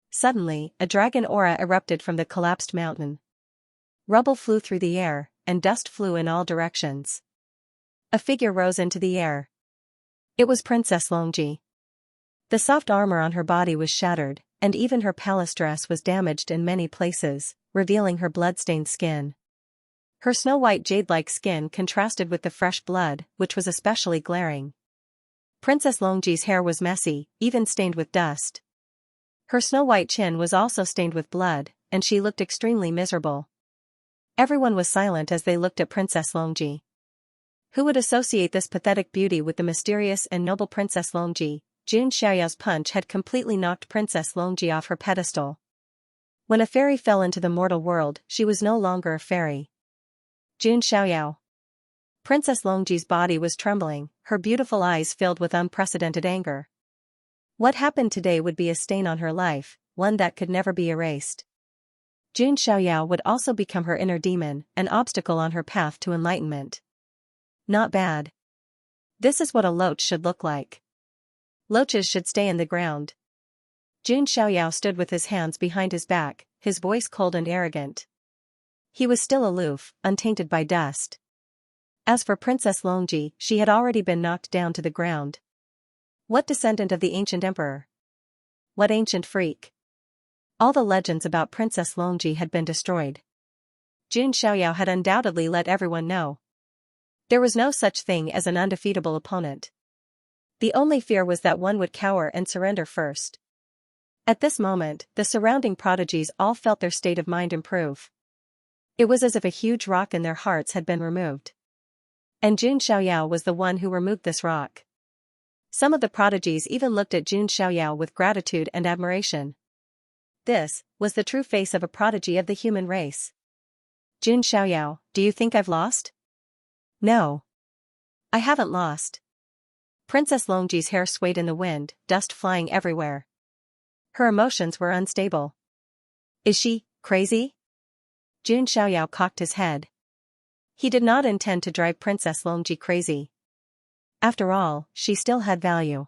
Suddenly, a dragon aura erupted from the collapsed mountain. Rubble flew through the air, and dust flew in all directions. A figure rose into the air. It was Princess Longji. The soft armor on her body was shattered, and even her palace dress was damaged in many places, revealing her blood-stained skin. Her snow-white jade-like skin contrasted with the fresh blood, which was especially glaring. Princess Longji's hair was messy, even stained with dust. Her snow-white chin was also stained with blood, and she looked extremely miserable. Everyone was silent as they looked at Princess Longji. Who would associate this pathetic beauty with the mysterious and noble Princess Longji? Jun Xiaoyao's punch had completely knocked Princess Longji off her pedestal. When a fairy fell into the mortal world, she was no longer a fairy. Jun Xiaoyao. Princess Longji's body was trembling, her beautiful eyes filled with unprecedented anger. What happened today would be a stain on her life, one that could never be erased. Jun Xiaoyao would also become her inner demon, an obstacle on her path to enlightenment. Not bad. This is what a loach should look like. Loaches should stay in the ground. Jun Xiaoyao stood with his hands behind his back, his voice cold and arrogant. He was still aloof, untainted by dust. As for Princess Longji, she had already been knocked down to the ground. What descendant of the ancient emperor? What ancient freak? All the legends about Princess Longji had been destroyed. Jun Xiaoyao had undoubtedly let everyone know. There was no such thing as an undefeatable opponent. The only fear was that one would cower and surrender first. At this moment, the surrounding prodigies all felt their state of mind improve. It was as if a huge rock in their hearts had been removed. And Jun Xiaoyao was the one who removed this rock. Some of the prodigies even looked at Jun Xiaoyao with gratitude and admiration. This was the true face of a prodigy of the human race. Jun Xiaoyao, do you think I've lost? No. I haven't lost. Princess Longji's hair swayed in the wind, dust flying everywhere. Her emotions were unstable. Is she crazy? Jun Xiaoyao cocked his head. He did not intend to drive Princess Longji crazy. After all, she still had value.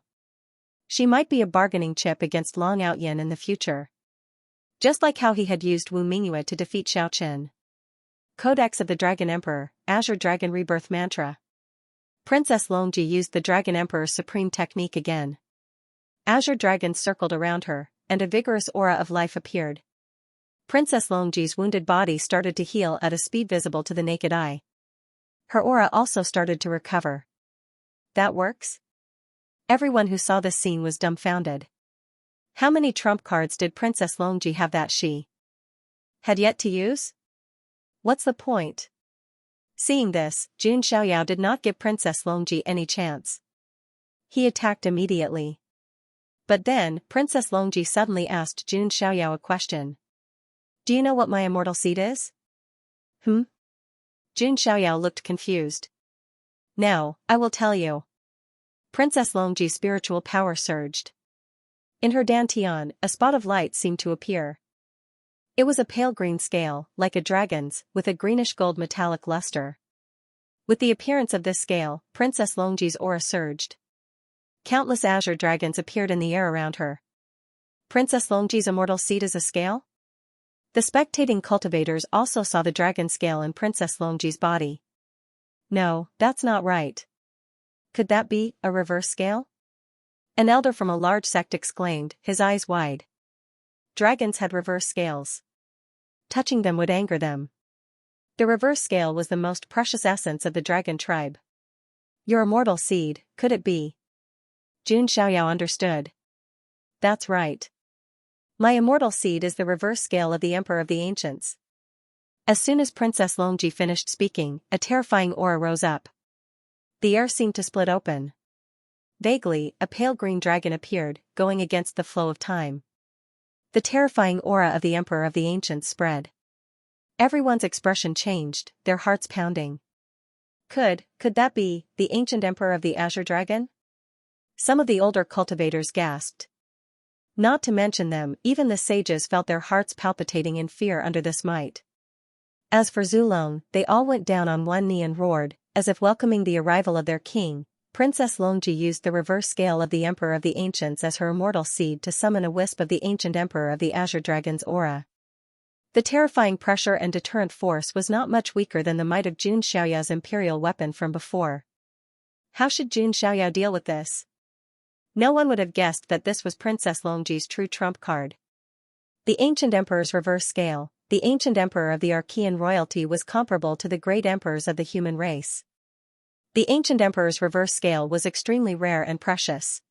She might be a bargaining chip against Long Outyin in the future. Just like how he had used Wu Mingyue to defeat Xiao Qin. Codex of the Dragon Emperor, Azure Dragon Rebirth Mantra. Princess Longji used the Dragon Emperor's supreme technique again. Azure dragons circled around her, and a vigorous aura of life appeared. Princess Longji's wounded body started to heal at a speed visible to the naked eye. Her aura also started to recover. That works? Everyone who saw this scene was dumbfounded. How many trump cards did Princess Longji have that she had yet to use? What's the point? Seeing this, Jun Xiaoyao did not give Princess Longji any chance. He attacked immediately. But then, Princess Longji suddenly asked Jun Xiaoyao a question. Do you know what my immortal seed is? Jun Xiaoyao looked confused. No, I will tell you. Princess Longji's spiritual power surged. In her dantian, a spot of light seemed to appear. It was a pale green scale, like a dragon's, with a greenish-gold metallic luster. With the appearance of this scale, Princess Longji's aura surged. Countless azure dragons appeared in the air around her. Princess Longji's immortal seed is a scale? The spectating cultivators also saw the dragon scale in Princess Longji's body. No, that's not right. Could that be a reverse scale? An elder from a large sect exclaimed, his eyes wide. Dragons had reverse scales. Touching them would anger them. The reverse scale was the most precious essence of the dragon tribe. Your immortal seed, could it be? Jun Xiaoyao understood. That's right. My immortal seed is the reverse scale of the Emperor of the Ancients. As soon as Princess Longji finished speaking, a terrifying aura rose up. The air seemed to split open. Vaguely, a pale green dragon appeared, going against the flow of time. The terrifying aura of the Emperor of the Ancients spread. Everyone's expression changed, their hearts pounding. Could that be the ancient Emperor of the Azure Dragon? Some of the older cultivators gasped. Not to mention them, even the sages felt their hearts palpitating in fear under this might. As for Zulong, they all went down on one knee and roared, as if welcoming the arrival of their king. Princess Longji used the reverse scale of the Emperor of the Ancients as her immortal seed to summon a wisp of the ancient Emperor of the Azure Dragon's aura. The terrifying pressure and deterrent force was not much weaker than the might of Jun Xiaoyao's imperial weapon from before. How should Jun Xiaoyao deal with this? No one would have guessed that this was Princess Longji's true trump card. The ancient emperor's reverse scale, the ancient emperor of the Archean royalty was comparable to the great emperors of the human race. The ancient emperor's reverse scale was extremely rare and precious.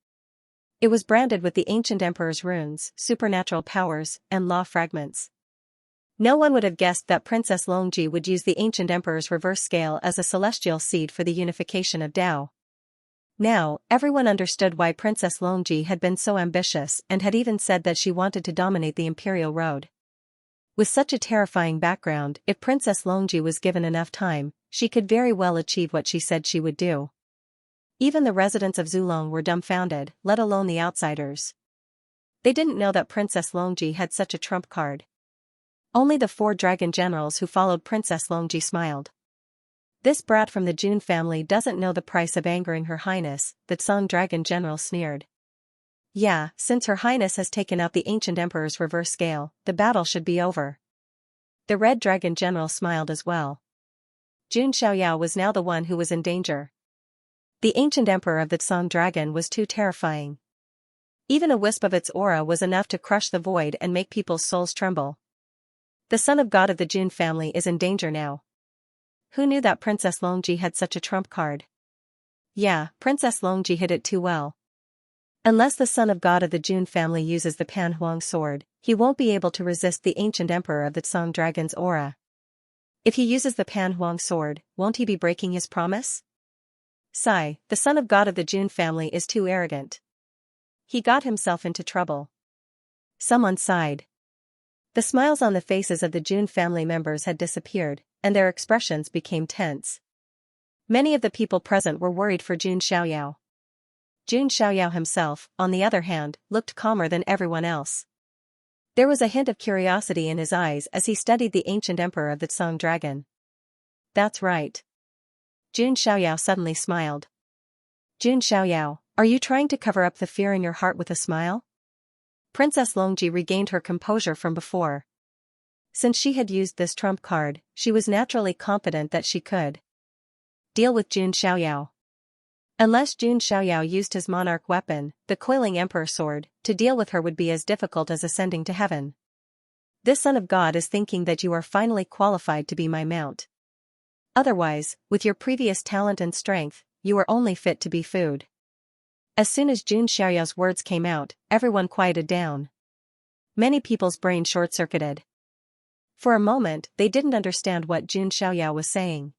It was branded with the ancient emperor's runes, supernatural powers, and law fragments. No one would have guessed that Princess Longji would use the ancient emperor's reverse scale as a celestial seed for the unification of Tao. Now, everyone understood why Princess Longji had been so ambitious and had even said that she wanted to dominate the imperial road. With such a terrifying background, if Princess Longji was given enough time, she could very well achieve what she said she would do. Even the residents of Zulong were dumbfounded, let alone the outsiders. They didn't know that Princess Longji had such a trump card. Only the 4 dragon generals who followed Princess Longji smiled. This brat from the Jun family doesn't know the price of angering Her Highness, the Song dragon general sneered. Yeah, since Her Highness has taken out the ancient emperor's reverse scale, the battle should be over. The red dragon general smiled as well. Jun Xiaoyao was now the one who was in danger. The ancient emperor of the Song dragon was too terrifying. Even a wisp of its aura was enough to crush the void and make people's souls tremble. The son of God of the Jun family is in danger now. Who knew that Princess Longji had such a trump card? Yeah, Princess Longji hid it too well. Unless the son of God of the Jun family uses the Pan Huang sword, he won't be able to resist the ancient emperor of the Song dragon's aura. If he uses the Pan Huang sword, won't he be breaking his promise? Sigh, the son of God of the Jun family is too arrogant. He got himself into trouble. Someone sighed. The smiles on the faces of the Jun family members had disappeared, and their expressions became tense. Many of the people present were worried for Jun Xiaoyao. Jun Xiaoyao himself, on the other hand, looked calmer than everyone else. There was a hint of curiosity in his eyes as he studied the ancient emperor of the Song dragon. That's right. Jun Xiaoyao suddenly smiled. Jun Xiaoyao, are you trying to cover up the fear in your heart with a smile? Princess Longji regained her composure from before. Since she had used this trump card, she was naturally confident that she could deal with Jun Xiaoyao. Unless Jun Xiaoyao used his monarch weapon, the coiling emperor sword, to deal with her would be as difficult as ascending to heaven. This son of God is thinking that you are finally qualified to be my mount. Otherwise, with your previous talent and strength, you are only fit to be food. As soon as Jun Xiaoyao's words came out, everyone quieted down. Many people's brains short-circuited. For a moment, they didn't understand what Jun Xiaoyao was saying.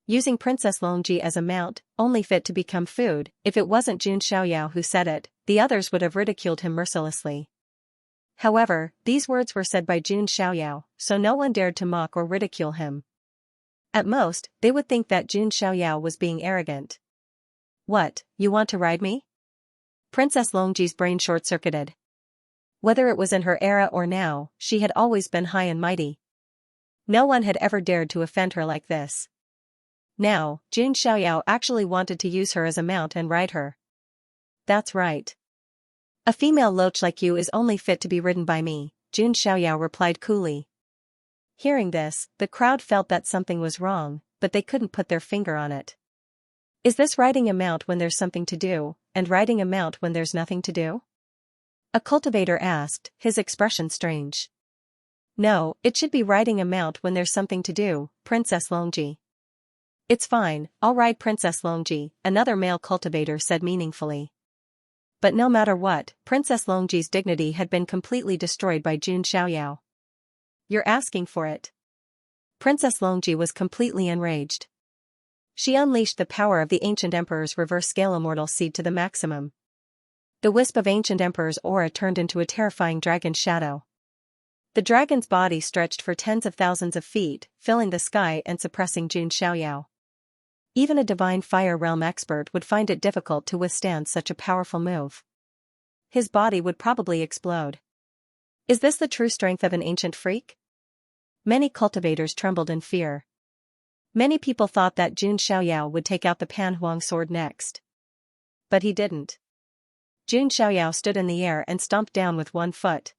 Using Princess Longji as a mount, only fit to become food, if it wasn't Jun Xiaoyao who said it, the others would have ridiculed him mercilessly. However, these words were said by Jun Xiaoyao, so no one dared to mock or ridicule him. At most, they would think that Jun Xiaoyao was being arrogant. What, you want to ride me? Princess Longji's brain short-circuited. Whether it was in her era or now, she had always been high and mighty. No one had ever dared to offend her like this. Now, Jun Xiaoyao actually wanted to use her as a mount and ride her. That's right. A female loach like you is only fit to be ridden by me, Jun Xiaoyao replied coolly. Hearing this, the crowd felt that something was wrong, but they couldn't put their finger on it. Is this riding a mount when there's something to do, and riding a mount when there's nothing to do? A cultivator asked, his expression strange. No, it should be riding a mount when there's something to do, Princess Longji. It's fine, I'll ride Princess Longji, another male cultivator said meaningfully. But no matter what, Princess Longji's dignity had been completely destroyed by Jun Xiaoyao. You're asking for it. Princess Longji was completely enraged. She unleashed the power of the ancient emperor's reverse scale immortal seed to the maximum. The wisp of ancient emperor's aura turned into a terrifying dragon shadow. The dragon's body stretched for tens of thousands of feet, filling the sky and suppressing Xianxia. Even a divine fire realm expert would find it difficult to withstand such a powerful move. His body would probably explode. Is this the true strength of an ancient freak? Many cultivators trembled in fear. Many people thought that Xianxia would take out the Panhuang sword next. But he didn't. Xianxia stood in the air and stomped down with one foot.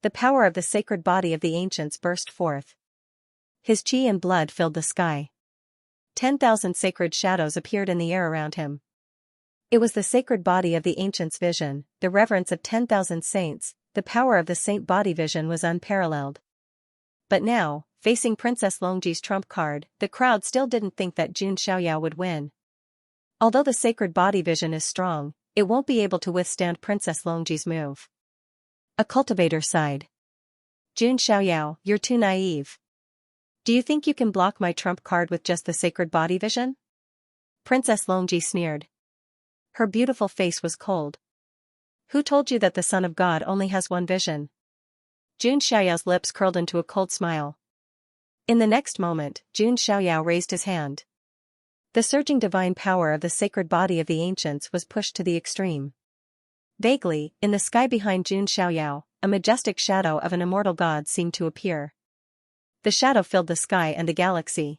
The power of the sacred body of the ancients burst forth. His qi and blood filled the sky. 10,000 sacred shadows appeared in the air around him. It was the sacred body of the ancients' vision, the reverence of 10,000 saints. The power of the saint body vision was unparalleled. But now, facing Princess Longji's trump card, the crowd still didn't think that Xianxia would win. Although the sacred body vision is strong, it won't be able to withstand Princess Longji's move. A cultivator sighed. Xianxia, you're too naive. Do you think you can block my trump card with just the sacred body vision? Princess Longji sneered. Her beautiful face was cold. Who told you that the Son of God only has one vision? Xianxia's lips curled into a cold smile. In the next moment, Xianxia raised his hand. The surging divine power of the sacred body of the ancients was pushed to the extreme. Vaguely, in the sky behind Xianxia, a majestic shadow of an immortal god seemed to appear. The shadow filled the sky and the galaxy.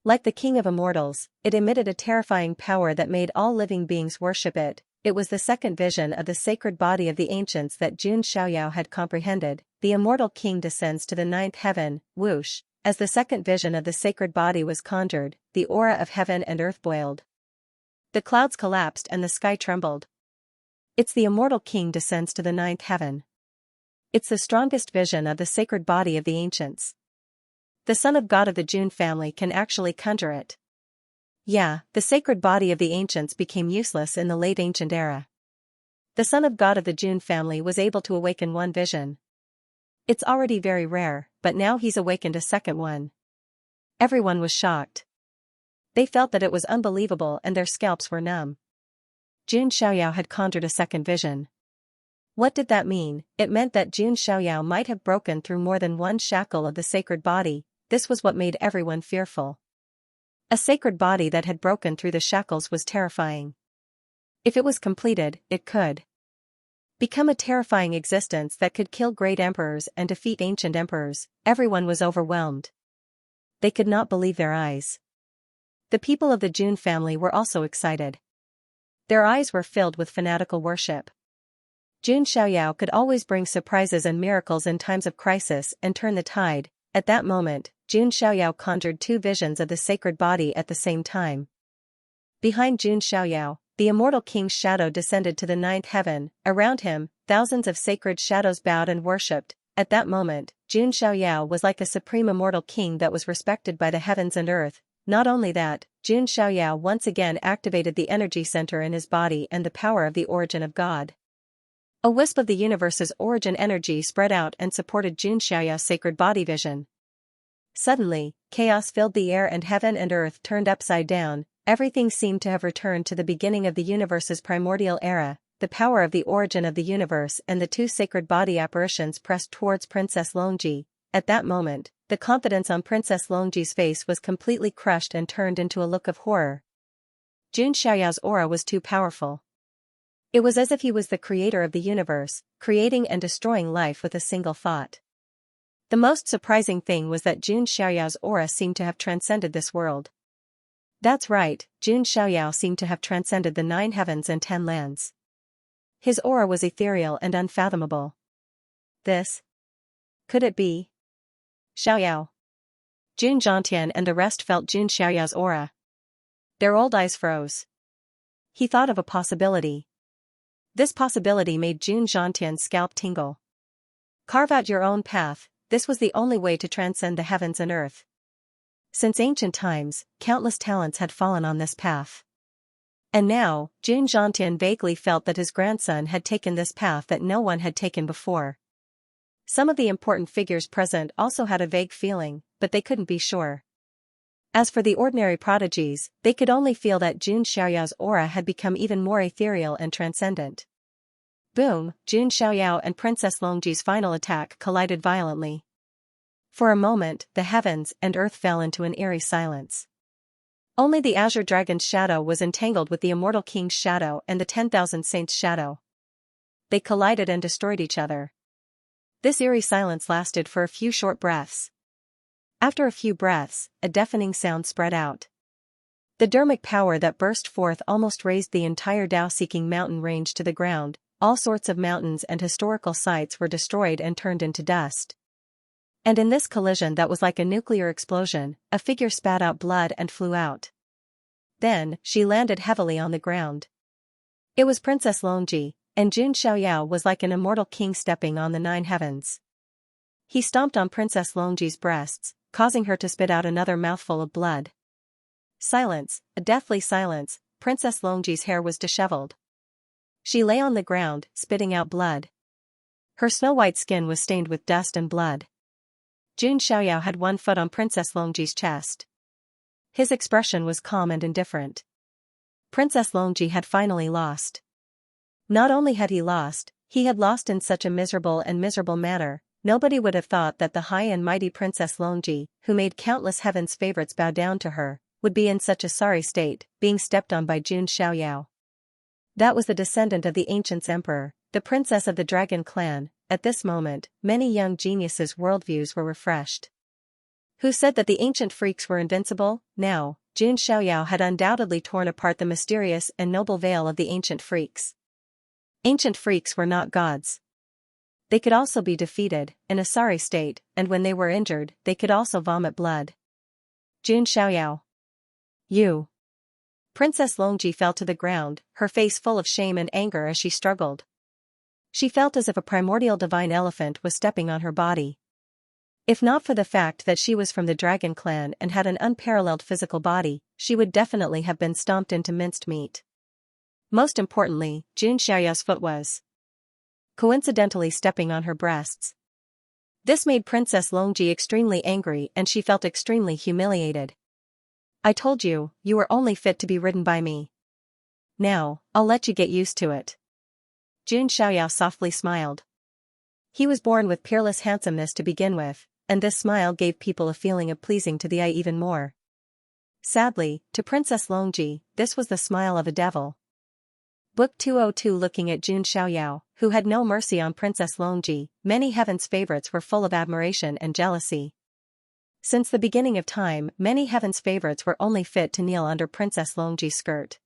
Like the king of immortals, it emitted a terrifying power that made all living beings worship it. It was the second vision of the sacred body of the ancients that Xianxia had comprehended. The immortal king descends to the ninth heaven, whoosh. As the second vision of the sacred body was conjured, the aura of heaven and earth boiled. The clouds collapsed and the sky trembled. It's the immortal king descends to the ninth heaven. It's the strongest vision of the sacred body of the ancients. The son of God of the Jun family can actually conjure it. Yeah, the sacred body of the ancients became useless in the late ancient era. The son of God of the Jun family was able to awaken one vision. It's already very rare, but now he's awakened a second one. Everyone was shocked. They felt that it was unbelievable and their scalps were numb. Xianxia had conjured a second vision. What did that mean? It meant that Xianxia might have broken through more than one shackle of the sacred body. This was what made everyone fearful. A sacred body that had broken through the shackles was terrifying. If it was completed, it could become a terrifying existence that could kill great emperors and defeat ancient emperors. Everyone was overwhelmed. They could not believe their eyes. The people of the Jun family were also excited. Their eyes were filled with fanatical worship. Xianxia could always bring surprises and miracles in times of crisis and turn the tide. At that moment, Xianxia conjured two visions of the sacred body at the same time. Behind Xianxia, the immortal king's shadow descended to the ninth heaven. Around him, thousands of sacred shadows bowed and worshipped. At that moment, Xianxia was like a supreme immortal king that was respected by the heavens and earth. Not only that, Xianxia once again activated the energy center in his body and the power of the origin of God. A wisp of the universe's origin energy spread out and supported Xianxia's sacred body vision. Suddenly, chaos filled the air and heaven and earth turned upside down. Everything seemed to have returned to the beginning of the universe's primordial era. The power of the origin of the universe and the two sacred body apparitions pressed towards Princess Longji. At that moment, the confidence on Princess Longji's face was completely crushed and turned into a look of horror. Xianxia's aura was too powerful. It was as if he was the creator of the universe, creating and destroying life with a single thought. The most surprising thing was that Xianxia's aura seemed to have transcended this world. That's right, Xianxia seemed to have transcended the 9 heavens and 10 lands. His aura was ethereal and unfathomable. This? Could it be? Xiaoyao. Jun Zhantian and the rest felt Xiaoyao's aura. Their old eyes froze. He thought of a possibility. This possibility made Jun Zhantian's scalp tingle. Carve out your own path. This was the only way to transcend the heavens and earth. Since ancient times, countless talents had fallen on this path. And now, Jun Zhantian vaguely felt that his grandson had taken this path that no one had taken before. Some of the important figures present also had a vague feeling, but they couldn't be sure. As for the ordinary prodigies, they could only feel that Jun Xiaoyao's aura had become even more ethereal and transcendent. Boom, Jun Xiaoyao and Princess Longji's final attack collided violently. For a moment, the heavens and earth fell into an eerie silence. Only the Azure Dragon's shadow was entangled with the Immortal King's shadow and the 10,000 Saints' shadow. They collided and destroyed each other. This eerie silence lasted for a few short breaths. After a few breaths, a deafening sound spread out. The dermic power that burst forth almost razed the entire Dao-seeking mountain range to the ground. All sorts of mountains and historical sites were destroyed and turned into dust. And in this collision that was like a nuclear explosion, a figure spat out blood and flew out. Then, she landed heavily on the ground. It was Princess Longji, and Jun Xiaoyao was like an immortal king stepping on the 9 heavens. He stomped on Princess Longji's breasts, causing her to spit out another mouthful of blood. Silence, a deathly silence. Princess Longji's hair was disheveled. She lay on the ground, spitting out blood. Her snow-white skin was stained with dust and blood. Jun Xiaoyao had one foot on Princess Longji's chest. His expression was calm and indifferent. Princess Longji had finally lost. Not only had he lost in such a miserable manner. Nobody would have thought that the high and mighty Princess Longji, who made countless heaven's favorites bow down to her, would be in such a sorry state, being stepped on by Jun Xiaoyao. That was the descendant of the ancients' emperor, the princess of the dragon clan. At this moment, many young geniuses' worldviews were refreshed. Who said that the ancient freaks were invincible? Now, Jun Xiaoyao had undoubtedly torn apart the mysterious and noble veil of the ancient freaks. Ancient freaks were not gods. They could also be defeated, in a sorry state, and when they were injured, they could also vomit blood. Jun Xiaoyao. You. Princess Longji fell to the ground, her face full of shame and anger as she struggled. She felt as if a primordial divine elephant was stepping on her body. If not for the fact that she was from the dragon clan and had an unparalleled physical body, she would definitely have been stomped into minced meat. Most importantly, Jun Xiaoyao's foot was coincidentally stepping on her breasts. This made Princess Longji extremely angry and she felt extremely humiliated. I told you, you were only fit to be ridden by me. Now, I'll let you get used to it. Jun Xiaoyao softly smiled. He was born with peerless handsomeness to begin with, and this smile gave people a feeling of pleasing to the eye even more. Sadly, to Princess Longji, this was the smile of a devil. Book 202. Looking at Jun Xiaoyao, who had no mercy on Princess Longji, many heaven's favorites were full of admiration and jealousy. Since the beginning of time, many heaven's favorites were only fit to kneel under Princess Longji's skirt.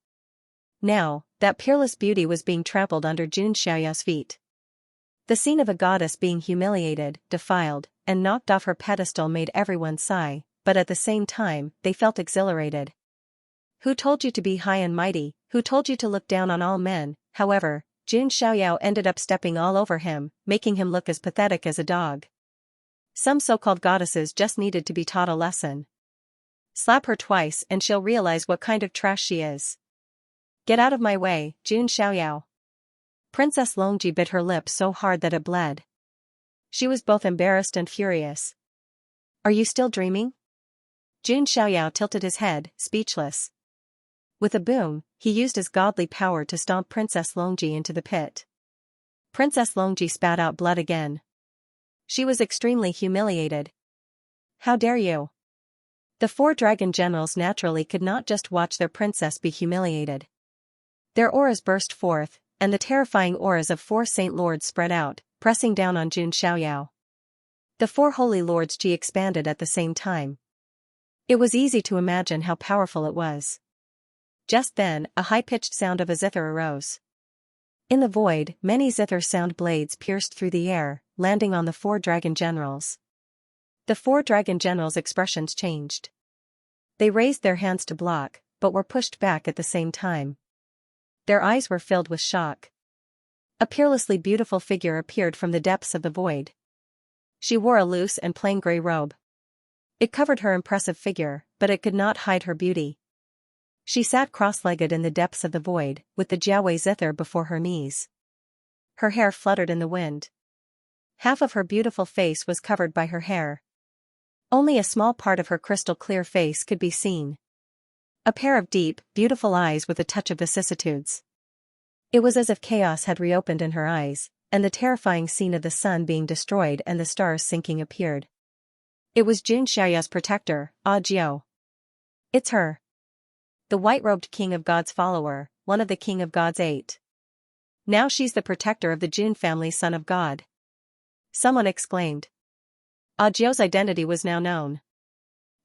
Now, that peerless beauty was being trampled under Jun Xiaoyao's feet. The scene of a goddess being humiliated, defiled, and knocked off her pedestal made everyone sigh, but at the same time, they felt exhilarated. Who told you to be high and mighty? Who told you to look down on all men? However, Jun Xiaoyao ended up stepping all over him, making him look as pathetic as a dog. Some so-called goddesses just needed to be taught a lesson. Slap her twice and she'll realize what kind of trash she is. Get out of my way, Jun Xiaoyao. Princess Longji bit her lip so hard that it bled. She was both embarrassed and furious. Are you still dreaming? Jun Xiaoyao tilted his head, speechless. With a boom, he used his godly power to stomp Princess Longji into the pit. Princess Longji spat out blood again. She was extremely humiliated. How dare you? The 4 dragon generals naturally could not just watch their princess be humiliated. Their auras burst forth, and the terrifying auras of 4 saint lords spread out, pressing down on Jun Xiaoyao. The 4 holy lords Ji expanded at the same time. It was easy to imagine how powerful it was. Just then, a high-pitched sound of a zither arose. In the void, many zither sound blades pierced through the air, landing on the 4 dragon generals. The 4 dragon generals' expressions changed. They raised their hands to block, but were pushed back at the same time. Their eyes were filled with shock. A peerlessly beautiful figure appeared from the depths of the void. She wore a loose and plain gray robe. It covered her impressive figure, but it could not hide her beauty. She sat cross-legged in the depths of the void, with the Jiaowei zither before her knees. Her hair fluttered in the wind. Half of her beautiful face was covered by her hair. Only a small part of her crystal-clear face could be seen. A pair of deep, beautiful eyes with a touch of vicissitudes. It was as if chaos had reopened in her eyes, and the terrifying scene of the sun being destroyed and the stars sinking appeared. It was Xianxia's protector, Audiobook. It's her. The white-robed king of God's follower, one of the king of God's 8. Now she's the protector of the Jun family, son of God. Someone exclaimed. Audio's identity was now known.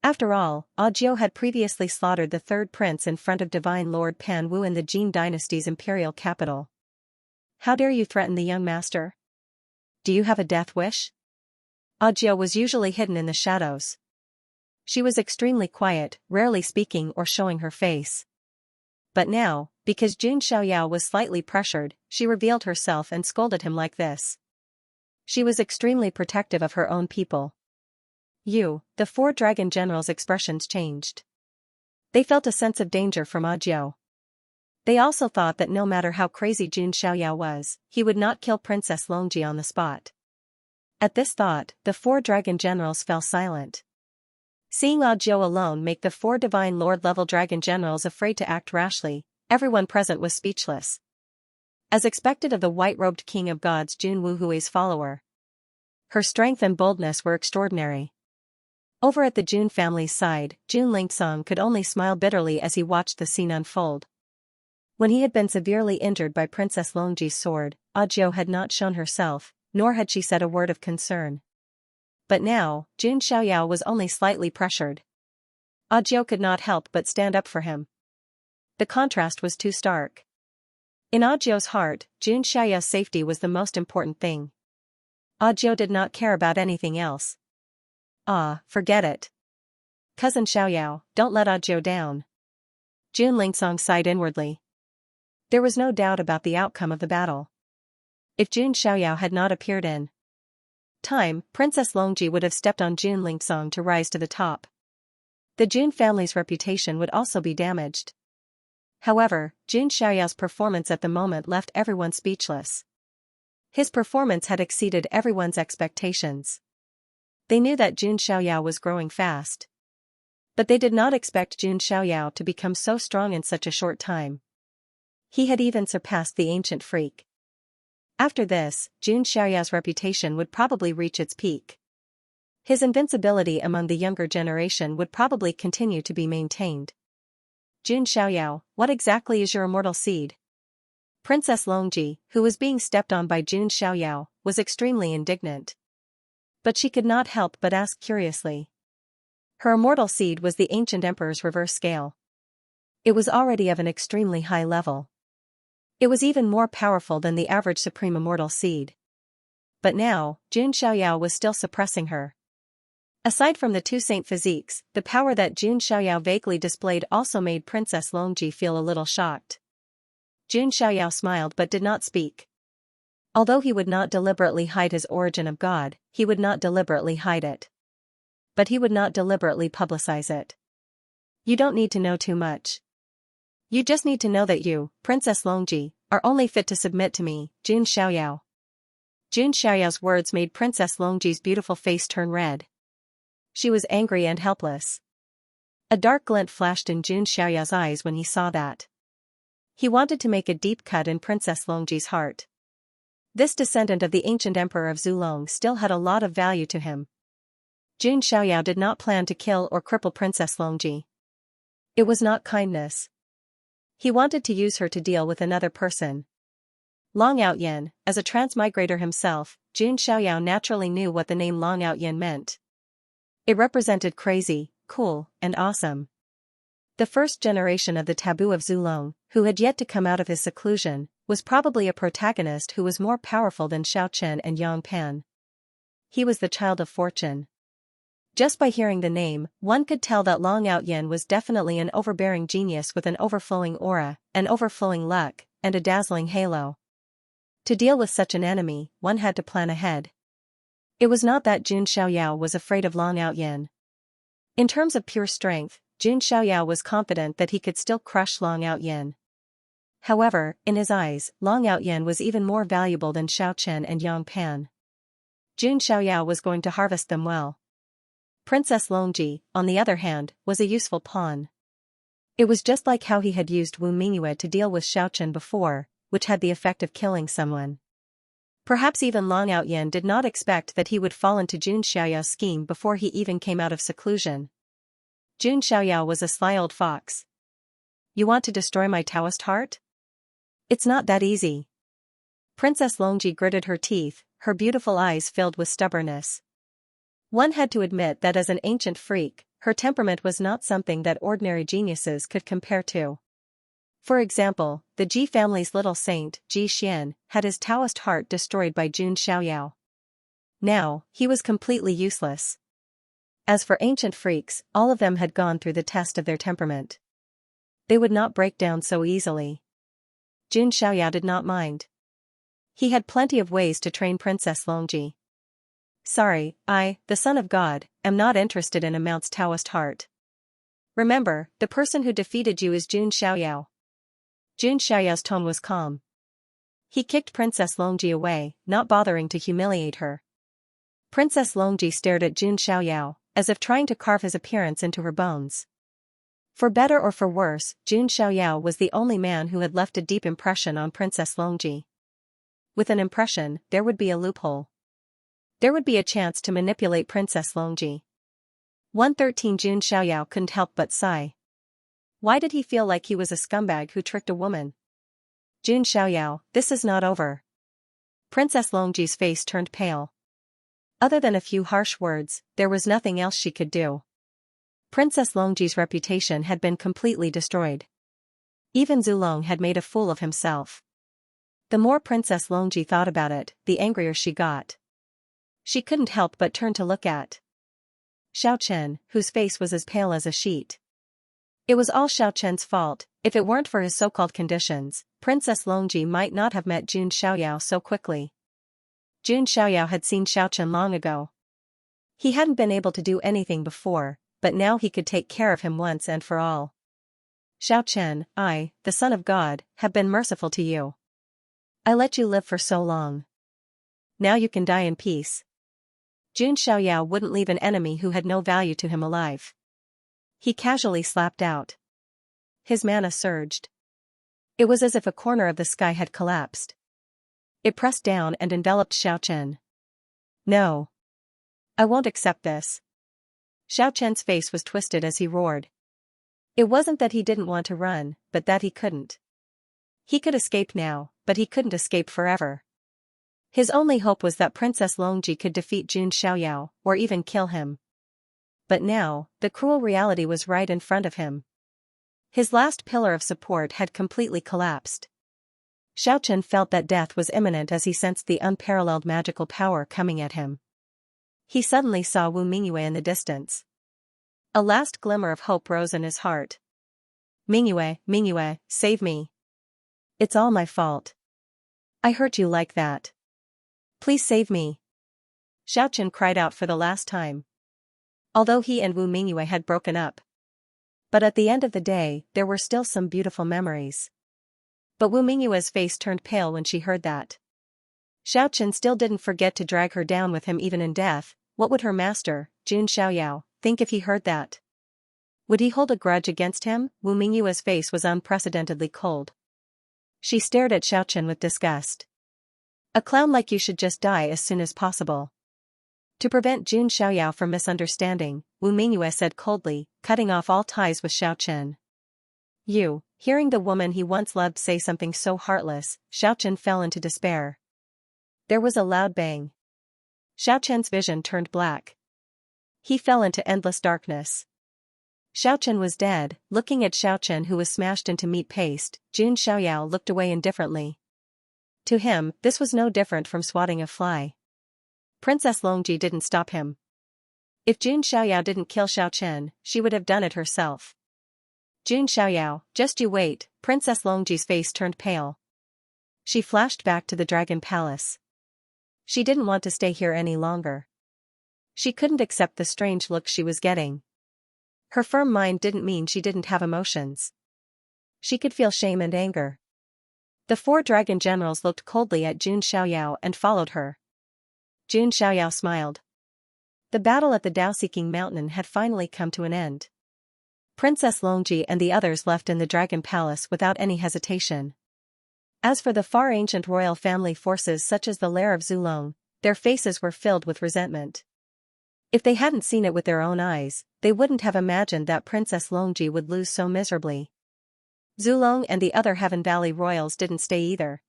After all, Audiobook had previously slaughtered the third prince in front of divine Lord Pan Wu in the Jin dynasty's imperial capital. How dare you threaten the young master? Do you have a death wish? Audiobook was usually hidden in the shadows. She was extremely quiet, rarely speaking or showing her face. But now, because Jun Xiaoyao was slightly pressured, she revealed herself and scolded him like this. She was extremely protective of her own people. The 4 dragon generals' expressions changed. They felt a sense of danger from Audiobook. They also thought that no matter how crazy Jun Xiaoyao was, he would not kill Princess Longji on the spot. At this thought, the 4 dragon generals fell silent. Seeing Audiobook alone make the 4 divine lord-level dragon generals afraid to act rashly, everyone present was speechless. As expected of the white-robed king of gods Jun Wuhui's follower. Her strength and boldness were extraordinary. Over at the Jun family's side, Jun Lingsong could only smile bitterly as he watched the scene unfold. When he had been severely injured by Princess Longji's sword, Audiobook had not shown herself, nor had she said a word of concern. But now, Jun Xiaoyao was only slightly pressured. Audiobook could not help but stand up for him. The contrast was too stark. In Audiobook's heart, Jun Xiaoyao's safety was the most important thing. Audiobook did not care about anything else. Forget it. Cousin Xiaoyao, don't let Audiobook down. Jun Lingsong sighed inwardly. There was no doubt about the outcome of the battle. If Jun Xiaoyao had not appeared in time, Princess Longji would have stepped on Jun Lingsong to rise to the top. The Jun family's reputation would also be damaged. However, Jun Xiaoyao's performance at the moment left everyone speechless. His performance had exceeded everyone's expectations. They knew that Jun Xiaoyao was growing fast. But they did not expect Jun Xiaoyao to become so strong in such a short time. He had even surpassed the ancient freak. After this, Jun Xiaoyao's reputation would probably reach its peak. His invincibility among the younger generation would probably continue to be maintained. Jun Xiaoyao, what exactly is your immortal seed? Princess Longji, who was being stepped on by Jun Xiaoyao, was extremely indignant. But she could not help but ask curiously. Her immortal seed was the ancient emperor's reverse scale. It was already of an extremely high level. It was even more powerful than the average supreme immortal seed. But now, Jun Xiaoyao was still suppressing her. Aside from the 2 saint physiques, the power that Jun Xiaoyao vaguely displayed also made Princess Longji feel a little shocked. Jun Xiaoyao smiled but did not speak. Although he would not deliberately hide his origin of God, he would not deliberately hide it. But he would not deliberately publicize it. You don't need to know too much. You just need to know that you, Princess Longji, are only fit to submit to me, Jun Xiaoyao. Jun Xiaoyao's words made Princess Longji's beautiful face turn red. She was angry and helpless. A dark glint flashed in Jun Xiaoyao's eyes when he saw that. He wanted to make a deep cut in Princess Longji's heart. This descendant of the ancient emperor of Zulong still had a lot of value to him. Jun Xiaoyao did not plan to kill or cripple Princess Longji. It was not kindness. He wanted to use her to deal with another person. Long Outyen, as a transmigrator himself, Jun Xiaoyao naturally knew what the name Long Outyen meant. It represented crazy, cool, and awesome. The first generation of the taboo of Zulong, who had yet to come out of his seclusion, was probably a protagonist who was more powerful than Xiao Chen and Yang Pan. He was the child of fortune. Just by hearing the name, one could tell that Long Outyen was definitely an overbearing genius with an overflowing aura, an overflowing luck, and a dazzling halo. To deal with such an enemy, one had to plan ahead. It was not that Jun Xiaoyao was afraid of Long Outyen. In terms of pure strength, Jun Xiaoyao was confident that he could still crush Long Outyen. However, in his eyes, Long Outyen was even more valuable than Xiao Chen and Yang Pan. Jun Xiaoyao was going to harvest them well. Princess Longji, on the other hand, was a useful pawn. It was just like how he had used Wu Mingyue to deal with Xiaochen before, which had the effect of killing someone. Perhaps even Long Outyin did not expect that he would fall into Jun Xiaoyao's scheme before he even came out of seclusion. Jun Xiaoyao was a sly old fox. You want to destroy my Taoist heart? It's not that easy. Princess Longji gritted her teeth, her beautiful eyes filled with stubbornness. One had to admit that as an ancient freak, her temperament was not something that ordinary geniuses could compare to. For example, the Ji family's little saint, Ji Xian, had his Taoist heart destroyed by Jun Xiaoyao. Now, he was completely useless. As for ancient freaks, all of them had gone through the test of their temperament. They would not break down so easily. Jun Xiaoyao did not mind. He had plenty of ways to train Princess Longji. Sorry, I, the son of God, am not interested in a Mount's Taoist heart. Remember, the person who defeated you is Jun Xiaoyao. Jun Xiaoyao's tone was calm. He kicked Princess Longji away, not bothering to humiliate her. Princess Longji stared at Jun Xiaoyao, as if trying to carve his appearance into her bones. For better or for worse, Jun Xiaoyao was the only man who had left a deep impression on Princess Longji. With an impression, there would be a loophole. There would be a chance to manipulate Princess Longji. 113 Jun Xiaoyao couldn't help but sigh. Why did he feel like he was a scumbag who tricked a woman? Jun Xiaoyao, this is not over. Princess Longji's face turned pale. Other than a few harsh words, there was nothing else she could do. Princess Longji's reputation had been completely destroyed. Even Zulong had made a fool of himself. The more Princess Longji thought about it, the angrier she got. She couldn't help but turn to look at Xiaochen, whose face was as pale as a sheet. It was all Xiaochen's fault. If it weren't for his so-called conditions, Princess Longji might not have met Jun Xiaoyao so quickly. Jun Xiaoyao had seen Xiaochen long ago. He hadn't been able to do anything before, but now he could take care of him once and for all. Xiaochen, I, the son of God, have been merciful to you. I let you live for so long. Now you can die in peace. Jun Xiaoyao wouldn't leave an enemy who had no value to him alive. He casually slapped out. His mana surged. It was as if a corner of the sky had collapsed. It pressed down and enveloped Xiaochen. No. I won't accept this. Xiaochen's face was twisted as he roared. It wasn't that he didn't want to run, but that he couldn't. He could escape now, but he couldn't escape forever. His only hope was that Princess Longji could defeat Jun Xiaoyao, or even kill him. But now, the cruel reality was right in front of him. His last pillar of support had completely collapsed. Xiaochen felt that death was imminent as he sensed the unparalleled magical power coming at him. He suddenly saw Wu Mingyue in the distance. A last glimmer of hope rose in his heart. Mingyue, Mingyue, save me. It's all my fault. I hurt you like that. Please save me. Xiaochen cried out for the last time. Although he and Wu Mingyue had broken up. But at the end of the day, there were still some beautiful memories. But Wu Mingyue's face turned pale when she heard that. Xiaochen still didn't forget to drag her down with him even in death. What would her master, Jun Xiaoyao, think if he heard that? Would he hold a grudge against him? Wu Mingyue's face was unprecedentedly cold. She stared at Xiaochen with disgust. A clown like you should just die as soon as possible. To prevent Jun Xiaoyao from misunderstanding, Wu Mingyue said coldly, cutting off all ties with Xiaochen. You, hearing the woman he once loved say something so heartless, Xiaochen fell into despair. There was a loud bang. Xiaochen's vision turned black. He fell into endless darkness. Xiaochen was dead. Looking at Xiaochen who was smashed into meat paste, Jun Xiaoyao looked away indifferently. To him, this was no different from swatting a fly. Princess Longji didn't stop him. If Jun Xiaoyao didn't kill Xiaochen, she would have done it herself. Jun Xiaoyao, just you wait. Princess Longji's face turned pale. She flashed back to the Dragon Palace. She didn't want to stay here any longer. She couldn't accept the strange look she was getting. Her firm mind didn't mean she didn't have emotions. She could feel shame and anger. The 4 dragon generals looked coldly at Jun Xiaoyao and followed her. Jun Xiaoyao smiled. The battle at the Dao-seeking mountain had finally come to an end. Princess Longji and the others left in the Dragon Palace without any hesitation. As for the far ancient royal family forces such as the lair of Zulong, their faces were filled with resentment. If they hadn't seen it with their own eyes, they wouldn't have imagined that Princess Longji would lose so miserably. Zulong and the other Heaven Valley royals didn't stay either.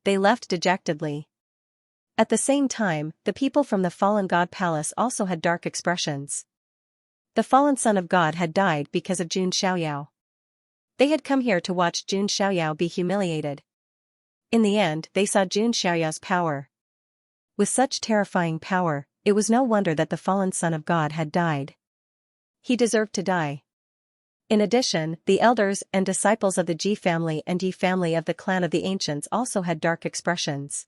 They left dejectedly. At the same time, the people from the fallen god palace also had dark expressions. The fallen son of God had died because of Jun Xiaoyao. They had come here to watch Jun Xiaoyao be humiliated. In the end, they saw Jun Xiaoyao's power. With such terrifying power, it was no wonder that the fallen son of God had died. He deserved to die. In addition, the elders and disciples of the Ji family and Yi family of the clan of the ancients also had dark expressions.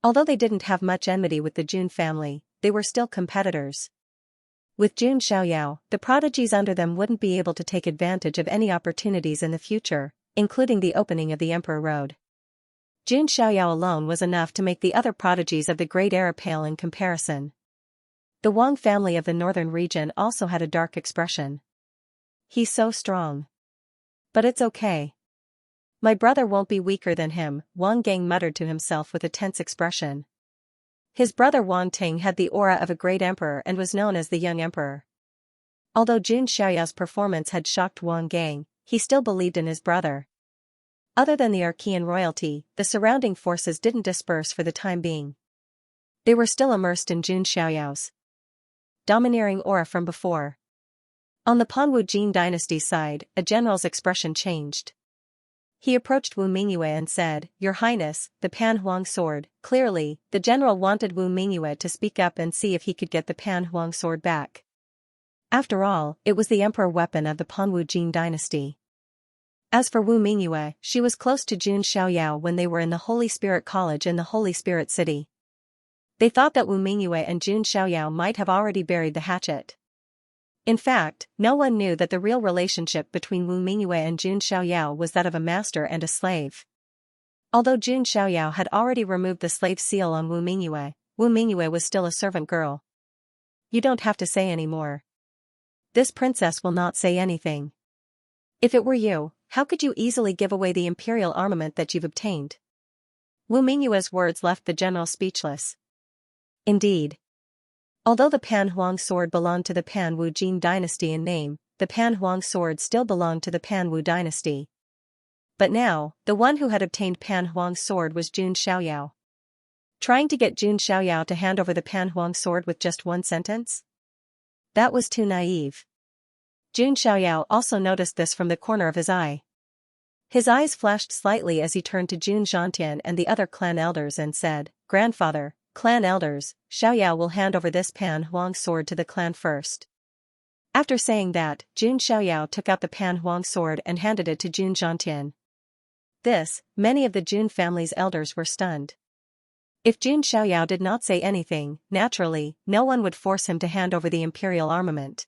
Although they didn't have much enmity with the Jun family, they were still competitors. With Jun Xiaoyao, the prodigies under them wouldn't be able to take advantage of any opportunities in the future, including the opening of the Emperor Road. Jun Xiaoyao alone was enough to make the other prodigies of the Great Era pale in comparison. The Wang family of the northern region also had a dark expression. He's so strong. But it's okay. My brother won't be weaker than him, Wang Gang muttered to himself with a tense expression. His brother Wang Ting had the aura of a great emperor and was known as the young emperor. Although Jun Xiaoyao's performance had shocked Wang Gang, he still believed in his brother. Other than the Archean royalty, the surrounding forces didn't disperse for the time being. They were still immersed in Jun Xiaoyao's domineering aura from before. On the Panwu Jin dynasty's side, a general's expression changed. He approached Wu Mingyue and said, "Your Highness, the Pan Huang sword." Clearly, the general wanted Wu Mingyue to speak up and see if he could get the Pan Huang sword back. After all, it was the emperor weapon of the Panwu Jin dynasty. As for Wu Mingyue, she was close to Jun Xiaoyao when they were in the Holy Spirit College in the Holy Spirit City. They thought that Wu Mingyue and Jun Xiaoyao might have already buried the hatchet. In fact, no one knew that the real relationship between Wu Mingyue and Jun Xiaoyao was that of a master and a slave. Although Jun Xiaoyao had already removed the slave seal on Wu Mingyue was still a servant girl. You don't have to say any more. This princess will not say anything. If it were you, how could you easily give away the imperial armament that you've obtained? Wu Mingyue's words left the general speechless. Indeed. Although the Pan Huang sword belonged to the Pan Wu Jin dynasty in name, the Pan Huang sword still belonged to the Pan Wu dynasty. But now, the one who had obtained Pan Huang's sword was Jun Xiaoyao. Trying to get Jun Xiaoyao to hand over the Pan Huang sword with just one sentence? That was too naive. Jun Xiaoyao also noticed this from the corner of his eye. His eyes flashed slightly as he turned to Jun Zhantian and the other clan elders and said, "Grandfather, clan elders, Xiaoyao will hand over this Pan Huang sword to the clan first." After saying that, Jun Xiaoyao took out the Pan Huang sword and handed it to Jun Zhantian. Many of the Jun family's elders were stunned. If Jun Xiaoyao did not say anything, naturally, no one would force him to hand over the imperial armament.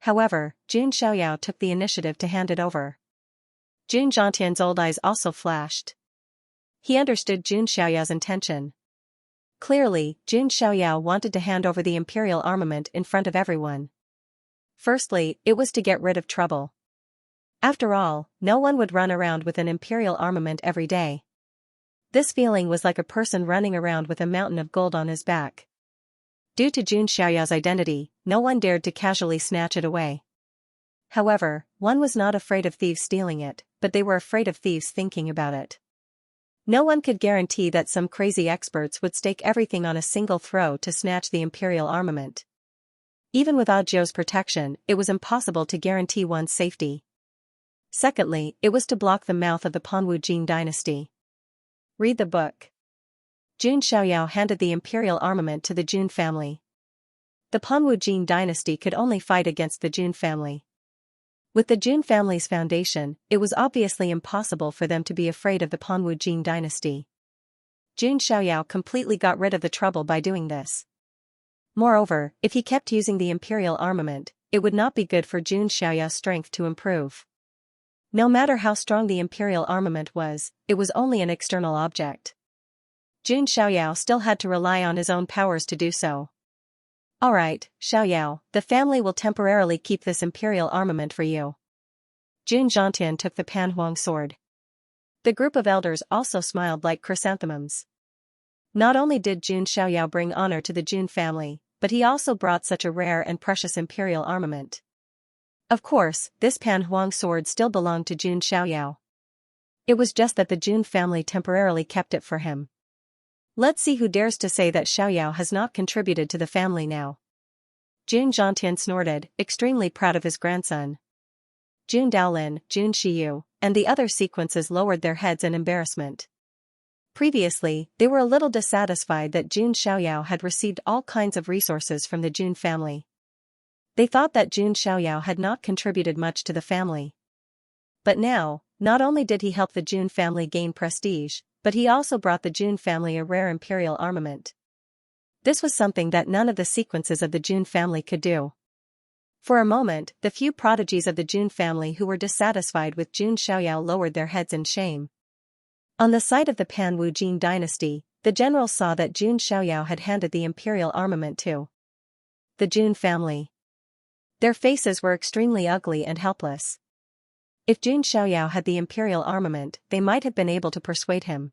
However, Jun Xiaoyao took the initiative to hand it over. Jun Zhantian's old eyes also flashed. He understood Jun Xiaoyao's intention. Clearly, Jun Xiaoyao wanted to hand over the imperial armament in front of everyone. Firstly, it was to get rid of trouble. After all, no one would run around with an imperial armament every day. This feeling was like a person running around with a mountain of gold on his back. Due to Jun Xiaoyao's identity, no one dared to casually snatch it away. However, one was not afraid of thieves stealing it, but they were afraid of thieves thinking about it. No one could guarantee that some crazy experts would stake everything on a single throw to snatch the imperial armament. Even with Ajio's protection, it was impossible to guarantee one's safety. Secondly, it was to block the mouth of the Panwu Jin dynasty. Read the book. Jun Xiaoyao handed the imperial armament to the Jun family. The Panwu Jin dynasty could only fight against the Jun family. With the Jun family's foundation, it was obviously impossible for them to be afraid of the Panwu Jin dynasty. Jun Xiaoyao completely got rid of the trouble by doing this. Moreover, if he kept using the imperial armament, it would not be good for Jun Xiaoyao's strength to improve. No matter how strong the imperial armament was, it was only an external object. Jun Xiaoyao still had to rely on his own powers to do so. Alright, Xiaoyao, the family will temporarily keep this imperial armament for you. Jun Zhantian took the Panhuang sword. The group of elders also smiled like chrysanthemums. Not only did Jun Xiaoyao bring honor to the Jun family, but he also brought such a rare and precious imperial armament. Of course, this Panhuang sword still belonged to Jun Xiaoyao. It was just that the Jun family temporarily kept it for him. Let's see who dares to say that Xiaoyao has not contributed to the family now. Jun Zhantian snorted, extremely proud of his grandson. Jun Daolin, Jun Shiyu, and the other sequences lowered their heads in embarrassment. Previously, they were a little dissatisfied that Jun Xiaoyao had received all kinds of resources from the Jun family. They thought that Jun Xiaoyao had not contributed much to the family. But now, not only did he help the Jun family gain prestige, but he also brought the Jun family a rare imperial armament. This was something that none of the sequences of the Jun family could do. For a moment, the few prodigies of the Jun family who were dissatisfied with Jun Xiaoyao lowered their heads in shame. On the side of the Panwu Jin dynasty, the generals saw that Jun Xiaoyao had handed the imperial armament to the Jun family. Their faces were extremely ugly and helpless. If Jun Xiaoyao had the imperial armament, they might have been able to persuade him.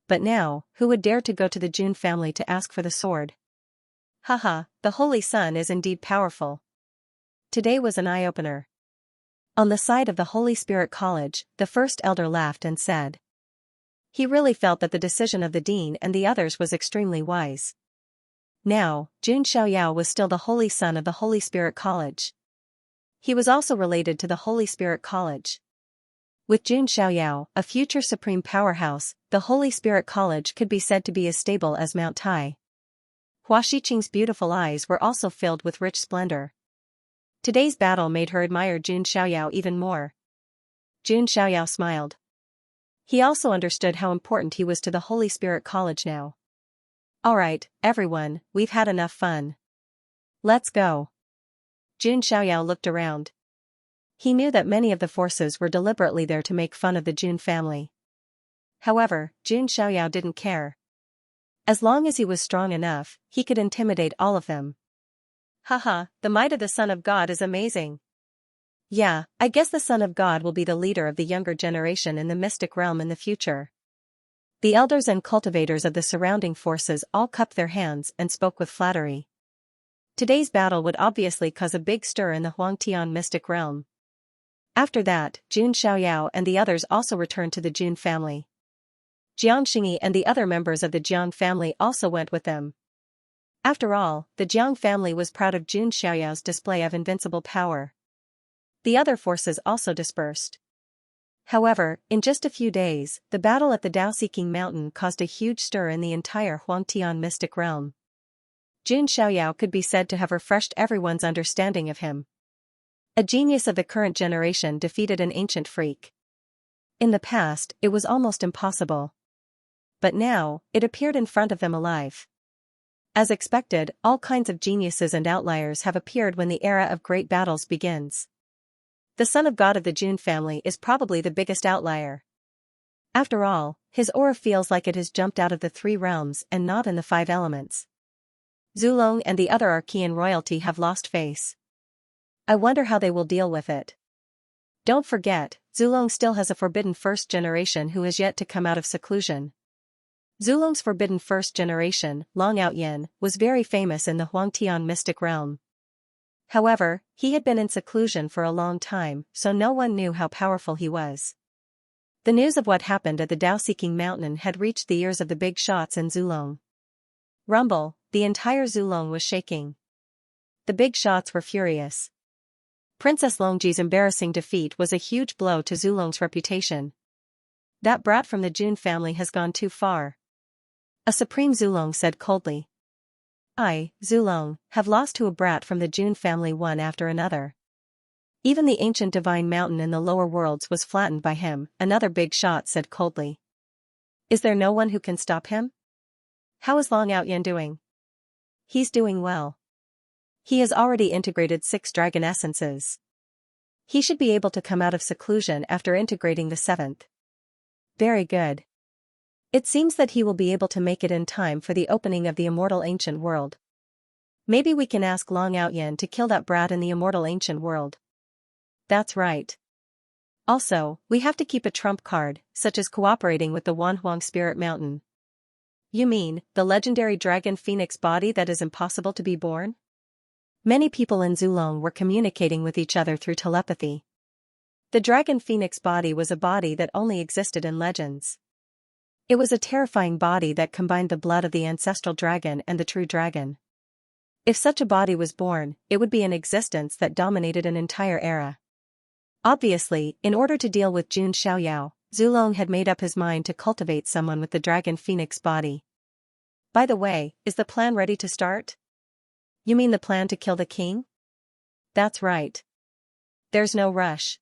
But now, who would dare to go to the Jun family to ask for the sword? Haha, the Holy Sun is indeed powerful. Today was an eye-opener. On the side of the Holy Spirit College, the first elder laughed and said. He really felt that the decision of the dean and the others was extremely wise. Now, Jun Xiaoyao was still the holy son of the Holy Spirit College. He was also related to the Holy Spirit College. With Jun Xiaoyao, a future supreme powerhouse, the Holy Spirit College could be said to be as stable as Mount Tai. Hua Xiqing's beautiful eyes were also filled with rich splendor. Today's battle made her admire Jun Xiaoyao even more. Jun Xiaoyao smiled. He also understood how important he was to the Holy Spirit College now. Alright, everyone, we've had enough fun. Let's go. Jun Xiaoyao looked around. He knew that many of the forces were deliberately there to make fun of the Jun family. However, Jun Xiaoyao didn't care. As long as he was strong enough, he could intimidate all of them. Haha, the might of the Son of God is amazing. Yeah, I guess the Son of God will be the leader of the younger generation in the mystic realm in the future. The elders and cultivators of the surrounding forces all cupped their hands and spoke with flattery. Today's battle would obviously cause a big stir in the Huangtian mystic realm. After that, Jun Xiaoyao and the others also returned to the Jun family. Jiang Xingyi and the other members of the Jiang family also went with them. After all, the Jiang family was proud of Jun Xiaoyao's display of invincible power. The other forces also dispersed. However, in just a few days, the battle at the Dao-Seeking Mountain caused a huge stir in the entire Huangtian mystic realm. Jun Xiaoyao could be said to have refreshed everyone's understanding of him. A genius of the current generation defeated an ancient freak. In the past, it was almost impossible. But now, it appeared in front of them alive. As expected, all kinds of geniuses and outliers have appeared when the era of great battles begins. The Son of God of the Jun family is probably the biggest outlier. After all, his aura feels like it has jumped out of the 3 realms and not in the 5 elements. Zulong and the other Archean royalty have lost face. I wonder how they will deal with it. Don't forget, Zulong still has a forbidden first generation who is yet to come out of seclusion. Zulong's forbidden first generation, Long Outyen, was very famous in the Huangtian mystic realm. However, he had been in seclusion for a long time, so no one knew how powerful he was. The news of what happened at the Dao-Seeking Mountain had reached the ears of the big shots in Zulong. Rumble, the entire Zulong was shaking. The big shots were furious. Princess Longji's embarrassing defeat was a huge blow to Zulong's reputation. That brat from the Jun family has gone too far. A supreme Zulong said coldly. I, Zulong, have lost to a brat from the Jun family one after another. Even the ancient divine mountain in the lower worlds was flattened by him, another big shot said coldly. Is there no one who can stop him? How is Long Outyen doing? He's doing well. He has already integrated 6 dragon essences. He should be able to come out of seclusion after integrating the 7th. Very good. It seems that he will be able to make it in time for the opening of the immortal ancient world. Maybe we can ask Long Outyin to kill that brat in the immortal ancient world. That's right. Also, we have to keep a trump card, such as cooperating with the Wanhuang Spirit Mountain. You mean, the legendary dragon phoenix body that is impossible to be born? Many people in Zulong were communicating with each other through telepathy. The dragon phoenix body was a body that only existed in legends. It was a terrifying body that combined the blood of the ancestral dragon and the true dragon. If such a body was born, it would be an existence that dominated an entire era. Obviously, in order to deal with Jun Xiaoyao, Zulong had made up his mind to cultivate someone with the dragon phoenix body. By the way, is the plan ready to start? You mean the plan to kill the king? That's right. There's no rush.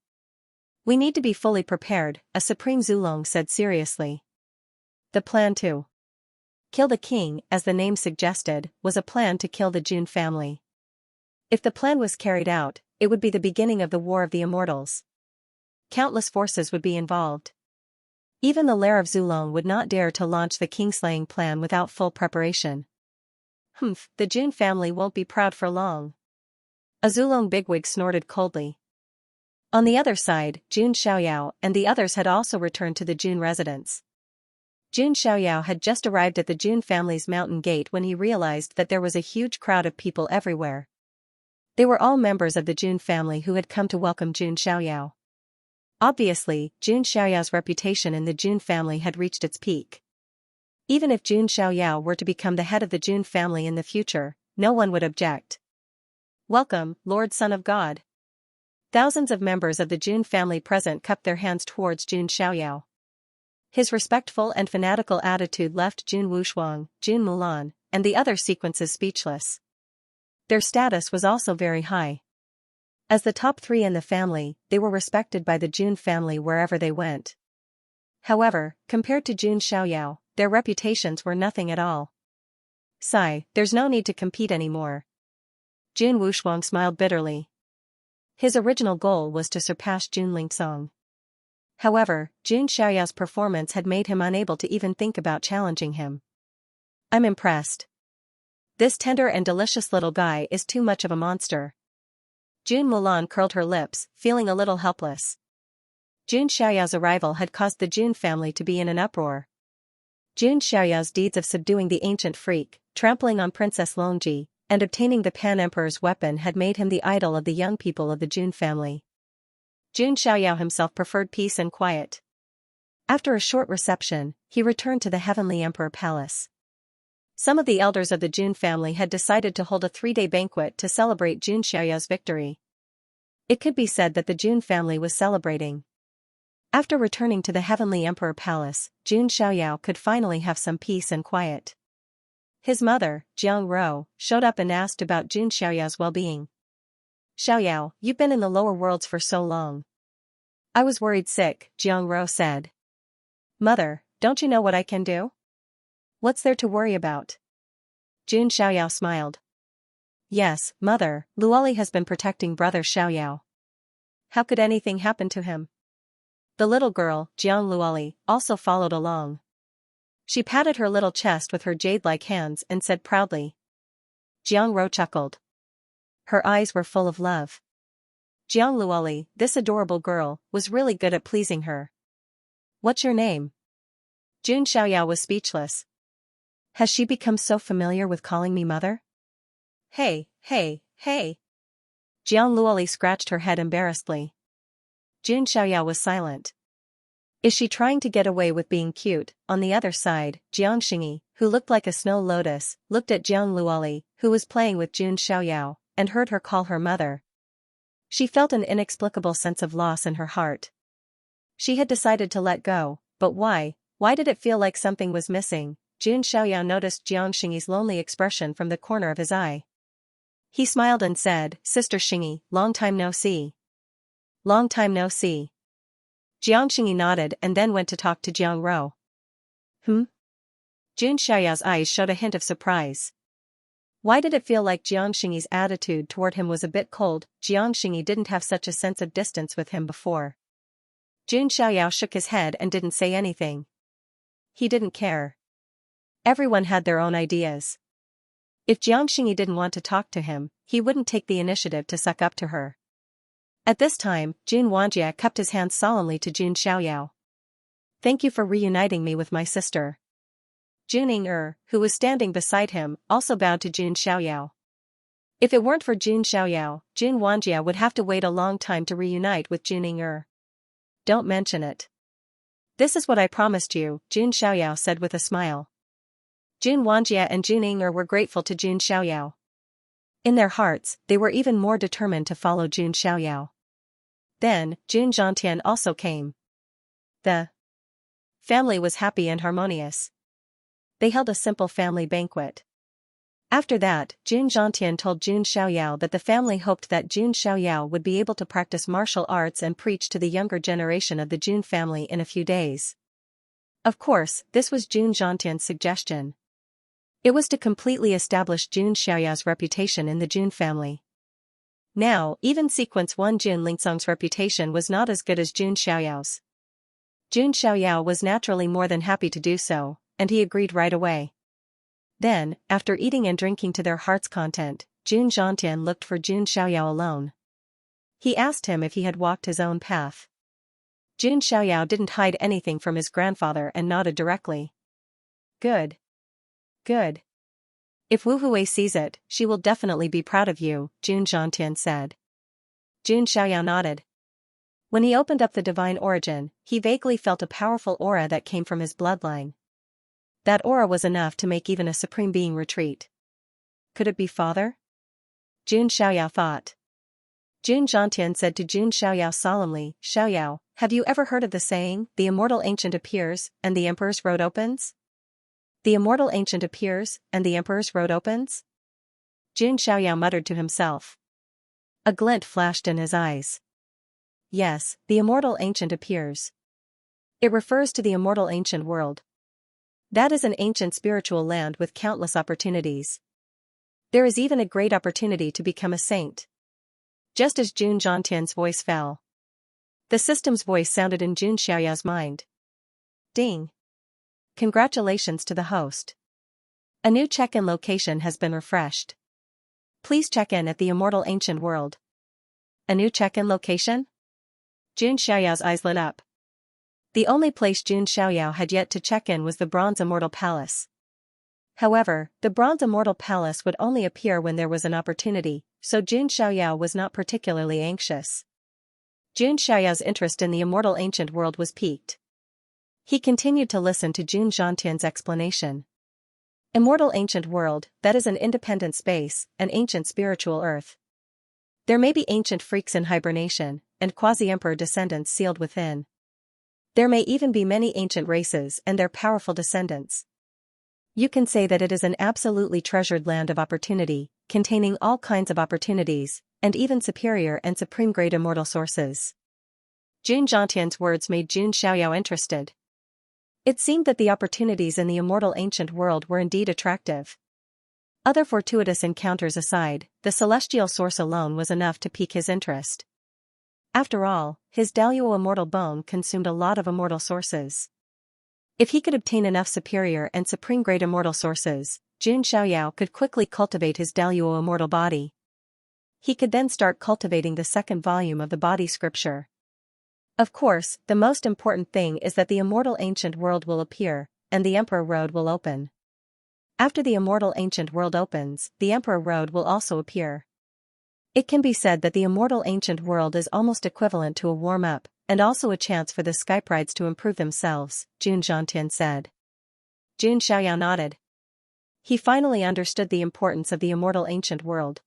We need to be fully prepared, a Supreme Zulong said seriously. The plan to kill the king, as the name suggested, was a plan to kill the Jun family. If the plan was carried out, it would be the beginning of the War of the Immortals. Countless forces would be involved. Even the lair of Zulong would not dare to launch the king-slaying plan without full preparation. The Jun family won't be proud for long. A Zulong bigwig snorted coldly. On the other side, Jun Xiaoyao and the others had also returned to the Jun residence. Jun Xiaoyao had just arrived at the Jun family's mountain gate when he realized that there was a huge crowd of people everywhere. They were all members of the Jun family who had come to welcome Jun Xiaoyao. Obviously, Jun Xiaoyao's reputation in the Jun family had reached its peak. Even if Jun Xiaoyao were to become the head of the Jun family in the future, no one would object. Welcome, Lord Son of God. Thousands of members of the Jun family present cupped their hands towards Jun Xiaoyao. His respectful and fanatical attitude left Jun Wushuang, Jun Mulan, and the other sequences speechless. Their status was also very high. As the top three in the family, they were respected by the Jun family wherever they went. However, compared to Jun Xiaoyao, their reputations were nothing at all. Sigh, there's no need to compete anymore. Jun Wushuang smiled bitterly. His original goal was to surpass Jun Lingsong. However, Jun Xiaoyao's performance had made him unable to even think about challenging him. I'm impressed. This tender and delicious little guy is too much of a monster. Jun Mulan curled her lips, feeling a little helpless. Jun Xiaoyao's arrival had caused the Jun family to be in an uproar. Jun Xiaoyao's deeds of subduing the ancient freak, trampling on Princess Longji, and obtaining the Pan Emperor's weapon had made him the idol of the young people of the Jun family. Jun Xiaoyao himself preferred peace and quiet. After a short reception, he returned to the Heavenly Emperor Palace. Some of the elders of the Jun family had decided to hold a 3-day banquet to celebrate Jun Xiaoyao's victory. It could be said that the Jun family was celebrating. After returning to the Heavenly Emperor Palace, Jun Xiaoyao could finally have some peace and quiet. His mother, Jiang Ro, showed up and asked about Jun Xiaoyao's well-being. Xiaoyao, you've been in the lower worlds for so long. I was worried sick, Jiang Ro said. Mother, don't you know what I can do? What's there to worry about? Jun Xiaoyao smiled. Yes, mother, Luoli has been protecting brother Xiaoyao. How could anything happen to him? The little girl, Jiang Luoli, also followed along. She patted her little chest with her jade-like hands and said proudly. Jiang Ro chuckled. Her eyes were full of love. Jiang Luoli, this adorable girl, was really good at pleasing her. What's your name? Jun Xiaoyao was speechless. Has she become so familiar with calling me mother? Hey. Jiang Luoli scratched her head embarrassedly. Jun Xiaoyao was silent. Is she trying to get away with being cute? On the other side, Jiang Xingyi, who looked like a snow lotus, looked at Jiang Luoli, who was playing with Jun Xiaoyao, and heard her call her mother. She felt an inexplicable sense of loss in her heart. She had decided to let go, but why? Why did it feel like something was missing? Jun Xiaoyao noticed Jiang Xingyi's lonely expression from the corner of his eye. He smiled and said, Sister Xingyi, long time no see. Long time no see. Jiang Xingyi nodded and then went to talk to Jiang Ro. Jun Xiaoyao's eyes showed a hint of surprise. Why did it feel like Jiang Xingyi's attitude toward him was a bit cold? Jiang Xingyi didn't have such a sense of distance with him before. Jun Xiaoyao shook his head and didn't say anything. He didn't care. Everyone had their own ideas. If Xianxia didn't want to talk to him, he wouldn't take the initiative to suck up to her. At this time, Jun Wanjie cupped his hands solemnly to Jun Xiaoyao. Thank you for reuniting me with my sister. Jun Ying, who was standing beside him, also bowed to Jun Xiaoyao. If it weren't for Jun Xiaoyao, Jun Wanjie would have to wait a long time to reunite with Jun Ying. Don't mention it. This is what I promised you, Jun Xiaoyao said with a smile. Jun Wanjie and Jun Ying were grateful to Jun Xiaoyao. In their hearts, they were even more determined to follow Jun Xiaoyao. Then, Jun Zhantian also came. The family was happy and harmonious. They held a simple family banquet. After that, Jun Zhantian told Jun Xiaoyao that the family hoped that Jun Xiaoyao would be able to practice martial arts and preach to the younger generation of the Jun family in a few days. Of course, this was Jun Zhantian's suggestion. It was to completely establish Jun Xiaoyao's reputation in the Jun family. Now, even Sequence 1 Jun Lingsong's reputation was not as good as Jun Xiaoyao's. Jun Xiaoyao was naturally more than happy to do so, and he agreed right away. Then, after eating and drinking to their heart's content, Jun Zhantian looked for Jun Xiaoyao alone. He asked him if he had walked his own path. Jun Xiaoyao didn't hide anything from his grandfather and nodded directly. Good. Good. If Wu Hui sees it, she will definitely be proud of you, Jun Zhantian said. Jun Xiaoyao nodded. When he opened up the divine origin, he vaguely felt a powerful aura that came from his bloodline. That aura was enough to make even a supreme being retreat. Could it be father? Jun Xiaoyao thought. Jun Zhantian said to Jun Xiaoyao solemnly, Xiaoyao, have you ever heard of the saying, the immortal ancient appears, and the emperor's road opens? The immortal ancient appears, and the emperor's road opens? Jun Xiaoyao muttered to himself. A glint flashed in his eyes. Yes, the immortal ancient appears. It refers to the immortal ancient world. That is an ancient spiritual land with countless opportunities. There is even a great opportunity to become a saint. Just as Jun Zhantian's voice fell, the system's voice sounded in Jun Xiaoyao's mind. Ding. Congratulations to the host. A new check-in location has been refreshed. Please check in at the immortal ancient world. A new check-in location? Jun Xiaoyao's eyes lit up. The only place Jun Xiaoyao had yet to check in was the Bronze Immortal Palace. However, the Bronze Immortal Palace would only appear when there was an opportunity, so Jun Xiaoyao was not particularly anxious. Jun Xiaoyao's interest in the immortal ancient world was piqued. He continued to listen to Jun Zhantian's explanation. Immortal ancient world, that is an independent space, an ancient spiritual earth. There may be ancient freaks in hibernation, and quasi-emperor descendants sealed within. There may even be many ancient races and their powerful descendants. You can say that it is an absolutely treasured land of opportunity, containing all kinds of opportunities, and even superior and supreme-grade immortal sources. Jun Zhantian's words made Jun Xiaoyao interested. It seemed that the opportunities in the immortal ancient world were indeed attractive. Other fortuitous encounters aside, the celestial source alone was enough to pique his interest. After all, his Daluo immortal bone consumed a lot of immortal sources. If he could obtain enough superior and supreme-grade immortal sources, Jun Xiaoyao could quickly cultivate his Daluo immortal body. He could then start cultivating the second volume of the body scripture. Of course, the most important thing is that the immortal ancient world will appear, and the Emperor Road will open. After the immortal ancient world opens, the Emperor Road will also appear. It can be said that the immortal ancient world is almost equivalent to a warm-up, and also a chance for the Skyprides to improve themselves, Jun Zhantian said. Jun Xiaoyao nodded. He finally understood the importance of the immortal ancient world.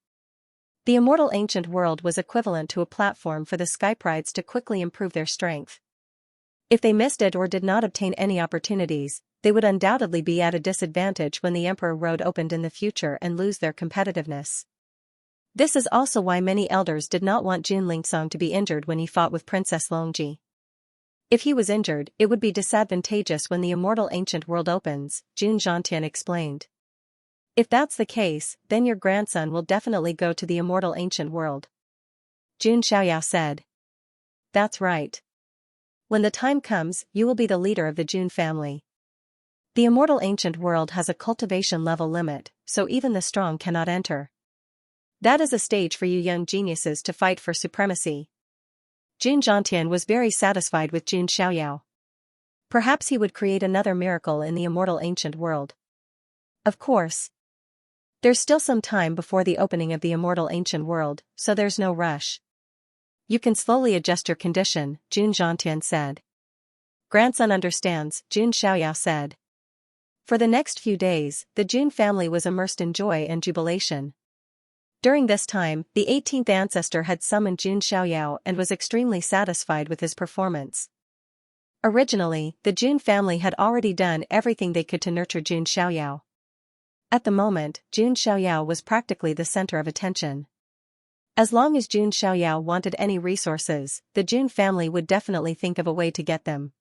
The immortal ancient world was equivalent to a platform for the Skyprides to quickly improve their strength. If they missed it or did not obtain any opportunities, they would undoubtedly be at a disadvantage when the Emperor Road opened in the future and lose their competitiveness. This is also why many elders did not want Jun Lingsong to be injured when he fought with Princess Longji. If he was injured, it would be disadvantageous when the immortal ancient world opens, Jun Zhantian explained. If that's the case, then your grandson will definitely go to the immortal ancient world. Jun Xiaoyao said. That's right. When the time comes, you will be the leader of the Jun family. The immortal ancient world has a cultivation level limit, so even the strong cannot enter. That is a stage for you young geniuses to fight for supremacy. Jun Zhantian was very satisfied with Jun Xiaoyao. Perhaps he would create another miracle in the immortal ancient world. Of course. There's still some time before the opening of the immortal ancient world, so there's no rush. You can slowly adjust your condition, Jun Zhantian said. Grandson understands, Jun Xiaoyao said. For the next few days, the Jun family was immersed in joy and jubilation. During this time, the 18th ancestor had summoned Jun Xiaoyao and was extremely satisfied with his performance. Originally, the Jun family had already done everything they could to nurture Jun Xiaoyao. At the moment, Jun Xiaoyao was practically the center of attention. As long as Jun Xiaoyao wanted any resources, the Jun family would definitely think of a way to get them.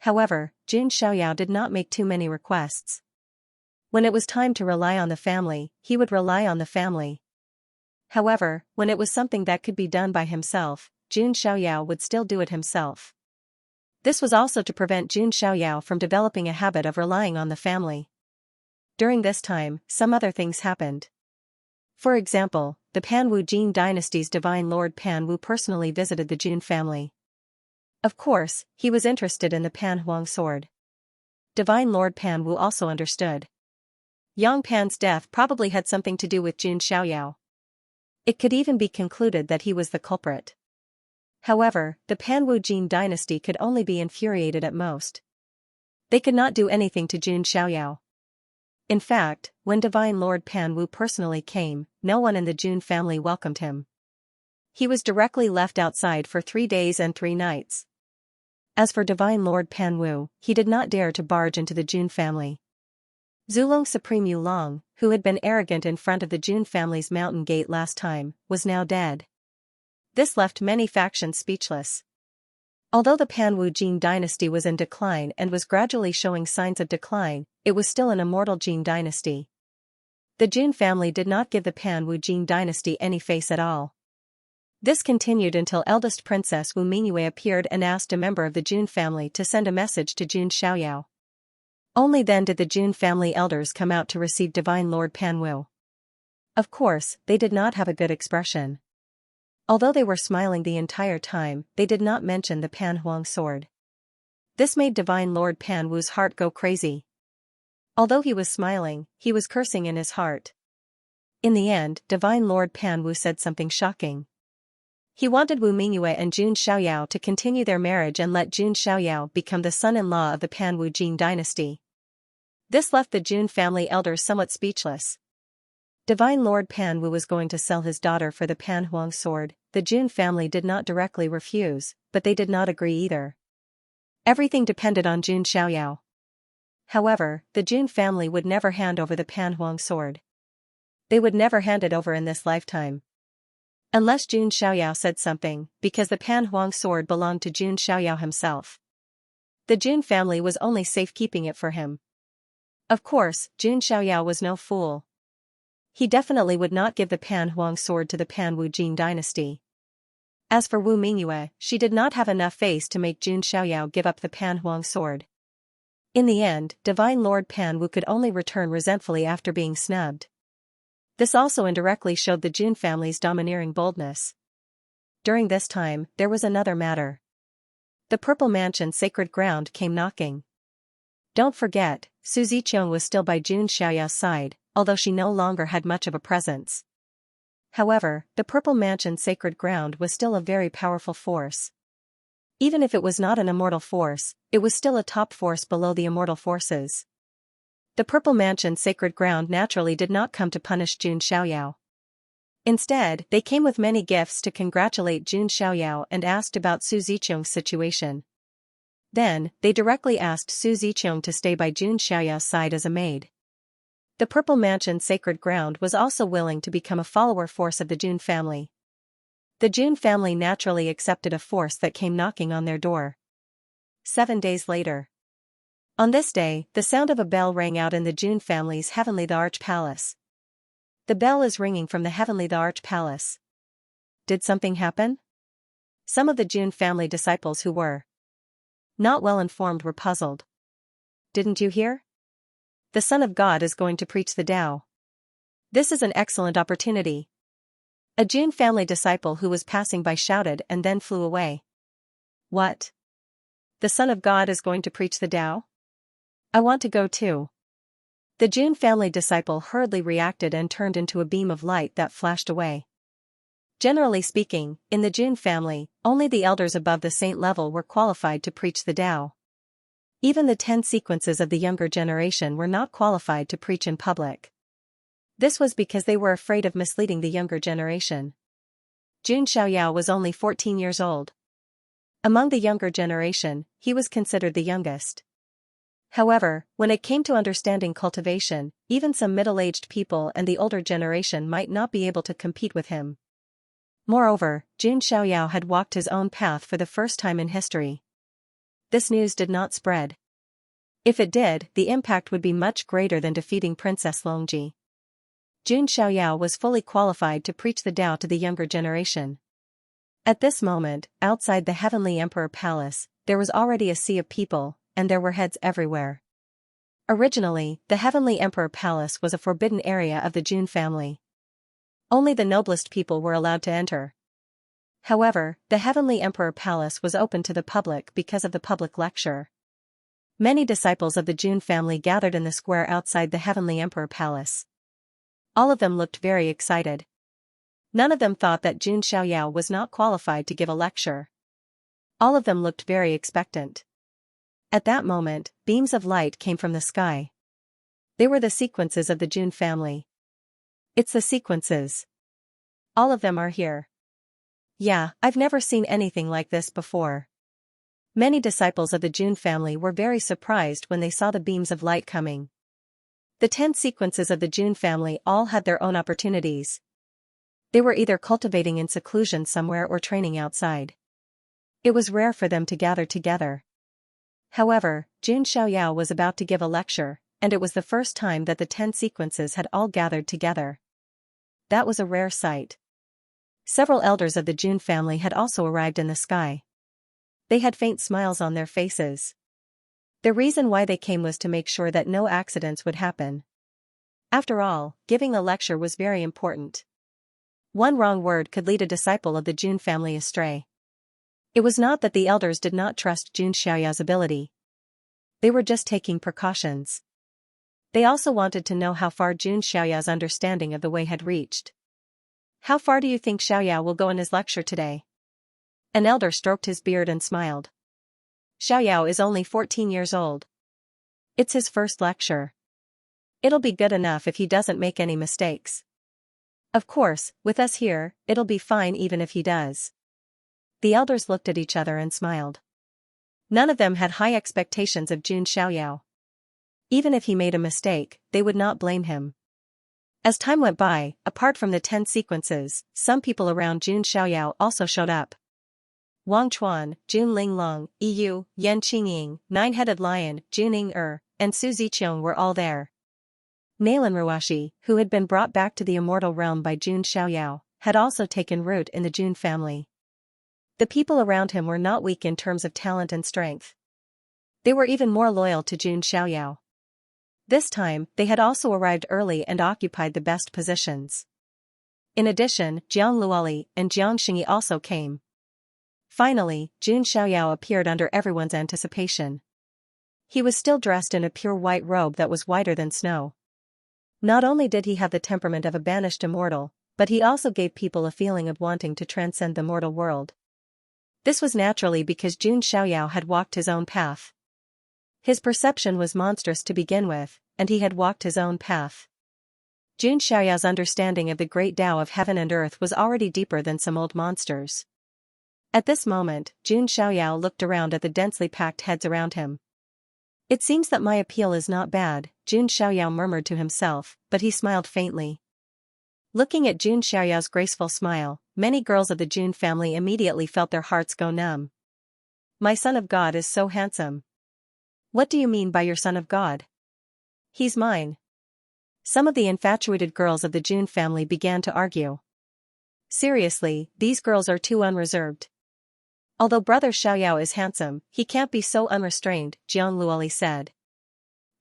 However, Jun Xiaoyao did not make too many requests. When it was time to rely on the family, he would rely on the family. However, when it was something that could be done by himself, Jun Xiaoyao would still do it himself. This was also to prevent Jun Xiaoyao from developing a habit of relying on the family. During this time, some other things happened. For example, the Panwu Jin dynasty's divine lord Panwu personally visited the Jun family. Of course, he was interested in the Pan Huang sword. Divine Lord Panwu also understood. Yang Pan's death probably had something to do with Jun Xiaoyao. It could even be concluded that he was the culprit. However, the Panwu Jin dynasty could only be infuriated at most. They could not do anything to Jun Xiaoyao. In fact, when Divine Lord Panwu personally came, no one in the Jun family welcomed him. He was directly left outside for 3 days and 3 nights. As for Divine Lord Panwu, he did not dare to barge into the Jun family. Zulong Supreme Yulong, who had been arrogant in front of the Jun family's mountain gate last time, was now dead. This left many factions speechless. Although the Panwu Jin dynasty was in decline and was gradually showing signs of decline, it was still an immortal Jin dynasty. The Jun family did not give the Panwu Jin dynasty any face at all. This continued until eldest princess Wu Mingyue appeared and asked a member of the Jun family to send a message to Jun Xiaoyao. Only then did the Jun family elders come out to receive Divine Lord Panwu. Of course, they did not have a good expression. Although they were smiling the entire time, they did not mention the Pan Huang sword. This made Divine Lord Panwu's heart go crazy. Although he was smiling, he was cursing in his heart. In the end, Divine Lord Panwu said something shocking. He wanted Wu Mingyue and Jun Xiaoyao to continue their marriage and let Jun Xiaoyao become the son-in-law of the Panwu Jin dynasty. This left the Jun family elders somewhat speechless. Divine Lord Panwu was going to sell his daughter for the Pan Huang sword. The Jun family did not directly refuse, but they did not agree either. Everything depended on Jun Xiaoyao. However, the Jun family would never hand over the Pan Huang sword. They would never hand it over in this lifetime. Unless Jun Xiaoyao said something, because the Pan Huang sword belonged to Jun Xiaoyao himself. The Jun family was only safe keeping it for him. Of course, Jun Xiaoyao was no fool. He definitely would not give the Pan Huang sword to the Panwu Jin dynasty. As for Wu Mingyue, she did not have enough face to make Jun Xiaoyao give up the Pan Huang sword. In the end, Divine Lord Panwu could only return resentfully after being snubbed. This also indirectly showed the Jun family's domineering boldness. During this time, there was another matter. The Purple Mansion sacred ground came knocking. Don't forget, Su Ziqiang was still by Jun Xiaoyao's side, although she no longer had much of a presence. However, the Purple Mansion sacred ground was still a very powerful force. Even if it was not an immortal force, it was still a top force below the immortal forces. The Purple Mansion sacred ground naturally did not come to punish Jun Xiaoyao. Instead, they came with many gifts to congratulate Jun Xiaoyao and asked about Su Ziqiang's situation. Then, they directly asked Su Ziqiang to stay by Jun Xiaoyao's side as a maid. The Purple Mansion sacred ground was also willing to become a follower force of the Jun family. The Jun family naturally accepted a force that came knocking on their door. 7 days later. On this day, the sound of a bell rang out in the Jun family's Heavenly the Arch Palace. The bell is ringing from the Heavenly the Arch Palace. Did something happen? Some of the Jun family disciples who were not well informed were puzzled. Didn't you hear? The Son of God is going to preach the Tao. This is an excellent opportunity. A Jun family disciple who was passing by shouted and then flew away. What? The Son of God is going to preach the Tao? I want to go too. The Jun family disciple hurriedly reacted and turned into a beam of light that flashed away. Generally speaking, in the Jun family, only the elders above the saint level were qualified to preach the Tao. Even the 10 sequences of the younger generation were not qualified to preach in public. This was because they were afraid of misleading the younger generation. Jun Xiaoyao was only 14 years old. Among the younger generation, he was considered the youngest. However, when it came to understanding cultivation, even some middle-aged people and the older generation might not be able to compete with him. Moreover, Jun Xiaoyao had walked his own path for the first time in history. This news did not spread. If it did, the impact would be much greater than defeating Princess Longji. Jun Xiaoyao was fully qualified to preach the Tao to the younger generation. At this moment, outside the Heavenly Emperor Palace, there was already a sea of people, and there were heads everywhere. Originally, the Heavenly Emperor Palace was a forbidden area of the Jun family. Only the noblest people were allowed to enter. However, the Heavenly Emperor Palace was open to the public because of the public lecture. Many disciples of the Jun family gathered in the square outside the Heavenly Emperor Palace. All of them looked very excited. None of them thought that Jun Xiaoyao was not qualified to give a lecture. All of them looked very expectant. At that moment, beams of light came from the sky. They were the sequences of the Jun family. It's the sequences. All of them are here. Yeah, I've never seen anything like this before. Many disciples of the Jun family were very surprised when they saw the beams of light coming. The 10 sequences of the Jun family all had their own opportunities. They were either cultivating in seclusion somewhere or training outside. It was rare for them to gather together. However, Jun Xiaoyao was about to give a lecture, and it was the first time that the 10 sequences had all gathered together. That was a rare sight. Several elders of the Jun family had also arrived in the sky. They had faint smiles on their faces. The reason why they came was to make sure that no accidents would happen. After all, giving a lecture was very important. One wrong word could lead a disciple of the Jun family astray. It was not that the elders did not trust Jun Xiaoyao's ability. They were just taking precautions. They also wanted to know how far Jun Xiaoyao's understanding of the way had reached. How far do you think Xiaoyao will go in his lecture today? An elder stroked his beard and smiled. Xiaoyao is only 14 years old. It's his first lecture. It'll be good enough if he doesn't make any mistakes. Of course, with us here, it'll be fine even if he does. The elders looked at each other and smiled. None of them had high expectations of Jun Xiaoyao. Even if he made a mistake, they would not blame him. As time went by, apart from the 10 sequences, some people around Jun Xiaoyao also showed up. Wang Chuan, Jun Linglong, Yu, Yan Qingying, Nine-Headed Lion, Jun Ying and Su Ziqiang were all there. Nalan Ruashi, who had been brought back to the immortal realm by Jun Xiaoyao, had also taken root in the Jun family. The people around him were not weak in terms of talent and strength. They were even more loyal to Jun Xiaoyao. This time, they had also arrived early and occupied the best positions. In addition, Jiang Luoli and Jiang Xingyi also came. Finally, Jun Xiaoyao appeared under everyone's anticipation. He was still dressed in a pure white robe that was whiter than snow. Not only did he have the temperament of a banished immortal, but he also gave people a feeling of wanting to transcend the mortal world. This was naturally because Jun Xiaoyao had walked his own path. His perception was monstrous to begin with, and he had walked his own path. Jun Xiaoyao's understanding of the great Tao of heaven and earth was already deeper than some old monsters. At this moment, Jun Xiaoyao looked around at the densely packed heads around him. It seems that my appeal is not bad, Jun Xiaoyao murmured to himself, but he smiled faintly. Looking at Jun Xiaoyao's graceful smile, many girls of the Jun family immediately felt their hearts go numb. My son of God is so handsome. What do you mean by your son of God? He's mine. Some of the infatuated girls of the Jun family began to argue. Seriously, these girls are too unreserved. Although brother Xiaoyao is handsome, he can't be so unrestrained, Jiang Luoli said.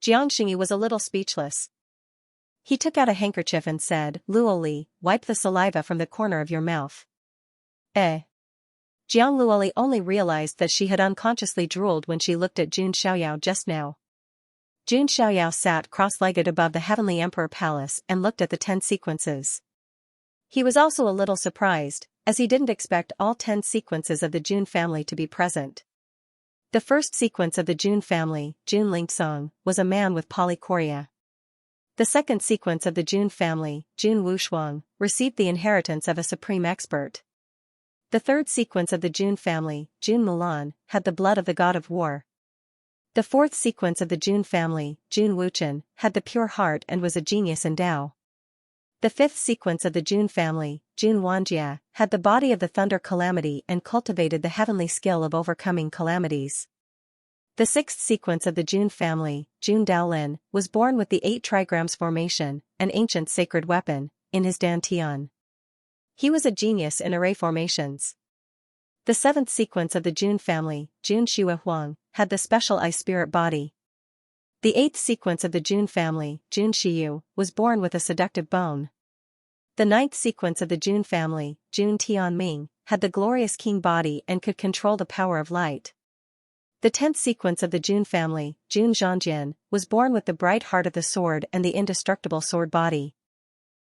Xianxia was a little speechless. He took out a handkerchief and said, Luoli, wipe the saliva from the corner of your mouth. Eh? Jiang Luoli only realized that she had unconsciously drooled when she looked at Jun Xiaoyao just now. Jun Xiaoyao sat cross-legged above the Heavenly Emperor Palace and looked at the 10 sequences. He was also a little surprised, as he didn't expect all 10 sequences of the Jun family to be present. The first sequence of the Jun family, Jun Lingsong, was a man with polychoria. The second sequence of the Jun family, Jun Wushuang, received the inheritance of a supreme expert. The third sequence of the Jun family, Jun Mulan, had the blood of the god of war. The fourth sequence of the Jun family, Jun Wuchen, had the pure heart and was a genius in Tao. The fifth sequence of the Jun family, Jun Wanjia, had the body of the thunder calamity and cultivated the heavenly skill of overcoming calamities. The sixth sequence of the Jun family, Jun Daolin, was born with the 8 trigrams formation, an ancient sacred weapon, in his dantian. He was a genius in array formations. The seventh sequence of the Jun family, Jun Shue Huang, had the special eye spirit body. The eighth sequence of the Jun family, Jun Shiyu, was born with a seductive bone. The ninth sequence of the Jun family, Jun Tianming, had the glorious king body and could control the power of light. The 10th sequence of the Jun family, Jun Zhangjian, was born with the bright heart of the sword and the indestructible sword body.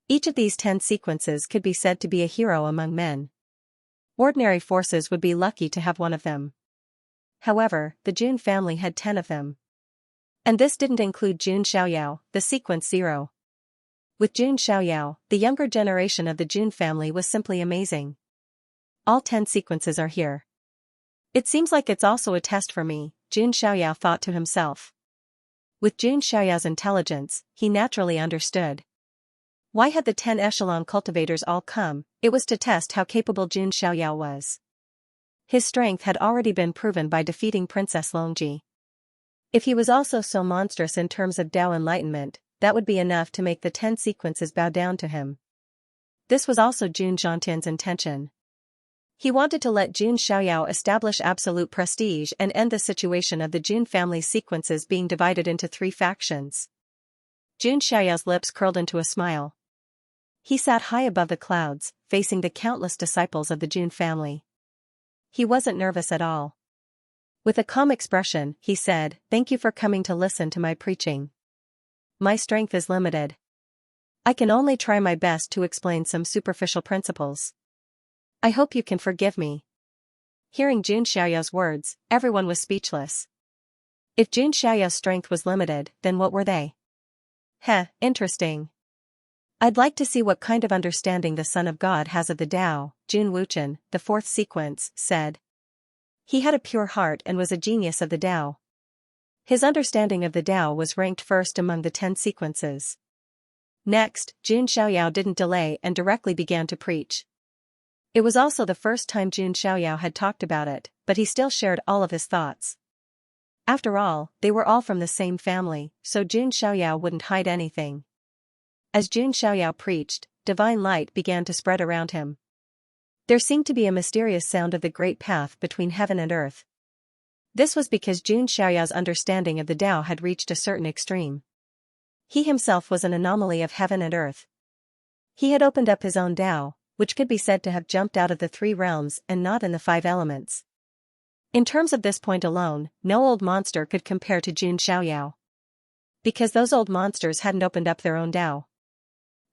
Each of these 10 sequences could be said to be a hero among men. Ordinary forces would be lucky to have one of them. However, the Jun family had 10 of them. And this didn't include Jun Xiaoyao, the sequence 0. With Jun Xiaoyao, the younger generation of the Jun family was simply amazing. All 10 sequences are here. It seems like it's also a test for me, Jun Xiaoyao thought to himself. With Jun Xiaoyao's intelligence, he naturally understood. Why had the 10 echelon cultivators all come? It was to test how capable Jun Xiaoyao was. His strength had already been proven by defeating Princess Longji. If he was also so monstrous in terms of Tao enlightenment, that would be enough to make the 10 sequences bow down to him. This was also Jun Zhangtian's intention. He wanted to let Jun Xiaoyao establish absolute prestige and end the situation of the Jun family sequences being divided into 3 factions. Jun Xiaoyao's lips curled into a smile. He sat high above the clouds, facing the countless disciples of the Jun family. He wasn't nervous at all. With a calm expression, he said, "Thank you for coming to listen to my preaching. My strength is limited. I can only try my best to explain some superficial principles. I hope you can forgive me." Hearing Jun Xiaoyao's words, everyone was speechless. If Jun Xiaoyao's strength was limited, then what were they? Interesting. I'd like to see what kind of understanding the Son of God has of the Tao, Jun Wuchen, the 4th sequence, said. He had a pure heart and was a genius of the Tao. His understanding of the Tao was ranked first among the 10 sequences. Next, Jun Xiaoyao didn't delay and directly began to preach. It was also the first time Jun Xiaoyao had talked about it, but he still shared all of his thoughts. After all, they were all from the same family, so Jun Xiaoyao wouldn't hide anything. As Jun Xiaoyao preached, divine light began to spread around him. There seemed to be a mysterious sound of the great path between heaven and earth. This was because Jun Xiaoyao's understanding of the Tao had reached a certain extreme. He himself was an anomaly of heaven and earth. He had opened up his own Tao, which could be said to have jumped out of the 3 realms and not in the 5 elements. In terms of this point alone, no old monster could compare to Jun Xiaoyao. Because those old monsters hadn't opened up their own Tao.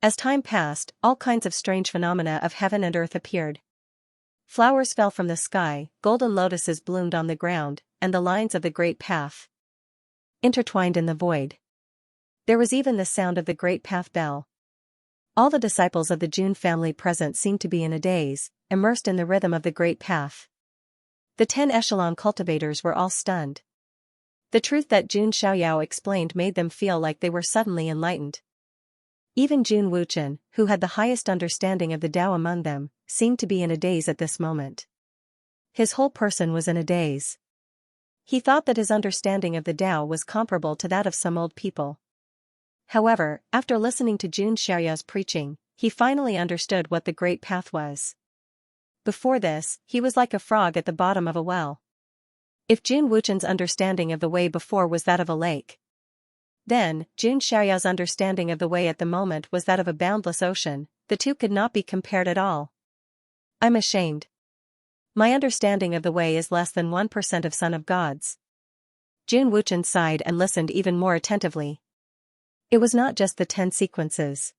As time passed, all kinds of strange phenomena of heaven and earth appeared. Flowers fell from the sky, golden lotuses bloomed on the ground, and the lines of the great path intertwined in the void. There was even the sound of the great path bell. All the disciples of the Jun family present seemed to be in a daze, immersed in the rhythm of the great path. The 10 echelon cultivators were all stunned. The truth that Jun Xiaoyao explained made them feel like they were suddenly enlightened. Even Jun Wuchen, who had the highest understanding of the Tao among them, seemed to be in a daze at this moment. His whole person was in a daze. He thought that his understanding of the Tao was comparable to that of some old people. However, after listening to Jun Xiaoyao's preaching, he finally understood what the great path was. Before this, he was like a frog at the bottom of a well. If Jun Wuchen's understanding of the way before was that of a lake, Then, Jun Xiaoyao's understanding of the way at the moment was that of a boundless ocean. The two could not be compared at all. I'm ashamed. My understanding of the way is less than 1% of Son of God's. Jun Wuchen sighed and listened even more attentively. It was not just the 10 sequences.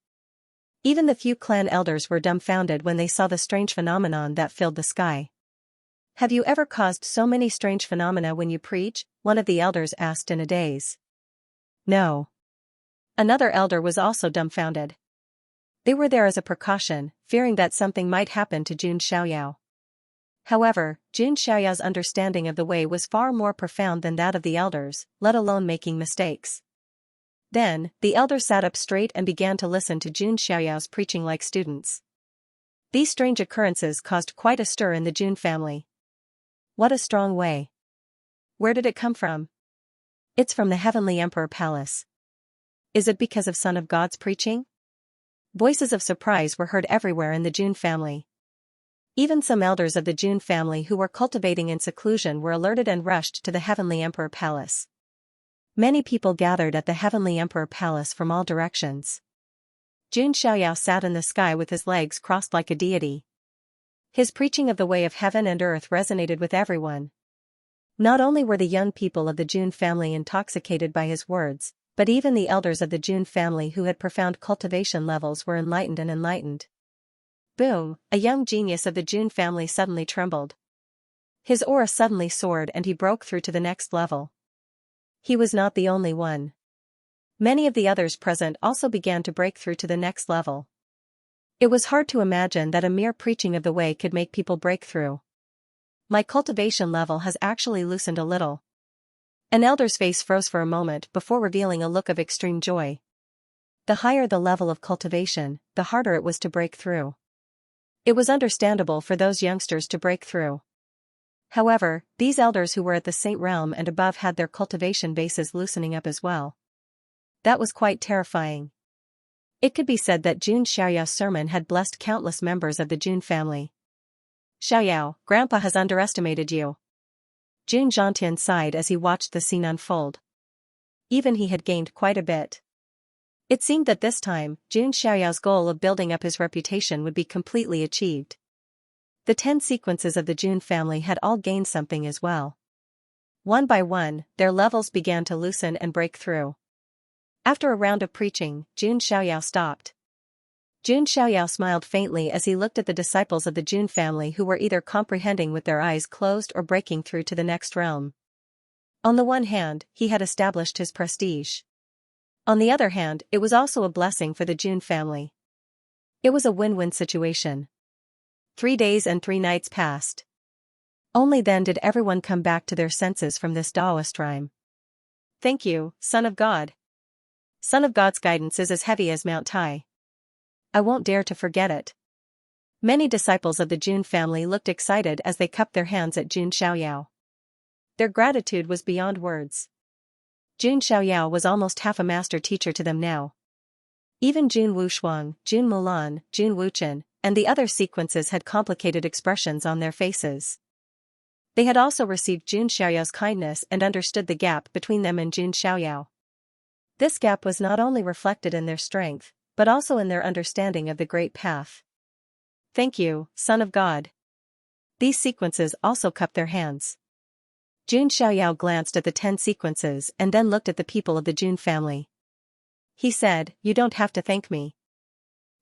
Even the few clan elders were dumbfounded when they saw the strange phenomenon that filled the sky. Have you ever caused so many strange phenomena when you preach? One of the elders asked in a daze. No. Another elder was also dumbfounded. They were there as a precaution, fearing that something might happen to Jun Xiaoyao. However, Jun Xiaoyao's understanding of the way was far more profound than that of the elders, let alone making mistakes. Then, the elders sat up straight and began to listen to Jun Xiaoyao's preaching like students. These strange occurrences caused quite a stir in the Jun family. What a strong way. Where did it come from? It's from the Heavenly Emperor Palace. Is it because of Son of God's preaching? Voices of surprise were heard everywhere in the Jun family. Even some elders of the Jun family who were cultivating in seclusion were alerted and rushed to the Heavenly Emperor Palace. Many people gathered at the Heavenly Emperor Palace from all directions. Jun Xiaoyao sat in the sky with his legs crossed like a deity. His preaching of the way of heaven and earth resonated with everyone. Not only were the young people of the Jun family intoxicated by his words, but even the elders of the Jun family who had profound cultivation levels were enlightened. Boom, a young genius of the Jun family suddenly trembled. His aura suddenly soared and he broke through to the next level. He was not the only one. Many of the others present also began to break through to the next level. It was hard to imagine that a mere preaching of the way could make people break through. My cultivation level has actually loosened a little. An elder's face froze for a moment before revealing a look of extreme joy. The higher the level of cultivation, the harder it was to break through. It was understandable for those youngsters to break through. However, these elders who were at the Saint realm and above had their cultivation bases loosening up as well. That was quite terrifying. It could be said that Jun Xiaoyao's sermon had blessed countless members of the Jun family. Xiaoyao, Grandpa has underestimated you. Jun Zhantian sighed as he watched the scene unfold. Even he had gained quite a bit. It seemed that this time, Jun Xiaoyao's goal of building up his reputation would be completely achieved. The 10 sequences of the Jun family had all gained something as well. One by one, their levels began to loosen and break through. After a round of preaching, Jun Xiaoyao stopped. Jun Xiaoyao smiled faintly as he looked at the disciples of the Jun family who were either comprehending with their eyes closed or breaking through to the next realm. On the one hand, he had established his prestige. On the other hand, it was also a blessing for the Jun family. It was a win-win situation. 3 days and 3 nights passed. Only then did everyone come back to their senses from this Taoist rhyme. Thank you, Son of God. Son of God's guidance is as heavy as Mount Tai. I won't dare to forget it. Many disciples of the Jun family looked excited as they cupped their hands at Jun Xiaoyao. Their gratitude was beyond words. Jun Xiaoyao was almost half a master teacher to them now. Even Jun Wushuang, Jun Mulan, Jun Wuchen, and the other sequences had complicated expressions on their faces. They had also received Jun Xiaoyao's kindness and understood the gap between them and Jun Xiaoyao. This gap was not only reflected in their strength, but also in their understanding of the great path. Thank you, Son of God. These sequences also cupped their hands. Jun Xiaoyao glanced at the 10 sequences and then looked at the people of the Jun family. He said, "You don't have to thank me.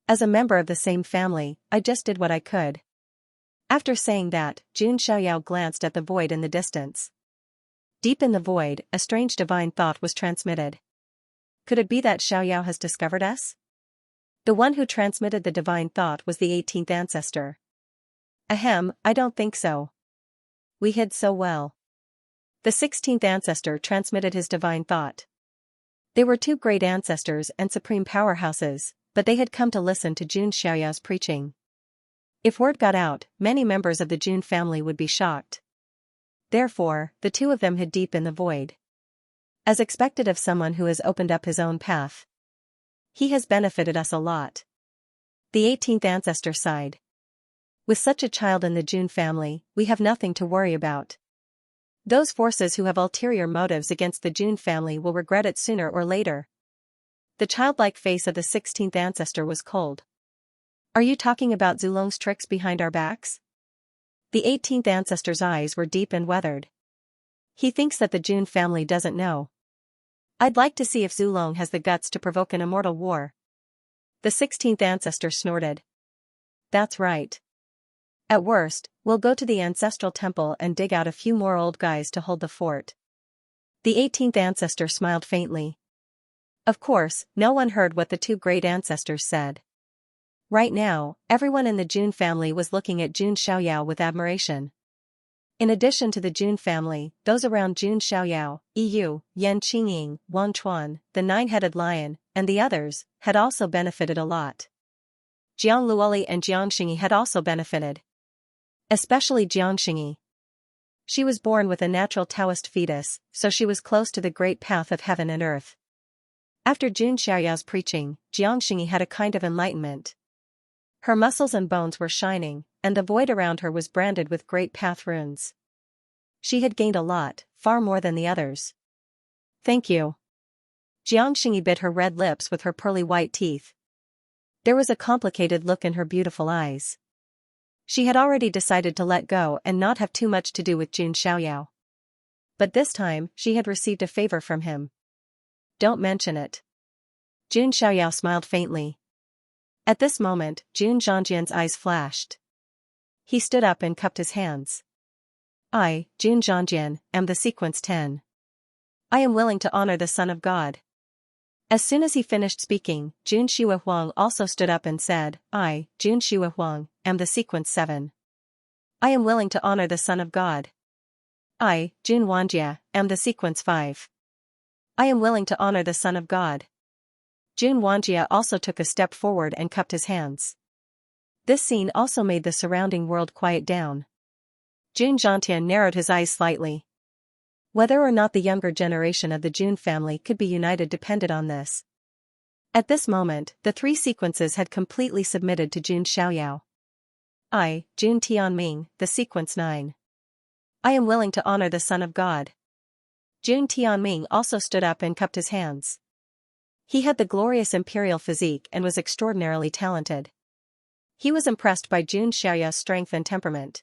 As a member of the same family, I just did what I could." After saying that, Jun Xiaoyao glanced at the void in the distance. Deep in the void, a strange divine thought was transmitted. Could it be that Xiaoyao has discovered us? The one who transmitted the divine thought was the 18th ancestor. Ahem, I don't think so. We hid so well. The 16th ancestor transmitted his divine thought. They were 2 great ancestors and supreme powerhouses, but they had come to listen to Jun Xiaoyao's preaching. If word got out, many members of the Jun family would be shocked. Therefore, the 2 of them hid deep in the void. As expected of someone who has opened up his own path. He has benefited us a lot. The 18th ancestor sighed. With such a child in the Jun family, we have nothing to worry about. Those forces who have ulterior motives against the Jun family will regret it sooner or later. The childlike face of the 16th ancestor was cold. Are you talking about Zulong's tricks behind our backs? The 18th ancestor's eyes were deep and weathered. He thinks that the Jun family doesn't know. I'd like to see if Zulong has the guts to provoke an immortal war. The 16th ancestor snorted. That's right. At worst, we'll go to the ancestral temple and dig out a few more old guys to hold the fort. The 18th ancestor smiled faintly. Of course, no one heard what the two great ancestors said. Right now, everyone in the Jun family was looking at Jun Xiaoyao with admiration. In addition to the Jun family, those around Jun Xiaoyao, Yu, Yan Qingying, Wang Chuan, the nine-headed lion, and the others, had also benefited a lot. Jiang Luoli and Jiang Xingyi had also benefited. Especially Jiang Xingyi. She was born with a natural Taoist fetus, so she was close to the great path of heaven and earth. After Jun Xiaoyao's preaching, Jiang Xingyi had a kind of enlightenment. Her muscles and bones were shining, and the void around her was branded with great path runes. She had gained a lot, far more than the others. Thank you. Jiang Xingyi bit her red lips with her pearly white teeth. There was a complicated look in her beautiful eyes. She had already decided to let go and not have too much to do with Jun Xiaoyao. But this time, she had received a favor from him. Don't mention it. Jun Xiaoyao smiled faintly. At this moment, Jun Zhangjian's eyes flashed. He stood up and cupped his hands. I, Jun Zhangjian, am the sequence 10. I am willing to honor the Son of God. As soon as he finished speaking, Jun Shihuang also stood up and said, I, Jun Shihuang, am the sequence 7. I am willing to honor the Son of God. I, Jun Wanjia, am the sequence 5. I am willing to honor the Son of God. Jun Wanjia also took a step forward and cupped his hands. This scene also made the surrounding world quiet down. Jun Zhangtian narrowed his eyes slightly. Whether or not the younger generation of the Jun family could be united depended on this. At this moment, the three sequences had completely submitted to Jun Xiaoyao. I, Jun Tianming, the sequence 9. I am willing to honor the Son of God. Jun Tianming also stood up and cupped his hands. He had the glorious imperial physique and was extraordinarily talented. He was impressed by Jun Xiaoyao's strength and temperament.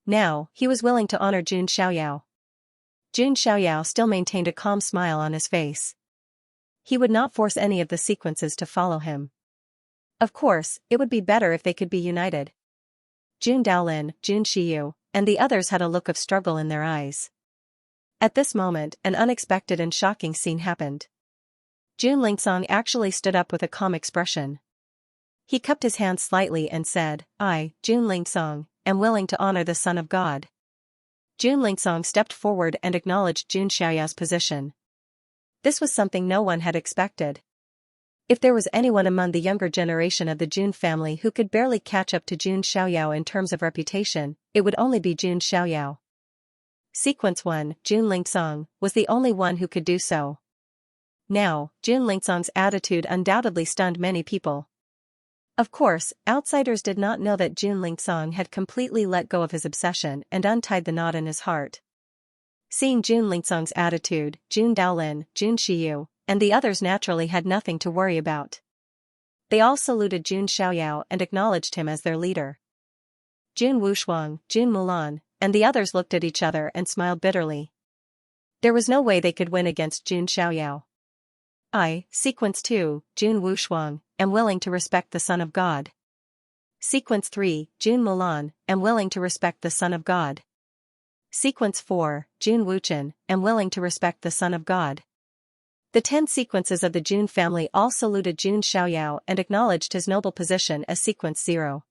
Now, he was willing to honor Jun Xiaoyao. Jun Xiaoyao still maintained a calm smile on his face. He would not force any of the sequences to follow him. Of course, it would be better if they could be united. Jun Daolin, Jun Shiyu, and the others had a look of struggle in their eyes. At this moment, an unexpected and shocking scene happened. Jun Lingsong actually stood up with a calm expression. He cupped his hands slightly and said, I, Jun Lingsong, am willing to honor the Son of God. Jun Lingsong stepped forward and acknowledged Jun Xiaoyao's position. This was something no one had expected. If there was anyone among the younger generation of the Jun family who could barely catch up to Jun Xiaoyao in terms of reputation, it would only be Jun Xiaoyao. Sequence 1, Jun Lingsong, was the only one who could do so. Now, Jun Lingsong's attitude undoubtedly stunned many people. Of course, outsiders did not know that Jun Lingsong had completely let go of his obsession and untied the knot in his heart. Seeing Jun Lingsong's attitude, Jun Daolin, Jun Shiyu, and the others naturally had nothing to worry about. They all saluted Jun Xiaoyao and acknowledged him as their leader. Jun Wushuang, Jun Mulan, and the others looked at each other and smiled bitterly. There was no way they could win against Jun Xiaoyao. I, Sequence 2, Jun Wushuang, am willing to respect the Son of God. Sequence 3, Jun Mulan, am willing to respect the Son of God. Sequence 4, Jun Wuchen, am willing to respect the Son of God. The 10 sequences of the Jun family all saluted Jun Xiaoyao and acknowledged his noble position as Sequence 0.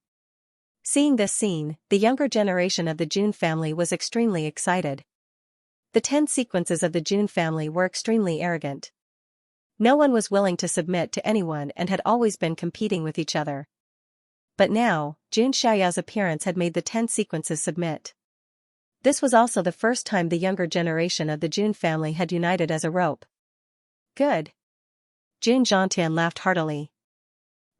Seeing this scene, the younger generation of the Jun family was extremely excited. The 10 sequences of the Jun family were extremely arrogant. No one was willing to submit to anyone and had always been competing with each other. But now, Jun Xiaoyao's appearance had made the 10 sequences submit. This was also the first time the younger generation of the Jun family had united as a rope. Good. Jun Zhangtian laughed heartily.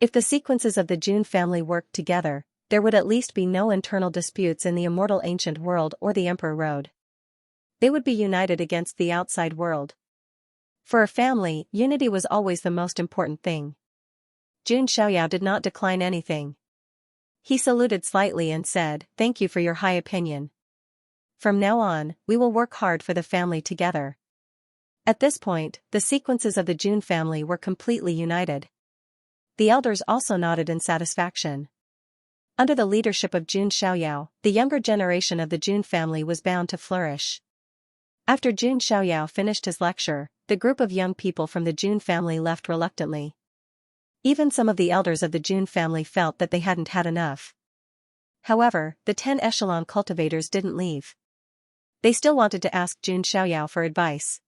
If the sequences of the Jun family worked together, there would at least be no internal disputes in the immortal ancient world or the Emperor Road. they would be united against the outside world. For a family, unity was always the most important thing. Jun Xiaoyao did not decline anything. He saluted slightly and said, "Thank you for your high opinion. From now on, we will work hard for the family together." At this point, the sequences of the Jun family were completely united. The elders also nodded in satisfaction. Under the leadership of Jun Xiaoyao, the younger generation of the Jun family was bound to flourish. After Jun Xiaoyao finished his lecture, the group of young people from the Jun family left reluctantly. Even some of the elders of the Jun family felt that they hadn't had enough. However, the 10 echelon cultivators didn't leave. They still wanted to ask Jun Xiaoyao for advice.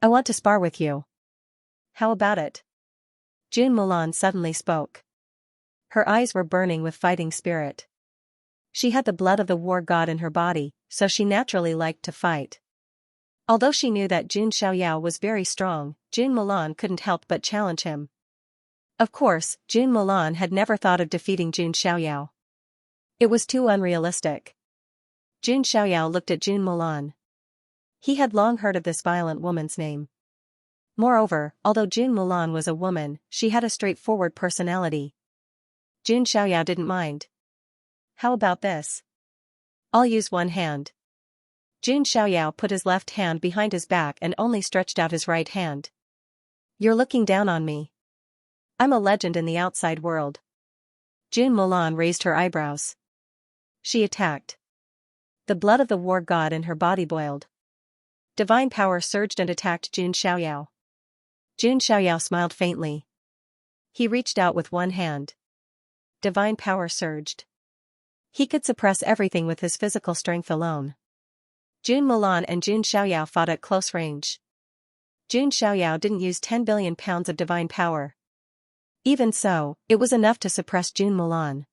"I want to spar with you. How about it?" Jun Mulan suddenly spoke. Her eyes were burning with fighting spirit. She had the blood of the war god in her body, so she naturally liked to fight. Although she knew that Jun Xiaoyao was very strong, Jun Mulan couldn't help but challenge him. Of course, Jun Mulan had never thought of defeating Jun Xiaoyao. It was too unrealistic. Jun Xiaoyao looked at Jun Mulan. He had long heard of this violent woman's name. Moreover, although Jun Mulan was a woman, she had a straightforward personality. Jun Xiaoyao didn't mind. "How about this? I'll use one hand." Jun Xiaoyao put his left hand behind his back and only stretched out his right hand. "You're looking down on me. I'm a legend in the outside world." Jun Mulan raised her eyebrows. She attacked. The blood of the war god in her body boiled. Divine power surged and attacked Jun Xiaoyao. Jun Xiaoyao smiled faintly. He reached out with one hand. Divine power surged. He could suppress everything with his physical strength alone. Jun Mulan and Jun Xiaoyao fought at close range. Jun Xiaoyao didn't use 10 billion pounds of divine power. Even so, it was enough to suppress Jun Mulan.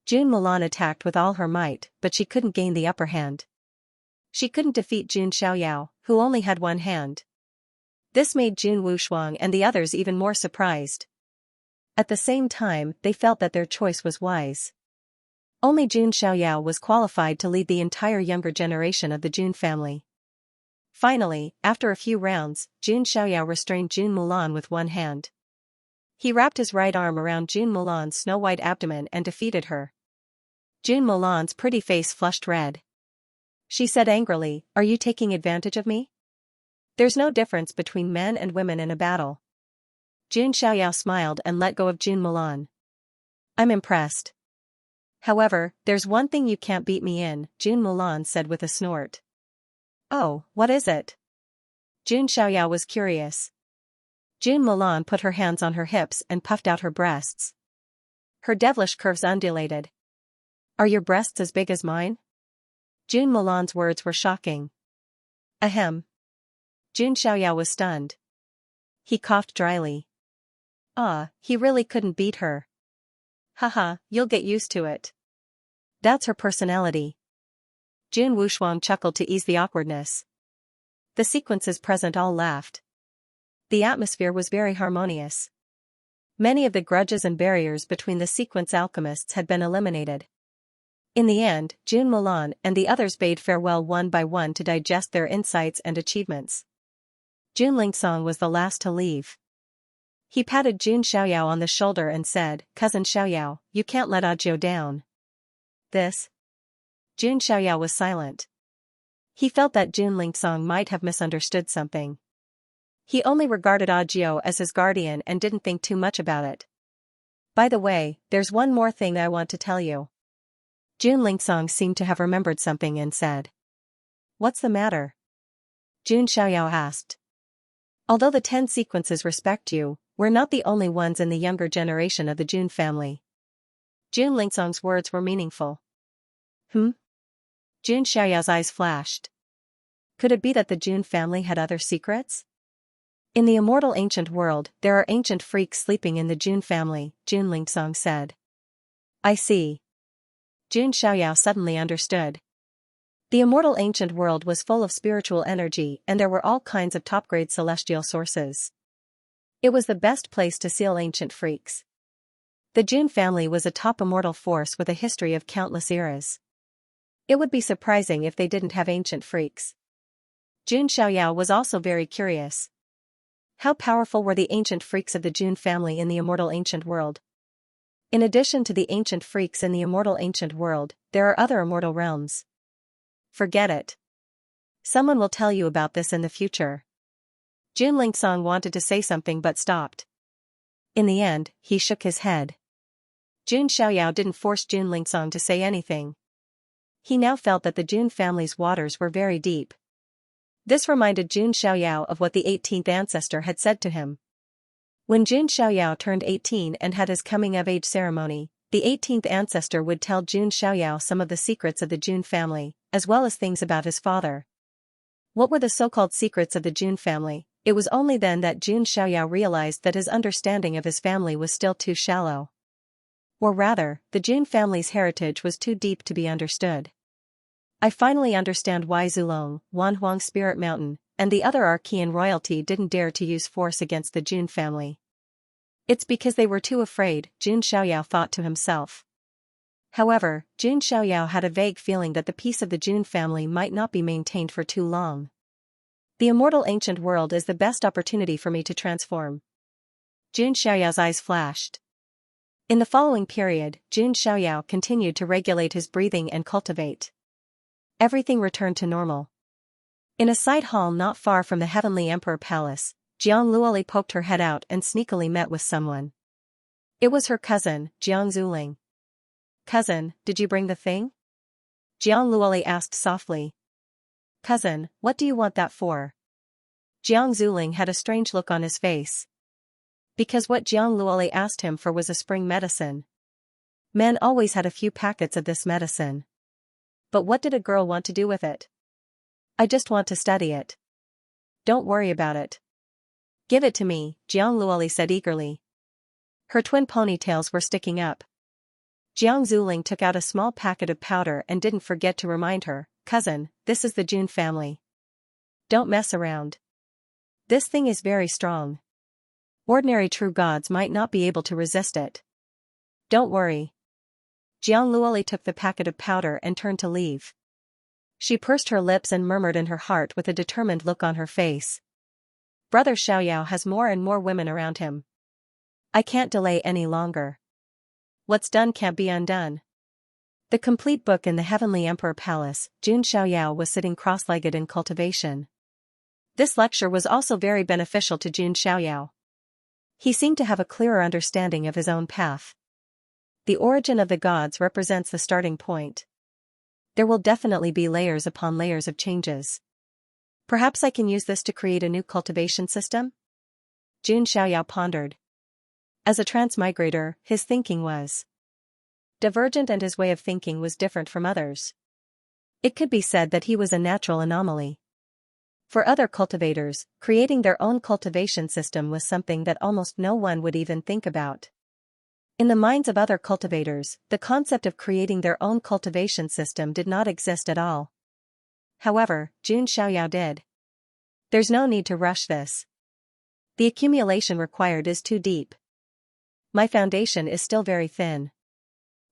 Jun Mulan attacked with all her might, but she couldn't gain the upper hand. She couldn't defeat Jun Xiaoyao, who only had one hand. This made Jun Wushuang and the others even more surprised. At the same time, they felt that their choice was wise. Only Jun Xiaoyao was qualified to lead the entire younger generation of the Jun family. Finally, after a few rounds, Jun Xiaoyao restrained Jun Mulan with one hand. He wrapped his right arm around Jun Mulan's snow-white abdomen and defeated her. Jun Mulan's pretty face flushed red. She said angrily, "Are you taking advantage of me? There's no difference between men and women in a battle." Jun Xiaoyao smiled and let go of Jun Mulan. "I'm impressed. However, there's one thing you can't beat me in," Jun Mulan said with a snort. "Oh, what is it?" Jun Xiaoyao was curious. Jun Mulan put her hands on her hips and puffed out her breasts. Her devilish curves undulated. "Are your breasts as big as mine?" Jun Mulan's words were shocking. Ahem. Jun Xiaoyao was stunned. He coughed dryly. He really couldn't beat her. "Haha, you'll get used to it. That's her personality." Jun Wushuang chuckled to ease the awkwardness. The sequences present all laughed. The atmosphere was very harmonious. Many of the grudges and barriers between the sequence alchemists had been eliminated. In the end, Jun Mulan and the others bade farewell one by one to digest their insights and achievements. Jun Lingsong was the last to leave. He patted Jun Xiaoyao on the shoulder and said, "Cousin Xiaoyao, you can't let Audiobook down." "This?" Jun Xiaoyao was silent. He felt that Jun Lingsong might have misunderstood something. He only regarded Audiobook as his guardian and didn't think too much about it. "By the way, there's one more thing I want to tell you." Jun Lingsong seemed to have remembered something and said. "What's the matter?" Jun Xiaoyao asked. "Although the 10 sequences respect you, we're not the only ones in the younger generation of the Jun family." Jun Lingsong's words were meaningful. Jun Xiaoyao's eyes flashed. Could it be that the Jun family had other secrets? "In the immortal ancient world, there are ancient freaks sleeping in the Jun family," Jun Lingsong said. "I see." Jun Xiaoyao suddenly understood. The immortal ancient world was full of spiritual energy and there were all kinds of top-grade celestial sources. It was the best place to seal ancient freaks. The Jun family was a top immortal force with a history of countless eras. It would be surprising if they didn't have ancient freaks. Jun Xiaoyao was also very curious. How powerful were the ancient freaks of the Jun family in the immortal ancient world? In addition to the ancient freaks in the immortal ancient world, there are other immortal realms. Forget it. Someone will tell you about this in the future. Jun Lingsong wanted to say something but stopped. In the end, he shook his head. Jun Xiaoyao didn't force Jun Lingsong to say anything. He now felt that the Jun family's waters were very deep. This reminded Jun Xiaoyao of what the 18th ancestor had said to him. When Jun Xiaoyao turned 18 and had his coming-of-age ceremony, the 18th ancestor would tell Jun Xiaoyao some of the secrets of the Jun family, as well as things about his father. What were the so-called secrets of the Jun family? It was only then that Jun Xiaoyao realized that his understanding of his family was still too shallow. Or rather, the Jun family's heritage was too deep to be understood. I finally understand why Zulong, Wanhuang Spirit Mountain, and the other Archean royalty didn't dare to use force against the Jun family. It's because they were too afraid, Jun Xiaoyao thought to himself. However, Jun Xiaoyao had a vague feeling that the peace of the Jun family might not be maintained for too long. The immortal ancient world is the best opportunity for me to transform. Jun Xiaoyao's eyes flashed. In the following period, Jun Xiaoyao continued to regulate his breathing and cultivate. Everything returned to normal. In a side hall not far from the Heavenly Emperor Palace, Jiang Luoli poked her head out and sneakily met with someone. It was her cousin, Jiang Zuling. "Cousin, did you bring the thing?" Jiang Luoli asked softly. "Cousin, what do you want that for?" Jiang Zuling had a strange look on his face. Because what Jiang Luoli asked him for was a spring medicine. Man always had a few packets of this medicine. But what did a girl want to do with it? "I just want to study it." "Don't worry about it." "Give it to me," Jiang Luoli said eagerly. Her twin ponytails were sticking up. Jiang Zuling took out a small packet of powder and didn't forget to remind her, "Cousin, this is the Jun family. Don't mess around. This thing is very strong. Ordinary true gods might not be able to resist it. Don't worry." Jiang Luoli took the packet of powder and turned to leave. She pursed her lips and murmured in her heart with a determined look on her face. Brother Xiaoyao has more and more women around him. I can't delay any longer. What's done can't be undone. The complete book in the Heavenly Emperor Palace, Jun Xiaoyao was sitting cross-legged in cultivation. This lecture was also very beneficial to Jun Xiaoyao. He seemed to have a clearer understanding of his own path. The origin of the gods represents the starting point. There will definitely be layers upon layers of changes. Perhaps I can use this to create a new cultivation system? Jun Xiaoyao pondered. As a transmigrator, his thinking was divergent and his way of thinking was different from others. It could be said that he was a natural anomaly. For other cultivators, creating their own cultivation system was something that almost no one would even think about. In the minds of other cultivators, the concept of creating their own cultivation system did not exist at all. However, Jun Xiaoyao did. There's no need to rush this. The accumulation required is too deep. My foundation is still very thin.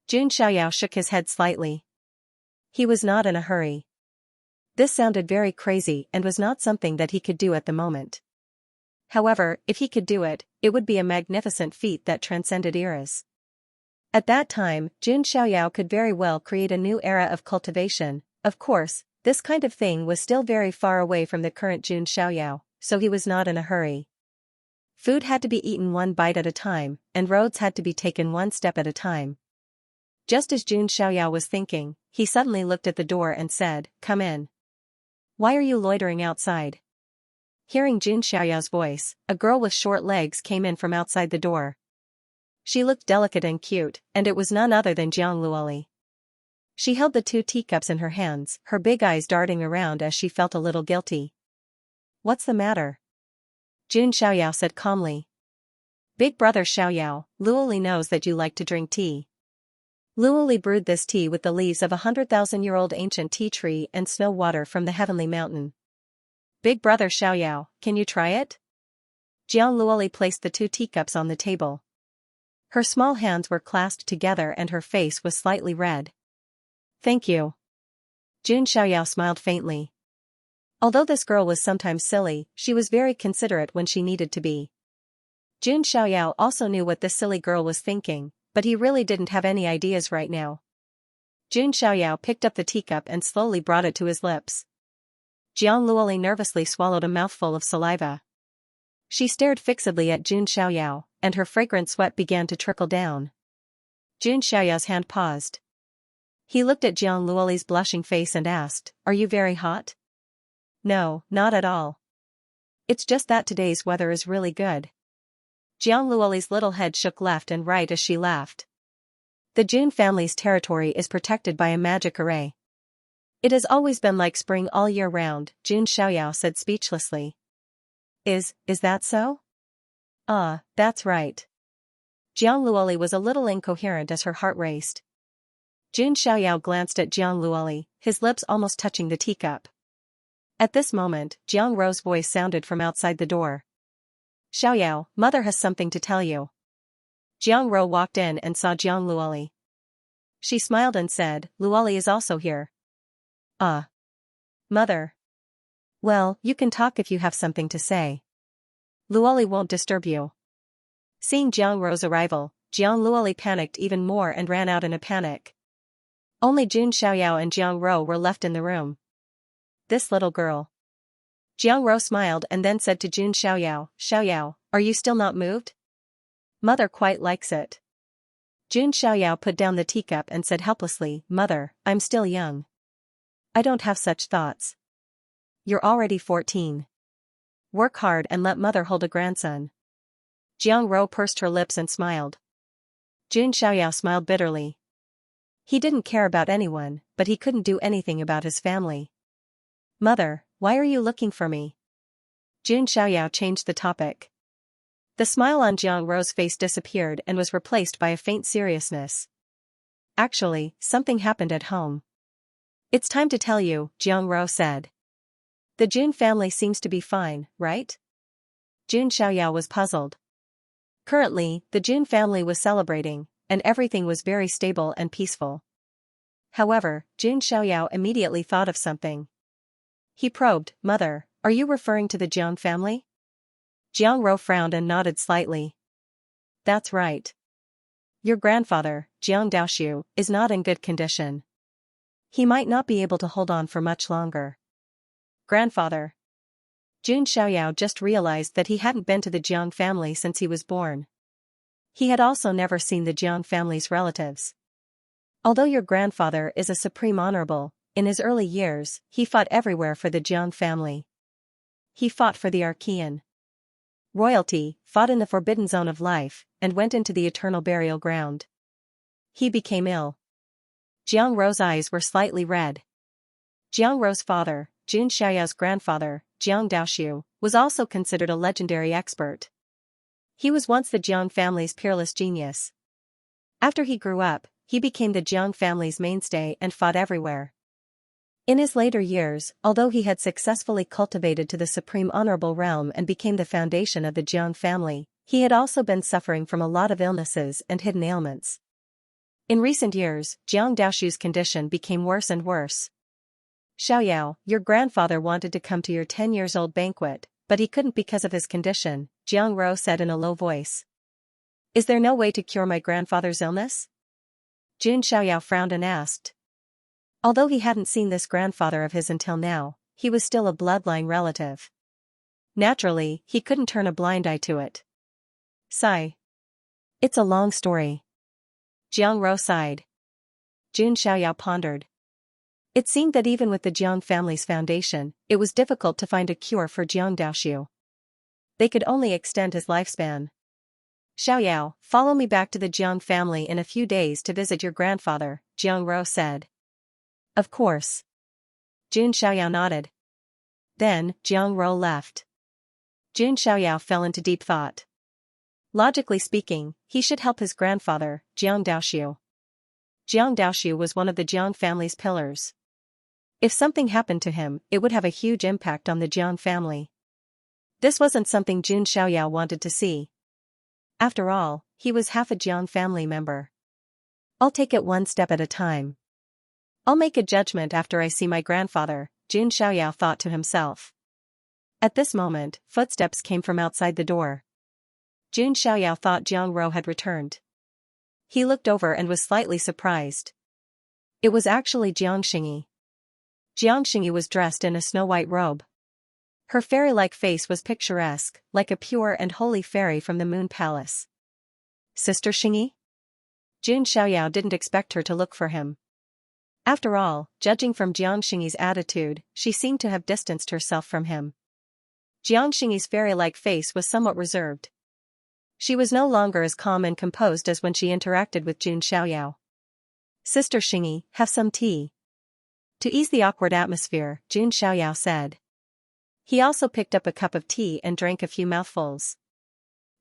Jun Xiaoyao shook his head slightly. He was not in a hurry. This sounded very crazy and was not something that he could do at the moment. However, if he could do it, it would be a magnificent feat that transcended eras. At that time, Jun Xiaoyao could very well create a new era of cultivation. Of course, this kind of thing was still very far away from the current Jun Xiaoyao, so he was not in a hurry. Food had to be eaten one bite at a time, and roads had to be taken one step at a time. Just as Jun Xiaoyao was thinking, he suddenly looked at the door and said, "Come in." "Why are you loitering outside?" Hearing Jun Xiaoyao's voice, a girl with short legs came in from outside the door. She looked delicate and cute, and it was none other than Jiang Luoli. She held the 2 teacups in her hands, her big eyes darting around as she felt a little guilty. "What's the matter?" Jun Xiaoyao said calmly. "Big brother Xiaoyao, Luoli knows that you like to drink tea. Luoli brewed this tea with the leaves of a 100,000-year-old ancient tea tree and snow water from the Heavenly Mountain. Big brother Xiaoyao, can you try it?" Jiang Luoli placed the 2 teacups on the table. Her small hands were clasped together and her face was slightly red. "Thank you." Jun Xiaoyao smiled faintly. Although this girl was sometimes silly, she was very considerate when she needed to be. Jun Xiaoyao also knew what this silly girl was thinking, but he really didn't have any ideas right now. Jun Xiaoyao picked up the teacup and slowly brought it to his lips. Jiang Luoli nervously swallowed a mouthful of saliva. She stared fixedly at Jun Xiaoyao, and her fragrant sweat began to trickle down. Jun Xiaoyao's hand paused. He looked at Jiang Luoli's blushing face and asked, "Are you very hot?" "No, not at all. It's just that today's weather is really good." Jiang Luoli's little head shook left and right as she laughed. The Jun family's territory is protected by a magic array. It has always been like spring all year round, Jun Xiaoyao said speechlessly. Is that so? That's right. Jiang Luoli was a little incoherent as her heart raced. Jun Xiaoyao glanced at Jiang Luoli, his lips almost touching the teacup. At this moment, Jiang Ro's voice sounded from outside the door. "Xiaoyao, mother has something to tell you." Jiang Ro walked in and saw Jiang Luoli. She smiled and said, "Luoli is also here." Mother. Well, you can talk if you have something to say. Luoli won't disturb you." Seeing Jiang Ro's arrival, Jiang Luoli panicked even more and ran out in a panic. Only Jun Xiaoyao and Jiang Ro were left in the room. "This little girl." Jiang Ro smiled and then said to Jun Xiaoyao, "Xiaoyao, are you still not moved?" "Mother quite likes it." Jun Xiaoyao put down the teacup and said helplessly, "Mother, I'm still young. I don't have such thoughts." "You're already 14. Work hard and let mother hold a grandson." Jiang Ro pursed her lips and smiled. Jun Xiaoyao smiled bitterly. He didn't care about anyone, but he couldn't do anything about his family. "Mother, why are you looking for me?" Jun Xiaoyao changed the topic. The smile on Jiang Ro's face disappeared and was replaced by a faint seriousness. "Actually, something happened at home." "It's time to tell you," Jiang Ro said. "The Jun family seems to be fine, right?" Jun Xiaoyao was puzzled. Currently, the Jun family was celebrating, and everything was very stable and peaceful. However, Jun Xiaoyao immediately thought of something. He probed, "Mother, are you referring to the Jiang family?" Jiang Ro frowned and nodded slightly. "That's right. Your grandfather, Jiang Daoxiu, is not in good condition. He might not be able to hold on for much longer." "Grandfather?" Jun Xiaoyao just realized that he hadn't been to the Jiang family since he was born. He had also never seen the Jiang family's relatives. "Although your grandfather is a supreme honorable, in his early years, he fought everywhere for the Jiang family. He fought for the Archean royalty, fought in the forbidden zone of life, and went into the eternal burial ground. He became ill." Jiang Ro's eyes were slightly red. Jiang Ro's father, Jun Xiaoyao's grandfather, Jiang Daoxiu, was also considered a legendary expert. He was once the Jiang family's peerless genius. After he grew up, he became the Jiang family's mainstay and fought everywhere. In his later years, although he had successfully cultivated to the supreme honorable realm and became the foundation of the Jiang family, he had also been suffering from a lot of illnesses and hidden ailments. In recent years, Jiang Daoxiu's condition became worse and worse. "Xiaoyao, your grandfather wanted to come to your 10-years-old banquet, but he couldn't because of his condition," Jiang Ro said in a low voice. "Is there no way to cure my grandfather's illness?" Jun Xiaoyao frowned and asked. Although he hadn't seen this grandfather of his until now, he was still a bloodline relative. Naturally, he couldn't turn a blind eye to it. Sigh. "It's a long story." Jiang Ro sighed. Jun Xiaoyao pondered. It seemed that even with the Jiang family's foundation, it was difficult to find a cure for Jiang Daoxiu. They could only extend his lifespan. "Xiaoyao, follow me back to the Jiang family in a few days to visit your grandfather," Jiang Ro said. "Of course." Jun Xiaoyao nodded. Then, Jiang Ro left. Jun Xiaoyao fell into deep thought. Logically speaking, he should help his grandfather, Jiang Daoxiu. Jiang Daoxiu was one of the Jiang family's pillars. If something happened to him, it would have a huge impact on the Jiang family. This wasn't something Jun Xiaoyao wanted to see. After all, he was half a Jiang family member. "I'll take it one step at a time. I'll make a judgment after I see my grandfather," Jun Xiaoyao thought to himself. At this moment, footsteps came from outside the door. Jun Xiaoyao thought Jiang Ro had returned. He looked over and was slightly surprised. It was actually Xianxia. Xianxia was dressed in a snow-white robe. Her fairy-like face was picturesque, like a pure and holy fairy from the Moon Palace. Sister Xingyi? Jun Xiaoyao didn't expect her to look for him. After all, judging from Xianxia's attitude, she seemed to have distanced herself from him. Xianxia's fairy-like face was somewhat reserved. She was no longer as calm and composed as when she interacted with Jun Xiaoyao. Sister Xingyi, have some tea. To ease the awkward atmosphere, Jun Xiaoyao said. He also picked up a cup of tea and drank a few mouthfuls.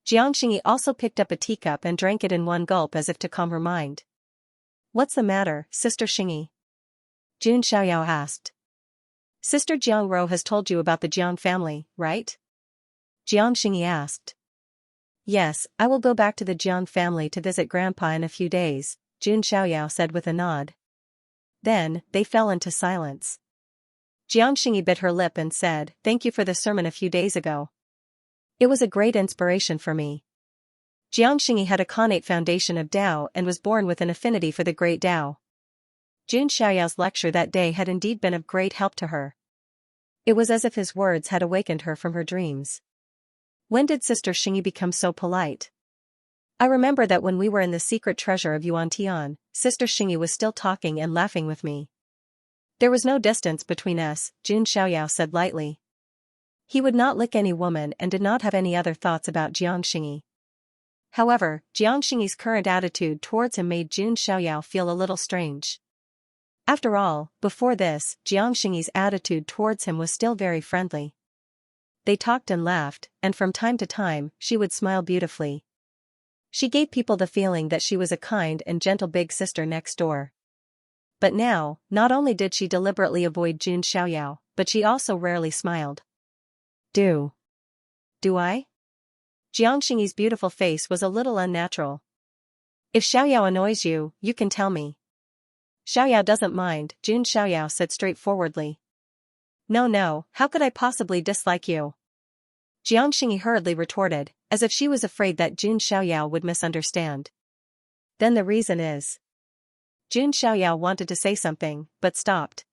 Xianxia also picked up a teacup and drank it in one gulp as if to calm her mind. What's the matter, Sister Xingyi? Jun Xiaoyao asked. Sister Jiang Ro has told you about the Jiang family, right? Xianxia asked. Yes, I will go back to the Jiang family to visit Grandpa in a few days, Jun Xiaoyao said with a nod. Then, they fell into silence. Xianxia bit her lip and said, "Thank you for the sermon a few days ago. It was a great inspiration for me." Xianxia had a connate foundation of Tao and was born with an affinity for the great Tao. Jun Xiaoyao's lecture that day had indeed been of great help to her. It was as if his words had awakened her from her dreams. When did Sister Xingyi become so polite? I remember that when we were in the secret treasure of Yuantian, Sister Xingyi was still talking and laughing with me. There was no distance between us, Jun Xiaoyao said lightly. He would not lick any woman and did not have any other thoughts about Xianxia. However, Xianxia's current attitude towards him made Jun Xiaoyao feel a little strange. After all, before this, Xianxia's attitude towards him was still very friendly. They talked and laughed, and from time to time, she would smile beautifully. She gave people the feeling that she was a kind and gentle big sister next door. But now, not only did she deliberately avoid Jun Xiaoyao, but she also rarely smiled. Do I? Jiangxingyi's beautiful face was a little unnatural. If Xiaoyao annoys you, you can tell me. Xiaoyao doesn't mind, Jun Xiaoyao said straightforwardly. No, how could I possibly dislike you? Jiangxingyi hurriedly retorted, as if she was afraid that Jun Xiaoyao would misunderstand. Then the reason is. Jun Xiaoyao wanted to say something, but stopped.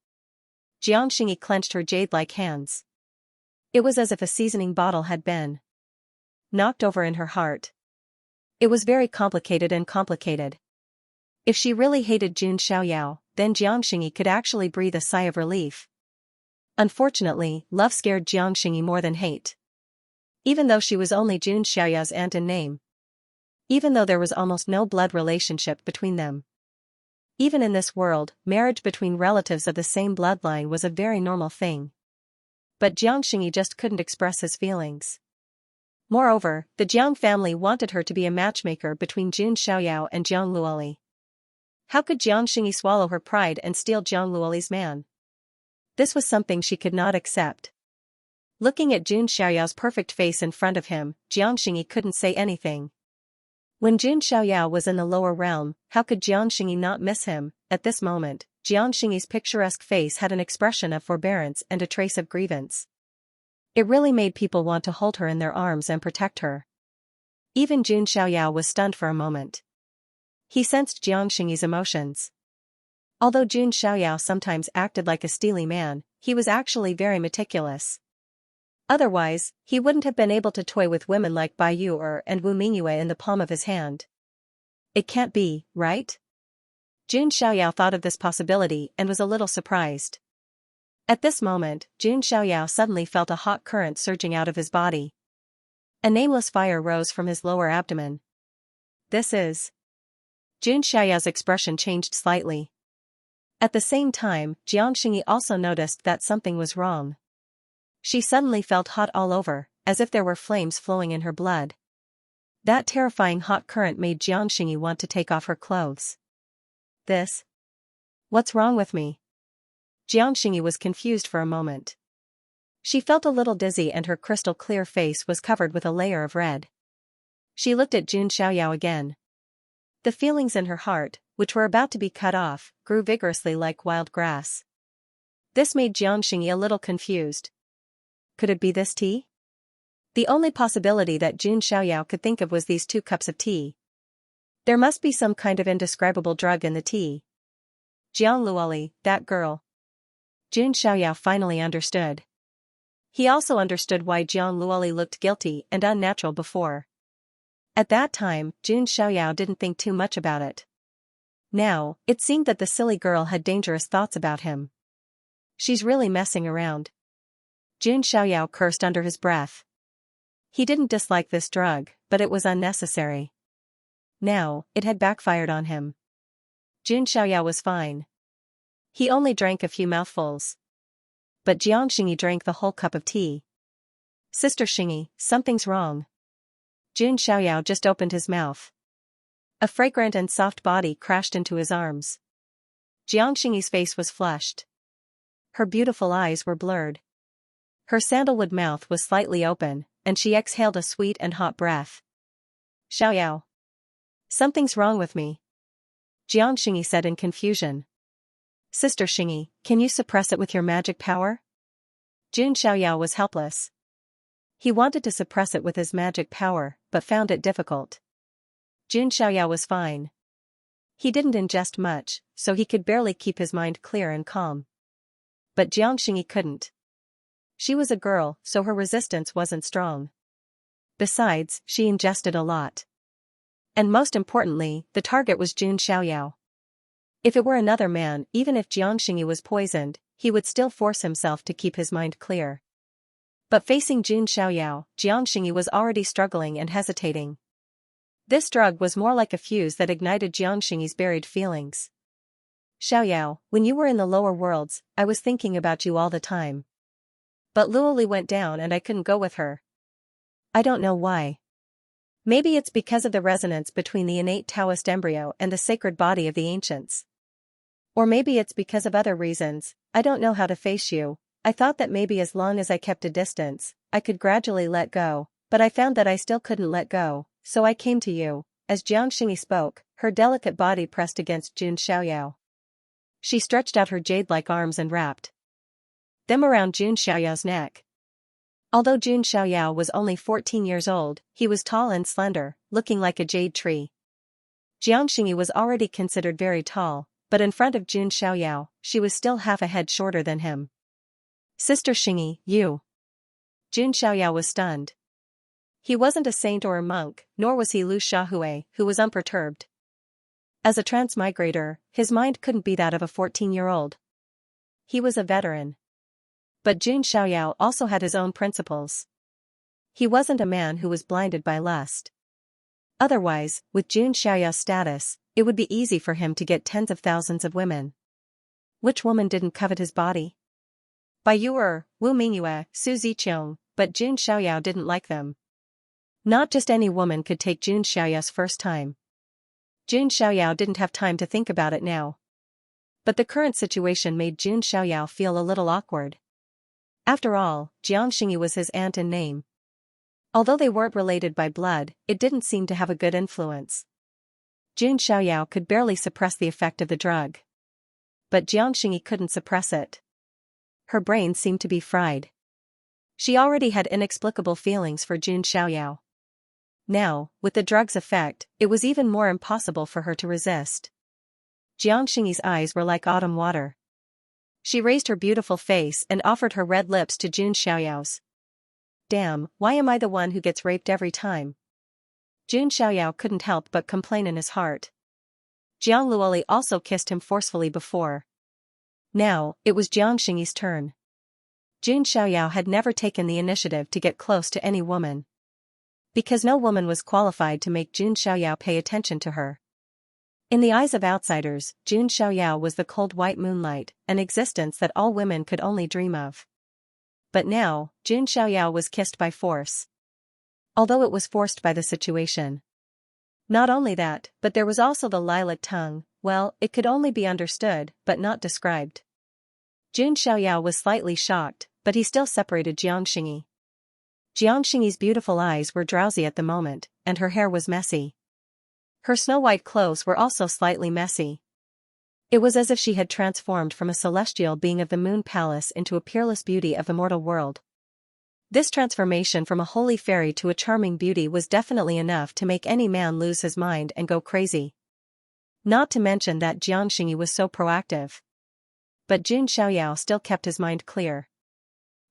Jiangxingyi clenched her jade-like hands. It was as if a seasoning bottle had been knocked over in her heart. It was very complicated. If she really hated Jun Xiaoyao, then Jiangxingyi could actually breathe a sigh of relief. Unfortunately, love scared Jiangxingyi more than hate. Even though she was only Jun Xiaoyao's aunt in name. Even though there was almost no blood relationship between them. Even in this world, marriage between relatives of the same bloodline was a very normal thing. But Jiangxingyi just couldn't express his feelings. Moreover, the Jiang family wanted her to be a matchmaker between Jun Xiaoyao and Jiang Luoli. How could Jiangxingyi swallow her pride and steal Jiang Luoli's man? This was something she could not accept. Looking at Jun Xiaoyao's perfect face in front of him, Jiangxingyi couldn't say anything. When Jun Xiaoyao was in the lower realm, how could Jiangxingyi not miss him? At this moment, Jiangxingyi's picturesque face had an expression of forbearance and a trace of grievance. It really made people want to hold her in their arms and protect her. Even Jun Xiaoyao was stunned for a moment. He sensed Jiangxingyi's emotions. Although Jun Xiaoyao sometimes acted like a steely man, he was actually very meticulous. Otherwise, he wouldn't have been able to toy with women like Bai Yu and Wu Mingyue in the palm of his hand. It can't be, right? Jun Xiaoyao thought of this possibility and was a little surprised. At this moment, Jun Xiaoyao suddenly felt a hot current surging out of his body. A nameless fire rose from his lower abdomen. This is. Jun Xiaoyao's expression changed slightly. At the same time, Jiangxingyi also noticed that something was wrong. She suddenly felt hot all over, as if there were flames flowing in her blood. That terrifying hot current made Xianxia want to take off her clothes. This? What's wrong with me? Xianxia was confused for a moment. She felt a little dizzy and her crystal clear face was covered with a layer of red. She looked at Jun Xiaoyao again. The feelings in her heart, which were about to be cut off, grew vigorously like wild grass. This made Xianxia a little confused. Could it be this tea? The only possibility that Jun Xiaoyao could think of was these 2 cups of tea. There must be some kind of indescribable drug in the tea. Jiang Luoli, that girl. Jun Xiaoyao finally understood. He also understood why Jiang Luoli looked guilty and unnatural before. At that time, Jun Xiaoyao didn't think too much about it. Now, it seemed that the silly girl had dangerous thoughts about him. She's really messing around. Jun Xiaoyao cursed under his breath. He didn't dislike this drug, but it was unnecessary. Now, it had backfired on him. Jun Xiaoyao was fine. He only drank a few mouthfuls. But Jiang Xingyi drank the whole cup of tea. Sister Xingyi, something's wrong. Jun Xiaoyao just opened his mouth. A fragrant and soft body crashed into his arms. Jiang Xingyi's face was flushed. Her beautiful eyes were blurred. Her sandalwood mouth was slightly open, and she exhaled a sweet and hot breath. Xiaoyao. Something's wrong with me. Jiang Xingyi said in confusion. Sister Xingyi, can you suppress it with your magic power? Jun Xiaoyao was helpless. He wanted to suppress it with his magic power, but found it difficult. Jun Xiaoyao was fine. He didn't ingest much, so he could barely keep his mind clear and calm. But Jiang Xingyi couldn't. She was a girl, so her resistance wasn't strong. Besides, she ingested a lot. And most importantly, the target was Jun Xiaoyao. If it were another man, even if Jiang Xingyi was poisoned, he would still force himself to keep his mind clear. But facing Jun Xiaoyao, Jiang Xingyi was already struggling and hesitating. This drug was more like a fuse that ignited Jiang Xingyi's buried feelings. Xiaoyao, when you were in the lower worlds, I was thinking about you all the time. But Luoli went down and I couldn't go with her. I don't know why. Maybe it's because of the resonance between the innate Taoist embryo and the sacred body of the ancients. Or maybe it's because of other reasons. I don't know how to face you. I thought that maybe as long as I kept a distance, I could gradually let go, but I found that I still couldn't let go, so I came to you. As Jiang Xingyi spoke, her delicate body pressed against Jun Xiaoyao. She stretched out her jade-like arms and wrapped them around Jun Xiaoyao's neck. Although Jun Xiaoyao was only 14 years old, he was tall and slender, looking like a jade tree. Jiang Xingyi was already considered very tall, but in front of Jun Xiaoyao, she was still half a head shorter than him. Sister Xingyi, you. Jun Xiaoyao was stunned. He wasn't a saint or a monk, nor was he Lu Xiaohui, who was unperturbed. As a transmigrator, his mind couldn't be that of a 14-year-old. He was a veteran. But Jun Xiaoyao also had his own principles. He wasn't a man who was blinded by lust. Otherwise, with Jun Xiaoyao's status, it would be easy for him to get tens of thousands of women. Which woman didn't covet his body? Bai Yuer, Wu Mingyue, Su Ziqiong, but Jun Xiaoyao didn't like them. Not just any woman could take Jun Xiaoyao's first time. Jun Xiaoyao didn't have time to think about it now. But the current situation made Jun Xiaoyao feel a little awkward. After all, Jiang Xingyi was his aunt in name. Although they weren't related by blood, it didn't seem to have a good influence. Jun Xiaoyao could barely suppress the effect of the drug. But Jiang Xingyi couldn't suppress it. Her brain seemed to be fried. She already had inexplicable feelings for Jun Xiaoyao. Now, with the drug's effect, it was even more impossible for her to resist. Jiang Xingyi's eyes were like autumn water. She raised her beautiful face and offered her red lips to Jun Xiaoyao's. Damn, why am I the one who gets raped every time? Jun Xiaoyao couldn't help but complain in his heart. Jiang Luoli also kissed him forcefully before. Now, it was Jiang Xingyi's turn. Jun Xiaoyao had never taken the initiative to get close to any woman. Because no woman was qualified to make Jun Xiaoyao pay attention to her. In the eyes of outsiders, Jun Xiaoyao was the cold white moonlight, an existence that all women could only dream of. But now, Jun Xiaoyao was kissed by force. Although it was forced by the situation. Not only that, but there was also the lilac tongue. Well, it could only be understood, but not described. Jun Xiaoyao was slightly shocked, but he still separated Jiang Xingyi. Jiang Xingyi's beautiful eyes were drowsy at the moment, and her hair was messy. Her snow-white clothes were also slightly messy. It was as if she had transformed from a celestial being of the moon palace into a peerless beauty of the mortal world. This transformation from a holy fairy to a charming beauty was definitely enough to make any man lose his mind and go crazy. Not to mention that Xianxia was so proactive. But Jun Xiaoyao still kept his mind clear.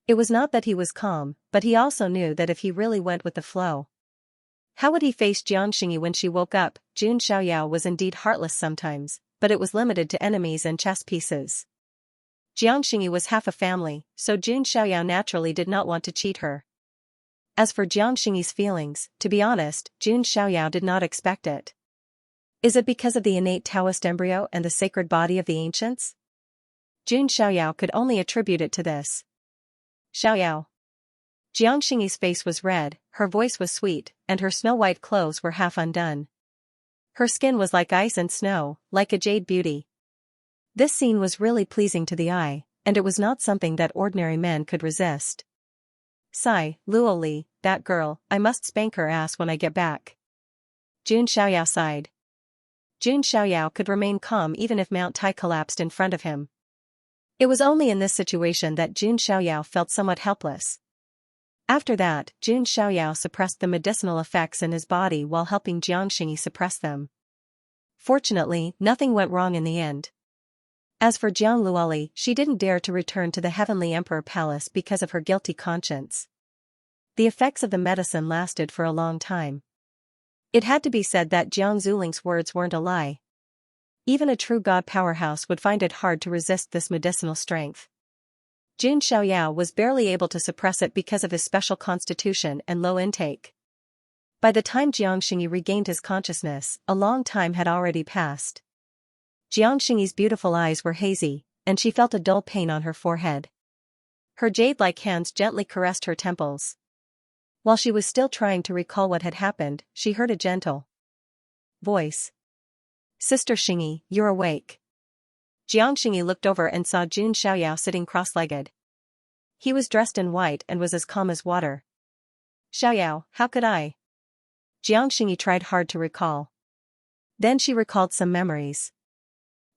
It was not that he was calm, but he also knew that if he really went with the flow, how would he face Xianxia when she woke up? Jun Xiaoyao was indeed heartless sometimes, but it was limited to enemies and chess pieces. Xianxia was half a family, so Jun Xiaoyao naturally did not want to cheat her. As for Xianxia's feelings, to be honest, Jun Xiaoyao did not expect it. Is it because of the innate Taoist embryo and the sacred body of the ancients? Jun Xiaoyao could only attribute it to this. Xiaoyao. Jiangxingyi's face was red, her voice was sweet, and her snow-white clothes were half undone. Her skin was like ice and snow, like a jade beauty. This scene was really pleasing to the eye, and it was not something that ordinary men could resist. Sigh, Luoli, that girl, I must spank her ass when I get back. Jun Xiaoyao sighed. Jun Xiaoyao could remain calm even if Mount Tai collapsed in front of him. It was only in this situation that Jun Xiaoyao felt somewhat helpless. After that, Jun Xiaoyao suppressed the medicinal effects in his body while helping Jiangxingyi suppress them. Fortunately, nothing went wrong in the end. As for Jiang Luoli, she didn't dare to return to the Heavenly Emperor Palace because of her guilty conscience. The effects of the medicine lasted for a long time. It had to be said that Jiang Zuling's words weren't a lie. Even a true god powerhouse would find it hard to resist this medicinal strength. Jun Xiaoyao was barely able to suppress it because of his special constitution and low intake. By the time Jiangxingyi regained his consciousness, a long time had already passed. Jiangxingyi's beautiful eyes were hazy, and she felt a dull pain on her forehead. Her jade-like hands gently caressed her temples. While she was still trying to recall what had happened, she heard a gentle voice. Sister Xingyi, you're awake. Jiangxingyi looked over and saw Jun Xiaoyao sitting cross-legged. He was dressed in white and was as calm as water. Xiaoyao, how could I? Jiangxingyi tried hard to recall. Then she recalled some memories.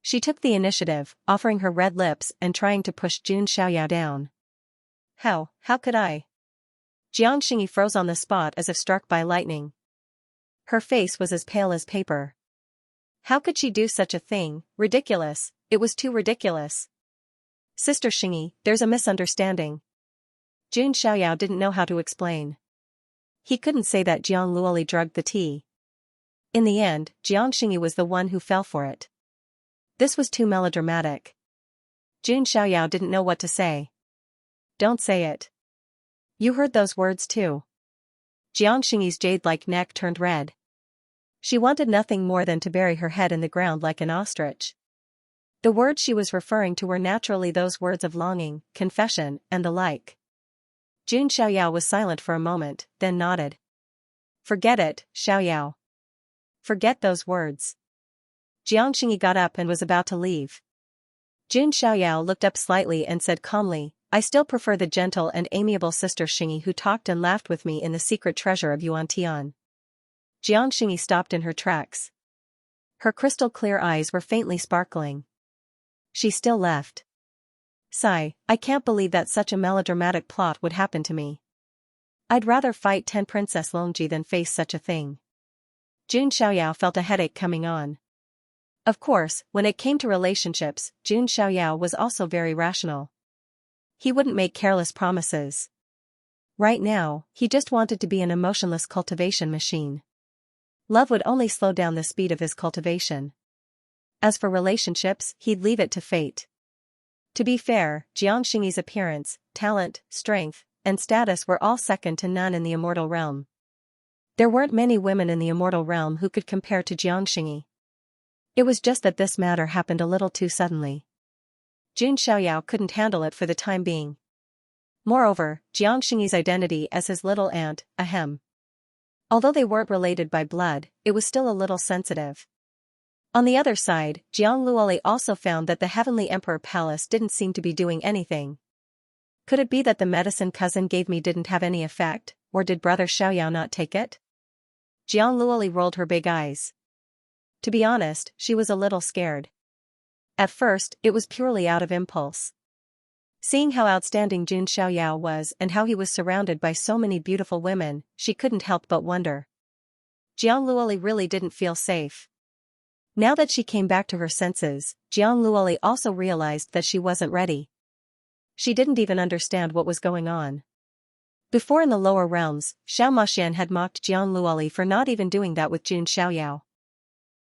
She took the initiative, offering her red lips and trying to push Jun Xiaoyao down. How could I? Jiangxingyi froze on the spot as if struck by lightning. Her face was as pale as paper. How could she do such a thing? Ridiculous, it was too ridiculous. Sister Xingyi, there's a misunderstanding. Jun Xiaoyao didn't know how to explain. He couldn't say that Jiang Luoli drugged the tea. In the end, Jiangxingyi was the one who fell for it. This was too melodramatic. Jun Xiaoyao didn't know what to say. Don't say it. You heard those words too. Jiangxingyi's jade-like neck turned red. She wanted nothing more than to bury her head in the ground like an ostrich. The words she was referring to were naturally those words of longing, confession, and the like. Jun Xiaoyao was silent for a moment, then nodded. Forget it, Xiaoyao. Forget those words. Jiangxingyi got up and was about to leave. Jun Xiaoyao looked up slightly and said calmly, I still prefer the gentle and amiable Sister Xingyi who talked and laughed with me in the secret treasure of Yuantian. Jiangxingyi stopped in her tracks. Her crystal-clear eyes were faintly sparkling. She still left. Sigh, I can't believe that such a melodramatic plot would happen to me. I'd rather fight 10 Princess Longji than face such a thing. Jun Xiaoyao felt a headache coming on. Of course, when it came to relationships, Jun Xiaoyao was also very rational. He wouldn't make careless promises. Right now, he just wanted to be an emotionless cultivation machine. Love would only slow down the speed of his cultivation. As for relationships, he'd leave it to fate. To be fair, Jiangxingyi's appearance, talent, strength, and status were all second to none in the immortal realm. There weren't many women in the immortal realm who could compare to Jiangxingyi. It was just that this matter happened a little too suddenly. Jun Xiaoyao couldn't handle it for the time being. Moreover, Jiangxingyi's identity as his little aunt, ahem. Although they weren't related by blood, it was still a little sensitive. On the other side, Jiang Luoli also found that the Heavenly Emperor Palace didn't seem to be doing anything. Could it be that the medicine cousin gave me didn't have any effect, or did Brother Xiaoyao not take it? Jiang Luoli rolled her big eyes. To be honest, she was a little scared. At first, it was purely out of impulse. Seeing how outstanding Jun Xiaoyao was and how he was surrounded by so many beautiful women, she couldn't help but wonder. Jiang Luoli really didn't feel safe. Now that she came back to her senses, Jiang Luoli also realized that she wasn't ready. She didn't even understand what was going on. Before in the lower realms, Xiao Maxian had mocked Jiang Luoli for not even doing that with Jun Xiaoyao.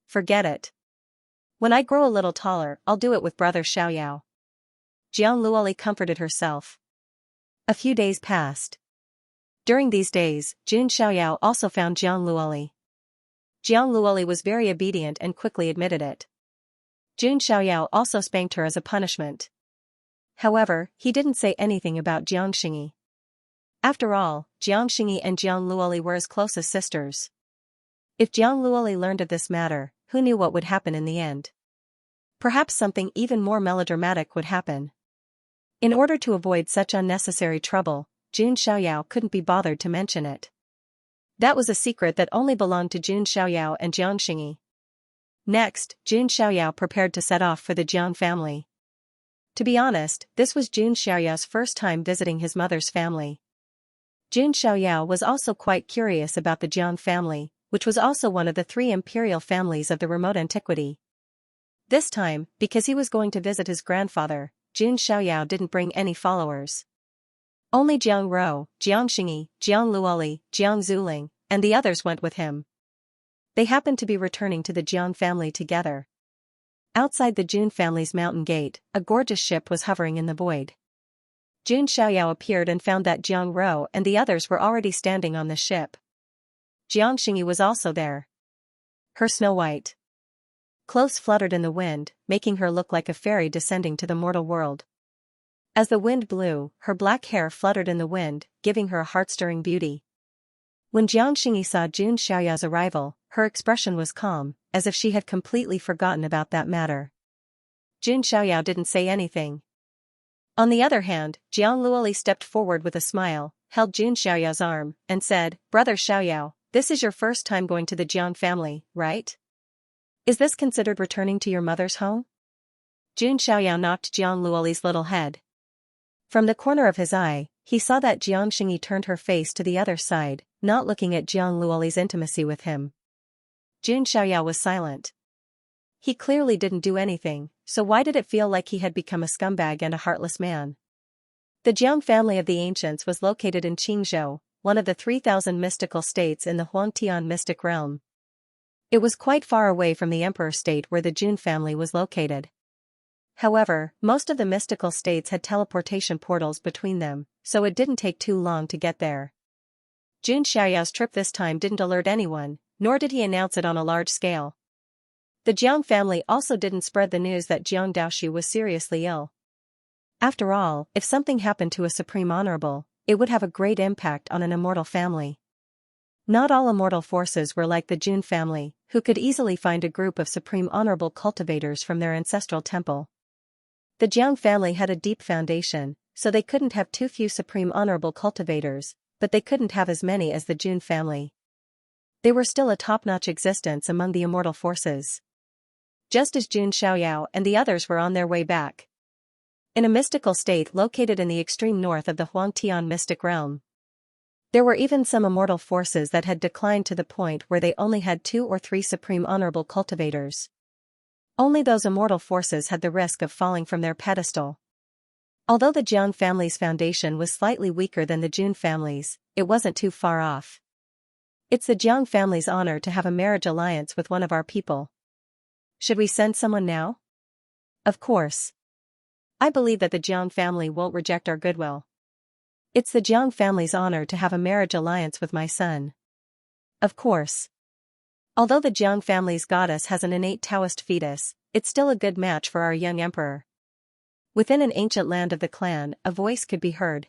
Forget it. When I grow a little taller, I'll do it with brother Xiaoyao. Jiang Luoli comforted herself. A few days passed. During these days, Jun Xiaoyao also found Jiang Luoli. Jiang Luoli was very obedient and quickly admitted it. Jun Xiaoyao also spanked her as a punishment. However, he didn't say anything about Jiang Xingyi. After all, Jiang Xingyi and Jiang Luoli were as close as sisters. If Jiang Luoli learned of this matter, who knew what would happen in the end? Perhaps something even more melodramatic would happen. In order to avoid such unnecessary trouble, Jun Xiaoyao couldn't be bothered to mention it. That was a secret that only belonged to Jun Xiaoyao and Jiang Xingyi. Next, Jun Xiaoyao prepared to set off for the Jiang family. To be honest, this was Jun Xiaoyao's first time visiting his mother's family. Jun Xiaoyao was also quite curious about the Jiang family, which was also one of the 3 imperial families of the remote antiquity. This time, because he was going to visit his grandfather, Jun Xiaoyao didn't bring any followers. Only Jiang Rou, Jiang Xingyi, Jiang Luoli, Jiang Zuling, and the others went with him. They happened to be returning to the Jiang family together. Outside the Jun family's mountain gate, a gorgeous ship was hovering in the void. Jun Xiaoyao appeared and found that Jiang Rou and the others were already standing on the ship. Jiang Xingyi was also there. Her snow-white clothes fluttered in the wind, making her look like a fairy descending to the mortal world. As the wind blew, her black hair fluttered in the wind, giving her a heart-stirring beauty. When Jiang Xingyi saw Jun Xiaoyao's arrival, her expression was calm, as if she had completely forgotten about that matter. Jun Xiaoyao didn't say anything. On the other hand, Jiang Luoli stepped forward with a smile, held Jun Xiaoyao's arm, and said, "Brother Xiaoyao, this is your first time going to the Jiang family, right? Is this considered returning to your mother's home?" Jun Xiaoyao knocked Jiang Luoli's little head. From the corner of his eye, he saw that Jiang Xingyi turned her face to the other side, not looking at Jiang Luoli's intimacy with him. Jun Xiaoyao was silent. He clearly didn't do anything, so why did it feel like he had become a scumbag and a heartless man? The Jiang family of the ancients was located in Qingzhou, one of the 3,000 mystical states in the Huangtian mystic realm. It was quite far away from the emperor state where the Jun family was located. However, most of the mystical states had teleportation portals between them, so it didn't take too long to get there. Jun Xiaoyao's trip this time didn't alert anyone, nor did he announce it on a large scale. The Jiang family also didn't spread the news that Jiang Daoxu was seriously ill. After all, if something happened to a supreme honorable, it would have a great impact on an immortal family. Not all immortal forces were like the Jun family, who could easily find a group of supreme honorable cultivators from their ancestral temple. The Jiang family had a deep foundation, so they couldn't have too few supreme honorable cultivators, but they couldn't have as many as the Jun family. They were still a top-notch existence among the immortal forces. Just as Jun Xiaoyao and the others were on their way back. In a mystical state located in the extreme north of the Huangtian mystic realm. There were even some immortal forces that had declined to the point where they only had 2 or 3 supreme honorable cultivators. Only those immortal forces had the risk of falling from their pedestal. Although the Jiang family's foundation was slightly weaker than the Jun family's, it wasn't too far off. It's the Jiang family's honor to have a marriage alliance with one of our people. Should we send someone now? Of course. I believe that the Jiang family won't reject our goodwill. It's the Jiang family's honor to have a marriage alliance with my son. Of course. Although the Jiang family's goddess has an innate Taoist fetus, it's still a good match for our young emperor. Within an ancient land of the clan, a voice could be heard.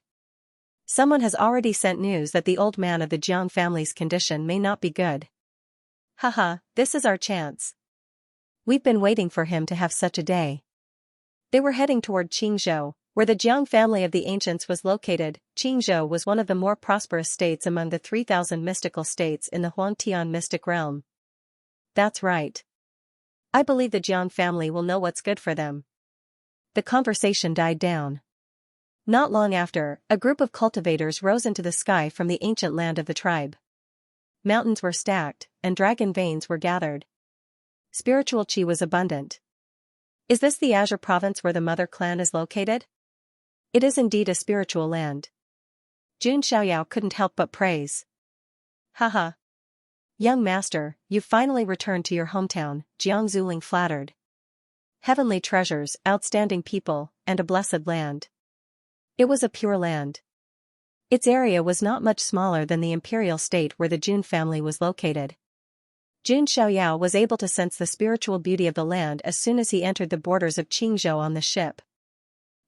Someone has already sent news that the old man of the Jiang family's condition may not be good. Haha, this is our chance. We've been waiting for him to have such a day. They were heading toward Qingzhou, where the Jiang family of the ancients was located. Qingzhou was one of the more prosperous states among the 3,000 mystical states in the Huangtian mystic realm. That's right. I believe the Jiang family will know what's good for them. The conversation died down. Not long after, a group of cultivators rose into the sky from the ancient land of the tribe. Mountains were stacked, and dragon veins were gathered. Spiritual chi was abundant. Is this the Azure province where the mother clan is located? It is indeed a spiritual land. Jun Xiaoyao couldn't help but praise. Haha. Young master, you've finally returned to your hometown, Jiang Zuling flattered. Heavenly treasures, outstanding people, and a blessed land. It was a pure land. Its area was not much smaller than the imperial state where the Jun family was located. Jun Xiaoyao was able to sense the spiritual beauty of the land as soon as he entered the borders of Qingzhou on the ship.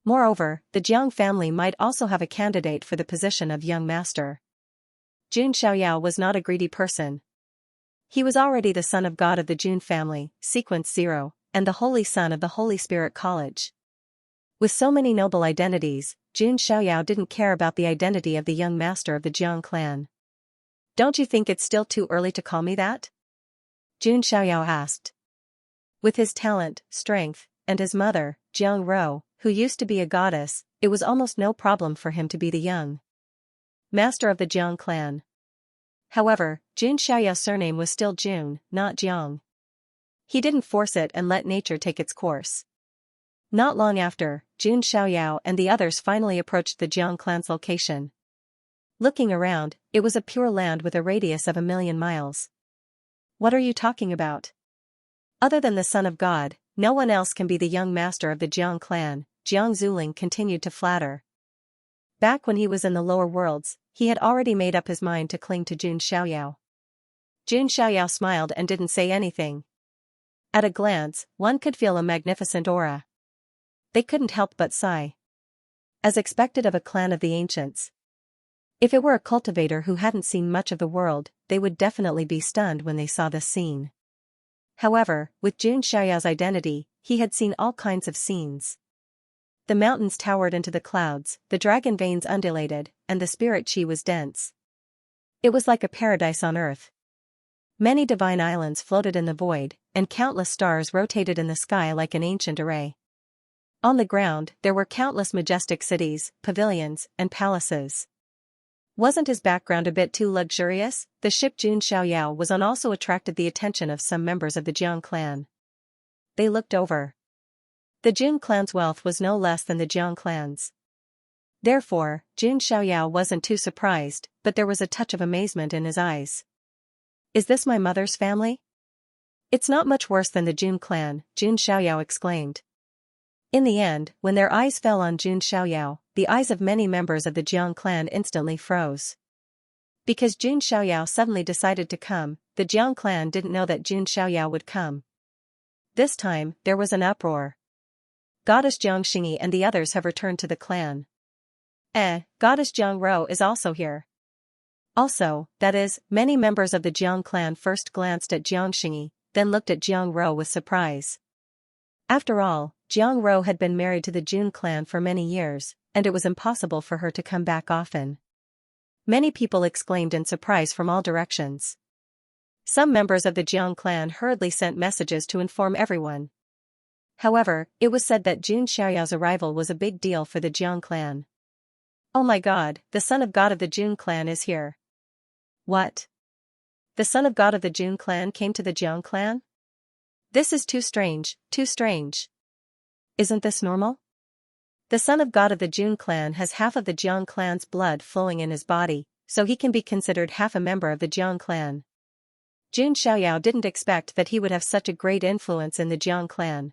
Moreover, the Jiang family might also have a candidate for the position of young master. Jun Xiaoyao was not a greedy person. He was already the son of God of the Jun family, Sequence 0, and the Holy Son of the Holy Spirit College. With so many noble identities, Jun Xiaoyao didn't care about the identity of the young master of the Jiang clan. Don't you think it's still too early to call me that? Jun Xiaoyao asked. With his talent, strength, and his mother, Jiang Rou, who used to be a goddess, it was almost no problem for him to be the young master of the Jiang clan. However, Jun Xiaoyao's surname was still Jun, not Jiang. He didn't force it and let nature take its course. Not long after, Jun Xiaoyao and the others finally approached the Jiang clan's location. Looking around, it was a pure land with a radius of 1,000,000 miles. What are you talking about? Other than the son of God, no one else can be the young master of the Jiang clan, Jiang Zuling continued to flatter. Back when he was in the lower worlds, he had already made up his mind to cling to Jun Xiaoyao. Jun Xiaoyao smiled and didn't say anything. At a glance, one could feel a magnificent aura. They couldn't help but sigh. As expected of a clan of the ancients. If it were a cultivator who hadn't seen much of the world, they would definitely be stunned when they saw this scene. However, with Jun Xiaoyao's identity, he had seen all kinds of scenes. The mountains towered into the clouds, the dragon veins undulated, and the spirit chi was dense. It was like a paradise on earth. Many divine islands floated in the void, and countless stars rotated in the sky like an ancient array. On the ground, there were countless majestic cities, pavilions, and palaces. Wasn't his background a bit too luxurious? The ship Jun Xiaoyao was on also attracted the attention of some members of the Jiang clan. They looked over. The Jun clan's wealth was no less than the Jiang clan's. Therefore, Jun Xiaoyao wasn't too surprised, but there was a touch of amazement in his eyes. Is this my mother's family? It's not much worse than the Jun clan, Jun Xiaoyao exclaimed. In the end, when their eyes fell on Jun Xiaoyao, the eyes of many members of the Jiang clan instantly froze. Because Jun Xiaoyao suddenly decided to come, the Jiang clan didn't know that Jun Xiaoyao would come. This time, there was an uproar. Goddess Xianxia and the others have returned to the clan. Goddess Jiang Rou is also here. Also, that is, many members of the Jiang clan first glanced at Xianxia, then looked at Jiang Rou with surprise. After all, Jiang Rou had been married to the Jun clan for many years, and it was impossible for her to come back often. Many people exclaimed in surprise from all directions. Some members of the Jiang clan hurriedly sent messages to inform everyone. However, it was said that Jun Xiaoyao's arrival was a big deal for the Jiang clan. Oh my god, the son of God of the Jun clan is here. What? The son of God of the Jun clan came to the Jiang clan? This is too strange, too strange. Isn't this normal? The son of God of the Jun clan has half of the Jiang clan's blood flowing in his body, so he can be considered half a member of the Jiang clan. Jun Xiaoyao didn't expect that he would have such a great influence in the Jiang clan.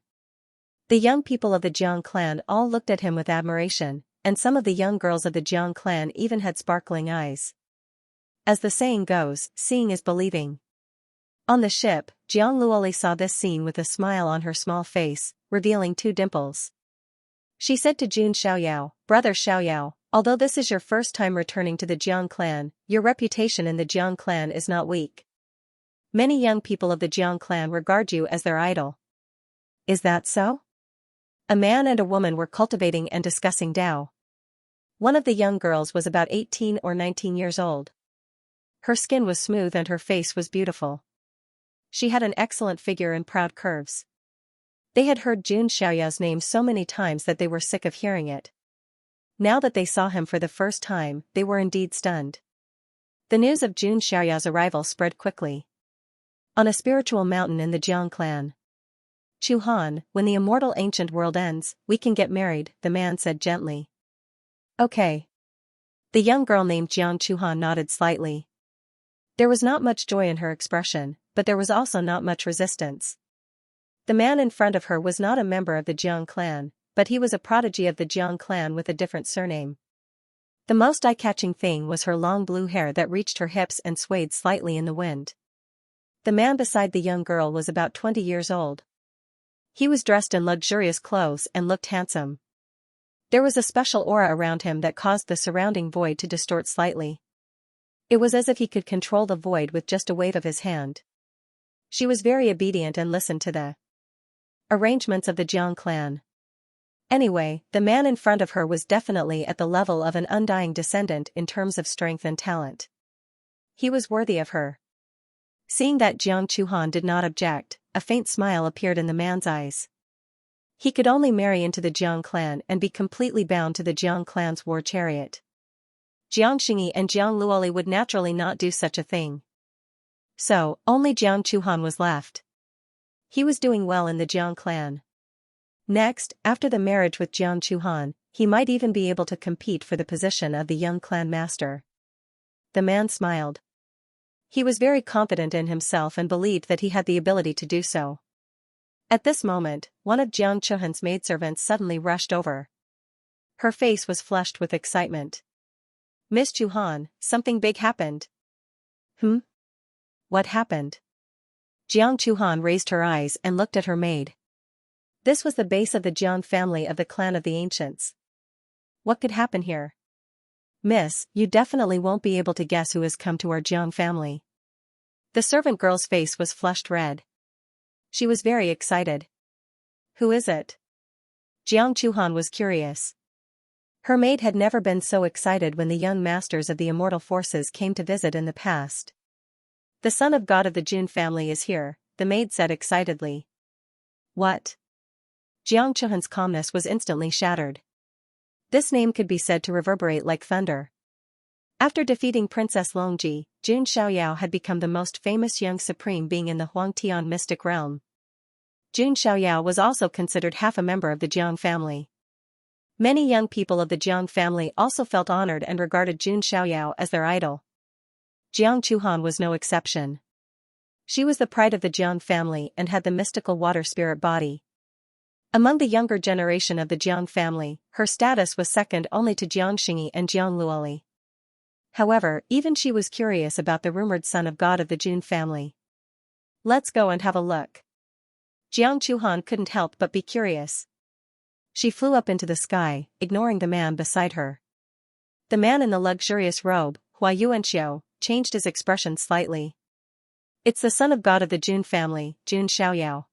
The young people of the Jiang clan all looked at him with admiration, and some of the young girls of the Jiang clan even had sparkling eyes. As the saying goes, seeing is believing. On the ship, Jiang Luoli saw this scene with a smile on her small face, revealing 2 dimples. She said to Jun Xiaoyao, "Brother Xiaoyao, although this is your first time returning to the Jiang clan, your reputation in the Jiang clan is not weak. Many young people of the Jiang clan regard you as their idol." Is that so? A man and a woman were cultivating and discussing Tao. One of the young girls was about 18 or 19 years old. Her skin was smooth and her face was beautiful. She had an excellent figure and proud curves. They had heard Jun Xiaoyao's name so many times that they were sick of hearing it. Now that they saw him for the first time, they were indeed stunned. The news of Jun Xiaoyao's arrival spread quickly. On a spiritual mountain in the Jiang clan. Chu Han, when the immortal ancient world ends, we can get married, the man said gently. Okay. The young girl named Jiang Chuhan nodded slightly. There was not much joy in her expression, but there was also not much resistance. The man in front of her was not a member of the Jiang clan, but he was a prodigy of the Jiang clan with a different surname. The most eye-catching thing was her long blue hair that reached her hips and swayed slightly in the wind. The man beside the young girl was about 20 years old. He was dressed in luxurious clothes and looked handsome. There was a special aura around him that caused the surrounding void to distort slightly. It was as if he could control the void with just a wave of his hand. She was very obedient and listened to the arrangements of the Jiang clan. Anyway, the man in front of her was definitely at the level of an undying descendant in terms of strength and talent. He was worthy of her. Seeing that Jiang Chuhan did not object, a faint smile appeared in the man's eyes. He could only marry into the Jiang clan and be completely bound to the Jiang clan's war chariot. Jiang Xingyi and Jiang Luoli would naturally not do such a thing. So, only Jiang Chuhan was left. He was doing well in the Jiang clan. Next, after the marriage with Jiang Chuhan, he might even be able to compete for the position of the young clan master. The man smiled. He was very confident in himself and believed that he had the ability to do so. At this moment, one of Jiang Chuhan's maidservants suddenly rushed over. Her face was flushed with excitement. Miss Chuhan, something big happened. What happened? Jiang Chuhan raised her eyes and looked at her maid. This was the base of the Jiang family of the clan of the ancients. What could happen here? Miss, you definitely won't be able to guess who has come to our Jiang family. The servant girl's face was flushed red. She was very excited. Who is it? Jiang Chuhan was curious. Her maid had never been so excited when the young masters of the immortal forces came to visit in the past. The son of God of the Jun family is here, the maid said excitedly. What? Jiang Chuhan's calmness was instantly shattered. This name could be said to reverberate like thunder. After defeating Princess Longji, Jun Xiaoyao had become the most famous young supreme being in the Huangtian mystic realm. Jun Xiaoyao was also considered half a member of the Jiang family. Many young people of the Jiang family also felt honored and regarded Jun Xiaoyao as their idol. Jiang Chuhan was no exception. She was the pride of the Jiang family and had the mystical water spirit body. Among the younger generation of the Jiang family, her status was second only to Jiang Xingyi and Jiang Luoli. However, even she was curious about the rumored son of God of the Jun family. Let's go and have a look. Jiang Chuhan couldn't help but be curious. She flew up into the sky, ignoring the man beside her. The man in the luxurious robe, Hua Yuanxiu, changed his expression slightly. It's the son of God of the Jun family, Jun Xiaoyao.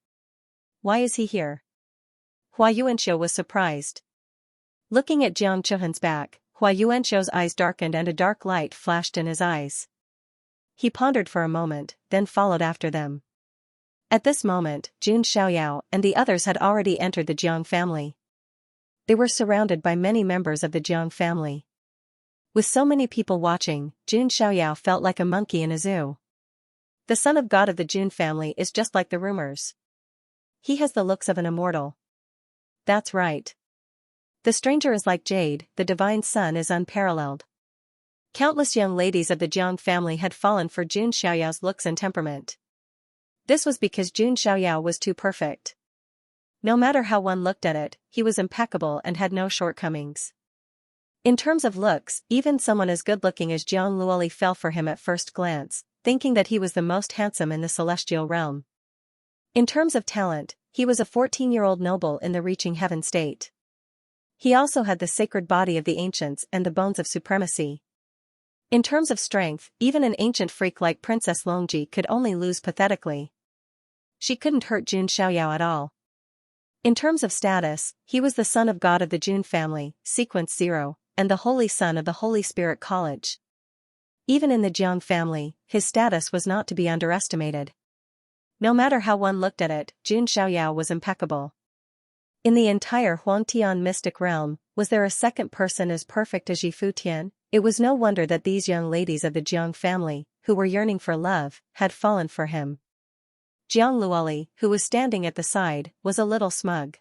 Why is he here? Hua Yuanxiu was surprised. Looking at Jiang Chuhan's back, Hua Yuanxiu's eyes darkened and a dark light flashed in his eyes. He pondered for a moment, then followed after them. At this moment, Jun Xiaoyao and the others had already entered the Jiang family. They were surrounded by many members of the Jiang family. With so many people watching, Jun Xiaoyao felt like a monkey in a zoo. The son of God of the Jun family is just like the rumors. He has the looks of an immortal. That's right. The stranger is like jade, the divine son is unparalleled. Countless young ladies of the Jiang family had fallen for Jun Xiaoyao's looks and temperament. This was because Jun Xiaoyao was too perfect. No matter how one looked at it, he was impeccable and had no shortcomings. In terms of looks, even someone as good-looking as Jiang Luoli fell for him at first glance, thinking that he was the most handsome in the celestial realm. In terms of talent, he was a 14-year-old noble in the reaching heaven state. He also had the sacred body of the ancients and the bones of supremacy. In terms of strength, even an ancient freak like Princess Longji could only lose pathetically. She couldn't hurt Jun Xiaoyao at all. In terms of status, he was the son of God of the Jun family, Sequence 0, and the holy son of the Holy Spirit College. Even in the Jiang family, his status was not to be underestimated. No matter how one looked at it, Jun Xiaoyao was impeccable. In the entire Huangtian mystic realm, was there a second person as perfect as Yi Futian? It was no wonder that these young ladies of the Jiang family, who were yearning for love, had fallen for him. Jiang Luoli, who was standing at the side, was a little smug.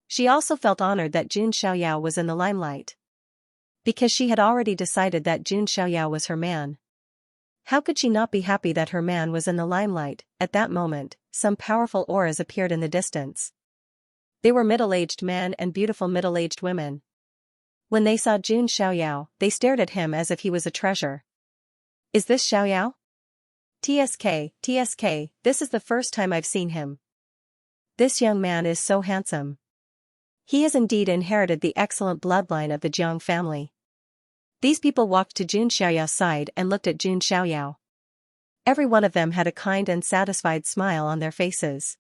She also felt honored that Jun Xiaoyao was in the limelight. Because she had already decided that Jun Xiaoyao was her man. How could she not be happy that her man was in the limelight? At that moment, some powerful auras appeared in the distance. They were middle-aged men and beautiful middle-aged women. When they saw Jun Xiaoyao, they stared at him as if he was a treasure. Is this Xiaoyao? TSK, this is the first time I've seen him. This young man is so handsome. He has indeed inherited the excellent bloodline of the Jiang family. These people walked to Jun Xiaoyao's side and looked at Jun Xiaoyao. Every one of them had a kind and satisfied smile on their faces.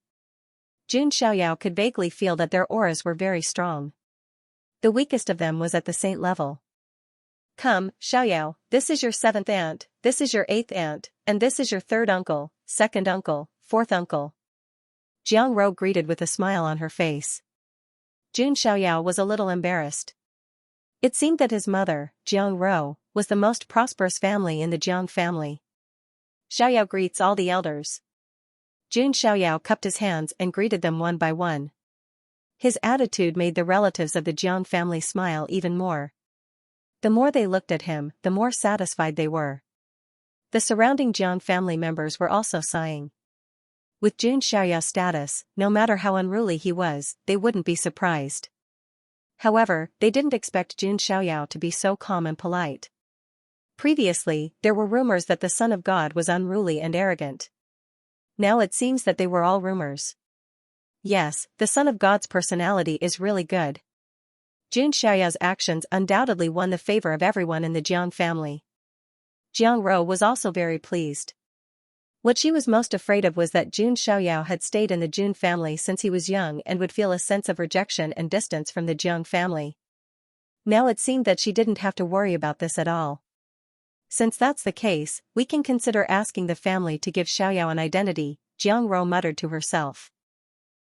Jun Xiaoyao could vaguely feel that their auras were very strong. The weakest of them was at the saint level. Come, Xiaoyao, this is your 7th aunt, this is your 8th aunt, and this is your 3rd uncle, 2nd uncle, 4th uncle. Jiang Rou greeted with a smile on her face. Jun Xiaoyao was a little embarrassed. It seemed that his mother, Jiang Rou, was the most prosperous family in the Jiang family. Xiaoyao greets all the elders. Jun Xiaoyao cupped his hands and greeted them one by one. His attitude made the relatives of the Jiang family smile even more. The more they looked at him, the more satisfied they were. The surrounding Jiang family members were also sighing. With Jun Xiaoyao's status, no matter how unruly he was, they wouldn't be surprised. However, they didn't expect Jun Xiaoyao to be so calm and polite. Previously, there were rumors that the Son of God was unruly and arrogant. Now it seems that they were all rumors. Yes, the Son of God's personality is really good. Jun Xiaoyao's actions undoubtedly won the favor of everyone in the Jiang family. Jiang Rou was also very pleased. What she was most afraid of was that Jun Xiaoyao had stayed in the Jun family since he was young and would feel a sense of rejection and distance from the Jiang family. Now it seemed that she didn't have to worry about this at all. Since that's the case, we can consider asking the family to give Xiaoyao an identity, Jiang Rou muttered to herself.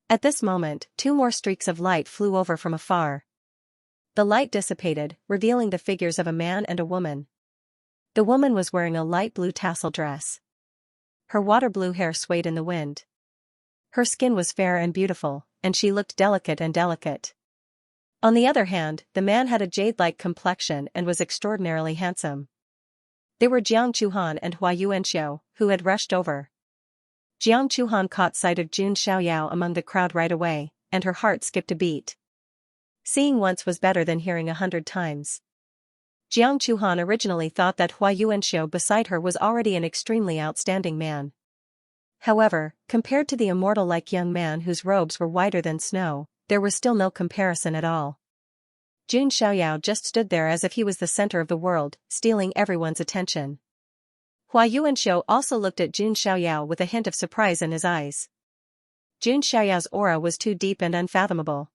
At this moment, 2 more streaks of light flew over from afar. The light dissipated, revealing the figures of a man and a woman. The woman was wearing a light blue tassel dress. Her water blue hair swayed in the wind. Her skin was fair and beautiful, and she looked delicate and delicate. On the other hand, the man had a jade-like complexion and was extraordinarily handsome. They were Jiang Chuhan and Hua Yuanxiu, who had rushed over. Jiang Chuhan caught sight of Jun Xiaoyao among the crowd right away, and her heart skipped a beat. Seeing once was better than hearing 100 times. Jiang Chuhan originally thought that Hua Yuanxiu beside her was already an extremely outstanding man. However, compared to the immortal-like young man whose robes were whiter than snow, there was still no comparison at all. Jun Xiaoyao just stood there as if he was the center of the world, stealing everyone's attention. Hua Yuanxiu also looked at Jun Xiaoyao with a hint of surprise in his eyes. Jun Xiaoyao's aura was too deep and unfathomable.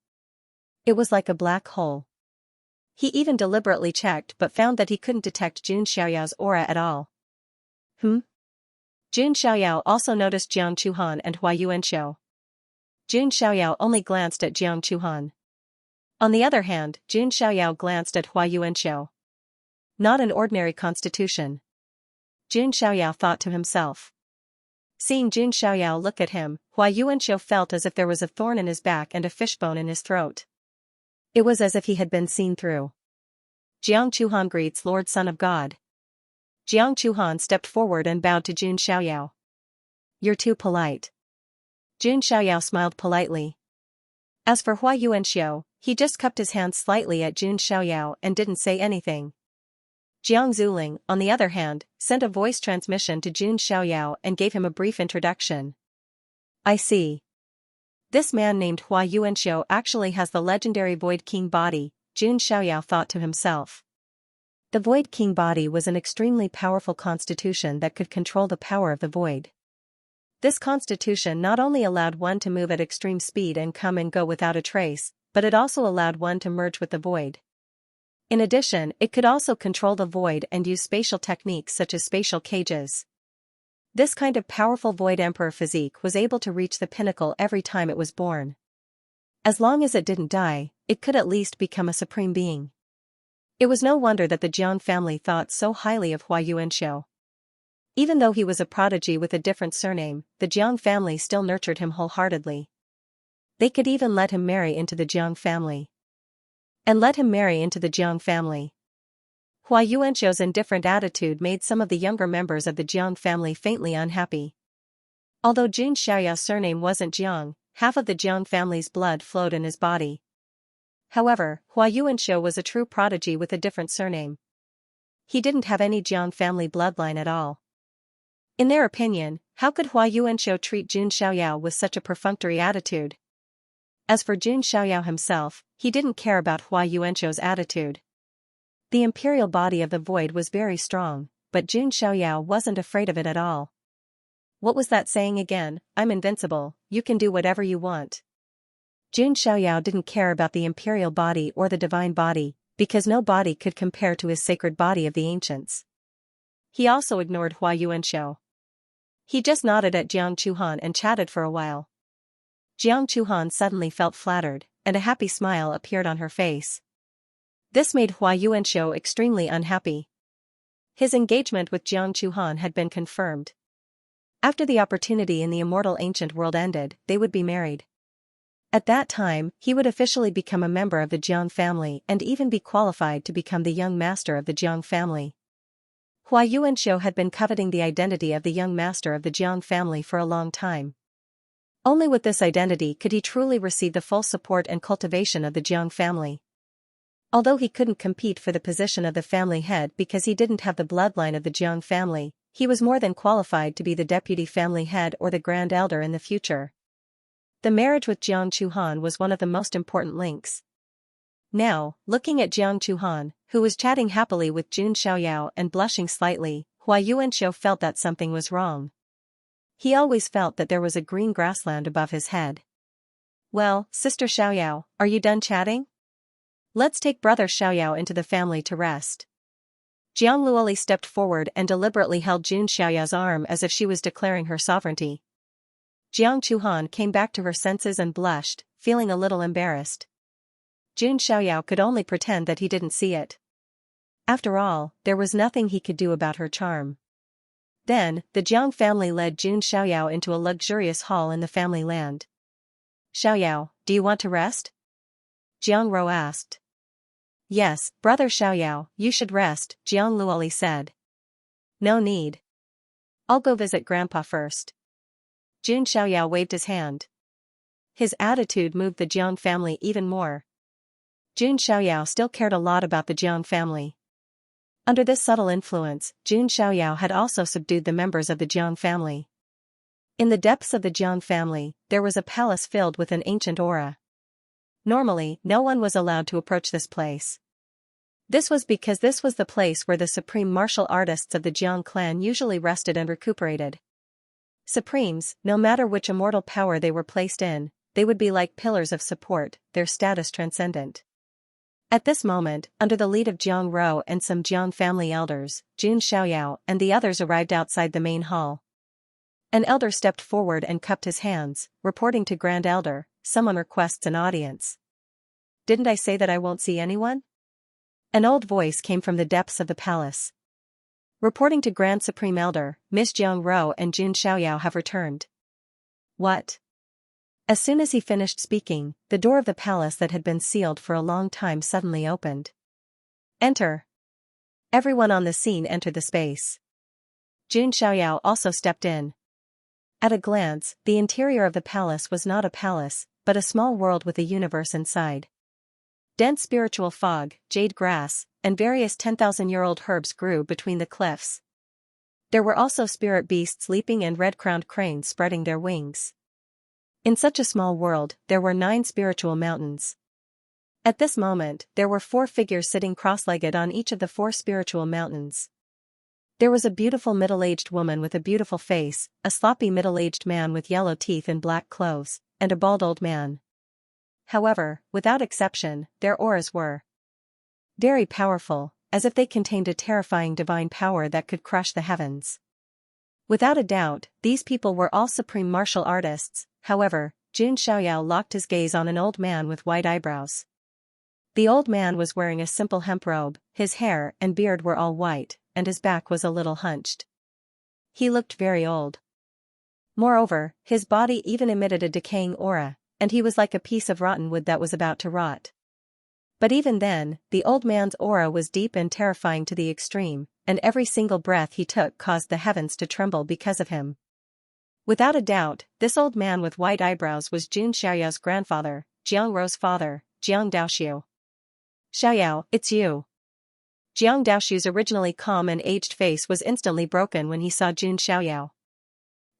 It was like a black hole. He even deliberately checked but found that he couldn't detect Jun Xiaoyao's aura at all. Jun Xiaoyao also noticed Jiang Chuhan and Hua Yuanxiu. Jun Xiaoyao only glanced at Jiang Chuhan. On the other hand, Jun Xiaoyao glanced at Hua Yuanxiu. Not an ordinary constitution. Jun Xiaoyao thought to himself. Seeing Jun Xiaoyao look at him, Hua Yuanxiu felt as if there was a thorn in his back and a fishbone in his throat. It was as if he had been seen through. Jiang Chuhan greets Lord Son of God. Jiang Chuhan stepped forward and bowed to Jun Xiaoyao. You're too polite. Jun Xiaoyao smiled politely. As for Hua Yuanxiu, he just cupped his hand slightly at Jun Xiaoyao and didn't say anything. Jiang Zuling, on the other hand, sent a voice transmission to Jun Xiaoyao and gave him a brief introduction. I see. This man named Hua Yuanxiu actually has the legendary Void King body, Jun Xiaoyao thought to himself. The Void King body was an extremely powerful constitution that could control the power of the void. This constitution not only allowed one to move at extreme speed and come and go without a trace, but it also allowed one to merge with the void. In addition, it could also control the void and use spatial techniques such as spatial cages. This kind of powerful Void Emperor physique was able to reach the pinnacle every time it was born. As long as it didn't die, it could at least become a supreme being. It was no wonder that the Jiang family thought so highly of Hua Yuanxiu. Even though he was a prodigy with a different surname, the Jiang family still nurtured him wholeheartedly. They could even let him marry into the Jiang family. And let him marry into the Jiang family. Hua Yuanxiu's indifferent attitude made some of the younger members of the Jiang family faintly unhappy. Although Jun Xiaoyao's surname wasn't Jiang, half of the Jiang family's blood flowed in his body. However, Hua Yuanxiu was a true prodigy with a different surname. He didn't have any Jiang family bloodline at all. In their opinion, how could Hua Yuanxiu treat Jun Xiaoyao with such a perfunctory attitude? As for Jun Xiaoyao himself, he didn't care about Hua Yuanxiu's attitude. The imperial body of the void was very strong, but Jun Xiaoyao wasn't afraid of it at all. What was that saying again? I'm invincible, you can do whatever you want. Jun Xiaoyao didn't care about the imperial body or the divine body, because no body could compare to his sacred body of the ancients. He also ignored Hua Yuanxiu. He just nodded at Jiang Chuhan and chatted for a while. Jiang Chuhan suddenly felt flattered, and a happy smile appeared on her face. This made Hua Yuanxiu extremely unhappy. His engagement with Jiang Chuhan had been confirmed. After the opportunity in the immortal ancient world ended, they would be married. At that time, he would officially become a member of the Jiang family and even be qualified to become the young master of the Jiang family. Hua Yuanxiu had been coveting the identity of the young master of the Jiang family for a long time. Only with this identity could he truly receive the full support and cultivation of the Jiang family. Although he couldn't compete for the position of the family head because he didn't have the bloodline of the Jiang family, he was more than qualified to be the deputy family head or the grand elder in the future. The marriage with Jiang Chuhan was one of the most important links. Now, looking at Jiang Chuhan, who was chatting happily with Jun Xiaoyao and blushing slightly, Hua Yuanxiu felt that something was wrong. He always felt that there was a green grassland above his head. Well, Sister Xiaoyao, are you done chatting? Let's take Brother Xiaoyao into the family to rest. Jiang Luoli stepped forward and deliberately held Jun Xiaoyao's arm as if she was declaring her sovereignty. Jiang Chuhan came back to her senses and blushed, feeling a little embarrassed. Jun Xiaoyao could only pretend that he didn't see it. After all, there was nothing he could do about her charm. Then, the Jiang family led Jun Xiaoyao into a luxurious hall in the family land. Xiaoyao, do you want to rest? Jiang Ro asked. Yes, Brother Xiaoyao, you should rest, Jiang Luoli said. No need. I'll go visit Grandpa first. Jun Xiaoyao waved his hand. His attitude moved the Jiang family even more. Jun Xiaoyao still cared a lot about the Jiang family. Under this subtle influence, Jun Xiaoyao had also subdued the members of the Jiang family. In the depths of the Jiang family, there was a palace filled with an ancient aura. Normally, no one was allowed to approach this place. This was because this was the place where the supreme martial artists of the Jiang clan usually rested and recuperated. Supremes, no matter which immortal power they were placed in, they would be like pillars of support, their status transcendent. At this moment, under the lead of Jiang Ro and some Jiang family elders, Jun Xiaoyao and the others arrived outside the main hall. An elder stepped forward and cupped his hands, reporting to Grand Elder, someone requests an audience. Didn't I say that I won't see anyone? An old voice came from the depths of the palace. Reporting to Grand Supreme Elder, Miss Jiang Ro and Jun Xiaoyao have returned. What? As soon as he finished speaking, the door of the palace that had been sealed for a long time suddenly opened. Enter. Everyone on the scene entered the space. Jun Xiaoyao also stepped in. At a glance, the interior of the palace was not a palace, but a small world with a universe inside. Dense spiritual fog, jade grass, and various 10,000-year-old herbs grew between the cliffs. There were also spirit beasts leaping and red-crowned cranes spreading their wings. In such a small world, there were 9 spiritual mountains. At this moment, there were 4 figures sitting cross-legged on each of the 4 spiritual mountains. There was a beautiful middle-aged woman with a beautiful face, a sloppy middle-aged man with yellow teeth and black clothes, and a bald old man. However, without exception, their auras were very powerful, as if they contained a terrifying divine power that could crush the heavens. Without a doubt, these people were all supreme martial artists. However, Jun Xiaoyao locked his gaze on an old man with white eyebrows. The old man was wearing a simple hemp robe, his hair and beard were all white, and his back was a little hunched. He looked very old. Moreover, his body even emitted a decaying aura, and he was like a piece of rotten wood that was about to rot. But even then, the old man's aura was deep and terrifying to the extreme, and every single breath he took caused the heavens to tremble because of him. Without a doubt, this old man with white eyebrows was Jun Xiaoyao's grandfather, Jiang Rou's father, Jiang Daoxiu. Xiaoyao, it's you. Jiang Daoxiu's originally calm and aged face was instantly broken when he saw Jun Xiaoyao.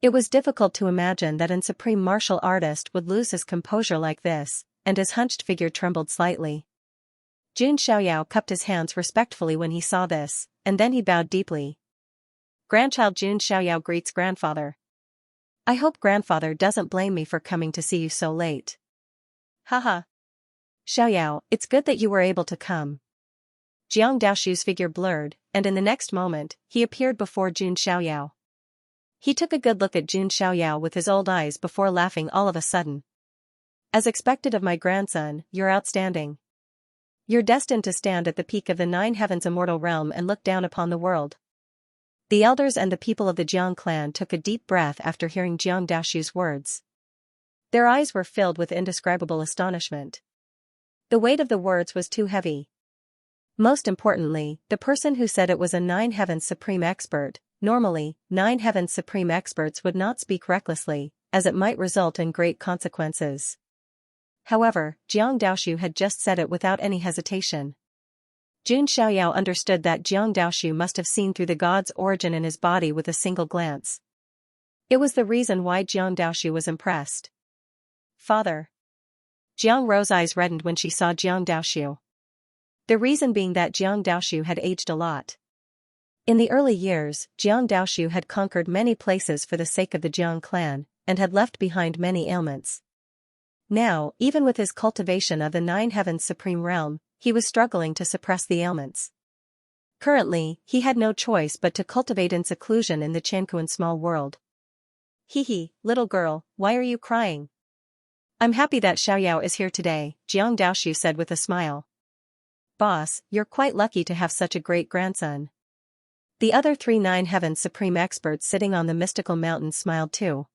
It was difficult to imagine that a supreme martial artist would lose his composure like this, and his hunched figure trembled slightly. Jun Xiaoyao cupped his hands respectfully when he saw this, and then he bowed deeply. Grandchild Jun Xiaoyao greets grandfather. I hope grandfather doesn't blame me for coming to see you so late. Haha. Xiaoyao, it's good that you were able to come. Jiang Daoxiu's figure blurred, and in the next moment, he appeared before Jun Xiaoyao. He took a good look at Jun Xiaoyao with his old eyes before laughing all of a sudden. As expected of my grandson, you're outstanding. You're destined to stand at the peak of the nine heavens immortal realm and look down upon the world. The elders and the people of the Jiang clan took a deep breath after hearing Jiang Daoxiu's words. Their eyes were filled with indescribable astonishment. The weight of the words was too heavy. Most importantly, the person who said it was a nine heavens supreme expert. Normally, nine heavens supreme experts would not speak recklessly, as it might result in great consequences. However, Jiang Daoxiu had just said it without any hesitation. Jun Xiaoyao understood that Jiang Daoxiu must have seen through the god's origin in his body with a single glance. It was the reason why Jiang Daoxiu was impressed. Father. Jiang Rou's eyes reddened when she saw Jiang Daoxiu. The reason being that Jiang Daoxiu had aged a lot. In the early years, Jiang Daoxiu had conquered many places for the sake of the Jiang clan, and had left behind many ailments. Now, even with his cultivation of the nine heavens supreme realm, he was struggling to suppress the ailments. Currently, he had no choice but to cultivate in seclusion in the Chankuan small world. Hee, little girl, why are you crying? I'm happy that Xiaoyao is here today, Jiang Daoxiu said with a smile. Boss, you're quite lucky to have such a great grandson. The other three nine heavens supreme experts sitting on the mystical mountain smiled too.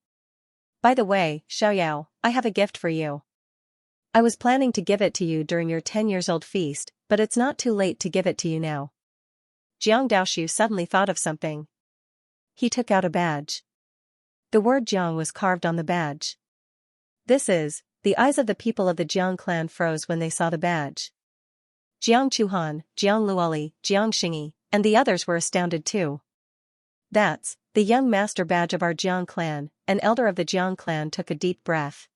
By the way, Xiaoyao, I have a gift for you. I was planning to give it to you during your 10-years-old feast, but it's not too late to give it to you now. Jiang Daoxiu suddenly thought of something. He took out a badge. The word Jiang was carved on the badge. The eyes of the people of the Jiang clan froze when they saw the badge. Jiang Chuhan, Jiang Luoli, Jiang Xingyi, and the others were astounded too. That's the young master badge of our Jiang clan. An elder of the Jiang clan took a deep breath.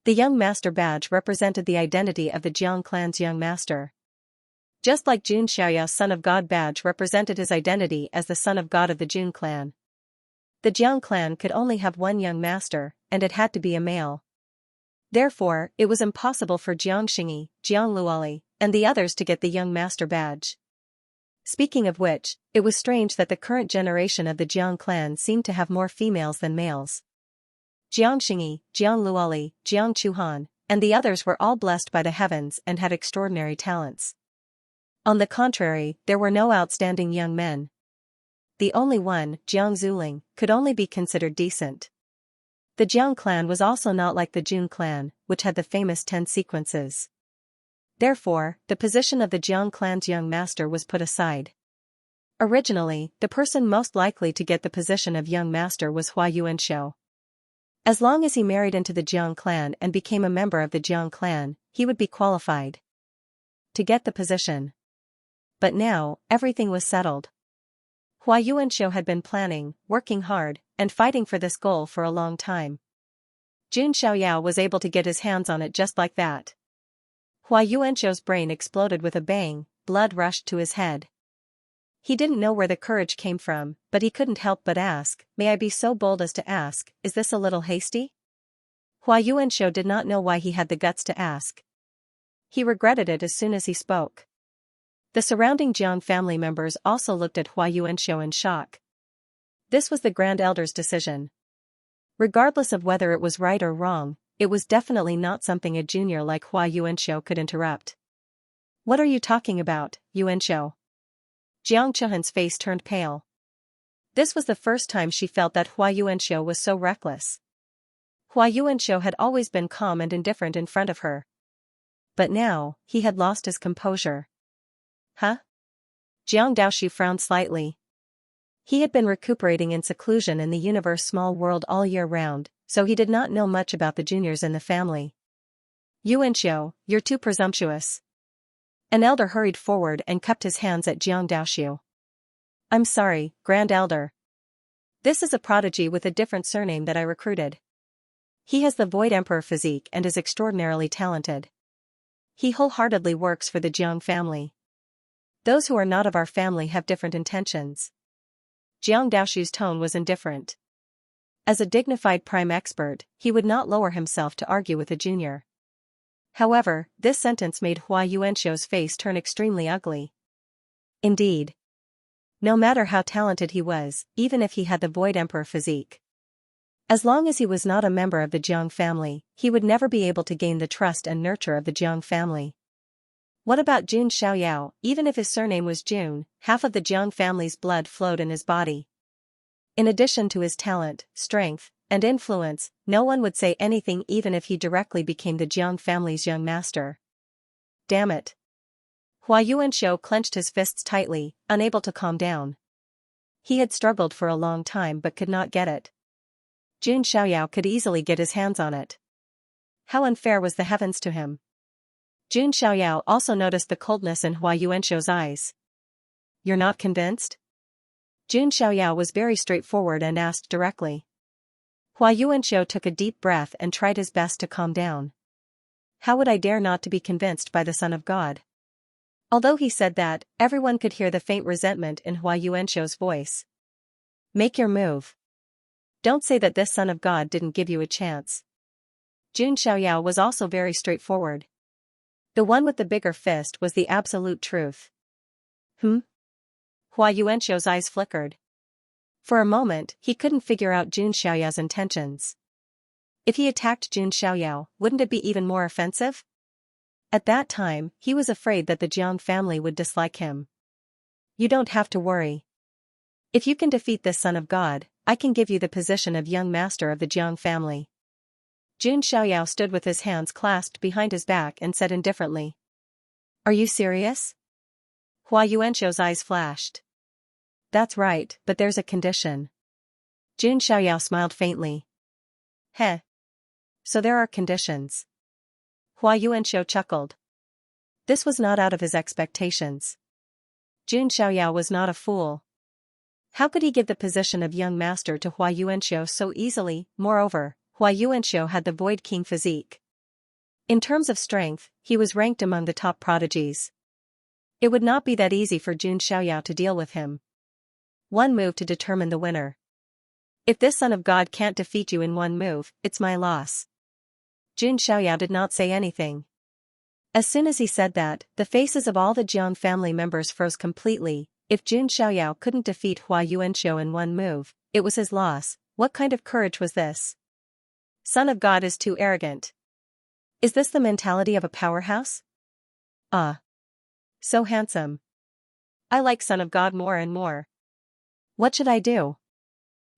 The young master badge represented the identity of the Jiang clan's young master. Just like Jun Xiaoyao's son of God badge represented his identity as the son of God of the Jun clan. The Jiang clan could only have one young master, and it had to be a male. Therefore, it was impossible for Jiang Xingyi, Jiang Luoli, and the others to get the young master badge. Speaking of which, it was strange that the current generation of the Jiang clan seemed to have more females than males. Jiang Xingyi, Jiang Luoli, Jiang Chuhan, and the others were all blessed by the heavens and had extraordinary talents. On the contrary, there were no outstanding young men. The only one, Jiang Zuling, could only be considered decent. The Jiang clan was also not like the Jun clan, which had the famous 10 sequences. Therefore, the position of the Jiang clan's young master was put aside. Originally, the person most likely to get the position of young master was Hua Yuanshou. As long as he married into the Jiang clan and became a member of the Jiang clan, he would be qualified to get the position. But now, everything was settled. Hua Yuanshou had been planning, working hard, and fighting for this goal for a long time. Jun Xiaoyao was able to get his hands on it just like that. Hua Yuanshou's brain exploded with a bang, blood rushed to his head. He didn't know where the courage came from, but he couldn't help but ask, may I be so bold as to ask, is this a little hasty? Hua Yuanshou did not know why he had the guts to ask. He regretted it as soon as he spoke. The surrounding Jiang family members also looked at Hua Yuanshou in shock. This was the Grand Elder's decision. Regardless of whether it was right or wrong, it was definitely not something a junior like Hua Yuanxiu could interrupt. What are you talking about, Yuanxiu? Jiang Chuhan's face turned pale. This was the first time she felt that Hua Yuanxiu was so reckless. Hua Yuanxiu had always been calm and indifferent in front of her. But now, he had lost his composure. Huh? Jiang Daoxu frowned slightly. He had been recuperating in seclusion in the universe small world all year round, so he did not know much about the juniors in the family. Yuanxiu, you're too presumptuous. An elder hurried forward and cupped his hands at Jiang Daoxu. I'm sorry, Grand Elder. This is a prodigy with a different surname that I recruited. He has the Void Emperor physique and is extraordinarily talented. He wholeheartedly works for the Jiang family. Those who are not of our family have different intentions. Jiang Daoxu's tone was indifferent. As a dignified prime expert, he would not lower himself to argue with a junior. However, this sentence made Hua Yuanxiu's face turn extremely ugly. Indeed. No matter how talented he was, even if he had the Void Emperor physique. As long as he was not a member of the Jiang family, he would never be able to gain the trust and nurture of the Jiang family. What about Jun Xiaoyao? Even if his surname was Jun, half of the Jiang family's blood flowed in his body. In addition to his talent, strength, and influence, no one would say anything even if he directly became the Jiang family's young master. Damn it. Hua Yuanxiu clenched his fists tightly, unable to calm down. He had struggled for a long time but could not get it. Jun Xiaoyao could easily get his hands on it. How unfair was the heavens to him. Jun Xiaoyao also noticed the coldness in Hua Yuanxiu's eyes. You're not convinced? Jun Xiaoyao was very straightforward and asked directly. Hua Yuanxiu took a deep breath and tried his best to calm down. How would I dare not to be convinced by the Son of God? Although he said that, everyone could hear the faint resentment in Hua Yuanxiu's voice. Make your move. Don't say that this Son of God didn't give you a chance. Jun Xiaoyao was also very straightforward. The one with the bigger fist was the absolute truth. Hua Yuanxiu's eyes flickered. For a moment, he couldn't figure out Jun Xiaoyao's intentions. If he attacked Jun Xiaoyao, wouldn't it be even more offensive? At that time, he was afraid that the Jiang family would dislike him. You don't have to worry. If you can defeat this Son of God, I can give you the position of young master of the Jiang family. Jun Xiaoyao stood with his hands clasped behind his back and said indifferently. Are you serious? Hua Yuanxiu's eyes flashed. That's right, but there's a condition. Jun Xiaoyao smiled faintly. Heh. So there are conditions. Hua Yuanxiu chuckled. This was not out of his expectations. Jun Xiaoyao was not a fool. How could he give the position of young master to Hua Yuanxiu so easily? Moreover, Hua Yuanxiu had the Void King physique. In terms of strength, he was ranked among the top prodigies. It would not be that easy for Jun Xiaoyao to deal with him. One move to determine the winner. If this Son of God can't defeat you in one move, it's my loss. Jun Xiaoyao did not say anything. As soon as he said that, the faces of all the Jiang family members froze completely. If Jun Xiaoyao couldn't defeat Hua Yuanxiu in one move, it was his loss. What kind of courage was this? Son of God is too arrogant. Is this the mentality of a powerhouse? Ah. So handsome. I like Son of God more and more. What should I do?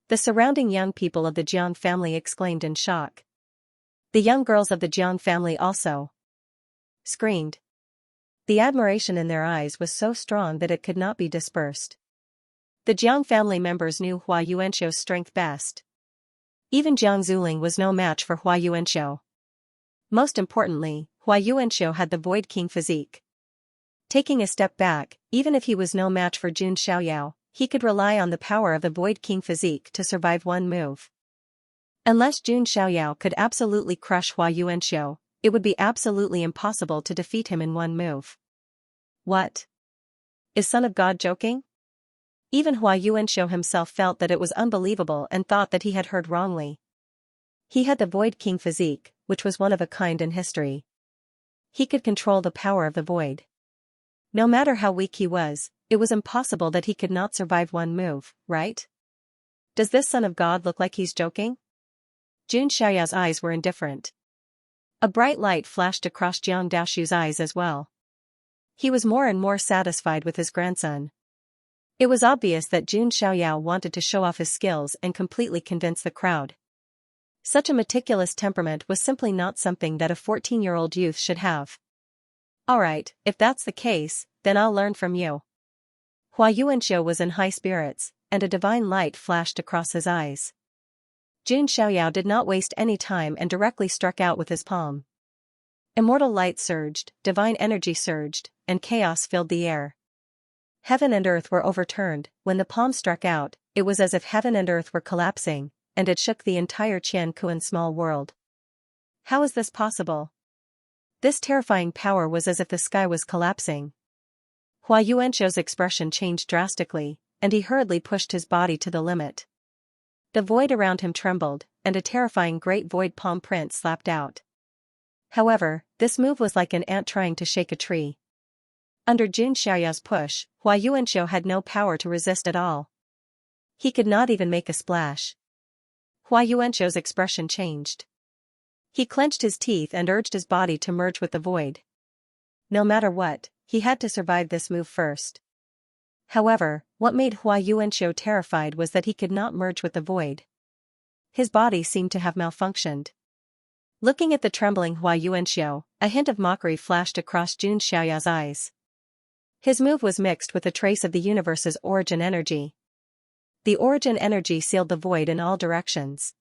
The surrounding young people of the Jiang family exclaimed in shock. The young girls of the Jiang family also screamed. The admiration in their eyes was so strong that it could not be dispersed. The Jiang family members knew Hua Yuanxiu's strength best. Even Jiang Zuling was no match for Hua Yuanxiu. Most importantly, Hua Yuanxiu had the Void King physique. Taking a step back, even if he was no match for Jun Xiaoyao, he could rely on the power of the Void King physique to survive one move. Unless Jun Xiaoyao could absolutely crush Hua Yuanxiu, it would be absolutely impossible to defeat him in one move. What? Is Son of God joking? Even Hua Yuanxiu himself felt that it was unbelievable and thought that he had heard wrongly. He had the Void King physique, which was one of a kind in history. He could control the power of the void. No matter how weak he was, it was impossible that he could not survive one move, right? Does this son of God look like he's joking? Jun Xiaoyao's eyes were indifferent. A bright light flashed across Jiang Daoshu's eyes as well. He was more and more satisfied with his grandson. It was obvious that Jun Xiaoyao wanted to show off his skills and completely convince the crowd. Such a meticulous temperament was simply not something that a 14-year-old youth should have. Alright, if that's the case, then I'll learn from you. Hua Yuanxiu was in high spirits, and a divine light flashed across his eyes. Jun Xiaoyao did not waste any time and directly struck out with his palm. Immortal light surged, divine energy surged, and chaos filled the air. Heaven and earth were overturned. When the palm struck out, it was as if heaven and earth were collapsing, and it shook the entire Qiankuan small world. How is this possible? This terrifying power was as if the sky was collapsing. Hua Yuanxiu's expression changed drastically, and he hurriedly pushed his body to the limit. The void around him trembled, and a terrifying great void palm print slapped out. However, this move was like an ant trying to shake a tree. Under Jun Xiaoyao's push, Hua Yuanxiu had no power to resist at all. He could not even make a splash. Hua Yuanxiu's expression changed. He clenched his teeth and urged his body to merge with the void. No matter what, he had to survive this move first. However, what made Hua Yuanxiu terrified was that he could not merge with the void. His body seemed to have malfunctioned. Looking at the trembling Hua Yuanxiu, a hint of mockery flashed across Jun Xiaoyao's eyes. His move was mixed with a trace of the universe's origin energy. The origin energy sealed the void in all directions.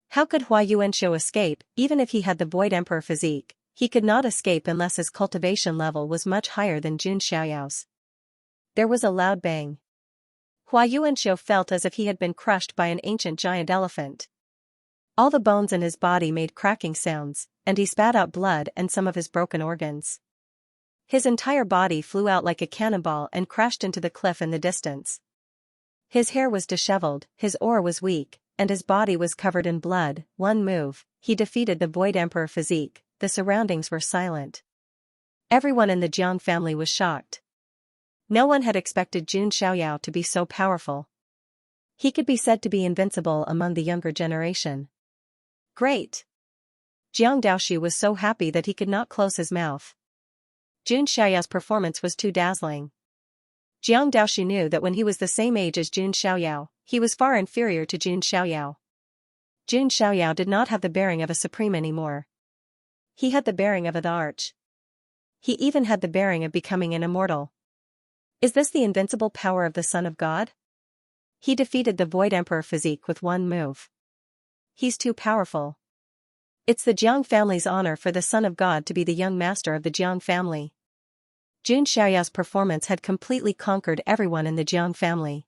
How could Hua Yuanxiu escape? Even if he had the Void Emperor physique, he could not escape unless his cultivation level was much higher than Jun Xiaoyao's. There was a loud bang. Hua Yuanxiu felt as if he had been crushed by an ancient giant elephant. All the bones in his body made cracking sounds, and he spat out blood and some of his broken organs. His entire body flew out like a cannonball and crashed into the cliff in the distance. His hair was disheveled, his aura was weak, and his body was covered in blood. One move, he defeated the Void Emperor physique. The surroundings were silent. Everyone in the Jiang family was shocked. No one had expected Jun Xiaoyao to be so powerful. He could be said to be invincible among the younger generation. Great! Jiang Daoshu was so happy that he could not close his mouth. Jun Xiaoyao's performance was too dazzling. Jiang Daoshu knew that when he was the same age as Jun Xiaoyao, he was far inferior to Jun Xiaoyao. Jun Xiaoyao did not have the bearing of a supreme anymore. He had the bearing of an arch. He even had the bearing of becoming an immortal. Is this the invincible power of the Son of God? He defeated the Void Emperor physique with one move. He's too powerful. It's the Jiang family's honor for the Son of God to be the young master of the Jiang family. Jun Xiaoyao's performance had completely conquered everyone in the Jiang family.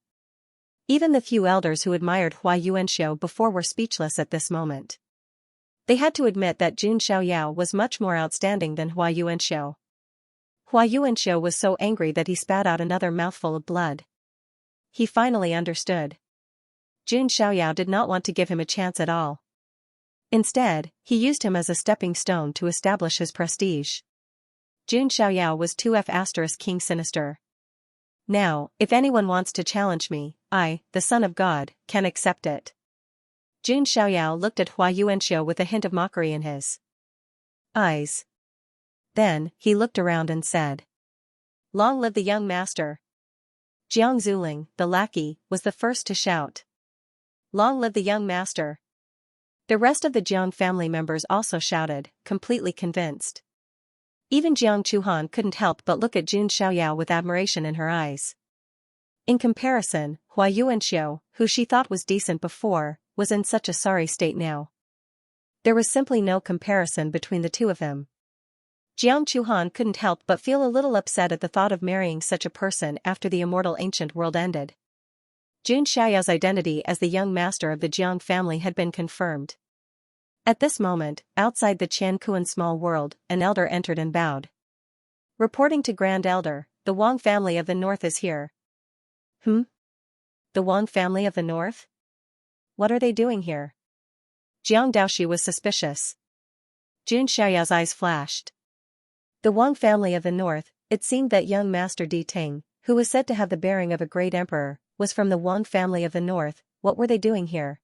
Even the few elders who admired Hua Yuanxiu before were speechless at this moment. They had to admit that Jun Xiaoyao was much more outstanding than Hua Yuanxiu. Hua Yuanxiu was so angry that he spat out another mouthful of blood. He finally understood. Jun Xiaoyao did not want to give him a chance at all. Instead, he used him as a stepping stone to establish his prestige. Jun Xiaoyao was 2F** King Sinister. Now, if anyone wants to challenge me, I, the Son of God, can accept it. Jun Xiaoyao looked at Hua Yuanxiu with a hint of mockery in his eyes. Then, he looked around and said, "Long live the young master." Jiang Zuling, the lackey, was the first to shout, "Long live the young master." The rest of the Jiang family members also shouted, completely convinced. Even Jiang Chuhan couldn't help but look at Jun Xiaoyao with admiration in her eyes. In comparison, Hua Yuanxiu, who she thought was decent before, was in such a sorry state now. There was simply no comparison between the two of them. Jiang Chuhan couldn't help but feel a little upset at the thought of marrying such a person after the immortal ancient world ended. Jun Xiaoyao's identity as the young master of the Jiang family had been confirmed. At this moment, outside the Qiankuan small world, an elder entered and bowed. Reporting to Grand Elder, the Wang family of the North is here. The Wang family of the North? What are they doing here? Jiang Daoshu was suspicious. Jun Xiaoyao's eyes flashed. The Wang family of the North, it seemed that young Master Di Ting, who was said to have the bearing of a great emperor, was from the Wang family of the North. what were they doing here?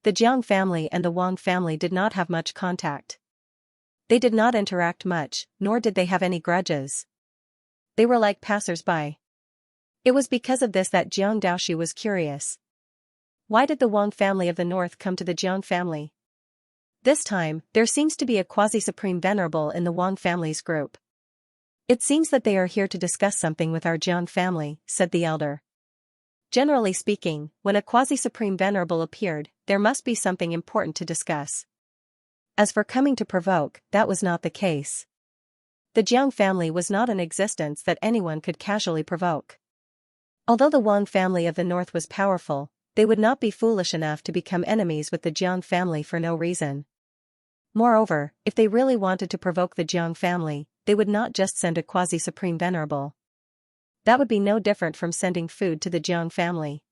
The Jiang family and the Wang family did not have much contact. They did not interact much, nor did they have any grudges. They were like passers-by. It was because of this that Jiang Daoshi was curious. Why did the Wang family of the north come to the Jiang family? This time, there seems to be a quasi-supreme venerable in the Wang family's group. It seems that they are here to discuss something with our Jiang family, said the elder. Generally speaking, when a quasi-supreme venerable appeared, there must be something important to discuss. As for coming to provoke, that was not the case. The Jiang family was not an existence that anyone could casually provoke. Although the Wang family of the north was powerful, they would not be foolish enough to become enemies with the Jiang family for no reason. Moreover, if they really wanted to provoke the Jiang family, they would not just send a quasi-supreme venerable. That would be no different from sending food to the Jiang family.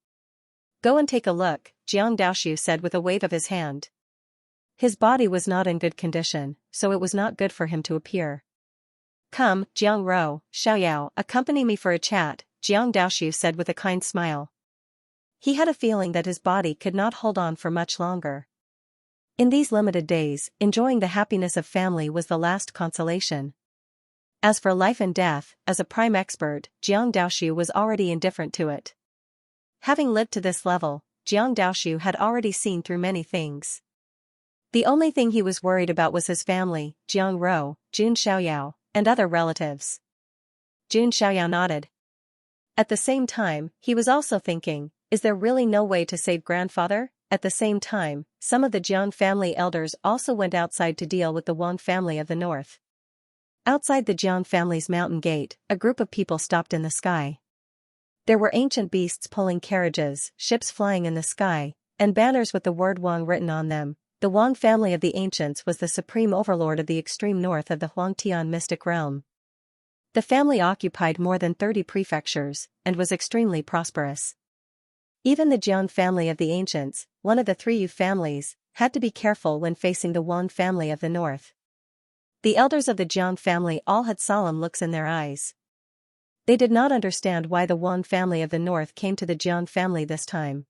Go and take a look, Jiang Daoxiu said with a wave of his hand. His body was not in good condition, so it was not good for him to appear. Come, Jiang Rou, Xiaoyao, accompany me for a chat, Jiang Daoxiu said with a kind smile. He had a feeling that his body could not hold on for much longer. In these limited days, enjoying the happiness of family was the last consolation. As for life and death, as a prime expert, Jiang Daoxiu was already indifferent to it. Having lived to this level, Jiang Daoxiu had already seen through many things. The only thing he was worried about was his family, Jiang Rou, Jun Xiaoyao, and other relatives. Jun Xiaoyao nodded. At the same time, he was also thinking, is there really no way to save grandfather? At the same time, some of the Jiang family elders also went outside to deal with the Wang family of the north. Outside the Jiang family's mountain gate, a group of people stopped in the sky. There were ancient beasts pulling carriages, ships flying in the sky, and banners with the word Wang written on them. The Wang family of the ancients was the supreme overlord of the extreme north of the Huangtian mystic realm. The family occupied more than 30 prefectures, and was extremely prosperous. Even the Jiang family of the ancients, one of the 3 Yu families, had to be careful when facing the Wang family of the north. The elders of the Jiang family all had solemn looks in their eyes. They did not understand why the Wang family of the north came to the Jiang family this time.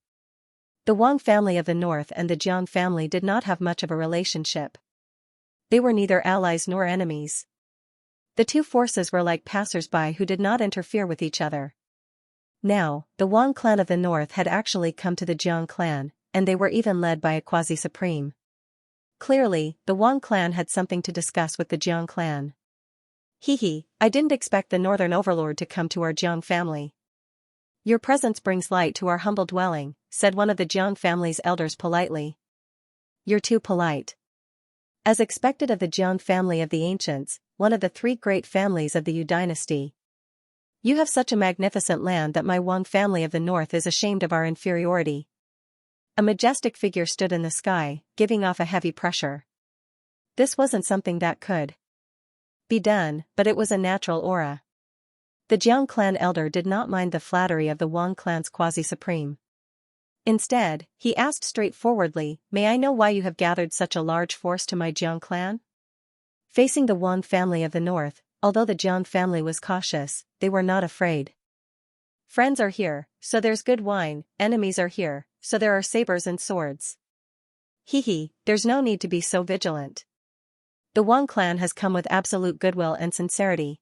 The Wang family of the north and the Jiang family did not have much of a relationship. They were neither allies nor enemies. The two forces were like passers-by who did not interfere with each other. Now, the Wang clan of the north had actually come to the Jiang clan, and they were even led by a quasi-supreme. Clearly, the Wang clan had something to discuss with the Jiang clan. I didn't expect the northern overlord to come to our Jiang family. Your presence brings light to our humble dwelling, said one of the Jiang family's elders politely. You're too polite. As expected of the Jiang family of the ancients, one of the 3 great families of the Yu dynasty. You have such a magnificent land that my Wang family of the north is ashamed of our inferiority. A majestic figure stood in the sky, giving off a heavy pressure. This wasn't something that could be done, but it was a natural aura. The Jiang clan elder did not mind the flattery of the Wang clan's quasi-supreme. Instead, he asked straightforwardly, may I know why you have gathered such a large force to my Jiang clan? Facing the Wang family of the north, although the Jiang family was cautious, they were not afraid. Friends are here, so there's good wine, enemies are here, so there are sabers and swords. There's no need to be so vigilant. The Wang clan has come with absolute goodwill and sincerity.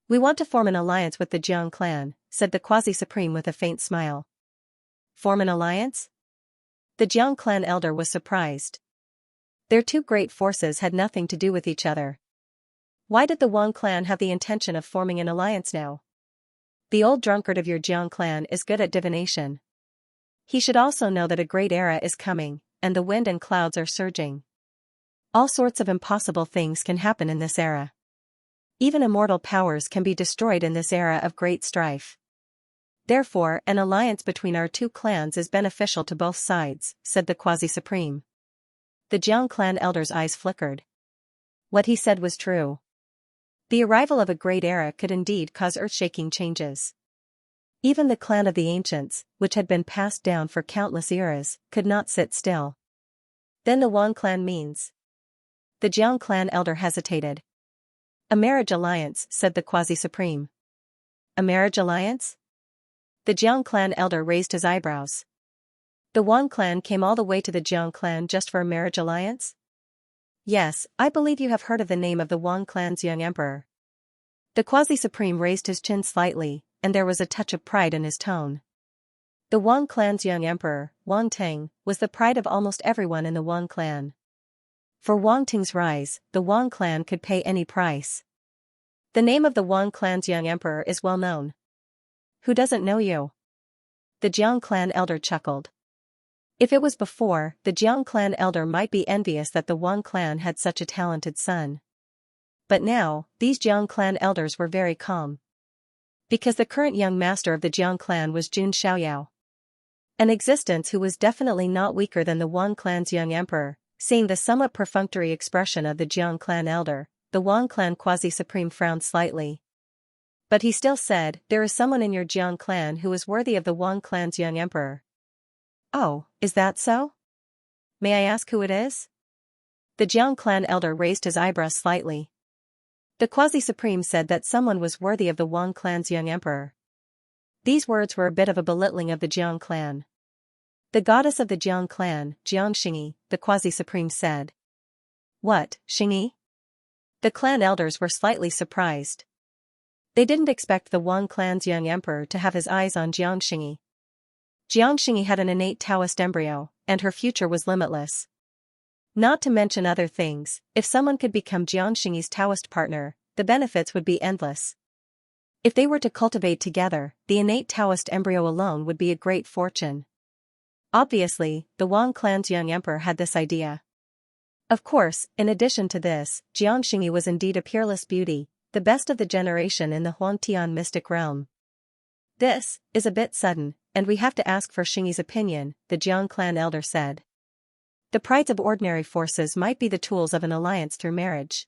We want to form an alliance with the Jiang clan, said the quasi-supreme with a faint smile. Form an alliance? The Jiang clan elder was surprised. Their 2 great forces had nothing to do with each other. Why did the Wang clan have the intention of forming an alliance now? The old drunkard of your Jiang clan is good at divination. He should also know that a great era is coming, and the wind and clouds are surging. All sorts of impossible things can happen in this era. Even immortal powers can be destroyed in this era of great strife. Therefore, an alliance between our 2 clans is beneficial to both sides, said the quasi-supreme. The Jiang clan elder's eyes flickered. What he said was true. The arrival of a great era could indeed cause earth-shaking changes. Even the clan of the ancients, which had been passed down for countless eras, could not sit still. Then the Wang clan means. The Jiang clan elder hesitated. A marriage alliance, said the quasi-supreme. A marriage alliance? The Jiang clan elder raised his eyebrows. The Wang clan came all the way to the Jiang clan just for a marriage alliance? Yes, I believe you have heard of the name of the Wang clan's young emperor. The quasi-supreme raised his chin slightly, and there was a touch of pride in his tone. The Wang clan's young emperor, Wang Ting, was the pride of almost everyone in the Wang clan. For Wang Ting's rise, the Wang clan could pay any price. The name of the Wang clan's young emperor is well known. Who doesn't know you? The Jiang clan elder chuckled. If it was before, the Jiang clan elder might be envious that the Wang clan had such a talented son. But now, these Jiang clan elders were very calm. Because the current young master of the Jiang clan was Jun Xiaoyao. An existence who was definitely not weaker than the Wang clan's young emperor. Seeing the somewhat perfunctory expression of the Jiang clan elder, the Wang clan quasi-supreme frowned slightly. But he still said, "There is someone in your Jiang clan who is worthy of the Wang clan's young emperor." "Oh, is that so? May I ask who it is?" The Jiang clan elder raised his eyebrows slightly. The quasi-supreme said that someone was worthy of the Wang clan's young emperor. These words were a bit of a belittling of the Jiang clan. The goddess of the Jiang clan, Xianxia, the quasi-supreme said. "What, Xingyi?" The clan elders were slightly surprised. They didn't expect the Wang clan's young emperor to have his eyes on Xianxia. Xianxia had an innate Taoist embryo, and her future was limitless. Not to mention other things, if someone could become Xianxia's Taoist partner, the benefits would be endless. If they were to cultivate together, the innate Taoist embryo alone would be a great fortune. Obviously, the Wang clan's young emperor had this idea. Of course, in addition to this, Xianxia was indeed a peerless beauty, the best of the generation in the Huangtian mystic realm. "This is a bit sudden, and we have to ask for Xingyi's opinion," the Jiang clan elder said. The prides of ordinary forces might be the tools of an alliance through marriage.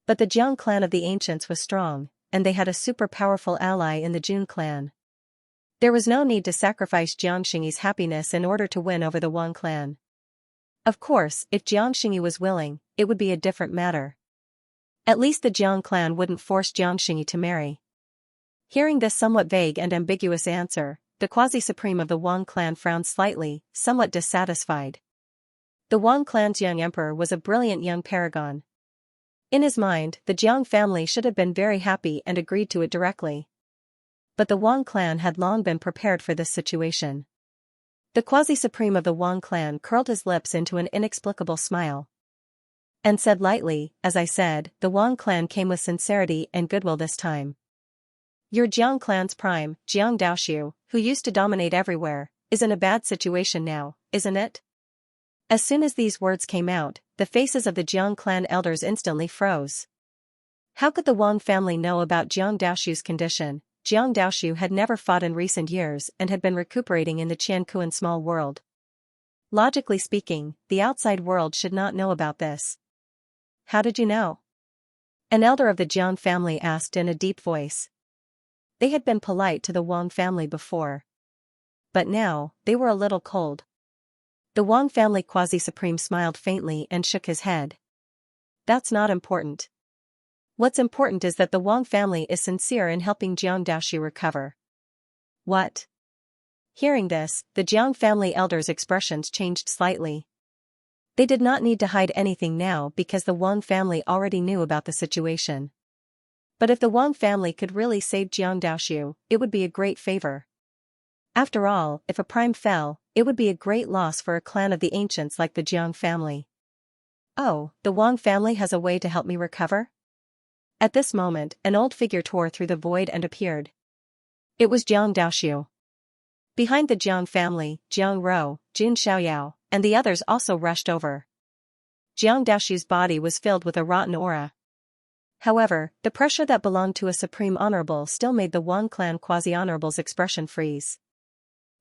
But the Jiang clan of the ancients was strong, and they had a super powerful ally in the Jun clan. There was no need to sacrifice Xianxi's happiness in order to win over the Wang clan. Of course, if Xianxi was willing, it would be a different matter. At least the Jiang clan wouldn't force Xianxi to marry. Hearing this somewhat vague and ambiguous answer, the quasi-supreme of the Wang clan frowned slightly, somewhat dissatisfied. The Wang clan's young emperor was a brilliant young paragon. In his mind, the Jiang family should have been very happy and agreed to it directly. But the Wang clan had long been prepared for this situation. The quasi-supreme of the Wang clan curled his lips into an inexplicable smile. And said lightly, "As I said, the Wang clan came with sincerity and goodwill this time. Your Jiang clan's prime, Jiang Daoxiu, who used to dominate everywhere, is in a bad situation now, isn't it?" As soon as these words came out, the faces of the Jiang clan elders instantly froze. How could the Wang family know about Jiang Daoxiu's condition? Jiang Daoxiu had never fought in recent years and had been recuperating in the Qiankuan small world. Logically speaking, the outside world should not know about this. "How did you know?" An elder of the Jiang family asked in a deep voice. They had been polite to the Wang family before. But now, they were a little cold. The Wang family quasi-supreme smiled faintly and shook his head. "That's not important. What's important is that the Wang family is sincere in helping Jiang Daoxiu recover." "What?" Hearing this, the Jiang family elders' expressions changed slightly. They did not need to hide anything now because the Wang family already knew about the situation. But if the Wang family could really save Jiang Daoxiu, it would be a great favor. After all, if a prime fell, it would be a great loss for a clan of the ancients like the Jiang family. "Oh, the Wang family has a way to help me recover?" At this moment, an old figure tore through the void and appeared. It was Jiang Daoxiu. Behind the Jiang family, Jiang Rou, Jun Xiaoyao, and the others also rushed over. Jiang Daoxiu's body was filled with a rotten aura. However, the pressure that belonged to a supreme honorable still made the Wang clan quasi-honorable's expression freeze.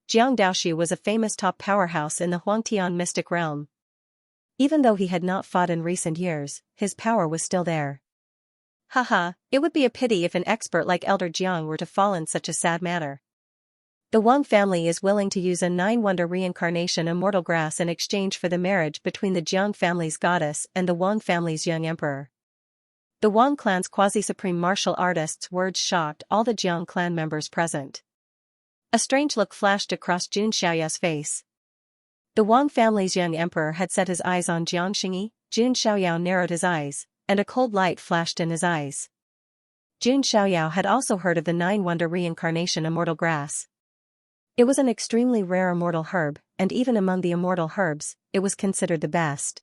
Jiang Daoxiu was a famous top powerhouse in the Huangtian mystic realm. Even though he had not fought in recent years, his power was still there. Haha, it would be a pity if an expert like Elder Jiang were to fall in such a sad manner. The Wang family is willing to use a 9-wonder reincarnation immortal grass in exchange for the marriage between the Jiang family's goddess and the Wang family's young emperor. The Wang clan's quasi-supreme martial artist's words shocked all the Jiang clan members present. A strange look flashed across Jun Xiaoyao's face. The Wang family's young emperor had set his eyes on Xianxia. Jun Xiaoyao narrowed his eyes, and a cold light flashed in his eyes. Jun Xiaoyao had also heard of the nine-wonder reincarnation immortal grass. It was an extremely rare immortal herb, and even among the immortal herbs, it was considered the best.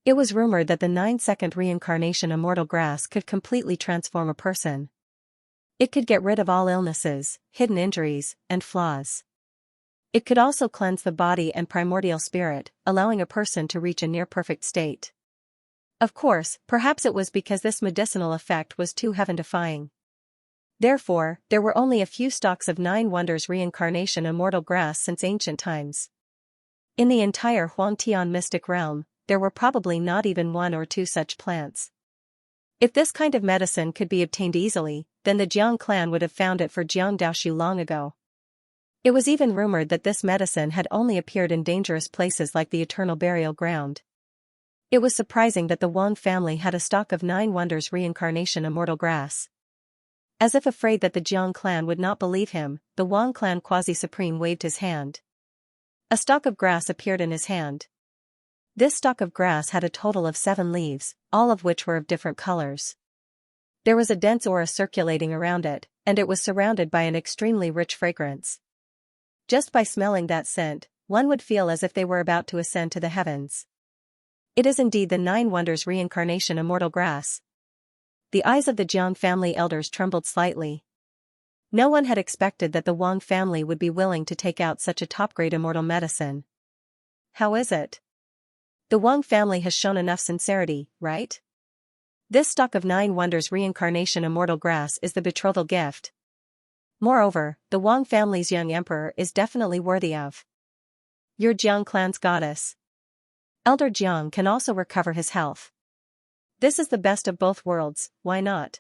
It was rumored that the 9-second reincarnation immortal grass could completely transform a person. It could get rid of all illnesses, hidden injuries, and flaws. It could also cleanse the body and primordial spirit, allowing a person to reach a near-perfect state. Of course, perhaps it was because this medicinal effect was too heaven-defying. Therefore, there were only a few stalks of 9 wonders reincarnation immortal grass since ancient times. In the entire Huangtian mystic realm, there were probably not even 1 or 2 such plants. If this kind of medicine could be obtained easily, then the Jiang clan would have found it for Jiang Daoxu long ago. It was even rumored that this medicine had only appeared in dangerous places like the eternal burial ground. It was surprising that the Wang family had a stock of 9 wonders reincarnation immortal grass. As if afraid that the Jiang clan would not believe him, the Wang clan quasi-supreme waved his hand. A stalk of grass appeared in his hand. This stalk of grass had a total of 7 leaves, all of which were of different colors. There was a dense aura circulating around it, and it was surrounded by an extremely rich fragrance. Just by smelling that scent, one would feel as if they were about to ascend to the heavens. It is indeed the 9 wonders reincarnation immortal grass. The eyes of the Jiang family elders trembled slightly. No one had expected that the Wang family would be willing to take out such a top-grade immortal medicine. How is it? The Wang family has shown enough sincerity, right? This stock of 9 wonders reincarnation immortal grass is the betrothal gift. Moreover, the Wang family's young emperor is definitely worthy of your Jiang clan's goddess. Elder Jiang can also recover his health. This is the best of both worlds, why not?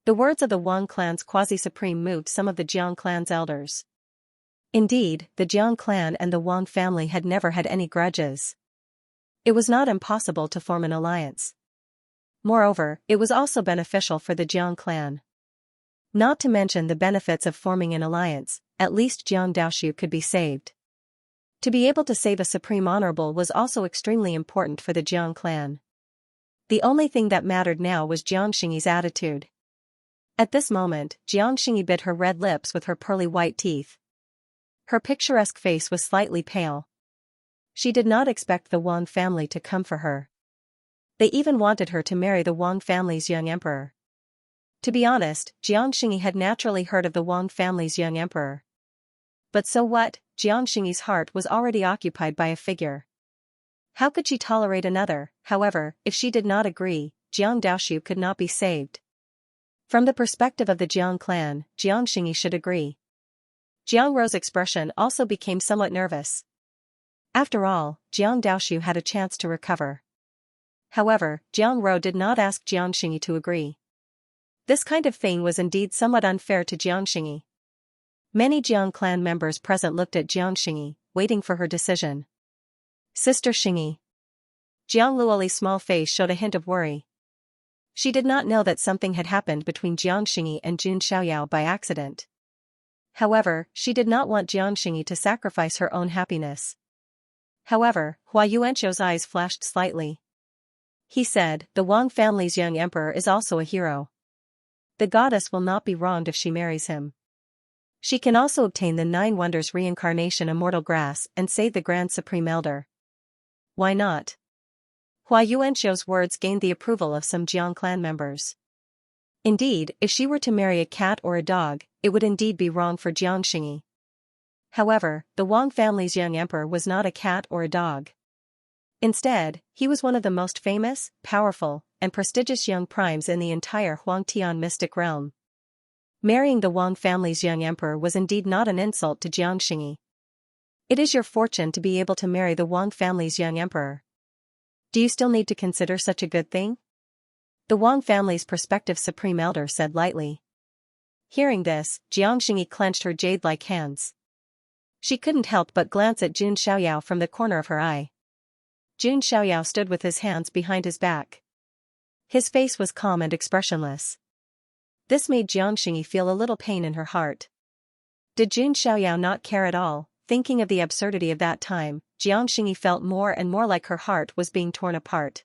The words of the Wang clan's quasi-supreme moved some of the Jiang clan's elders. Indeed, the Jiang clan and the Wang family had never had any grudges. It was not impossible to form an alliance. Moreover, it was also beneficial for the Jiang clan. Not to mention the benefits of forming an alliance, at least Jiang Daoxu could be saved. To be able to save a supreme honorable was also extremely important for the Jiang clan. The only thing that mattered now was Xianxia's attitude. At this moment, Xianxia bit her red lips with her pearly white teeth. Her picturesque face was slightly pale. She did not expect the Wang family to come for her. They even wanted her to marry the Wang family's young emperor. To be honest, Xianxia had naturally heard of the Wang family's young emperor. But so what? Xianxia's heart was already occupied by a figure. How could she tolerate another? However, if she did not agree, Jiang Daoxu could not be saved. From the perspective of the Jiang clan, Xianxia should agree. Jiang Ro's expression also became somewhat nervous. After all, Jiang Daoxu had a chance to recover. However, Jiang Ro did not ask Xianxia to agree. This kind of thing was indeed somewhat unfair to Xianxia. Many Jiang clan members present looked at Xianxia, waiting for her decision. Sister Xingyi. Jiang Luoli's small face showed a hint of worry. She did not know that something had happened between Xianxia and Jun Xiaoyao by accident. However, she did not want Xianxia to sacrifice her own happiness. However, Hua Yuanqiu's eyes flashed slightly. He said, the Wang family's young emperor is also a hero. The goddess will not be wronged if she marries him. She can also obtain the 9 wonders reincarnation immortal grass and save the Grand Supreme Elder. Why not? Hua Yuanqiu's words gained the approval of some Jiang clan members. Indeed, if she were to marry a cat or a dog, it would indeed be wrong for Xianxia. However, the Wang family's young emperor was not a cat or a dog. Instead, he was one of the most famous, powerful, and prestigious young primes in the entire Huangtian mystic realm. Marrying the Wang family's young emperor was indeed not an insult to Xianxia. It is your fortune to be able to marry the Wang family's young emperor. Do you still need to consider such a good thing? The Wang family's prospective supreme elder said lightly. Hearing this, Xianxia clenched her jade-like hands. She couldn't help but glance at Jun Xiaoyao from the corner of her eye. Jun Xiaoyao stood with his hands behind his back. His face was calm and expressionless. This made Xianxia feel a little pain in her heart. Did Jun Xiaoyao not care at all? Thinking of the absurdity of that time, Xianxia felt more and more like her heart was being torn apart.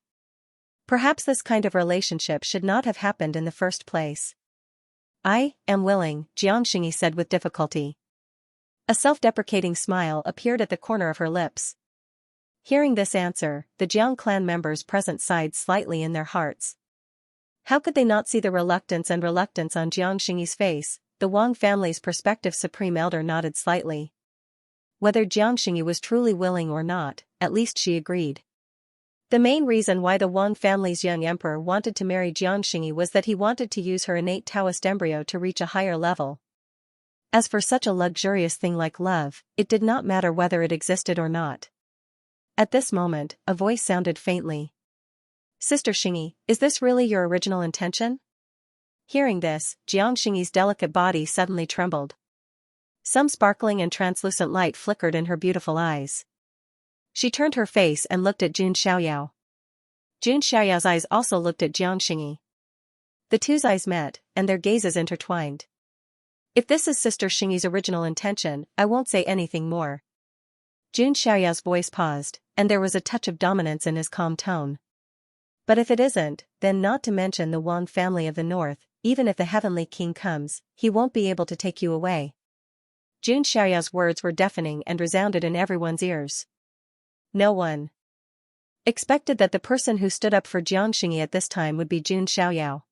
Perhaps this kind of relationship should not have happened in the first place. I am willing, Xianxia said with difficulty. A self-deprecating smile appeared at the corner of her lips. Hearing this answer, the Jiang clan members present sighed slightly in their hearts. How could they not see the reluctance on Xianxia's face? The Wang family's prospective supreme elder nodded slightly. Whether Xianxia was truly willing or not, at least she agreed. The main reason why the Wang family's young emperor wanted to marry Xianxia was that he wanted to use her innate Taoist embryo to reach a higher level. As for such a luxurious thing like love, it did not matter whether it existed or not. At this moment, a voice sounded faintly. Sister Xingyi, is this really your original intention? Hearing this, Xianxia's delicate body suddenly trembled. Some sparkling and translucent light flickered in her beautiful eyes. She turned her face and looked at Jun Xiaoyao. Jun Xiaoyao's eyes also looked at Xianxia. The two's eyes met, and their gazes intertwined. If this is Sister Xingyi's original intention, I won't say anything more. Jun Xiaoyao's voice paused, and there was a touch of dominance in his calm tone. But if it isn't, then not to mention the Wang family of the north, even if the heavenly king comes, he won't be able to take you away. Jun Xiaoyao's words were deafening and resounded in everyone's ears. No one expected that the person who stood up for Xianxia at this time would be Jun Xiaoyao.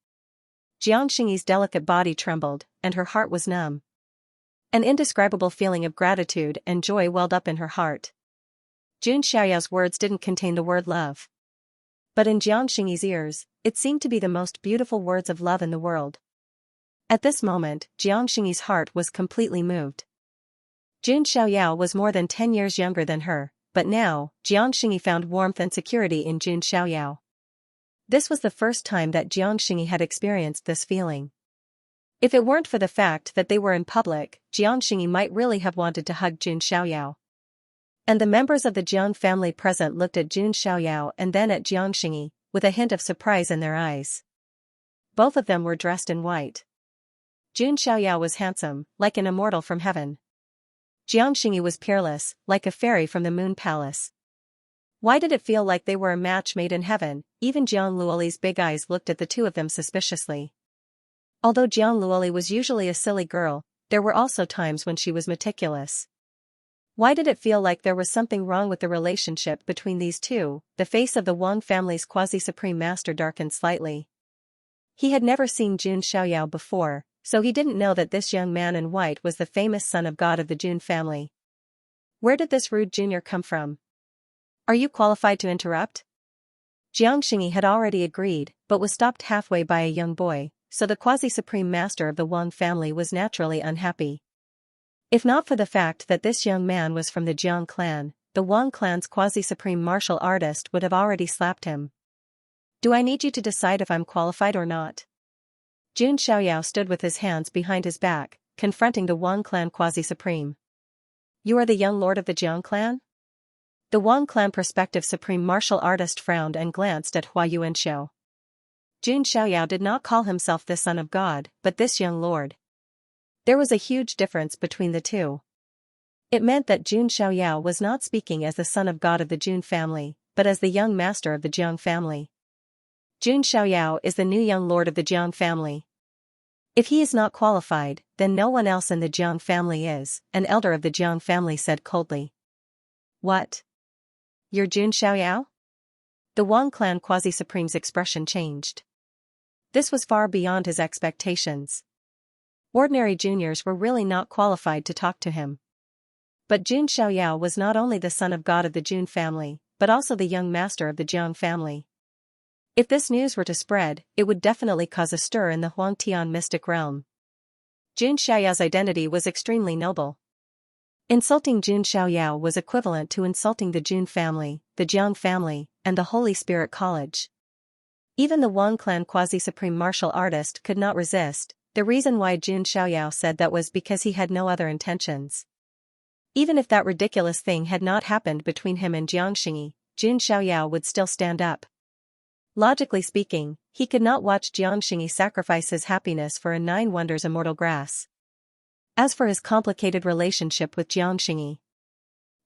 Xianxia's delicate body trembled, and her heart was numb. An indescribable feeling of gratitude and joy welled up in her heart. Jun Xiaoyao's words didn't contain the word love. But in Xianxia's ears, it seemed to be the most beautiful words of love in the world. At this moment, Xianxia's heart was completely moved. Jun Xiaoyao was more than 10 years younger than her, but now, Xianxia found warmth and security in Jun Xiaoyao. This was the first time that Xianxia had experienced this feeling. If it weren't for the fact that they were in public, Xianxia might really have wanted to hug Jun Xiaoyao. And the members of the Jiang family present looked at Jun Xiaoyao and then at Xianxia, with a hint of surprise in their eyes. Both of them were dressed in white. Jun Xiaoyao was handsome, like an immortal from heaven. Xianxia was peerless, like a fairy from the moon palace. Why did it feel like they were a match made in heaven? Even Jiang Luoli's big eyes looked at the two of them suspiciously. Although Jiang Luoli was usually a silly girl, there were also times when she was meticulous. Why did it feel like there was something wrong with the relationship between these two? The face of the Wang family's quasi-supreme master darkened slightly. He had never seen Jun Xiaoyao before, so he didn't know that this young man in white was the famous son of God of the Jun family. Where did this rude junior come from? Are you qualified to interrupt? Xianxia had already agreed, but was stopped halfway by a young boy, so the quasi-supreme master of the Wang family was naturally unhappy. If not for the fact that this young man was from the Jiang clan, the Wang clan's quasi-supreme martial artist would have already slapped him. Do I need you to decide if I'm qualified or not? Jun Xiaoyao stood with his hands behind his back, confronting the Wang clan quasi-supreme. You are the young lord of the Jiang clan? The Wang clan prospective supreme martial artist frowned and glanced at Hua Yuanxiu. Jun Xiaoyao did not call himself the son of God, but this young lord. There was a huge difference between the two. It meant that Jun Xiaoyao was not speaking as the son of God of the Jun family, but as the young master of the Jiang family. Jun Xiaoyao is the new young lord of the Jiang family. If he is not qualified, then no one else in the Jiang family is, an elder of the Jiang family said coldly. What? You're Jun Xiaoyao? The Wang clan quasi-supreme's expression changed. This was far beyond his expectations. Ordinary juniors were really not qualified to talk to him. But Jun Xiaoyao was not only the son of God of the Jun family, but also the young master of the Jiang family. If this news were to spread, it would definitely cause a stir in the Huangtian mystic realm. Jun Xiaoyao's identity was extremely noble. Insulting Jun Xiaoyao was equivalent to insulting the Jun family, the Jiang family, and the Holy Spirit College. Even the Wang clan quasi-supreme martial artist could not resist. The reason why Jun Xiaoyao said that was because he had no other intentions. Even if that ridiculous thing had not happened between him and Xianxia, Jun Xiaoyao would still stand up. Logically speaking, he could not watch Xianxia sacrifice his happiness for a 9 wonders immortal grass. As for his complicated relationship with Xianxia,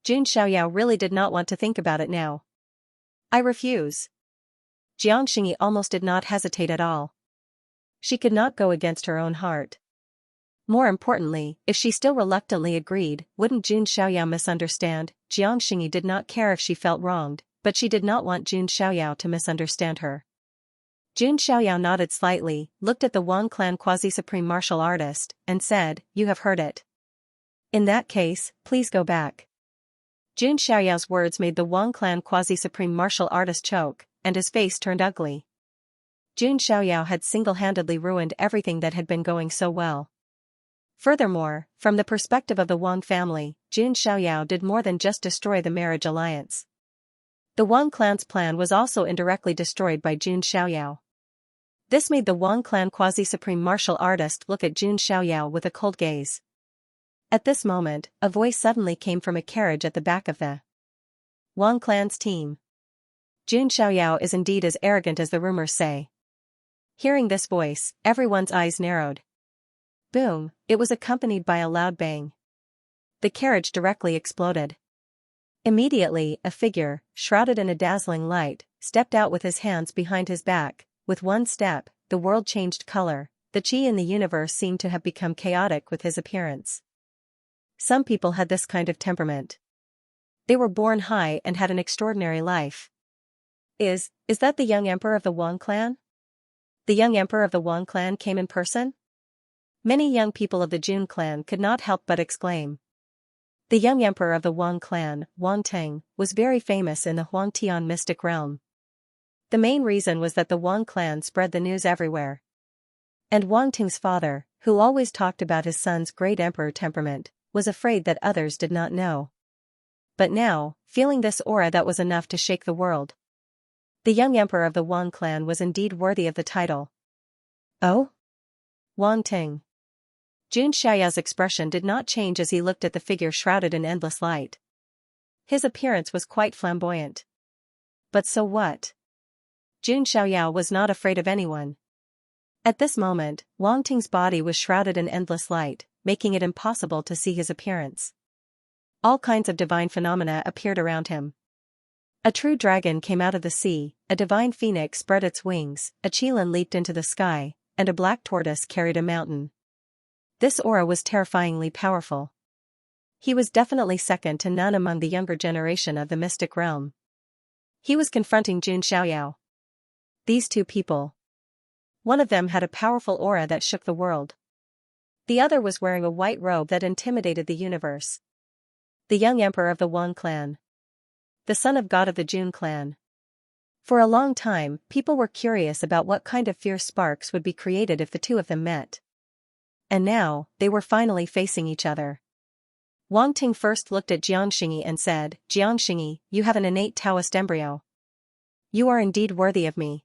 Jun Xiaoyao really did not want to think about it now. I refuse. Xianxia almost did not hesitate at all. She could not go against her own heart. More importantly, if she still reluctantly agreed, wouldn't Jun Xiaoyao misunderstand? Xianxia did not care if she felt wronged, but she did not want Jun Xiaoyao to misunderstand her. Jun Xiaoyao nodded slightly, looked at the Wang clan quasi-supreme martial artist, and said, "You have heard it. In that case, please go back." Jun Xiaoyao's words made the Wang clan quasi-supreme martial artist choke, and his face turned ugly. Jun Xiaoyao had single-handedly ruined everything that had been going so well. Furthermore, from the perspective of the Wang family, Jun Xiaoyao did more than just destroy the marriage alliance. The Wang clan's plan was also indirectly destroyed by Jun Xiaoyao. This made the Wang clan quasi-supreme martial artist look at Jun Xiaoyao with a cold gaze. At this moment, a voice suddenly came from a carriage at the back of the Wang clan's team. Jun Xiaoyao is indeed as arrogant as the rumors say. Hearing this voice, everyone's eyes narrowed. Boom, it was accompanied by a loud bang. The carriage directly exploded. Immediately, a figure, shrouded in a dazzling light, stepped out with his hands behind his back. With one step, the world changed color. The chi in the universe seemed to have become chaotic with his appearance. Some people had this kind of temperament. They were born high and had an extraordinary life. Is that the young emperor of the Wang clan? The young emperor of the Wang clan came in person? Many young people of the Jun clan could not help but exclaim. The young emperor of the Wang clan, Wang Teng, was very famous in the Huangtian mystic realm. The main reason was that the Wang clan spread the news everywhere. And Wang Teng's father, who always talked about his son's great emperor temperament, was afraid that others did not know. But now, feeling this aura that was enough to shake the world. The young emperor of the Wang clan was indeed worthy of the title. Oh? Wang Teng. Jun Xiaoyao's expression did not change as he looked at the figure shrouded in endless light. His appearance was quite flamboyant. But so what? Jun Xiaoyao was not afraid of anyone. At this moment, Wang Teng's body was shrouded in endless light, making it impossible to see his appearance. All kinds of divine phenomena appeared around him. A true dragon came out of the sea, a divine phoenix spread its wings, a qilin leaped into the sky, and a black tortoise carried a mountain. This aura was terrifyingly powerful. He was definitely second to none among the younger generation of the mystic realm. He was confronting Jun Xiaoyao. These two people. One of them had a powerful aura that shook the world. The other was wearing a white robe that intimidated the universe. The young emperor of the Wang clan. The son of god of the Jun clan. For a long time, people were curious about what kind of fierce sparks would be created if the two of them met. And now, they were finally facing each other. Wang Ting first looked at Xianxia and said, "Xianxia, you have an innate Taoist embryo. You are indeed worthy of me."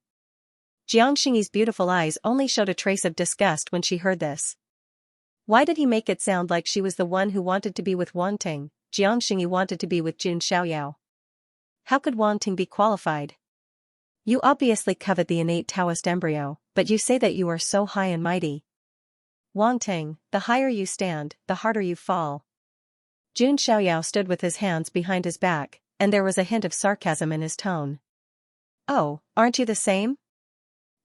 Xianxia's beautiful eyes only showed a trace of disgust when she heard this. Why did he make it sound like she was the one who wanted to be with Wang Ting? Xianxia wanted to be with Jun Xiaoyao. How could Wang Ting be qualified? You obviously covet the innate Taoist embryo, but you say that you are so high and mighty. Wang Ting, the higher you stand, the harder you fall. Jun Xiaoyao stood with his hands behind his back, and there was a hint of sarcasm in his tone. Oh, aren't you the same?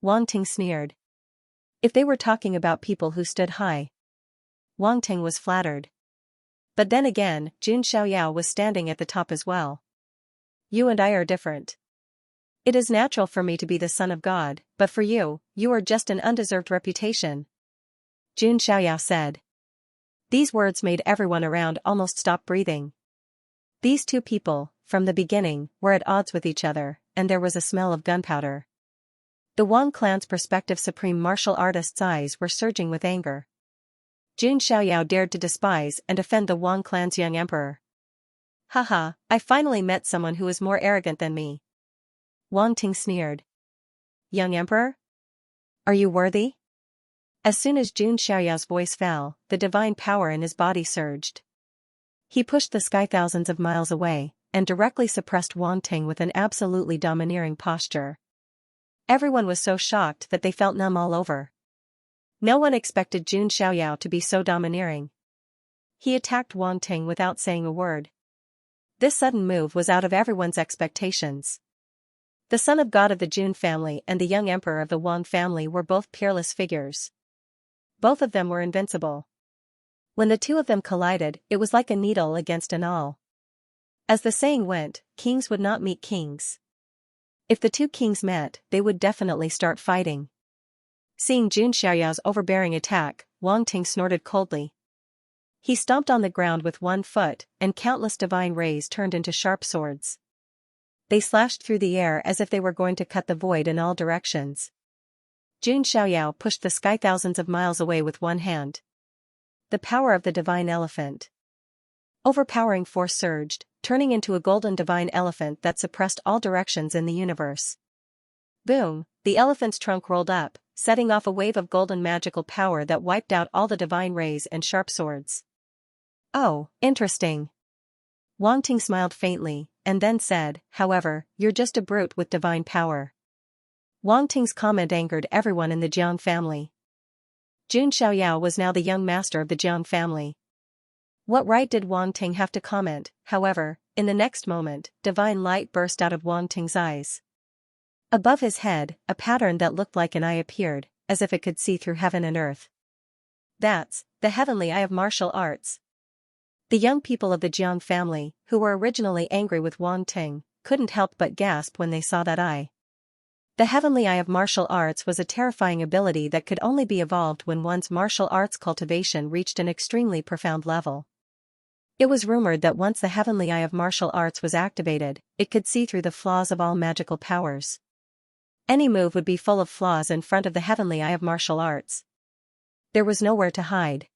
Wang Ting sneered. If they were talking about people who stood high. Wang Ting was flattered. But then again, Jun Xiaoyao was standing at the top as well. You and I are different. It is natural for me to be the son of God, but for you, you are just an undeserved reputation. Jun Xiaoyao said. These words made everyone around almost stop breathing. These two people, from the beginning, were at odds with each other, and there was a smell of gunpowder. The Wang clan's prospective supreme martial artist's eyes were surging with anger. Jun Xiaoyao dared to despise and offend the Wang clan's young emperor. Haha, I finally met someone who is more arrogant than me. Wang Ting sneered. Young emperor? Are you worthy? As soon as Jun Xiaoyao's voice fell, the divine power in his body surged. He pushed the sky thousands of miles away, and directly suppressed Wang Ting with an absolutely domineering posture. Everyone was so shocked that they felt numb all over. No one expected Jun Xiaoyao to be so domineering. He attacked Wang Ting without saying a word. This sudden move was out of everyone's expectations. The son of God of the Jun family and the young emperor of the Wang family were both peerless figures. Both of them were invincible. When the two of them collided, it was like a needle against an awl. As the saying went, kings would not meet kings. If the two kings met, they would definitely start fighting. Seeing Jun Xiaoyao's overbearing attack, Wang Ting snorted coldly. He stomped on the ground with one foot, and countless divine rays turned into sharp swords. They slashed through the air as if they were going to cut the void in all directions. Jun Xiaoyao pushed the sky thousands of miles away with one hand. The power of the divine elephant. Overpowering force surged, turning into a golden divine elephant that suppressed all directions in the universe. Boom, the elephant's trunk rolled up, setting off a wave of golden magical power that wiped out all the divine rays and sharp swords. Oh, interesting. Wang Ting smiled faintly, and then said, however, you're just a brute with divine power. Wang Ting's comment angered everyone in the Jiang family. Jun Xiaoyao was now the young master of the Jiang family. What right did Wang Ting have to comment? However, in the next moment, divine light burst out of Wang Ting's eyes. Above his head, a pattern that looked like an eye appeared, as if it could see through heaven and earth. That's the heavenly eye of martial arts. The young people of the Jiang family, who were originally angry with Wang Ting, couldn't help but gasp when they saw that eye. The heavenly eye of martial arts was a terrifying ability that could only be evolved when one's martial arts cultivation reached an extremely profound level. It was rumored that once the heavenly eye of martial arts was activated, it could see through the flaws of all magical powers. Any move would be full of flaws in front of the heavenly eye of martial arts. There was nowhere to hide.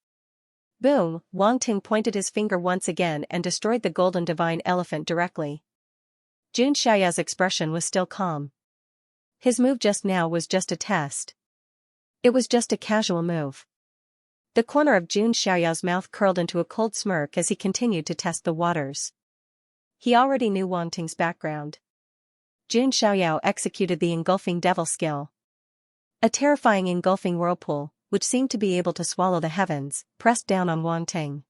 Boom, Wang Ting pointed his finger once again and destroyed the golden divine elephant directly. Jun Xiaoyao's expression was still calm. His move just now was just a test. It was just a casual move. The corner of Jun Xiaoyao's mouth curled into a cold smirk as he continued to test the waters. He already knew Wang Ting's background. Jun Xiaoyao executed the engulfing devil skill. A terrifying engulfing whirlpool, which seemed to be able to swallow the heavens, pressed down on Wang Ting.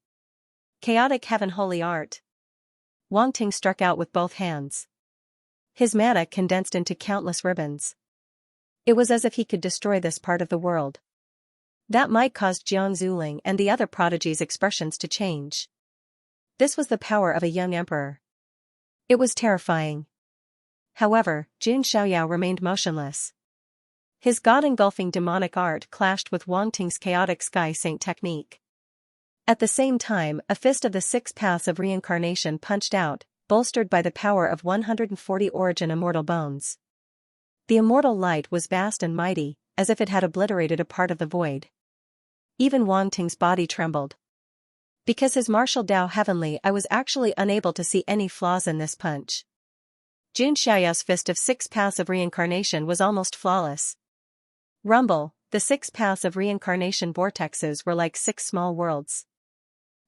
Chaotic heaven holy art. Wang Ting struck out with both hands. His mana condensed into countless ribbons. It was as if he could destroy this part of the world. That might cause Jiang Zuling and the other prodigies' expressions to change. This was the power of a young emperor. It was terrifying. However, Jun Xiaoyao remained motionless. His god-engulfing demonic art clashed with Wang Ting's chaotic sky saint technique. At the same time, a fist of the 6 paths of reincarnation punched out, bolstered by the power of 140 origin immortal bones. The immortal light was vast and mighty, as if it had obliterated a part of the void. Even Wang Ting's body trembled. Because his martial Dao heavenly eye was actually unable to see any flaws in this punch. Jun Xiaoyao's fist of 6 paths of reincarnation was almost flawless. Rumble, the 6 paths of reincarnation vortexes were like 6 small worlds.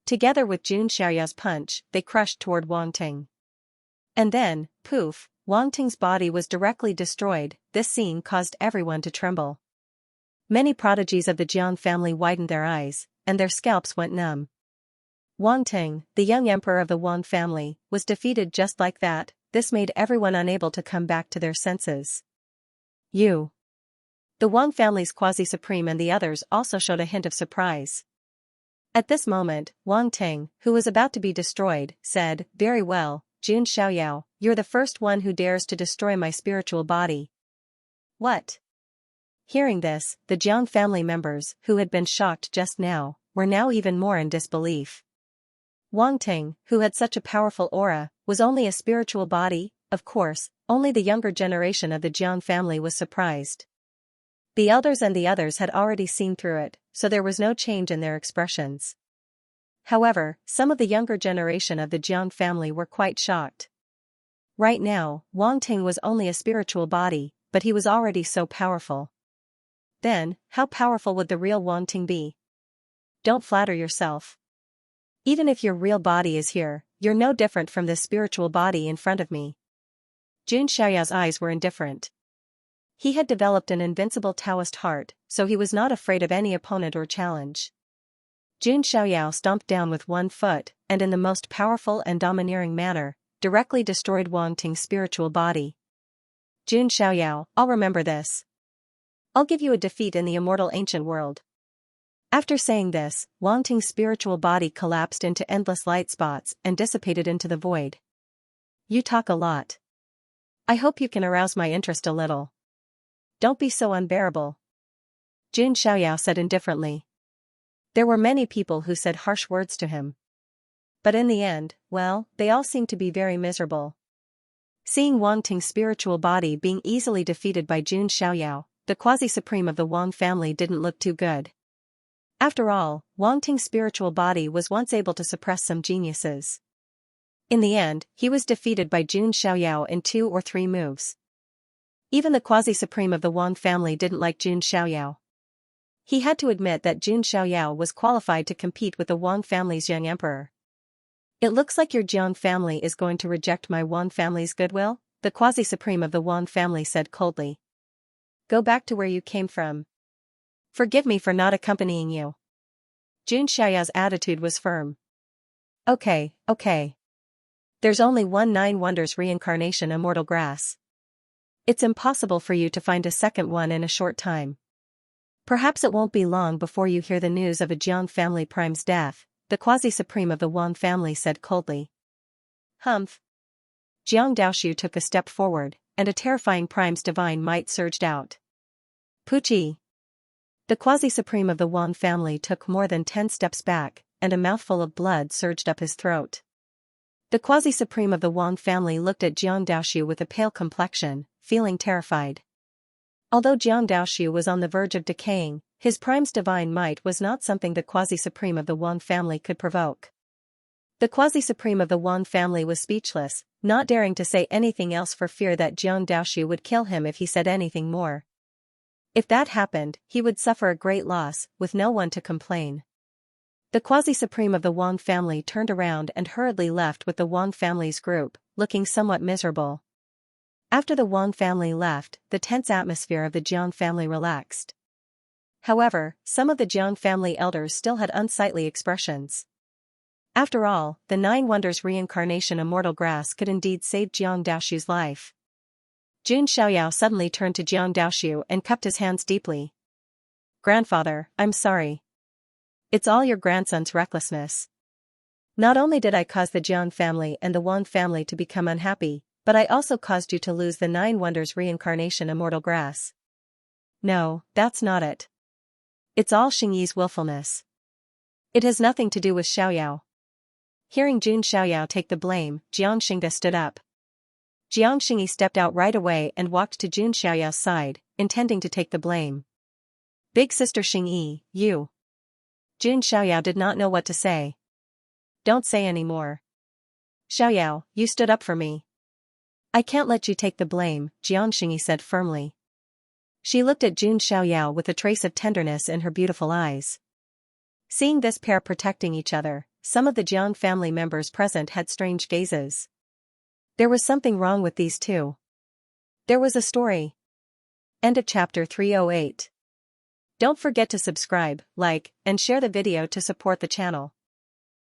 Together with Jun Xiaoyao's punch, they crushed toward Wang Ting. And then, poof, Wang Ting's body was directly destroyed. This scene caused everyone to tremble. Many prodigies of the Jiang family widened their eyes, and their scalps went numb. Wang Ting, the young emperor of the Wang family, was defeated just like that. This made everyone unable to come back to their senses. You. The Wang family's quasi-supreme and the others also showed a hint of surprise. At this moment, Wang Ting, who was about to be destroyed, said, "Very well, Jun Xiaoyao, you're the first one who dares to destroy my spiritual body." What? Hearing this, the Jiang family members, who had been shocked just now, were now even more in disbelief. Wang Ting, who had such a powerful aura, was only a spiritual body. Of course, only the younger generation of the Jiang family was surprised. The elders and the others had already seen through it, so there was no change in their expressions. However, some of the younger generation of the Jiang family were quite shocked. Right now, Wang Ting was only a spiritual body, but he was already so powerful. Then, how powerful would the real Wang Ting be? Don't flatter yourself. Even if your real body is here, you're no different from this spiritual body in front of me. Jun Xiaoyao's eyes were indifferent. He had developed an invincible Taoist heart, so he was not afraid of any opponent or challenge. Jun Xiaoyao stomped down with one foot, and in the most powerful and domineering manner, directly destroyed Wang Ting's spiritual body. Jun Xiaoyao, I'll remember this. I'll give you a defeat in the immortal ancient world. After saying this, Wang Ting's spiritual body collapsed into endless light spots and dissipated into the void. You talk a lot. I hope you can arouse my interest a little. Don't be so unbearable. Jun Xiaoyao said indifferently. There were many people who said harsh words to him. But in the end, well, they all seemed to be very miserable. Seeing Wang Ting's spiritual body being easily defeated by Jun Xiaoyao, the quasi-supreme of the Wang family didn't look too good. After all, Wang Ting's spiritual body was once able to suppress some geniuses. In the end, he was defeated by Jun Xiaoyao in 2 or 3 moves. Even the quasi-supreme of the Wang family didn't like Jun Xiaoyao. He had to admit that Jun Xiaoyao was qualified to compete with the Wang family's young emperor. It looks like your Jiang family is going to reject my Wang family's goodwill, the quasi-supreme of the Wang family said coldly. Go back to where you came from. Forgive me for not accompanying you. Jun Xiaoyao's attitude was firm. Okay. There's only one 9 Wonders reincarnation immortal grass. It's impossible for you to find a second one in a short time. Perhaps it won't be long before you hear the news of a Jiang family prime's death, the quasi-supreme of the Wang family said coldly. Humph. Jiang Daoshu took a step forward, and a terrifying prime's divine might surged out. Puchi. The quasi-supreme of the Wang family took more than 10 steps back, and a mouthful of blood surged up his throat. The quasi-supreme of the Wang family looked at Jiang Daoshu with a pale complexion, feeling terrified. Although Jiang Daoshu was on the verge of decaying, his prime's divine might was not something the quasi-supreme of the Wang family could provoke. The quasi-supreme of the Wang family was speechless, not daring to say anything else for fear that Jiang Daoshu would kill him if he said anything more. If that happened, he would suffer a great loss, with no one to complain. The quasi-supreme of the Wang family turned around and hurriedly left with the Wang family's group, looking somewhat miserable. After the Wang family left, the tense atmosphere of the Jiang family relaxed. However, some of the Jiang family elders still had unsightly expressions. After all, the 9 Wonders reincarnation immortal grass could indeed save Jiang Daoshu's life. Jun Xiaoyao suddenly turned to Jiang Daoshu and cupped his hands deeply. Grandfather, I'm sorry. It's all your grandson's recklessness. Not only did I cause the Jiang family and the Wang family to become unhappy, but I also caused you to lose the 9 Wonders reincarnation immortal grass. No, that's not it. It's all Xingyi's willfulness. It has nothing to do with Xiaoyao. Hearing Jun Xiaoyao take the blame, Jiang Xingda stood up. Jiang Xingyi stepped out right away and walked to Jun Xiaoyao's side, intending to take the blame. Big sister Xingyi, you. Jun Xiaoyao did not know what to say. Don't say any more. Xiaoyao, you stood up for me. I can't let you take the blame, Jiang Xingyi said firmly. She looked at Jun Xiaoyao with a trace of tenderness in her beautiful eyes. Seeing this pair protecting each other, some of the Jiang family members present had strange gazes. There was something wrong with these two. There was a story. End of chapter 308. Don't forget to subscribe, like, and share the video to support the channel.